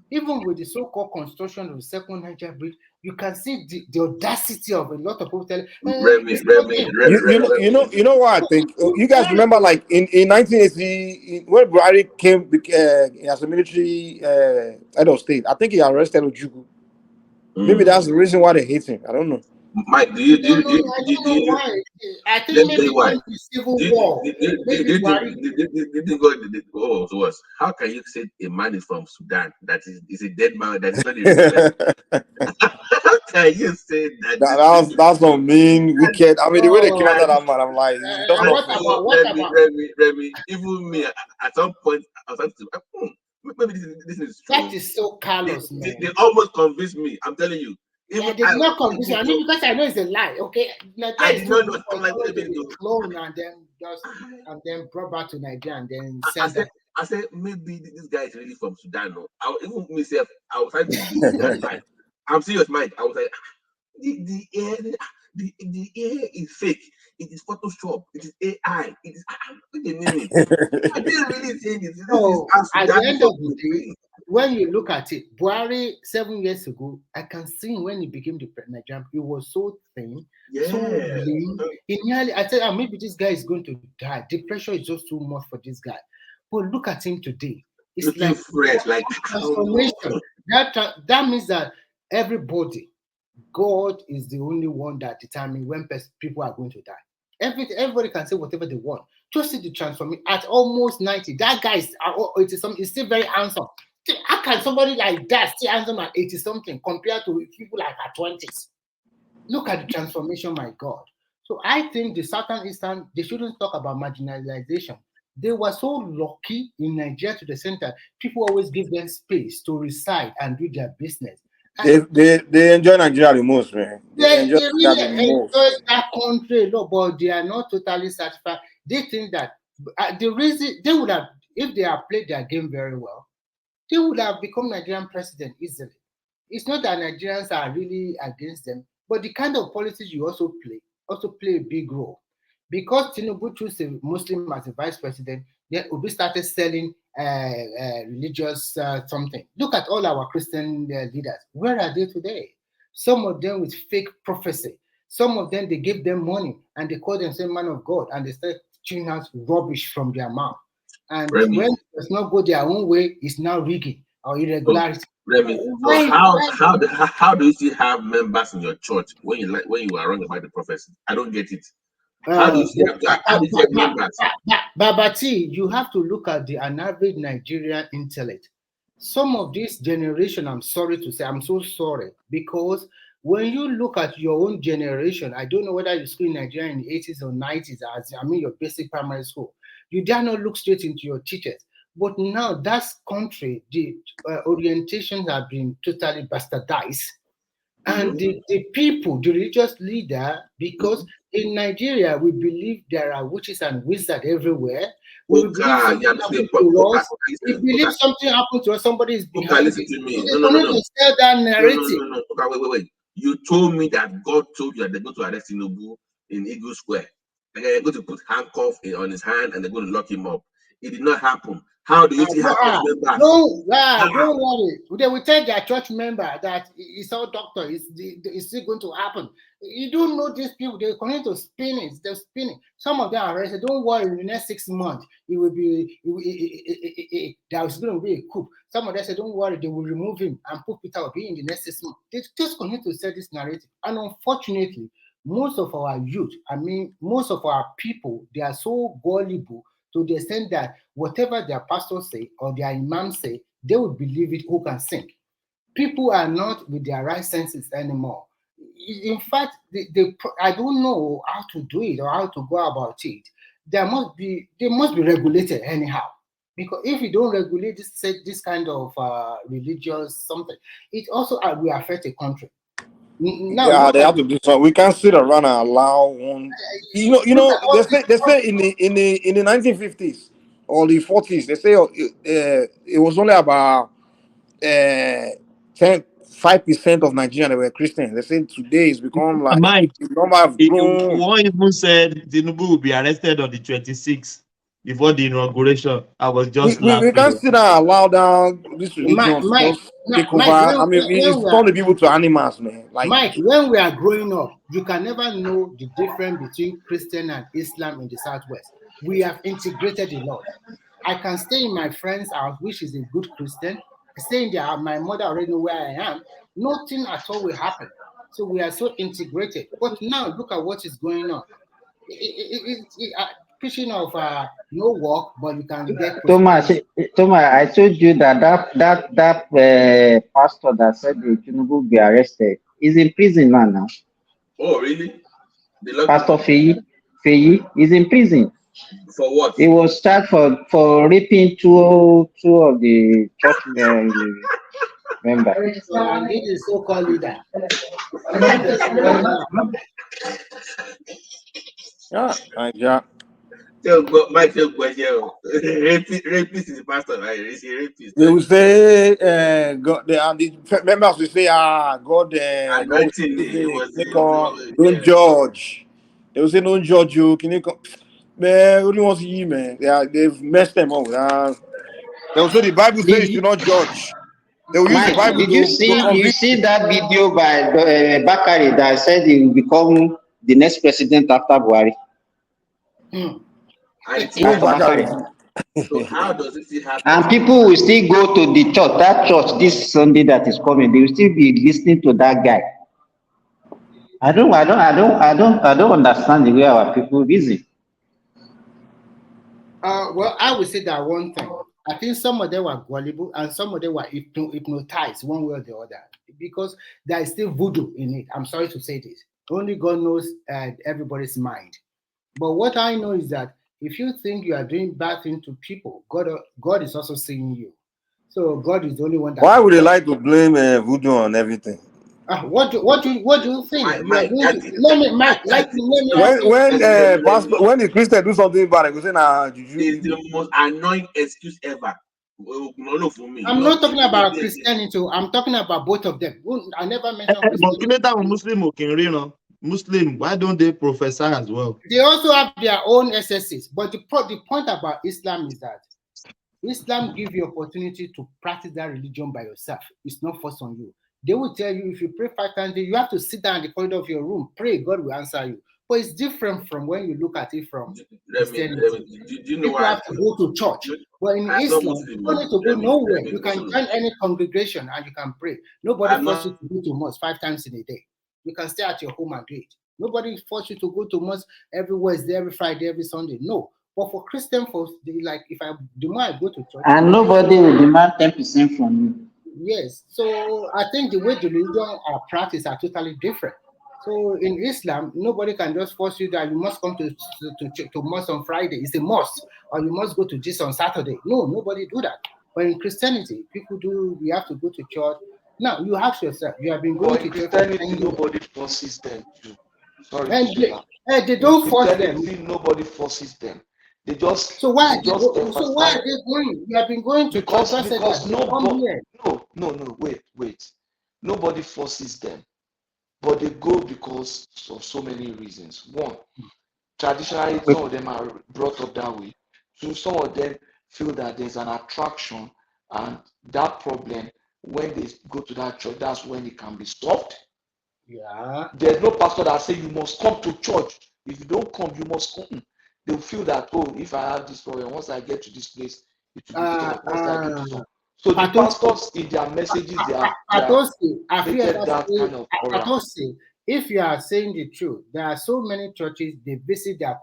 Even with the so-called construction of the second Niger bridge, you can see the audacity of a lot of people telling. You know what I think? You guys remember, like in 1980, when Buhari came as a military head of state, I think he arrested Ojukwu. Maybe that's the reason why they hate him. I don't know. Mike, do you why? I think maybe the civil war. How can you say a man is from Sudan that is a dead man that is not a real person? How can you say that? That's not mean, wicked. I mean, the way they came out of that man, I'm like, Remy, even me at some point, I was like, maybe this is true. That is so callous, man. They almost convinced me. I'm telling you. They did not convince me. I mean, because I know it's a lie. Okay, I did not know. Clone and then brought back to Nigeria and then I said maybe this guy is really from Sudan. No, even myself, I was trying to. I'm serious, Mike. I was like, the air is fake. It is Photoshop. It is AI. It is. What do you mean? I didn't really say this. At the end of the day, when you look at it, Buhari 7 years ago, I can see when he became the Nigerian, he was so thin, so lean. He nearly, I said, maybe this guy is going to die. The pressure is just too much for this guy. But look at him today. It's looking fresh, like transformation. That means that everybody, God is the only one that determines when people are going to die. Everybody can say whatever they want. Just see the transformation at almost 90. That guy is still very handsome. How can somebody like that still handsome at 80 something compared to people like at 20s? Look at the transformation, my God. So I think the Southern Eastern, they shouldn't talk about marginalization. They were so lucky in Nigeria to the center. People always give them space to reside and do their business. They enjoy Nigeria the most, man. They really enjoy that country, but they are not totally satisfied. They think that the reason they would have, if they have played their game very well, they would have become Nigerian president easily. It's not that Nigerians are really against them, but the kind of policies you also play a big role. Because TINUBU chose a Muslim as a vice president, then Obi started selling religious something. Look at all our Christian leaders. Where are they today? Some of them with fake prophecy. Some of them, they give them money and they call themselves man of God and they start chewing out rubbish from their mouth. And when it does not go their own way, it's now rigging or irregularity. So how do you still have members in your church when you are wrong about the prophecy? I don't get it. How do you have members? Babati, you have to look at an average Nigerian intellect. Some of this generation, I'm sorry to say, I'm so sorry, because when you look at your own generation, I don't know whether you school in Nigeria in the 80s or 90s, your basic primary school, you dare not look straight into your teachers. But now that country, the orientations have been totally bastardized. And the people, the religious leader, because in Nigeria, we believe there are witches and wizards everywhere. We believe something happened to us. We believe something happened to us, somebody is behind it. Listen to me. They're going to sell that narrative. No. Wait. You told me that God told you that they're going to arrest TINUBU in Eagle Square. They're going to put handcuffs on his hand and they're going to lock him up. It did not happen. How do you see how members? Don't worry. They will tell their church member that it's all doctor. It's still going to happen. You don't know these people. They're going to spin it. They're spinning. Some of them are arrested. Don't worry. In the next 6 months, it will be. There's going to be a coup. Some of them say, don't worry. They will remove him and put Peter Obi in the next 6 months. They just continue to sell this narrative. And unfortunately, most of our youth, most of our people, they are so gullible to the extent that whatever their pastors say or their imams say, they will believe it who can sing. People are not with their right senses anymore. In fact, I don't know how to do it or how to go about it. They must be regulated anyhow. Because if you don't regulate this kind of religious something, it also will affect a country. Now, they have to do something. We can't sit around and allow one. You know. They say in the 1950s or the 40s, they say it was only about 5% of Nigerians were Christians. They say today it's become like Mike, the number have grown. One even said TINUBU will be arrested on the 26th before the inauguration. I was just laughing. We can't sit down and allow down this religion to just take over. It's turning people to animals, man. Mike, when we are growing up, you can never know the difference between Christian and Islam in the Southwest. We have integrated a lot. I can stay in my friend's house, which is a good Christian. Stay in there, my mother already know where I am. Nothing at all will happen. So we are so integrated. But now look at what is going on. Preaching of no work, but you can get. Thomas, I told you that pastor that said the TINUBU will be arrested is in prison now. Oh, really? Pastor Feyi is in prison. For what? He was charged for raping two of the church members. He is so-called leader. Yeah. Michael, rapist is the pastor, right? Is he rapist? They will say, God, the members will say, God, don't judge. They will say, don't judge you. Can you come? Man, who wants to see, man? They've messed them up. They will say the Bible says you do not judge. They will use the Bible. Did you see that video by Bakari that said he will become the next president after Buhari? So how does it still happen? And people will still go to the church. That church this Sunday that is coming, they will still be listening to that guy. I don't understand the way our people reason. Well, I would say that one thing. I think some of them were gullible and some of them were hypnotized one way or the other because there is still voodoo in it. I'm sorry to say this. Only God knows everybody's mind. But what I know is that if you think you are doing bad things to people, God is also seeing you. So God is the only one that. Why would they like to blame voodoo on everything? What do you think? When the Christian do something bad, they say, it's the most annoying excuse ever. I'm not talking about Christianity. I'm talking about both of them. I never mentioned Muslim. Why don't they professor as well? They also have their own SSs. But the point about Islam is that Islam gives you opportunity to practice that religion by yourself. It's not forced on you. They will tell you if you pray 5 times, you have to sit down in the corridor of your room, pray, God will answer you. But it's different from when you look at it from Christianity. People have to go to church. But in Islam, you don't need to go nowhere. You can join any congregation and you can pray. Nobody forces you to go to mosque 5 times in a day. You can stay at your home and do it. Nobody forces you to go to mosque every Wednesday, every Friday, every Sunday. No. But for Christian folks, the more I go to church. And nobody will demand 10% from you. Yes. So I think the way the religion are practiced are totally different. So in Islam, nobody can just force you that you must come to mosque on Friday. It's a must, or you must go to this on Saturday. No, nobody do that. But in Christianity, people do. We have to go to church. Now you ask yourself. You have been going But in to church for 10 Christianity, years, nobody forces them to. Sorry to and say that. they In don't force them. Christianity, nobody forces them. They just So why? So why emphasize. are they going? You have been going to church. God said that they come here. No, wait. Nobody forces them, but they go because of so many reasons. One, traditionally, some of them are brought up that way. Two, some of them feel that there's an attraction, and that problem, when they go to that church, that's when it can be solved. Yeah. There's no pastor that say you must come to church. If you don't come, you must come. They'll feel that, oh, if I have this problem, once I get to this place, it will be solved. Once I do this one. So the pastors in their messages, they are created that kind of aura. If you are saying the truth, there are so many churches, they visit their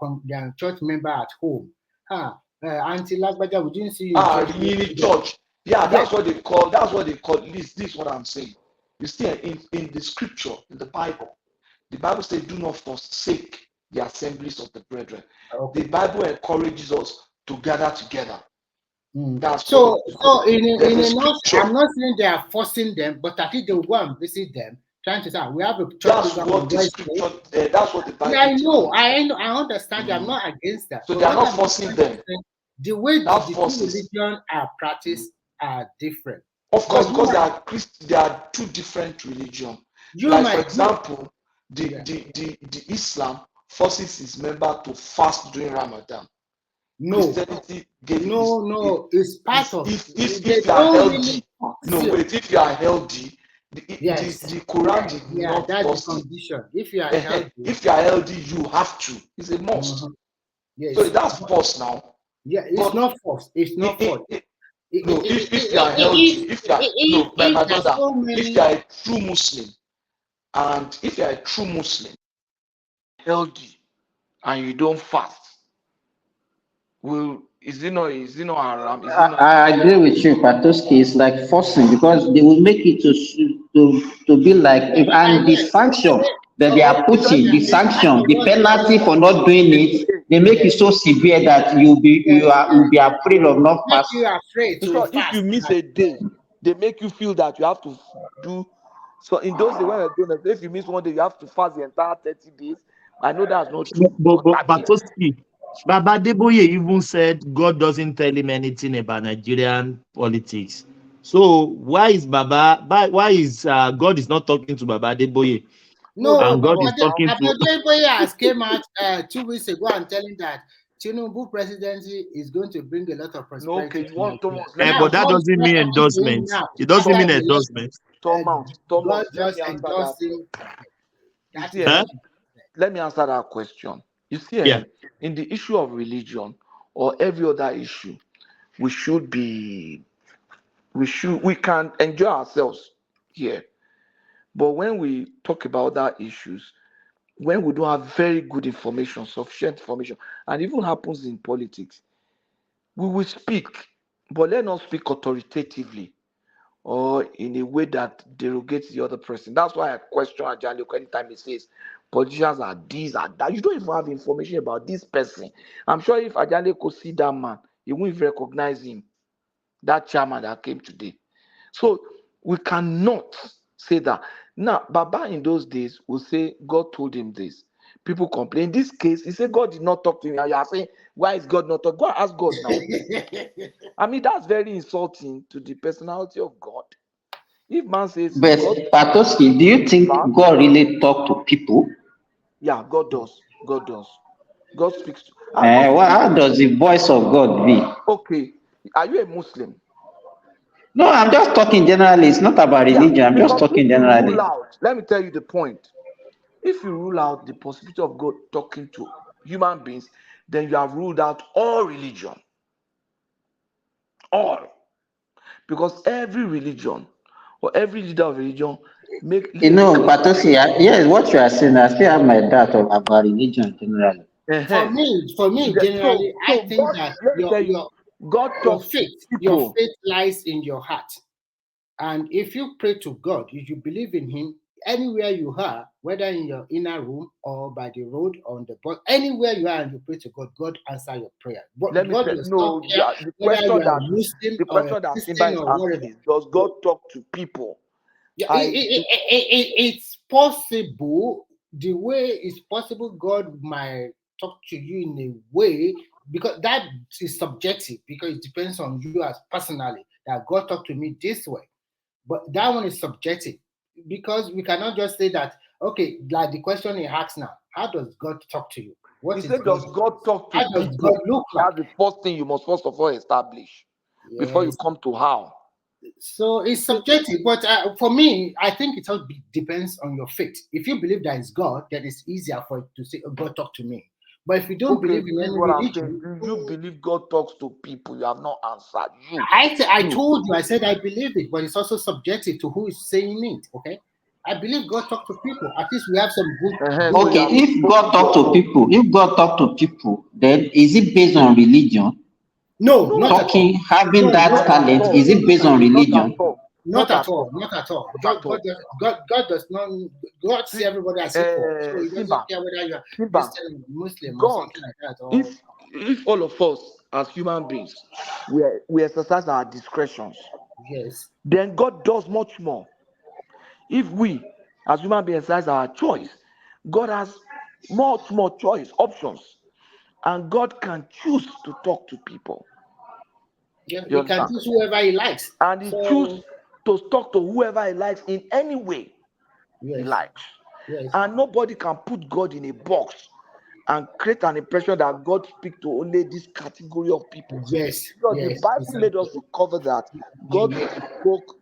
church member at home. Auntie Lagbaja, we didn't see you in church. Mini church. Yeah, that's what they call this. This is what I'm saying. You see, in the scripture, in the Bible says, do not forsake the assemblies of the brethren. Okay. The Bible encourages us to gather together. That's so in a nutshell, I'm not saying they are forcing them, but I think they will go and visit them, trying to say we have a church program on Wednesday. That's what the Bible. Yeah, I understand you. I'm not against that. So they are not forcing them. The way the two religions are practiced are different. Of course, because they are two different religions. Like for example, the Islam forces its member to fast during Ramadan. No, Christianity it's part of. If you are healthy, if you are healthy, the Quran did not that's the condition. If you are healthy, you have to. It's a must. Yes. So that's forced now. Yeah, it's not forced. It's not forced. If you are healthy, if you are a true Muslim, and if you are a true Muslim, healthy, and you don't fast, is it not haram? I agree with you, Patoski. It's like forcing because they will make it to be like and the sanction that they are putting, the sanction, the penalty for not doing it, they make it so severe that you'll be afraid of not fasting. If you miss a day, they make you feel that you have to do. So in those days when we're doing it, if you miss one day, you have to fast the entire 30 days. I know that's not true. But Patoski, Gbadebo even said God doesn't tell him anything about Nigerian politics. So why is God is not talking to Gbadebo? No, and God is talking to Gbadebo has came out 2 weeks ago and telling that TINUBU presidency is going to bring a lot of prosperity. Okay, you want Thomas? But that doesn't mean endorsement. It doesn't mean endorsement. Thomas, just endorsed him. Let me answer that question. You see, in the issue of religion or every other issue, we can enjoy ourselves here. But when we talk about that issues, when we don't have very good information, sufficient information, and even happens in politics, we will speak, but let not speak authoritatively or in a way that derogates the other person. That's why I question Ajani anytime he says politicians are this, are that. You don't even have information about this person. I'm sure if Ajani could see that man, he won't even recognize him, that chairman that came today. So we cannot say that. Now, Baba in those days will say God told him this. People complain. In this case, he said God did not talk to him. And you are saying, why is God not talking? Go and ask God now. I mean, that's very insulting to the personality of God. If man says, but Patoski, do you think God really talk to people? Yeah, God does. God does. God speaks to. How does the voice of God be? Okay, are you a Muslim? No, I'm just talking generally. It's not about religion. I'm just talking generally. Let me tell you the point. If you rule out the possibility of God talking to human beings, then you have ruled out all religion. All. Because every religion or every leader of religion Patosi, yes, what you are saying, I still have my doubt about religion generally. For me, generally, I think that your faith lies in your heart. And if you pray to God, if you believe in Him, anywhere you are, whether in your inner room or by the road or on the bus, anywhere you are and you pray to God, God answer your prayer. But Let me God tell does no. not care The whether question you are that a Muslim the or a question that Simba Christian is or asking whatever. is, does God talk to people? Yeah, it's possible. The way it's possible, God might talk to you in a way, because that is subjective, because it depends on you as personally, that God talked to me this way. But that one is subjective, because we cannot just say that, okay, like the question he asks now, how does God talk to you? What He is said, God? does God talk to How does people? God look like? That's the first thing you must first of all establish before you Yes. come to how. So it's subjective, but for me, I think it all depends on your faith. If you believe that is God, then it's easier for you to say, oh, God talk to me. But if you don't believe in this is any what I'm religion, saying. Do you believe God talks to people? You have not answered. I told you, I said I believe it, but it's also subjective to who is saying it. Okay, I believe God talk to people. At least we have some good. Okay, if God talk to people, then is it based on religion? No, not talking, at all. having No, that talent, is it based on religion? Not at all. Not at all. God does not. God see everybody as equal. So He doesn't care whether you are Christian, Muslim, or something like that. Or if all of us as human beings we exercise our discretions, yes, then God does much more. If we as human beings exercise our choice, God has much more choice options, and God can choose to talk to people. Yeah, He can choose whoever He likes, and He chooses to talk to whoever He likes in any way He likes. Yes. And nobody can put God in a box and create an impression that God speaks to only this category of people. Yes. Because yes, the Bible made us discover that God spoke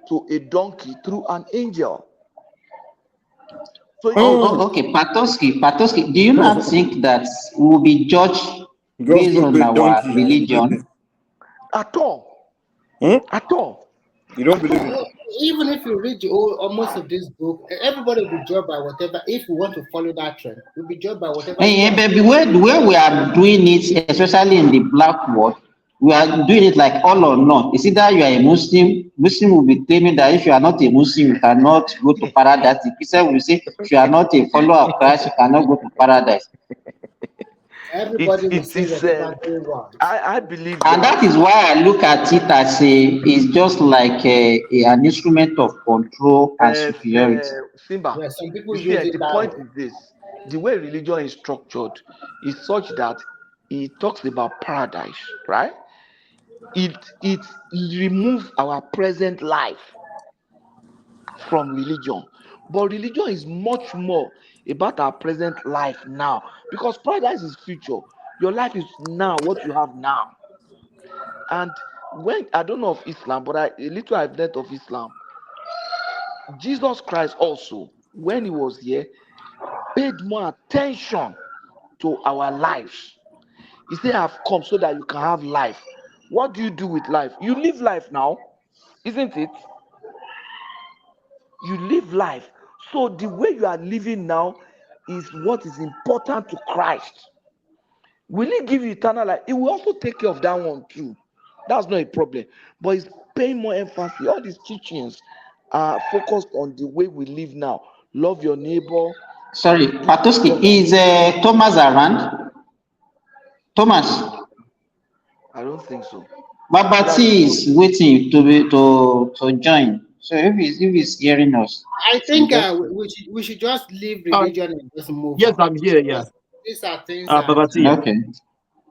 to a donkey through an angel. So okay, Patoski, do you not think that we will be judged based on our religion? At all. At all. You don't believe it? Even if you read most of this book, everybody will be judged by whatever. If we want to follow that trend, we'll be judged by whatever. But the way we are doing it, especially in the black world, we are doing it like all or none. It's either you are a Muslim. Muslim will be claiming that if you are not a Muslim, you cannot go to paradise. The Christian will say if you are not a follower of Christ, you cannot go to paradise. Everybody will say whatever they want. I believe and that is why I look at it as it's just like an instrument of control and superiority. Simba, some people you see, use it the that point way. is this: the way religion is structured is such that it talks about paradise, right? It removes our present life from religion, but religion is much more about our present life now, because paradise is future. Your life is now, what you have now. And when I don't know of Islam, but a little I've learned of Islam, Jesus Christ also, when He was here, paid more attention to our lives. He said, I've come so that you can have life. What do you do with life? You live life now, isn't it? You live life. So the way you are living now is what is important to Christ. Will He give you eternal life? He will also take care of that one too. That's not a problem. But He's paying more emphasis. All these teachings are focused on the way we live now. Love your neighbor. Sorry, Patoski, is Thomas around? Thomas? I don't think so. Babati is waiting to join. So if he's hearing us, I think we should just leave religion and just move yes, on. I'm here. Yeah. These are things Babati, yeah. Okay.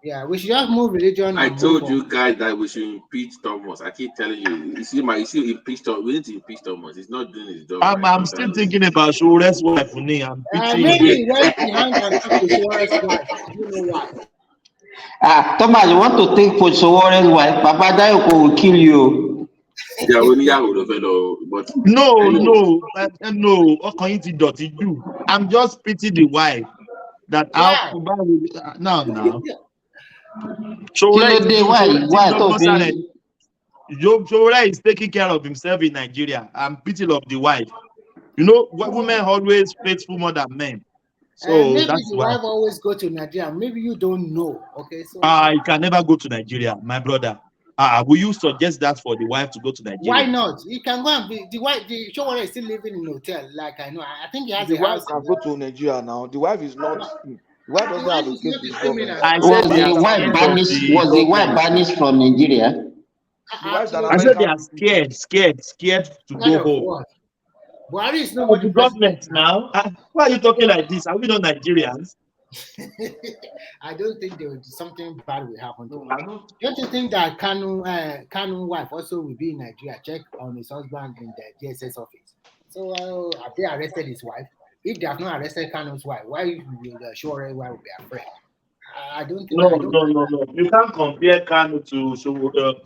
Yeah, we should just move religion and I told move you on. guys that we should impeach Thomas. I keep telling you. You see impeach Thomas. We need to impeach Thomas. He's not doing his job right. I'm still thinking about Shore's wife. I'm Maybe he went behind and talked to Shore's wife. I don't know why. Thomas, you want to take for Shore's wife? Papa Dayoko will kill you. Yeah, only fellow, but no. I'm just pity the wife. That yeah. now. Shore is taking care of himself in Nigeria. I'm pity of the wife. You know, women always faithful more than men. So maybe that's the why. wife always go to Nigeria. Maybe you don't know. Okay, so I can never go to Nigeria, my brother. Will you suggest that for the wife to go to Nigeria? Why not? He can go and be the wife. The Showore is still living in a hotel. Like I know, I think he has The a wife house. can go to Nigeria now. The wife is not. The wife doesn't have a case with government. I Was said they the are wife scared of banished? the Was the wife government. banished from Nigeria? The wife that I said they are scared to go home. What? Buhari is no Of more the the president government now. Why are you talking like this? Are we not Nigerians? I don't think there will be something bad will happen to him. Don't you think that Kanu wife also will be in Nigeria? Check on his husband in the DSS office. So have they arrested his wife? If they have not arrested Kanu's wife, why will the Showore wife will be afraid? I don't think. No. You can't compare Kanu to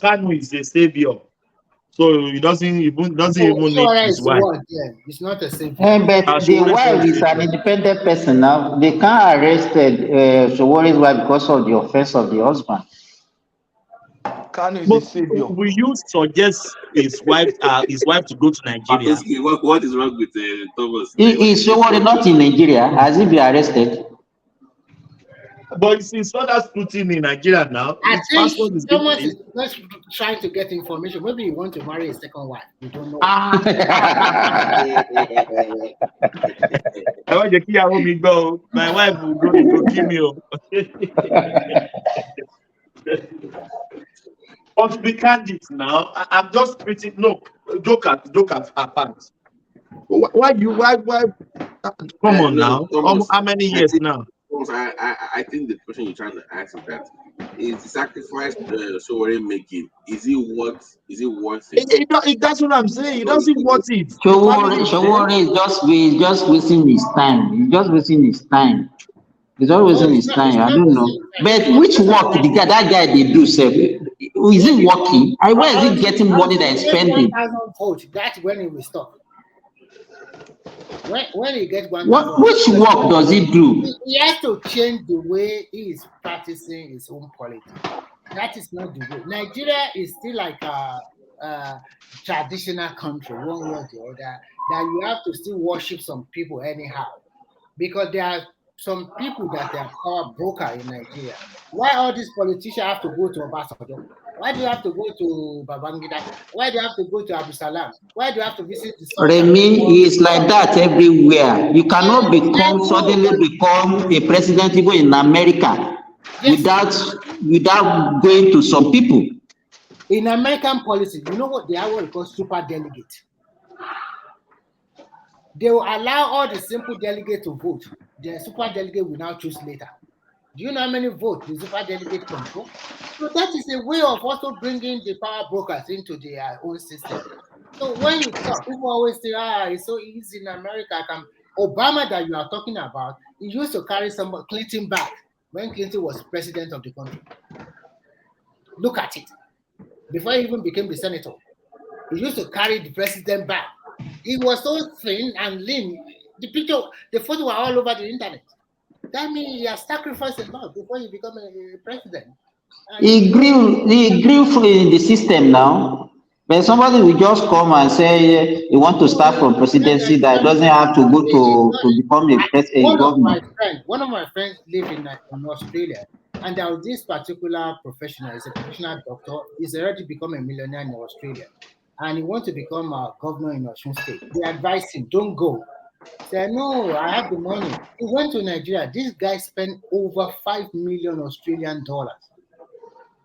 Kanu is a savior. So he doesn't even need his wife. It's not a savior. But the wife is an independent person now. They can't arrest Showore's wife because of the offense of the husband. Kanu is a savior. Will you suggest his wife to go to Nigeria? What is wrong with Thomas? Is Showore not in Nigeria? Has he been arrested? But it's not that scrutiny in Nigeria now. I His passport think is Thomas is just trying to get information. Maybe you want to marry a second wife. You don't know. My wife will go kill me. But to be candid now, I'm just pretty joke at apart. Why? Come on now. Thomas, how many years now? I think the question you're trying to ask is that is the sacrifice Showore making, is it worth it? That's what I'm saying. He doesn't want it. Showore is just wasting his time. He's just wasting his time. He's always wasting his time. I don't know. But which work that guy they do, sir? Is he working? Where is he getting money that he's spending? That's when he will stop. When he gets one, which work does he do? He has to change the way he is practicing his own politics. That is not the way. Nigeria is still like a traditional country, one way or the other, that you have to still worship some people anyhow. Because there are some people that are power broker in Nigeria. Why all these politicians have to go to Obasanjo? Why do you have to go to Babangida? Why do you have to go to Abu Salam? Why do you have to visit the Remy is like that everywhere. You cannot suddenly become a president even in America without going to some people. In American policy, you know what they are called super delegate. They will allow all the simple delegates to vote. The super delegate will now choose later. Do you know how many votes the super delegate control? So that is a way of also bringing the power brokers into their own system. So when you talk, people always say, it's so easy in America. Obama that you are talking about, he used to carry Clinton back when Clinton was president of the country. Look at it. Before he even became the senator, he used to carry the president back. He was so thin and lean. The photos were all over the internet. That means he has sacrificed a lot before he became a president. He grew in the system now. But somebody will just come and say he want to start from presidency that doesn't have to go to become a governor. One of my friends live in Australia, and there was this particular professional. He's a professional doctor. He's already become a millionaire in Australia, and he wants to become a governor in Osun State. They advised him, don't go. He said, no, I have the money. He went to Nigeria. This guy spent over 5 million Australian dollars.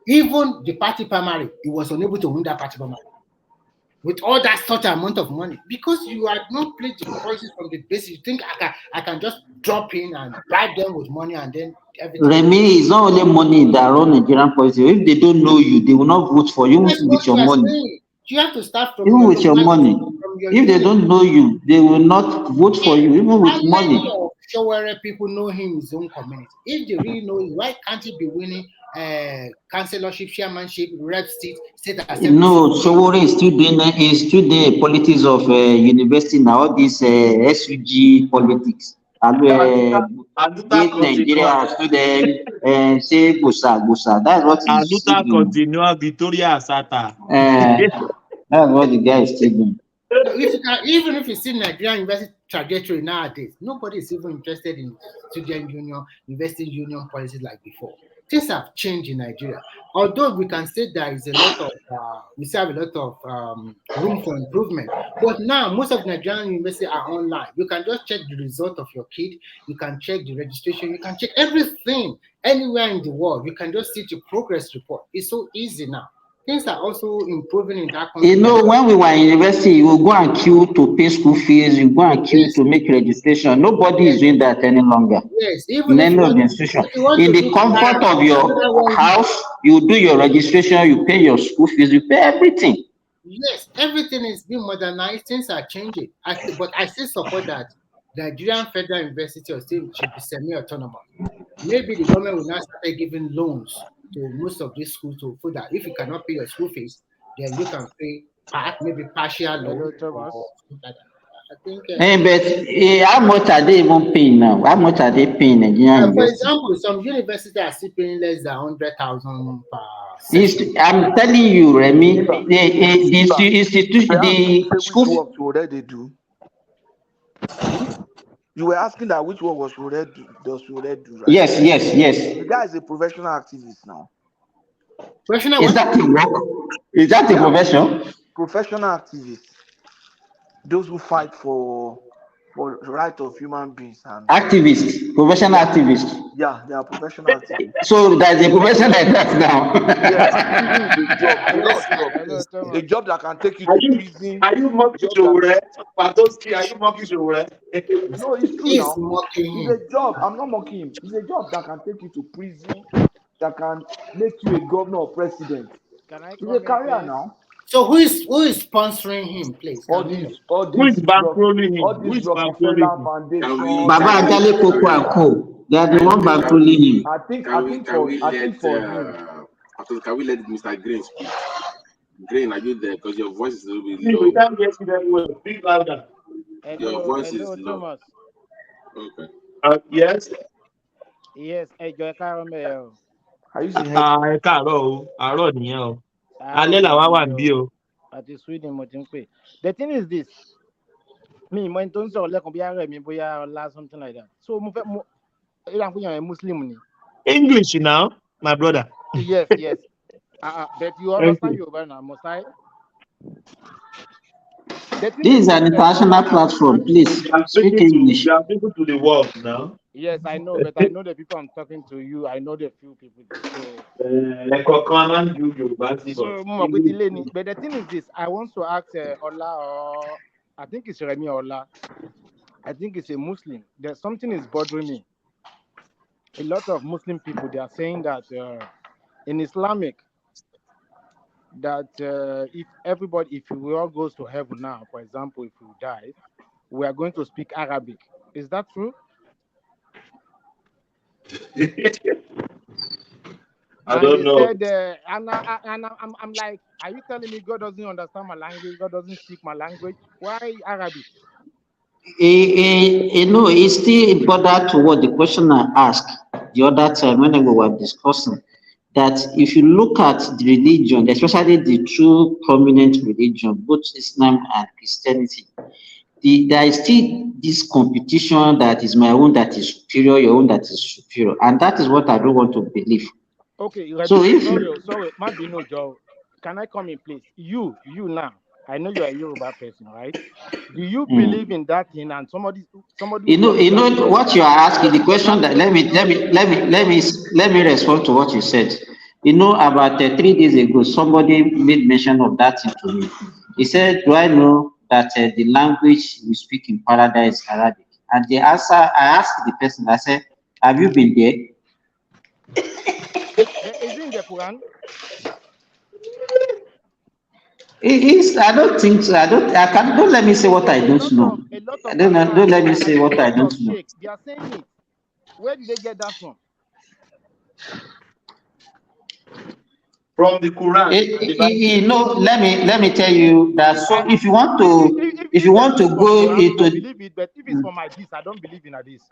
Even the party primary, he was unable to win that party primary. With all that such amount of money, because you had not played the policies from the base, you think I can just drop in and bribe them with money and then everything. Remy, it's not only money that run Nigerian policy. If they don't know you, they will not vote for you with your money. Saying. You have to start from even with your money. If they don't know you, they will not vote for you, even with money. Showore people know him in his own community. If they really know him, why can't he be winning councillorship, chairmanship, rep state assembly? No, Showore is still doing the politics of university now, all this SUG politics. Nigeria student say Gusa. That's what he's doing. That's what the guy is still doing. Even if you see Nigerian university trajectory nowadays, nobody is even interested in student union, university union policies like before. things have changed in Nigeria. Although we can say there is a lot of, we still have a lot of room for improvement. But now most of Nigerian universities are online. You can just check the result of your kid. You can check the registration. You can check everything anywhere in the world. You can just see the progress report. It's so easy now. Things are also improving in that country. You know, when we were in university, you will go and queue to pay school fees, you go and queue to make registration. Nobody is doing that any longer. Yes, even In if any you of the want, institution. if you want In to the do comfort of your house, you do your registration, you pay your school fees, you pay everything. yes, everything is being modernized. Things are changing. But I still support that Nigerian Federal University or State should be semi-autonomous. Maybe the government will now start giving loans to most of these schools so that if you cannot pay your school fees, then you can pay maybe partial loan. Hello, Thomas. Or something like that. I think. But how much are they even paying now? How much are they paying Nigerian For university? example, some universities are still paying less than 100,000 per session. I'm telling you, Remy, the institution, the school. Which work should they do? You were asking that which work should they do, right? Yes. The guy is a professional activist now. Professional is that a work? Is that a profession? Professional activist. Those who fight for the right of human beings and activists, professional activists. Yeah, they are professional activists. So there's a profession like that now. Yes, a job that can take you to prison. Are you mocking Showore? Patoski, are you mocking Showore? No, it's true now. It's a job. I'm not mocking him. It's a job that can take you to prison, that can make you a governor or president. It's a career now. So who is sponsoring him, please? All these Who is bankrolling him? all Who these is Rockefeller bankrolling him? Foundation. Baba Adale Koko and Co. They are the one bankrolling him. I think for him. Can we let Mr. Green speak? Green, are you there? Because your voice is a little bit We low. can't get you very well. Speak louder. Your voice is low. Thomas. Okay. Yes. Yes, Joy Caromeo. Ẹ káàárọ̀ o, àárọ̀ nìyẹn o. Alẹ́ làwa wà níbí o. Àti Sweden mo ti ń pè. The thing is this. Me, mo tó ń sọ̀rọ̀ lẹ́kùn bí ara mi bóyá ọlá something like that. So mo fẹ́ mo ìlànà fún yàn Muslim ni. English now, my brother. Yes. But you understand Yoruba now, must I? This is an international platform. Please speak English. You are people to the world now. Yes, I know, but I know the people I'm talking to you. I know the few people. But the thing is this: I want to ask Ola, or I think it's Remy Ola. I think it's a Muslim. There's something is bothering me. A lot of Muslim people, they are saying that in Islamic, that if we all goes to heaven now, for example, if we die, we are going to speak Arabic. Is that true? I don't know. Said, and I'm like, are you telling me God doesn't understand my language? God doesn't speak my language? Why Arabic? No, it's still bothered to what the questioner asked the other time when we were discussing that if you look at the religion, especially the two prominent religion, both Islam and Christianity, there is still this competition that is my own that is superior, your own that is superior, and that is what I don't want to believe. Okay, so sorry, Mabino Joe, can I come in, please? You now, I know you are a Yoruba person, right? Do you believe in that thing? And somebody. You know what you are asking. The question that let me respond to what you said. You know, about 3 days ago, somebody made mention of that thing to me. He said, "Do I know that the language we speak in paradise is Arabic?" And the answer, I asked the person, I said, "Have you been there?" Is it in the Quran? It is. I don't think so. Don't let me say what I don't know. Don't let me say what I don't know. They are saying it. Where did they get that from? From the Quran. Let me tell you that. So if you want to go into, believe it, but if it's for my this, I don't believe in this.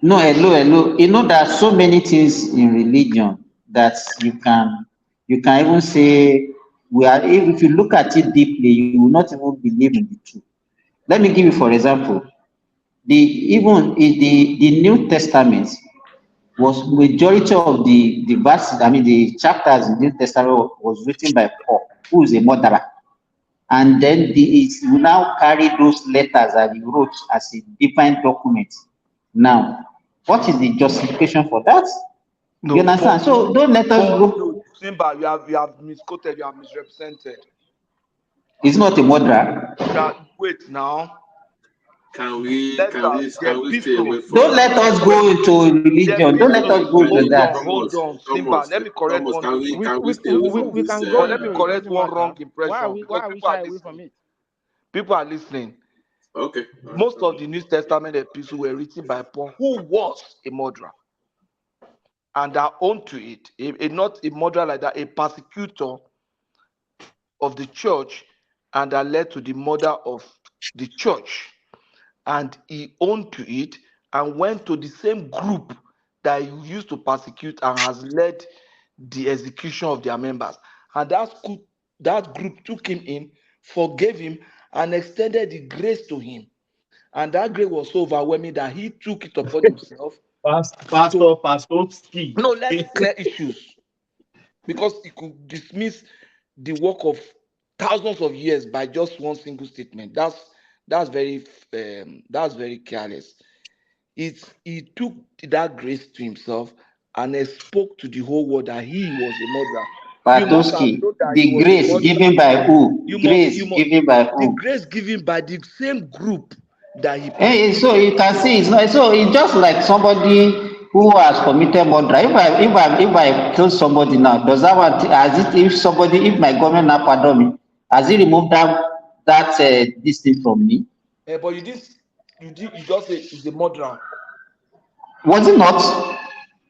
No, hello. You know there are so many things in religion that you can even say if you look at it deeply, you will not even believe in the truth. Let me give you, for example, even in the New Testament, was majority of the verses, I mean the chapters in the New Testament was written by Paul, who is a murderer. And then he will now carry those letters that he wrote as a divine document. Now, what is the justification for that? No, you understand? So don't let us go. No, Simba, you have misquoted, you have misrepresented. He's not a murderer. Wait now. Can we stay away from? Don't let us go into religion. Don't let us go into that. Hold on, Simba. Let me correct one. Can go. Let me correct one wrong impression. Why are we shy away from it? People are listening. Okay. Most of the New Testament epistles were written by Paul, who was a murderer, and are owned to it. Not a murderer like that, a persecutor of the church, and that led to the murder of the church. And he owned to it and went to the same group that he used to persecute and has led the execution of their members. And that group took him in, forgave him, and extended the grace to him. And that grace was so overwhelming that he took it upon himself. Pastor. No, let's clear issues. Because he could dismiss the work of thousands of years by just one single statement. That's very careless. He took that grace to himself and spoke to the whole world that he was a murderer. Patosky, the grace given by who? Given by who? The grace given by the same group that he. Hey, so you can see it's not. So it's just like somebody who has committed murder. If I kill somebody now, does that want? If my government now pardon me, has he removed this thing from me? But you just say he's a murderer. Was it not?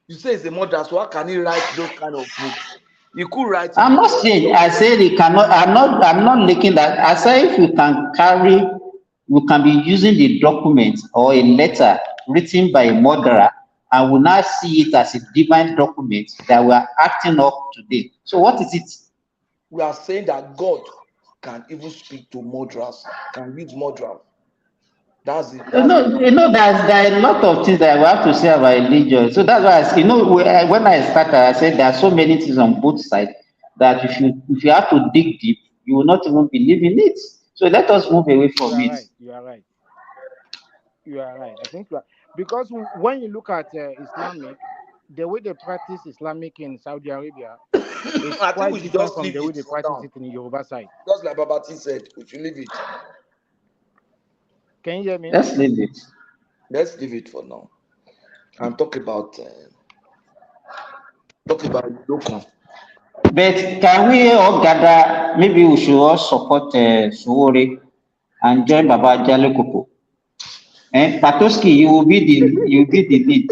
You say he's a murderer, so how can he write those kind of books? He could write. I'm not saying. I said he cannot. I'm not making that. I say if you can be using the document or a letter written by a murderer, and will now see it as a divine document that we are acting up today. So what is it? We are saying that God can even speak to murderers, can use murderers. That's it. There are a lot of things that we have to say about religion. So that's why, when I started, I said there are so many things on both sides that if you have to dig deep, you will not even believe in it. So let us move away from it. You are right. I think you are. Because when you look at Islamic, the way they practice Islamic in Saudi Arabia is quite different from the way they practice it in the Yoruba side. Just like Babati said, we should leave it. Can you hear me? Let's leave it. Let's leave it for now and talk about Dokon. But can we all gather? Maybe we should all support Suwore and join Baba Jale Koko. Patosky, you will be the lead.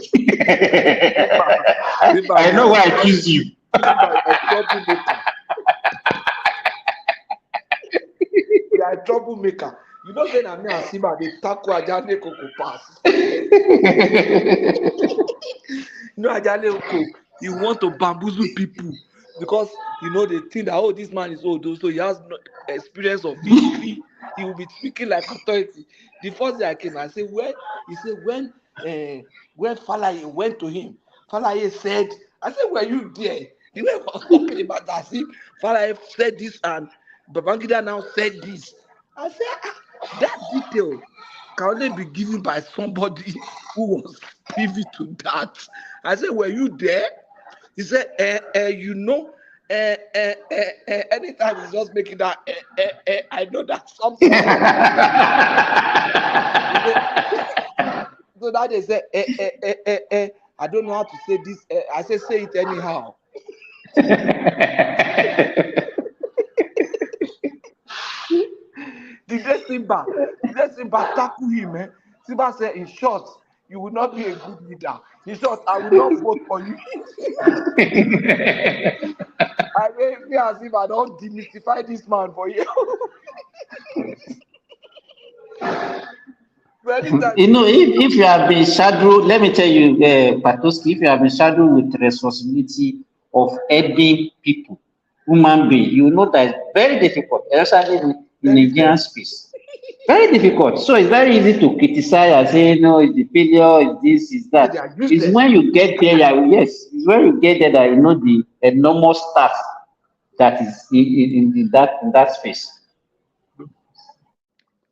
I know why I choose you. You are a troublemaker. You know when I'm here, Simba, they tackle Ajale Koko pass. Ajale Koko, you want to bamboozle people because they think that this man is old, so he has no experience of history. He will be speaking like authority. The first day I came, I said, when Falaye went to him, Falaye said, I said, were you there? The way I was talking about that, see, Falaye said this and Babangida now said this. I said, that detail can only be given by somebody who was privy to that. I said, were you there? He said, anytime he's just making that, I know that something. So that they say, I don't know how to say this. I say it anyhow. The Simba tackle him, man. Simba said, in short, you will not be a good leader. In short, I will not vote for you. I feel as if I don't demystify this man for you. If you have been shadowed, let me tell you, Patosky, if you have been shadowed with the responsibility of aiding people, human being, you know that it's very difficult, especially in Nigerian space. Very difficult. So it's very easy to criticize and say, no, it's the failure, it's this, it's that. It's when you get there, yes, it's when you get there that you know the enormous task that is in that space.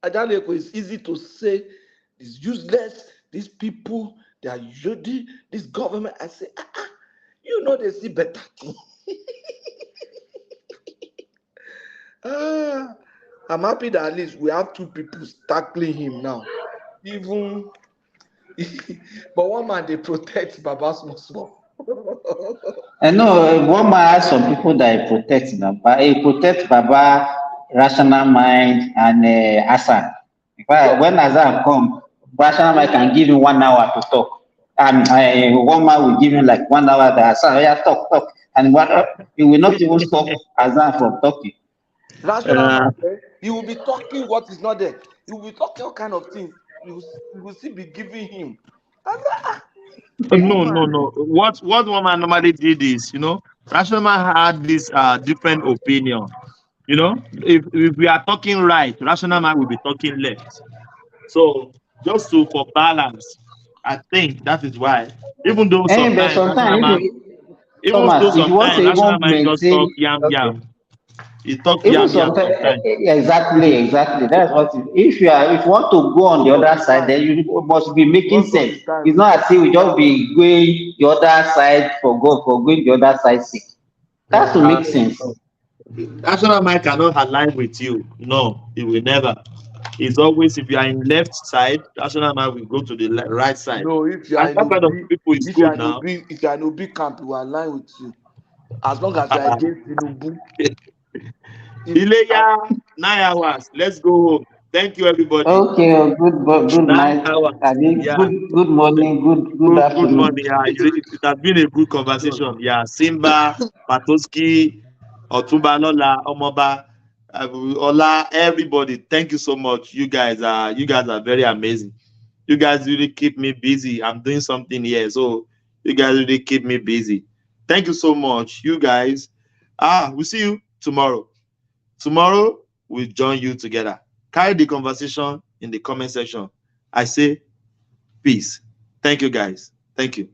Ajaneko, it's easy to say it's useless, these people, they are usually this government. I say, you know they see better thing. I'm happy that at least we have two people tackling him now. Even but one man they protect Baba small. I know one man has some people that he protects now, but he protects Baba, Rational Mind, and Hassan. In fact, when Hassan come, Rational Mind can give him 1 hour to talk. And one man will give him like 1 hour that Hassan, yeah, talk. And he will not even stop Hassan from talking. Rational Mind, he will be talking what is not there. He will be talking all kind of things. You will still be giving him. No. What one man normally did is, Rational Man had this different opinion. If we are talking right, Rational Man will be talking left. So just for balance, I think that is why. Even though sometimes Rational Man, Rational Man just talk yam. He talk yam sometimes. Exactly. That's what. If you want to go on the other side, then you must be making sense. It's not as if we just be going the other side for going the other side sake. That's to make sense. Rational Mind cannot align with you. No, it will never. It's always, if you are in left side, Rational Mind will go to the right side. No, if you are in Obi camp, he will align with you. As long as you are against Tinubu. Ileya, 9 hours. Let's go home. Thank you, everybody. Okay, good night. Good morning, good afternoon. Good morning. It has been a good conversation. Yeah, Simba, Patoski, Otumba Lola, Omoba, Ola, everybody. Thank you so much. You guys are very amazing. You guys really keep me busy. I'm doing something here, so you guys really keep me busy. Thank you so much, you guys. We'll see you tomorrow. Tomorrow, we'll join you together. Carry the conversation in the comment section. I say peace. Thank you, guys. Thank you.